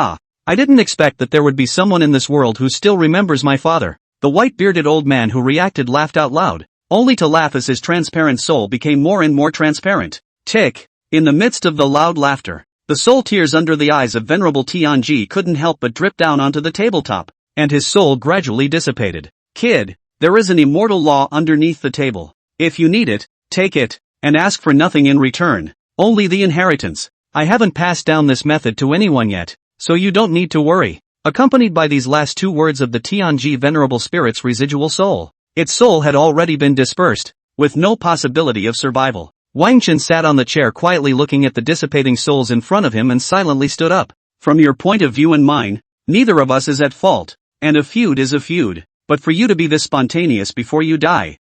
I didn't expect that there would be someone in this world who still remembers my father. The white-bearded old man who reacted laughed out loud, only to laugh as his transparent soul became more and more transparent. Tick. In the midst of the loud laughter, the soul tears under the eyes of Venerable Tianji couldn't help but drip down onto the tabletop, and his soul gradually dissipated. Kid, there is an immortal law underneath the table. If you need it, take it, and ask for nothing in return. Only the inheritance. I haven't passed down this method to anyone yet, so you don't need to worry. Accompanied by these last two words of the Tianji Venerable Spirit's residual soul, its soul had already been dispersed, with no possibility of survival. Wang Chen sat on the chair quietly looking at the dissipating souls in front of him and silently stood up. From your point of view and mine, neither of us is at fault, and a feud is a feud, but for you to be this spontaneous before you die,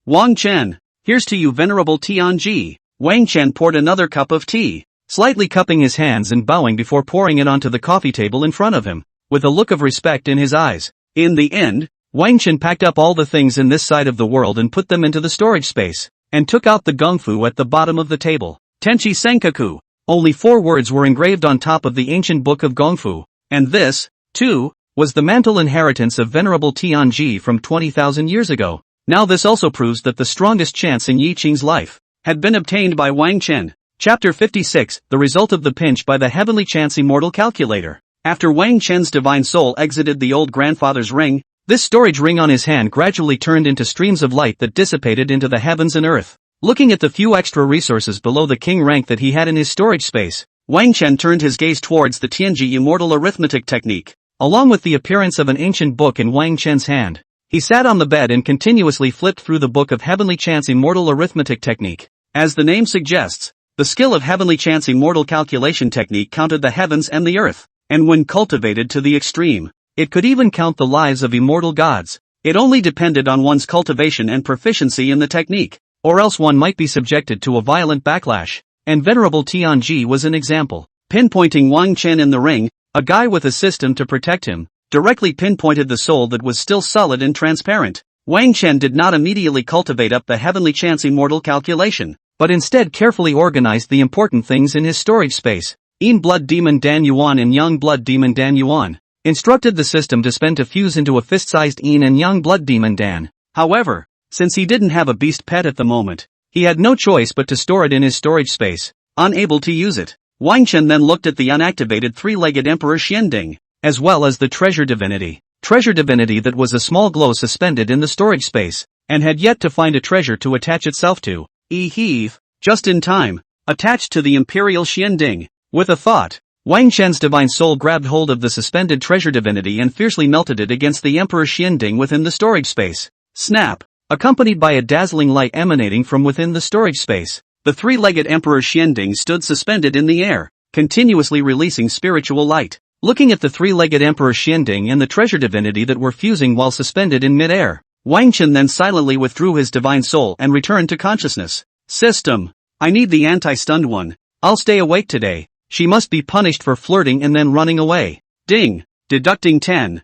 Wang Chen, here's to you Venerable Tianji. Wang Chen poured another cup of tea, slightly cupping his hands and bowing before pouring it onto the coffee table in front of him, with a look of respect in his eyes. In the end, Wang Chen packed up all the things in this side of the world and put them into the storage space, and took out the gongfu at the bottom of the table. Tenchi Senkaku. Only 4 words were engraved on top of the ancient book of gongfu, and this, too, was the mantle inheritance of Venerable Tianji from 20,000 years ago. Now this also proves that the strongest chance in Yi Qing's life had been obtained by Wang Chen. Chapter 56, The Result of the Pinch by the Heavenly Chance Immortal Calculator. After Wang Chen's divine soul exited the old grandfather's ring, this storage ring on his hand gradually turned into streams of light that dissipated into the heavens and earth. Looking at the few extra resources below the king rank that he had in his storage space, Wang Chen turned his gaze towards the Tianji Immortal Arithmetic Technique. Along with the appearance of an ancient book in Wang Chen's hand, he sat on the bed and continuously flipped through the book of Heavenly Chance Immortal Arithmetic Technique. As the name suggests, the skill of Heavenly Chance Immortal Calculation Technique counted the heavens and the earth, and when cultivated to the extreme, it could even count the lives of immortal gods. It only depended on one's cultivation and proficiency in the technique, or else one might be subjected to a violent backlash, and Venerable Tianji was an example. Pinpointing Wang Chen in the ring, a guy with a system to protect him, directly pinpointed the soul that was still solid and transparent. Wang Chen did not immediately cultivate up the Heavenly Chance Immortal Calculation, but instead carefully organized the important things in his storage space. Yin Blood Demon Dan Yuan and Yang Blood Demon Dan Yuan. Instructed the system to spend to fuse into a fist-sized Yin and Yang Blood Demon Dan. However, since he didn't have a beast pet at the moment, he had no choice but to store it in his storage space. Unable to use it, Wang Chen then looked at the unactivated 3-legged Emperor Xianding, as well as the treasure divinity. Treasure divinity that was a small glow suspended in the storage space, and had yet to find a treasure to attach itself to. Heave, just in time, attached to the Imperial Xianding. With a thought, Wang Chen's divine soul grabbed hold of the suspended treasure divinity and fiercely melted it against the Emperor Xianding within the storage space. Snap! Accompanied by a dazzling light emanating from within the storage space, the 3-legged Emperor Xianding stood suspended in the air, continuously releasing spiritual light. Looking at the 3-legged Emperor Xianding and the treasure divinity that were fusing while suspended in mid-air, Wang Chen then silently withdrew his divine soul and returned to consciousness. System. I need the anti-stunned one. I'll stay awake today. She must be punished for flirting and then running away. Ding. Deducting 10,000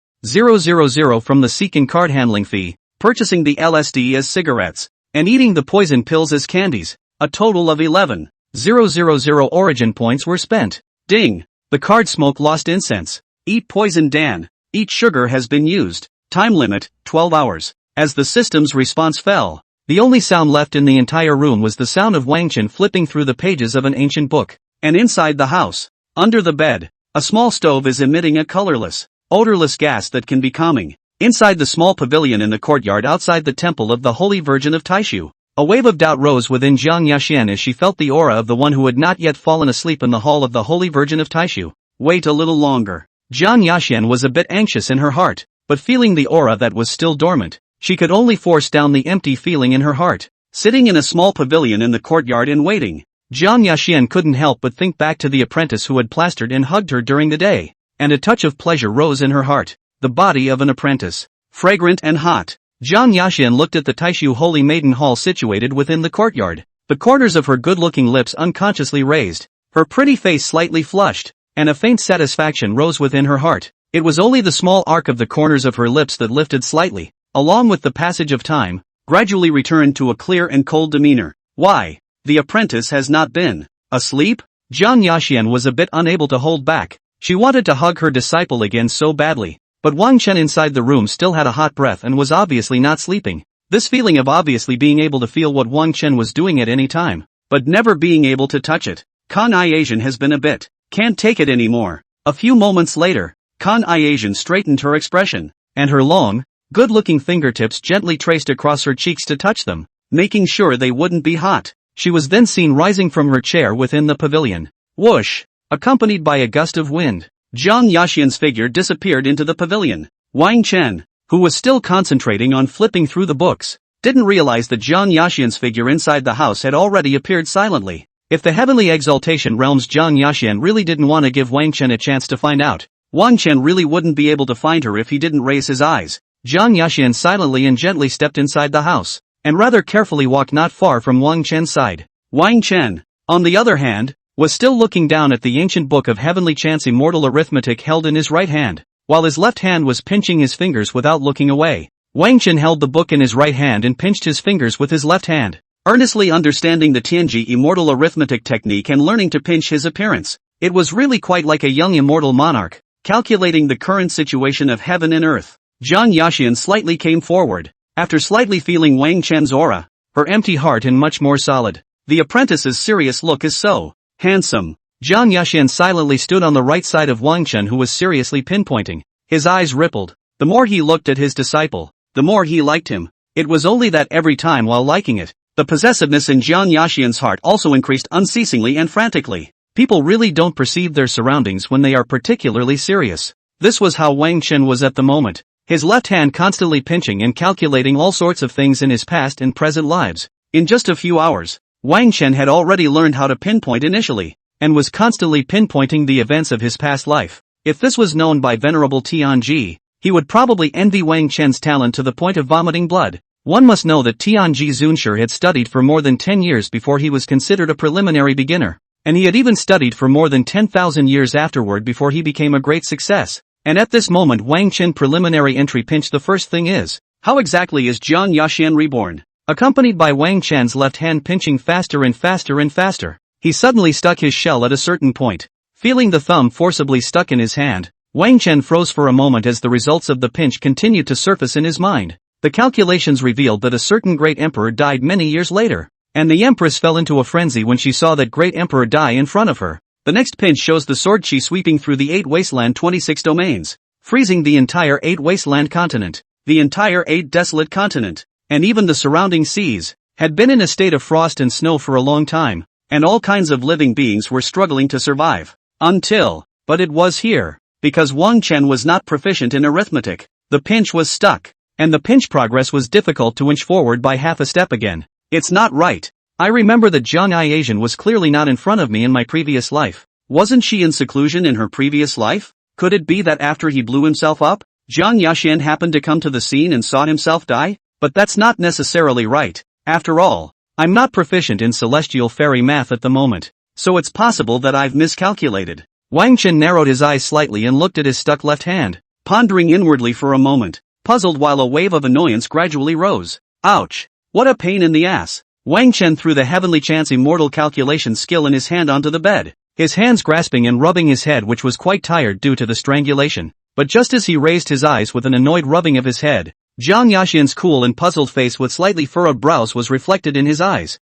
from the seeking card handling fee, purchasing the LSD as cigarettes, and eating the poison pills as candies. A total of 11,000 origin points were spent. Ding. The card smoke lost incense. Eat poison Dan. Eat sugar has been used. Time limit, 12 hours. As the system's response fell, the only sound left in the entire room was the sound of Wang Chen flipping through the pages of an ancient book. And inside the house, under the bed, a small stove is emitting a colorless, odorless gas that can be calming. Inside the small pavilion in the courtyard outside the temple of the Holy Virgin of Taishu, a wave of doubt rose within Jiang Yaxian as she felt the aura of the one who had not yet fallen asleep in the hall of the Holy Virgin of Taishu. Wait a little longer. Jiang Yaxian was a bit anxious in her heart, but feeling the aura that was still dormant, she could only force down the empty feeling in her heart. Sitting in a small pavilion in the courtyard and waiting, Jiang Yaxian couldn't help but think back to the apprentice who had plastered and hugged her during the day, and a touch of pleasure rose in her heart. The body of an apprentice, fragrant and hot. Jiang Yaxian looked at the Taishu Holy Maiden Hall situated within the courtyard, the corners of her good-looking lips unconsciously raised, her pretty face slightly flushed, and a faint satisfaction rose within her heart. It was only the small arc of the corners of her lips that lifted slightly, along with the passage of time, gradually returned to a clear and cold demeanor. Why? The apprentice has not been asleep? Jiang Yaxian was a bit unable to hold back, She wanted to hug her disciple again so badly. But Wang Chen inside the room still had a hot breath and was obviously not sleeping. This feeling of obviously being able to feel what Wang Chen was doing at any time, but never being able to touch it. Kan I Asian has been a bit. Can't take it anymore. A few moments later, Kan I Asian straightened her expression, and her long, good-looking fingertips gently traced across her cheeks to touch them, making sure they wouldn't be hot. She was then seen rising from her chair within the pavilion. Whoosh! Accompanied by a gust of wind, Zhang Yaxian's figure disappeared into the pavilion. Wang Chen, who was still concentrating on flipping through the books, didn't realize that Zhang Yaxian's figure inside the house had already appeared silently. If the heavenly exaltation realm's Zhang Yaxian really didn't want to give Wang Chen a chance to find out, Wang Chen really wouldn't be able to find her if he didn't raise his eyes. Zhang Yaxian silently and gently stepped inside the house, and rather carefully walked not far from Wang Chen's side. Wang Chen, on the other hand, was still looking down at the ancient book of heavenly chance immortal arithmetic held in his right hand, while his left hand was pinching his fingers without looking away. Wang Chen held the book in his right hand and pinched his fingers with his left hand, earnestly understanding the Tianji immortal arithmetic technique and learning to pinch his appearance. It was really quite like a young immortal monarch, calculating the current situation of heaven and earth. Zhang Yaxian slightly came forward, after slightly feeling Wang Chen's aura, her empty heart and much more solid. The apprentice's serious look is so handsome. Zhang Yaxian silently stood on the right side of Wang Chen, who was seriously pinpointing. His eyes rippled. The more he looked at his disciple, the more he liked him. It was only that every time while liking it, the possessiveness in Zhang Yaxian's heart also increased unceasingly and frantically. People really don't perceive their surroundings when they are particularly serious. This was how Wang Chen was at the moment, his left hand constantly pinching and calculating all sorts of things in his past and present lives. In just a few hours, Wang Chen had already learned how to pinpoint initially, and was constantly pinpointing the events of his past life. If this was known by Venerable Tianji, he would probably envy Wang Chen's talent to the point of vomiting blood. One must know that Tianji Zunshi had studied for more than 10 years before he was considered a preliminary beginner, and he had even studied for more than 10,000 years afterward before he became a great success. And at this moment Wang Chen preliminary entry pinch. The first thing is, how exactly is Zhang Yaxian reborn? Accompanied by Wang Chen's left hand pinching faster and faster and faster, he suddenly stuck his shell at a certain point. Feeling the thumb forcibly stuck in his hand, Wang Chen froze for a moment as the results of the pinch continued to surface in his mind. The calculations revealed that a certain great emperor died many years later, and the Empress fell into a frenzy when she saw that great emperor die in front of her. The next pinch shows the sword chi sweeping through the 8 wasteland 26 domains, freezing the entire 8 wasteland continent, the entire 8 desolate continent, and even the surrounding seas, had been in a state of frost and snow for a long time, and all kinds of living beings were struggling to survive. But it was here, because Wang Chen was not proficient in arithmetic, the pinch was stuck, and the pinch progress was difficult to inch forward by half a step again. It's not right. I remember that Zhang Yaxian was clearly not in front of me in my previous life. Wasn't she in seclusion in her previous life? Could it be that after he blew himself up, Zhang Yaxian happened to come to the scene and saw himself die? But that's not necessarily right. After all, I'm not proficient in celestial fairy math at the moment, so it's possible that I've miscalculated. Wang Chen narrowed his eyes slightly and looked at his stuck left hand, pondering inwardly for a moment, puzzled while a wave of annoyance gradually rose. Ouch! What a pain in the ass! Wang Chen threw the heavenly chance immortal calculation skill in his hand onto the bed, his hands grasping and rubbing his head, which was quite tired due to the strangulation. But just as he raised his eyes with an annoyed rubbing of his head, Zhang Yaxian's cool and puzzled face with slightly furrowed brows was reflected in his eyes.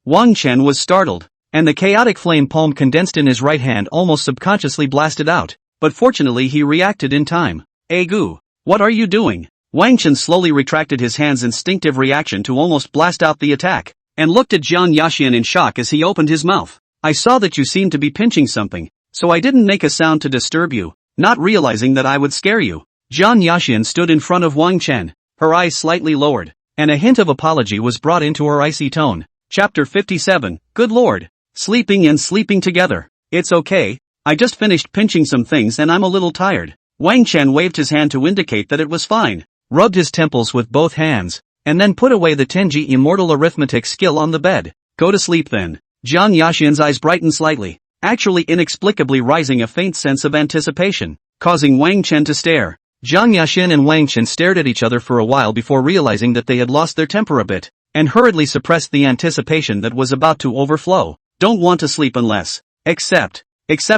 Wang Chen was startled, and the chaotic flame palm condensed in his right hand almost subconsciously blasted out, but fortunately he reacted in time. Gu, what are you doing? Wang Chen slowly retracted his hand's instinctive reaction to almost blast out the attack, and looked at Zhang Yaxian in shock as he opened his mouth. I saw that you seemed to be pinching something, so I didn't make a sound to disturb you, not realizing that I would scare you. Zhang Yaxian stood in front of Wang Chen, her eyes slightly lowered, and a hint of apology was brought into her icy tone. Chapter 57, Good Lord. Sleeping and sleeping together. It's okay, I just finished pinching some things and I'm a little tired. Wang Chen waved his hand to indicate that it was fine, rubbed his temples with both hands, and then put away the Tenji immortal arithmetic skill on the bed. Go to sleep then. Zhang Yaxian's eyes brightened slightly, actually inexplicably rising a faint sense of anticipation, causing Wang Chen to stare. Zhang Yaxian and Wang Chen stared at each other for a while before realizing that they had lost their temper a bit, and hurriedly suppressed the anticipation that was about to overflow. Don't want to sleep unless. Except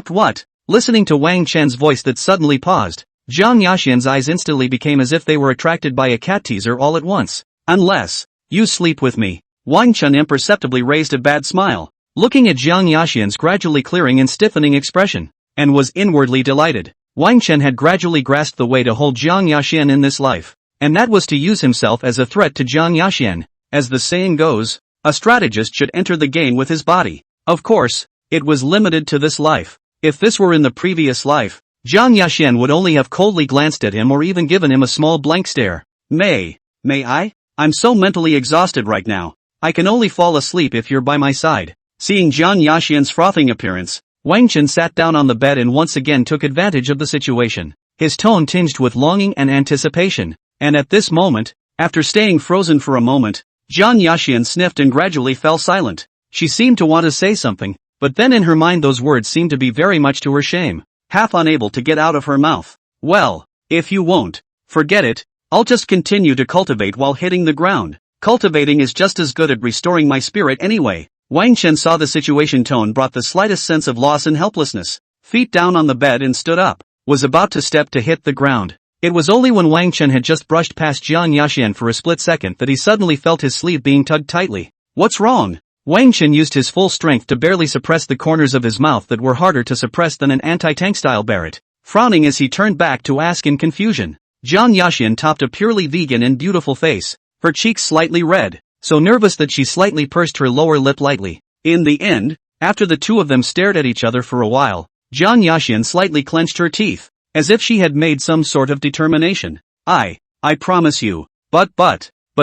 what? Listening to Wang Chen's voice that suddenly paused, Jiang Yaxian's eyes instantly became as if they were attracted by a cat teaser all at once. Unless you sleep with me. Wang Chen imperceptibly raised a bad smile, looking at Jiang Yaxian's gradually clearing and stiffening expression, and was inwardly delighted. Wang Chen had gradually grasped the way to hold Jiang Yaxian in this life, and that was to use himself as a threat to Jiang Yaxian. As the saying goes, a strategist should enter the game with his body. Of course, it was limited to this life. If this were in the previous life, Jiang Yaxian would only have coldly glanced at him or even given him a small blank stare. May I? I'm so mentally exhausted right now. I can only fall asleep if you're by my side. Seeing Jiang Yaxian's frothing appearance, Wang Chen sat down on the bed and once again took advantage of the situation. His tone tinged with longing and anticipation, and at this moment, after staying frozen for a moment, Jiang Yaxian sniffed and gradually fell silent. She seemed to want to say something, but then in her mind those words seemed to be very much to her shame, half unable to get out of her mouth. Well, if you won't, forget it, I'll just continue to cultivate while hitting the ground. Cultivating is just as good at restoring my spirit anyway. Wang Chen saw the situation tone brought the slightest sense of loss and helplessness, feet down on the bed and stood up, was about to step to hit the ground. It was only when Wang Chen had just brushed past Jiang Yaxian for a split second that he suddenly felt his sleeve being tugged tightly. What's wrong? Wang Chen used his full strength to barely suppress the corners of his mouth that were harder to suppress than an anti-tank style Barrett, frowning as he turned back to ask in confusion. Jiang Yaxian topped a purely vegan and beautiful face, her cheeks slightly red, so nervous that she slightly pursed her lower lip lightly. In the end, after the two of them stared at each other for a while, Jiang Yaxian slightly clenched her teeth, as if she had made some sort of determination. I promise you, but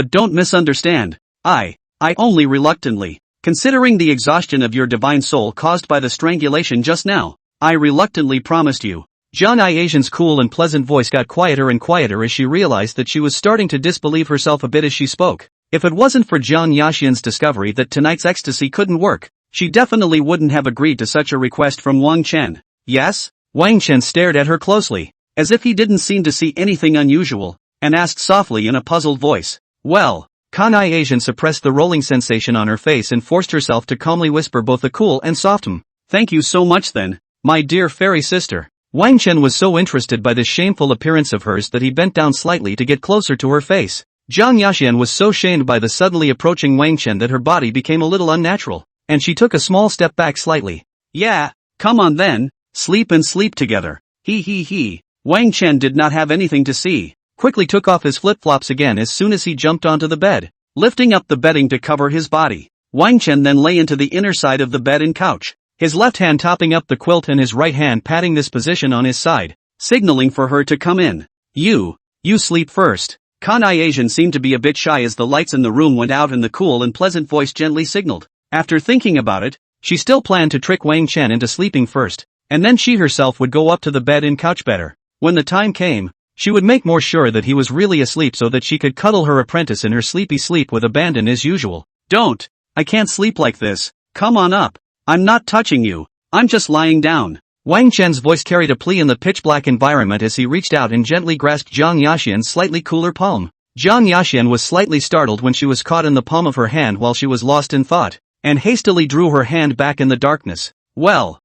don't misunderstand, I only reluctantly, considering the exhaustion of your divine soul caused by the strangulation just now, I reluctantly promised you. Jiang Yaxian's cool and pleasant voice got quieter and quieter as she realized that she was starting to disbelieve herself a bit as she spoke. If it wasn't for Jiang Yaxian's discovery that tonight's ecstasy couldn't work, she definitely wouldn't have agreed to such a request from Wang Chen. Yes? Wang Chen stared at her closely, as if he didn't seem to see anything unusual, and asked softly in a puzzled voice. Well, Jiang Yaxian suppressed the rolling sensation on her face and forced herself to calmly whisper both a cool and soft Thank you so much then, my dear fairy sister. Wang Chen was so interested by this shameful appearance of hers that he bent down slightly to get closer to her face. Jiang Yaxian was so shamed by the suddenly approaching Wang Chen that her body became a little unnatural, and she took a small step back slightly. Yeah, come on then, sleep and sleep together. He. Wang Chen did not have anything to see, quickly took off his flip-flops again as soon as he jumped onto the bed, lifting up the bedding to cover his body. Wang Chen then lay into the inner side of the bed and couch, his left hand topping up the quilt and his right hand patting this position on his side, signaling for her to come in. You sleep first. Jiang Yaxian seemed to be a bit shy as the lights in the room went out and the cool and pleasant voice gently signaled. After thinking about it, she still planned to trick Wang Chen into sleeping first, and then she herself would go up to the bed and couch better. When the time came, she would make more sure that he was really asleep so that she could cuddle her apprentice in her sleepy sleep with abandon as usual. Don't! I can't sleep like this. Come on up. I'm not touching you. I'm just lying down. Wang Chen's voice carried a plea in the pitch-black environment as he reached out and gently grasped Jiang Yaxian's slightly cooler palm. Jiang Yaxian was slightly startled when she was caught in the palm of her hand while she was lost in thought, and hastily drew her hand back in the darkness. Well,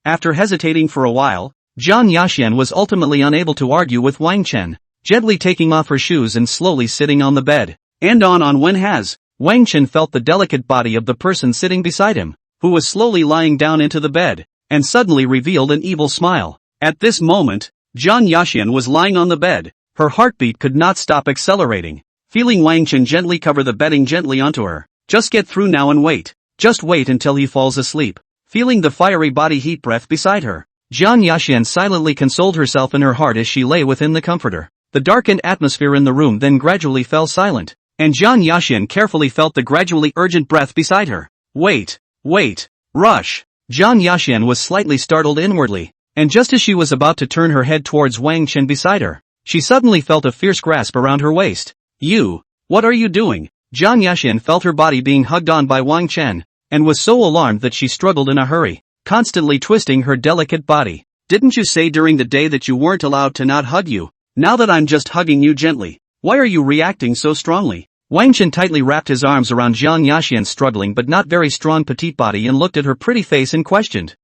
after hesitating for a while, Jiang Yaxian was ultimately unable to argue with Wang Chen, gently taking off her shoes and slowly sitting on the bed. And on when has, Wang Chen felt the delicate body of the person sitting beside him, who was slowly lying down into the bed, and suddenly revealed an evil smile. At this moment, Jiang Yaxian was lying on the bed, her heartbeat could not stop accelerating, feeling Wang Chen gently cover the bedding gently onto her. Just get through now and wait. Just wait until he falls asleep. Feeling the fiery body heat breath beside her, Jiang Yaxian silently consoled herself in her heart as she lay within the comforter. The darkened atmosphere in the room then gradually fell silent, and Jiang Yaxian carefully felt the gradually urgent breath beside her. Wait, rush. Jiang Yaxian was slightly startled inwardly, and just as she was about to turn her head towards Wang Chen beside her, she suddenly felt a fierce grasp around her waist. What are you doing? Jiang Yaxian felt her body being hugged on by Wang Chen, and was so alarmed that she struggled in a hurry, constantly twisting her delicate body. Didn't you say during the day that you weren't allowed to not hug you? Now that I'm just hugging you gently, why are you reacting so strongly? Wang Chen tightly wrapped his arms around Jiang Yaxian's struggling but not very strong petite body and looked at her pretty face and questioned.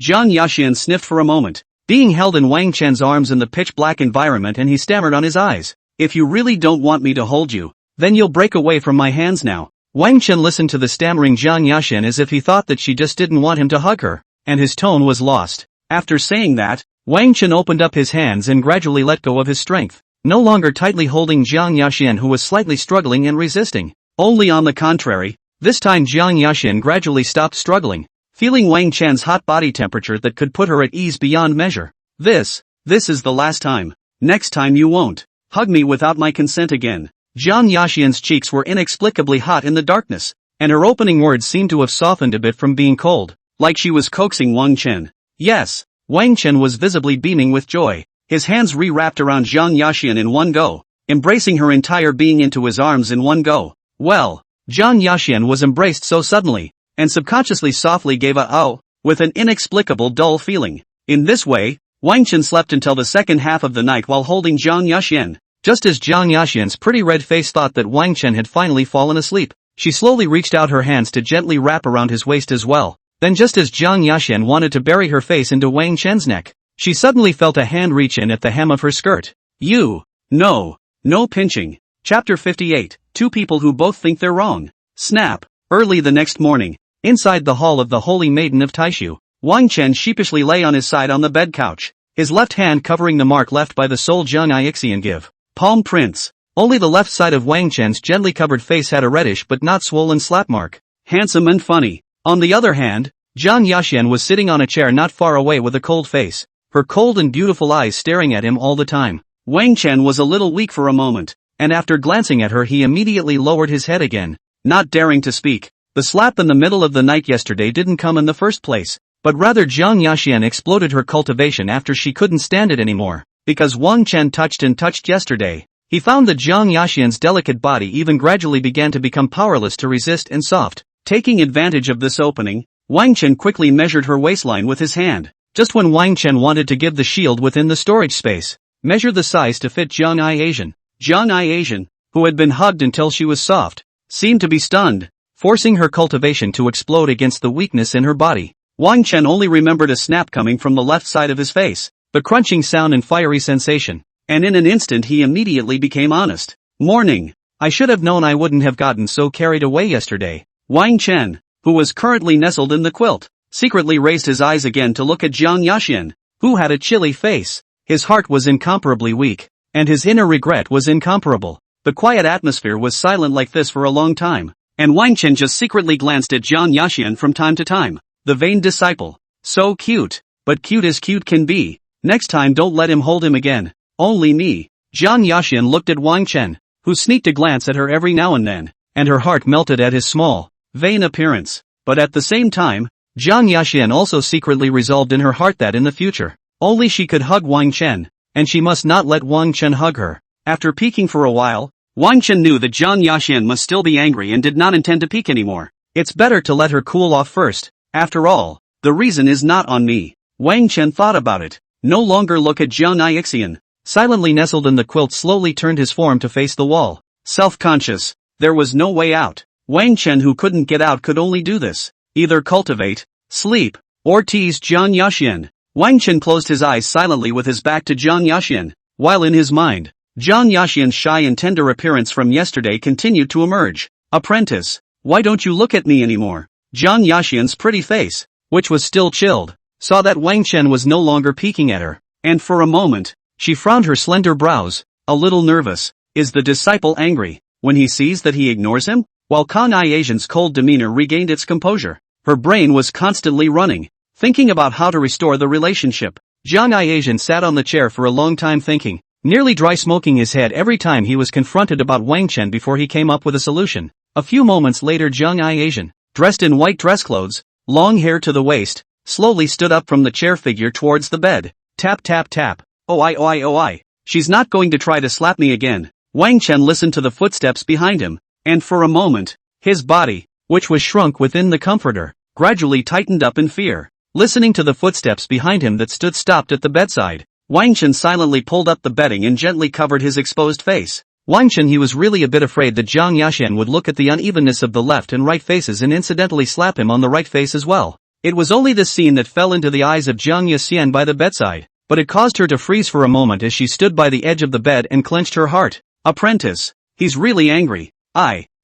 Jiang Yaxian sniffed for a moment, being held in Wang Chen's arms in the pitch-black environment, and he stammered on his eyes. If you really don't want me to hold you, then you'll break away from my hands now. Wang Chen listened to the stammering Jiang Yaxian as if he thought that she just didn't want him to hug her, and his tone was lost. After saying that, Wang Chen opened up his hands and gradually let go of his strength, no longer tightly holding Jiang Yaxian, who was slightly struggling and resisting. Only on the contrary, this time Jiang Yaxian gradually stopped struggling, feeling Wang Chen's hot body temperature that could put her at ease beyond measure. This is the last time. Next time you won't hug me without my consent again. Jiang Yaxian's cheeks were inexplicably hot in the darkness, and her opening words seemed to have softened a bit from being cold, like she was coaxing Wang Chen. Yes, Wang Chen was visibly beaming with joy. His hands re-wrapped around Jiang Yaxian in one go, embracing her entire being into his arms in one go. Well, Jiang Yaxian was embraced so suddenly, and subconsciously softly gave a "oh" with an inexplicable dull feeling. In this way, Wang Chen slept until the second half of the night while holding Jiang Yaxian. Just as Jiang Yaxian's pretty red face thought that Wang Chen had finally fallen asleep, she slowly reached out her hands to gently wrap around his waist as well. Then just as Jiang Yaxian wanted to bury her face into Wang Chen's neck, she suddenly felt a hand reach in at the hem of her skirt. No pinching. Chapter 58, Two People Who Both Think They're Wrong. Snap. Early the next morning, inside the hall of the Holy Maiden of Taishu, Wang Chen sheepishly lay on his side on the bed couch, his left hand covering the mark left by the soul Jiang Yixian give. Palm prints. Only the left side of Wang Chen's gently covered face had a reddish but not swollen slap mark. Handsome and funny. On the other hand, Jiang Yaxian was sitting on a chair not far away with a cold face, her cold and beautiful eyes staring at him all the time. Wang Chen was a little weak for a moment, and after glancing at her he immediately lowered his head again, not daring to speak. The slap in the middle of the night yesterday didn't come in the first place, but rather Jiang Yaxian exploded her cultivation after she couldn't stand it anymore. Because Wang Chen touched yesterday, he found that Jiang Yaxian's delicate body even gradually began to become powerless to resist and soft. Taking advantage of this opening, Wang Chen quickly measured her waistline with his hand. Just when Wang Chen wanted to give the shield within the storage space, measure the size to fit Jiang Yixian. Jiang Yixian, who had been hugged until she was soft, seemed to be stunned, forcing her cultivation to explode against the weakness in her body. Wang Chen only remembered a snap coming from the left side of his face, the crunching sound and fiery sensation, and in an instant he immediately became honest. Morning. I should have known I wouldn't have gotten so carried away yesterday. Wang Chen, who was currently nestled in the quilt, secretly raised his eyes again to look at Jiang Yaxian, who had a chilly face. His heart was incomparably weak, and his inner regret was incomparable. The quiet atmosphere was silent like this for a long time, and Wang Chen just secretly glanced at Jiang Yaxian from time to time. The vain disciple. So cute, but cute as cute can be. Next time don't let him hold him again. Only me. Jiang Yaxian looked at Wang Chen, who sneaked a glance at her every now and then, and her heart melted at his small, vain appearance. But at the same time, Jiang Yaxian also secretly resolved in her heart that in the future, only she could hug Wang Chen, and she must not let Wang Chen hug her. After peeking for a while, Wang Chen knew that Jiang Yaxian must still be angry and did not intend to peek anymore. It's better to let her cool off first. After all, the reason is not on me. Wang Chen thought about it. No longer look at Jiang Yixian. Silently nestled in the quilt, slowly turned his form to face the wall. Self-conscious. There was no way out. Wang Chen, who couldn't get out, could only do this. Either cultivate, sleep, or tease Jiang Yaxian. Wang Chen closed his eyes silently with his back to Jiang Yaxian, while in his mind, Jiang Yaxian's shy and tender appearance from yesterday continued to emerge. Apprentice, why don't you look at me anymore? Jiang Yaxian's pretty face, which was still chilled, saw that Wang Chen was no longer peeking at her, and for a moment, she frowned her slender brows, a little nervous. Is the disciple angry when he sees that he ignores him? While Jiang Yixian's cold demeanor regained its composure, her brain was constantly running, thinking about how to restore the relationship. Jiang Yixian sat on the chair for a long time thinking, nearly dry smoking his head every time he was confronted about Wang Chen before he came up with a solution. A few moments later, Jiang Yixian, dressed in white dress clothes, long hair to the waist, slowly stood up from the chair figure towards the bed. Tap tap tap. Oh I. She's not going to try to slap me again. Wang Chen listened to the footsteps behind him, and for a moment, his body, which was shrunk within the comforter, gradually tightened up in fear. Listening to the footsteps behind him that stood stopped at the bedside, Wang Chen silently pulled up the bedding and gently covered his exposed face. Wang Chen, he was really a bit afraid that Jiang Yaxian would look at the unevenness of the left and right faces and incidentally slap him on the right face as well. It was only this scene that fell into the eyes of Jiang Yaxian by the bedside, but it caused her to freeze for a moment as she stood by the edge of the bed and clenched her heart. Apprentice. He's really angry.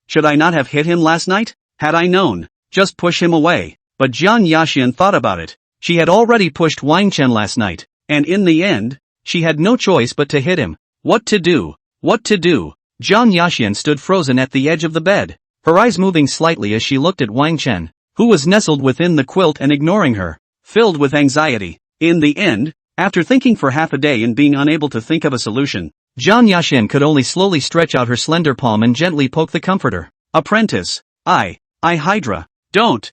Should I not have hit him last night? Had I known. Just push him away. But Jiang Yaxian thought about it. She had already pushed Wang Chen last night, and in the end, she had no choice but to hit him. What to do? What to do? Jiang Yaxian stood frozen at the edge of the bed, her eyes moving slightly as she looked at Wang Chen, who was nestled within the quilt and ignoring her, filled with anxiety. In the end, after thinking for half a day and being unable to think of a solution, Jiang Yaxian could only slowly stretch out her slender palm and gently poke the comforter. Apprentice. Hydra. Don't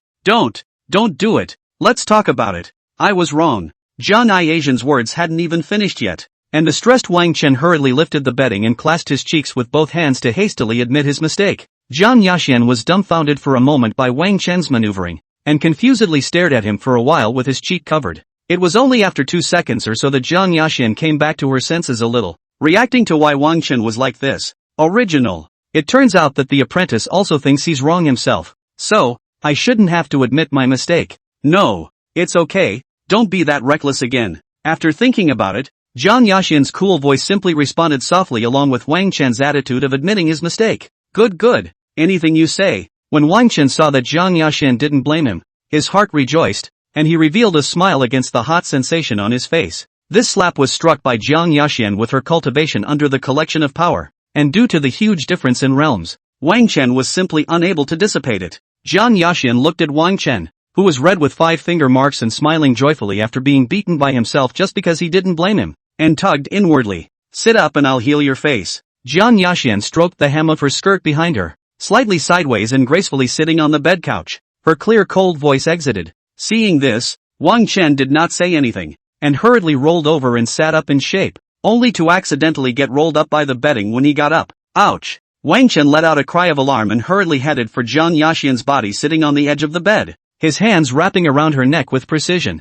do it. Let's talk about it. I was wrong. Jiang Yaxian's words hadn't even finished yet, and the stressed Wang Chen hurriedly lifted the bedding and clasped his cheeks with both hands to hastily admit his mistake. Jiang Yaxian was dumbfounded for a moment by Wang Chen's maneuvering, and confusedly stared at him for a while with his cheek covered. It was only after 2 seconds or so that Jiang Yaxian came back to her senses a little, reacting to why Wang Chen was like this. Original. It turns out that the apprentice also thinks he's wrong himself. So, I shouldn't have to admit my mistake. No, it's okay, don't be that reckless again. After thinking about it, Jiang Yaxian's cool voice simply responded softly along with Wang Chen's attitude of admitting his mistake. Good. Anything you say. When Wang Chen saw that Jiang Yaxian didn't blame him, his heart rejoiced, and he revealed a smile against the hot sensation on his face. This slap was struck by Jiang Yaxian with her cultivation under the collection of power, and due to the huge difference in realms, Wang Chen was simply unable to dissipate it. Jiang Yaxian looked at Wang Chen, who was red with 5 finger marks and smiling joyfully after being beaten by himself just because he didn't blame him, and tugged inwardly. Sit up and I'll heal your face. Jiang Yaxian stroked the hem of her skirt behind her, slightly sideways and gracefully sitting on the bed couch. Her clear cold voice exited. Seeing this, Wang Chen did not say anything, and hurriedly rolled over and sat up in shape, only to accidentally get rolled up by the bedding when he got up. Ouch! Wang Chen let out a cry of alarm and hurriedly headed for Jiang Yaxian's body sitting on the edge of the bed, his hands wrapping around her neck with precision.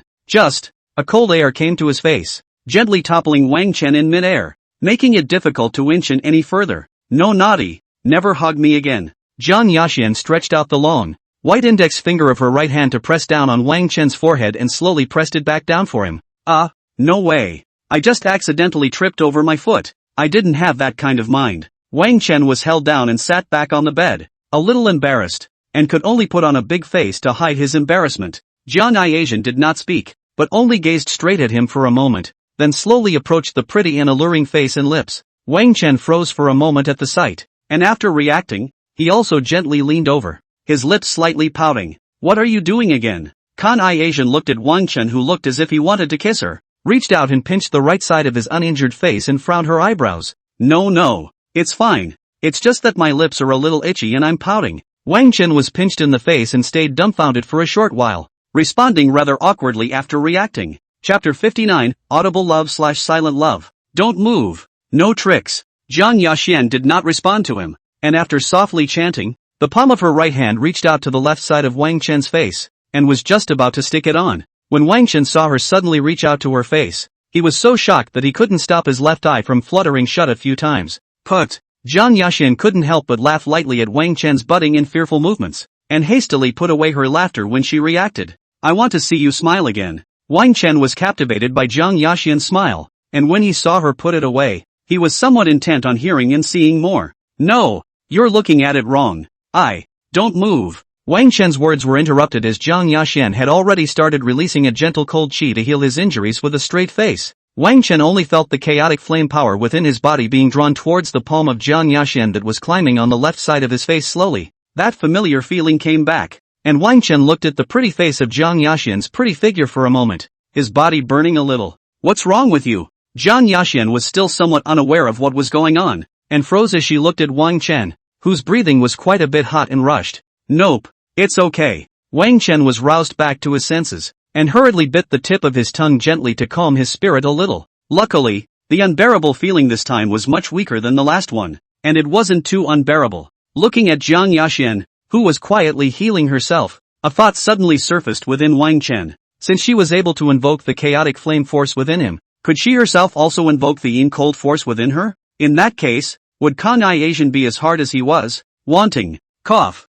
A cold air came to his face, gently toppling Wang Chen in midair, making it difficult to inch in any further. No naughty, never hug me again. Jiang Yaxian stretched out the long, white index finger of her right hand to press down on Wang Chen's forehead and slowly pressed it back down for him. No way. I just accidentally tripped over my foot. I didn't have that kind of mind. Wang Chen was held down and sat back on the bed, a little embarrassed, and could only put on a big face to hide his embarrassment. Jiang Yaxian did not speak, but only gazed straight at him for a moment, then slowly approached the pretty and alluring face and lips. Wang Chen froze for a moment at the sight, and after reacting, he also gently leaned over, his lips slightly pouting. What are you doing again? Jiang Yaxian looked at Wang Chen, who looked as if he wanted to kiss her, reached out and pinched the right side of his uninjured face and frowned her eyebrows. No, it's fine. It's just that my lips are a little itchy and I'm pouting. Wang Chen was pinched in the face and stayed dumbfounded for a short while, responding rather awkwardly after reacting. Chapter 59, Audible Love/Silent Love. Don't move. No tricks. Jiang Yaxian did not respond to him, and after softly chanting, the palm of her right hand reached out to the left side of Wang Chen's face, and was just about to stick it on. When Wang Chen saw her suddenly reach out to her face, he was so shocked that he couldn't stop his left eye from fluttering shut a few times. Put. Jiang Yaxian couldn't help but laugh lightly at Wang Chen's budding and fearful movements, and hastily put away her laughter when she reacted. I want to see you smile again. Wang Chen was captivated by Jiang Yaxian's smile, and when he saw her put it away, he was somewhat intent on hearing and seeing more. No, you're looking at it wrong. Don't move. Wang Chen's words were interrupted as Jiang Yaxian had already started releasing a gentle cold chi to heal his injuries with a straight face. Wang Chen only felt the chaotic flame power within his body being drawn towards the palm of Jiang Yaxian that was climbing on the left side of his face slowly. That familiar feeling came back, and Wang Chen looked at the pretty face of Jiang Yaxian's pretty figure for a moment, his body burning a little. What's wrong with you? Jiang Yaxian was still somewhat unaware of what was going on, and froze as she looked at Wang Chen, whose breathing was quite a bit hot and rushed. Nope, it's okay. Wang Chen was roused back to his senses, and hurriedly bit the tip of his tongue gently to calm his spirit a little. Luckily, the unbearable feeling this time was much weaker than the last one, and it wasn't too unbearable. Looking at Jiang Yaxian, who was quietly healing herself, a thought suddenly surfaced within Wang Chen. Since she was able to invoke the chaotic flame force within him, could she herself also invoke the yin cold force within her? In that case, would Jiang Yaxian be as hard as he was wanting? Cough.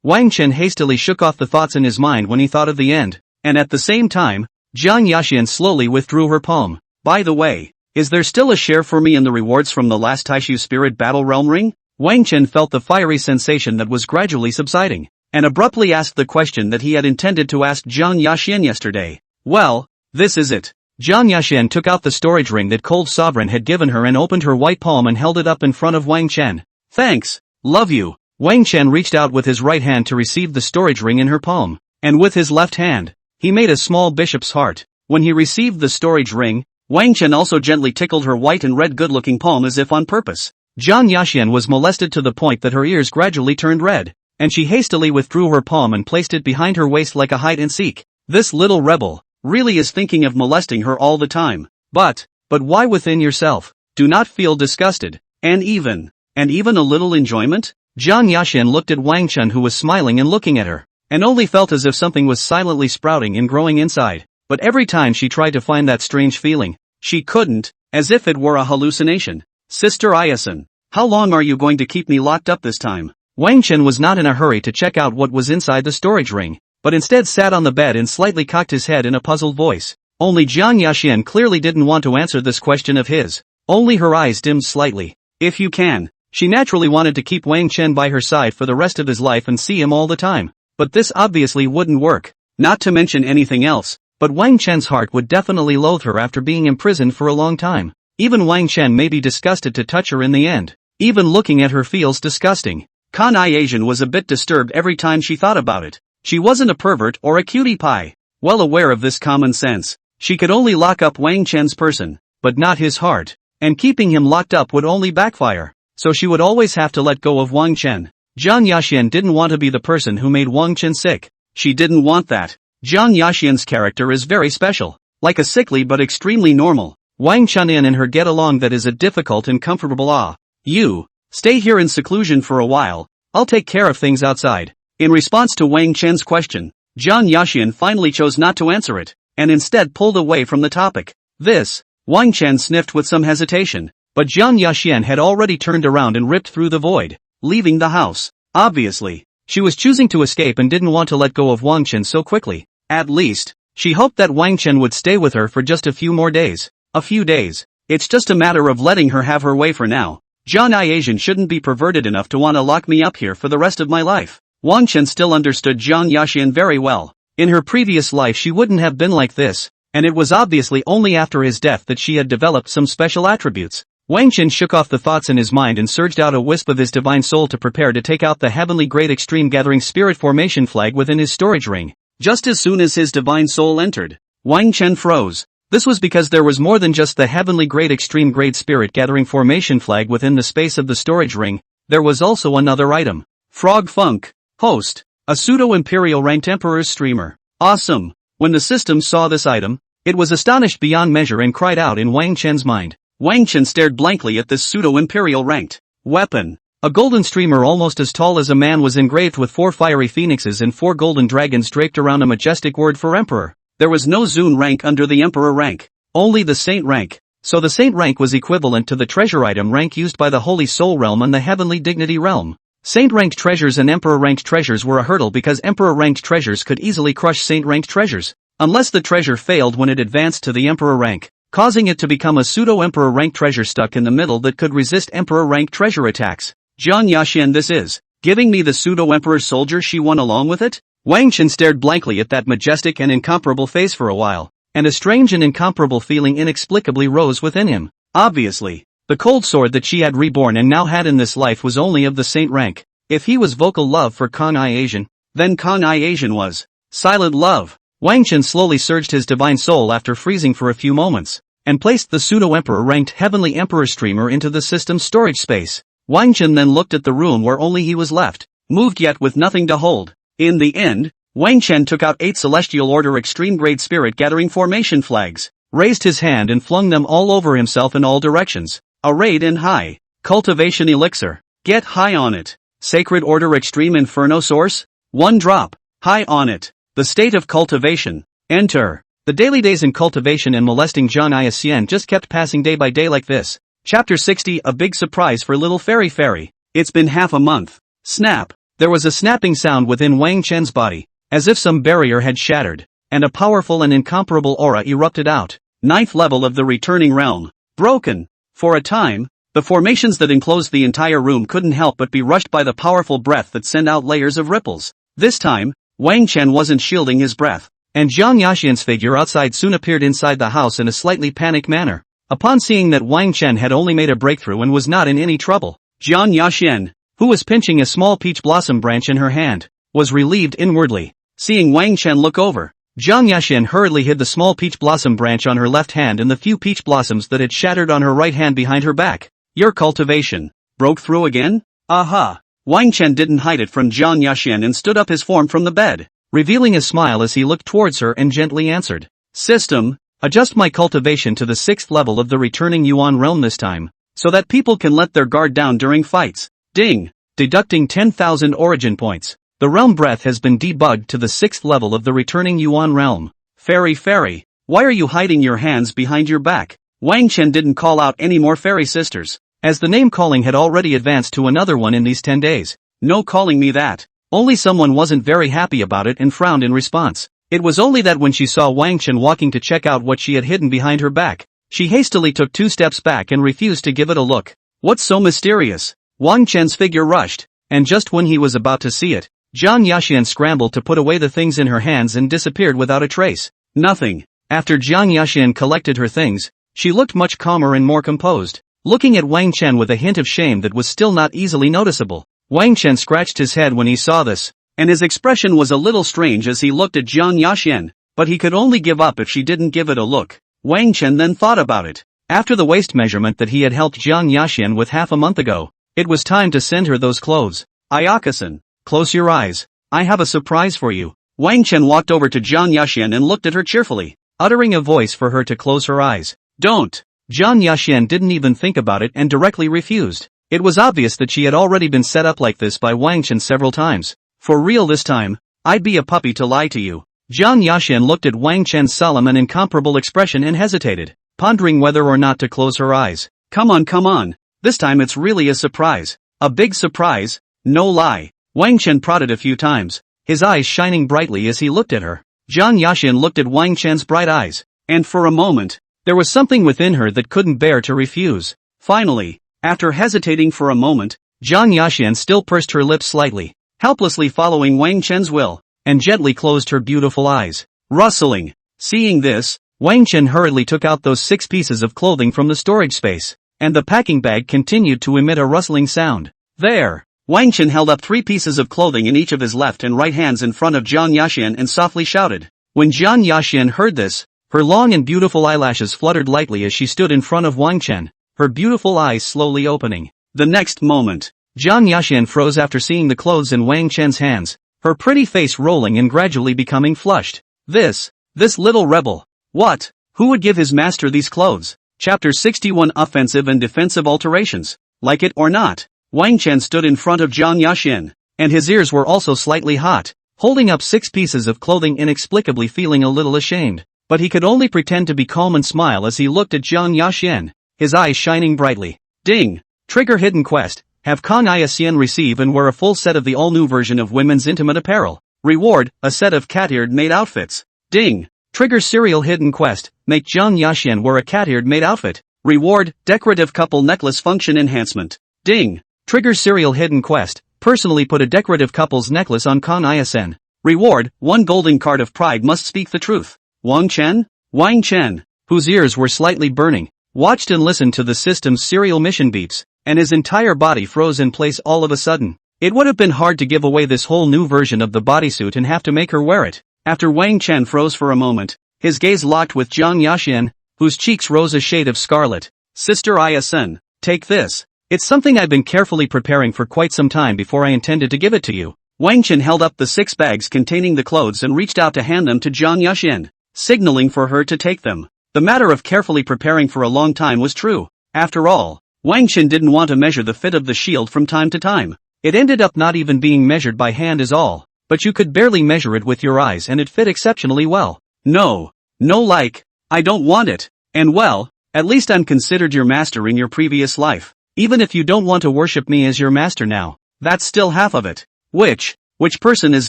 Wang Chen hastily shook off the thoughts in his mind when he thought of the end, and at the same time, Jiang Yaxian slowly withdrew her palm. By the way, is there still a share for me in the rewards from the last Taishu Spirit Battle Realm Ring? Wang Chen felt the fiery sensation that was gradually subsiding, and abruptly asked the question that he had intended to ask Jiang Yaxian yesterday. Well, this is it. Jiang Yaxian took out the storage ring that Cold Sovereign had given her and opened her white palm and held it up in front of Wang Chen. Thanks, love you. Wang Chen reached out with his right hand to receive the storage ring in her palm, and with his left hand, he made a small bishop's heart. When he received the storage ring, Wang Chen also gently tickled her white and red good-looking palm as if on purpose. Jiang Yaxian was molested to the point that her ears gradually turned red, and she hastily withdrew her palm and placed it behind her waist like a hide-and-seek. This little rebel really is thinking of molesting her all the time. But why within yourself? Do not feel disgusted, and even a little enjoyment? Jiang Yaxian looked at Wang Chen, who was smiling and looking at her, and only felt as if something was silently sprouting and growing inside. But every time she tried to find that strange feeling, she couldn't, as if it were a hallucination. Sister Ayasan, how long are you going to keep me locked up this time? Wang Chen was not in a hurry to check out what was inside the storage ring, but instead sat on the bed and slightly cocked his head in a puzzled voice. Only Jiang Yaxian clearly didn't want to answer this question of his. Only her eyes dimmed slightly. If you can. She naturally wanted to keep Wang Chen by her side for the rest of his life and see him all the time. But this obviously wouldn't work. Not to mention anything else, but Wang Chen's heart would definitely loathe her after being imprisoned for a long time. Even Wang Chen may be disgusted to touch her in the end. Even looking at her feels disgusting. Kanai Asian was a bit disturbed every time she thought about it. She wasn't a pervert or a cutie pie. Well aware of this common sense, she could only lock up Wang Chen's person, but not his heart. And keeping him locked up would only backfire. So she would always have to let go of Wang Chen. Jiang Yaxian didn't want to be the person who made Wang Chen sick. She didn't want that. Jiang Yaxian's character is very special. Like a sickly but extremely normal Wang Chen and her get along that is a difficult and comfortable You, stay here in seclusion for a while, I'll take care of things outside. In response to Wang Chen's question, Jiang Yaxian finally chose not to answer it, and instead pulled away from the topic. This, Wang Chen sniffed with some hesitation. But Jiang Yaxian had already turned around and ripped through the void, leaving the house. Obviously, she was choosing to escape and didn't want to let go of Wang Chen so quickly. At least, she hoped that Wang Chen would stay with her for just a few more days. A few days. It's just a matter of letting her have her way for now. Jiang Asian shouldn't be perverted enough to want to lock me up here for the rest of my life. Wang Chen still understood Jiang Yaxian very well. In her previous life she wouldn't have been like this, and it was obviously only after his death that she had developed some special attributes. Wang Chen shook off the thoughts in his mind and surged out a wisp of his divine soul to prepare to take out the Heavenly Great Extreme Gathering Spirit Formation flag within his storage ring. Just as soon as his divine soul entered, Wang Chen froze. This was because there was more than just the Heavenly Great Extreme Great Spirit Gathering Formation flag within the space of the storage ring. There was also another item. Frog Funk. Host. A pseudo-imperial ranked Emperor's streamer. Awesome. When the system saw this item, it was astonished beyond measure and cried out in Wang Chen's mind. Wang Chen stared blankly at this pseudo-imperial ranked weapon. A golden streamer almost as tall as a man was engraved with 4 fiery phoenixes and 4 golden dragons draped around a majestic word for emperor. There was no Zun rank under the emperor rank, only the saint rank. So the saint rank was equivalent to the treasure item rank used by the Holy Soul realm and the Heavenly Dignity realm. Saint-ranked treasures and emperor-ranked treasures were a hurdle because emperor-ranked treasures could easily crush saint-ranked treasures, unless the treasure failed when it advanced to the emperor rank, causing it to become a pseudo-emperor rank treasure stuck in the middle that could resist emperor rank treasure attacks. Jiang Yaxian, this is giving me the pseudo-emperor soldier she won along with it? Wang Chen stared blankly at that majestic and incomparable face for a while, and a strange and incomparable feeling inexplicably rose within him. Obviously, the cold sword that she had reborn and now had in this life was only of the saint rank. If he was vocal love for Kanai Asian, then Kanai Asian was silent love. Wang Chen slowly surged his divine soul after freezing for a few moments, and placed the pseudo-emperor ranked Heavenly Emperor streamer into the system's storage space. Wang Chen then looked at the room where only he was left, moved yet with nothing to hold. In the end, Wang Chen took out 8 Celestial Order Extreme Grade Spirit Gathering Formation flags, raised his hand and flung them all over himself in all directions. Arrayed in high cultivation elixir. Get high on it. Sacred Order Extreme Inferno Source. 1 drop. High on it. The state of cultivation. Enter. The daily days in cultivation and molesting Jiang Yaxian just kept passing day by day like this. Chapter 60, a big surprise for little Fairy Fairy. It's been half a month. Snap. There was a snapping sound within Wang Chen's body, as if some barrier had shattered, and a powerful and incomparable aura erupted out. Ninth level of the returning realm. Broken. For a time, the formations that enclosed the entire room couldn't help but be rushed by the powerful breath that sent out layers of ripples. This time, Wang Chen wasn't shielding his breath, and Jiang Yaxian's figure outside soon appeared inside the house in a slightly panicked manner. Upon seeing that Wang Chen had only made a breakthrough and was not in any trouble, Jiang Yaxian, who was pinching a small peach blossom branch in her hand, was relieved inwardly. Seeing Wang Chen look over, Jiang Yaxian hurriedly hid the small peach blossom branch on her left hand and the few peach blossoms that had shattered on her right hand behind her back. Your cultivation broke through again? Aha! Wang Chen didn't hide it from Jiang Yaxian and stood up his form from the bed, revealing a smile as he looked towards her and gently answered. System, adjust my cultivation to the 6th level of the returning Yuan realm this time, so that people can let their guard down during fights. Ding! Deducting 10,000 origin points. The realm breath has been debugged to the 6th level of the returning Yuan realm. Fairy, why are you hiding your hands behind your back? Wang Chen didn't call out any more fairy sisters, as the name calling had already advanced to another one in these 10 days. No calling me that. Only someone wasn't very happy about it and frowned in response. It was only that when she saw Wang Chen walking to check out what she had hidden behind her back, she hastily took 2 steps back and refused to give it a look. What's so mysterious? Wang Chen's figure rushed, and just when he was about to see it, Jiang Yaxian scrambled to put away the things in her hands and disappeared without a trace. Nothing. After Jiang Yaxian collected her things, she looked much calmer and more composed, looking at Wang Chen with a hint of shame that was still not easily noticeable. Wang Chen scratched his head when he saw this, and his expression was a little strange as he looked at Jiang Yaxian, but he could only give up if she didn't give it a look. Wang Chen then thought about it. After the waist measurement that he had helped Jiang Yaxian with half a month ago, it was time to send her those clothes. Ayaka-san, close your eyes. I have a surprise for you. Wang Chen walked over to Jiang Yaxian and looked at her cheerfully, uttering a voice for her to close her eyes. Don't. Jiang Yaxian didn't even think about it and directly refused. It was obvious that she had already been set up like this by Wang Chen several times. For real this time, I'd be a puppy to lie to you. Jiang Yaxian looked at Wang Chen's solemn and incomparable expression and hesitated, pondering whether or not to close her eyes. Come on. This time it's really a surprise. A big surprise, no lie. Wang Chen prodded a few times, his eyes shining brightly as he looked at her. Jiang Yaxian looked at Wang Chen's bright eyes, and for a moment, there was something within her that couldn't bear to refuse. Finally, after hesitating for a moment, Jiang Yaxian still pursed her lips slightly, helplessly following Wang Chen's will, and gently closed her beautiful eyes. Rustling. Seeing this, Wang Chen hurriedly took out those 6 pieces of clothing from the storage space, and the packing bag continued to emit a rustling sound. There! Wang Chen held up 3 pieces of clothing in each of his left and right hands in front of Jiang Yaxian and softly shouted. When Jiang Yaxian heard this, her long and beautiful eyelashes fluttered lightly as she stood in front of Wang Chen, her beautiful eyes slowly opening. The next moment, Jiang Yaxian froze after seeing the clothes in Wang Chen's hands, her pretty face rolling and gradually becoming flushed. This little rebel. What? Who would give his master these clothes? Chapter 61 Offensive and Defensive Alterations. Like it or not, Wang Chen stood in front of Jiang Yaxian, and his ears were also slightly hot, holding up 6 pieces of clothing inexplicably feeling a little ashamed. But he could only pretend to be calm and smile as he looked at Jiang Yaxian, his eyes shining brightly. Ding! Trigger hidden quest. Have Kang Iaxian receive and wear a full set of the all-new version of women's intimate apparel. Reward, a set of cat-eared maid outfits. Ding! Trigger serial hidden quest. Make Jiang Yaxian wear a cat-eared maid outfit. Reward, decorative couple necklace function enhancement. Ding! Trigger serial hidden quest. Personally put a decorative couple's necklace on Kang Iaxian. Reward, 1 golden card of pride must speak the truth. Wang Chen, whose ears were slightly burning, watched and listened to the system's serial mission beeps, and his entire body froze in place all of a sudden. It would have been hard to give away this whole new version of the bodysuit and have to make her wear it. After Wang Chen froze for a moment, his gaze locked with Jiang Yaxian, whose cheeks rose a shade of scarlet. Sister Iasen, take this. It's something I've been carefully preparing for quite some time before I intended to give it to you. Wang Chen held up the 6 bags containing the clothes and reached out to hand them to Jiang Yaxian, signaling for her to take them. The matter of carefully preparing for a long time was true. After all, Wang Chen didn't want to measure the fit of the shield from time to time. It ended up not even being measured by hand is all, but you could barely measure it with your eyes and it fit exceptionally well. No, I don't want it. And well, at least I'm considered your master in your previous life. Even if you don't want to worship me as your master now, that's still half of it. Which person is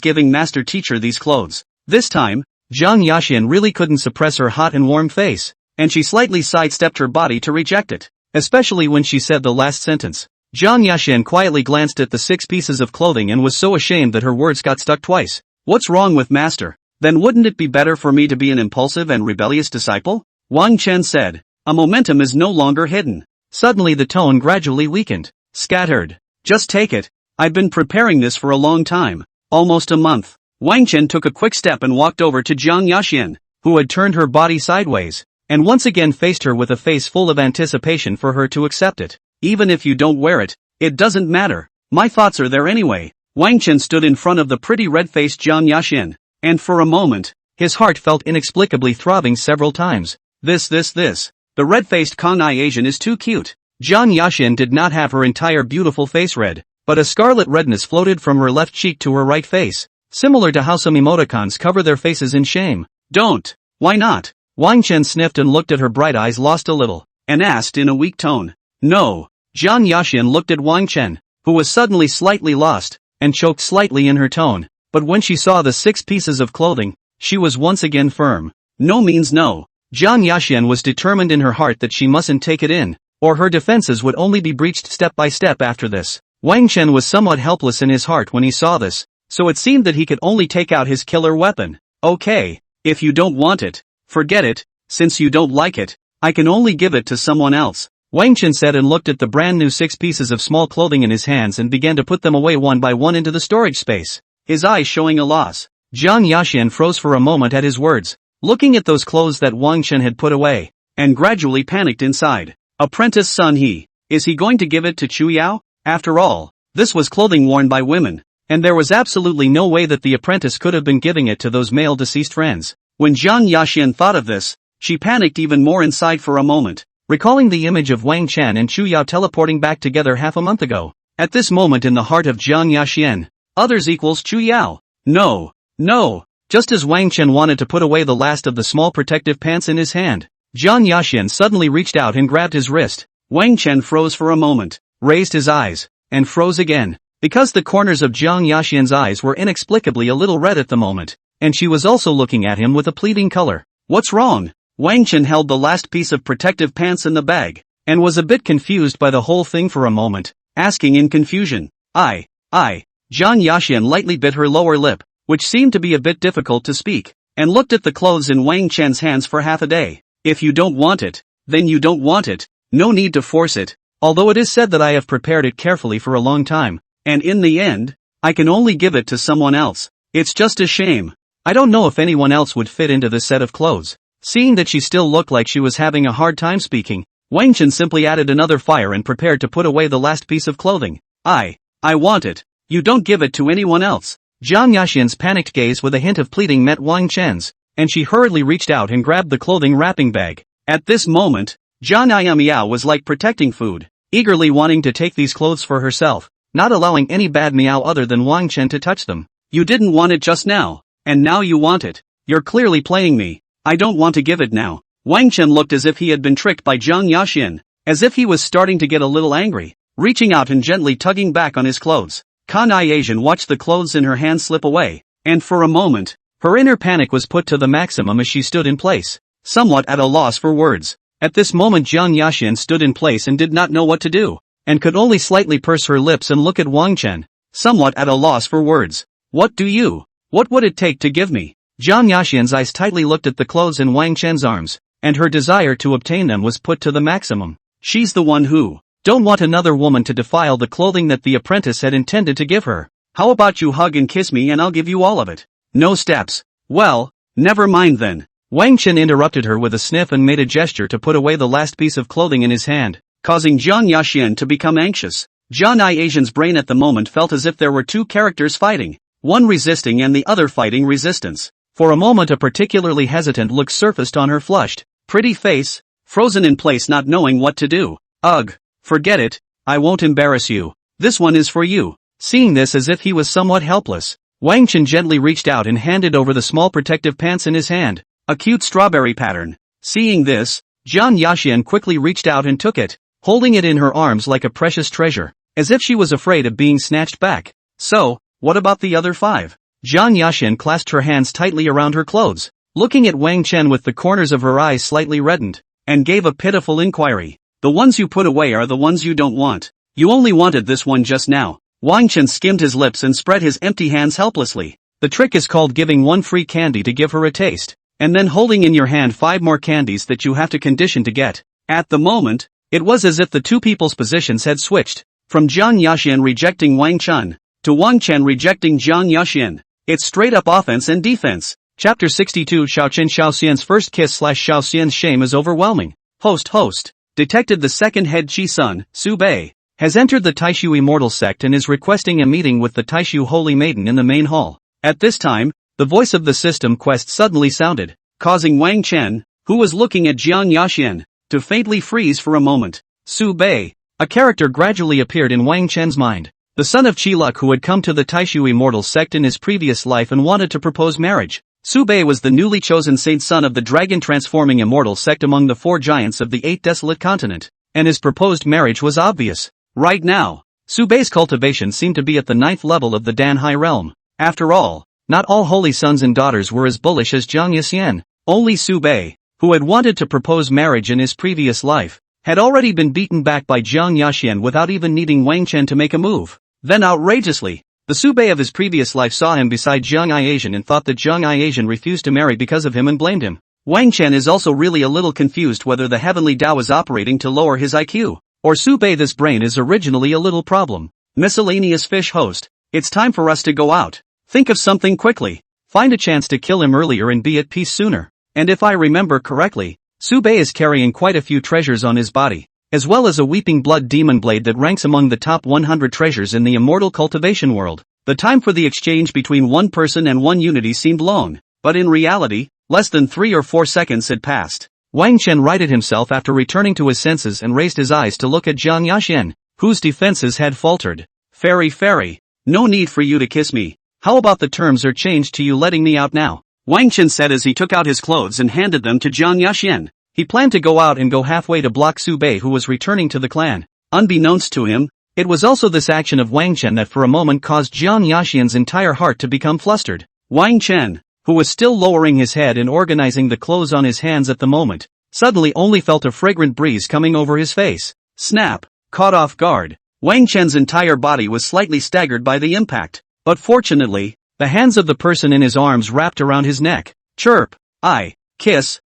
giving master teacher these clothes? This time, Zhang Yaxin really couldn't suppress her hot and warm face, and she slightly sidestepped her body to reject it, especially when she said the last sentence. Zhang Yaxin quietly glanced at the 6 pieces of clothing and was so ashamed that her words got stuck twice. What's wrong with master? Then wouldn't it be better for me to be an impulsive and rebellious disciple? Wang Chen said. A momentum is no longer hidden. Suddenly the tone gradually weakened. Scattered. Just take it. I've been preparing this for a long time. Almost a month. Wang Chen took a quick step and walked over to Zhang Yaxin, who had turned her body sideways, and once again faced her with a face full of anticipation for her to accept it. Even if you don't wear it, it doesn't matter. My thoughts are there anyway. Wang Chen stood in front of the pretty red-faced Zhang Yaxin, and for a moment, his heart felt inexplicably throbbing several times. This. The red-faced Kang-ai Asian is too cute. Zhang Yaxin did not have her entire beautiful face red, but a scarlet redness floated from her left cheek to her right face, similar to how some emoticons cover their faces in shame. Don't. Why not? Wang Chen sniffed and looked at her bright eyes lost a little, and asked in a weak tone. No. Zhang Yaxin looked at Wang Chen, who was suddenly slightly lost, and choked slightly in her tone, but when she saw the 6 pieces of clothing, she was once again firm. No means no. Zhang Yaxin was determined in her heart that she mustn't take it in, or her defenses would only be breached step by step after this. Wang Chen was somewhat helpless in his heart when he saw this, so it seemed that he could only take out his killer weapon. Okay, if you don't want it, forget it. Since you don't like it, I can only give it to someone else. Wang Chen said and looked at the brand new 6 pieces of small clothing in his hands and began to put them away one by one into the storage space, his eyes showing a loss. Zhang Yaxin froze for a moment at his words, looking at those clothes that Wang Chen had put away, and gradually panicked inside. Apprentice son is he going to give it to Chu Yao? After all, this was clothing worn by women, and there was absolutely no way that the apprentice could have been giving it to those male deceased friends. When Zhang Yaxin thought of this, she panicked even more inside for a moment, recalling the image of Wang Chen and Chu Yao teleporting back together half a month ago. At this moment in the heart of Zhang Yaxin, others equals Chu Yao. No. Just as Wang Chen wanted to put away the last of the small protective pants in his hand, Zhang Yaxin suddenly reached out and grabbed his wrist. Wang Chen froze for a moment, raised his eyes, and froze again, because the corners of Zhang Yaxin's eyes were inexplicably a little red at the moment, and she was also looking at him with a pleading color. What's wrong? Wang Chen held the last piece of protective pants in the bag, and was a bit confused by the whole thing for a moment, asking in confusion. I. Zhang Yaxin lightly bit her lower lip, which seemed to be a bit difficult to speak, and looked at the clothes in Wang Chen's hands for half a day. If you don't want it, then you don't want it. No need to force it. Although it is said that I have prepared it carefully for a long time, and in the end, I can only give it to someone else. It's just a shame. I don't know if anyone else would fit into this set of clothes. Seeing that she still looked like she was having a hard time speaking, Wang Chen simply added another fire and prepared to put away the last piece of clothing. I want it. You don't give it to anyone else. Zhang Yaxin's panicked gaze with a hint of pleading met Wang Chen's, and she hurriedly reached out and grabbed the clothing wrapping bag. At this moment, Zhang Yamiao was like protecting food, eagerly wanting to take these clothes for herself, not allowing any bad meow other than Wang Chen to touch them. You didn't want it just now, and now you want it. You're clearly playing me. I don't want to give it now. Wang Chen looked as if he had been tricked by Zhang Yaxin, as if he was starting to get a little angry, reaching out and gently tugging back on his clothes. Kang-ai Asian watched the clothes in her hand slip away, and for a moment, her inner panic was put to the maximum as she stood in place, somewhat at a loss for words. At this moment Zhang Yaxin stood in place and did not know what to do, and could only slightly purse her lips and look at Wang Chen, somewhat at a loss for words. What would it take to give me? Zhang Yaxin's eyes tightly looked at the clothes in Wang Chen's arms, and her desire to obtain them was put to the maximum. She's the one who don't want another woman to defile the clothing that the apprentice had intended to give her. How about you hug and kiss me and I'll give you all of it? No steps. Well, never mind then. Wang Chen interrupted her with a sniff and made a gesture to put away the last piece of clothing in his hand, causing Zhang Yaxin to become anxious. Zhang Asian's brain at the moment felt as if there were two characters fighting, one resisting and the other fighting resistance. For a moment a particularly hesitant look surfaced on her flushed, pretty face, frozen in place not knowing what to do. Ugh, forget it, I won't embarrass you. This one is for you. Seeing this as if he was somewhat helpless, Wang Chen gently reached out and handed over the small protective pants in his hand, a cute strawberry pattern. Seeing this, Zhang Yaxin quickly reached out and took it, holding it in her arms like a precious treasure, as if she was afraid of being snatched back. So, What about the other 5? Jiang Yaxin clasped her hands tightly around her clothes, looking at Wang Chen with the corners of her eyes slightly reddened, and gave a pitiful inquiry. The ones you put away are the ones you don't want. You only wanted this one just now. Wang Chen skimmed his lips and spread his empty hands helplessly. The trick is called giving one free candy to give her a taste, and then holding in your hand 5 more candies that you have to condition to get. At the moment, it was as if the two people's positions had switched, from Jiang Yaxin rejecting Wang Chen, to Wang Chen rejecting Jiang Yaxin. It's straight up offense and defense. Chapter 62 Xiaoqin Xiaoxian's first kiss / Xiaoxian's shame is overwhelming. Host detected the second head Chi-sun, Su Bei, has entered the Taishu immortal sect and is requesting a meeting with the Taishu holy maiden in the main hall. At this time, the voice of the system quest suddenly sounded, causing Wang Chen, who was looking at Jiang Yaxin, to faintly freeze for a moment. Su Bei, a character gradually appeared in Wang Chen's mind. The son of Qi-Luk who had come to the Taishu immortal sect in his previous life and wanted to propose marriage. Su Bei was the newly chosen saint son of the dragon-transforming immortal sect among the 4 giants of the 8 desolate continent, and his proposed marriage was obvious. Right now, Su Bei's cultivation seemed to be at the 9th level of the Dan High realm. After all, not all holy sons and daughters were as bullish as Jiang Yaxin. Only Su Bei, who had wanted to propose marriage in his previous life, had already been beaten back by Jiang Yaxin without even needing Wang Chen to make a move. Then outrageously, the Su Bei of his previous life saw him beside Jiang Yaxin and thought that Jiang Yaxin refused to marry because of him and blamed him. Wang Chen is also really a little confused whether the heavenly Tao is operating to lower his IQ, or Su Bei this brain is originally a little problem. Miscellaneous fish host, it's time for us to go out. Think of something quickly. Find a chance to kill him earlier and be at peace sooner. And if I remember correctly, Su Bei is carrying quite a few treasures on his body, as well as a weeping blood demon blade that ranks among the top 100 treasures in the immortal cultivation world. The time for the exchange between one person and one unity seemed long, but in reality, less than 3 or 4 seconds had passed. Wang Chen righted himself after returning to his senses and raised his eyes to look at Jiang Yaxin, whose defenses had faltered. Fairy, no need for you to kiss me. How about the terms are changed to you letting me out now? Wang Chen said as he took out his clothes and handed them to Jiang Yaxin. He planned to go out and go halfway to block Su Bei who was returning to the clan. Unbeknownst to him, it was also this action of Wang Chen that for a moment caused Jiang Yaxin's entire heart to become flustered. Wang Chen, who was still lowering his head and organizing the clothes on his hands at the moment, suddenly only felt a fragrant breeze coming over his face. Snap! Caught off guard, Wang Chen's entire body was slightly staggered by the impact. But fortunately, the hands of the person in his arms wrapped around his neck. Chirp! Kiss.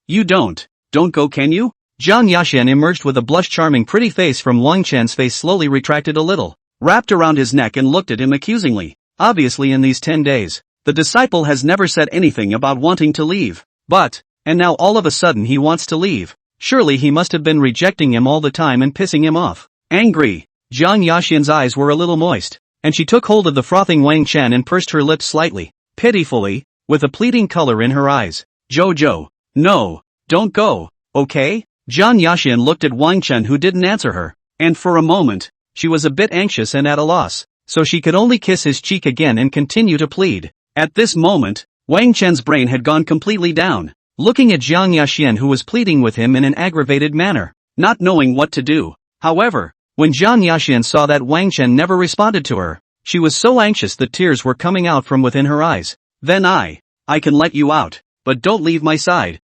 You don't go, can you? Jiang Yaxin emerged with a blush-charming pretty face from Wang Chen's face slowly retracted a little, wrapped around his neck and looked at him accusingly. Obviously in these 10 days, the disciple has never said anything about wanting to leave. And now all of a sudden he wants to leave. Surely he must have been rejecting him all the time and pissing him off. Angry, Jiang Yaxin's eyes were a little moist, and she took hold of the frothing Wang Chen and pursed her lips slightly, pitifully, with a pleading color in her eyes. Jojo. No, don't go, okay? Jiang Yaxin looked at Wang Chen who didn't answer her, and for a moment, she was a bit anxious and at a loss, so she could only kiss his cheek again and continue to plead. At this moment, Wang Chen's brain had gone completely down, looking at Jiang Yaxin who was pleading with him in an aggravated manner, not knowing what to do. However, when Jiang Yaxin saw that Wang Chen never responded to her, she was so anxious that tears were coming out from within her eyes. Then I can let you out, but don't leave my side,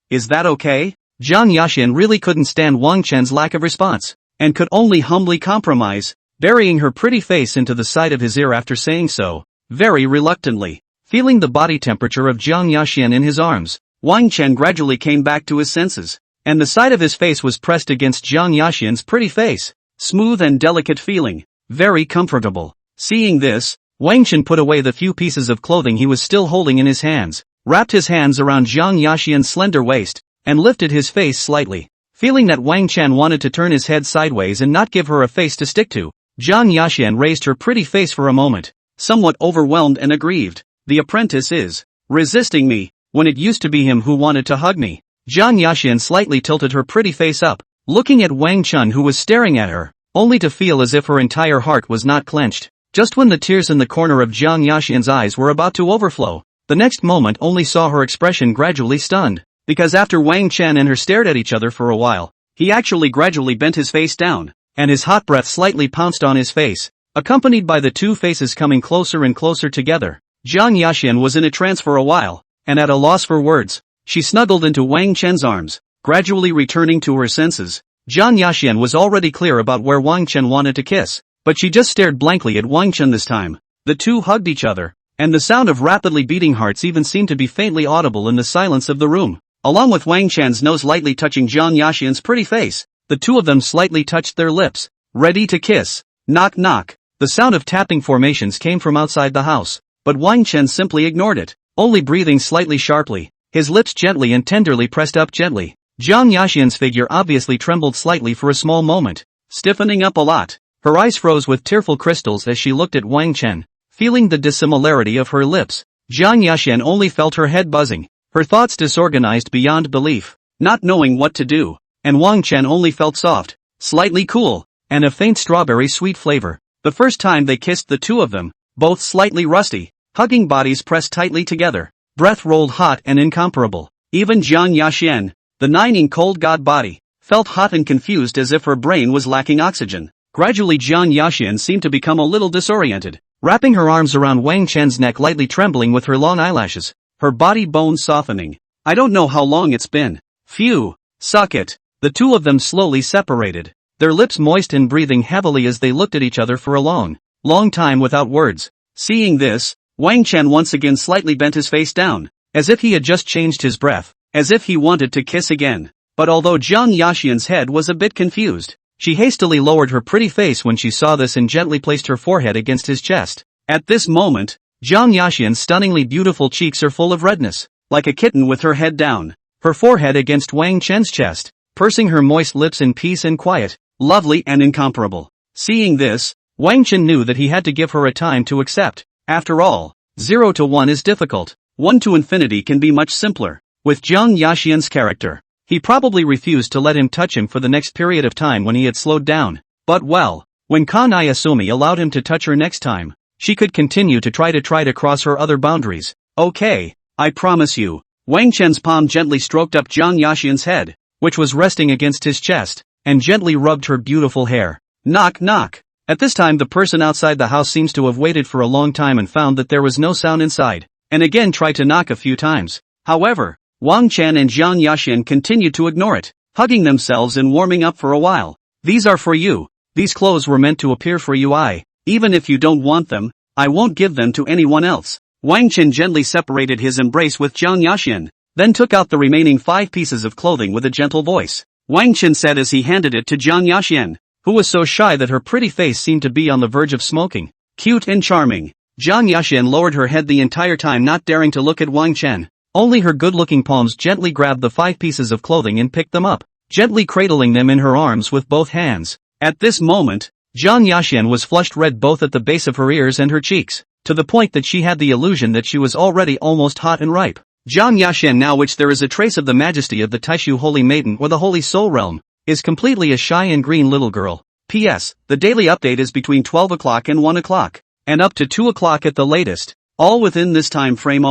is that okay? Jiang Yaxin really couldn't stand Wang Chen's lack of response, and could only humbly compromise, burying her pretty face into the side of his ear after saying so, very reluctantly. Feeling the body temperature of Jiang Yaxin in his arms, Wang Chen gradually came back to his senses, and the side of his face was pressed against Jiang Yaxin's pretty face. Smooth and delicate feeling, very comfortable. Seeing this, Wang Chen put away the few pieces of clothing he was still holding in his hands, wrapped his hands around Jiang Yaxin's slender waist, and lifted his face slightly. Feeling that Wang Chen wanted to turn his head sideways and not give her a face to stick to, Jiang Yaxin raised her pretty face for a moment, somewhat overwhelmed and aggrieved. The apprentice is resisting me, when it used to be him who wanted to hug me. Jiang Yaxin slightly tilted her pretty face up, looking at Wang Chen who was staring at her, only to feel as if her entire heart was not clenched. Just when the tears in the corner of Jiang Yaxin's eyes were about to overflow, the next moment only saw her expression gradually stunned, because after Wang Chen and her stared at each other for a while, he actually gradually bent his face down, and his hot breath slightly pounced on his face, accompanied by the two faces coming closer and closer together. Jiang Yaxian was in a trance for a while, and at a loss for words. She snuggled into Wang Chen's arms, gradually returning to her senses. Jiang Yaxian was already clear about where Wang Chen wanted to kiss, but she just stared blankly at Wang Chen this time. The two hugged each other, and the sound of rapidly beating hearts even seemed to be faintly audible in the silence of the room. Along with Wang Chen's nose lightly touching Jiang Yaxian's pretty face, the two of them slightly touched their lips, ready to kiss. Knock knock. The sound of tapping formations came from outside the house, but Wang Chen simply ignored it, only breathing slightly sharply, his lips gently and tenderly pressed up gently. Jiang Yaxian's figure obviously trembled slightly for a small moment, stiffening up a lot. Her eyes froze with tearful crystals as she looked at Wang Chen, feeling the dissimilarity of her lips. Jiang Yaxian only felt her head buzzing, her thoughts disorganized beyond belief, not knowing what to do, and Wang Chen only felt soft, slightly cool, and a faint strawberry sweet flavor. The first time they kissed, the two of them, both slightly rusty, hugging bodies pressed tightly together, breath rolled hot and incomparable. Even Jiang Yaxian, the nining cold god body, felt hot and confused as if her brain was lacking oxygen. Gradually Jiang Yaxian seemed to become a little disoriented, wrapping her arms around Wang Chen's neck, lightly trembling with her long eyelashes, her body bones softening. I don't know how long it's been. Phew, suck it. The two of them slowly separated, their lips moist and breathing heavily as they looked at each other for a long time without words. Seeing this, Wang Chen once again slightly bent his face down, as if he had just changed his breath, as if he wanted to kiss again. But although Jiang Yaxian's head was a bit confused, she hastily lowered her pretty face when she saw this and gently placed her forehead against his chest. At this moment, Jiang Yaxian's stunningly beautiful cheeks are full of redness, like a kitten with her head down, her forehead against Wang Chen's chest, pursing her moist lips in peace and quiet, lovely and incomparable. Seeing this, Wang Chen knew that he had to give her a time to accept. After all, 0 to 1 is difficult, 1 to infinity can be much simpler. With Jiang Yaxian's character, he probably refused to let him touch him for the next period of time when he had slowed down. But well, when Kanai Asumi allowed him to touch her next time, she could continue to try to cross her other boundaries. Okay, I promise you. Wang Chen's palm gently stroked up Jiang Yaxian's head, which was resting against his chest, and gently rubbed her beautiful hair. Knock knock. At this time the person outside the house seems to have waited for a long time and found that there was no sound inside, and again tried to knock a few times. However, Wang Chen and Jiang Yaxian continued to ignore it, hugging themselves and warming up for a while. These are for you. These clothes were meant to appear for you. Even if you don't want them, I won't give them to anyone else. Wang Chen gently separated his embrace with Jiang Yaxian, then took out the remaining 5 pieces of clothing with a gentle voice. Wang Chen said as he handed it to Jiang Yaxian, who was so shy that her pretty face seemed to be on the verge of smoking. Cute and charming. Jiang Yaxian lowered her head the entire time, not daring to look at Wang Chen. Only her good-looking palms gently grabbed the 5 pieces of clothing and picked them up, gently cradling them in her arms with both hands. At this moment, Jiang Yaxian was flushed red both at the base of her ears and her cheeks, to the point that she had the illusion that she was already almost hot and ripe. Jiang Yaxian, now which there is a trace of the majesty of the Taishu Holy Maiden or the Holy Soul Realm, is completely a shy and green little girl. P.S. The daily update is between 12 o'clock and 1 o'clock, and up to 2 o'clock at the latest, all within this time frame.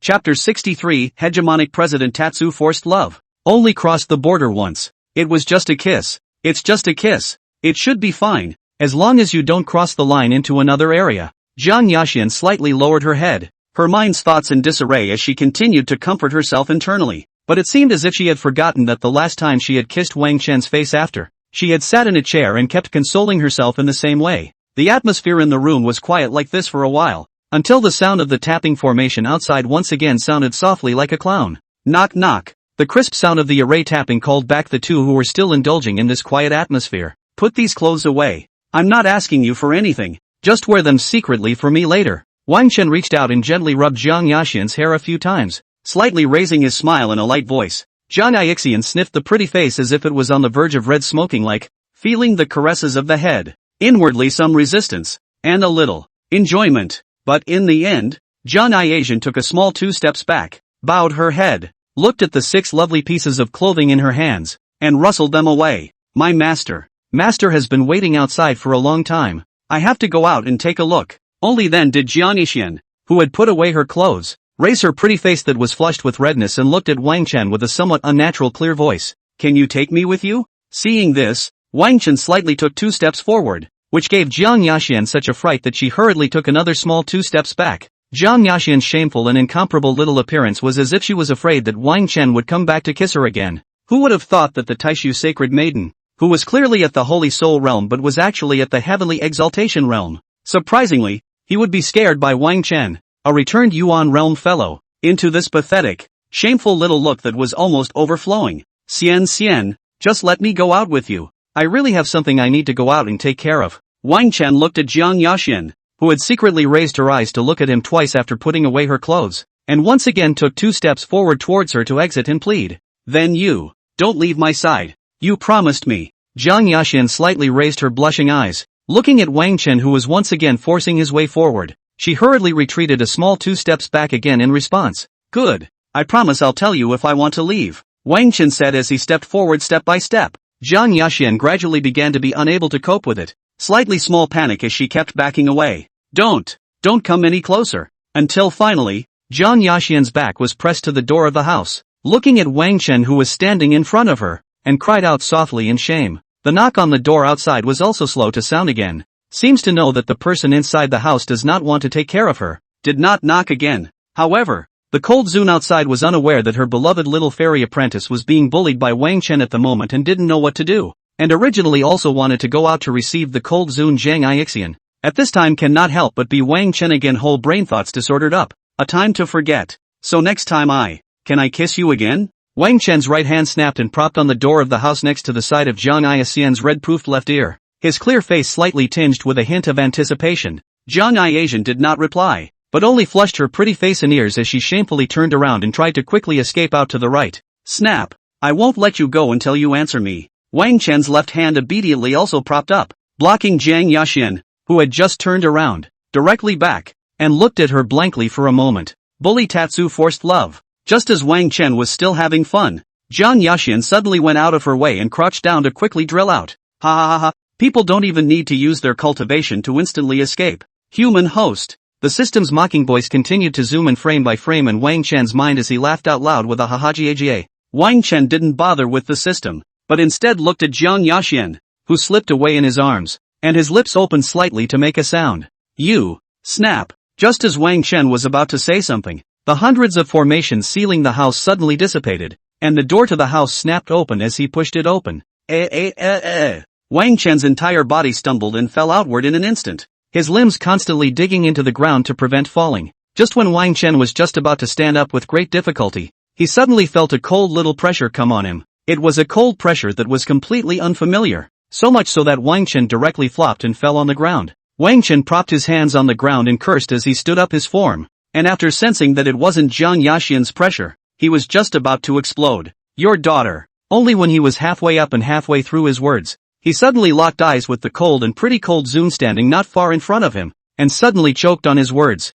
Chapter 63, Hegemonic President Tatsu forced love. Only crossed the border once. It was just a kiss. It's just a kiss. It should be fine, as long as you don't cross the line into another area. Jiang Yaxian slightly lowered her head, her mind's thoughts in disarray as she continued to comfort herself internally. But it seemed as if she had forgotten that the last time she had kissed Wang Chen's face after, she had sat in a chair and kept consoling herself in the same way. The atmosphere in the room was quiet like this for a while, until the sound of the tapping formation outside once again sounded softly like a clown. Knock knock. The crisp sound of the array tapping called back the two who were still indulging in this quiet atmosphere. Put these clothes away. I'm not asking you for anything. Just wear them secretly for me later. Wang Chen reached out and gently rubbed Jiang Yaxian's hair a few times, slightly raising his smile in a light voice. Jiang Yaxian sniffed the pretty face as if it was on the verge of red smoking, like, feeling the caresses of the head. Inwardly some resistance, and a little enjoyment. But in the end, Jiang Yaxian took a small 2 steps back, bowed her head, looked at the 6 lovely pieces of clothing in her hands, and rustled them away. My master has been waiting outside for a long time. I have to go out and take a look. Only then did Jiang Yaxian, who had put away her clothes, raise her pretty face that was flushed with redness and looked at Wang Chen with a somewhat unnatural clear voice. Can you take me with you? Seeing this, Wang Chen slightly took 2 steps forward, which gave Jiang Yaxian such a fright that she hurriedly took another small 2 steps back. Jiang Yaxian's shameful and incomparable little appearance was as if she was afraid that Wang Chen would come back to kiss her again. Who would have thought that the Taishu sacred maiden, who was clearly at the Holy Soul realm but was actually at the Heavenly Exaltation realm. Surprisingly, he would be scared by Wang Chen, a returned Yuan realm fellow, into this pathetic, shameful little look that was almost overflowing. Xian, just let me go out with you. I really have something I need to go out and take care of. Wang Chen looked at Jiang Yaxian, who had secretly raised her eyes to look at him twice after putting away her clothes, and once again took 2 steps forward towards her to exit and plead. Then you, don't leave my side. You promised me. Jiang Yaxian slightly raised her blushing eyes, looking at Wang Chen who was once again forcing his way forward. She hurriedly retreated a small 2 steps back again in response. Good. I promise I'll tell you if I want to leave. Wang Chen said as he stepped forward step by step. Jiang Yaxian gradually began to be unable to cope with it. Slightly small panic as she kept backing away. Don't come any closer. Until finally, Jiang Yaxian's back was pressed to the door of the house, looking at Wang Chen who was standing in front of her, and cried out softly in shame. The knock on the door outside was also slow to sound again. Seems to know that the person inside the house does not want to take care of her. Did not knock again. However, the cold Zune outside was unaware that her beloved little fairy apprentice was being bullied by Wang Chen at the moment and didn't know what to do, and originally also wanted to go out to receive the cold Zune Jiang Ixian. At this time cannot help but be Wang Chen again, whole brain thoughts disordered up. A time to forget. So next time can I kiss you again? Wang Chen's right hand snapped and propped on the door of the house next to the side of Jiang Ixian's red-proofed left ear, his clear face slightly tinged with a hint of anticipation. Jiang Ixian did not reply, but only flushed her pretty face and ears as she shamefully turned around and tried to quickly escape out to the right. Snap! I won't let you go until you answer me. Wang Chen's left hand obediently also propped up, blocking Jiang Yaxian, who had just turned around, directly back, and looked at her blankly for a moment. Bully Tatsu forced love. Just as Wang Chen was still having fun, Jiang Yaxian suddenly went out of her way and crouched down to quickly drill out. Ha ha ha ha, people don't even need to use their cultivation to instantly escape. Human host. The system's mocking voice continued to zoom in frame by frame in Wang Chen's mind as he laughed out loud with a ha-ha-ga-ga. Wang Chen didn't bother with the system, but instead looked at Jiang Yaxian, who slipped away in his arms, and his lips opened slightly to make a sound. You. Snap. Just as Wang Chen was about to say something, the hundreds of formations sealing the house suddenly dissipated, and the door to the house snapped open as he pushed it open. Wang Chen's entire body stumbled and fell outward in an instant, his limbs constantly digging into the ground to prevent falling. Just when Wang Chen was just about to stand up with great difficulty, he suddenly felt a cold little pressure come on him. It was a cold pressure that was completely unfamiliar, so much so that Wang Chen directly flopped and fell on the ground. Wang Chen propped his hands on the ground and cursed as he stood up his form, and after sensing that it wasn't Jiang Yaxian's pressure, he was just about to explode. Your daughter. Only when he was halfway up and halfway through his words, he suddenly locked eyes with the cold and pretty cold Zune standing not far in front of him, and suddenly choked on his words.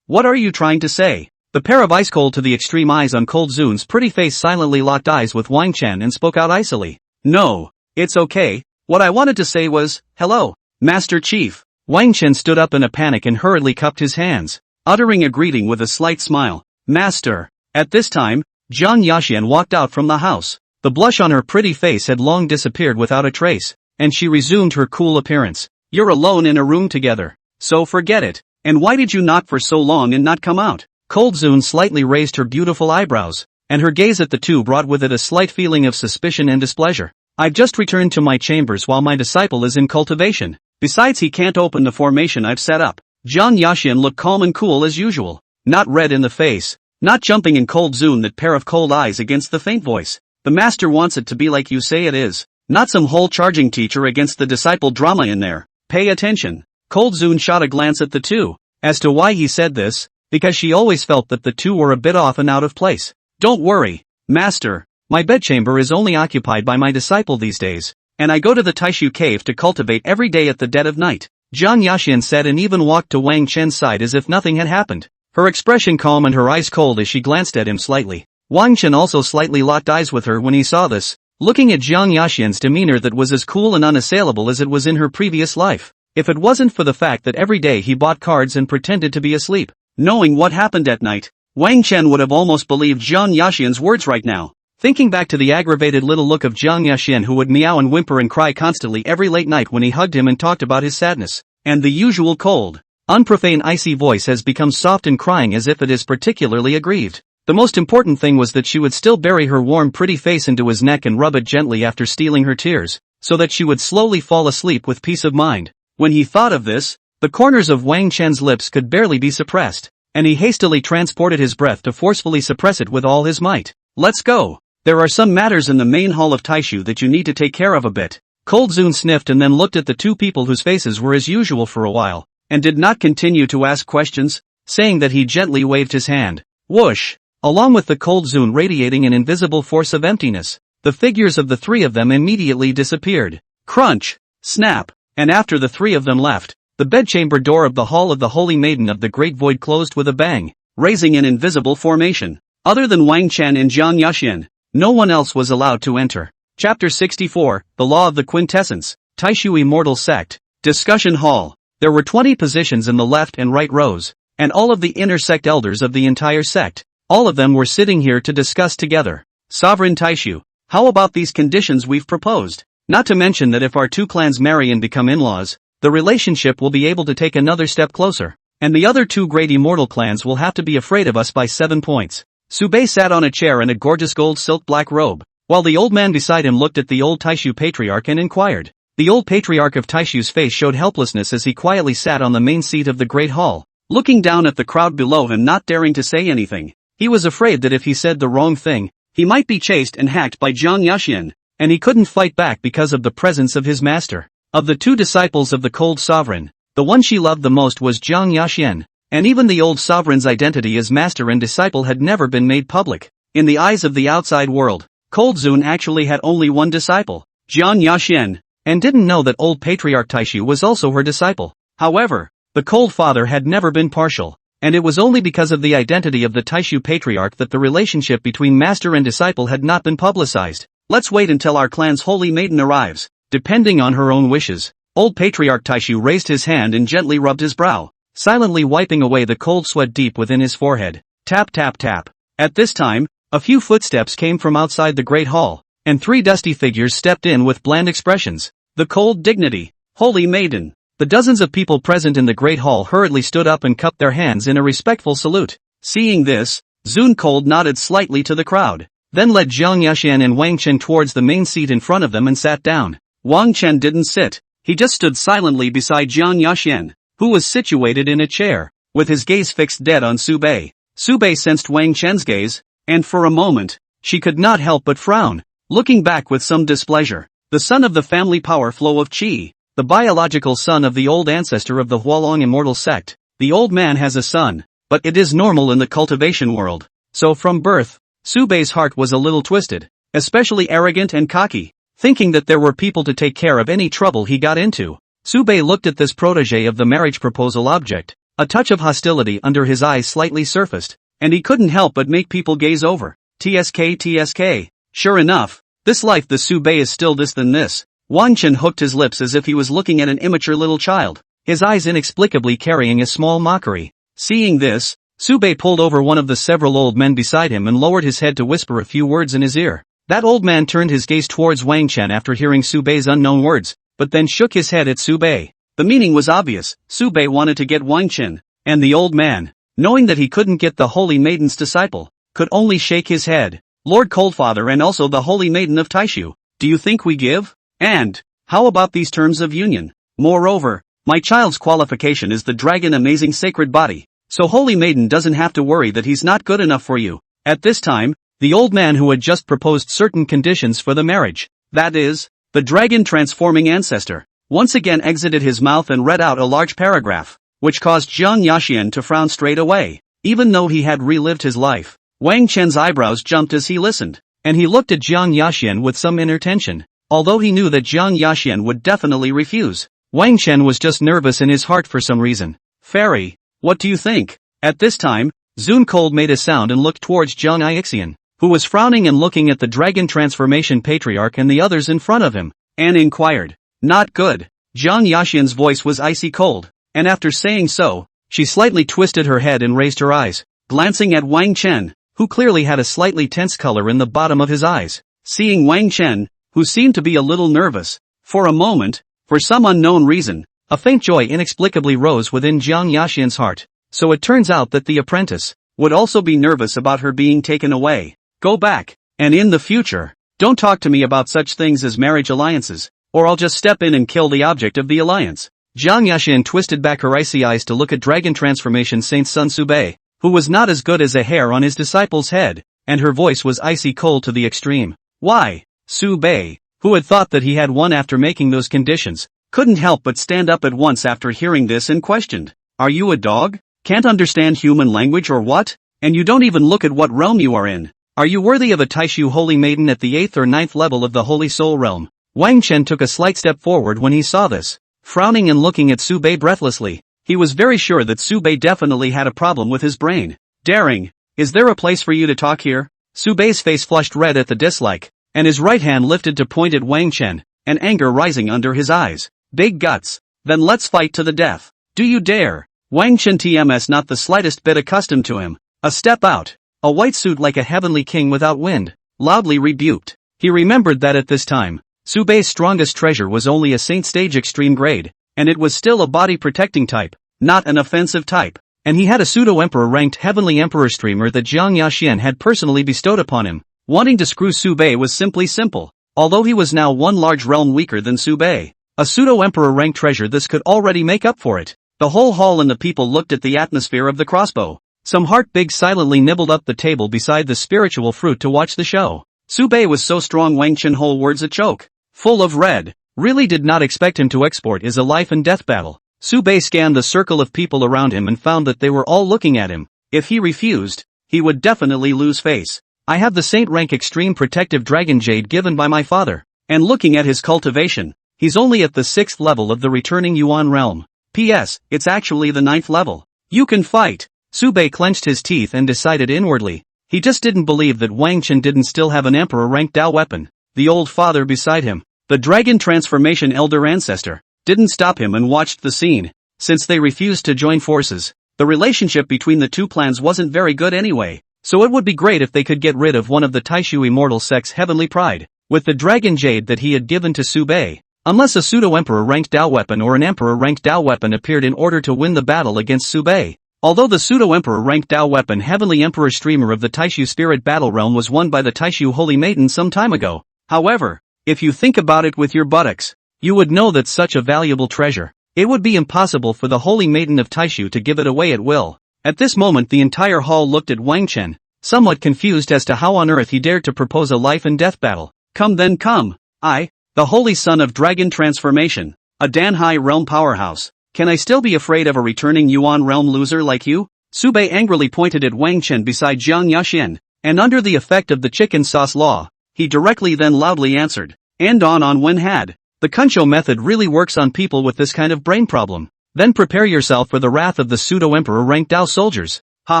What are you trying to say? The pair of ice-cold to the extreme eyes on cold Zune's pretty face silently locked eyes with Wang Chen and spoke out icily. No, it's okay. What I wanted to say was, hello, Master Chief. Wang Chen stood up in a panic and hurriedly cupped his hands, uttering a greeting with a slight smile. Master. At this time, Jiang Yaxian walked out from the house. The blush on her pretty face had long disappeared without a trace, and she resumed her cool appearance. You're alone in a room together, so forget it. And why did you knock for so long and not come out? Cold Zune slightly raised her beautiful eyebrows, and her gaze at the two brought with it a slight feeling of suspicion and displeasure. I've just returned to my chambers while my disciple is in cultivation. Besides, he can't open the formation I've set up. Jiang Yaxian looked calm and cool as usual, not red in the face, not jumping in cold Zune that pair of cold eyes against the faint voice. The master wants it to be like you say it is, not some whole charging teacher against the disciple drama in there. Pay attention. Cold Zune shot a glance at the two. As to why he said this, because she always felt that the two were a bit off and out of place. Don't worry, master, my bedchamber is only occupied by my disciple these days, and I go to the Taishu cave to cultivate every day at the dead of night. Jiang Yaxian said and even walked to Wang Chen's side as if nothing had happened, her expression calm and her eyes cold as she glanced at him slightly. Wang Chen also slightly locked eyes with her when he saw this, looking at Jiang Yaxian's demeanor that was as cool and unassailable as it was in her previous life. If it wasn't for the fact that every day he bought cards and pretended to be asleep, knowing what happened at night, Wang Chen would have almost believed Jiang Yaxian's words right now. Thinking back to the aggravated little look of Jiang Yaxin who would meow and whimper and cry constantly every late night when he hugged him and talked about his sadness, and the usual cold, unprofane icy voice has become soft and crying as if it is particularly aggrieved. The most important thing was that she would still bury her warm pretty face into his neck and rub it gently after stealing her tears, so that she would slowly fall asleep with peace of mind. When he thought of this, the corners of Wang Chen's lips could barely be suppressed, and he hastily transported his breath to forcefully suppress it with all his might. Let's go. There are some matters in the main hall of Taishu that you need to take care of a bit. Cold Zun sniffed and then looked at the two people whose faces were as usual for a while, and did not continue to ask questions, saying that he gently waved his hand. Whoosh! Along with the Cold Zun radiating an invisible force of emptiness, the figures of the three of them immediately disappeared. Crunch! Snap! And after the three of them left, the bedchamber door of the Hall of the Holy Maiden of the Great Void closed with a bang, raising an invisible formation. Other than Wang Chen and Jiang Yaxin, no one else was allowed to enter. Chapter 64, The Law of the Quintessence, Taishu Immortal Sect. Discussion Hall. There were 20 positions in the left and right rows, and all of the inner sect elders of the entire sect. All of them were sitting here to discuss together. Sovereign Taishu, how about these conditions we've proposed? Not to mention that if our two clans marry and become in-laws, the relationship will be able to take another step closer, and the other two great immortal clans will have to be afraid of us by 7 points. Subei sat on a chair in a gorgeous gold silk black robe, while the old man beside him looked at the old Taishu patriarch and inquired. The old patriarch of Taishu's face showed helplessness as he quietly sat on the main seat of the great hall, looking down at the crowd below him, not daring to say anything. He was afraid that if he said the wrong thing, he might be chased and hacked by Jiang Yaxin, and he couldn't fight back because of the presence of his master. Of the two disciples of the Cold Sovereign, the one she loved the most was Jiang Yaxin, and even the old sovereign's identity as master and disciple had never been made public. In the eyes of the outside world, Cold Zun actually had only one disciple, Jiang Yaxin, and didn't know that old patriarch Taishu was also her disciple. However, the Cold Father had never been partial, and it was only because of the identity of the Taishu patriarch that the relationship between master and disciple had not been publicized. Let's wait until our clan's holy maiden arrives, depending on her own wishes. Old patriarch Taishu raised his hand and gently rubbed his brow, silently wiping away the cold sweat deep within his forehead. Tap tap tap. At this time, a few footsteps came from outside the great hall, and 3 dusty figures stepped in with bland expressions. The cold dignity, holy maiden. The dozens of people present in the great hall hurriedly stood up and cupped their hands in a respectful salute. Seeing this, Zun Cold nodded slightly to the crowd, then led Jiang Yaxin and Wang Chen towards the main seat in front of them and sat down. Wang Chen didn't sit, he just stood silently beside Jiang Yaxin, who was situated in a chair, with his gaze fixed dead on Subei. Subei sensed Wang Chen's gaze, and for a moment, she could not help but frown, looking back with some displeasure. The son of the family power flow of Qi, the biological son of the old ancestor of the Hualong immortal sect, the old man has a son, but it is normal in the cultivation world. So from birth, Subei's heart was a little twisted, especially arrogant and cocky, thinking that there were people to take care of any trouble he got into. Subei looked at this protege of the marriage proposal object, a touch of hostility under his eyes slightly surfaced, and he couldn't help but make people gaze over. TSK. Sure enough, this life the Subei is still this than this. Wang Chen hooked his lips as if he was looking at an immature little child, his eyes inexplicably carrying a small mockery. Seeing this, Subei pulled over one of the several old men beside him and lowered his head to whisper a few words in his ear. That old man turned his gaze towards Wang Chen after hearing Subei's unknown words, but then shook his head at Subei. The meaning was obvious. Subei wanted to get Wang Chen, and the old man, knowing that he couldn't get the holy maiden's disciple, could only shake his head. Lord Coldfather and also the holy maiden of Taishu, do you think we give? And, how about these terms of union? Moreover, my child's qualification is the dragon amazing sacred body, so holy maiden doesn't have to worry that he's not good enough for you. At this time, the old man who had just proposed certain conditions for the marriage, that is, the dragon transforming ancestor, once again exited his mouth and read out a large paragraph, which caused Jiang Yaxin to frown straight away. Even though he had relived his life, Wang Chen's eyebrows jumped as he listened, and he looked at Jiang Yaxin with some inner tension. Although he knew that Jiang Yaxin would definitely refuse, Wang Chen was just nervous in his heart for some reason. Fairy, what do you think? At this time, Zun Cold made a sound and looked towards Jiang Yaxin, who was frowning and looking at the dragon transformation patriarch and the others in front of him, and inquired. Not good. Jiang Yaxin's voice was icy cold, and after saying so, she slightly twisted her head and raised her eyes, glancing at Wang Chen. who clearly had a slightly tense color in the bottom of his eyes. Seeing Wang Chen, who seemed to be a little nervous, for a moment, for some unknown reason, a faint joy inexplicably rose within Jiang Yaxian's heart. So it turns out that the apprentice would also be nervous about her being taken away. Go back, and in the future, don't talk to me about such things as marriage alliances, or I'll just step in and kill the object of the alliance. Jiang Yaxian twisted back her icy eyes to look at Dragon Transformation Saint's son Subei, who was not as good as a hair on his disciple's head, and her voice was icy cold to the extreme. Why? Subei, who had thought that he had won after making those conditions, couldn't help but stand up at once after hearing this and questioned. Are you a dog? Can't understand human language or what? And you don't even look at what realm you are in. Are you worthy of a Taishu holy maiden at the 8th or 9th level of the Holy Soul realm? Wang Chen took a slight step forward when he saw this. Frowning and looking at Subei breathlessly, he was very sure that Subei definitely had a problem with his brain. Daring, is there a place for you to talk here? Subei's face flushed red at the dislike, and his right hand lifted to point at Wang Chen, and anger rising under his eyes. Big guts. Then let's fight to the death. Do you dare? Wang Chen TMS not the slightest bit accustomed to him. A step out. A white suit like a heavenly king without wind, loudly rebuked. He remembered that at this time, Subei's strongest treasure was only a Saint Stage Extreme grade, and it was still a body-protecting type, not an offensive type, and he had a pseudo-emperor-ranked Heavenly Emperor streamer that Jiang Yaxian had personally bestowed upon him. Wanting to screw Subei was simply simple, although he was now one large realm weaker than Subei. A pseudo-emperor-ranked treasure this could already make up for it. The whole hall and the people looked at the atmosphere of the crossbow. Some heart big silently nibbled up the table beside the spiritual fruit to watch the show. Subei was so strong Wang Chen whole words a choke. Full of red. Really did not expect him to export is a life and death battle. Subei scanned the circle of people around him and found that they were all looking at him. If he refused, he would definitely lose face. I have the Saint rank extreme protective dragon jade given by my father. And looking at his cultivation, he's only at the 6th level of the returning Yuan realm. P.S. It's actually the 9th level. You can fight. Subei clenched his teeth and decided inwardly. He just didn't believe that Wang Chen didn't still have an emperor-ranked Dao weapon. The old father beside him, the Dragon Transformation Elder Ancestor, didn't stop him and watched the scene. Since they refused to join forces, the relationship between the two clans wasn't very good anyway, so it would be great if they could get rid of one of the Taishu immortal sect's heavenly pride, with the Dragon Jade that he had given to Subei. Unless a pseudo-emperor-ranked Dao weapon or an emperor-ranked Dao weapon appeared in order to win the battle against Subei. Although the pseudo-emperor-ranked Dao weapon Heavenly Emperor Streamer of the Taishu Spirit Battle Realm was won by the Taishu Holy Maiden some time ago. However, if you think about it with your buttocks, you would know that such a valuable treasure, it would be impossible for the Holy Maiden of Taishu to give it away at will. At this moment the entire hall looked at Wang Chen, somewhat confused as to how on earth he dared to propose a life and death battle. Come then come. I, the Holy Son of Dragon Transformation, a Danhai realm powerhouse. Can I still be afraid of a returning Yuan realm loser like you? Subei angrily pointed at Wang Chen beside Jiang Yaxian, and under the effect of the chicken sauce law, he directly then loudly answered. And on when had. The Kunsho method really works on people with this kind of brain problem. Then prepare yourself for the wrath of the pseudo-emperor ranked Dao soldiers. Ha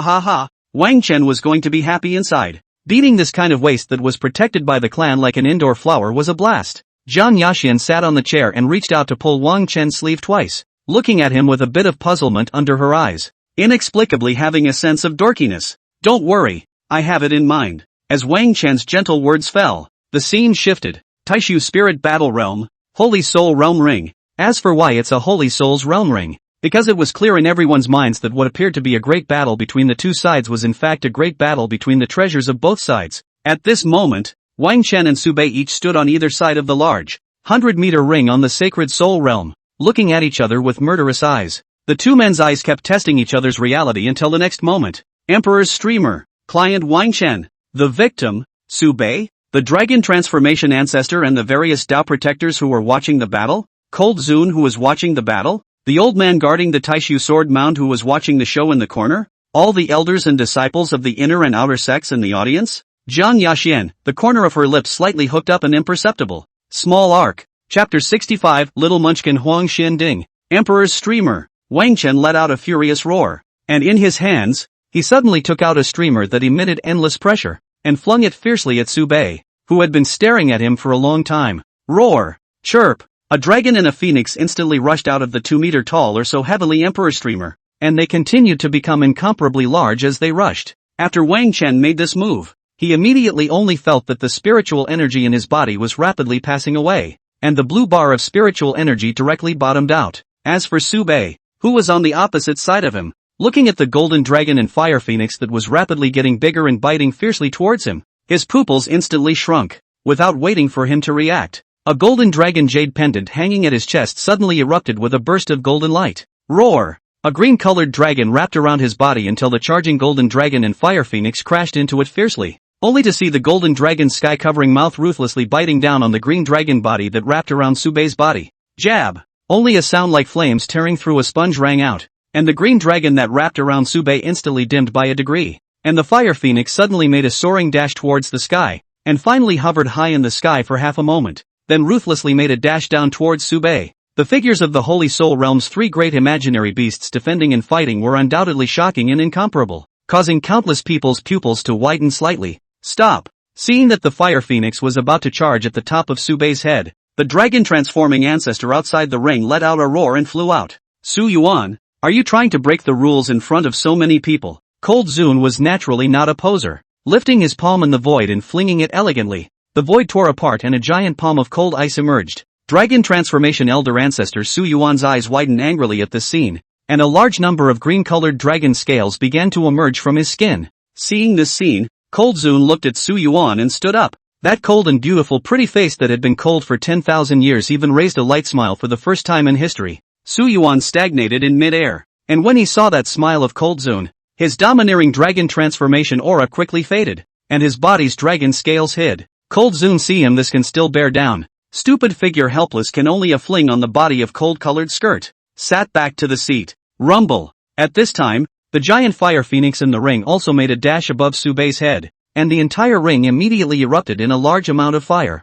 ha ha. Wang Chen was going to be happy inside. Beating this kind of waste that was protected by the clan like an indoor flower was a blast. Jiang Yaxian sat on the chair and reached out to pull Wang Chen's sleeve twice, looking at him with a bit of puzzlement under her eyes, inexplicably having a sense of dorkiness. Don't worry, I have it in mind. As Wang Chen's gentle words fell, the scene shifted. Taishu Spirit Battle Realm, Holy Soul Realm Ring. As for why it's a Holy Soul's Realm Ring, because it was clear in everyone's minds that what appeared to be a great battle between the two sides was in fact a great battle between the treasures of both sides. At this moment, Wang Chen and Subei each stood on either side of the large, 100-meter ring on the Sacred Soul Realm, looking at each other with murderous eyes. The two men's eyes kept testing each other's reality until the next moment. Emperor's streamer, client Wang Chen, the victim, Subei, the Dragon Transformation Ancestor and the various Dao protectors who were watching the battle, Cold Zun who was watching the battle, the old man guarding the Taishu sword mound who was watching the show in the corner, all the elders and disciples of the inner and outer sects in the audience. Jiang Yaxian, the corner of her lips slightly hooked up an imperceptible small arc. Chapter 65, Little Munchkin Huang Xin Ding, Emperor's streamer. Wang Chen let out a furious roar, and in his hands, he suddenly took out a streamer that emitted endless pressure, and flung it fiercely at Subei, who had been staring at him for a long time. Roar! Chirp! A dragon and a phoenix instantly rushed out of the 2-meter tall or so heavily Emperor streamer, and they continued to become incomparably large as they rushed. After Wang Chen made this move, he immediately only felt that the spiritual energy in his body was rapidly passing away, and the blue bar of spiritual energy directly bottomed out. As for Su Bei, who was on the opposite side of him, looking at the golden dragon and fire phoenix that was rapidly getting bigger and biting fiercely towards him, his pupils instantly shrunk. Without waiting for him to react, a golden dragon jade pendant hanging at his chest suddenly erupted with a burst of golden light. Roar! A green-colored dragon wrapped around his body until the charging golden dragon and fire phoenix crashed into it fiercely, only to see the golden dragon's sky-covering mouth ruthlessly biting down on the green dragon body that wrapped around Su Bei's body. Jab! Only a sound like flames tearing through a sponge rang out, and the green dragon that wrapped around Su Bei instantly dimmed by a degree, and the fire phoenix suddenly made a soaring dash towards the sky, and finally hovered high in the sky for half a moment, then ruthlessly made a dash down towards Su Bei. The figures of the Holy Soul Realm's three great imaginary beasts defending and fighting were undoubtedly shocking and incomparable, causing countless people's pupils to widen slightly. Stop! Seeing that the fire phoenix was about to charge at the top of Su Bei's head, the dragon-transforming ancestor outside the ring let out a roar and flew out. Su Yuan, are you trying to break the rules in front of so many people? Cold Zune was naturally not a poser. Lifting his palm in the void and flinging it elegantly, the void tore apart and a giant palm of cold ice emerged. Dragon transformation elder ancestor Su Yuan's eyes widened angrily at this scene, and a large number of green-colored dragon scales began to emerge from his skin. Seeing this scene, Cold Zune looked at Su Yuan and stood up. That cold and beautiful pretty face that had been cold for 10,000 years even raised a light smile for the first time in history. Su Yuan stagnated in mid-air, and when he saw that smile of Cold Zune, his domineering dragon transformation aura quickly faded, and his body's dragon scales hid. Cold Zune see him this can still bear down. Stupid figure helpless can only a fling on the body of cold-colored skirt. Sat back to the seat. Rumble. At this time, the giant fire phoenix in the ring also made a dash above Su Bei's head, and the entire ring immediately erupted in a large amount of fire.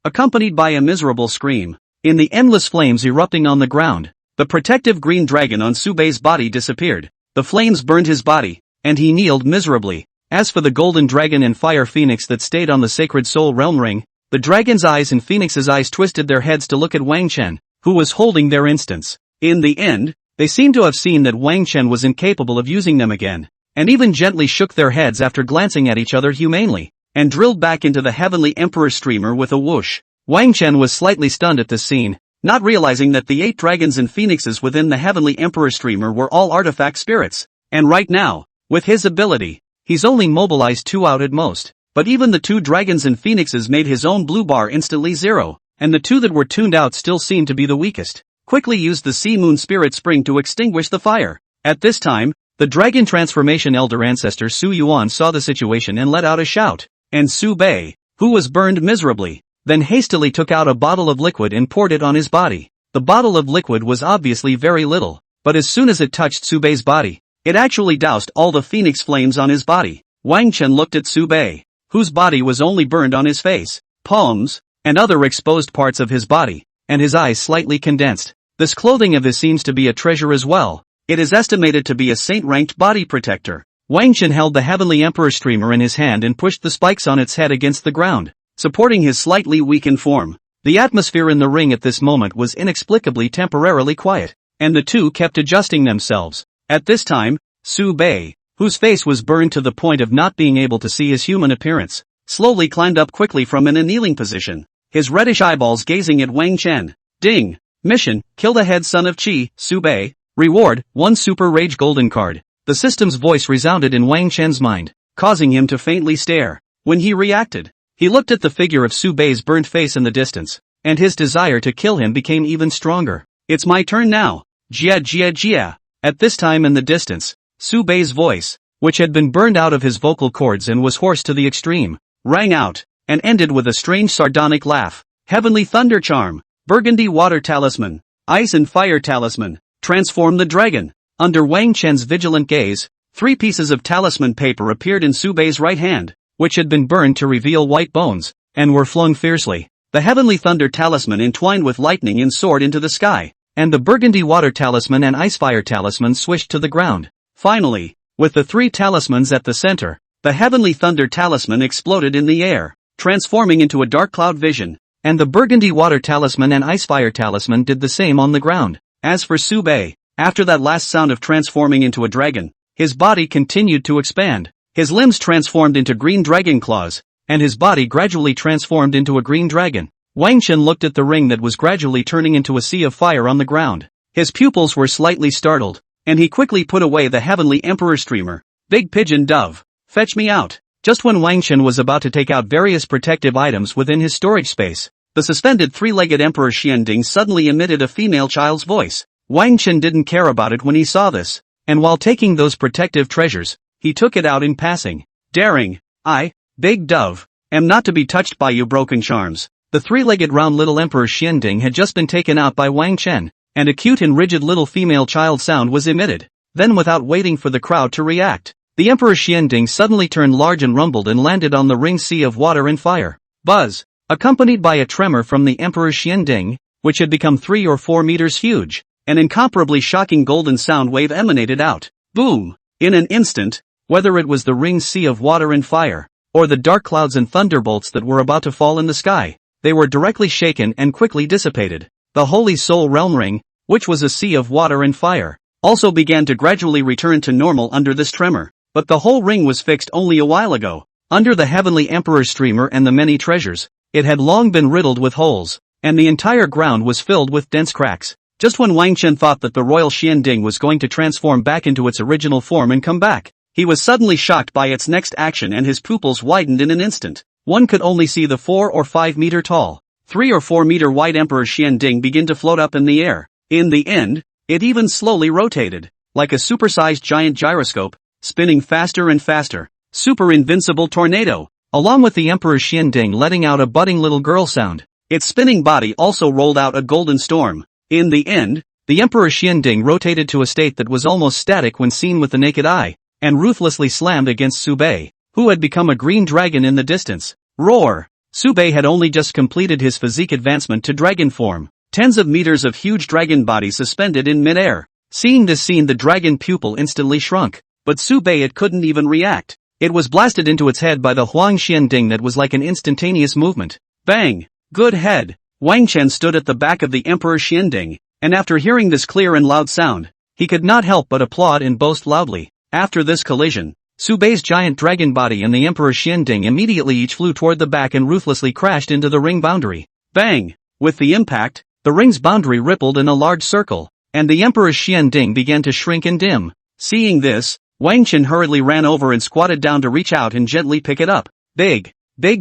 Accompanied by a miserable scream. In the endless flames erupting on the ground, the protective green dragon on Su Bei's body disappeared. The flames burned his body, and he kneeled miserably. As for the golden dragon and fire phoenix that stayed on the sacred soul realm ring, the dragon's eyes and phoenix's eyes twisted their heads to look at Wang Chen, who was holding their instants. In the end, they seemed to have seen that Wang Chen was incapable of using them again, and even gently shook their heads after glancing at each other humanely, and drilled back into the heavenly emperor streamer with a whoosh. Wang Chen was slightly stunned at this scene, not realizing that the 8 dragons and phoenixes within the heavenly emperor streamer were all artifact spirits, and right now, with his ability, he's only mobilized 2 out at most. But even the 2 dragons and phoenixes made his own blue bar instantly 0, and the 2 that were tuned out still seemed to be the weakest. Quickly used the Sea Moon Spirit Spring to extinguish the fire. At this time, the dragon transformation elder ancestor Su Yuan saw the situation and let out a shout, and Su Bei, who was burned miserably, then hastily took out a bottle of liquid and poured it on his body. The bottle of liquid was obviously very little, but as soon as it touched Su Bei's body, it actually doused all the phoenix flames on his body. Wang Chen looked at Su Bei, whose body was only burned on his face, palms, and other exposed parts of his body, and his eyes slightly condensed. This clothing of his seems to be a treasure as well. It is estimated to be a saint-ranked body protector. Wang Chen held the heavenly emperor streamer in his hand and pushed the spikes on its head against the ground, supporting his slightly weakened form. The atmosphere in the ring at this moment was inexplicably temporarily quiet, and the 2 kept adjusting themselves. At this time, Su Bei, whose face was burned to the point of not being able to see his human appearance, slowly climbed up quickly from in a kneeling position, his reddish eyeballs gazing at Wang Chen. Ding! Mission, kill the head son of Qi, Su Bei. Reward, 1 Super Rage Golden Card. The system's voice resounded in Wang Chen's mind, causing him to faintly stare. When he reacted, he looked at the figure of Su Bei's burnt face in the distance, and his desire to kill him became even stronger. It's my turn now. Jia Jia Jia. At this time in the distance, Su Bei's voice, which had been burned out of his vocal cords and was hoarse to the extreme, rang out, and ended with a strange sardonic laugh. Heavenly Thunder Charm, Burgundy Water Talisman, Ice and Fire Talisman, Transform the Dragon. Under Wang Chen's vigilant gaze, 3 pieces of talisman paper appeared in Su Bei's right hand, which had been burned to reveal white bones, and were flung fiercely. The Heavenly Thunder Talisman entwined with lightning and soared into the sky, and the Burgundy Water Talisman and Ice Fire Talisman swished to the ground. Finally, with the 3 talismans at the center, the Heavenly Thunder Talisman exploded in the air, transforming into a dark cloud vision, and the Burgundy Water Talisman and Ice Fire Talisman did the same on the ground. As for Su Bei, after that last sound of transforming into a dragon, his body continued to expand, His limbs transformed into green dragon claws, and his body gradually transformed into a green dragon. Wang Chen looked at the ring that was gradually turning into a sea of fire on the ground. His pupils were slightly startled, and he quickly put away the heavenly emperor streamer. Big pigeon dove, fetch me out. Just when Wang Chen was about to take out various protective items within his storage space, the suspended three-legged Emperor Xianding suddenly emitted a female child's voice. Wang Chen didn't care about it when he saw this, and while taking those protective treasures, he took it out in passing. Daring, I, Big Dove, am not to be touched by you broken charms. The three-legged round little Emperor Xianding had just been taken out by Wang Chen, and a cute and rigid little female child sound was emitted. Then without waiting for the crowd to react, the Emperor Xianding suddenly turned large and rumbled and landed on the ring's sea of water and fire. Buzz, accompanied by a tremor from the Emperor Xianding, which had become 3 or 4 meters huge, an incomparably shocking golden sound wave emanated out. Boom! In an instant, whether it was the ring's sea of water and fire, or the dark clouds and thunderbolts that were about to fall in the sky, they were directly shaken and quickly dissipated. The Holy Soul Realm Ring, which was a sea of water and fire, also began to gradually return to normal under this tremor. But the whole ring was fixed only a while ago. Under the Heavenly Emperor streamer and the many treasures, it had long been riddled with holes, and the entire ground was filled with dense cracks. Just when Wang Chen thought that the royal Xianding was going to transform back into its original form and come back, he was suddenly shocked by its next action and his pupils widened in an instant. One could only see the 4 or 5 meter tall, 3 or 4 meter wide Emperor Xianding begin to float up in the air. In the end, it even slowly rotated, like a supersized giant gyroscope, spinning faster and faster. Super invincible tornado, along with the Emperor Xianding letting out a budding little girl sound. Its spinning body also rolled out a golden storm. In the end, the Emperor Xianding rotated to a state that was almost static when seen with the naked eye, and ruthlessly slammed against Su Bei, who had become a green dragon in the distance. Roar! Su Bei had only just completed his physique advancement to dragon form. Tens of meters of huge dragon body suspended in mid-air. Seeing this scene, the dragon pupil instantly shrunk, but Su Bei it couldn't even react. It was blasted into its head by the Huang Xianding that was like an instantaneous movement. Bang! Good head! Wang Chen stood at the back of the Emperor Xianding, and after hearing this clear and loud sound, he could not help but applaud and boast loudly. After this collision, Su Bei's giant dragon body and the Emperor Xianding immediately each flew toward the back and ruthlessly crashed into the ring boundary. Bang! With the impact, the ring's boundary rippled in a large circle, and the Emperor Xianding began to shrink and dim. Seeing this, Wang Chen hurriedly ran over and squatted down to reach out and gently pick it up. Big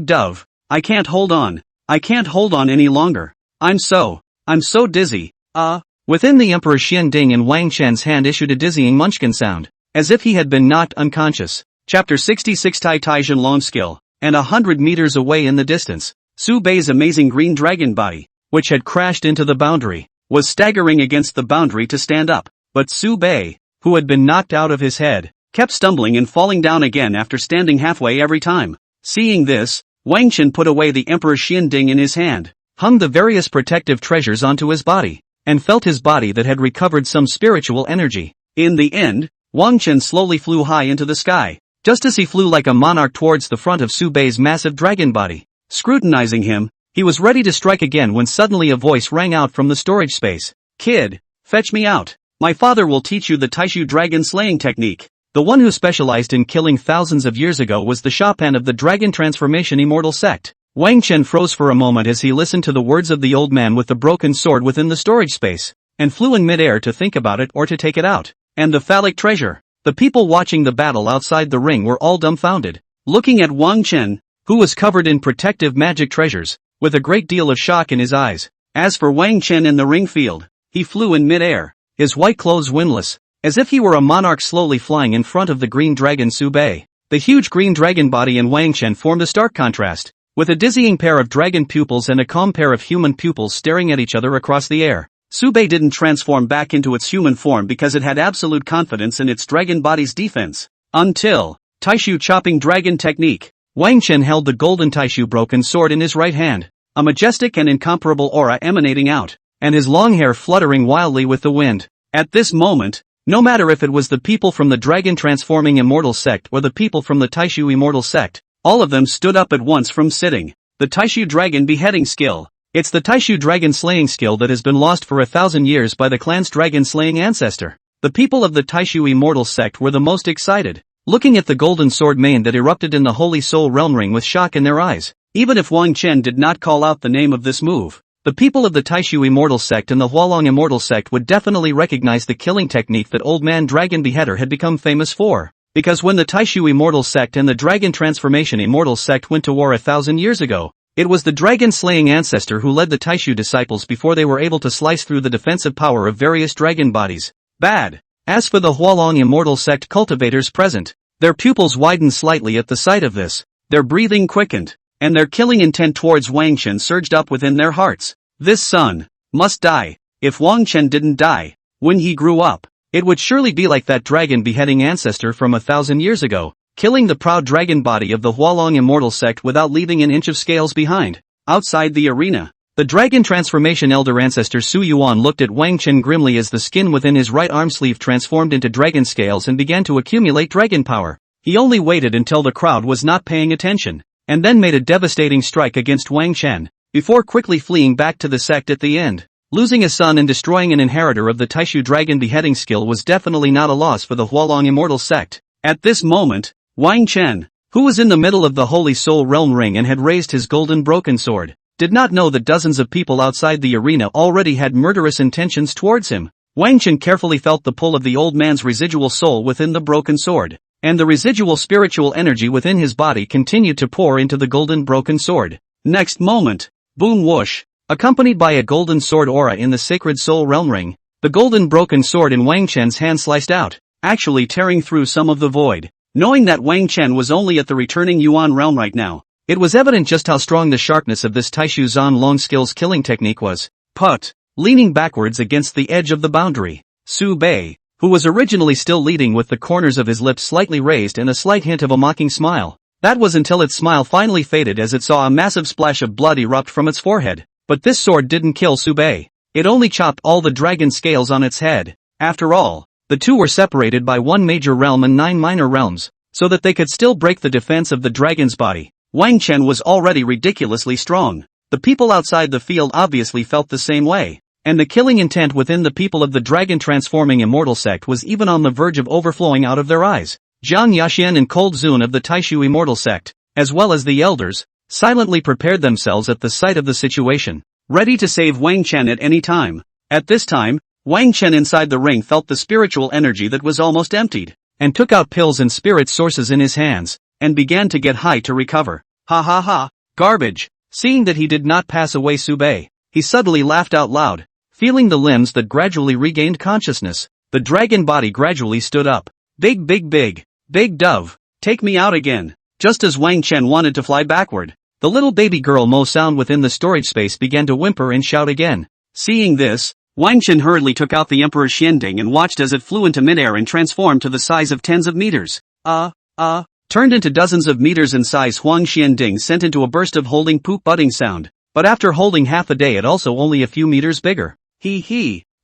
Dove, I can't hold on. I can't hold on any longer. I'm so dizzy. Within the Emperor Xianding and Wang Chen's hand issued a dizzying munchkin sound, as if he had been knocked unconscious. Chapter 66 Tai Taijin Long Skill, and 100 meters away in the distance, Su Bei's amazing green dragon body, which had crashed into the boundary, was staggering against the boundary to stand up, but Su Bei, who had been knocked out of his head, kept stumbling and falling down again after standing halfway every time. Seeing this, Wang Chen put away the Emperor Xianding in his hand, hung the various protective treasures onto his body, and felt his body that had recovered some spiritual energy. In the end, Wang Chen slowly flew high into the sky, just as he flew like a monarch towards the front of Su Bei's massive dragon body. Scrutinizing him, he was ready to strike again when suddenly a voice rang out from the storage space. Kid, fetch me out. My father will teach you the Taishu dragon slaying technique. The one who specialized in killing thousands of years ago was the Chopin of the Dragon Transformation Immortal Sect. Wang Chen froze for a moment as he listened to the words of the old man with the broken sword within the storage space, and flew in midair to think about it or to take it out. And the phallic treasure. The people watching the battle outside the ring were all dumbfounded, looking at Wang Chen, who was covered in protective magic treasures, with a great deal of shock in his eyes. As for Wang Chen in the ring field, he flew in midair, his white clothes windless, as if he were a monarch slowly flying in front of the green dragon Su Bei. The huge green dragon body and Wang Chen formed a stark contrast, with a dizzying pair of dragon pupils and a calm pair of human pupils staring at each other across the air. Su Bei didn't transform back into its human form because it had absolute confidence in its dragon body's defense. Until Taishu chopping dragon technique. Wang Chen held the golden Taishu broken sword in his right hand, a majestic and incomparable aura emanating out, and his long hair fluttering wildly with the wind. At this moment, no matter if it was the people from the Dragon Transforming Immortal Sect or the people from the Taishu Immortal Sect, all of them stood up at once from sitting. The Taishu Dragon Beheading Skill. It's the Taishu Dragon Slaying skill that has been lost for 1,000 years by the clan's dragon slaying ancestor. The people of the Taishu Immortal Sect were the most excited. looking at the golden sword mane that erupted in the Holy Soul Realm Ring with shock in their eyes. Even if Wang Chen did not call out the name of this move, the people of the Taishu Immortal Sect and the Hualong Immortal Sect would definitely recognize the killing technique that Old Man Dragon Beheader had become famous for. Because when the Taishu Immortal Sect and the Dragon Transformation Immortal Sect went to war 1,000 years ago, it was the dragon-slaying ancestor who led the Taishu disciples before they were able to slice through the defensive power of various dragon bodies. Bad. As for the Hualong Immortal Sect cultivators present, their pupils widened slightly at the sight of this, their breathing quickened, and their killing intent towards Wang Chen surged up within their hearts. This son must die. If Wang Chen didn't die when he grew up, it would surely be like that dragon beheading ancestor from 1,000 years ago, killing the proud dragon body of the Hualong Immortal Sect without leaving an inch of scales behind. Outside the arena, the dragon transformation elder ancestor Su Yuan looked at Wang Chen grimly as the skin within his right arm sleeve transformed into dragon scales and began to accumulate dragon power. He only waited until the crowd was not paying attention, and then made a devastating strike against Wang Chen, before quickly fleeing back to the sect at the end. Losing a son and destroying an inheritor of the Taishu dragon beheading skill was definitely not a loss for the Hualong Immortal Sect. At this moment, Wang Chen, who was in the middle of the Holy Soul Realm Ring and had raised his golden broken sword, did not know that dozens of people outside the arena already had murderous intentions towards him. Wang Chen carefully felt the pull of the old man's residual soul within the broken sword, and the residual spiritual energy within his body continued to pour into the golden broken sword. Next moment, boom whoosh, accompanied by a golden sword aura in the sacred soul realm ring, the golden broken sword in Wang Chen's hand sliced out, actually tearing through some of the void. Knowing that Wang Chen was only at the returning Yuan realm right now, it was evident just how strong the sharpness of this Taishu Zan Long skill's killing technique was. Put, leaning backwards against the edge of the boundary, Su Bei, who was originally still leading with the corners of his lips slightly raised and a slight hint of a mocking smile. That was until its smile finally faded as it saw a massive splash of blood erupt from its forehead. But this sword didn't kill Su Bei. It only chopped all the dragon scales on its head. After all, the two were separated by one major realm and 9 minor realms, so that they could still break the defense of the dragon's body. Wang Chen was already ridiculously strong. The people outside the field obviously felt the same way, and the killing intent within the people of the dragon-transforming immortal sect was even on the verge of overflowing out of their eyes. Jiang Yaxian and Cold Zun of the Taishu immortal sect, as well as the elders, silently prepared themselves at the sight of the situation, ready to save Wang Chen at any time. At this time, Wang Chen inside the ring felt the spiritual energy that was almost emptied, and took out pills and spirit sources in his hands, and began to get high to recover. Ha ha ha, garbage. Seeing that he did not pass away Su Bei, he suddenly laughed out loud. Feeling the limbs that gradually regained consciousness, the dragon body gradually stood up. Big dove, take me out again. Just as Wang Chen wanted to fly backward, the little baby girl Mo Sound within the storage space began to whimper and shout again. Seeing this, Wang Chen hurriedly took out the Emperor's Xianding and watched as it flew into midair and transformed to the size of tens of meters. Turned into dozens of meters in size. Huang Xianding sent into a burst of holding poop budding sound, but after holding half a day it also only a few meters bigger.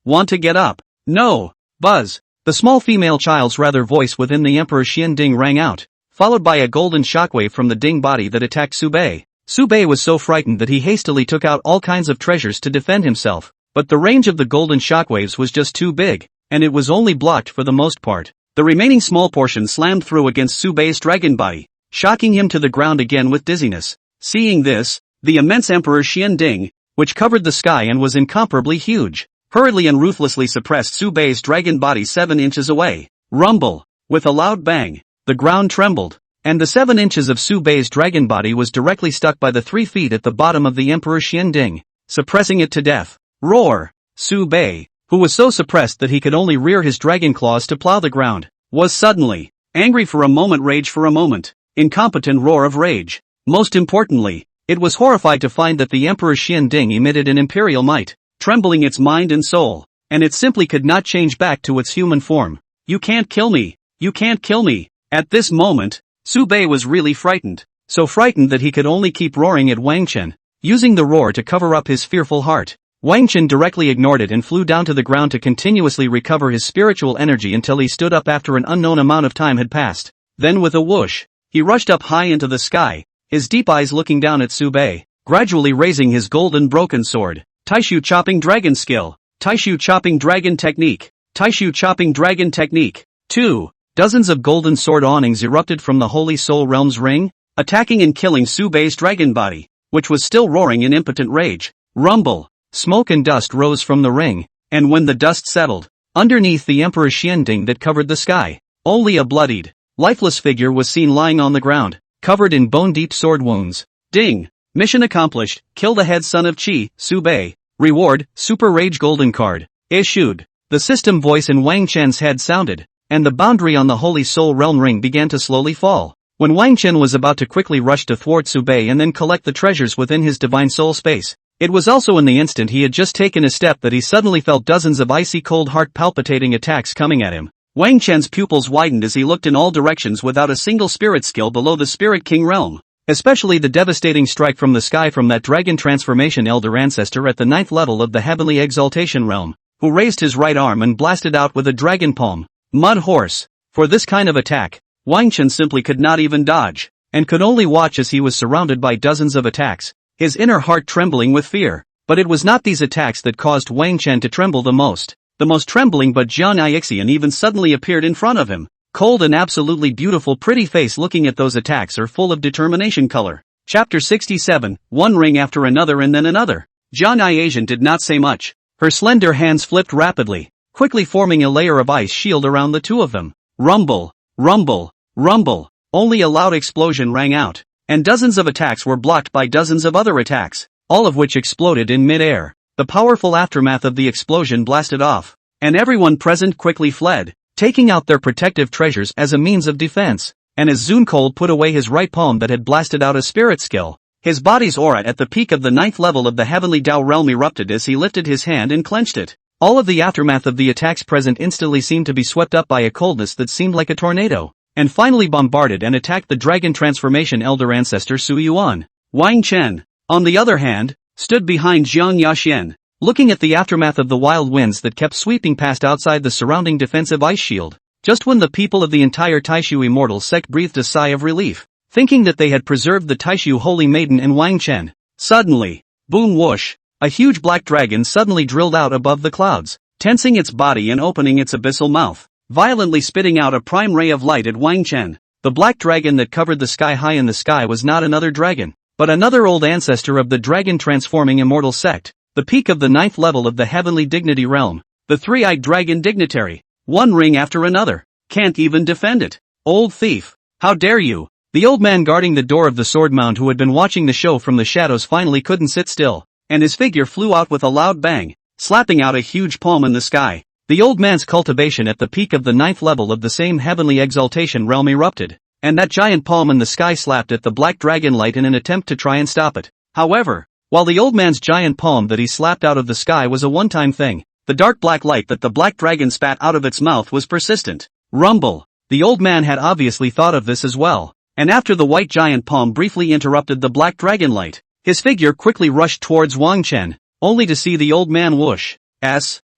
Want to get up? No, Buzz. The small female child's rather voice within the Emperor's Xianding rang out, followed by a golden shockwave from the ding body that attacked Su Bei. Su Bei was so frightened that he hastily took out all kinds of treasures to defend himself, but the range of the golden shockwaves was just too big, and it was only blocked for the most part. The remaining small portion slammed through against Su Bei's dragon body, shocking him to the ground again with dizziness. Seeing this, the immense Emperor Xianding, which covered the sky and was incomparably huge, hurriedly and ruthlessly suppressed Su Bei's dragon body 7 inches away. Rumble! With a loud bang, the ground trembled, and the 7 inches of Su Bei's dragon body was directly stuck by the 3 feet at the bottom of the Emperor Xianding, suppressing it to death. Roar! Su Bei, who was so suppressed that he could only rear his dragon claws to plow the ground, was suddenly angry for a moment, rage for a moment, incompetent roar of rage. Most importantly, it was horrified to find that the Emperor Xianding emitted an imperial might, trembling its mind and soul, and it simply could not change back to its human form. You can't kill me! You can't kill me! At this moment, Su Bei was really frightened, so frightened that he could only keep roaring at Wang Chen, using the roar to cover up his fearful heart. Wang Chen directly ignored it and flew down to the ground to continuously recover his spiritual energy until he stood up after an unknown amount of time had passed. Then with a whoosh, he rushed up high into the sky, his deep eyes looking down at Su Bei, gradually raising his golden broken sword. Taishu chopping dragon skill. Taishu chopping dragon technique. Taishu chopping dragon technique. 2. Dozens of golden sword awnings erupted from the Holy Soul Realm's ring, attacking and killing Su Bei's dragon body, which was still roaring in impotent rage. Rumble. Smoke and dust rose from the ring, and when the dust settled, underneath the Emperor's Xianding that covered the sky, only a bloodied, lifeless figure was seen lying on the ground, covered in bone-deep sword wounds. Ding! Mission accomplished. Kill the head son of Qi, Su Bei. Reward, Super Rage Golden Card. Issued. The system voice in Wang Chen's head sounded, and the boundary on the Holy Soul Realm ring began to slowly fall. When Wang Chen was about to quickly rush to thwart Su Bei and then collect the treasures within his divine soul space, it was also in the instant he had just taken a step that he suddenly felt dozens of icy cold heart-palpitating attacks coming at him. Wang Chen's pupils widened as he looked in all directions without a single spirit skill below the Spirit King realm. Especially the devastating strike from the sky from that dragon transformation elder ancestor at the 9th level of the Heavenly Exaltation realm, who raised his right arm and blasted out with a dragon palm. Mud horse. For this kind of attack, Wang Chen simply could not even dodge, and could only watch as he was surrounded by dozens of attacks, his inner heart trembling with fear. But it was not these attacks that caused Wang Chen to tremble the most. The most trembling but Jian Yixian even suddenly appeared in front of him. Cold and absolutely beautiful pretty face looking at those attacks are full of determination color. Chapter 67, one ring after another and then another. Jian Yixian did not say much. Her slender hands flipped rapidly, quickly forming a layer of ice shield around the two of them. Rumble, rumble, rumble. Only a loud explosion rang out, and dozens of attacks were blocked by dozens of other attacks, all of which exploded in mid-air. The powerful aftermath of the explosion blasted off, and everyone present quickly fled, taking out their protective treasures as a means of defense. And as Zunkold put away his right palm that had blasted out a spirit skill, his body's aura at the peak of the 9th level of the Heavenly Dao realm erupted as he lifted his hand and clenched it. All of the aftermath of the attacks present instantly seemed to be swept up by a coldness that seemed like a tornado, and finally bombarded and attacked the dragon transformation elder ancestor Su Yuan. Wang Chen, on the other hand, stood behind Jiang Yaxian, looking at the aftermath of the wild winds that kept sweeping past outside the surrounding defensive ice shield. Just when the people of the entire Taishu immortal sect breathed a sigh of relief, thinking that they had preserved the Taishu holy maiden and Wang Chen, suddenly, boom whoosh, a huge black dragon suddenly drilled out above the clouds, tensing its body and opening its abyssal mouth, violently spitting out a prime ray of light at Wang Chen. The black dragon that covered the sky high in the sky was not another dragon, but another old ancestor of the dragon transforming immortal sect, the peak of the 9th level of the heavenly dignity realm, the three-eyed dragon dignitary. One ring after another. Can't even defend it. Old thief. How dare you? The old man guarding the door of the sword mound who had been watching the show from the shadows finally couldn't sit still, and his figure flew out with a loud bang, slapping out a huge palm in the sky. The old man's cultivation at the peak of the 9th level of the same heavenly exaltation realm erupted, and that giant palm in the sky slapped at the black dragon light in an attempt to try and stop it. However, while the old man's giant palm that he slapped out of the sky was a one-time thing, the dark black light that the black dragon spat out of its mouth was persistent. Rumble. The old man had obviously thought of this as well, and after the white giant palm briefly interrupted the black dragon light, his figure quickly rushed towards Wang Chen, only to see the old man whoosh.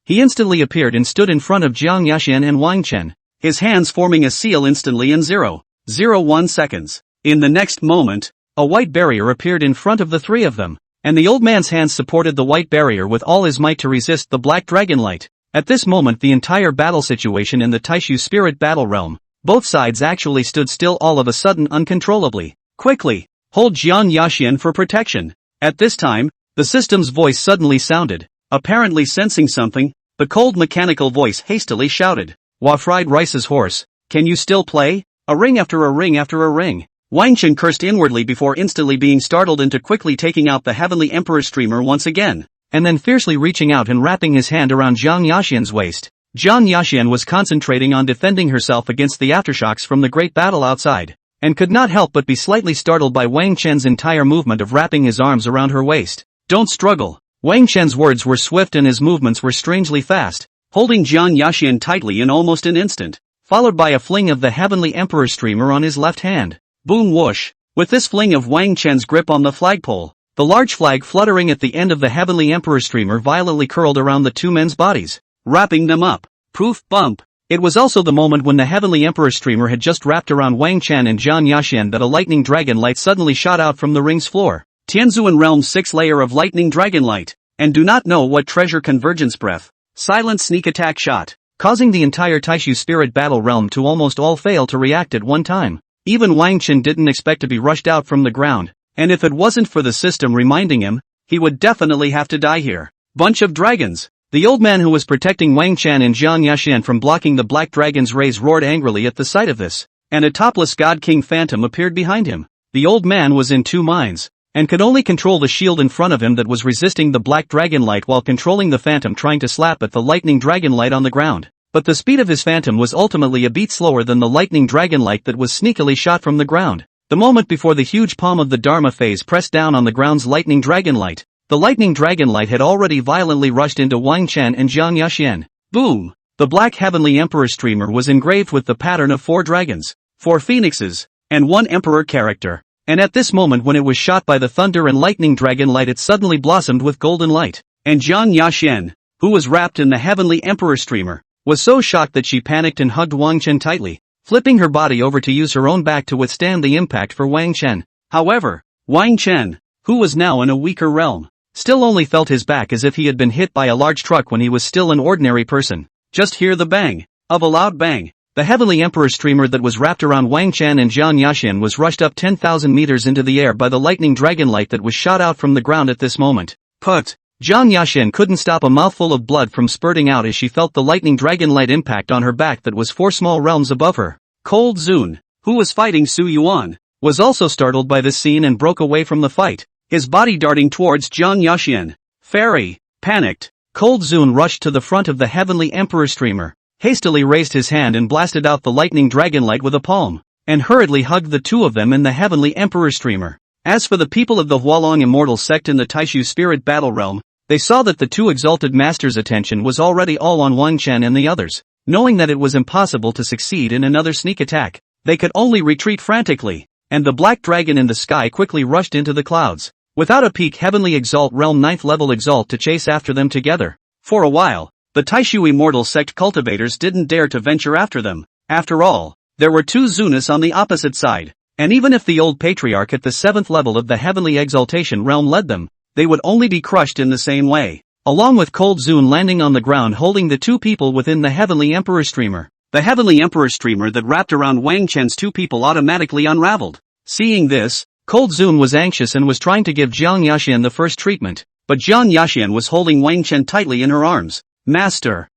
He instantly appeared and stood in front of Jiang Yaxian and Wang Chen, his hands forming a seal instantly in 0.01 seconds. In the next moment, a white barrier appeared in front of the three of them, and the old man's hands supported the white barrier with all his might to resist the black dragon light. At this moment the entire battle situation in the Taishu spirit battle realm, both sides actually stood still all of a sudden uncontrollably. Quickly, hold Jian Yaxian for protection. At this time, the system's voice suddenly sounded. Apparently sensing something, the cold mechanical voice hastily shouted, "Wa fried rice's horse, can you still play? A ring after a ring after a ring." Wang Chen cursed inwardly before instantly being startled into quickly taking out the Heavenly Emperor streamer once again, and then fiercely reaching out and wrapping his hand around Jiang Yaxian's waist. Jiang Yaxian was concentrating on defending herself against the aftershocks from the great battle outside, and could not help but be slightly startled by Wang Chen's entire movement of wrapping his arms around her waist. "Don't struggle." Wang Chen's words were swift and his movements were strangely fast, holding Jiang Yaxian tightly in almost an instant, followed by a fling of the Heavenly Emperor streamer on his left hand. Boom whoosh. With this fling of Wang Chen's grip on the flagpole, the large flag fluttering at the end of the Heavenly Emperor streamer violently curled around the two men's bodies, wrapping them up. Poof bump. It was also the moment when the Heavenly Emperor streamer had just wrapped around Wang Chen and Jian Yaxian that a lightning dragon light suddenly shot out from the ring's floor. Tianzuan Realm's 6th layer of lightning dragon light. And do not know what treasure convergence breath. Silent sneak attack shot. causing the entire Taishu spirit battle realm to almost all fail to react at one time. Even Wang Chen didn't expect to be rushed out from the ground, and if it wasn't for the system reminding him, he would definitely have to die here. Bunch of dragons! The old man who was protecting Wang Chen and Jiang Yaxian from blocking the black dragon's rays roared angrily at the sight of this, and a topless God King Phantom appeared behind him. The old man was in two minds, and could only control the shield in front of him that was resisting the black dragon light while controlling the Phantom trying to slap at the lightning dragon light on the ground. But the speed of his Phantom was ultimately a beat slower than the lightning dragon light that was sneakily shot from the ground. The moment before the huge palm of the Dharma phase pressed down on the ground's lightning dragon light, the lightning dragon light had already violently rushed into Wang Chen and Jiang Yaxian. Boom! The black heavenly emperor streamer was engraved with the pattern of 4 dragons, 4 phoenixes, and 1 emperor character. And at this moment when it was shot by the thunder and lightning dragon light it suddenly blossomed with golden light. And Jiang Yaxian, who was wrapped in the heavenly emperor streamer, was so shocked that she panicked and hugged Wang Chen tightly, flipping her body over to use her own back to withstand the impact for Wang Chen. However, Wang Chen, who was now in a weaker realm, still only felt his back as if he had been hit by a large truck when he was still an ordinary person. Just hear the bang of a loud bang. The heavenly emperor streamer that was wrapped around Wang Chen and Jiang Yaxian was rushed up 10,000 meters into the air by the lightning dragon light that was shot out from the ground at this moment. But Jiang Yaxian couldn't stop a mouthful of blood from spurting out as she felt the lightning dragon light impact on her back that was 4 small realms above her. Cold Zun, who was fighting Su Yuan, was also startled by this scene and broke away from the fight, his body darting towards Jiang Yaxian. Fairy, panicked, Cold Zun rushed to the front of the heavenly emperor streamer, hastily raised his hand and blasted out the lightning dragon light with a palm, and hurriedly hugged the two of them in the heavenly emperor streamer. As for the people of the Hualong immortal sect in the Taishu spirit battle realm, they saw that the two exalted masters' attention was already all on Wang Chen and the others. Knowing that it was impossible to succeed in another sneak attack, they could only retreat frantically, and the black dragon in the sky quickly rushed into the clouds, without a peak heavenly exalt realm 9th level exalt to chase after them together. For a while, the Taishu immortal sect cultivators didn't dare to venture after them. After all, there were 2 Zunas on the opposite side, and even if the old patriarch at the 7th level of the heavenly exaltation realm led them, they would only be crushed in the same way. Along with Cold Zun landing on the ground holding the 2 people within the heavenly emperor streamer. The heavenly emperor streamer that wrapped around Wang Chen's 2 people automatically unraveled. Seeing this, Cold Zun was anxious and was trying to give Jiang Yaxian the first treatment, but Jiang Yaxian was holding Wang Chen tightly in her arms. Master,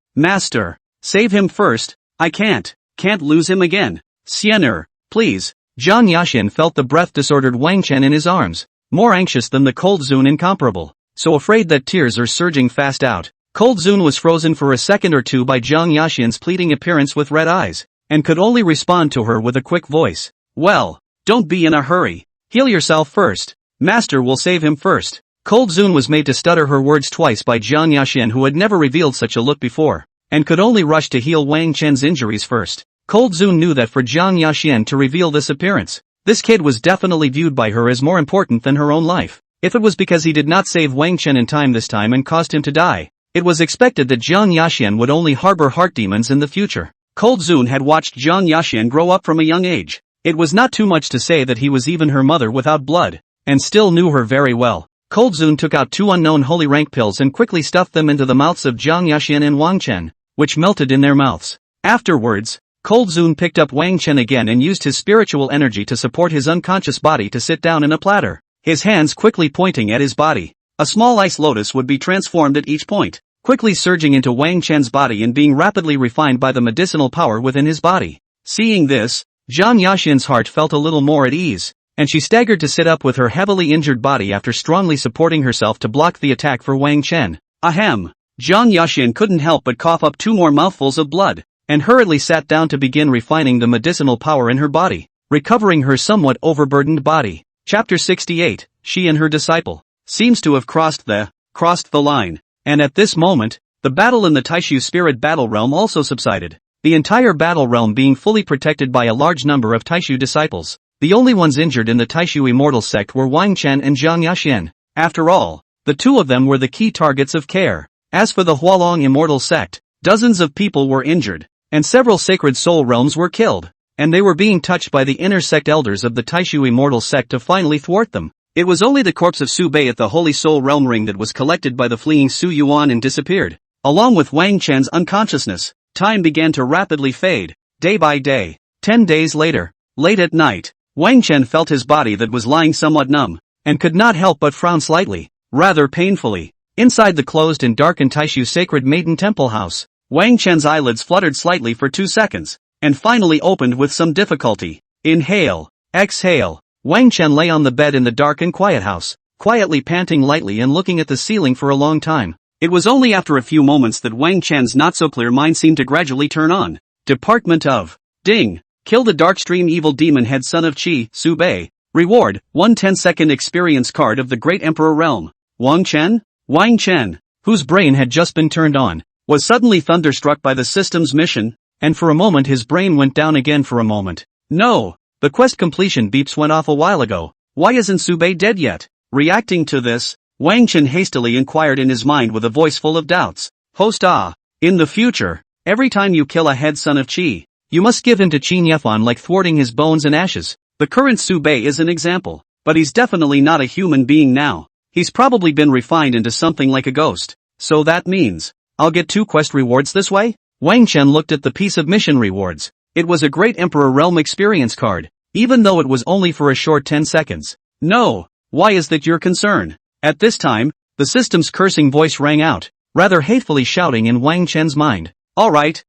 save him first, I can't lose him again. Xiener, please. Jiang Yaxian felt the breath-disordered Wang Chen in his arms, more anxious than the Cold Zun incomparable, so afraid that tears are surging fast out. Cold Zun was frozen for a second or two by Jiang Yaxian's pleading appearance with red eyes, and could only respond to her with a quick voice. Well, don't be in a hurry. Heal yourself first. Master will save him first. Cold Zun was made to stutter her words twice by Jiang Yaxian, who had never revealed such a look before, and could only rush to heal Wang Chen's injuries first. Cold Zun knew that for Jiang Yaxian to reveal this appearance, this kid was definitely viewed by her as more important than her own life. If it was because he did not save Wang Chen in time this time and caused him to die, it was expected that Jiang Yaxian would only harbor heart demons in the future. Cold Zun had watched Jiang Yaxian grow up from a young age. It was not too much to say that he was even her mother without blood, and still knew her very well. Cold Zun took out 2 unknown holy rank pills and quickly stuffed them into the mouths of Jiang Yaxian and Wang Chen, which melted in their mouths. Afterwards, Cold Zun picked up Wang Chen again and used his spiritual energy to support his unconscious body to sit down in a platter, his hands quickly pointing at his body. A small ice lotus would be transformed at each point, quickly surging into Wang Chen's body and being rapidly refined by the medicinal power within his body. Seeing this, Jiang Yaxian's heart felt a little more at ease, and she staggered to sit up with her heavily injured body after strongly supporting herself to block the attack for Wang Chen. Ahem! Jiang Yaxian couldn't help but cough up 2 more mouthfuls of blood, and hurriedly sat down to begin refining the medicinal power in her body, recovering her somewhat overburdened body. Chapter 68, She and her disciple, seems to have crossed the line, and at this moment, the battle in the Taishu spirit battle realm also subsided, the entire battle realm being fully protected by a large number of Taishu disciples. The only ones injured in the Taishu immortal sect were Wang Chen and Jiang Yaxian. After all, the 2 of them were the key targets of care. As for the Hualong immortal sect, dozens of people were injured, and several sacred soul realms were killed, and they were being touched by the inner sect elders of the Taishu immortal sect to finally thwart them. It was only the corpse of Su Bei at the Holy Soul Realm Ring that was collected by the fleeing Su Yuan and disappeared, along with Wang Chen's unconsciousness. Time began to rapidly fade, day by day. 10 days later, late at night, Wang Chen felt his body that was lying somewhat numb, and could not help but frown slightly, rather painfully. Inside the closed and darkened Taishu Sacred Maiden Temple house, Wang Chen's eyelids fluttered slightly for 2 seconds, and finally opened with some difficulty. Inhale, exhale. Wang Chen lay on the bed in the dark and quiet house, quietly panting lightly and looking at the ceiling for a long time. It was only after a few moments that Wang Chen's not-so-clear mind seemed to gradually turn on. Department of Ding. Kill the Darkstream Evil Demon Head Son of Qi, Su Bei. Reward, 1 10-second experience card of the Great Emperor Realm. Wang Chen, whose brain had just been turned on, was suddenly thunderstruck by the system's mission, and for a moment his brain went down again for a moment. No, the quest completion beeps went off a while ago. Why isn't Su Bei dead yet? Reacting to this, Wang Chen hastily inquired in his mind with a voice full of doubts. Host in the future, every time you kill a head son of Qi, you must give him to Qi Nyefan like thwarting his bones and ashes. The current Su Bei is an example, but he's definitely not a human being now. He's probably been refined into something like a ghost. So that means, I'll get 2 quest rewards this way? Wang Chen looked at the piece of mission rewards. It was a Great Emperor Realm experience card, even though it was only for a short 10 seconds. No, why is that your concern? At this time, the system's cursing voice rang out, rather hatefully shouting in Wang Chen's mind. Alright,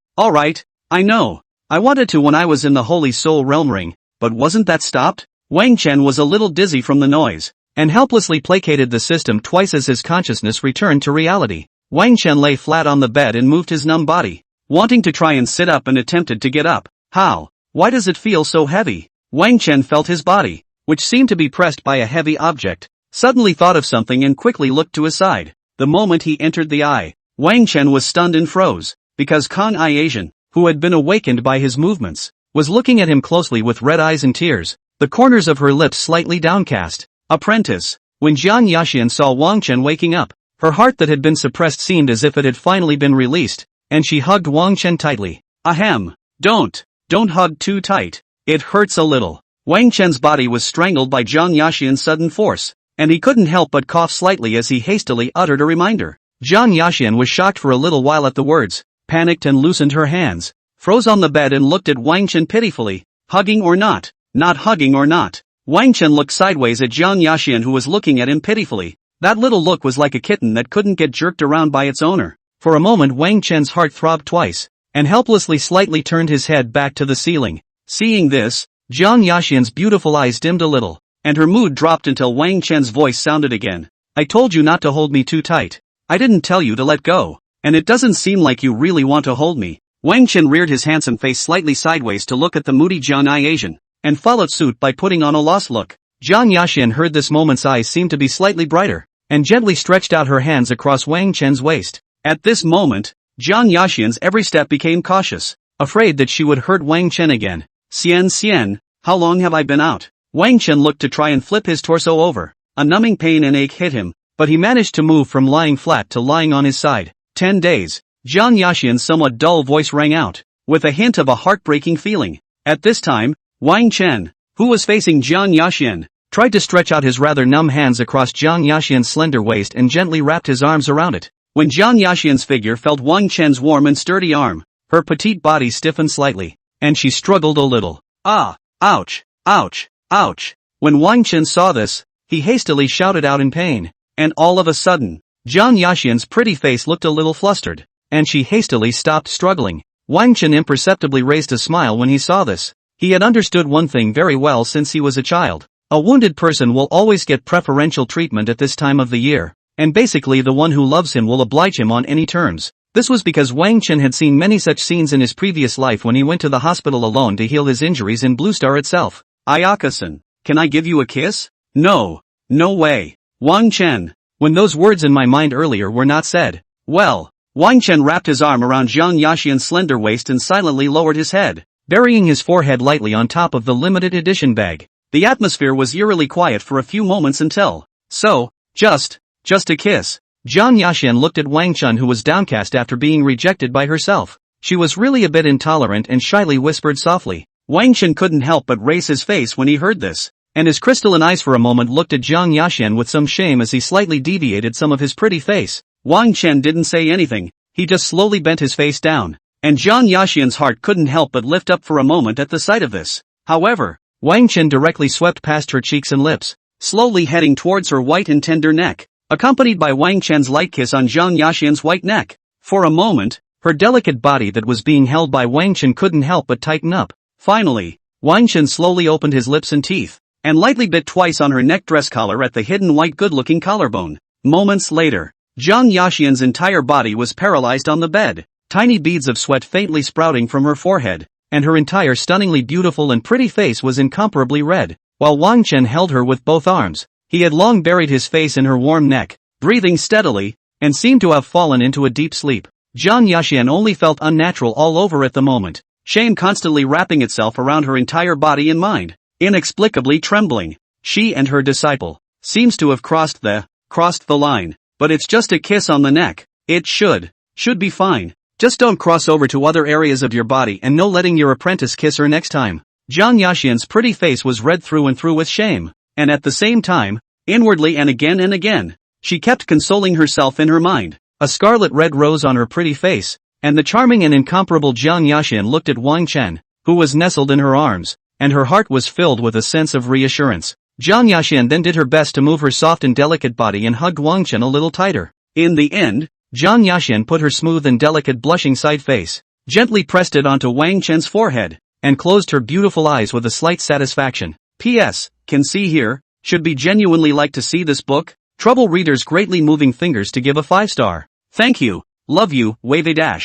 I know. I wanted to when I was in the Holy Soul Realm Ring, but wasn't that stopped? Wang Chen was a little dizzy from the noise, and helplessly placated the system twice as his consciousness returned to reality. Wang Chen lay flat on the bed and moved his numb body, wanting to try and sit up, and attempted to get up. How? Why does it feel so heavy? Wang Chen felt his body, which seemed to be pressed by a heavy object, suddenly thought of something and quickly looked to his side. The moment he entered the eye, Wang Chen was stunned and froze, because Kang Ai Asian, who had been awakened by his movements, was looking at him closely with red eyes and tears, the corners of her lips slightly downcast. Apprentice. When Jian Yaxian saw Wang Chen waking up, her heart that had been suppressed seemed as if it had finally been released, and she hugged Wang Chen tightly. Ahem. Don't hug too tight. It hurts a little. Wang Chen's body was strangled by Jian Yaxian's sudden force, and he couldn't help but cough slightly as he hastily uttered a reminder. Jian Yaxian was shocked for a little while at the words, panicked and loosened her hands, froze on the bed and looked at Wang Chen pitifully. Hugging or not? Not hugging or not? Wang Chen looked sideways at Jian Yaxian, who was looking at him pitifully. That little look was like a kitten that couldn't get jerked around by its owner. For a moment Wang Chen's heart throbbed twice, and helplessly slightly turned his head back to the ceiling. Seeing this, Jian Yaxian's beautiful eyes dimmed a little, and her mood dropped until Wang Chen's voice sounded again. I told you not to hold me too tight. I didn't tell you to let go, and it doesn't seem like you really want to hold me. Wang Chen reared his handsome face slightly sideways to look at the moody Jian Ai Asian, and followed suit by putting on a lost look. Jian Yaxian heard this moment's eyes seemed to be slightly brighter, and gently stretched out her hands across Wang Chen's waist. At this moment, Jian Yaxian's every step became cautious, afraid that she would hurt Wang Chen again. Xian, how long have I been out? Wang Chen looked to try and flip his torso over. A numbing pain and ache hit him, but he managed to move from lying flat to lying on his side. 10 days. Jian Yaxian's somewhat dull voice rang out, with a hint of a heartbreaking feeling. At this time, Wang Chen, who was facing Jian Yaxian, tried to stretch out his rather numb hands across Jian Yaxian's slender waist and gently wrapped his arms around it. When Jian Yaxian's figure felt Wang Chen's warm and sturdy arm, her petite body stiffened slightly, and she struggled a little. Ouch. When Wang Chen saw this, he hastily shouted out in pain, and all of a sudden, Jian Yaxian's pretty face looked a little flustered, and she hastily stopped struggling. Wang Chen imperceptibly raised a smile when he saw this. He had understood one thing very well since he was a child. A wounded person will always get preferential treatment at this time of the year, and basically the one who loves him will oblige him on any terms. This was because Wang Chen had seen many such scenes in his previous life when he went to the hospital alone to heal his injuries in Blue Star itself. Ayaka-san, can I give you a kiss? No way. Wang Chen. When those words in my mind earlier were not said, well, Wang Chen wrapped his arm around Jian Yaxian's slender waist and silently lowered his head, burying his forehead lightly on top of the limited edition bag. The atmosphere was eerily quiet for a few moments until, just a kiss. Jian Yaxian looked at Wang Chen, who was downcast after being rejected by herself. She was really a bit intolerant and shyly whispered softly. Wang Chen couldn't help but raise his face when he heard this, and his crystalline eyes for a moment looked at Jian Yaxian with some shame as he slightly deviated some of his pretty face. Wang Chen didn't say anything, he just slowly bent his face down, and Jiang Yaxian's heart couldn't help but lift up for a moment at the sight of this. However, Wang Chen directly swept past her cheeks and lips, slowly heading towards her white and tender neck, accompanied by Wang Chen's light kiss on Jiang Yaxian's white neck. For a moment, her delicate body that was being held by Wang Chen couldn't help but tighten up. Finally, Wang Chen slowly opened his lips and teeth, and lightly bit twice on her neck dress collar at the hidden white good-looking collarbone. Moments later, Jiang Yaxian's entire body was paralyzed on the bed, tiny beads of sweat faintly sprouting from her forehead, and her entire stunningly beautiful and pretty face was incomparably red. While Wang Chen held her with both arms, he had long buried his face in her warm neck, breathing steadily, and seemed to have fallen into a deep sleep. Jiang Yaxian only felt unnatural all over at the moment, shame constantly wrapping itself around her entire body and mind. Inexplicably trembling, she and her disciple seems to have crossed the line. But it's just a kiss on the neck. It should be fine. Just don't cross over to other areas of your body and no letting your apprentice kiss her next time. Jiang Yaxian's pretty face was red through and through with shame, and at the same time, inwardly and again, she kept consoling herself in her mind. A scarlet red rose on her pretty face, and the charming and incomparable Jiang Yaxian looked at Wang Chen, who was nestled in her arms, and her heart was filled with a sense of reassurance. Jiang Yaxian then did her best to move her soft and delicate body and hugged Wang Chen a little tighter. In the end, Jiang Yaxian put her smooth and delicate blushing side face, gently pressed it onto Wang Chen's forehead, and closed her beautiful eyes with a slight satisfaction. P.S. Can see here, should be genuinely like to see this book. Trouble readers greatly moving fingers to give a 5-star. Thank you, love you, wave a dash.